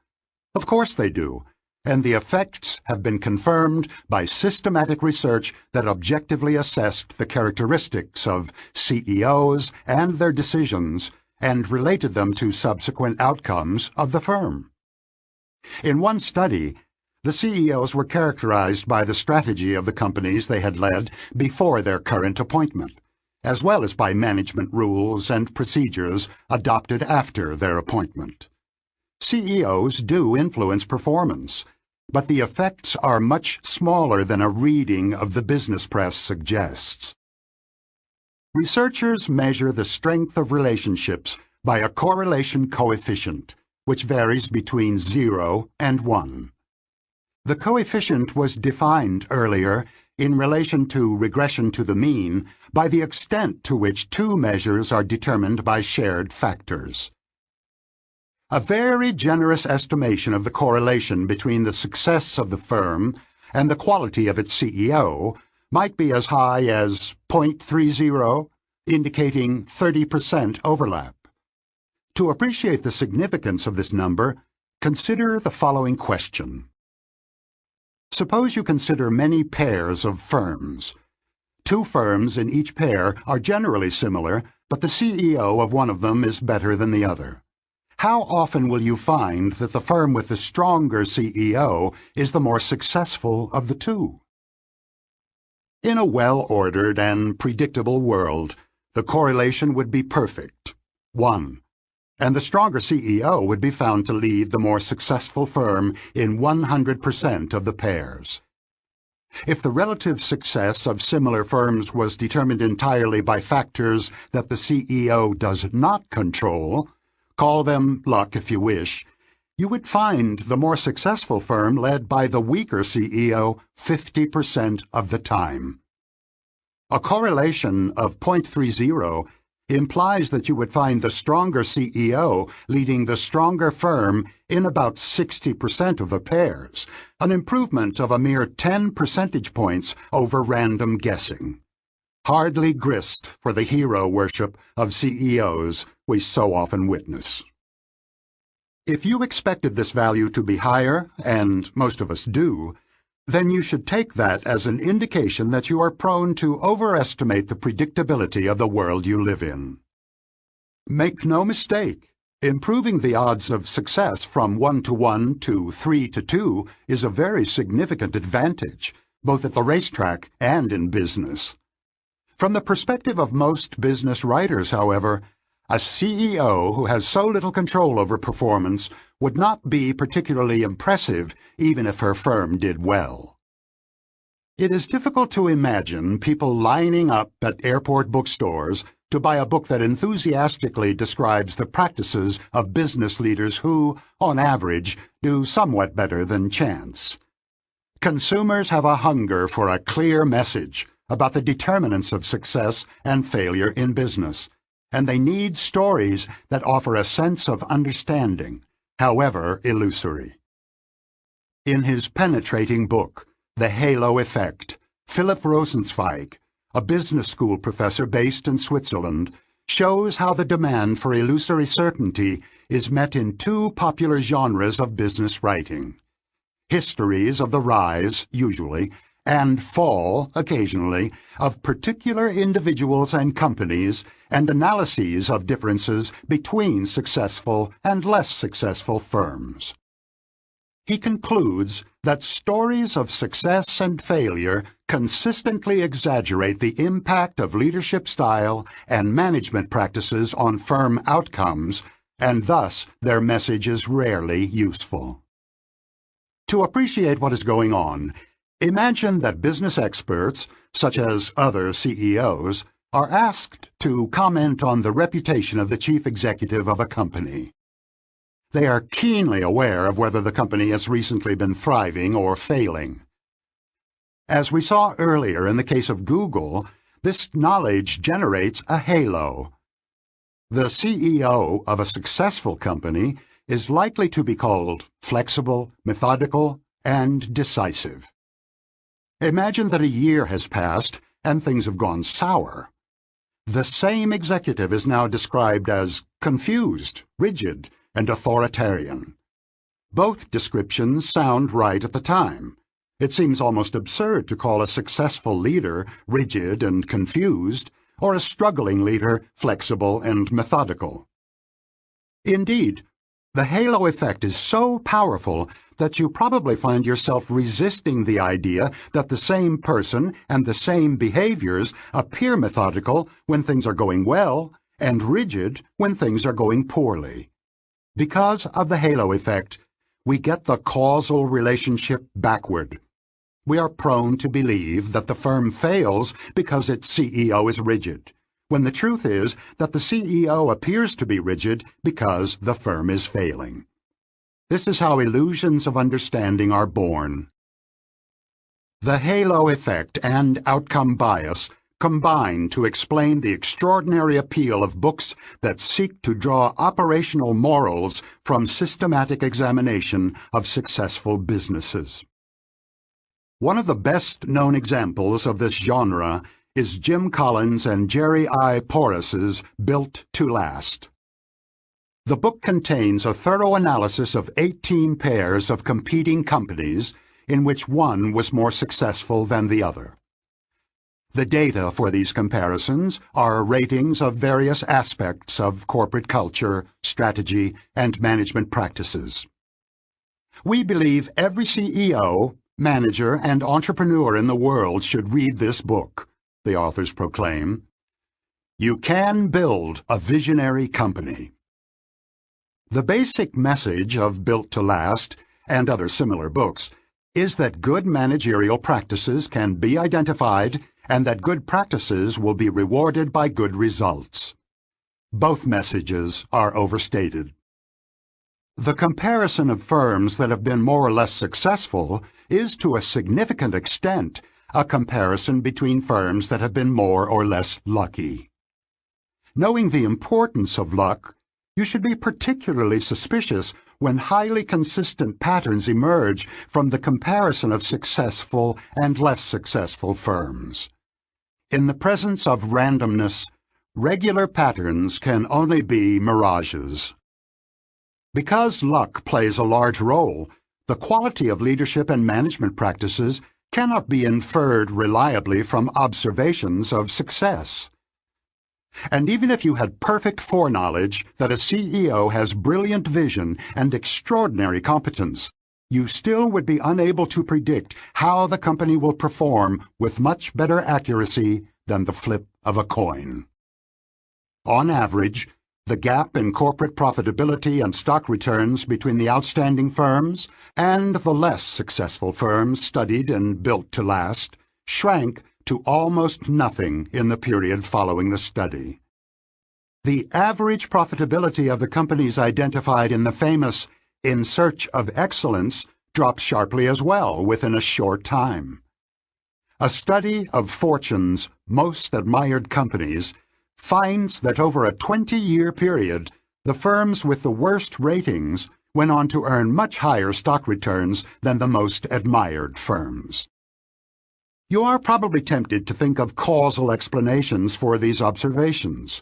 A: Of course they do, and the effects have been confirmed by systematic research that objectively assessed the characteristics of CEOs and their decisions and related them to subsequent outcomes of the firm. In one study, the CEOs were characterized by the strategy of the companies they had led before their current appointment, as well as by management rules and procedures adopted after their appointment. CEOs do influence performance, but the effects are much smaller than a reading of the business press suggests. Researchers measure the strength of relationships by a correlation coefficient, which varies between 0 and 1. The coefficient was defined earlier in relation to regression to the mean by the extent to which two measures are determined by shared factors. A very generous estimation of the correlation between the success of the firm and the quality of its CEO might be as high as 0.30, indicating 30% overlap. To appreciate the significance of this number, consider the following question. Suppose you consider many pairs of firms. Two firms in each pair are generally similar, but the CEO of one of them is better than the other. How often will you find that the firm with the stronger CEO is the more successful of the two? In a well-ordered and predictable world, the correlation would be perfect, 1, and the stronger CEO would be found to lead the more successful firm in 100% of the pairs. If the relative success of similar firms was determined entirely by factors that the CEO does not control, call them luck if you wish, you would find the more successful firm led by the weaker CEO 50% of the time. A correlation of 0.30 implies that you would find the stronger CEO leading the stronger firm in about 60% of the pairs, an improvement of a mere 10 percentage points over random guessing. Hardly grist for the hero worship of CEOs we so often witness. If you expected this value to be higher, and most of us do, then you should take that as an indication that you are prone to overestimate the predictability of the world you live in. Make no mistake, improving the odds of success from 1 to 1 to 3 to 2 is a very significant advantage, both at the racetrack and in business. From the perspective of most business writers, however, a CEO who has so little control over performance would not be particularly impressive even if her firm did well. It is difficult to imagine people lining up at airport bookstores to buy a book that enthusiastically describes the practices of business leaders who, on average, do somewhat better than chance. Consumers have a hunger for a clear message about the determinants of success and failure in business, and they need stories that offer a sense of understanding, however illusory. In his penetrating book, The Halo Effect, Philip Rosenzweig, a business school professor based in Switzerland, shows how the demand for illusory certainty is met in two popular genres of business writing: histories of the rise, usually, and fall, occasionally, of particular individuals and companies, and analyses of differences between successful and less successful firms. He concludes that stories of success and failure consistently exaggerate the impact of leadership style and management practices on firm outcomes, and thus their message is rarely useful. To appreciate what is going on, imagine that business experts, such as other CEOs, are asked to comment on the reputation of the chief executive of a company. They are keenly aware of whether the company has recently been thriving or failing. As we saw earlier in the case of Google, this knowledge generates a halo. The CEO of a successful company is likely to be called flexible, methodical, and decisive. Imagine that a year has passed and things have gone sour. The same executive is now described as confused, rigid, and authoritarian. Both descriptions sound right at the time. It seems almost absurd to call a successful leader rigid and confused, or a struggling leader flexible and methodical. Indeed, the halo effect is so powerful that you probably find yourself resisting the idea that the same person and the same behaviors appear methodical when things are going well and rigid when things are going poorly. Because of the halo effect, we get the causal relationship backward. We are prone to believe that the firm fails because its CEO is rigid, when the truth is that the CEO appears to be rigid because the firm is failing. This is how illusions of understanding are born. The halo effect and outcome bias combine to explain the extraordinary appeal of books that seek to draw operational morals from systematic examination of successful businesses. One of the best-known examples of this genre is Jim Collins and Jerry I. Porras's Built to Last. The book contains a thorough analysis of 18 pairs of competing companies in which one was more successful than the other. The data for these comparisons are ratings of various aspects of corporate culture, strategy, and management practices. We believe every CEO, manager, and entrepreneur in the world should read this book, the authors proclaim. You can build a visionary company. The basic message of Built to Last, and other similar books, is that good managerial practices can be identified and that good practices will be rewarded by good results. Both messages are overstated. The comparison of firms that have been more or less successful is to a significant extent a comparison between firms that have been more or less lucky. Knowing the importance of luck, you should be particularly suspicious when highly consistent patterns emerge from the comparison of successful and less successful firms. In the presence of randomness, regular patterns can only be mirages. Because luck plays a large role, the quality of leadership and management practices cannot be inferred reliably from observations of success. And even if you had perfect foreknowledge that a CEO has brilliant vision and extraordinary competence, you still would be unable to predict how the company will perform with much better accuracy than the flip of a coin. On average, the gap in corporate profitability and stock returns between the outstanding firms and the less successful firms studied and Built to Last shrank to almost nothing in the period following the study. The average profitability of the companies identified in the famous In Search of Excellence dropped sharply as well within a short time. A study of Fortune's most admired companies finds that over a 20-year period, the firms with the worst ratings went on to earn much higher stock returns than the most admired firms. You are probably tempted to think of causal explanations for these observations.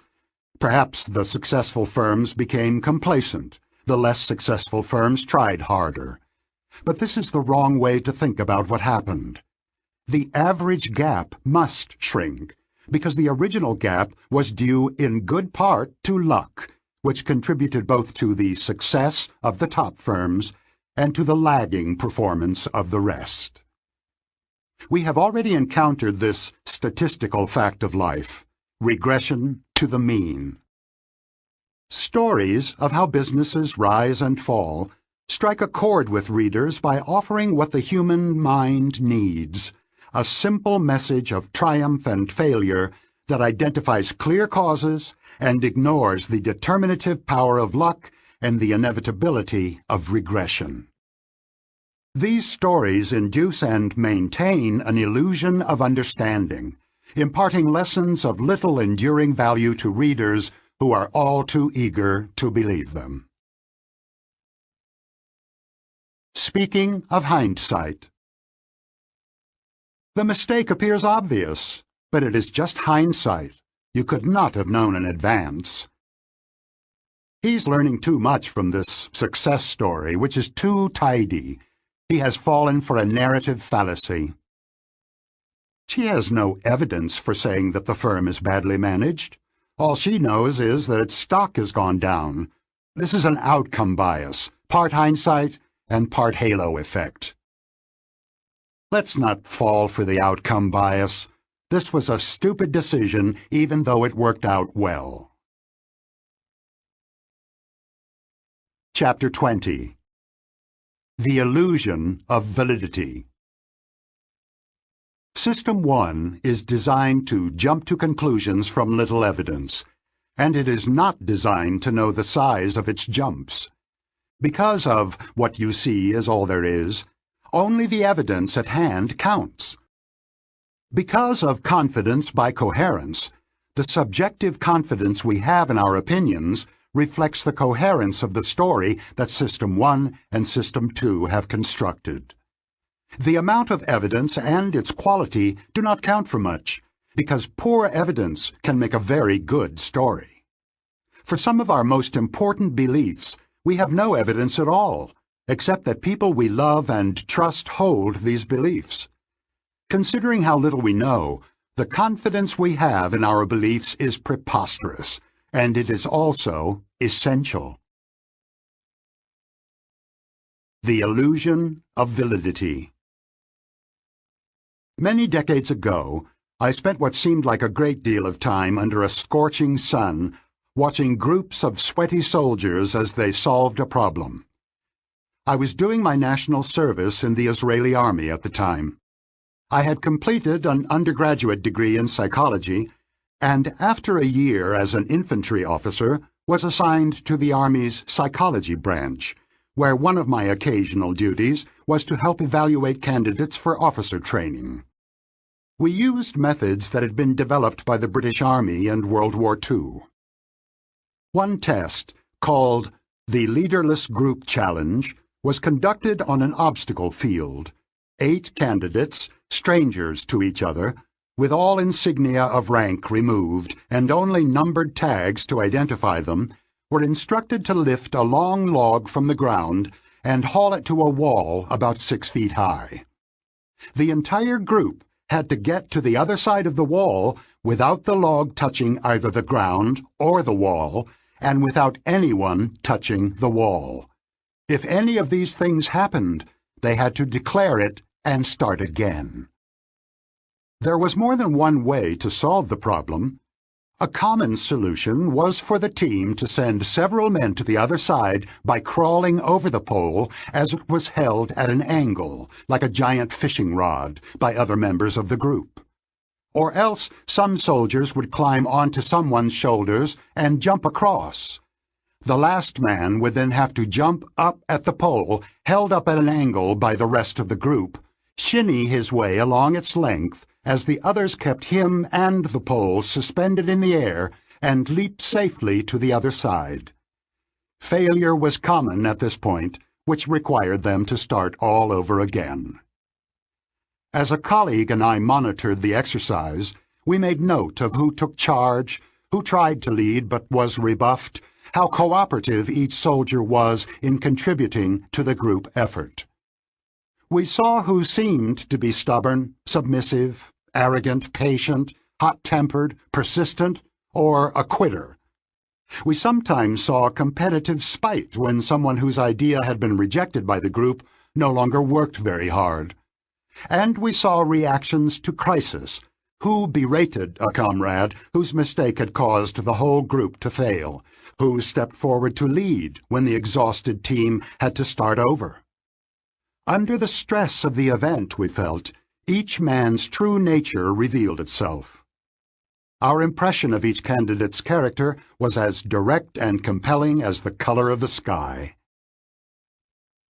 A: Perhaps the successful firms became complacent. The less successful firms tried harder. But this is the wrong way to think about what happened. The average gap must shrink, because the original gap was due in good part to luck, which contributed both to the success of the top firms and to the lagging performance of the rest. We have already encountered this statistical fact of life, regression to the mean. Stories of how businesses rise and fall strike a chord with readers by offering what the human mind needs, a simple message of triumph and failure that identifies clear causes and ignores the determinative power of luck and the inevitability of regression. These stories induce and maintain an illusion of understanding, imparting lessons of little enduring value to readers who are all too eager to believe them. Speaking of hindsight. The mistake appears obvious, but it is just hindsight. You could not have known in advance. He's learning too much from this success story, which is too tidy. He has fallen for a narrative fallacy. She has no evidence for saying that the firm is badly managed. All she knows is that its stock has gone down. This is an outcome bias, part hindsight and part halo effect. Let's not fall for the outcome bias. This was a stupid decision, even though it worked out well. Chapter 20. The Illusion of Validity. System 1 is designed to jump to conclusions from little evidence, and it is not designed to know the size of its jumps. Because of what you see is all there is, only the evidence at hand counts. Because of confidence by coherence, the subjective confidence we have in our opinions reflects the coherence of the story that System 1 and System 2 have constructed. The amount of evidence and its quality do not count for much, because poor evidence can make a very good story. For some of our most important beliefs, we have no evidence at all, except that people we love and trust hold these beliefs. Considering how little we know, the confidence we have in our beliefs is preposterous, and it is also essential. The Illusion of Validity. Many decades ago, I spent what seemed like a great deal of time under a scorching sun, watching groups of sweaty soldiers as they solved a problem. I was doing my national service in the Israeli Army at the time. I had completed an undergraduate degree in psychology, and after a year as an infantry officer, was assigned to the Army's psychology branch, where one of my occasional duties was to help evaluate candidates for officer training. We used methods that had been developed by the British Army in World War II. One test, called the Leaderless Group Challenge, was conducted on an obstacle field. 8 candidates, strangers to each other, with all insignia of rank removed and only numbered tags to identify them, were instructed to lift a long log from the ground and haul it to a wall about 6 feet high. The entire group had to get to the other side of the wall without the log touching either the ground or the wall, and without anyone touching the wall. If any of these things happened, they had to declare it and start again. There was more than one way to solve the problem. A common solution was for the team to send several men to the other side by crawling over the pole as it was held at an angle, like a giant fishing rod, by other members of the group. Or else some soldiers would climb onto someone's shoulders and jump across. The last man would then have to jump up at the pole, held up at an angle by the rest of the group, shinny his way along its length as the others kept him and the pole suspended in the air and leaped safely to the other side. Failure was common at this point, which required them to start all over again. As a colleague and I monitored the exercise, we made note of who took charge, who tried to lead but was rebuffed, how cooperative each soldier was in contributing to the group effort. We saw who seemed to be stubborn, submissive, arrogant, patient, hot-tempered, persistent, or a quitter. We sometimes saw competitive spite when someone whose idea had been rejected by the group no longer worked very hard. And we saw reactions to crisis. Who berated a comrade whose mistake had caused the whole group to fail? Who stepped forward to lead when the exhausted team had to start over? Under the stress of the event, we felt, each man's true nature revealed itself. Our impression of each candidate's character was as direct and compelling as the color of the sky.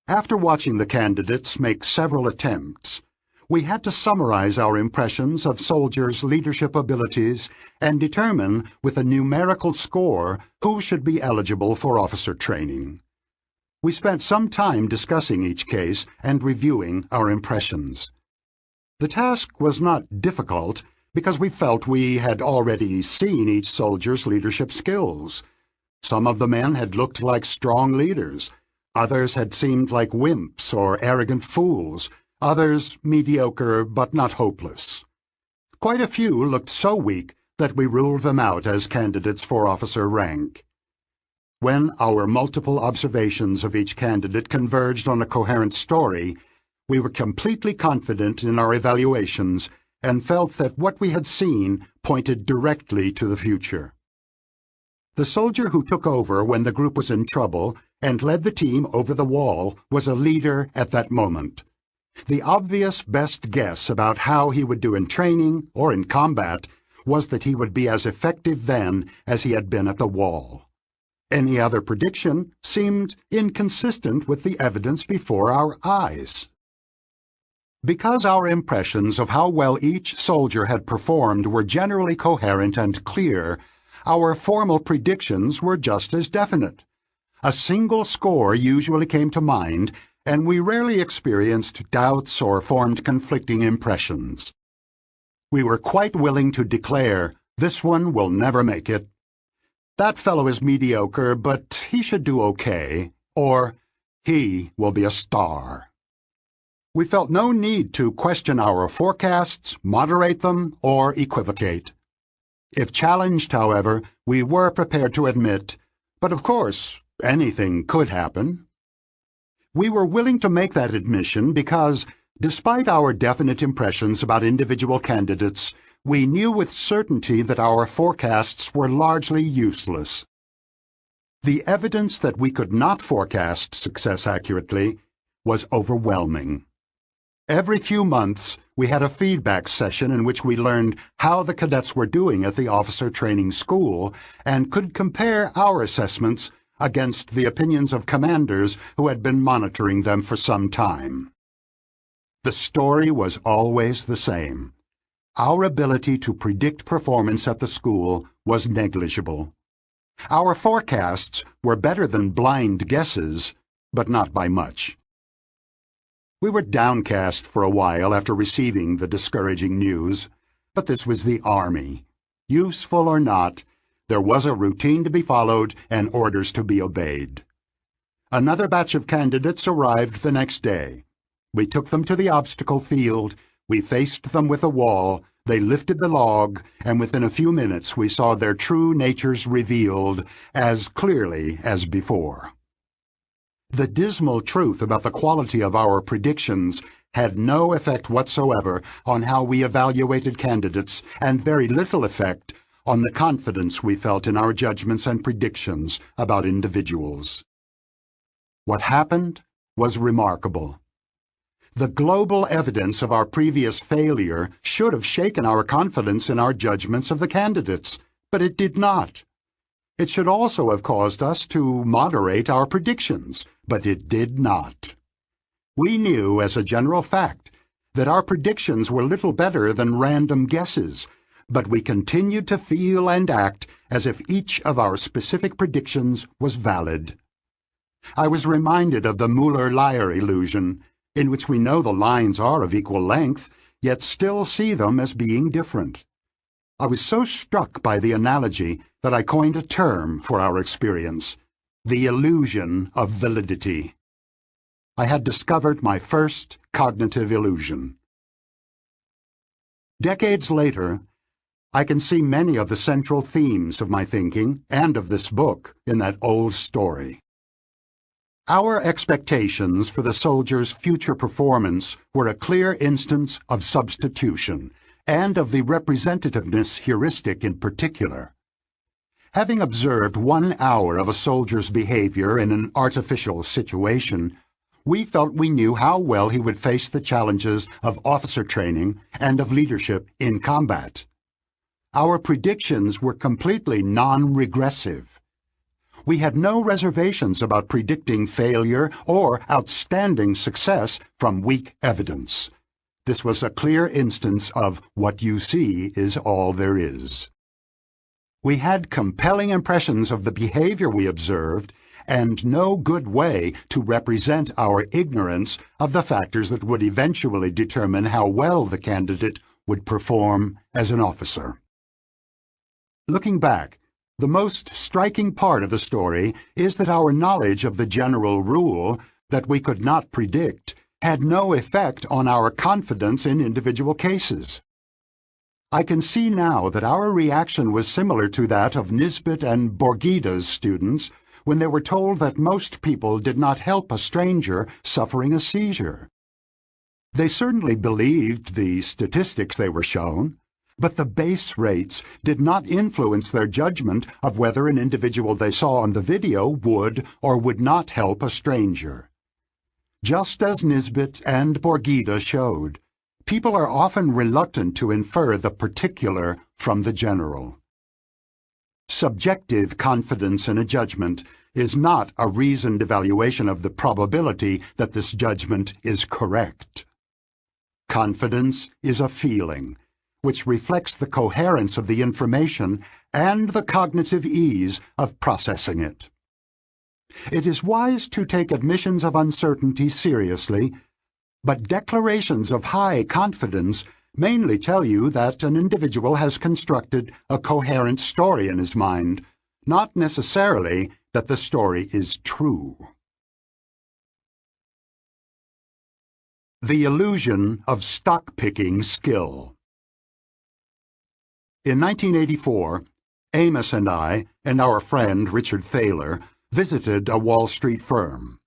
A: After watching the candidates make several attempts, we had to summarize our impressions of soldiers' leadership abilities and determine with a numerical score who should be eligible for officer training. We spent some time discussing each case and reviewing our impressions. The task was not difficult because we felt we had already seen each soldier's leadership skills. Some of the men had looked like strong leaders. Others had seemed like wimps or arrogant fools. Others mediocre but not hopeless. Quite a few looked so weak that we ruled them out as candidates for officer rank. When our multiple observations of each candidate converged on a coherent story, we were completely confident in our evaluations and felt that what we had seen pointed directly to the future. The soldier who took over when the group was in trouble and led the team over the wall was a leader at that moment. The obvious best guess about how he would do in training or in combat was that he would be as effective then as he had been at the wall. Any other prediction seemed inconsistent with the evidence before our eyes. Because our impressions of how well each soldier had performed were generally coherent and clear, our formal predictions were just as definite. A single score usually came to mind, and we rarely experienced doubts or formed conflicting impressions. We were quite willing to declare, "This one will never make it," "That fellow is mediocre, but he should do okay," or "He will be a star." We felt no need to question our forecasts, moderate them, or equivocate. If challenged, however, we were prepared to admit, "But of course, anything could happen." We were willing to make that admission because, despite our definite impressions about individual candidates, we knew with certainty that our forecasts were largely useless. The evidence that we could not forecast success accurately was overwhelming. Every few months, we had a feedback session in which we learned how the cadets were doing at the officer training school and could compare our assessments against the opinions of commanders who had been monitoring them for some time. The story was always the same. Our ability to predict performance at the school was negligible. Our forecasts were better than blind guesses, but not by much. We were downcast for a while after receiving the discouraging news, but this was the Army. Useful or not, there was a routine to be followed and orders to be obeyed. Another batch of candidates arrived the next day. We took them to the obstacle field, we faced them with a wall, they lifted the log, and within a few minutes we saw their true natures revealed as clearly as before. The dismal truth about the quality of our predictions had no effect whatsoever on how we evaluated candidates, and very little effect on the confidence we felt in our judgments and predictions about individuals. What happened was remarkable. The global evidence of our previous failure should have shaken our confidence in our judgments of the candidates, but it did not. It should also have caused us to moderate our predictions, but it did not. We knew, as a general fact, that our predictions were little better than random guesses, but we continued to feel and act as if each of our specific predictions was valid. I was reminded of the Mueller-Lyer illusion, in which we know the lines are of equal length, yet still see them as being different. I was so struck by the analogy that I coined a term for our experience, the illusion of validity. I had discovered my first cognitive illusion. Decades later, I can see many of the central themes of my thinking and of this book in that old story. Our expectations for the soldier's future performance were a clear instance of substitution, and of the representativeness heuristic in particular. Having observed 1 hour of a soldier's behavior in an artificial situation, we felt we knew how well he would face the challenges of officer training and of leadership in combat. Our predictions were completely non-regressive. We had no reservations about predicting failure or outstanding success from weak evidence. This was a clear instance of what you see is all there is. We had compelling impressions of the behavior we observed, and no good way to represent our ignorance of the factors that would eventually determine how well the candidate would perform as an officer. Looking back, the most striking part of the story is that our knowledge of the general rule that we could not predict had no effect on our confidence in individual cases. I can see now that our reaction was similar to that of Nisbet and Borgida's students when they were told that most people did not help a stranger suffering a seizure. They certainly believed the statistics they were shown, but the base rates did not influence their judgment of whether an individual they saw on the video would or would not help a stranger. Just as Nisbet and Borgida showed, people are often reluctant to infer the particular from the general. Subjective confidence in a judgment is not a reasoned evaluation of the probability that this judgment is correct. Confidence is a feeling, which reflects the coherence of the information and the cognitive ease of processing it. It is wise to take admissions of uncertainty seriously, but declarations of high confidence mainly tell you that an individual has constructed a coherent story in his mind, not necessarily that the story is true. The illusion of stock-picking skill. In 1984, Amos and I and our friend Richard Thaler visited a Wall Street firm.